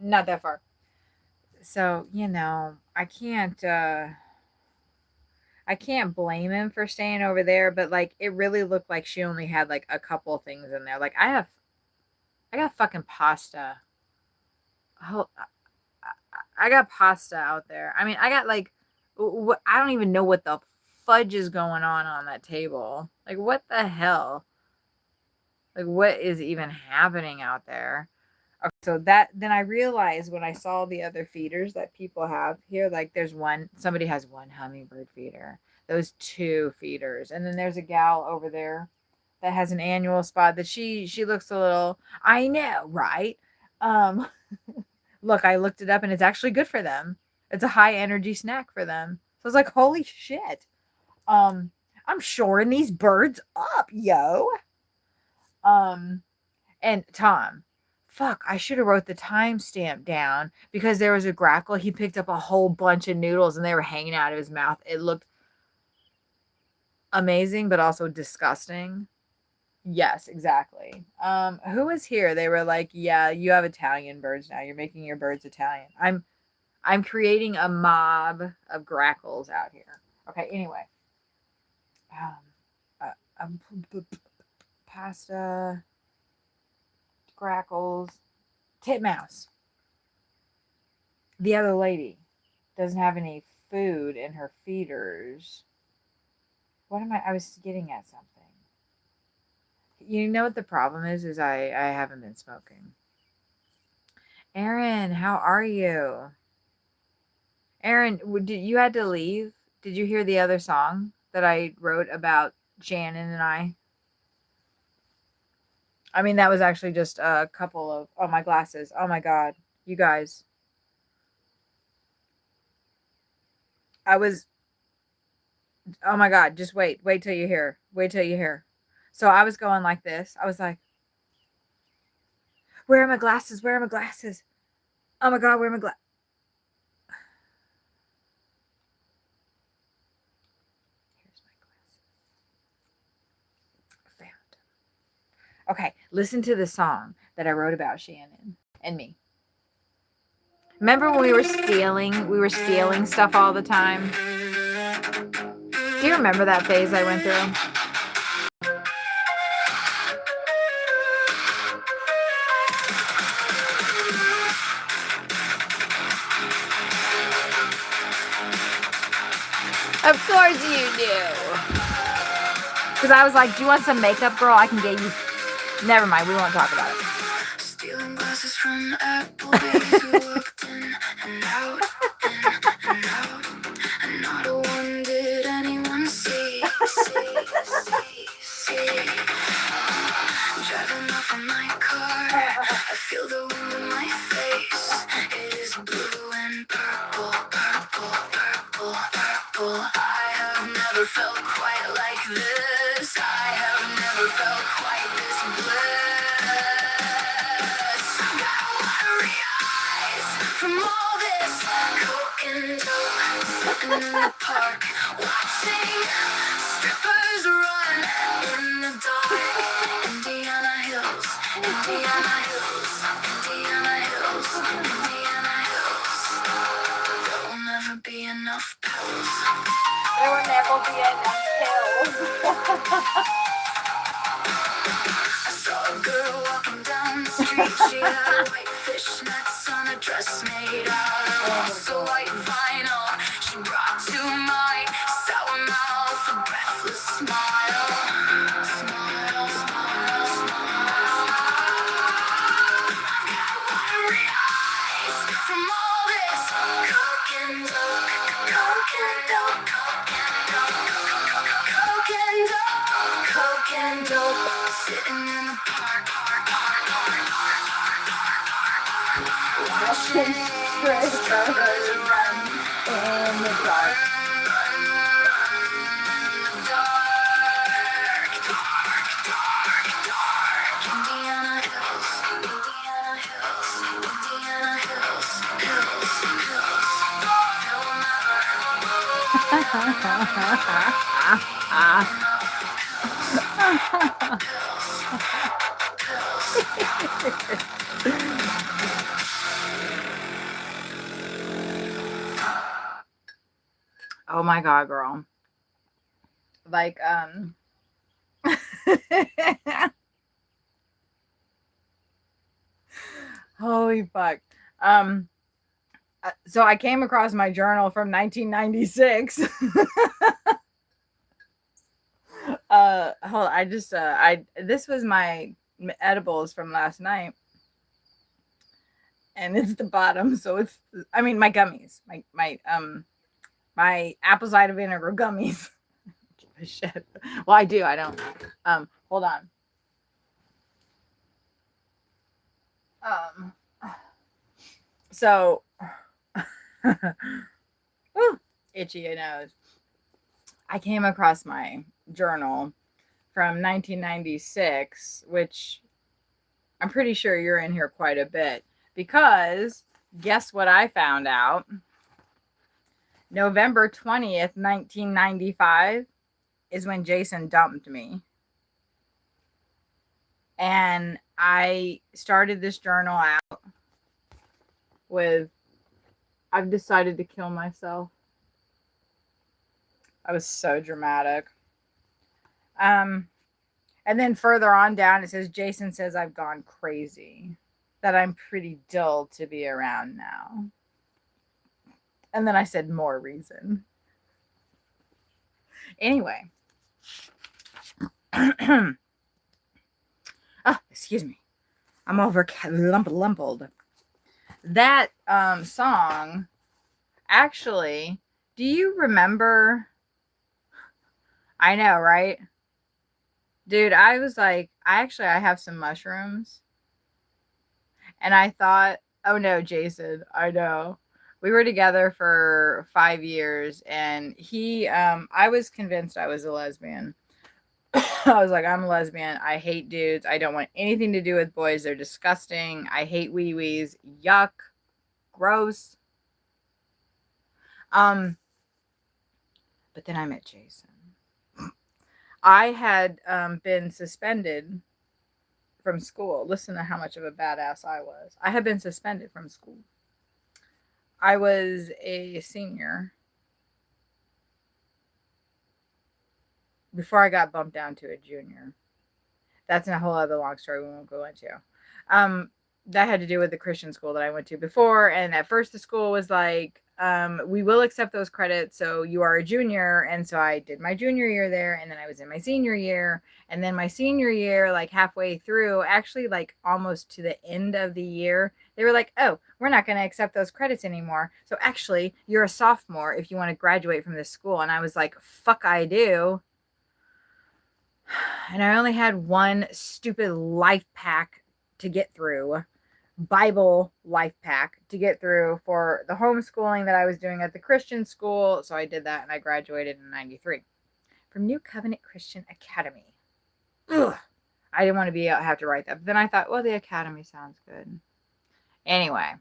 not that far. So, I can't blame him for staying over there, but like it really looked like she only had like a couple things in there. Like I got fucking pasta. I got pasta out there. I mean, I got like I don't even know what the fudge is going on that table. Like what the hell? Like what is even happening out there? Okay, so then I realized when I saw the other feeders that people have here, like somebody has 1 hummingbird feeder, those 2 feeders, and then there's a gal over there that has an annual spot that she looks a little, I know, right? Um, look, I looked it up and it's actually good for them. It's a high energy snack for them. So I was like, holy shit. I'm shoring these birds up, yo. And Tom, fuck, I should have wrote the timestamp down because there was a grackle. He picked up a whole bunch of noodles and they were hanging out of his mouth. It looked amazing, but also disgusting. Yes, exactly. Who was here? They were like, yeah, you have Italian birds now. You're making your birds Italian. I'm creating a mob of grackles out here. Okay, anyway. Pasta, grackles, titmouse. The other lady doesn't have any food in her feeders. I was getting at something. You know what the problem is I haven't been smoking. Aaron, how are you? Aaron, you had to leave? Did you hear the other song that I wrote about Shannon and I? I mean, that was actually just a couple of, oh, my glasses. Oh my God, you guys. Oh my God, just wait till you hear. Wait till you hear. So I was going like this. I was like, where are my glasses? Where are my glasses? Oh my God, where are my glasses? Here's my glasses. Found them. Okay, listen to the song that I wrote about Shannon and me. Remember when we were stealing stuff all the time? Do you remember that phase I went through? Of course you do. Because I was like, do you want some makeup, girl? I can get you. Never mind, we won't talk about it. Stealing glasses from Applebee's, we walked in and out, and not a one did anyone see. Driving off in my car, I feel the wind in my face. It is blue and purple. I have never felt quite like this. I have never felt quite this bliss. Sitting in the park, watching strippers run in the dark. Indiana Hills, Indiana Hills, Indiana Hills, Indiana Hills. There will never be enough pills. There will never be enough pills. I saw a girl walking down the street. She had white fishnets on a dress made out of so white vinyl. She brought to my sour mouth a breathless smile. Smile, smile, smile. I've got watery eyes from all this coke and dope, coke and dope, coke and dope, coke and dope, coke and dope. Sitting in the park, watching strippers run In the dark. Indiana Hills, Indiana Hills, Indiana Hills, hills, hills. Oh my God, girl. Like, holy fuck. So I came across my journal from 1996. Hold on, this was my edibles from last night. And it's the bottom, so it's, I mean, my gummies, my apple cider vinegar gummies. Shit. Well, I do. I don't. Hold on. So, whew, itchy nose. I came across my journal from 1996, which I'm pretty sure you're in here quite a bit, because guess what I found out? November 20th, 1995 is when Jason dumped me. And I started this journal out with, I've decided to kill myself. I was so dramatic. And then further on down, it says, Jason says I've gone crazy, that I'm pretty dull to be around now. And then I said, more reason. Anyway. Excuse me. I'm over lumpled. That song, actually, do you remember? I know, right? Dude, I was like, I have some mushrooms. And I thought, oh no, Jason, I know. We were together for 5 years, and I was convinced I was a lesbian. I was like, I'm a lesbian. I hate dudes. I don't want anything to do with boys. They're disgusting. I hate wee-wees. Yuck. Gross. But then I met Jason. I had been suspended from school. Listen to how much of a badass I was. I had been suspended from school. I was a senior before I got bumped down to a junior. That's a whole other long story we won't go into. That had to do with the Christian school that I went to before. And at first the school was like, we will accept those credits. So you are a junior. And so I did my junior year there. And then I was in my senior year. And then my senior year, like halfway through, actually like almost to the end of the year, they were like, oh, we're not going to accept those credits anymore. So actually you're a sophomore if you want to graduate from this school. And I was like, fuck, I do. And I only had one stupid life pack to get through, Bible life pack to get through for the homeschooling that I was doing at the Christian school. So I did that, and I graduated in 93 from New Covenant Christian Academy. Ugh. I didn't want to have to write that. But then I thought, well, the academy sounds good. Anyway.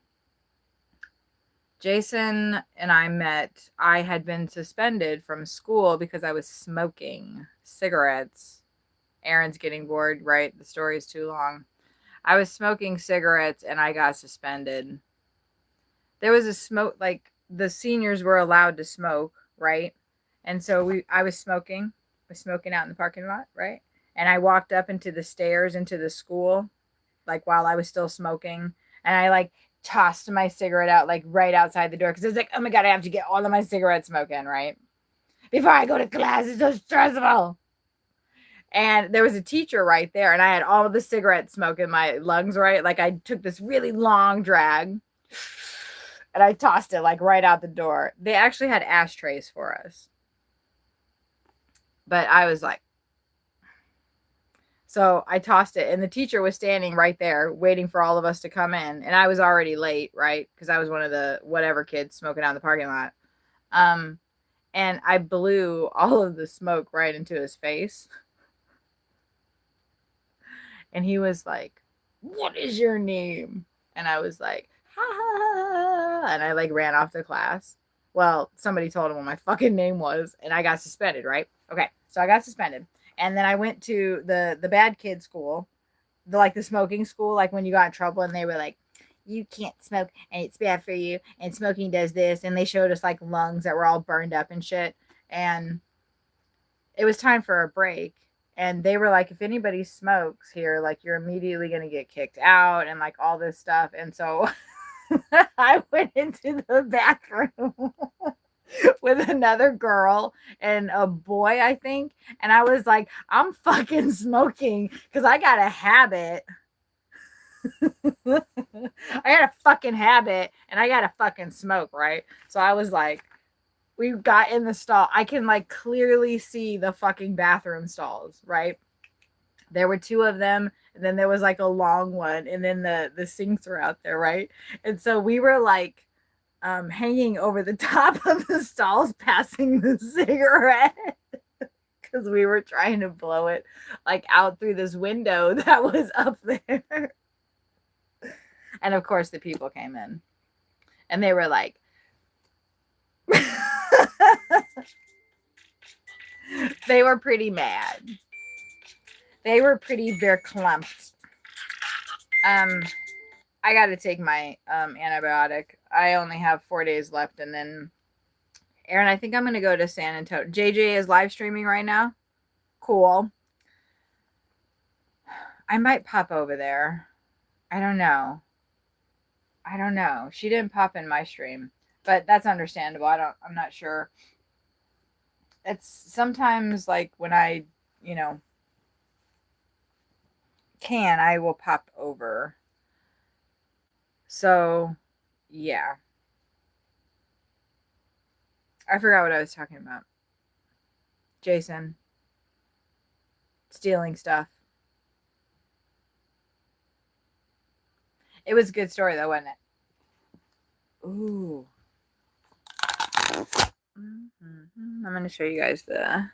Jason and I met. I had been suspended from school because I was smoking cigarettes. Aaron's getting bored, right? The story is too long. I was smoking cigarettes and I got suspended. There was a smoke, like the seniors were allowed to smoke, right? And so I was smoking out in the parking lot, right? And I walked up into the stairs into the school, like while I was still smoking, and I like tossed my cigarette out like right outside the door because I was like, oh my god, I have to get all of my cigarette smoking, right? Before I go to class, it's so stressful. And there was a teacher right there, and I had all the cigarette smoke in my lungs, right? Like I took this really long drag and I tossed it like right out the door. They actually had ashtrays for us. But I was like, so I tossed it, and the teacher was standing right there waiting for all of us to come in. And I was already late, right? Because I was one of the whatever kids smoking out in the parking lot. Um, and I blew all of the smoke right into his face. And he was like, what is your name? And I was like, ha ha ha. And I like ran off to class. Well, somebody told him what my fucking name was, and I got suspended, right? Okay, so I got suspended. And then I went to the bad kid school, the smoking school, like when you got in trouble and they were like, you can't smoke and it's bad for you and smoking does this, and they showed us like lungs that were all burned up and shit. And it was time for a break, and they were like, if anybody smokes here, like you're immediately going to get kicked out and like all this stuff. And so I went into the bathroom with another girl and a boy, I think, and I was like, I'm fucking smoking because I got a habit. I got a fucking habit and I got to fucking smoke, right? So I was like, we got in the stall. I can like clearly see the fucking bathroom stalls, right? There were two of them, and then there was like a long one, and then the sinks were out there, right? And so we were like hanging over the top of the stalls, passing the cigarette because we were trying to blow it like out through this window that was up there. And of course, the people came in, and they were like, they were pretty mad. They were pretty verklempt. I got to take my antibiotic. I only have 4 days left, and then Aaron, I think I'm going to go to San Antonio. JJ is live streaming right now. Cool. I might pop over there. I don't know. She didn't pop in my stream, but that's understandable. I'm not sure. It's sometimes like when I, I will pop over. So, yeah. I forgot what I was talking about. Jason. Stealing stuff. It was a good story though, wasn't it? Ooh. Mm-hmm. I'm going to show you guys the...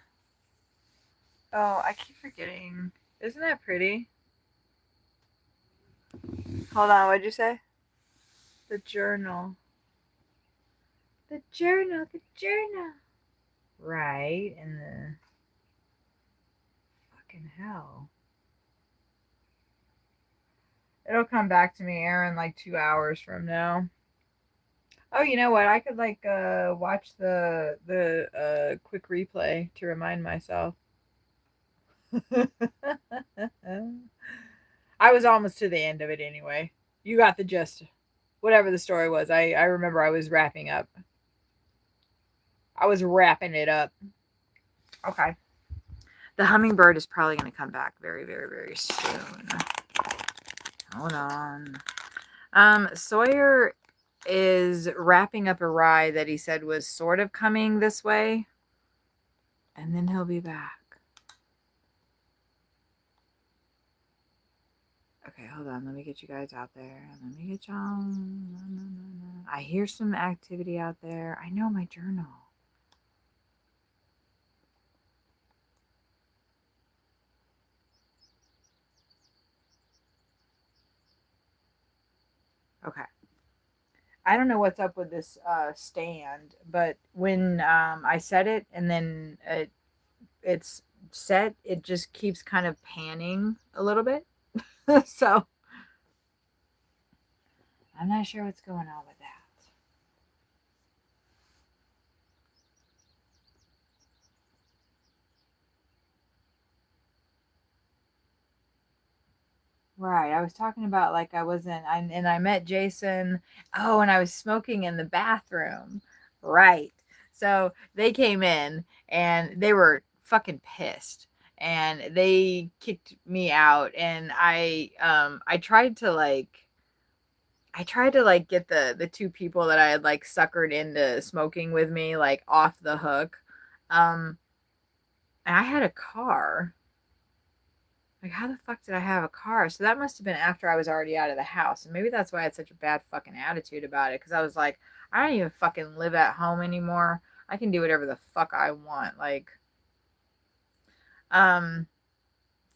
Oh, I keep forgetting. Isn't that pretty? Hold on, what'd you say? The journal. The journal. Right, in the fucking hell. It'll come back to me, Aaron, like 2 hours from now. Oh, you know what? I could like watch the quick replay to remind myself. I was almost to the end of it anyway. You got the gist. Whatever the story was, I remember I was wrapping up. I was wrapping it up. Okay. The hummingbird is probably going to come back very, very, very soon. Hold on. Sawyer is wrapping up a ride that he said was sort of coming this way. And then he'll be back. Okay, hold on. Let me get you guys out there. Let me get y'all. I hear some activity out there. I know my journal. Okay. I don't know what's up with this stand, but when I set it and then it's set, it just keeps kind of panning a little bit. So I'm not sure what's going on with that. Right. I was talking about like I wasn't, and I met Jason. Oh, and I was smoking in the bathroom. Right. So they came in and they were fucking pissed and they kicked me out. And I tried to like get the two people that I had like suckered into smoking with me like off the hook. Um, and I had a car. Like, how the fuck did I have a car? So that must have been after I was already out of the house. And maybe that's why I had such a bad fucking attitude about it. Because I was like, I don't even fucking live at home anymore. I can do whatever the fuck I want. Like, um,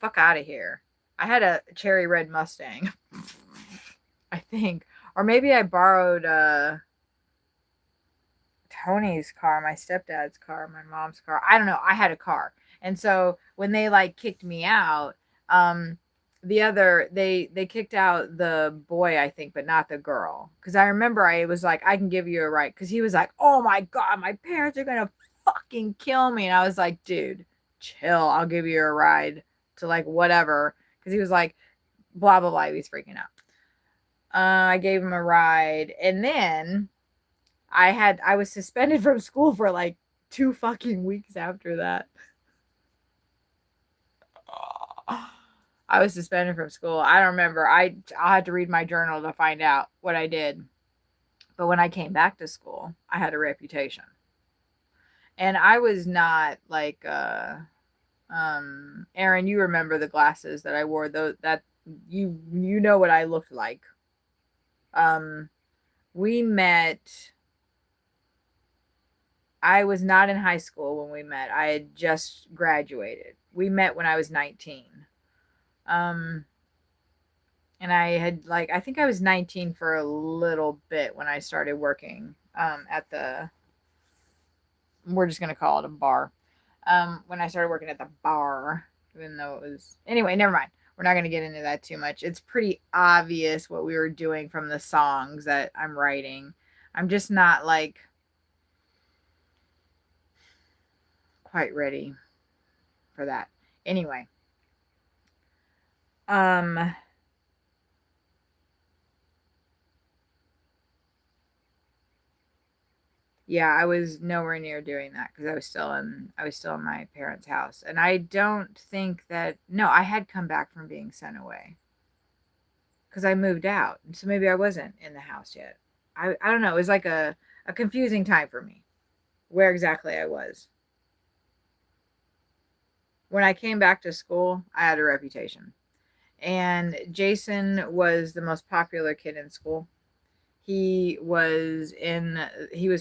fuck out of here. I had a cherry red Mustang, I think. Or maybe I borrowed Tony's car, my stepdad's car, my mom's car. I don't know. I had a car. And so when they like kicked me out, um they kicked out the boy, I think, but not the girl. Cuz I remember I was like, I can give you a ride, cuz he was like, "Oh my god, my parents are going to fucking kill me." And I was like, "Dude, chill. I'll give you a ride to like whatever." Cuz he was like blah blah blah, he was freaking out. I gave him a ride, and then I was suspended from school for like 2 fucking weeks after that. I was suspended from school. I don't remember. I'll have to read my journal to find out what I did. But when I came back to school, I had a reputation. And I was not like Aaron, you remember the glasses that I wore, those that you know what I looked like. Um we met I was not in high school when we met. I had just graduated. We met when I was 19. Um, and I had like, I think I was 19 for a little bit when I started working at the, we're just going to call it a bar. When I started working at the bar, even though it was, anyway, never mind. We're not going to get into that too much. It's pretty obvious what we were doing from the songs that I'm writing. I'm just not like quite ready for that. Anyway, um yeah, I was nowhere near doing that because I was still in my parents' house. And I don't think that, no, I had come back from being sent away because I moved out. So maybe I wasn't in the house yet. I don't know. It was like a confusing time for me where exactly I was. When I came back to school, I had a reputation. And Jason was the most popular kid in school. He was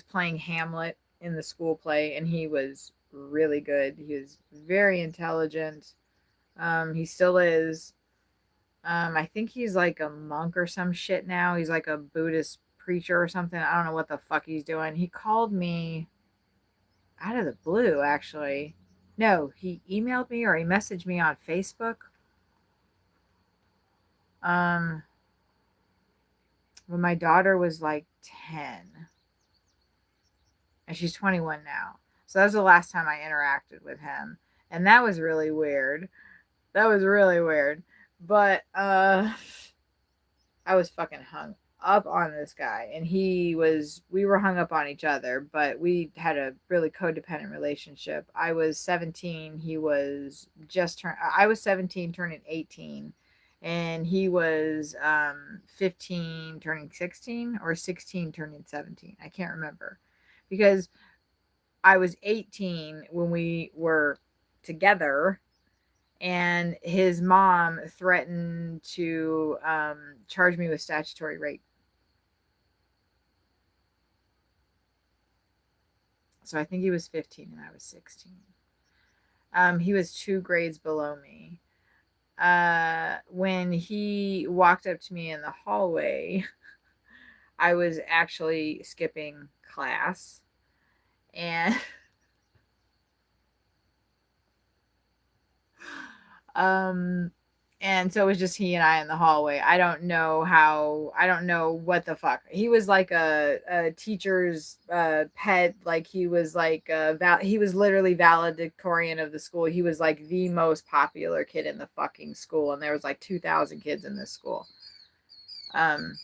playing Hamlet in the school play, and he was really good. He was very intelligent. He still is. I think he's like a monk or some shit now. He's like a Buddhist preacher or something. I don't know what the fuck he's doing. He called me out of the blue, actually. No, he emailed me or he messaged me on Facebook. Um, when my daughter was like 10, and she's 21 now. So that was the last time I interacted with him. And that was really weird. That was really weird. But I was fucking hung up on this guy, and we were hung up on each other, but we had a really codependent relationship. I was 17, I was 17 turning 18, and he was 15 turning 16 or 16 turning 17. I can't remember because I was 18 when we were together, and his mom threatened to charge me with statutory rape. So I think he was 15 and I was 16. He was 2 grades below me. When he walked up to me in the hallway, I was actually skipping class, and um and so it was just he and I in the hallway. I don't know what the fuck. He was like a teacher's pet. Like he was like he was literally valedictorian of the school. He was like the most popular kid in the fucking school, and there was like 2,000 kids in this school. Um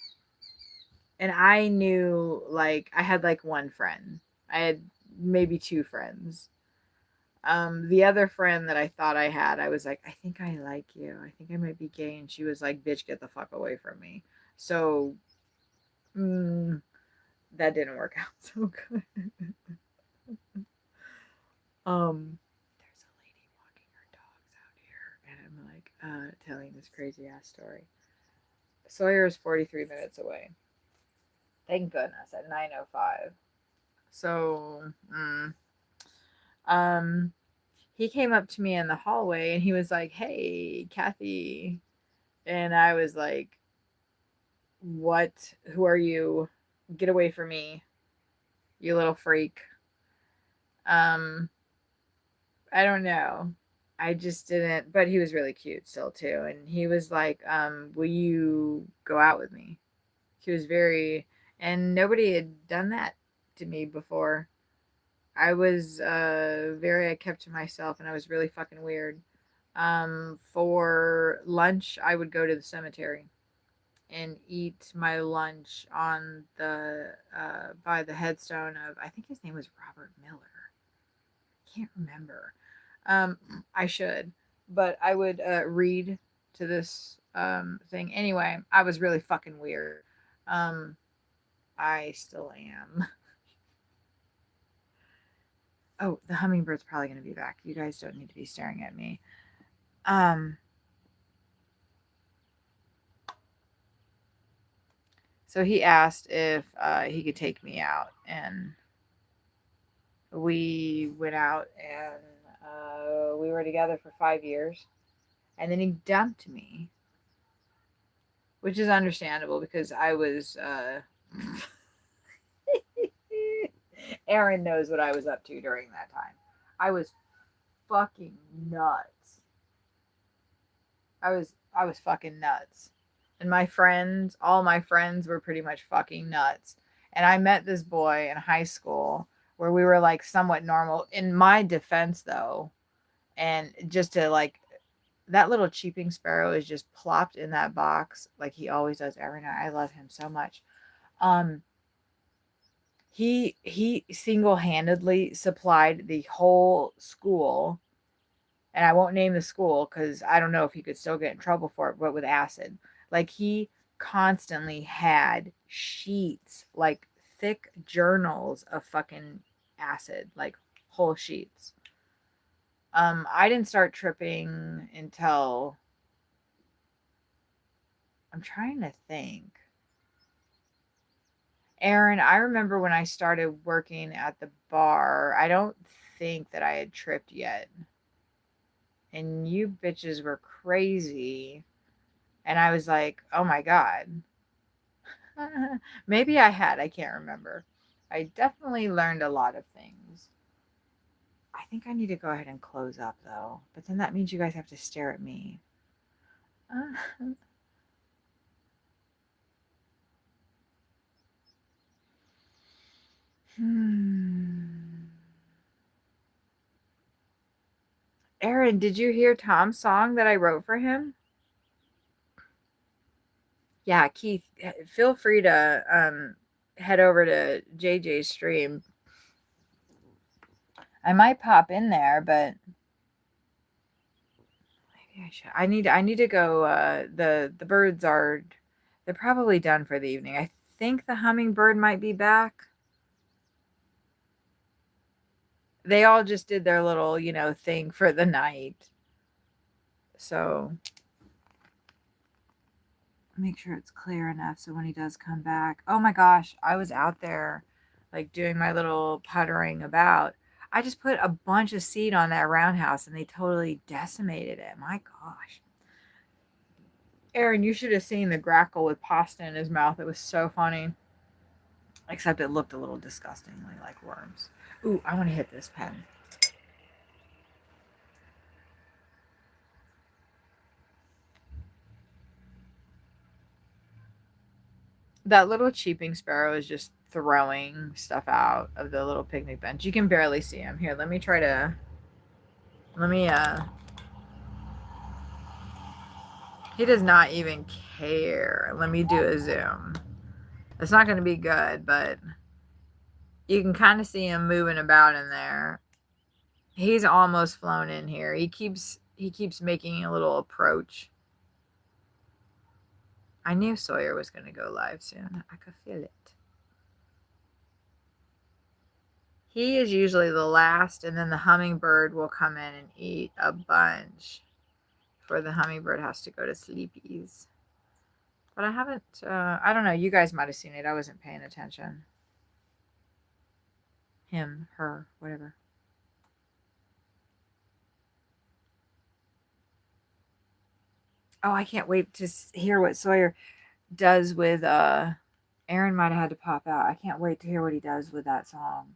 and I knew, like, I had like one friend. I had maybe two friends. The other friend that I thought I had, I was like, I think I like you. I think I might be gay. And she was like, bitch, get the fuck away from me. So mm, that didn't work out so good. There's a lady walking her dogs out here, and I'm like, telling this crazy ass story. Sawyer is 43 minutes away. Thank goodness at 9:05. So, um, he came up to me in the hallway and he was like, "Hey, Kathy," and I was like, "What? Who are you? Get away from me, you little freak." Um, I don't know. I just didn't, but he was really cute still too. And he was like, "Will you go out with me?" He was very, and nobody had done that to me before. I was I kept to myself and I was really fucking weird. For lunch, I would go to the cemetery and eat my lunch on the by the headstone of, I think his name was Robert Miller. Can't remember. I should, but I would read to this thing. Anyway, I was really fucking weird. Um, I still am. Oh, the hummingbird's probably going to be back. You guys don't need to be staring at me. Um, so he asked if he could take me out, and we went out, and we were together for 5 years, and then he dumped me, which is understandable because I was. Aaron knows what I was up to during that time. I was fucking nuts. I was fucking nuts. And my friends, all my friends were pretty much fucking nuts. And I met this boy in high school where we were like somewhat normal. In my defense though, and just to like, that little cheeping sparrow is just plopped in that box like he always does every night. I love him so much. Um he single-handedly supplied the whole school, and I won't name the school because I don't know if he could still get in trouble for it, but with acid. Like he constantly had sheets, like thick journals of fucking acid, like whole sheets. I didn't start tripping until, I'm trying to think. Aaron, I remember when I started working at the bar, I don't think that I had tripped yet. And you bitches were crazy. And I was like, oh my God. Maybe I had, I can't remember. I definitely learned a lot of things. I think I need to go ahead and close up though. But then that means you guys have to stare at me. Aaron, did you hear Tom's song that I wrote for him? Yeah, Keith, feel free to head over to JJ's stream. I might pop in there, but maybe I should. I need to go. The birds are, they're probably done for the evening. I think the hummingbird might be back. They all just did their little, thing for the night. So make sure it's clear enough so when he does come back. Oh my gosh, I was out there like doing my little puttering about. I just put a bunch of seed on that roundhouse and they totally decimated it. My gosh. Aaron, you should have seen the grackle with pasta in his mouth. It was so funny. Except it looked a little disgustingly like worms. Ooh, I want to hit this pen. That little cheeping sparrow is just throwing stuff out of the little picnic bench. You can barely see him. Here, let me he does not even care. Let me do a zoom. It's not going to be good, but you can kind of see him moving about in there. He's almost flown in here. He keeps making a little approach. I knew Sawyer was going to go live soon. I could feel it. He is usually the last, and then the hummingbird will come in and eat a bunch before the hummingbird has to go to sleepies. But I haven't, I don't know. You guys might have seen it. I wasn't paying attention. Him, her, whatever. Oh, I can't wait to hear what Sawyer does with, Aaron might have had to pop out. I can't wait to hear what he does with that song.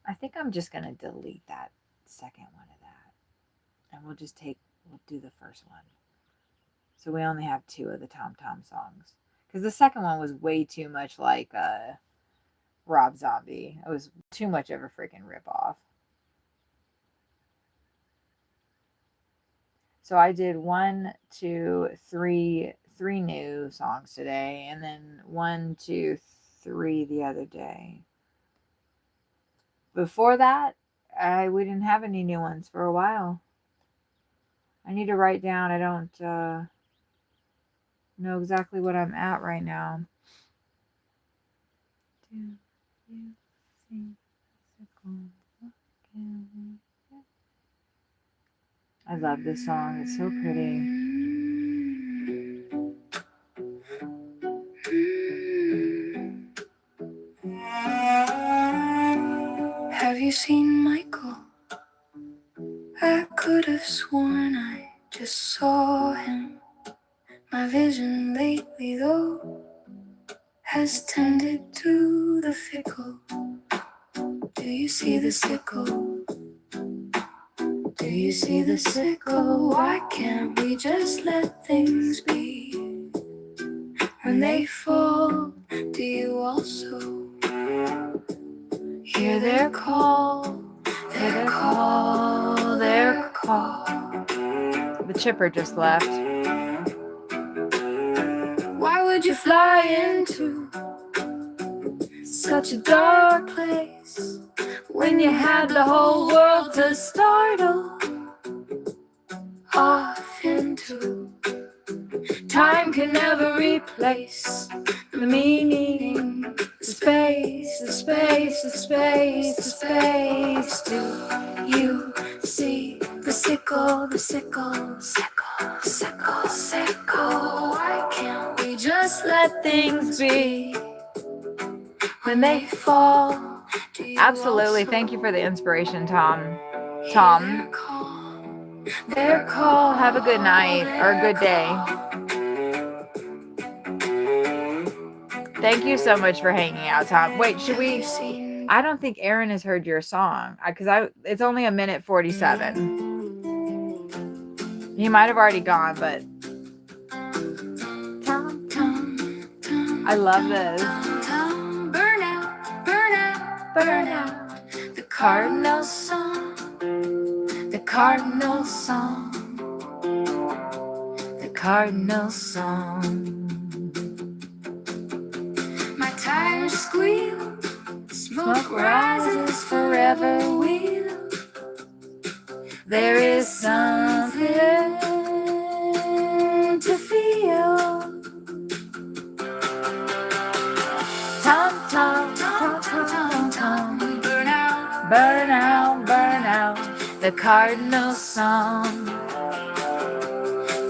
I think I'm just going to delete that second one of that. And we'll do the first one. So we only have 2 of the Tom Tom songs. Because the second one was way too much like Rob Zombie. It was too much of a freaking ripoff. So I did 1, 2, 3 new songs today. And then 1, 2, 3 the other day. Before that, we didn't have any new ones for a while. I need to write down. I don't know exactly what I'm at right now. I love this song. It's so pretty. Have you seen Michael? I could have sworn I just saw him. My vision lately, though, has tended to the fickle. Do you see the sickle? Do you see the sickle? Why can't we just let things be? When they fall, do you also hear their call? Their call, their call. The chipper just left. Why would you fly into such a dark place when you had the whole world to startle off into? Time can never replace the meaning, the space, the space, the space, the space. Do you see the sickle, the sickle, sickle, sickle, sickle? Why can't we just let things be when they fall? Absolutely. Thank you for the inspiration, Tom. Their call. Have a good night or a good day. Thank you so much for hanging out, Tom. Wait, should we? I don't think Aaron has heard your song because it's only 1:47. He might have already gone, but I love this. Burn out, burn out, burn out. The cardinal song, the cardinal song, the cardinal song. My tires squeal, smoke rises forever wheel. There is something to feel. Tom, tom, tom, tom, tom, tom. Burn out, Burn out, burn out. the cardinal song,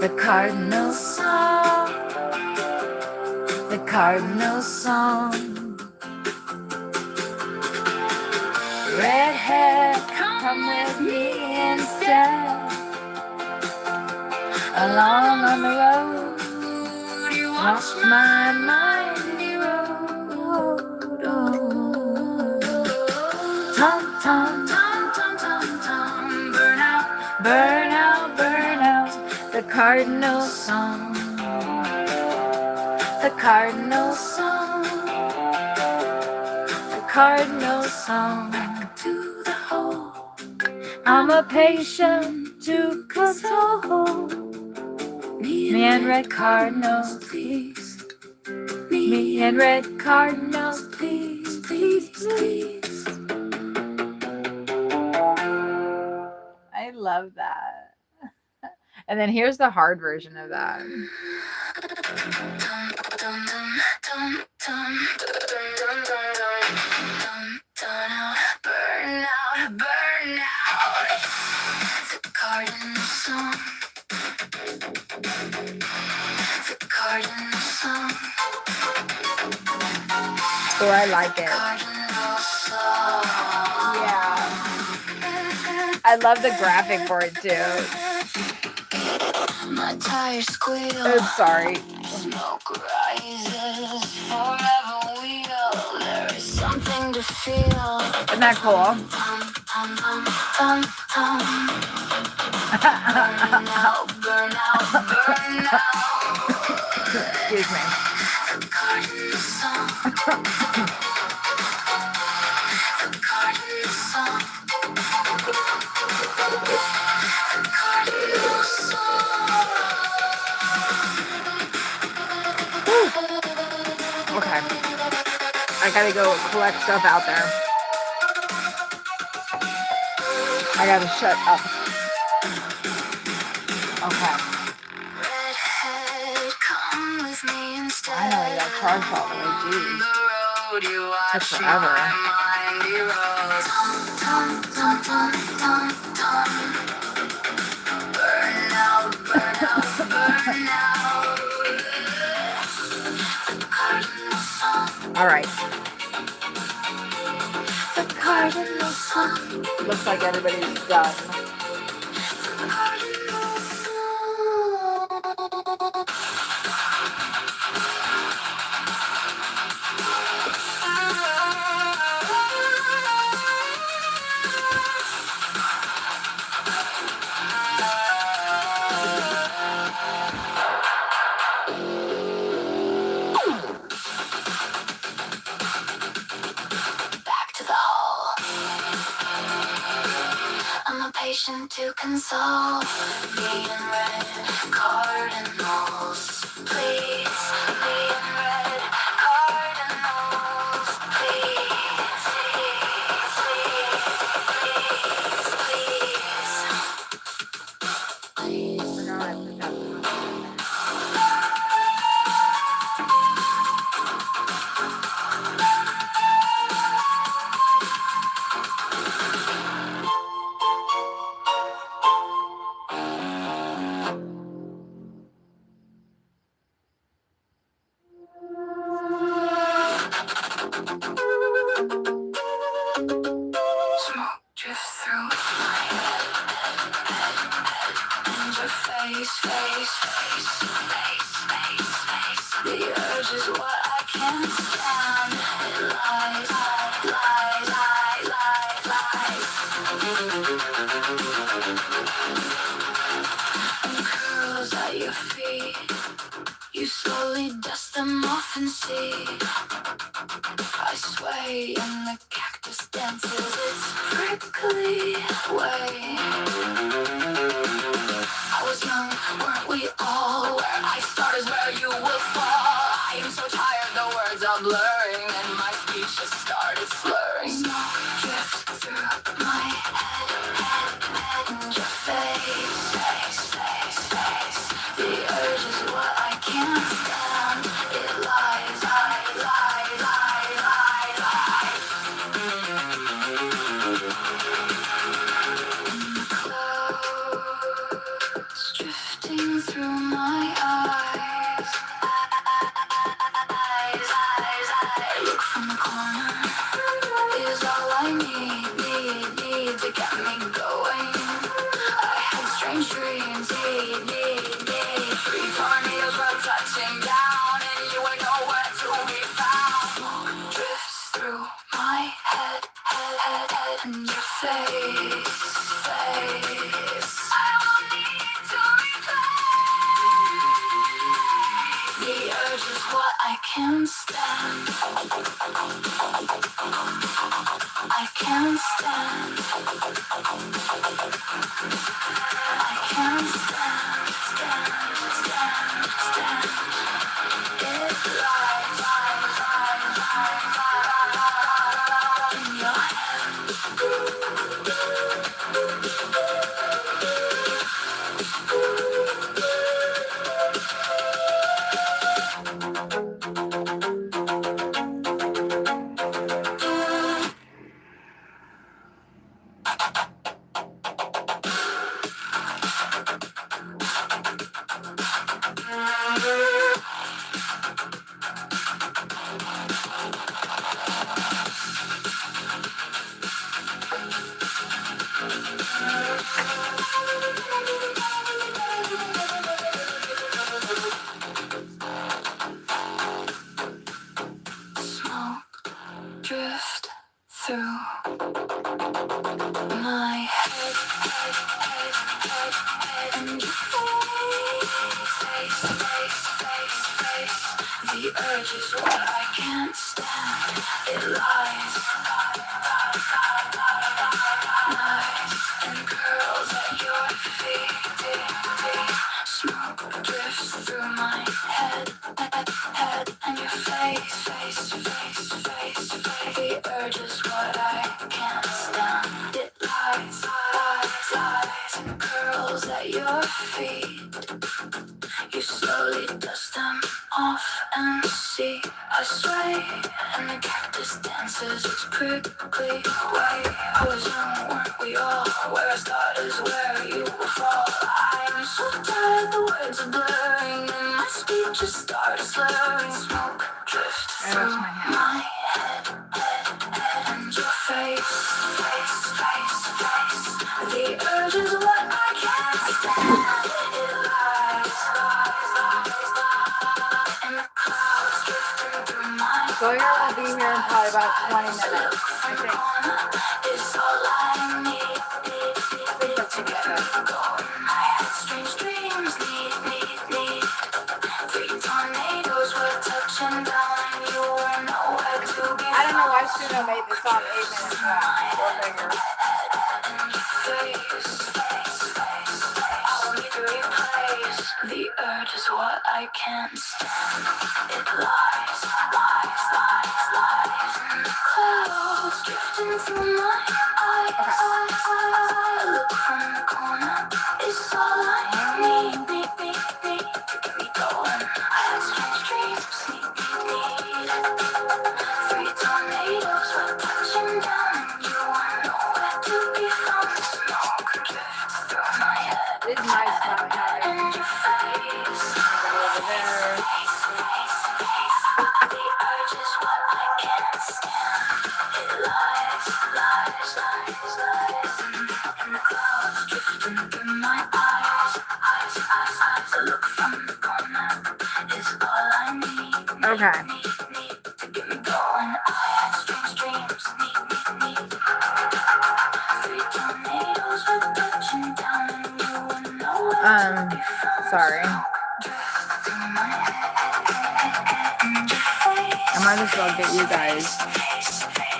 the cardinal song, the cardinal song. Redhead, come with me instead. Along on the road, you watch my mind erode. Tum, tum, tum, tum, tum, tum. Burn out, burn out, burn out. The cardinal song. The cardinal song. The cardinal song. Back to the hole. I'm a patient to console. Me and red cardinals, please. Me and red cardinals, please, please, please. I love that. And then here's the hard version of that. Burn out, burn out. The cardinal song. The cardinal song. Oh, I like it. Yeah. I love the graphic for it too. My tires squeal. Oops, sorry. Smoke rises forever wheel. There is something to feel. Isn't that cool? Burn out, burn out, burn out. Excuse me. The cardinal song. The cardinal song. The cardinal song. Okay. I gotta go collect stuff out there. I gotta shut up. Okay. Redhead, come with me instead. Finally, that charge all the way, geez. Took forever. Burn out, burn out, burn out. The cardinal song. All right. The cardinal song. Looks like everybody's done. The cardinal song. Back to the hole. I'm a patient to console. Me and red cardinals, please. Me and red cardinals, please. Please, please, please, please. Now I put that one on. Smoke drifts through my head, and your face, face, face, face, face, face. The urge is what I can't stand. It lies, lies, lies, lies, lies. And curls at your feet. You slowly dust them off and see. I sway and the cactus dances its prickly way. I was young, weren't we all? Where I start is where you will fall. I am so tired, the words are blurring, and my speech has started slurring. Smoke drifts through my head, and your face, face, face, face. The urge is what I can't stand. It lies, lies, lies, lies, lies, lies. In the clouds. head and your face. I won't need to replay. The urge is what I can't stand. I can't stand. I can't stand. It lies in your head. Smoke drift through my head and your face. The urge is what I can't stand. It lies and curls at your feet. Smoke drifts through my head and your face. The urge is what I can't stand. It lies and curls at your feet. You slowly dust them off and see I sway, and the cactus dances its prickly way. I was young, weren't we all? Where I start is where you will fall. I am so tired, the words are blurring, and my speech just started slurring. Smoke drift through my head and your face. The urge is what I can't stand. It lies in the clouds drifting through my Sawyer will be here in probably about 20 minutes, I think. It's all I need to get me going. I had strange dreams, need. 3 tornadoes were touching down, and you were nowhere to be found. I don't know why Suno made this song 8 minutes long. Go figure. I'll need to replace. The urge is what I can't stand. It lies in the clouds drifting through my eyes. I look from the corner. It's all I need to get me going. I had strange dreams, need. 3 tornadoes were touching down, and you were nowhere to be found. Smoke drifts through my head It is nice smelling already. and your face. Over there. The urge is what I can't stand. It lies in the clouds drifting through my eyes. I look from the corner. Is all I need. Okay. Need to get me going. I had strange dreams. Need. 3 tornadoes were touching down, and you were nowhere to be found. Sorry. I might as well get you guys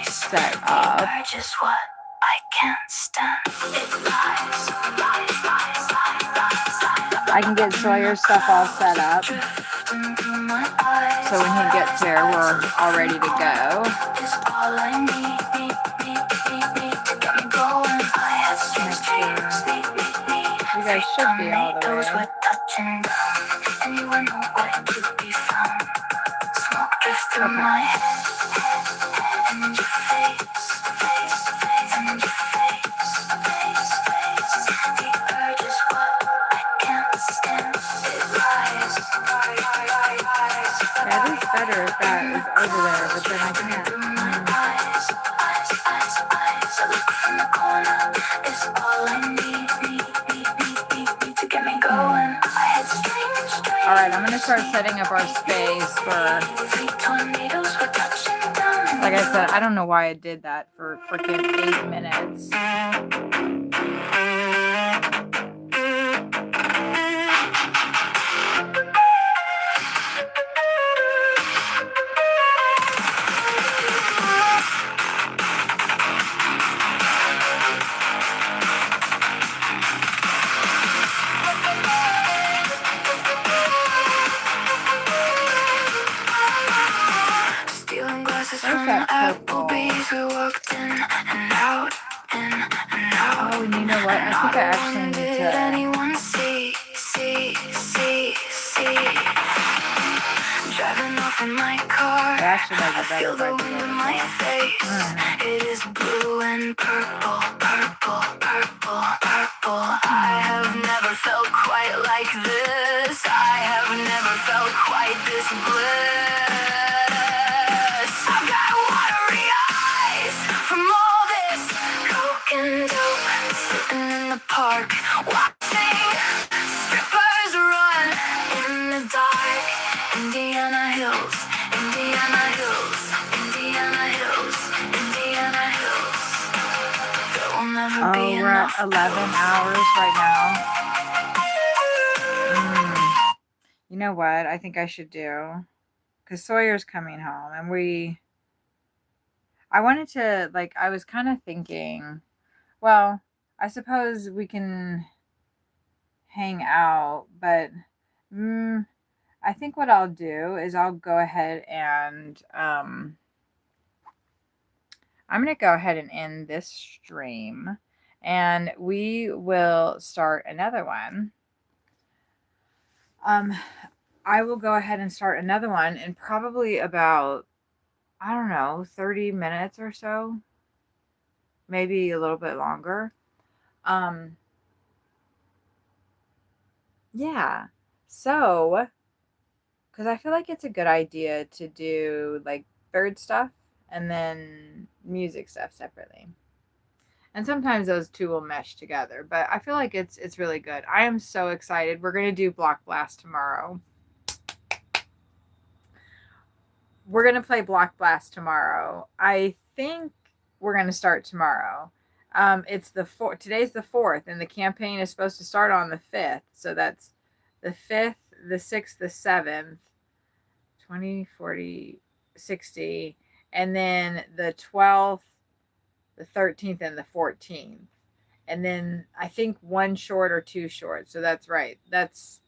set up. Just what I can't stand. It lies. I can get Sawyer's stuff all set up, so when he gets here, we're all ready to go. Is all I need to get me going. I had strange dreams. You guys should be all the Tornadoes way. were touching down, and you were nowhere to be found. Smoke drifts through my head and your face. And your face. The urge is what I can't stand. It lies. Yeah, it is better if that is over there, but then I can't. Through my eyes. I look from the corner. It's all I need to get me going. I had strange. Alright, I'm going to start setting up our space for 3 tornadoes were touching down. Like I said, I don't know why I did that for freaking 8 minutes. Stealing glasses from Applebee's, we walked in and out, in and out. Oh, and you know what? I think I actually need Did to... anyone see? Driving off in my car, I feel the wind in my face. It is blue and purple, purple, purple, purple. I have never felt quite like this. I have never felt quite this bliss. I've got watery eyes from all this coke and dope. Sitting in the park, watching strippers run in the dark. Indiana Hills, Indiana Hills, Indiana Hills, Indiana Hills. There will never be we're enough. at 11 hours right now. You know what I think I should do? Because Sawyer's coming home and I wanted to, like, I was kind of thinking, well, I suppose we can hang out, but I think what I'll do is I'll go ahead and I'm going to go ahead and end this stream and we will start another one. I will go ahead and start another one in probably about, I don't know, 30 minutes or so, maybe a little bit longer. Yeah. So, because I feel like it's a good idea to do like bird stuff and then music stuff separately. And sometimes those two will mesh together, but I feel like it's really good. I am so excited. We're going to do Block Blast tomorrow. We're going to play Block Blast tomorrow. I think we're going to start tomorrow. It's the 4th. Today's the 4th, and the campaign is supposed to start on the 5th. So that's the 5th, the 6th, the 7th, 20, 40, 60, and then the 12th, the 13th, and the 14th. And then I think 1 short or 2 short. So that's right. That's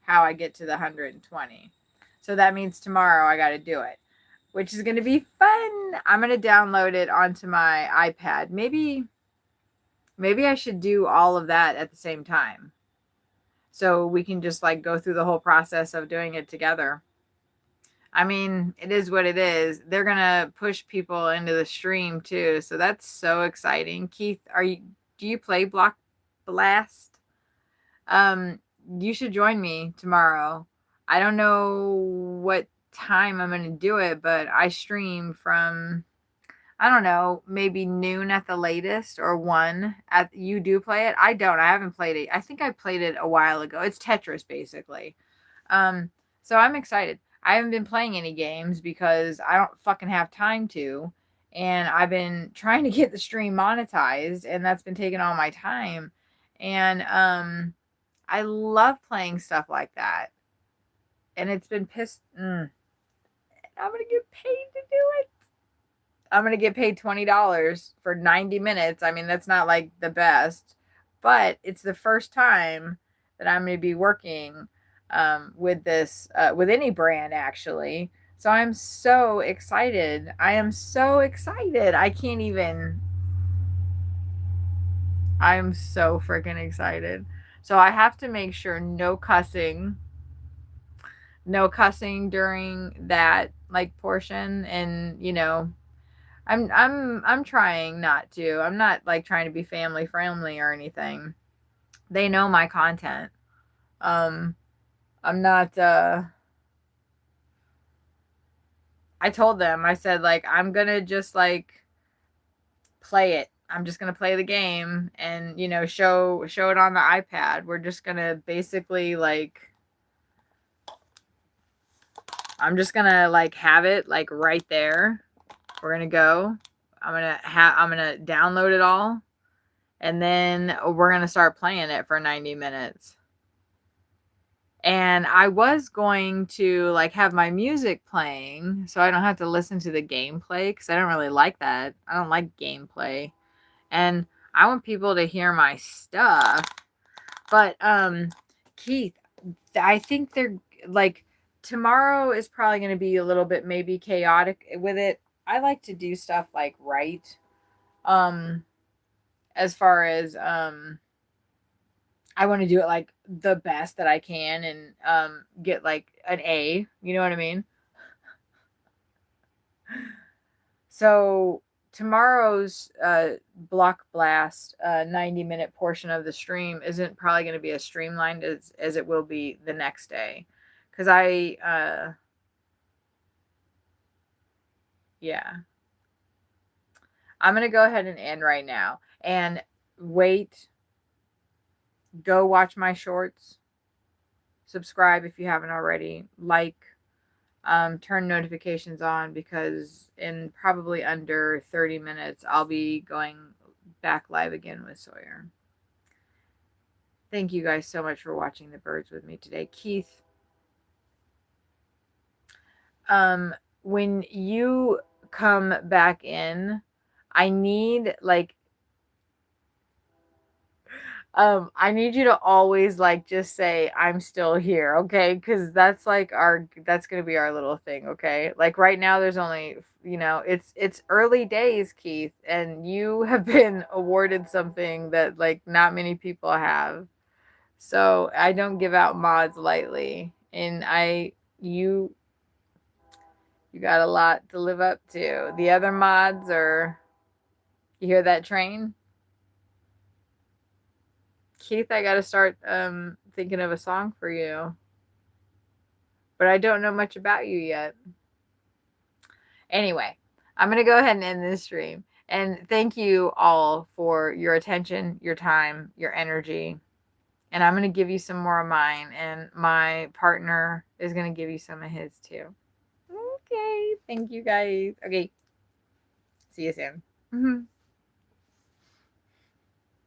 how I get to the 120. So that means tomorrow I got to do it, which is going to be fun. I'm going to download it onto my iPad. Maybe I should do all of that at the same time. So we can just like go through the whole process of doing it together. I mean, it is what it is. They're going to push people into the stream too. So that's so exciting. Keith, do you play Block Blast? You should join me tomorrow. I don't know what time I'm going to do it, but I stream from, I don't know, maybe noon at the latest or 1 at, you do play it? I don't. I haven't played it. I think I played it a while ago. It's Tetris basically. So I'm excited. I haven't been playing any games because I don't fucking have time to. And I've been trying to get the stream monetized and that's been taking all my time. And I love playing stuff like that. And it's been I'm going to get paid to do it. I'm going to get paid $20 for 90 minutes. I mean, that's not like the best, but it's the first time that I'm going to be working with this, with any brand actually. So I'm so excited. I am so excited. I'm so freaking excited. So I have to make sure no cussing during that like portion. And you know, I'm trying not to. I'm not like trying to be family friendly or anything. They know my content. I'm not I told them, I said like I'm gonna just like play it. I'm just gonna play the game and, you know, show it on the iPad. We're just gonna basically like, I'm just gonna like have it like right there We're gonna go. I'm gonna download it all, and then we're gonna start playing it for 90 minutes. And I was going to like have my music playing so I don't have to listen to the gameplay because I don't really like that. I don't like gameplay. And I want people to hear my stuff. But Keith, I think they're like tomorrow is probably going to be a little bit maybe chaotic with it. I like to do stuff like right. As far as I want to do it like the best that I can and get like an A, you know what I mean? So tomorrow's block blast 90-minute portion of the stream isn't probably going to be as streamlined as it will be the next day because yeah, I'm going to go ahead and end right now and wait, go watch my shorts, subscribe if you haven't already, like, turn notifications on because in probably under 30 minutes I'll be going back live again with Sawyer. Thank you guys so much for watching the birds with me today. Keith, when you come back in, I need like I need you to always like just say I'm still here, okay? Because that's like that's gonna be our little thing, okay? Like right now, there's only it's early days, Keith, and you have been awarded something that like not many people have. So I don't give out mods lightly, and you got a lot to live up to. The other mods are, you hear that train? Keith, I got to start thinking of a song for you. But I don't know much about you yet. Anyway, I'm going to go ahead and end this stream. And thank you all for your attention, your time, your energy. And I'm going to give you some more of mine. And my partner is going to give you some of his too. Okay. Thank you guys. Okay. See you soon.